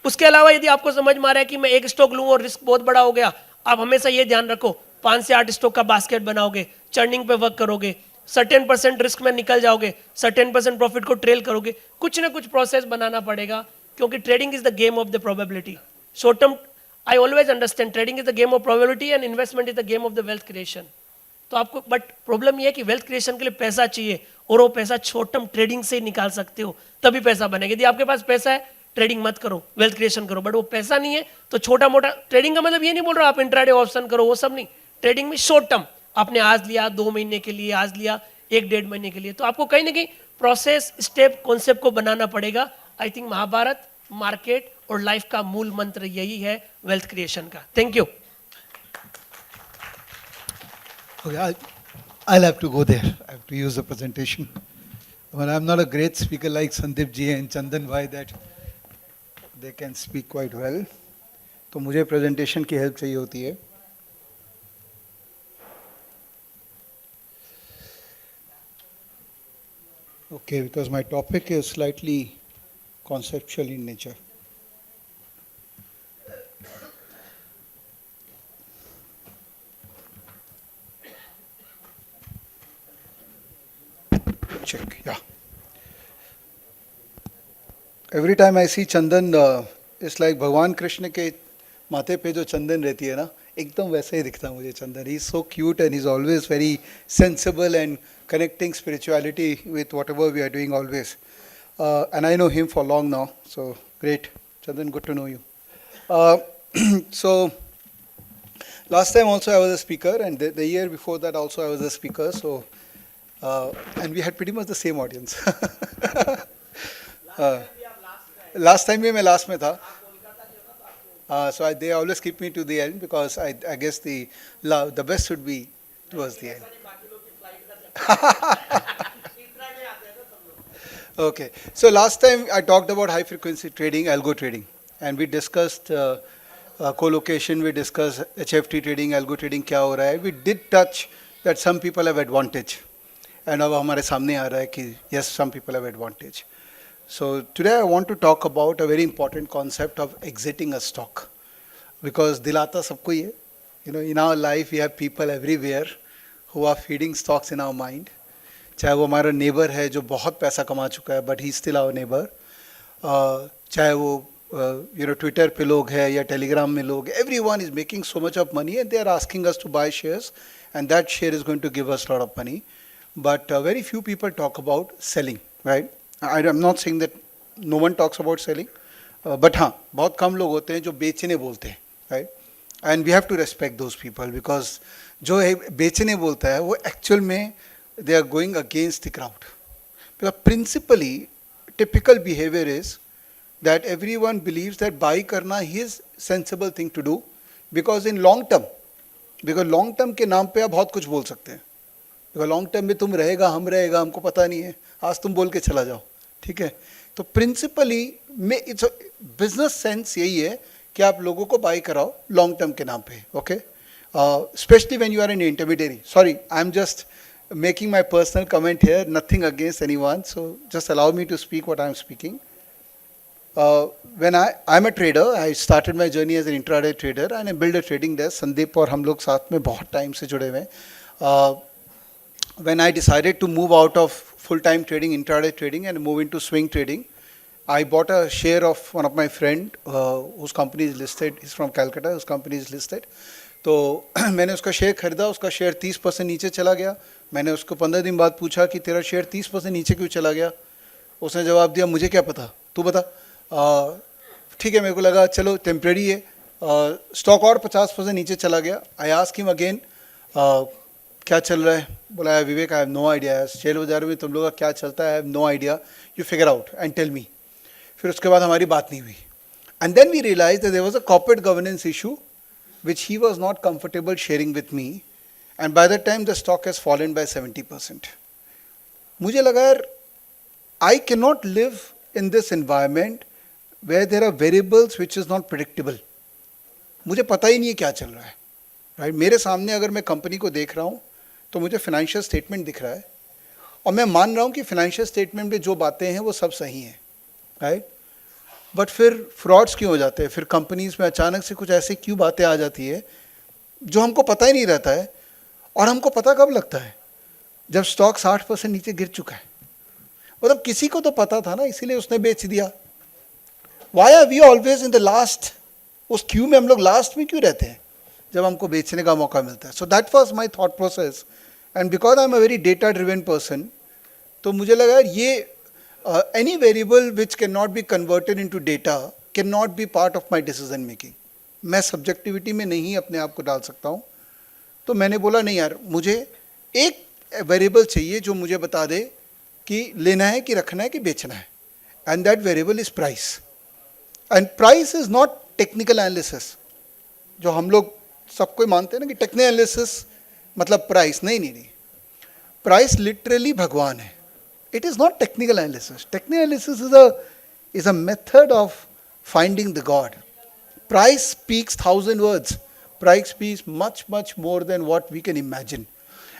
उसके अलावा यदि आपको समझ में आ रहा है कि मैं एक स्टॉक लूँ और रिस्क बहुत बड़ा हो गया, आप हमेशा ये ध्यान रखो 5 से 8 स्टॉक का बास्केट बनाओगे, चर्निंग पे वर्क करोगे, सर्टेन % रिस्क में निकल जाओगे, सर्टेन % प्रॉफिट को ट्रेल करोगे। कुछ ना कुछ प्रोसेस बनाना पड़ेगा क्योंकि trading is the game of the probability. Short term, I always understand trading is the game of probability and investment is the game of the wealth creation. तो आपको but problem ये है कि वेल्थ क्रिएशन के लिए पैसा चाहिए, और वो पैसा शॉर्ट टर्म ट्रेडिंग से ही निकाल सकते हो, तभी पैसा बनेगा। यदि आपके पास पैसा है, ट्रेडिंग मत करो, वेल्थ क्रिएशन करो। बट वो पैसा नहीं है तो छोटा मोटा ट्रेडिंग का मतलब ये नहीं बोल रहा आप इंट्राडे ऑप्शन करो, वो सब नहीं। ट्रेडिंग में शॉर्ट टर्म, आपने आज लिया 2 महीने के लिए, आज लिया 1-1.5 महीने के लिए, तो आपको कहीं ना कहीं प्रोसेस, स्टेप, कॉन्सेप्ट को बनाना पड़ेगा। आई थिंक महाभारत, मार्केट और लाइफ का मूल मंत्र यही है वेल्थ क्रिएशन का। Thank you. Okay, I'll have to go there. I have to use the presentation. Well, I'm not a great speaker like Sandeep ji and Chandan bhai that they can speak quite well. तो मुझे presentation की help चाहिए होती है. Okay, because my topic is slightly conceptual in nature. Check, yeah. Every time I see Chandan, it's like भगवान कृष्ण के माथे पे जो चंदन रहती है ना, एकदम वैसे ही दिखता मुझे चंदन. He's so cute and he's always very sensible and connecting spirituality with whatever we are doing always. And I know him for long now, so great. Chandan, good to know you. So last time also I was a speaker, and the year before that also I was a speaker. So and we had pretty much the same audience. Last time भी मैं last में था. So they always keep me to the end because I guess the best should be towards the end. Okay. So last time I talked about high frequency trading, algo trading, and we discussed co-location, we discussed HFT trading, algo trading क्या हो रहा है. We did touch that some people have advantage. And अब हमारे सामने आ रहा है कि yes, some people have advantage. So today I want to talk about a very important concept of exiting a stock, because दिलाता सबको ही है. You know, in our life we have people everywhere who are feeding stocks in our mind. चाहे वो हमारा neighbor है जो बहुत पैसा कमा चुका है, but he is still our neighbor. चाहे वो Twitter पे लोग हैं या Telegram में लोग, everyone is making so much of money and they are asking us to buy shares, and that share is going to give us a lot of money. But very few people talk about selling, right? I'm not saying that no one talks about selling, but हाँ, बहुत कम लोग होते हैं जो बेचने बोलते हैं, right? And we have to respect those people because जो बेचने बोलता है वो actual में they are going against the crowd. Because principally, typical behavior is that everyone believes that buy करना is sensible thing to do because in long term के नाम पे आप बहुत कुछ बोल सकते हैं. because long term में तुम रहेगा, हम रहेगा, हमको पता नहीं है, आज तुम बोल के चला जाओ, ठीक है. तो प्रिंसिपली में इट्स बिजनेस सेंस यही है कि आप लोगों को बाय कराओ लॉन्ग टर्म के नाम पे, okay. especially when you are an intermediary. Sorry, I'm just making my personal comment here, nothing against anyone, so just allow me to speak what I'm speaking. When I'm a trader, I started my journey as an intraday trader and I built a trading desk. Sandeep और हम लोग साथ में बहुत time से जुड़े हुए हैं. When I decided to move out of full-time trading, intraday trading, and move into swing trading, I bought a share of one of my friend whose company is listed. He's from Calcutta. Whose company is listed. तो मैंने उसका share खरीदा. उसका share 30% नीचे चला गया. मैंने उसको 15 दिन बाद पूछा कि तेरा शेयर 30% नीचे क्यों चला गया. उसने जवाब दिया, मुझे क्या पता, तू बता. ठीक है, मेरे को लगा चलो टेम्परेरी है. स्टॉक और 50% नीचे चला गया. आई आस्क हिम अगेन, क्या चल रहा है. बोला, Vivek, I have no idea. Share बाजार में तुम लोग का क्या चलता है, I have no idea. You figure out and tell me. फिर उसके बाद हमारी बात नहीं हुई. And then we realize that there was a corporate governance issue which he was not comfortable sharing with me, and by that time the stock has fallen by 70%. मुझे लगा यार, I cannot live in this environment where there are variables which is not predictable. मुझे पता ही नहीं है क्या चल रहा है, right? मेरे सामने अगर मैं कंपनी को देख रहा हूँ तो मुझे फाइनेंशियल स्टेटमेंट दिख रहा है और मैं मान रहा हूँ कि फाइनेंशियल स्टेटमेंट में जो बातें हैं वो सब सही हैं, राइट? बट फिर फ्रॉड्स क्यों हो जाते हैं, फिर कंपनीज में अचानक से कुछ ऐसे क्यों बातें आ जाती है जो हमको पता ही नहीं रहता है. और हमको पता कब लगता है, जब स्टॉक 60% नीचे गिर चुका है. मतलब किसी को तो पता था ना, इसीलिए उसने बेच दिया. Why are we always in the last, उस क्यू में हम लोग लास्ट में क्यों रहते हैं जब हमको बेचने का मौका मिलता है. So that was my thought process, and because I am a very data driven person, तो मुझे लगा यार ये any variable which cannot be converted into data cannot be part of my decision making. मैं subjectivity में नहीं अपने आप को डाल सकता हूँ. तो मैंने बोला नहीं यार, मुझे एक variable चाहिए जो मुझे बता दे कि लेना है कि रखना है कि बेचना है. And that variable is price. And price is not technical analysis. जो हम लोग सबको मानते हैं ना कि technical analysis मतलब price, नहीं. Price literally भगवान है. It is not technical analysis. Technical analysis is a method of finding the God. Price speaks 1,000 words. Price speaks much more than what we can imagine.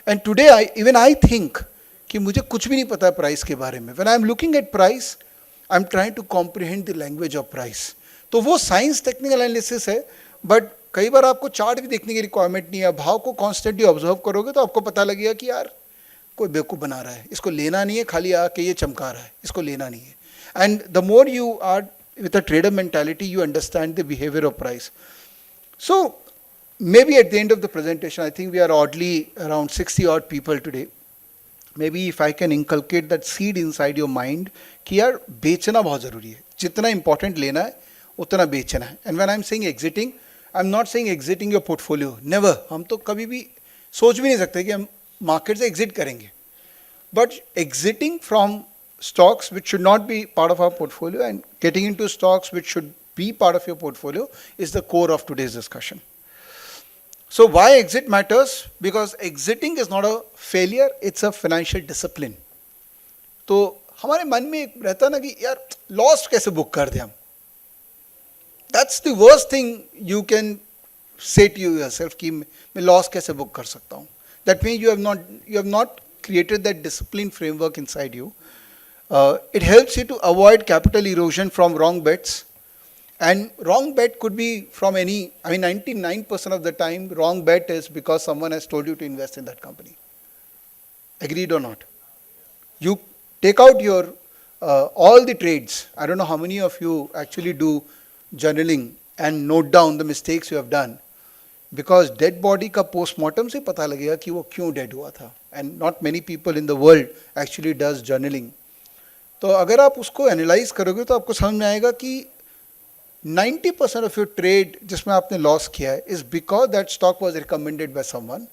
And today I think कि मुझे कुछ भी नहीं पता price के बारे में. When I am looking at price, I am trying to comprehend the language of price. तो वो science technical analysis है, but कई बार आपको चार्ट भी देखने की रिक्वायरमेंट नहीं है. भाव को कॉन्स्टेंटली ऑब्जर्व करोगे तो आपको पता लगेगा कि यार कोई बेवकूफ़ बना रहा है, इसको लेना नहीं है, खाली आके ये चमका रहा है, इसको लेना नहीं है. And the more you are with a trader mentality, you understand the behaviour of price. So may be at the end of the presentation, I think we are oddly around 60 odd people today. May be if I can inculcate that seed inside your mind कि यार बेचना बहुत ज़रूरी है, जितना important लेना है उतना बेचना है. And when I am saying exiting, I am not saying exiting your portfolio, never. हम तो कभी भी सोच भी नहीं सकते कि हम मार्केट से एग्जिट करेंगे. But exiting from stocks which should not be part of our portfolio and getting into stocks which should be part of your portfolio is the core of today's discussion. So why exit matters? Because exiting is not a failure, it's a financial discipline. तो हमारे मन में रहता ना कि यार loss कैसे book कर दें हम. That's the worst thing you can say to yourself कि मैं लॉस कैसे बुक कर सकता हूँ. That means you have not created that discipline framework inside you. It helps you to avoid capital erosion from wrong bets. And wrong bet could be from any, 99% of the time, wrong bet is because someone has told you to invest in that company. Agreed or not? You take out your, all the trades. I don't know how many of you actually do journaling and note down the mistakes you have done. Because dead body का postmortem से पता लगेगा कि वो क्यों dead हुआ था. And not many people in the world actually does journaling. तो अगर आप उसको एनालाइज करोगे तो आपको समझ में आएगा कि 90% ऑफ योर ट्रेड जिसमें आपने लॉस किया है is because that stock was recommended by someone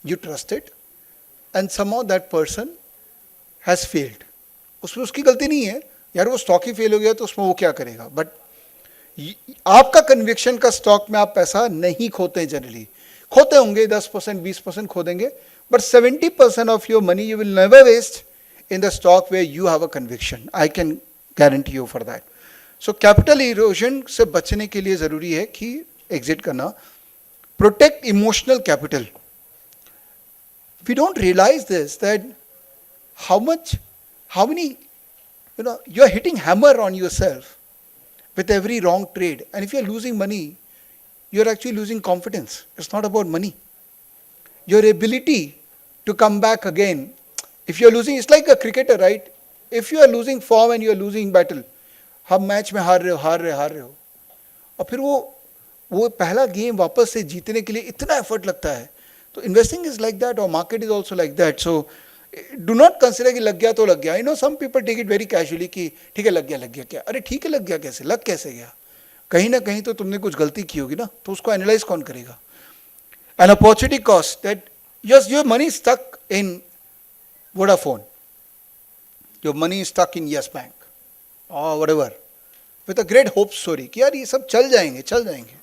you trusted and somehow that person has failed. उसमें उसकी गलती नहीं है यार, वो स्टॉक ही फेल हो गया तो उसमें वो क्या करेगा. बट आपका कन्विक्शन का स्टॉक में आप पैसा नहीं खोते हैं. जनरली खोते होंगे 10% 20% खो देंगे, but 70% of your money you will never waste in the stock where you have a conviction. I can guarantee you for that. So capital erosion से बचने के लिए ज़रूरी है कि exit करना. protect emotional capital. We don't realize this, that how many, you're hitting hammer on yourself with every wrong trade. And if you're losing money, you're actually losing confidence. It's not about money. Your ability to come back again. If you're losing, it's like a cricketer, right? If you are losing form and you're losing battle, हम match में हार रहे हो और फिर वो पहला game वापस से जीतने के लिए इतना एफर्ट लगता है. तो इन्वेस्टिंग इज लाइक दैट और market is also like that. So do not consider कि लग गया तो लग गया. Some people take it very casually कि ठीक है लग गया क्या. अरे ठीक है लग गया कैसे, लग कैसे गया? कहीं ना कहीं तो तुमने कुछ गलती की होगी ना, तो उसको एनालाइज कौन करेगा? An opportunity cost that your money stuck in Vodafone, your money is stuck in Yes Bank or whatever, with a great hope story कि यार ये सब चल जाएंगे.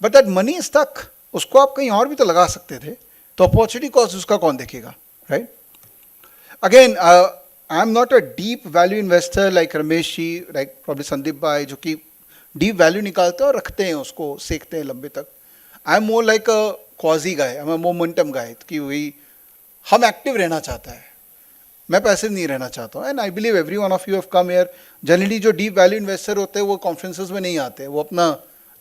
But that money is stuck. उसको आप कहीं और भी तो लगा सकते थे. तो opportunity cost उसका कौन देखेगा, right? Again, I am not a deep value investor like Ramesh ji, like probably Sandeep bhai, जो कि deep value निकालते हैं और रखते हैं उसको, सेकते हैं लंबे तक. I am more like a quasi guy. I am a momentum guy. कि वही हम एक्टिव रहना चाहता है, मैं पैसिव नहीं रहना चाहता हूँ. And I believe every one of you have come here. Generally जो डीप वैल्यू इन्वेस्टर होते हैं वो कॉन्फ्रेंसेस में नहीं आते, वो अपना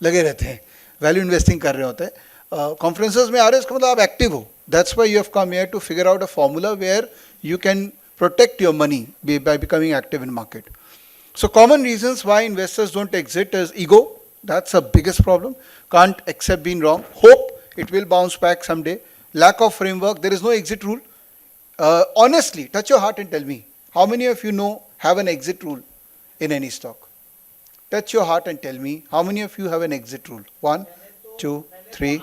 लगे रहते हैं, वैल्यू इन्वेस्टिंग कर रहे होते हैं. कॉन्फ्रेंसेस में आ रहे हैं, इसका मतलब आप एक्टिव हो. That's why you have come here to figure out a formula where you can protect your money by becoming active in market. So common reasons why investors don't exit is ego. That's the biggest problem. Can't accept being wrong. Hope it will bounce back someday. Lack of framework. There is no exit rule. Honestly, touch your heart and tell me, how many of you have an exit rule in any stock? Touch your heart and tell me, how many of you have an exit rule? 1, 2, 3.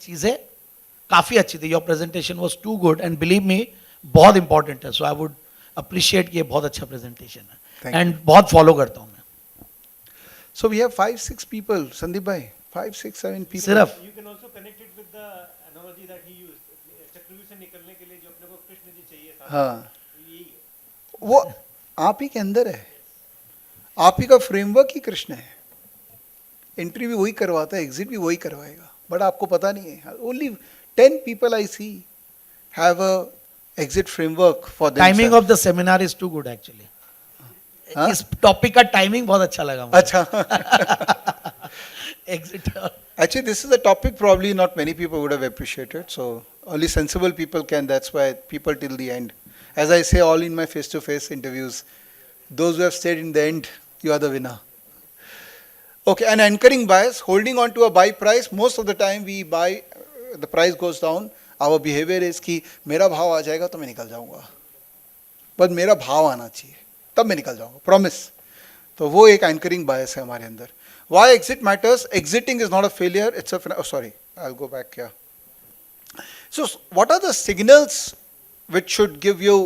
चीजें काफी अच्छी थी. Your presentation was too good and believe me बहुत important है. So I would appreciate कि ये बहुत अच्छा प्रेजेंटेशन है एंड बहुत फॉलो करता हूं मैं. So we have 5-6 people. Sandeep भाई 5-6-7 पीपल सिर्फ. You can also connect it with the analogy that he used. चक्रव्यूह से निकलने के लिए जो अपने को कृष्ण जी चाहिए था. हाँ, वो आप ही के अंदर है. आप ही का फ्रेमवर्क ही कृष्ण है. एंट्री भी वही करवाता है, एग्जिट भी वही करवाएगा, बट आपको पता नहीं है. Only 10 people I see have a exit framework for themselves. Timing of the seminar is too good actually. इस टॉपिक का टाइमिंग बहुत अच्छा लगा मुझे. अच्छा. Exit. Actually, this is a topic probably not many people would have appreciated. So only sensible people can. That's why people till the end. As I say all in my face-to-face interviews, those who have stayed in the end, you are the winner. Okay, and anchoring bias, holding on to a buy price. Most of the time we buy, the price goes down. Our behavior is कि मेरा भाव आ जाएगा तो मैं निकल जाऊंगा. बस मेरा भाव आना चाहिए तब मैं निकल जाऊंगा. Promise. तो वो एक anchoring bias है हमारे अंदर. Why exit matters? Exiting is not a failure. It's a sorry. I'll go back here. So what are the signals which should give you?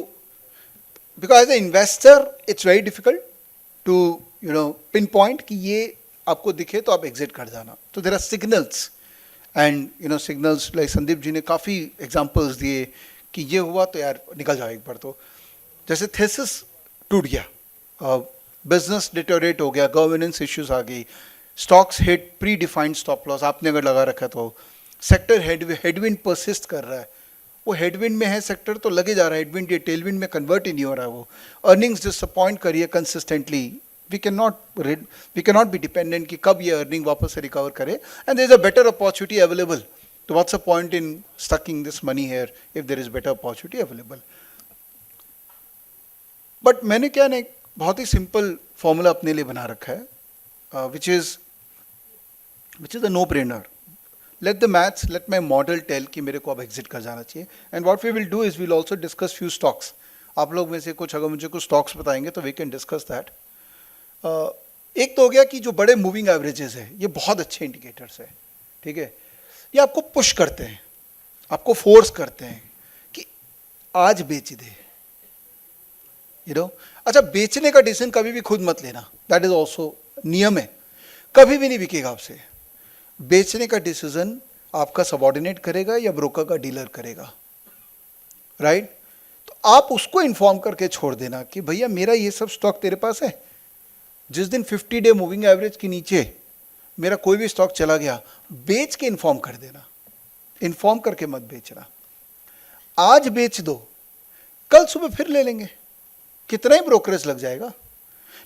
Because as an investor, it's very difficult to pinpoint कि ये आपको दिखे तो आप exit कर जाना. तो there are signals and signals like Sandeep ji ने काफ़ी एग्जांपल्स दिए कि ये हुआ तो यार निकल जाओ एक बार. तो जैसे थेसिस टूट गया, बिजनेस डिटोरेट हो गया, गवर्नेंस इश्यूज आ गई, stocks hit pre defined stop loss आपने अगर लगा रखा तो सेक्टर हेडविंड परसिस्ट कर रहा है. वो हेडविंड में है सेक्टर तो लगे जा रहा है, हेडविंड ये टेलविंड में कन्वर्ट ही नहीं हो रहा है. वो अर्निंग्स डिसअपॉइंट करिए consistently. We cannot be dependent कि कब ये अर्निंग वापस से रिकवर करे. And there is a better opportunity available. So what's the point in stucking this money here if there is better opportunity available? But मैंने क्या ना एक बहुत ही सिंपल फॉर्मूला अपने लिए बना रखा है, which is a no-brainer. Let the maths, let my model tell कि मेरे को अब exit कर जाना चाहिए. And what we will do is we'll also discuss few stocks. आप लोग में से कुछ अगर मुझे कुछ stocks बताएंगे तो we can discuss that. एक तो हो गया कि जो बड़े मूविंग एवरेजेस है ये बहुत अच्छे इंडिकेटर्स है. ठीक है, ये आपको पुश करते हैं, आपको फोर्स करते हैं कि आज बेच दे. अच्छा, बेचने का डिसीजन कभी भी खुद मत लेना. दैट इज ऑल्सो नियम है, कभी भी नहीं बिकेगा आपसे. बेचने का डिसीजन आपका सबॉर्डिनेट करेगा या ब्रोकर का डीलर करेगा, राइट? तो आप उसको इन्फॉर्म करके छोड़ देना कि भैया मेरा ये सब स्टॉक तेरे पास है, जिस दिन 50 डे मूविंग एवरेज के नीचे मेरा कोई भी स्टॉक चला गया, बेच के इन्फॉर्म कर देना, इन्फॉर्म करके मत बेचना। आज बेच दो, कल सुबह फिर ले लेंगे, कितना ही ब्रोकरेज लग जाएगा,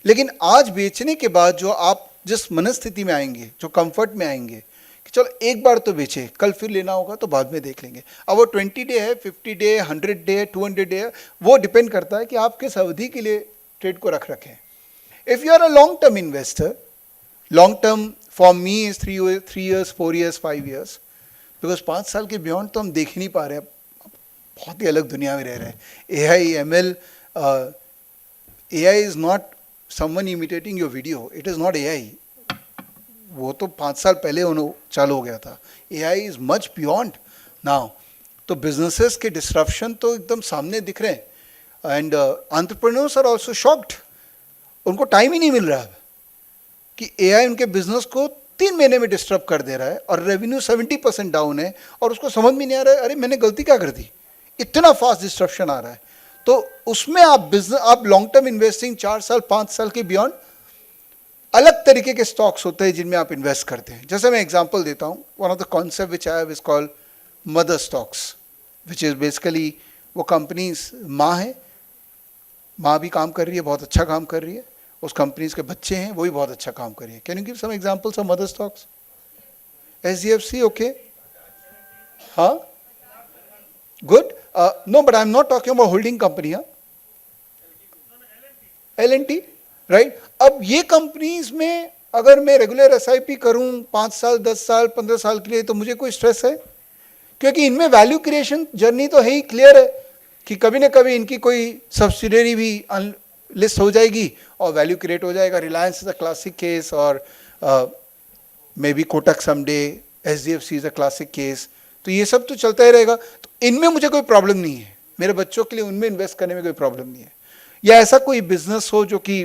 लेकिन आज बेचने के बाद जो आप जिस मनस्थिति में आएंगे, जो कंफर्ट में आएंगे कि चलो एक बार तो बेचे, कल फिर लेना होगा तो बाद में देख लेंगे। अब वो 20 डे है, 50 डे, 100 डे, 200 डे है, वो डिपेंड करता है कि आप किस अवधि के लिए ट्रेड को रख रखें। If you are a long term investor, long term for me is 3 years, 4 years, 5 years, because 5 साल के बियॉन्ड तो हम देख ही नहीं पा रहे हैं, बहुत ही अलग दुनिया में रह रहे हैं। AI, ML, AI is not someone imitating your video, it is not AI, वो तो 5 साल पहले चालू हो गया था। AI is much beyond now. तो बिजनेसेस के डिस्ट्रप्शन तो एकदम सामने दिख रहे हैं, and entrepreneurs are also shocked, उनको टाइम ही नहीं मिल रहा है कि AI उनके बिजनेस को 3 महीने में डिस्टर्ब कर दे रहा है और रेवेन्यू 70% डाउन है, और उसको समझ में नहीं आ रहा है अरे मैंने गलती क्या कर दी, इतना फास्ट डिस्ट्रप्शन आ रहा है। तो उसमें आप लॉन्ग टर्म इन्वेस्टिंग 4 साल 5 साल के बियॉन्ड अलग तरीके के स्टॉक्स होते हैं जिनमें आप इन्वेस्ट करते हैं। जैसे मैं एग्जांपल देता हूँ, one of the concept which I have is called mother stocks, which is basically वो कंपनीज माँ है, माँ भी काम कर रही है, बहुत अच्छा काम कर रही है, उस कंपनीज के बच्चे हैं वो भी बहुत अच्छा काम कर रही है। Can you give some examples of mother stocks? SGFC, okay, हाँ, good, no but I am not talking about holding company, हाँ, L&T, राइट? अब ये कंपनीज में अगर मैं रेगुलर SIP करूं 5 साल 10 साल 15 साल के लिए, तो मुझे कोई स्ट्रेस है? क्योंकि इनमें वैल्यू क्रिएशन जर्नी तो है ही, क्लियर है कि कभी ना कभी इनकी कोई सब्सिडियरी भी लिस्ट हो जाएगी और वैल्यू क्रिएट हो जाएगा। Reliance is a classic case, और maybe Kotak someday, SDFC is a classic case, तो ये सब तो चलता ही रहेगा। तो इनमें मुझे कोई प्रॉब्लम नहीं है, मेरे बच्चों के लिए उनमें इन्वेस्ट करने में कोई प्रॉब्लम नहीं है। या ऐसा कोई बिजनेस हो जो कि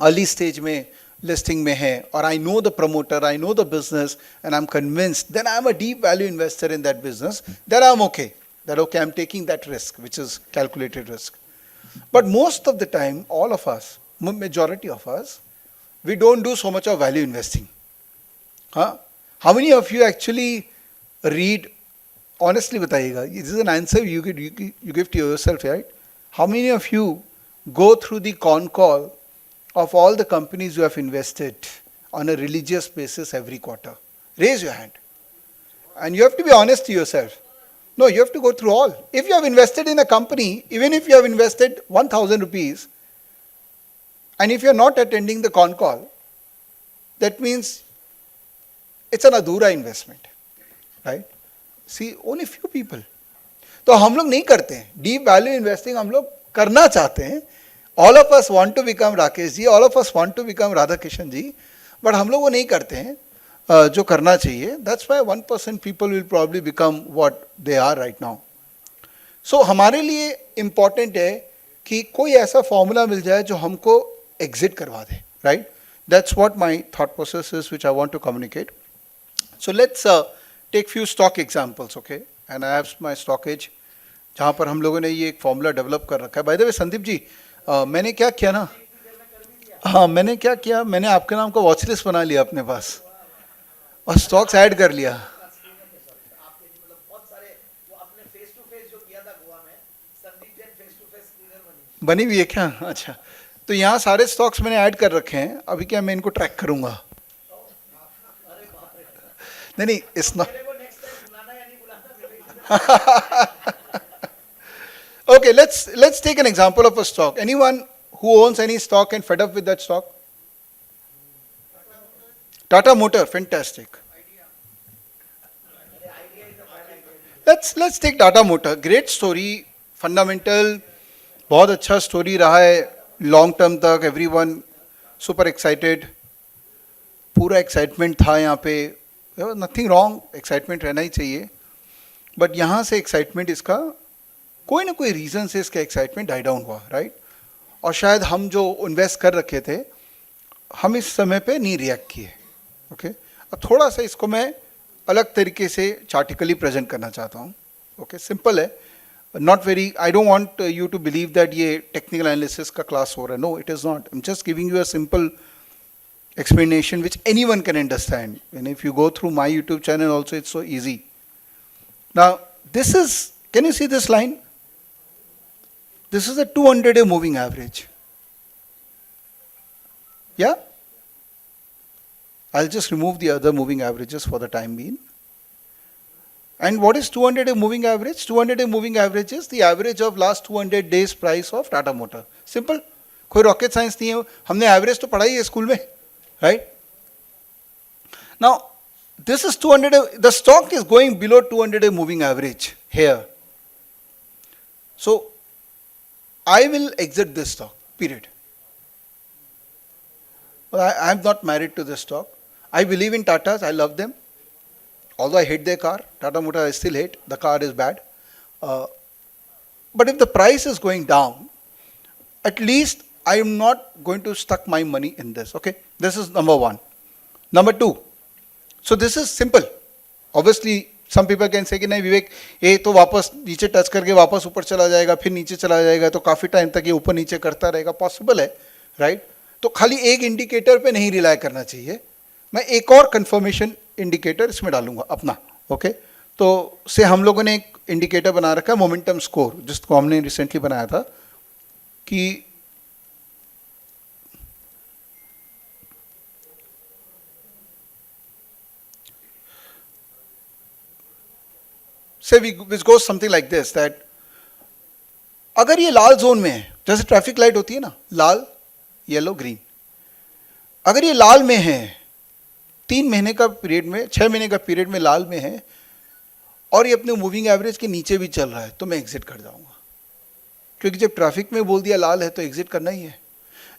अर्ली स्टेज में लिस्टिंग में है, और I know the promoter, I know the business, and I am convinced, then I am a deep value investor in that business, then I am okay, that okay, I am taking that risk which is calculated risk. But most of the time, all of us, majority of us, we don't do so much of value investing. Huh? How many of you actually read, honestly बताइएगा, this is an answer you give to yourself, right? How many of you go through the con call of all the companies you have invested on a religious basis every quarter? Raise your hand. And you have to be honest to yourself. No, you have to go through all. If you have invested in a company, even if you have invested 1,000 rupees, and if you are not attending the con call, that means it's an adhura investment, right? See, only few people. तो हम लोग नहीं करते हैं deep value investing, हम लोग करना चाहते हैं. All of us want to become Rakesh ji, all of us want to become Radha Kishan ji, but हम लोग वो नहीं करते हैं जो करना चाहिए. That's why 1% people will probably become what they are right now. So हमारे लिए इम्पॉर्टेंट है कि कोई ऐसा फॉर्मूला मिल जाए जो हमको एग्जिट करवा दे, right. That's what my thought process is, which I want to communicate. So let's take few stock examples, okay? And I have my stockage, जहाँ पर हम लोगों ने ये एक फॉर्मूला डेवलप कर रखा है. By the way Sandeep ji, मैंने क्या किया ना, हाँ मैंने क्या किया, मैंने आपके नाम का वॉच लिस्ट बना लिया अपने पास और स्टॉक्स ऐड कर लिया. बनी हुई है क्या? अच्छा, तो यहाँ सारे स्टॉक्स मैंने ऐड कर रखे हैं. अभी क्या मैं इनको ट्रैक करूंगा? नहीं, it's not. Okay, let's take an example of a stock. Anyone who owns any stock and fed up with that stock? Tata Motor, fantastic. Let's take Tata Motor. Great story, fundamental, बहुत अच्छा story रहा है long term तक. Everyone super excited, पूरा excitement था यहाँ पे. Nothing wrong, excitement रहना ही चाहिए. बट यहाँ से एक्साइटमेंट इसका कोई ना कोई रीज़न से इसका एक्साइटमेंट डाई डाउन हुआ, राइट. और शायद हम जो इन्वेस्ट कर रखे थे हम इस समय पे नहीं रिएक्ट किए. ओके, अब थोड़ा सा इसको मैं अलग तरीके से चार्टिकली प्रेजेंट करना चाहता हूँ. ओके, सिंपल है, not very, I don't want you to believe that ये technical analysis का class हो रहा है. No, it is not. I'm just giving you a simple explanation which anyone can understand. And if you go through my YouTube channel also, it's so easy. Now, this is, can you see this line? This is a 200-day moving average. Yeah? I'll just remove the other moving averages for the time being. And what is 200-day moving average? 200-day moving average is the average of last 200 days price of Tata Motor. Simple. कोई rocket science नहीं है. हमने average तो पढ़ा ही है school में, right? Now, this is 200-day. The stock is going below 200-day moving average here. So, I will exit this stock. Period. I am not married to this stock. I believe in Tatas. I love them. Although I hate their car, Tata Motor I still hate. The car is bad. But if the price is going down, at least I am not going to stuck my money in this. Okay, this is number one. Number two. So this is simple. Obviously, some people can say कि नहीं विवेक ये तो वापस नीचे touch करके वापस ऊपर चला जाएगा, फिर नीचे चला जाएगा, तो काफी टाइम तक ये ऊपर नीचे करता रहेगा. पॉसिबल है, राइट? तो खाली एक इंडिकेटर पे नहीं रिलाय करना चाहिए. मैं एक और कंफर्मेशन इंडिकेटर इसमें डालूंगा अपना. ओके, तो से हम लोगों ने एक इंडिकेटर बना रखा है मोमेंटम स्कोर, जिसको हमने रिसेंटली बनाया था कि which goes something like this, that अगर ये लाल जोन में है, जैसे ट्रैफिक लाइट होती है ना, लाल, येलो, ग्रीन, अगर ये लाल में है 3 महीने का पीरियड में, 6 महीने का पीरियड में लाल में है और ये अपने मूविंग एवरेज के नीचे भी चल रहा है, तो मैं एग्जिट कर जाऊंगा. क्योंकि जब ट्रैफिक में बोल दिया लाल है तो एग्जिट करना ही है.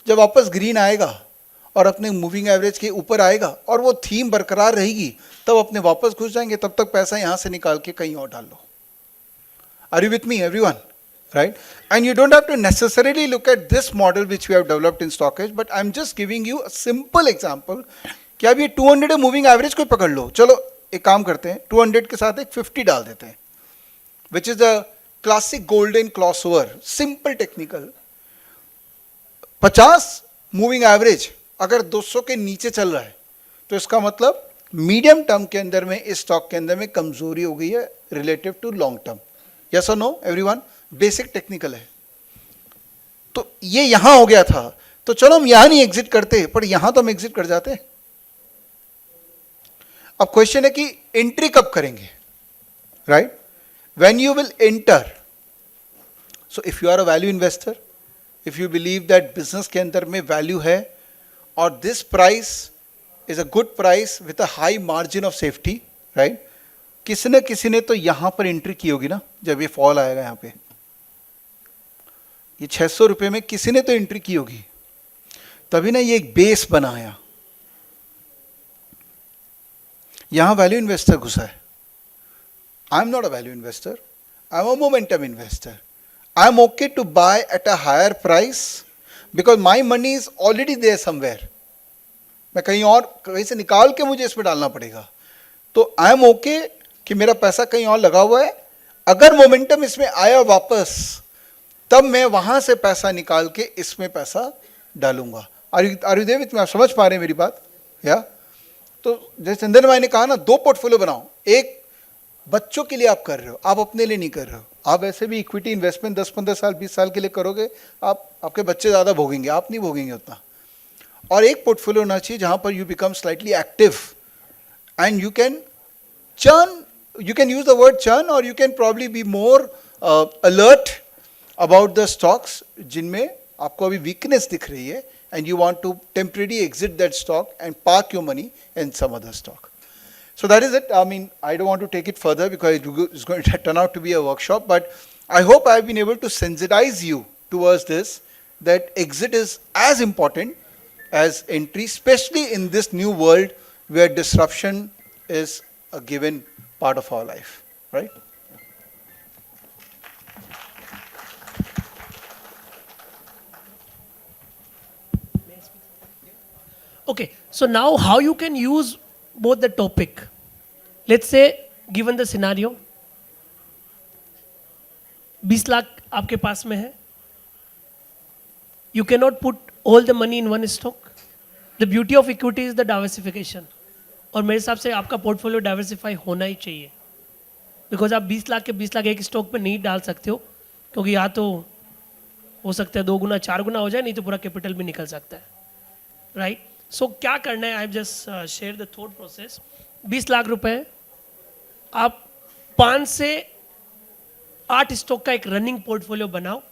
जब वापस ग्रीन आएगा और अपने मूविंग एवरेज के ऊपर आएगा और वो थीम बरकरार रहेगी, तब अपने वापस घुस जाएंगे. तब तक पैसा यहां से निकाल के कहीं और डाल लो. Are you with me everyone? Right? And you don't have to necessarily look at this model which we have developed in stockage, but I'm just giving you a simple example कि अब ये 200 मूविंग एवरेज कोई पकड़ लो. चलो एक काम करते हैं, 200 के साथ एक 50 डाल देते हैं, which is the classic golden crossover, simple technical. 50 moving average अगर 200 के नीचे चल रहा है, तो इसका मतलब मीडियम टर्म के अंदर में इस स्टॉक के अंदर में कमजोरी हो गई है relative to long term. Yes और नो एवरीवन? बेसिक टेक्निकल है. तो ये यहां हो गया था, तो चलो हम यहां नहीं एग्जिट करते, पर यहां तो हम एग्जिट कर जाते. अब क्वेश्चन है कि एंट्री कब करेंगे, right? When you will enter. So if you are a value investor, if you believe that business के अंदर में वैल्यू है और this price is a good price with a high margin of safety, right? किसी ने तो यहां पर एंट्री की होगी ना, जब ये फॉल आएगा यहां पे, ये 600 रुपए में किसी ने तो एंट्री की होगी, तभी ना ये एक बेस बनाया. यहां वैल्यू इन्वेस्टर घुसा है. I am not a value investor, I am a momentum investor. I am okay to buy at a higher price because my money is already there somewhere. मैं कहीं से निकाल के मुझे इसमें डालना पड़ेगा. तो आई एम ओके कि मेरा पैसा कहीं और लगा हुआ है. अगर मोमेंटम इसमें आया वापस, तब मैं वहां से पैसा निकाल के इसमें पैसा डालूंगा. Are you there with me? आप समझ पा रहे हैं मेरी बात? या तो जैसे चंदन भाई ने कहा ना, 2 पोर्टफोलियो बनाओ. एक बच्चों के लिए आप कर रहे हो, आप अपने लिए नहीं कर रहे हो. आप ऐसे भी इक्विटी इन्वेस्टमेंट 10-15 साल 20 साल के लिए करोगे, आपके बच्चे ज़्यादा भोगेंगे, आप नहीं भोगेंगे उतना. और एक पोर्टफोलियो होना चाहिए जहां पर you become slightly active and you can churn. You can use the word churn or you can probably be more alert about the stocks जिनमें आपको अभी weakness दिख रही है and you want to temporarily exit that stock and park your money in some other stock. So that is it. I mean, I don't want to take it further because it's going to turn out to be a workshop, but I hope I have been able to sensitize you towards this, that exit is as important as entry, especially in this new world where disruption is a given part of our life, right? Okay, so now how you can use both the topic. Let's say, given the scenario, 20 lakh आपके पास में है. You cannot put all the money in one stock. The beauty of equity is the diversification. और मेरे हिसाब से आपका portfolio diversify होना ही चाहिए. बिकॉज आप 20 लाख के 20 लाख एक स्टॉक पे नहीं डाल सकते हो, क्योंकि या तो हो सकता है 2 गुना 4 गुना हो जाए, नहीं तो पूरा कैपिटल भी निकल सकता है. राइट? सो क्या करना है, I just share the thought process. 20 lakh रुपए आप 5 से 8 स्टॉक का एक रनिंग पोर्टफोलियो बनाओ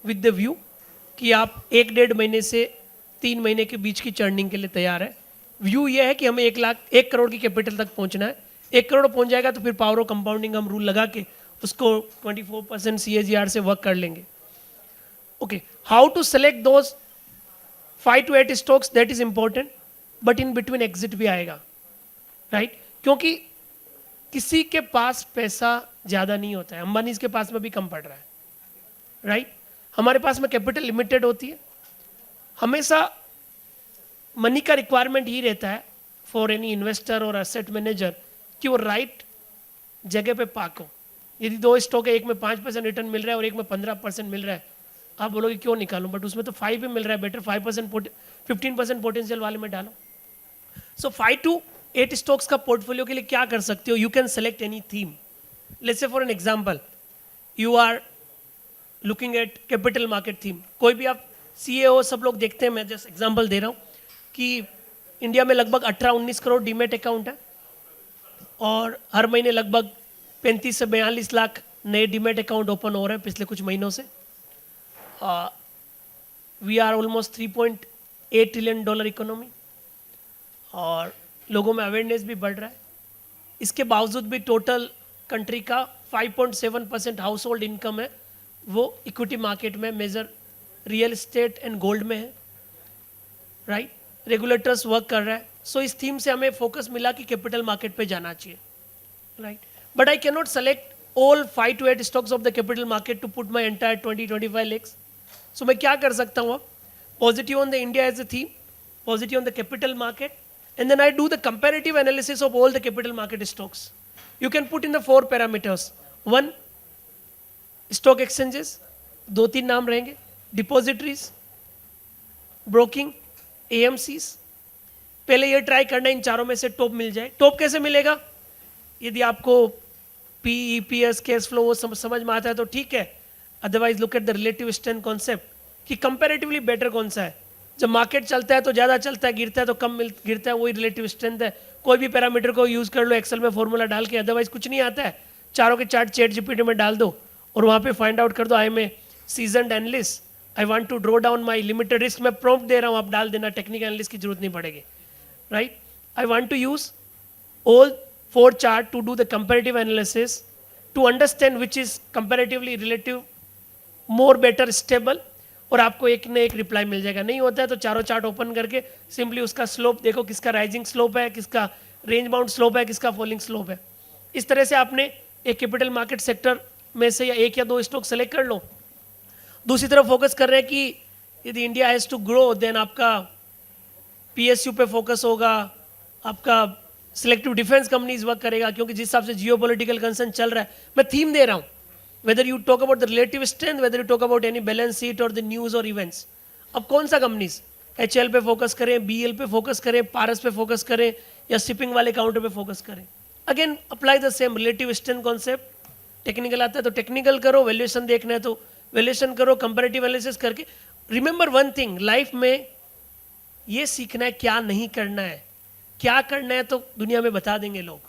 विद द व्यू कि आप 1-1.5 महीने से 3 महीने के बीच की चर्निंग के लिए तैयार है. व्यू ये है कि हमें 1 करोड़ की कैपिटल तक पहुंचना है. 1 करोड़ पहुंच जाएगा तो फिर पावर ऑफ कंपाउंडिंग हम रूल लगा के उसको 24% CAGR से वर्क कर लेंगे. Okay, how to select those 5 to 8 stocks, that is important, but in between exit भी आएगा. राइट? क्योंकि किसी के पास पैसा ज़्यादा नहीं होता है. अंबानी के पास में भी कम पड़ रहा है. राइट? हमारे पास में कैपिटल लिमिटेड होती है. हमेशा मनी का रिक्वायरमेंट ही रहता है फॉर एनी इन्वेस्टर और एसेट मैनेजर कि वो राइट जगह पे पाक हो. यदि 2 स्टॉक है, एक में 5% रिटर्न मिल रहा है और एक में 15% मिल रहा है, आप बोलोगे क्यों निकालूं, बट उसमें तो 5 भी मिल रहा है, बेटर 5% 15% पोटेंशियल वाले में डालो. सो 5 to 8 स्टॉक्स का पोर्टफोलियो के लिए क्या कर सकते हो, you can select any theme. Let's say for an example, you are looking at capital market theme. कोई भी आप CEO सब लोग देखते हैं, मैं जस्ट एग्जांपल दे रहा हूँ कि इंडिया में लगभग 18-19 करोड़ डीमेट अकाउंट है और हर महीने लगभग 35 से 42 लाख नए डीमेट अकाउंट ओपन हो रहे हैं पिछले कुछ महीनों से. We are almost $3.8 trillion economy और लोगों में अवेयरनेस भी बढ़ रहा है. इसके बावजूद भी टोटल कंट्री का 5.7% हाउस होल्ड इनकम है वो इक्विटी मार्केट में major real estate and gold में है. राइट? रेगुलेटर्स वर्क कर रहा है. सो इस थीम से हमें फोकस मिला कि कैपिटल मार्केट पे जाना चाहिए. Right? But I can not select all 5 to 8 stocks of the capital market to put my entire 20-25 lakhs. So मैं क्या कर सकता हूँ अब? Positive on the India as a theme, positive on the capital market, and then I do the comparative analysis of all the capital market stocks. You can put in the 4 parameters. 1, stock exchanges, 2-3 नाम रहेंगे, depositories, broking, AMCs. पहले ये try करना इन चारों में से top मिल जाए. Top कैसे मिलेगा? यदि आपको PE, PS, कैश फ्लो वो समझ में आता है तो ठीक है. Otherwise look at the relative strength concept कि कंपैरेटिवली बेटर कौन सा है. जब मार्केट चलता है तो ज़्यादा चलता है, गिरता है तो कम गिरता है, वही रिलेटिव स्ट्रेंथ है. कोई भी पैरामीटर को यूज़ कर लो एक्सेल में फॉर्मूला डाल के, अदरवाइज कुछ नहीं आता है. चारों के चार्ट चैट GPT में डाल दो और वहाँ पे फाइंड आउट कर दो, I am a seasoned analyst, I want to draw down my limited risk. मैं प्रॉम्प्ट दे रहा हूँ, आप डाल देना, टेक्निकल एनालिस्ट की जरूरत नहीं पड़ेगी. Right? I want to use all 4 chart to do the comparative analysis to understand which is comparatively relative more better stable, और आपको एक न एक रिप्लाई मिल जाएगा. नहीं होता है तो चारों चार्ट ओपन करके सिंपली उसका स्लोप देखो, किसका राइजिंग स्लोप है, किसका रेंज बाउंड स्लोप है, किसका फॉलिंग स्लोप है. इस तरह से आपने एक कैपिटल मार्केट सेक्टर में से या 1 या 2 स्टॉक सेलेक्ट कर लो. दूसरी तरफ फोकस कर रहे हैं कि यदि India has to grow then आपका PSU पे फोकस होगा, आपका सिलेक्टिव डिफेंस कंपनीज वर्क करेगा, क्योंकि जिस हिसाब से जियोपॉलिटिकल कंसर्न चल रहा है. मैं थीम दे रहा हूँ, whether you talk about the relative strength, whether you talk about any balance sheet और द न्यूज़ और इवेंट्स. अब कौन सा कंपनीज, HL पे फोकस करें, BL पे फोकस करें, पारस पे फोकस करें या शिपिंग वाले काउंटर पे फोकस करें. Again apply the same relative strength concept. Technical आता है तो टेक्निकल करो, वैल्यूएशन देखना है तो वैल्यूएशन करो, कंपैरेटिव एनालिसिस करके. रिमेंबर वन थिंग, लाइफ में ये सीखना है क्या नहीं करना है. क्या करना है तो दुनिया में बता देंगे लोग,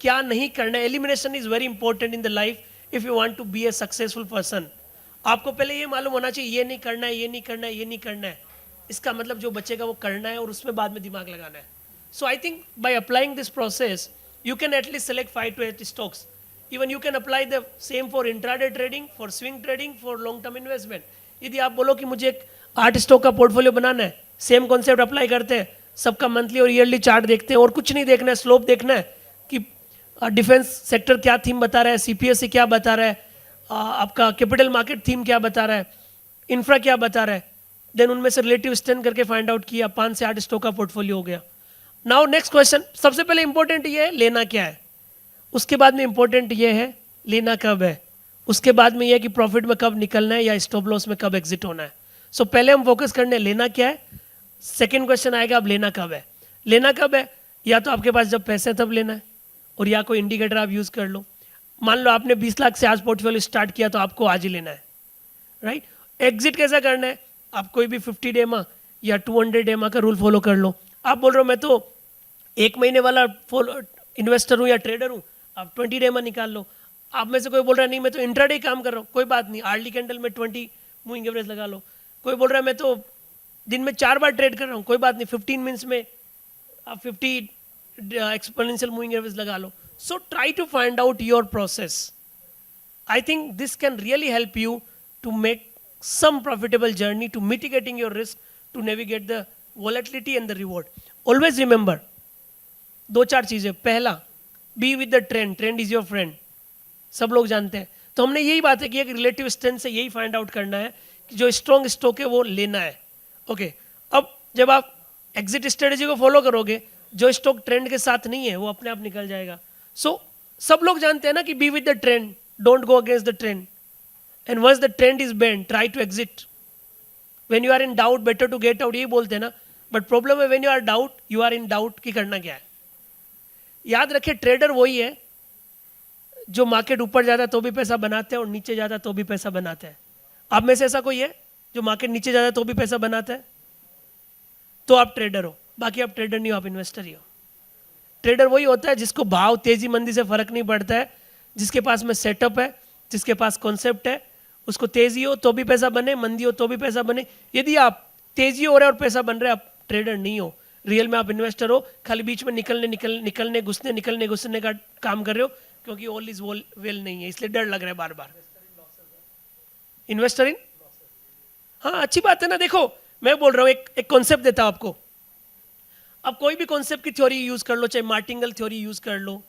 क्या नहीं करना है. Elimination is very important in the life if you want to be a successful person. आपको पहले ये मालूम होना चाहिए ये नहीं करना है, ये नहीं करना है, ये नहीं करना है. इसका मतलब जो बचेगा वो करना है और उसमें बाद में दिमाग लगाना है. So I think by applying this process you can at least select 5 to 8 stocks. Even you can apply the same for intraday trading, for swing trading, for long term investment. यदि आप बोलो कि मुझे 8 स्टॉक का portfolio बनाना है, same concept apply करते हैं, सबका मंथली और ईयरली चार्ट देखते हैं और कुछ नहीं देखना है, स्लोप देखना है कि डिफेंस सेक्टर क्या थीम बता रहा है, CPSE क्या बता रहा है, आपका कैपिटल मार्केट थीम क्या बता रहा है, इंफ्रा क्या बता रहा है. देन उनमें से रिलेटिव स्ट्रेंथ करके फाइंड आउट किया, 5 से 8 स्टॉक का पोर्टफोलियो हो गया. नाउ नेक्स्ट क्वेश्चन, सबसे पहले इंपॉर्टेंट ये है लेना क्या है, उसके बाद में इंपॉर्टेंट ये है लेना कब है, उसके बाद में ये है कि प्रॉफिट में कब निकलना है या स्टॉप लॉस में कब एग्जिट होना है. सो पहले हम फोकस करने लेना क्या है, सेकेंड क्वेश्चन आएगा अब लेना कब है. लेना कब है, या तो आपके पास जब पैसे तब लेना है, और या कोई इंडिकेटर आप यूज़ कर लो. मान लो आपने 20 लाख से आज पोर्टफोलियो स्टार्ट किया तो आपको आज ही लेना है, राइट. एग्जिट कैसा करना है, आप कोई भी 50 डे मा या 200 डे मा का रूल फॉलो कर लो. आप बोल रहे हो मैं तो 1 महीने वाला इन्वेस्टर हूँ या ट्रेडर हूँ, आप 20 डे में निकाल लो. आप में से कोई बोल रहा है नहीं मैं तो इंट्राडे काम कर रहा हूँ, कोई बात नहीं, आर्ली कैंडल में 20 मूविंग एवरेज लगा लो. कोई बोल रहा है मैं तो दिन में 4 बार ट्रेड कर रहा हूँ, कोई बात नहीं, 15 मिनट्स में आप 50 एक्सपोनेंशियल मूविंग एवरेज लगा लो. So try to find out your process. I think this can really help you to make some profitable journey to mitigating your risk to navigate the volatility and the reward. Always remember, 2-4 चीज़ें. पहला, be with the trend, trend is your friend. सब लोग जानते हैं. तो हमने यही बात है कि एक रिलेटिव स्ट्रेंथ से यही फाइंड आउट करना है कि जो स्ट्रॉन्ग स्टॉक है वो लेना है. ओके, अब जब आप एग्जिट स्ट्रेटेजी को फॉलो करोगे, जो स्टॉक ट्रेंड के साथ नहीं है वो अपने आप निकल जाएगा. सो सब लोग जानते हैं ना कि be with the trend, don't go against the trend. And once the trend is bent, try to exit. When you are in doubt, better to get out. यही बोलते हैं ना. But problem है when you are doubt, you are in doubt कि करना क्या है. याद रखें ट्रेडर वही है जो मार्केट ऊपर जाता है तो भी पैसा बनाते हैं और नीचे जाता है तो भी पैसा बनाते हैं. आप में से ऐसा कोई है जो मार्केट नीचे जाता है तो भी पैसा बनाता है? तो आप ट्रेडर हो. बाकी आप ट्रेडर नहीं हो, आप इन्वेस्टर ही हो. ट्रेडर वही होता है जिसको भाव तेजी मंदी से फर्क नहीं पड़ता है, जिसके पास में सेटअप है, जिसके पास कॉन्सेप्ट है, उसको तेजी हो तो भी पैसा बने, मंदी हो तो भी पैसा बने. यदि आप तेजी हो रहे हैं और पैसा बन रहा है, आप ट्रेडर नहीं हो, रियल में आप इन्वेस्टर हो. खाली बीच में निकलने घुसने का काम कर रहे हो क्योंकि ऑल इज वेल नहीं है, इसलिए डर लग रहा है बार बार. इन्वेस्टर इन, हाँ अच्छी बात है ना. देखो मैं बोल रहा हूँ एक कॉन्सेप्ट देता हूँ आपको. अब कोई भी कॉन्सेप्ट की थ्योरी यूज कर लो, चाहे मार्टिंगल थ्योरी यूज कर लो,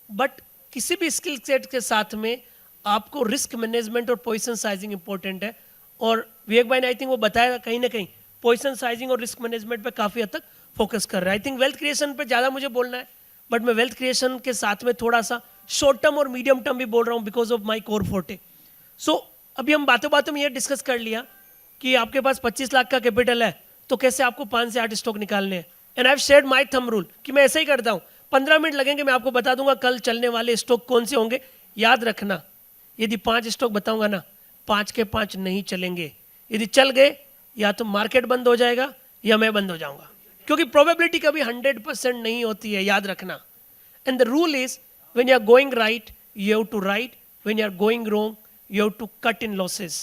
बट किसी भी स्किल सेट के साथ में आपको रिस्क मैनेजमेंट और पोजीशन साइजिंग इंपॉर्टेंट है. और विवेक भाई ने आई थिंक वो बताया कहीं ना कहीं पोजीशन साइजिंग और रिस्क मैनेजमेंट पे काफ़ी हद तक फोकस कर रहा है. आई थिंक वेल्थ क्रिएशन पे ज़्यादा मुझे बोलना है, बट मैं वेल्थ क्रिएशन के साथ में थोड़ा सा शॉर्ट टर्म और मीडियम टर्म भी बोल रहा हूँ because of my core forte. So अभी हम बातों में ये डिस्कस कर लिया कि आपके पास 25 लाख का कैपिटल है तो कैसे आपको 5 से 8 स्टॉक निकालने हैं. And I have shared my thumb rule कि मैं ऐसा ही करता हूँ. 15 मिनट लगेंगे, मैं आपको बता दूंगा कल चलने वाले स्टॉक कौन से होंगे. याद रखना, यदि 5 स्टॉक बताऊंगा ना, 5 के 5 नहीं चलेंगे. यदि चल गए या तो मार्केट बंद हो जाएगा या मैं बंद हो जाऊंगा, क्योंकि प्रोबेबिलिटी कभी 100% नहीं होती है, याद रखना. And the rule is when you are going right you have to ride, when you are going wrong you have to cut in losses.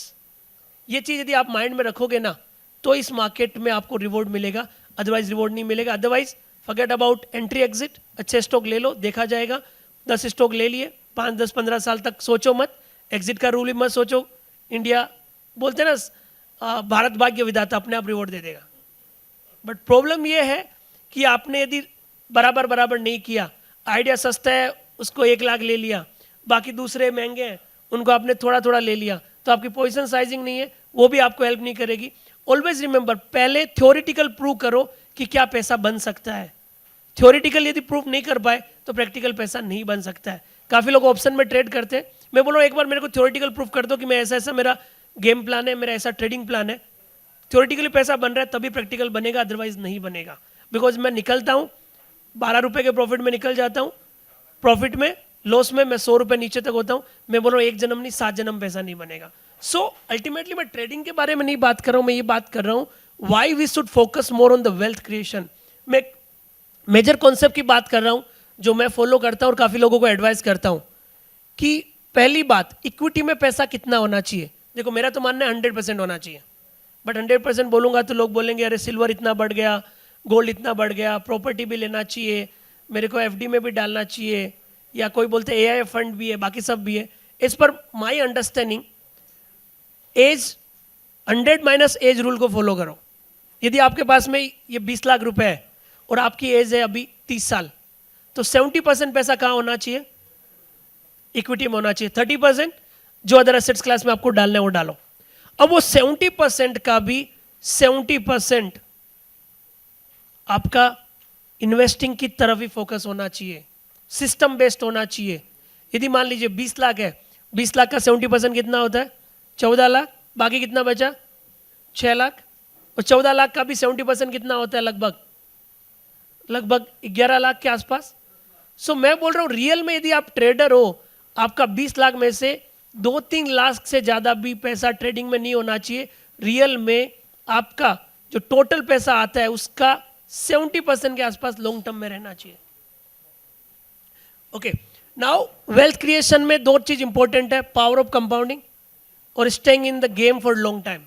ये चीज़ यदि आप माइंड में रखोगे ना तो इस मार्केट में आपको रिवॉर्ड मिलेगा, अदरवाइज रिवॉर्ड नहीं मिलेगा. Otherwise forget about entry exit. अच्छे स्टॉक ले लो, देखा जाएगा. 10 स्टॉक ले लिए, 5, 10, 15 साल तक सोचो मत. एग्जिट का रूल ही मत सोचो. इंडिया बोलते हैं ना भारत भाग्य विधाता, अपने आप रिवॉर्ड दे देगा. बट प्रॉब्लम ये है कि आपने यदि बराबर नहीं किया, आइडिया सस्ता है उसको 1 लाख ले लिया, बाकी दूसरे महंगे हैं उनको आपने थोड़ा ले लिया, तो आपकी पोजीशन साइजिंग नहीं है, वो भी आपको हेल्प नहीं करेगी. ऑलवेज रिमेंबर, पहले थ्योरेटिकल प्रूव करो कि क्या पैसा बन सकता है. थ्योरेटिकल यदि प्रूव नहीं कर पाए तो प्रैक्टिकल पैसा नहीं बन सकता है. काफ़ी लोग ऑप्शन में ट्रेड करते हैं. मैं बोल रहा हूँ एक बार मेरे को थ्योरेटिकल प्रूफ कर दो कि मैं ऐसा मेरा गेम प्लान है, मेरा ऐसा ट्रेडिंग प्लान है. थ्योरेटिकली पैसा बन रहा है तभी प्रैक्टिकल बनेगा, अदरवाइज नहीं बनेगा. बिकॉज मैं निकलता हूँ 12 रुपये के प्रॉफिट में निकल जाता हूँ, प्रॉफिट में लॉस में मैं 100 रुपये नीचे तक होता हूँ. मैं बोल रहा हूँ 1 जन्म नहीं 7 जन्म पैसा नहीं बनेगा. सो अल्टीमेटली मैं ट्रेडिंग के बारे में नहीं बात कर रहा हूँ, मैं ये बात कर रहा हूँ why we should focus more on the wealth creation. मैं मेजर कॉन्सेप्ट की बात कर रहा हूँ जो मैं फॉलो करता हूँ और काफ़ी लोगों को एडवाइस करता हूँ कि पहली बात, इक्विटी में पैसा कितना होना चाहिए. देखो मेरा तो मानना है 100% होना चाहिए, बट 100% बोलूँगा तो लोग बोलेंगे अरे सिल्वर इतना बढ़ गया, गोल्ड इतना बढ़ गया, प्रॉपर्टी भी लेना चाहिए, मेरे को एफडी में भी डालना चाहिए, या कोई बोलते हैं एआई फंड भी है, बाकी सब भी है. इस पर my understanding as 100 minus age rule को फॉलो करो. यदि आपके पास में ये 20 लाख रुपए है और आपकी एज है अभी 30 साल, तो 70% पैसा कहाँ होना चाहिए? इक्विटी में होना चाहिए. 30% जो अदर एसेट्स क्लास में आपको डालना है वो डालो. अब वो 70% का भी 70% आपका इन्वेस्टिंग की तरफ ही फोकस होना चाहिए, सिस्टम बेस्ड होना चाहिए। यदि मान लीजिए 20 लाख है, 20 लाख का 70% कितना होता है? 14 लाख। बाकी कितना बचा? 6 लाख। और 14 लाख का भी 70% कितना होता है? लगभग 11 लाख के आसपास। सो मैं बोल रहा हूँ रियल में यदि आप ट्रेडर हो, आपका 20 लाख में से 2-3 लाख से ज़्यादा भी पैसा ट्रेडिंग में नहीं होना चाहिए। रियल में आपका जो टोटल पैसा आता है उसका 70% के आसपास लॉन्ग टर्म में रहना चाहिए। ओके, नाउ वेल्थ क्रिएशन में 2 चीज इंपॉर्टेंट है, पावर ऑफ कंपाउंडिंग और staying in the game for long time.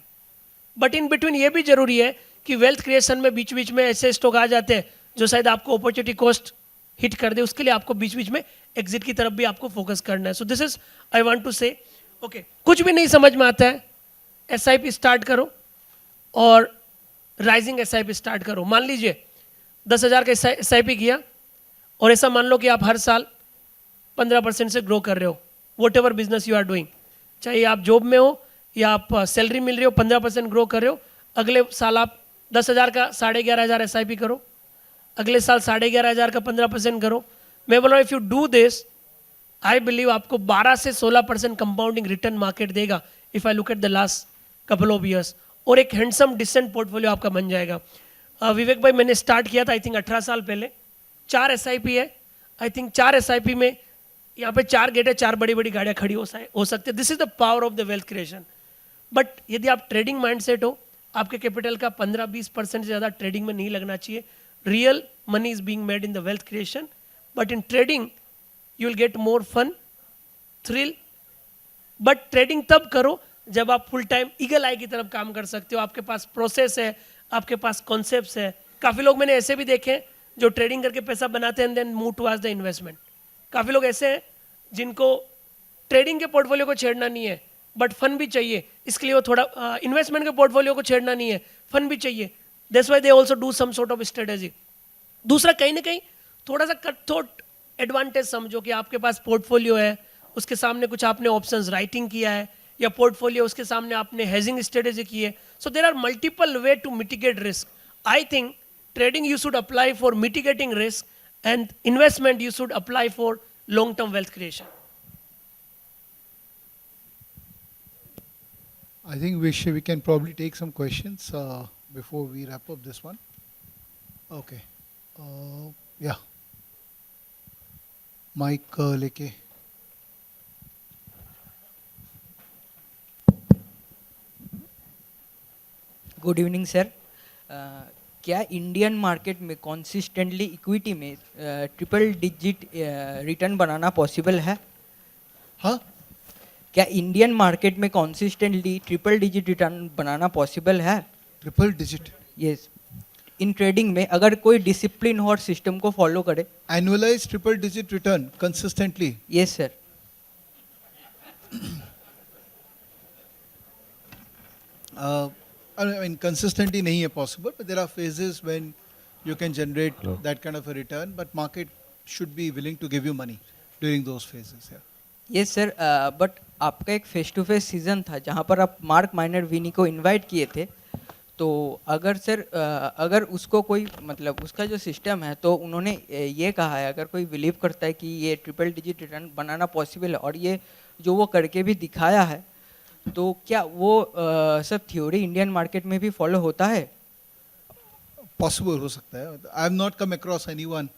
But in between ये भी जरूरी है कि वेल्थ क्रिएशन में बीच बीच में ऐसे स्टॉक आ जाते हैं जो शायद आपको अपॉर्चुनिटी कॉस्ट हिट कर दे, उसके लिए आपको बीच बीच में एग्जिट की तरफ भी आपको फोकस करना है। So this is I want to say okay, कुछ भी नहीं समझ में आता है, SIP स्टार्ट करो और राइजिंग SIP स्टार्ट करो। मान लीजिए 10,000 का SIP किया और ऐसा मान लो कि आप हर साल 15% से ग्रो कर रहे हो, whatever business you are doing, चाहे आप जॉब में हो या आप सैलरी मिल रही हो, 15% ग्रो कर रहे हो। अगले साल आप 10,000 का 11,500 SIP करो, अगले साल 11,500 का 15% करो। मैं बोल रहा हूँ if you do this, I believe आपको 12 से 16% कंपाउंडिंग रिटर्न मार्केट देगा if I look at the last couple of years, और एक हैंडसम डिसेंट पोर्टफोलियो आपका बन जाएगा। विवेक भाई, मैंने स्टार्ट किया था आई थिंक 18 साल पहले, 4 SIP है, आई थिंक 4 SIP में यहाँ पे 4 गेट है, 4 बड़ी बड़ी गाड़ियाँ खड़ी हो सकती है। This is the power of the wealth creation. But यदि आप ट्रेडिंग माइंडसेट हो, आपके कैपिटल का 15-20% से ज़्यादा ट्रेडिंग में नहीं लगना चाहिए। Real money is being made in the wealth creation, but in trading you will get more fun, thrill. But trading तब करो जब आप फुल टाइम ईगल आई की तरफ काम कर सकते हो, आपके पास प्रोसेस है, आपके पास कॉन्सेप्ट्स है। काफ़ी लोग मैंने ऐसे भी देखे हैं जो ट्रेडिंग करके पैसा बनाते हैं and then move towards the investment. काफ़ी लोग ऐसे हैं जिनको ट्रेडिंग के पोर्टफोलियो को छेड़ना नहीं है बट फन भी चाहिए, इसके लिए वो थोड़ा इन्वेस्टमेंट के पोर्टफोलियो को छेड़ना नहीं है, फन भी चाहिए। That's why they also do some sort of strategy. दूसरा, कहीं ना कहीं थोड़ा सा कट थ्रोट एडवांटेज समझो कि आपके पास पोर्टफोलियो है, उसके सामने कुछ आपने ऑप्शंस राइटिंग किया है, या पोर्टफोलियो उसके सामने आपने हेजिंग स्ट्रेटेजी की है। So there are multiple way to mitigate risk. I think trading you should apply for mitigating risk and investment you should apply for long term wealth creation. I think we can probably take some questions before we wrap up this one. Okay. Yeah. Mic leke. Good evening sir. क्या Indian market में consistently equity में triple digit return बनाना possible है? हाँ, क्या Indian market में consistently triple digit return बनाना possible है? Triple digit? Yes, in trading में अगर कोई डिसिप्लिन हो और सिस्टम को फॉलो करे। Annualise triple digit return consistently? Yes sir. I mean, consistently nahi hai possible, but there are phases when you can generate that kind of a return, but market should be willing to give you money during those phases. Yeah. Yes sir, but आपका एक face to face season था जहाँ पर आप mark minor विनी को invite किए थे, तो अगर सर अगर उसको कोई मतलब उसका जो सिस्टम है तो उन्होंने ये कहा है अगर कोई बिलीव करता है कि ये ट्रिपल डिजिट रिटर्न बनाना पॉसिबल है और ये जो वो करके भी दिखाया है, तो क्या वो सब थ्योरी इंडियन मार्केट में भी फॉलो होता है? पॉसिबल हो सकता है। I am not come across anyone.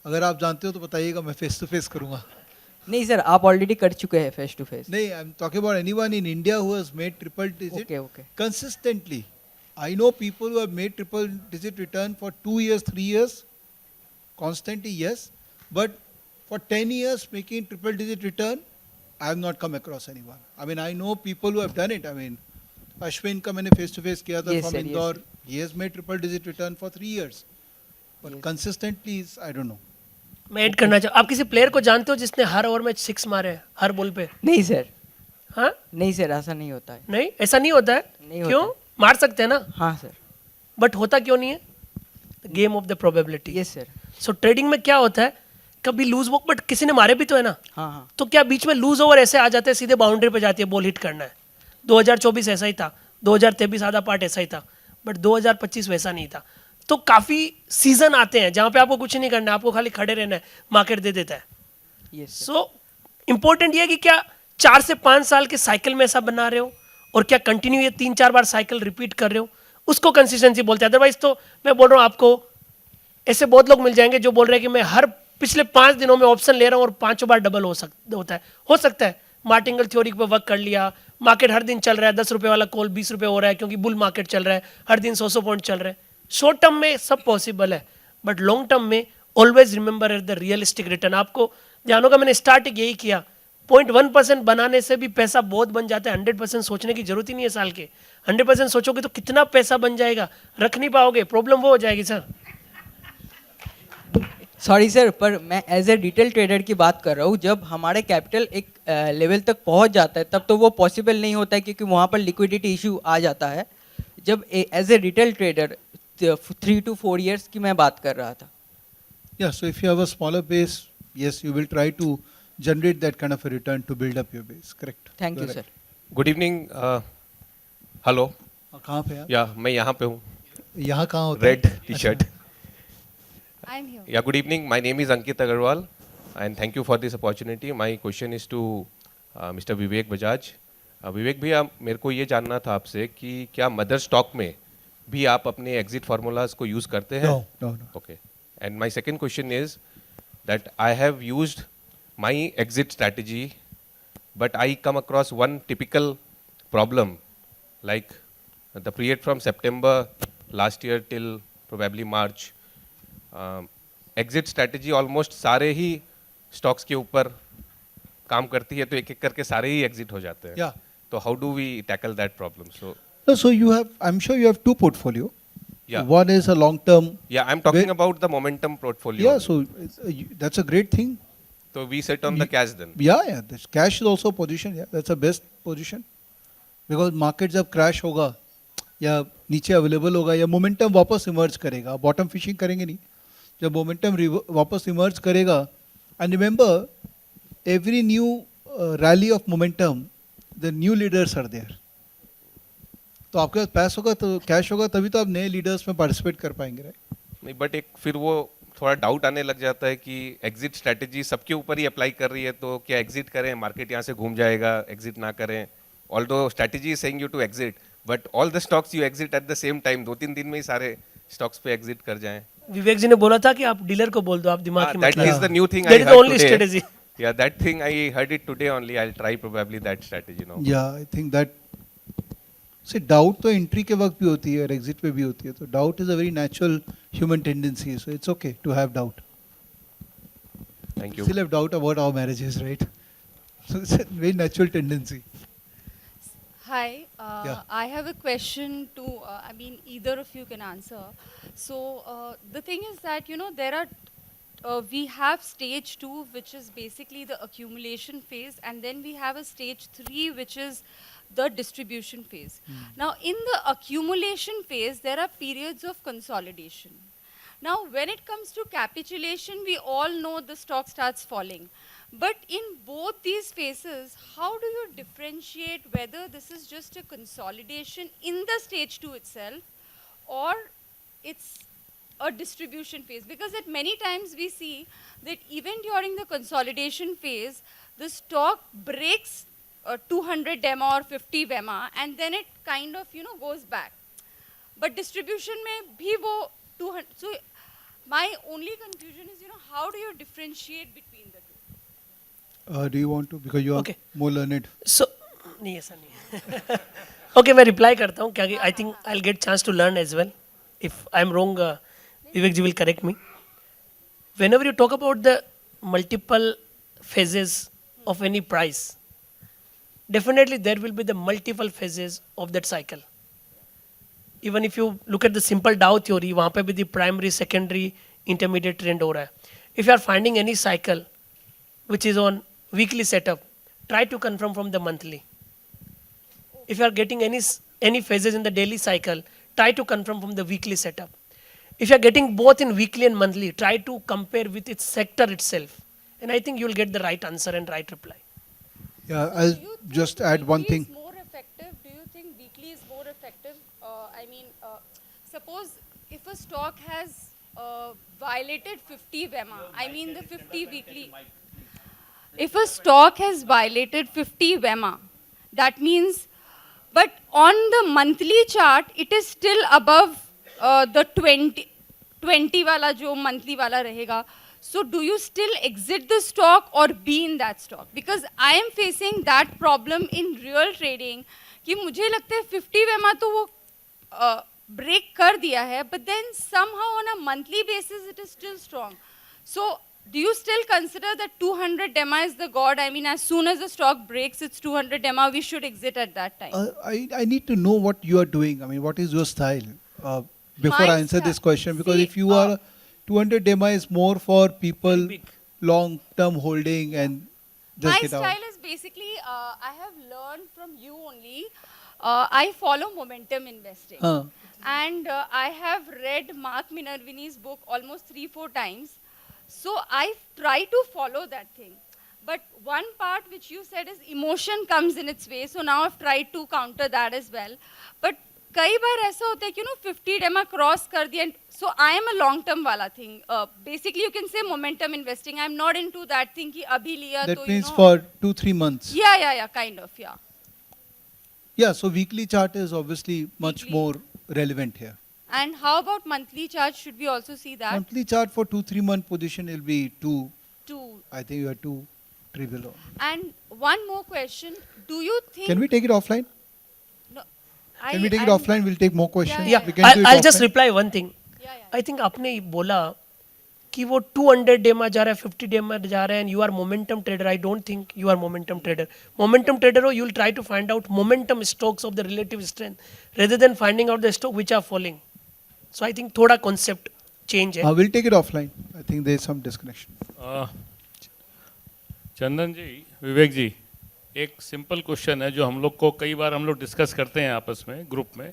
अगर आप जानते हो तो बताइएगा, मैं फेस टू फेस करूंगा। नहीं सर, आप ऑलरेडी कर चुके हैं फेस टू फेस। नहीं, I am talking about anyone in India who has made triple digit consistently. I know people who have made triple digit return for 2 years, 3 years constantly, yes, but for 10 years making triple digit return, I have not come across anyone. I mean, I know people who have done it. I mean, Ashwin का मैंने face to face किया था from Indore. He has made triple digit return for 3 years. But consistently, I don't know. मैं add करना चाहूँ, आप किसी player को जानते हो जिसने हर ओवर में 6 मारे हैं हर बॉल पे? नहीं सर। हाँ? नहीं सर, ऐसा नहीं होता है। नहीं, ऐसा नहीं होता है? नहीं क्यों? होता। मार सकते हैं ना? हाँ सर। बट होता क्यों नहीं है? Game of the probability. Yes sir. So trading में क्या होता है, कभी लूज वो, बट किसी ने मारे भी तो है ना। हाँ हाँ। तो क्या बीच में लूज ओवर ऐसे आ जाते हैं, सीधे बाउंड्री पे जाती है, बॉल हिट करना है। 2024 ऐसा ही था, 2023 आधा पार्ट ऐसा ही था, बट 2025 वैसा नहीं था। तो काफ़ी सीजन आते हैं जहाँ पे आपको कुछ नहीं करना है, आपको खाली खड़े रहना है, मार्केट दे देता है. सो इम्पोर्टेंट ये है कि क्या 4 से 5 साल के साइकिल में ऐसा बना रहे हो और क्या कंटिन्यू ये 3-4 बार साइकिल रिपीट कर रहे हो, उसको कंसिस्टेंसी बोलते हैं. अदरवाइज तो मैं बोल रहा हूँ आपको, ऐसे बहुत लोग मिल जाएंगे जो बोल रहे हैं कि मैं हर पिछले 5 दिनों में ऑप्शन ले रहा हूँ और 5 बार डबल हो सकता है. मार्टिंगल थ्योरी पे वर्क कर लिया, मार्केट हर दिन चल रहा है, 10 रुपये वाला कॉल 20 रुपये हो रहा है क्योंकि बुल मार्केट चल रहा है, हर दिन 100 पॉइंट चल रहे हैं. शॉर्ट टर्म में सब पॉसिबल है, बट लॉन्ग टर्म में always remember at the realistic return. आपको ध्यान होगा मैंने स्टार्टिंग यही किया, 0.1% बनाने से भी पैसा बहुत बन जाता है. 100% सोचने की जरूरत ही नहीं है साल के. 100% सोचोगे तो कितना पैसा बन जाएगा, रख नहीं पाओगे, प्रॉब्लम वो हो जाएगी सर. सॉरी सर, पर मैं एज ए रिटेल ट्रेडर की बात कर रहा हूँ. जब हमारे कैपिटल एक लेवल तक पहुँच जाता है तब तो वो पॉसिबल नहीं होता है क्योंकि वहाँ पर लिक्विडिटी इशू आ जाता है. जब as a retail trader 3 to 4 years की मैं बात कर रहा था. Yeah, so if you have a smaller base, yes, you will try to generate that kind of a return to build up your base. Correct. Thank you, sir. Good evening. Hello. कहाँ पे आप? Yeah, मैं यहाँ पे हूँ. यहाँ कहाँ होता है? Red T-shirt. I'm here. Yeah, good evening. My name is Ankit Agrawal, and thank you for this opportunity. My question is to Mr. Vivek Bajaj. विवेक भैया, मेरे को ये जानना था आपसे कि क्या मदर स्टॉक में भी आप अपने एग्जिट फार्मूलाज को यूज़ करते हैं? No. Okay. And my second question is that I have used my exit strategy, but I come across one typical problem, like the period from September last year till probably March. Exit strategy almost सारे ही stocks के ऊपर काम करती है, तो एक एक करके सारे ही exit हो जाते हैं. Yeah. तो how do we tackle that problem? So you have, I'm sure you have two portfolio. Yeah. One is a long term. Yeah, I'm talking about the momentum portfolio. Yeah, so that's a great thing. So we sit on the cash then. Yeah. This cash is also a position. Yeah, that's the best position. Because market जब crash होगा या नीचे available होगा या momentum वापस emerge करेगा, bottom fishing करेंगे नहीं. जब momentum वापस emerge करेगा, and remember, every new rally of momentum, the new leaders are there. तो आपके पास पैस होगा तो कैश होगा तभी तो आप नए लीडर्स में पार्टिसिपेट कर पाएंगे, राइट? नहीं, बट एक फिर वो थोड़ा डाउट आने लग जाता है कि एग्जिट स्ट्रेटेजी सबके ऊपर ही अप्लाई कर रही है, तो क्या एग्जिट करें, मार्केट यहाँ से घूम जाएगा, एग्जिट ना करें. Although strategy is saying you to exit, but all the stocks you exit at the same time. 2-3 दिन में ही सारे स्टॉक्स पे एग्जिट कर जाएं. विवेक जी ने बोला था कि आप डीलर को बोल दो, आप दिमाग की that is the new thing I heard today. Yeah, that thing I heard it today only. I'll try probably that strategy now. Yeah, I think that. See, doubt तो entry के वक्त भी होती है और exit पे भी होती है. तो doubt is a very natural human tendency. So it's okay to have doubt. Thank you. Still have doubt about our marriages, right? So it's a very natural tendency. Hi, Yeah. I have a question to, either of you can answer. So the thing is that, there are, we have stage 2, which is basically the accumulation phase, and then we have a stage 3, which is the distribution phase. Now, in the accumulation phase, there are periods of consolidation. Now, when it comes to capitulation, we all know the stock starts falling. But in both these phases, how do you differentiate whether this is just a consolidation in the stage 2 itself, or it's a distribution phase? Because at many times we see that even during the consolidation phase, the stock breaks 200 DEMA or 50 VEMA, and then it kind of, goes back. But distribution mein bhi wo 200. So my only confusion is, how do you differentiate between the two? Do you want to, because you are more learned? So नहीं ऐसा नहीं. Okay, मैं reply करता हूँ क्योंकि I think I'll get chance to learn as well. If I'm wrong, Vivek ji will correct me. Whenever you talk about the multiple phases of any price, definitely there will be the multiple phases of that cycle. Even if you look at the simple Dow theory, वहाँ पे भी the primary, secondary, intermediate trend हो रहा है. If you are finding any cycle which is on weekly setup, try to confirm from the monthly. If you are getting any phases in the daily cycle, try to confirm from the weekly setup. If you are getting both in weekly and monthly, try to compare with its sector itself. And I think you will get the right answer and right reply. Yeah, I'll just add one thing. Is more effective? Do you think weekly is more effective? Suppose if a stock has violated 50 VEMA, I mean the 50 weekly. If a stock has violated 50 VEMA, that means, but on the monthly chart, it is still above the 20 wala jo monthly wala rahega. So do you still exit the stock or be in that stock? Because I am facing that problem in real trading कि मुझे लगता है 50 वेमा तो वो break कर दिया है, but then somehow on a monthly basis it is still strong. So do you still consider that 200 DEMA is the god? I mean, as soon as the stock breaks its 200 DEMA, we should exit at that time. I need to know what you are doing. I mean, what is your style? Before I answer this question, because if you are 200 DEMA is more for people long-term holding and just My get out. style is basically, I have learned from you only. I follow momentum investing. And I have read Mark Minervini's book almost 3-4 times. So I try to follow that thing. But one part which you said is emotion comes in its way. So now I've tried to counter that as well. But कई बार ऐसा होता है कि 50 डेमा cross कर दिया. So I am a long term वाला thing. Basically you can say momentum investing. I'm not into that thing कि अभी लिया That तो means for 2-3 months. Yeah, kind of, yeah. Yeah, so weekly chart is obviously much more relevant here. And how about monthly chart? Should we also see that? Monthly chart for 2-3 month position will be too. Two. I think you are too trivial. And one more question. Do you think... Can we take it offline? No, Can we take it offline? We'll take more questions. Yeah, We can do it I'll just offline. reply one thing. I think आपने बोला कि वो 200 डेमा जा रहा है, 50 डेमा जा रहा है, and you are momentum trader. I don't think you are momentum trader. Momentum trader हो, you'll try to find out momentum stocks of the relative strength rather than finding out the stock which are falling. So I think थोड़ा concept change है. We'll take it offline. I think there is some disconnection. चंदन जी, विवेक जी, एक simple question है जो हम लोग को कई बार हम लोग डिस्कस करते हैं आपस में ग्रुप में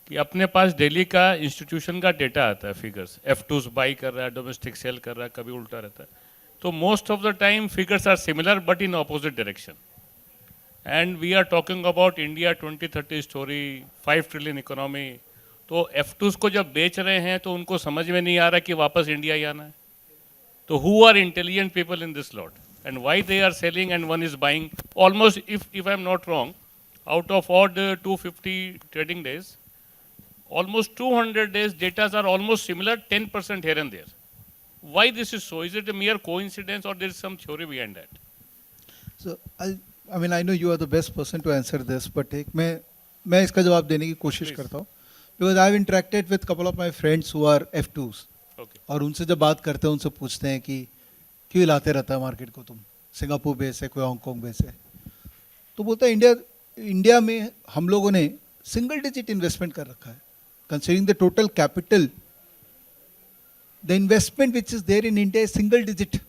कि अपने पास डेली का इंस्टीट्यूशन का डेटा आता है, फिगर्स F2s बाई कर रहा है, डोमेस्टिक सेल कर रहा है, कभी उल्टा रहता है. तो most of the time figures are similar but in opposite direction. And we are talking about India 2030 story, 5 trillion economy. तो F2s को जब बेच रहे हैं तो उनको समझ में नहीं आ रहा कि वापस इंडिया ही आना है. तो who are intelligent people in this lot and why they are selling and one is buying? Almost, if I am not wrong, out of odd 250 trading days, almost 200 days data are almost similar, 10% here and there. Why this is so? Is it a mere coincidence or there is some theory behind that? So I mean, I know you are the best person to answer this, but मैं इसका जवाब देने की कोशिश करता हूँ. Because I have interacted with couple of my friends who are F2s. Okay. और उनसे जब बात करते हैं उनसे पूछते हैं कि क्यों लाते रहता है मार्केट को तुम, सिंगापुर बेस है, कोई हांगकॉन्ग बेस है. तो बोलता है इंडिया में हम लोगों ने सिंगल डिजिट इन्वेस्टमेंट कर रखा है. Considering the total capital, the investment which is there in India single digit,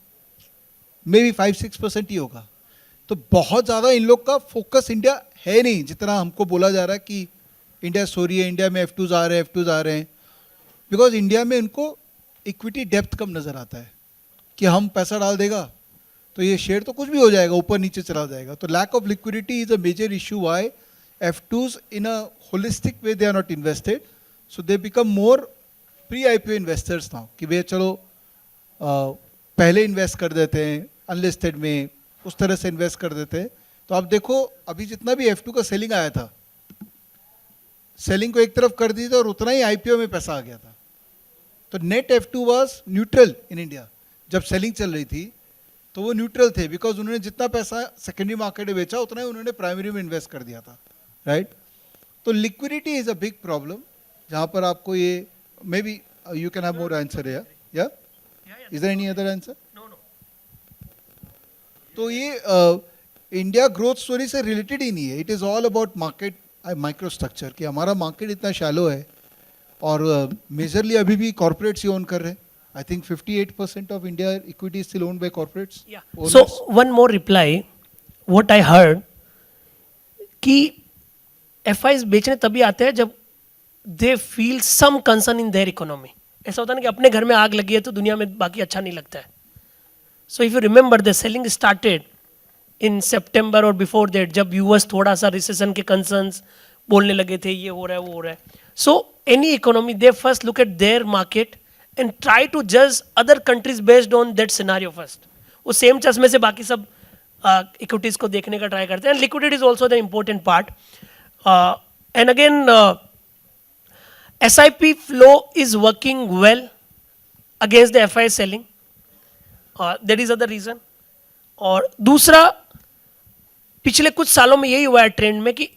may be 5-6% ही होगा. तो बहुत ज़्यादा इन लोग का फोकस इंडिया है नहीं जितना हमको बोला जा रहा है कि इंडिया स्टोरी है, इंडिया में F2s आ रहे हैं. बिकॉज इंडिया में उनको इक्विटी डेप्थ कम नज़र आता है कि हम पैसा डाल देगा तो ये शेयर तो कुछ भी हो जाएगा, ऊपर नीचे चला जाएगा. तो lack of liquidity is a major issue why F2s in a holistic way they are not invested. So they become more pre-IPO investors now कि भैया चलो पहले इन्वेस्ट कर देते हैं अनलिस्टेड में, उस तरह से इन्वेस्ट कर देते हैं. तो आप देखो अभी जितना भी F2 का सेलिंग आया था, सेलिंग को एक तरफ कर दी थी और उतना ही IPO में पैसा आ गया था. तो net F2 was neutral in India. जब सेलिंग चल रही थी तो वो न्यूट्रल थे बिकॉज उन्होंने जितना पैसा सेकेंडरी मार्केट में बेचा उतना ही उन्होंने प्राइमरी में इन्वेस्ट कर दिया था. राइट. तो liquidity is a big problem जहाँ पर आपको ये may be you can have more answer है. या is there any other answer? तो ये इंडिया ग्रोथ स्टोरी से रिलेटेड ही नहीं है. It is all about market micro structure कि हमारा मार्केट इतना शैलो है और मेजरली अभी भी कॉर्पोरेट्स ही ओन कर रहे हैं. I think 58% of India equity is still owned by corporates. Yeah. Owners. So one more reply, what I heard कि FIs बेचने तभी आते हैं जब they feel some concern in their economy. ऐसा होता है ना कि अपने घर में आग लगी है तो दुनिया में बाकी अच्छा नहीं लगता है. So if you remember the selling started in September or before that जब US थोड़ा सा recession के concerns बोलने लगे थे, ये हो रहा है वो हो रहा है. So any economy, they first look at their market and try to judge other countries based on that scenario first. वो सेम चश्मे से बाकी सब इक्विटीज को देखने का ट्राई करते हैं. Liquidity is also the important part. And again SIP flow is working well against the FI selling. That is other reason. और दूसरा पिछले कुछ सालों में यही हुआ है ट्रेंड में कि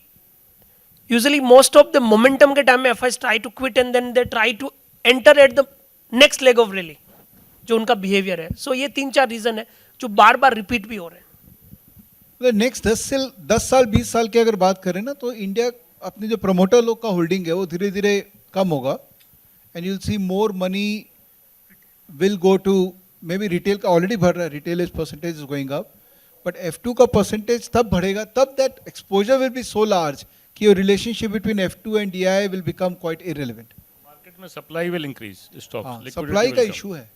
usually most of the momentum के टाइम में FIs try to quit and then they try to enter at the next leg of rally, जो उनका बिहेवियर है. सो ये 3-4 रीजन है जो बार बार रिपीट भी हो रहे हैं. नेक्स्ट 10 साल 20 साल की अगर बात करें ना, तो इंडिया अपने जो प्रमोटर लोग का होल्डिंग है वो धीरे धीरे कम होगा. And you'll see more money will go to, maybe retail का ऑलरेडी बढ़ रहा है, retail is percentage is going up, but F2 का परसेंटेज तब बढ़ेगा तब that exposure will be so large कि your relationship between F2 and DI will become quite irrelevant. Market में supply will increase, stocks supply का issue है.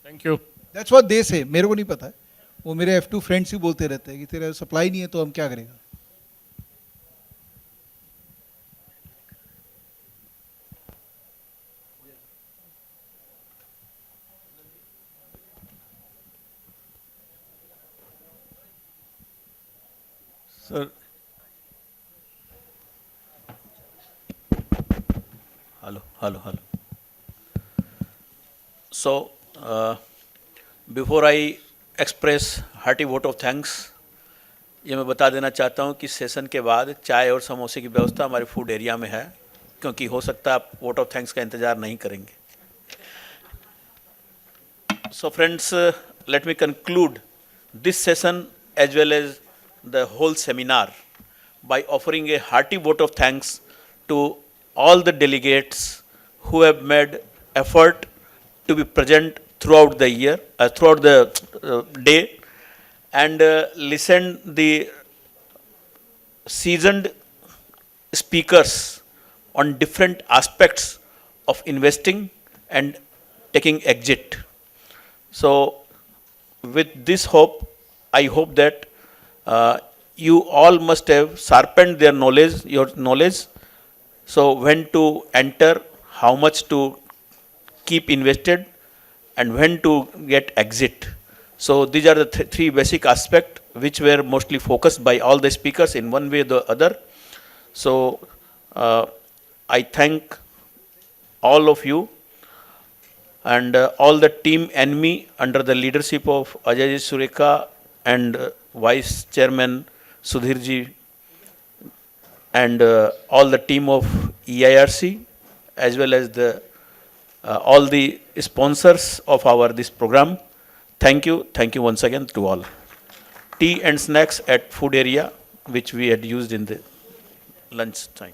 Thank you. That's what they say, मेरे को नहीं पता है, वो मेरे F2 फ्रेंड्स ही बोलते रहते हैं कि तेरा सप्लाई नहीं है तो हम क्या करेगा. Sir, hello. So, before I express hearty vote of thanks, ये मैं बता देना चाहता हूँ कि सेशन के बाद चाय और समोसे की व्यवस्था हमारे फूड एरिया में है, क्योंकि हो सकता है आप वोट ऑफ थैंक्स का इंतजार नहीं करेंगे. So friends, let me conclude this session as well as the whole seminar by offering a hearty vote of thanks to all the delegates who have made effort to be present throughout the year, throughout the day, and listen the seasoned speakers on different aspects of investing and taking exit. So with this hope, I hope that you all must have sharpened their knowledge, your knowledge. So when to enter, how much to keep invested, and when to get exit. So these are the three basic aspects which were mostly focused by all the speakers in one way or the other. So I thank all of you and all the team ANMI under the leadership of Ajay Sureka and Vice Chairman Sudhir ji, and all the team of EIRC, as well as the all the sponsors of our this program. Thank you once again to all. Tea and snacks at food area, which we had used in the lunch time.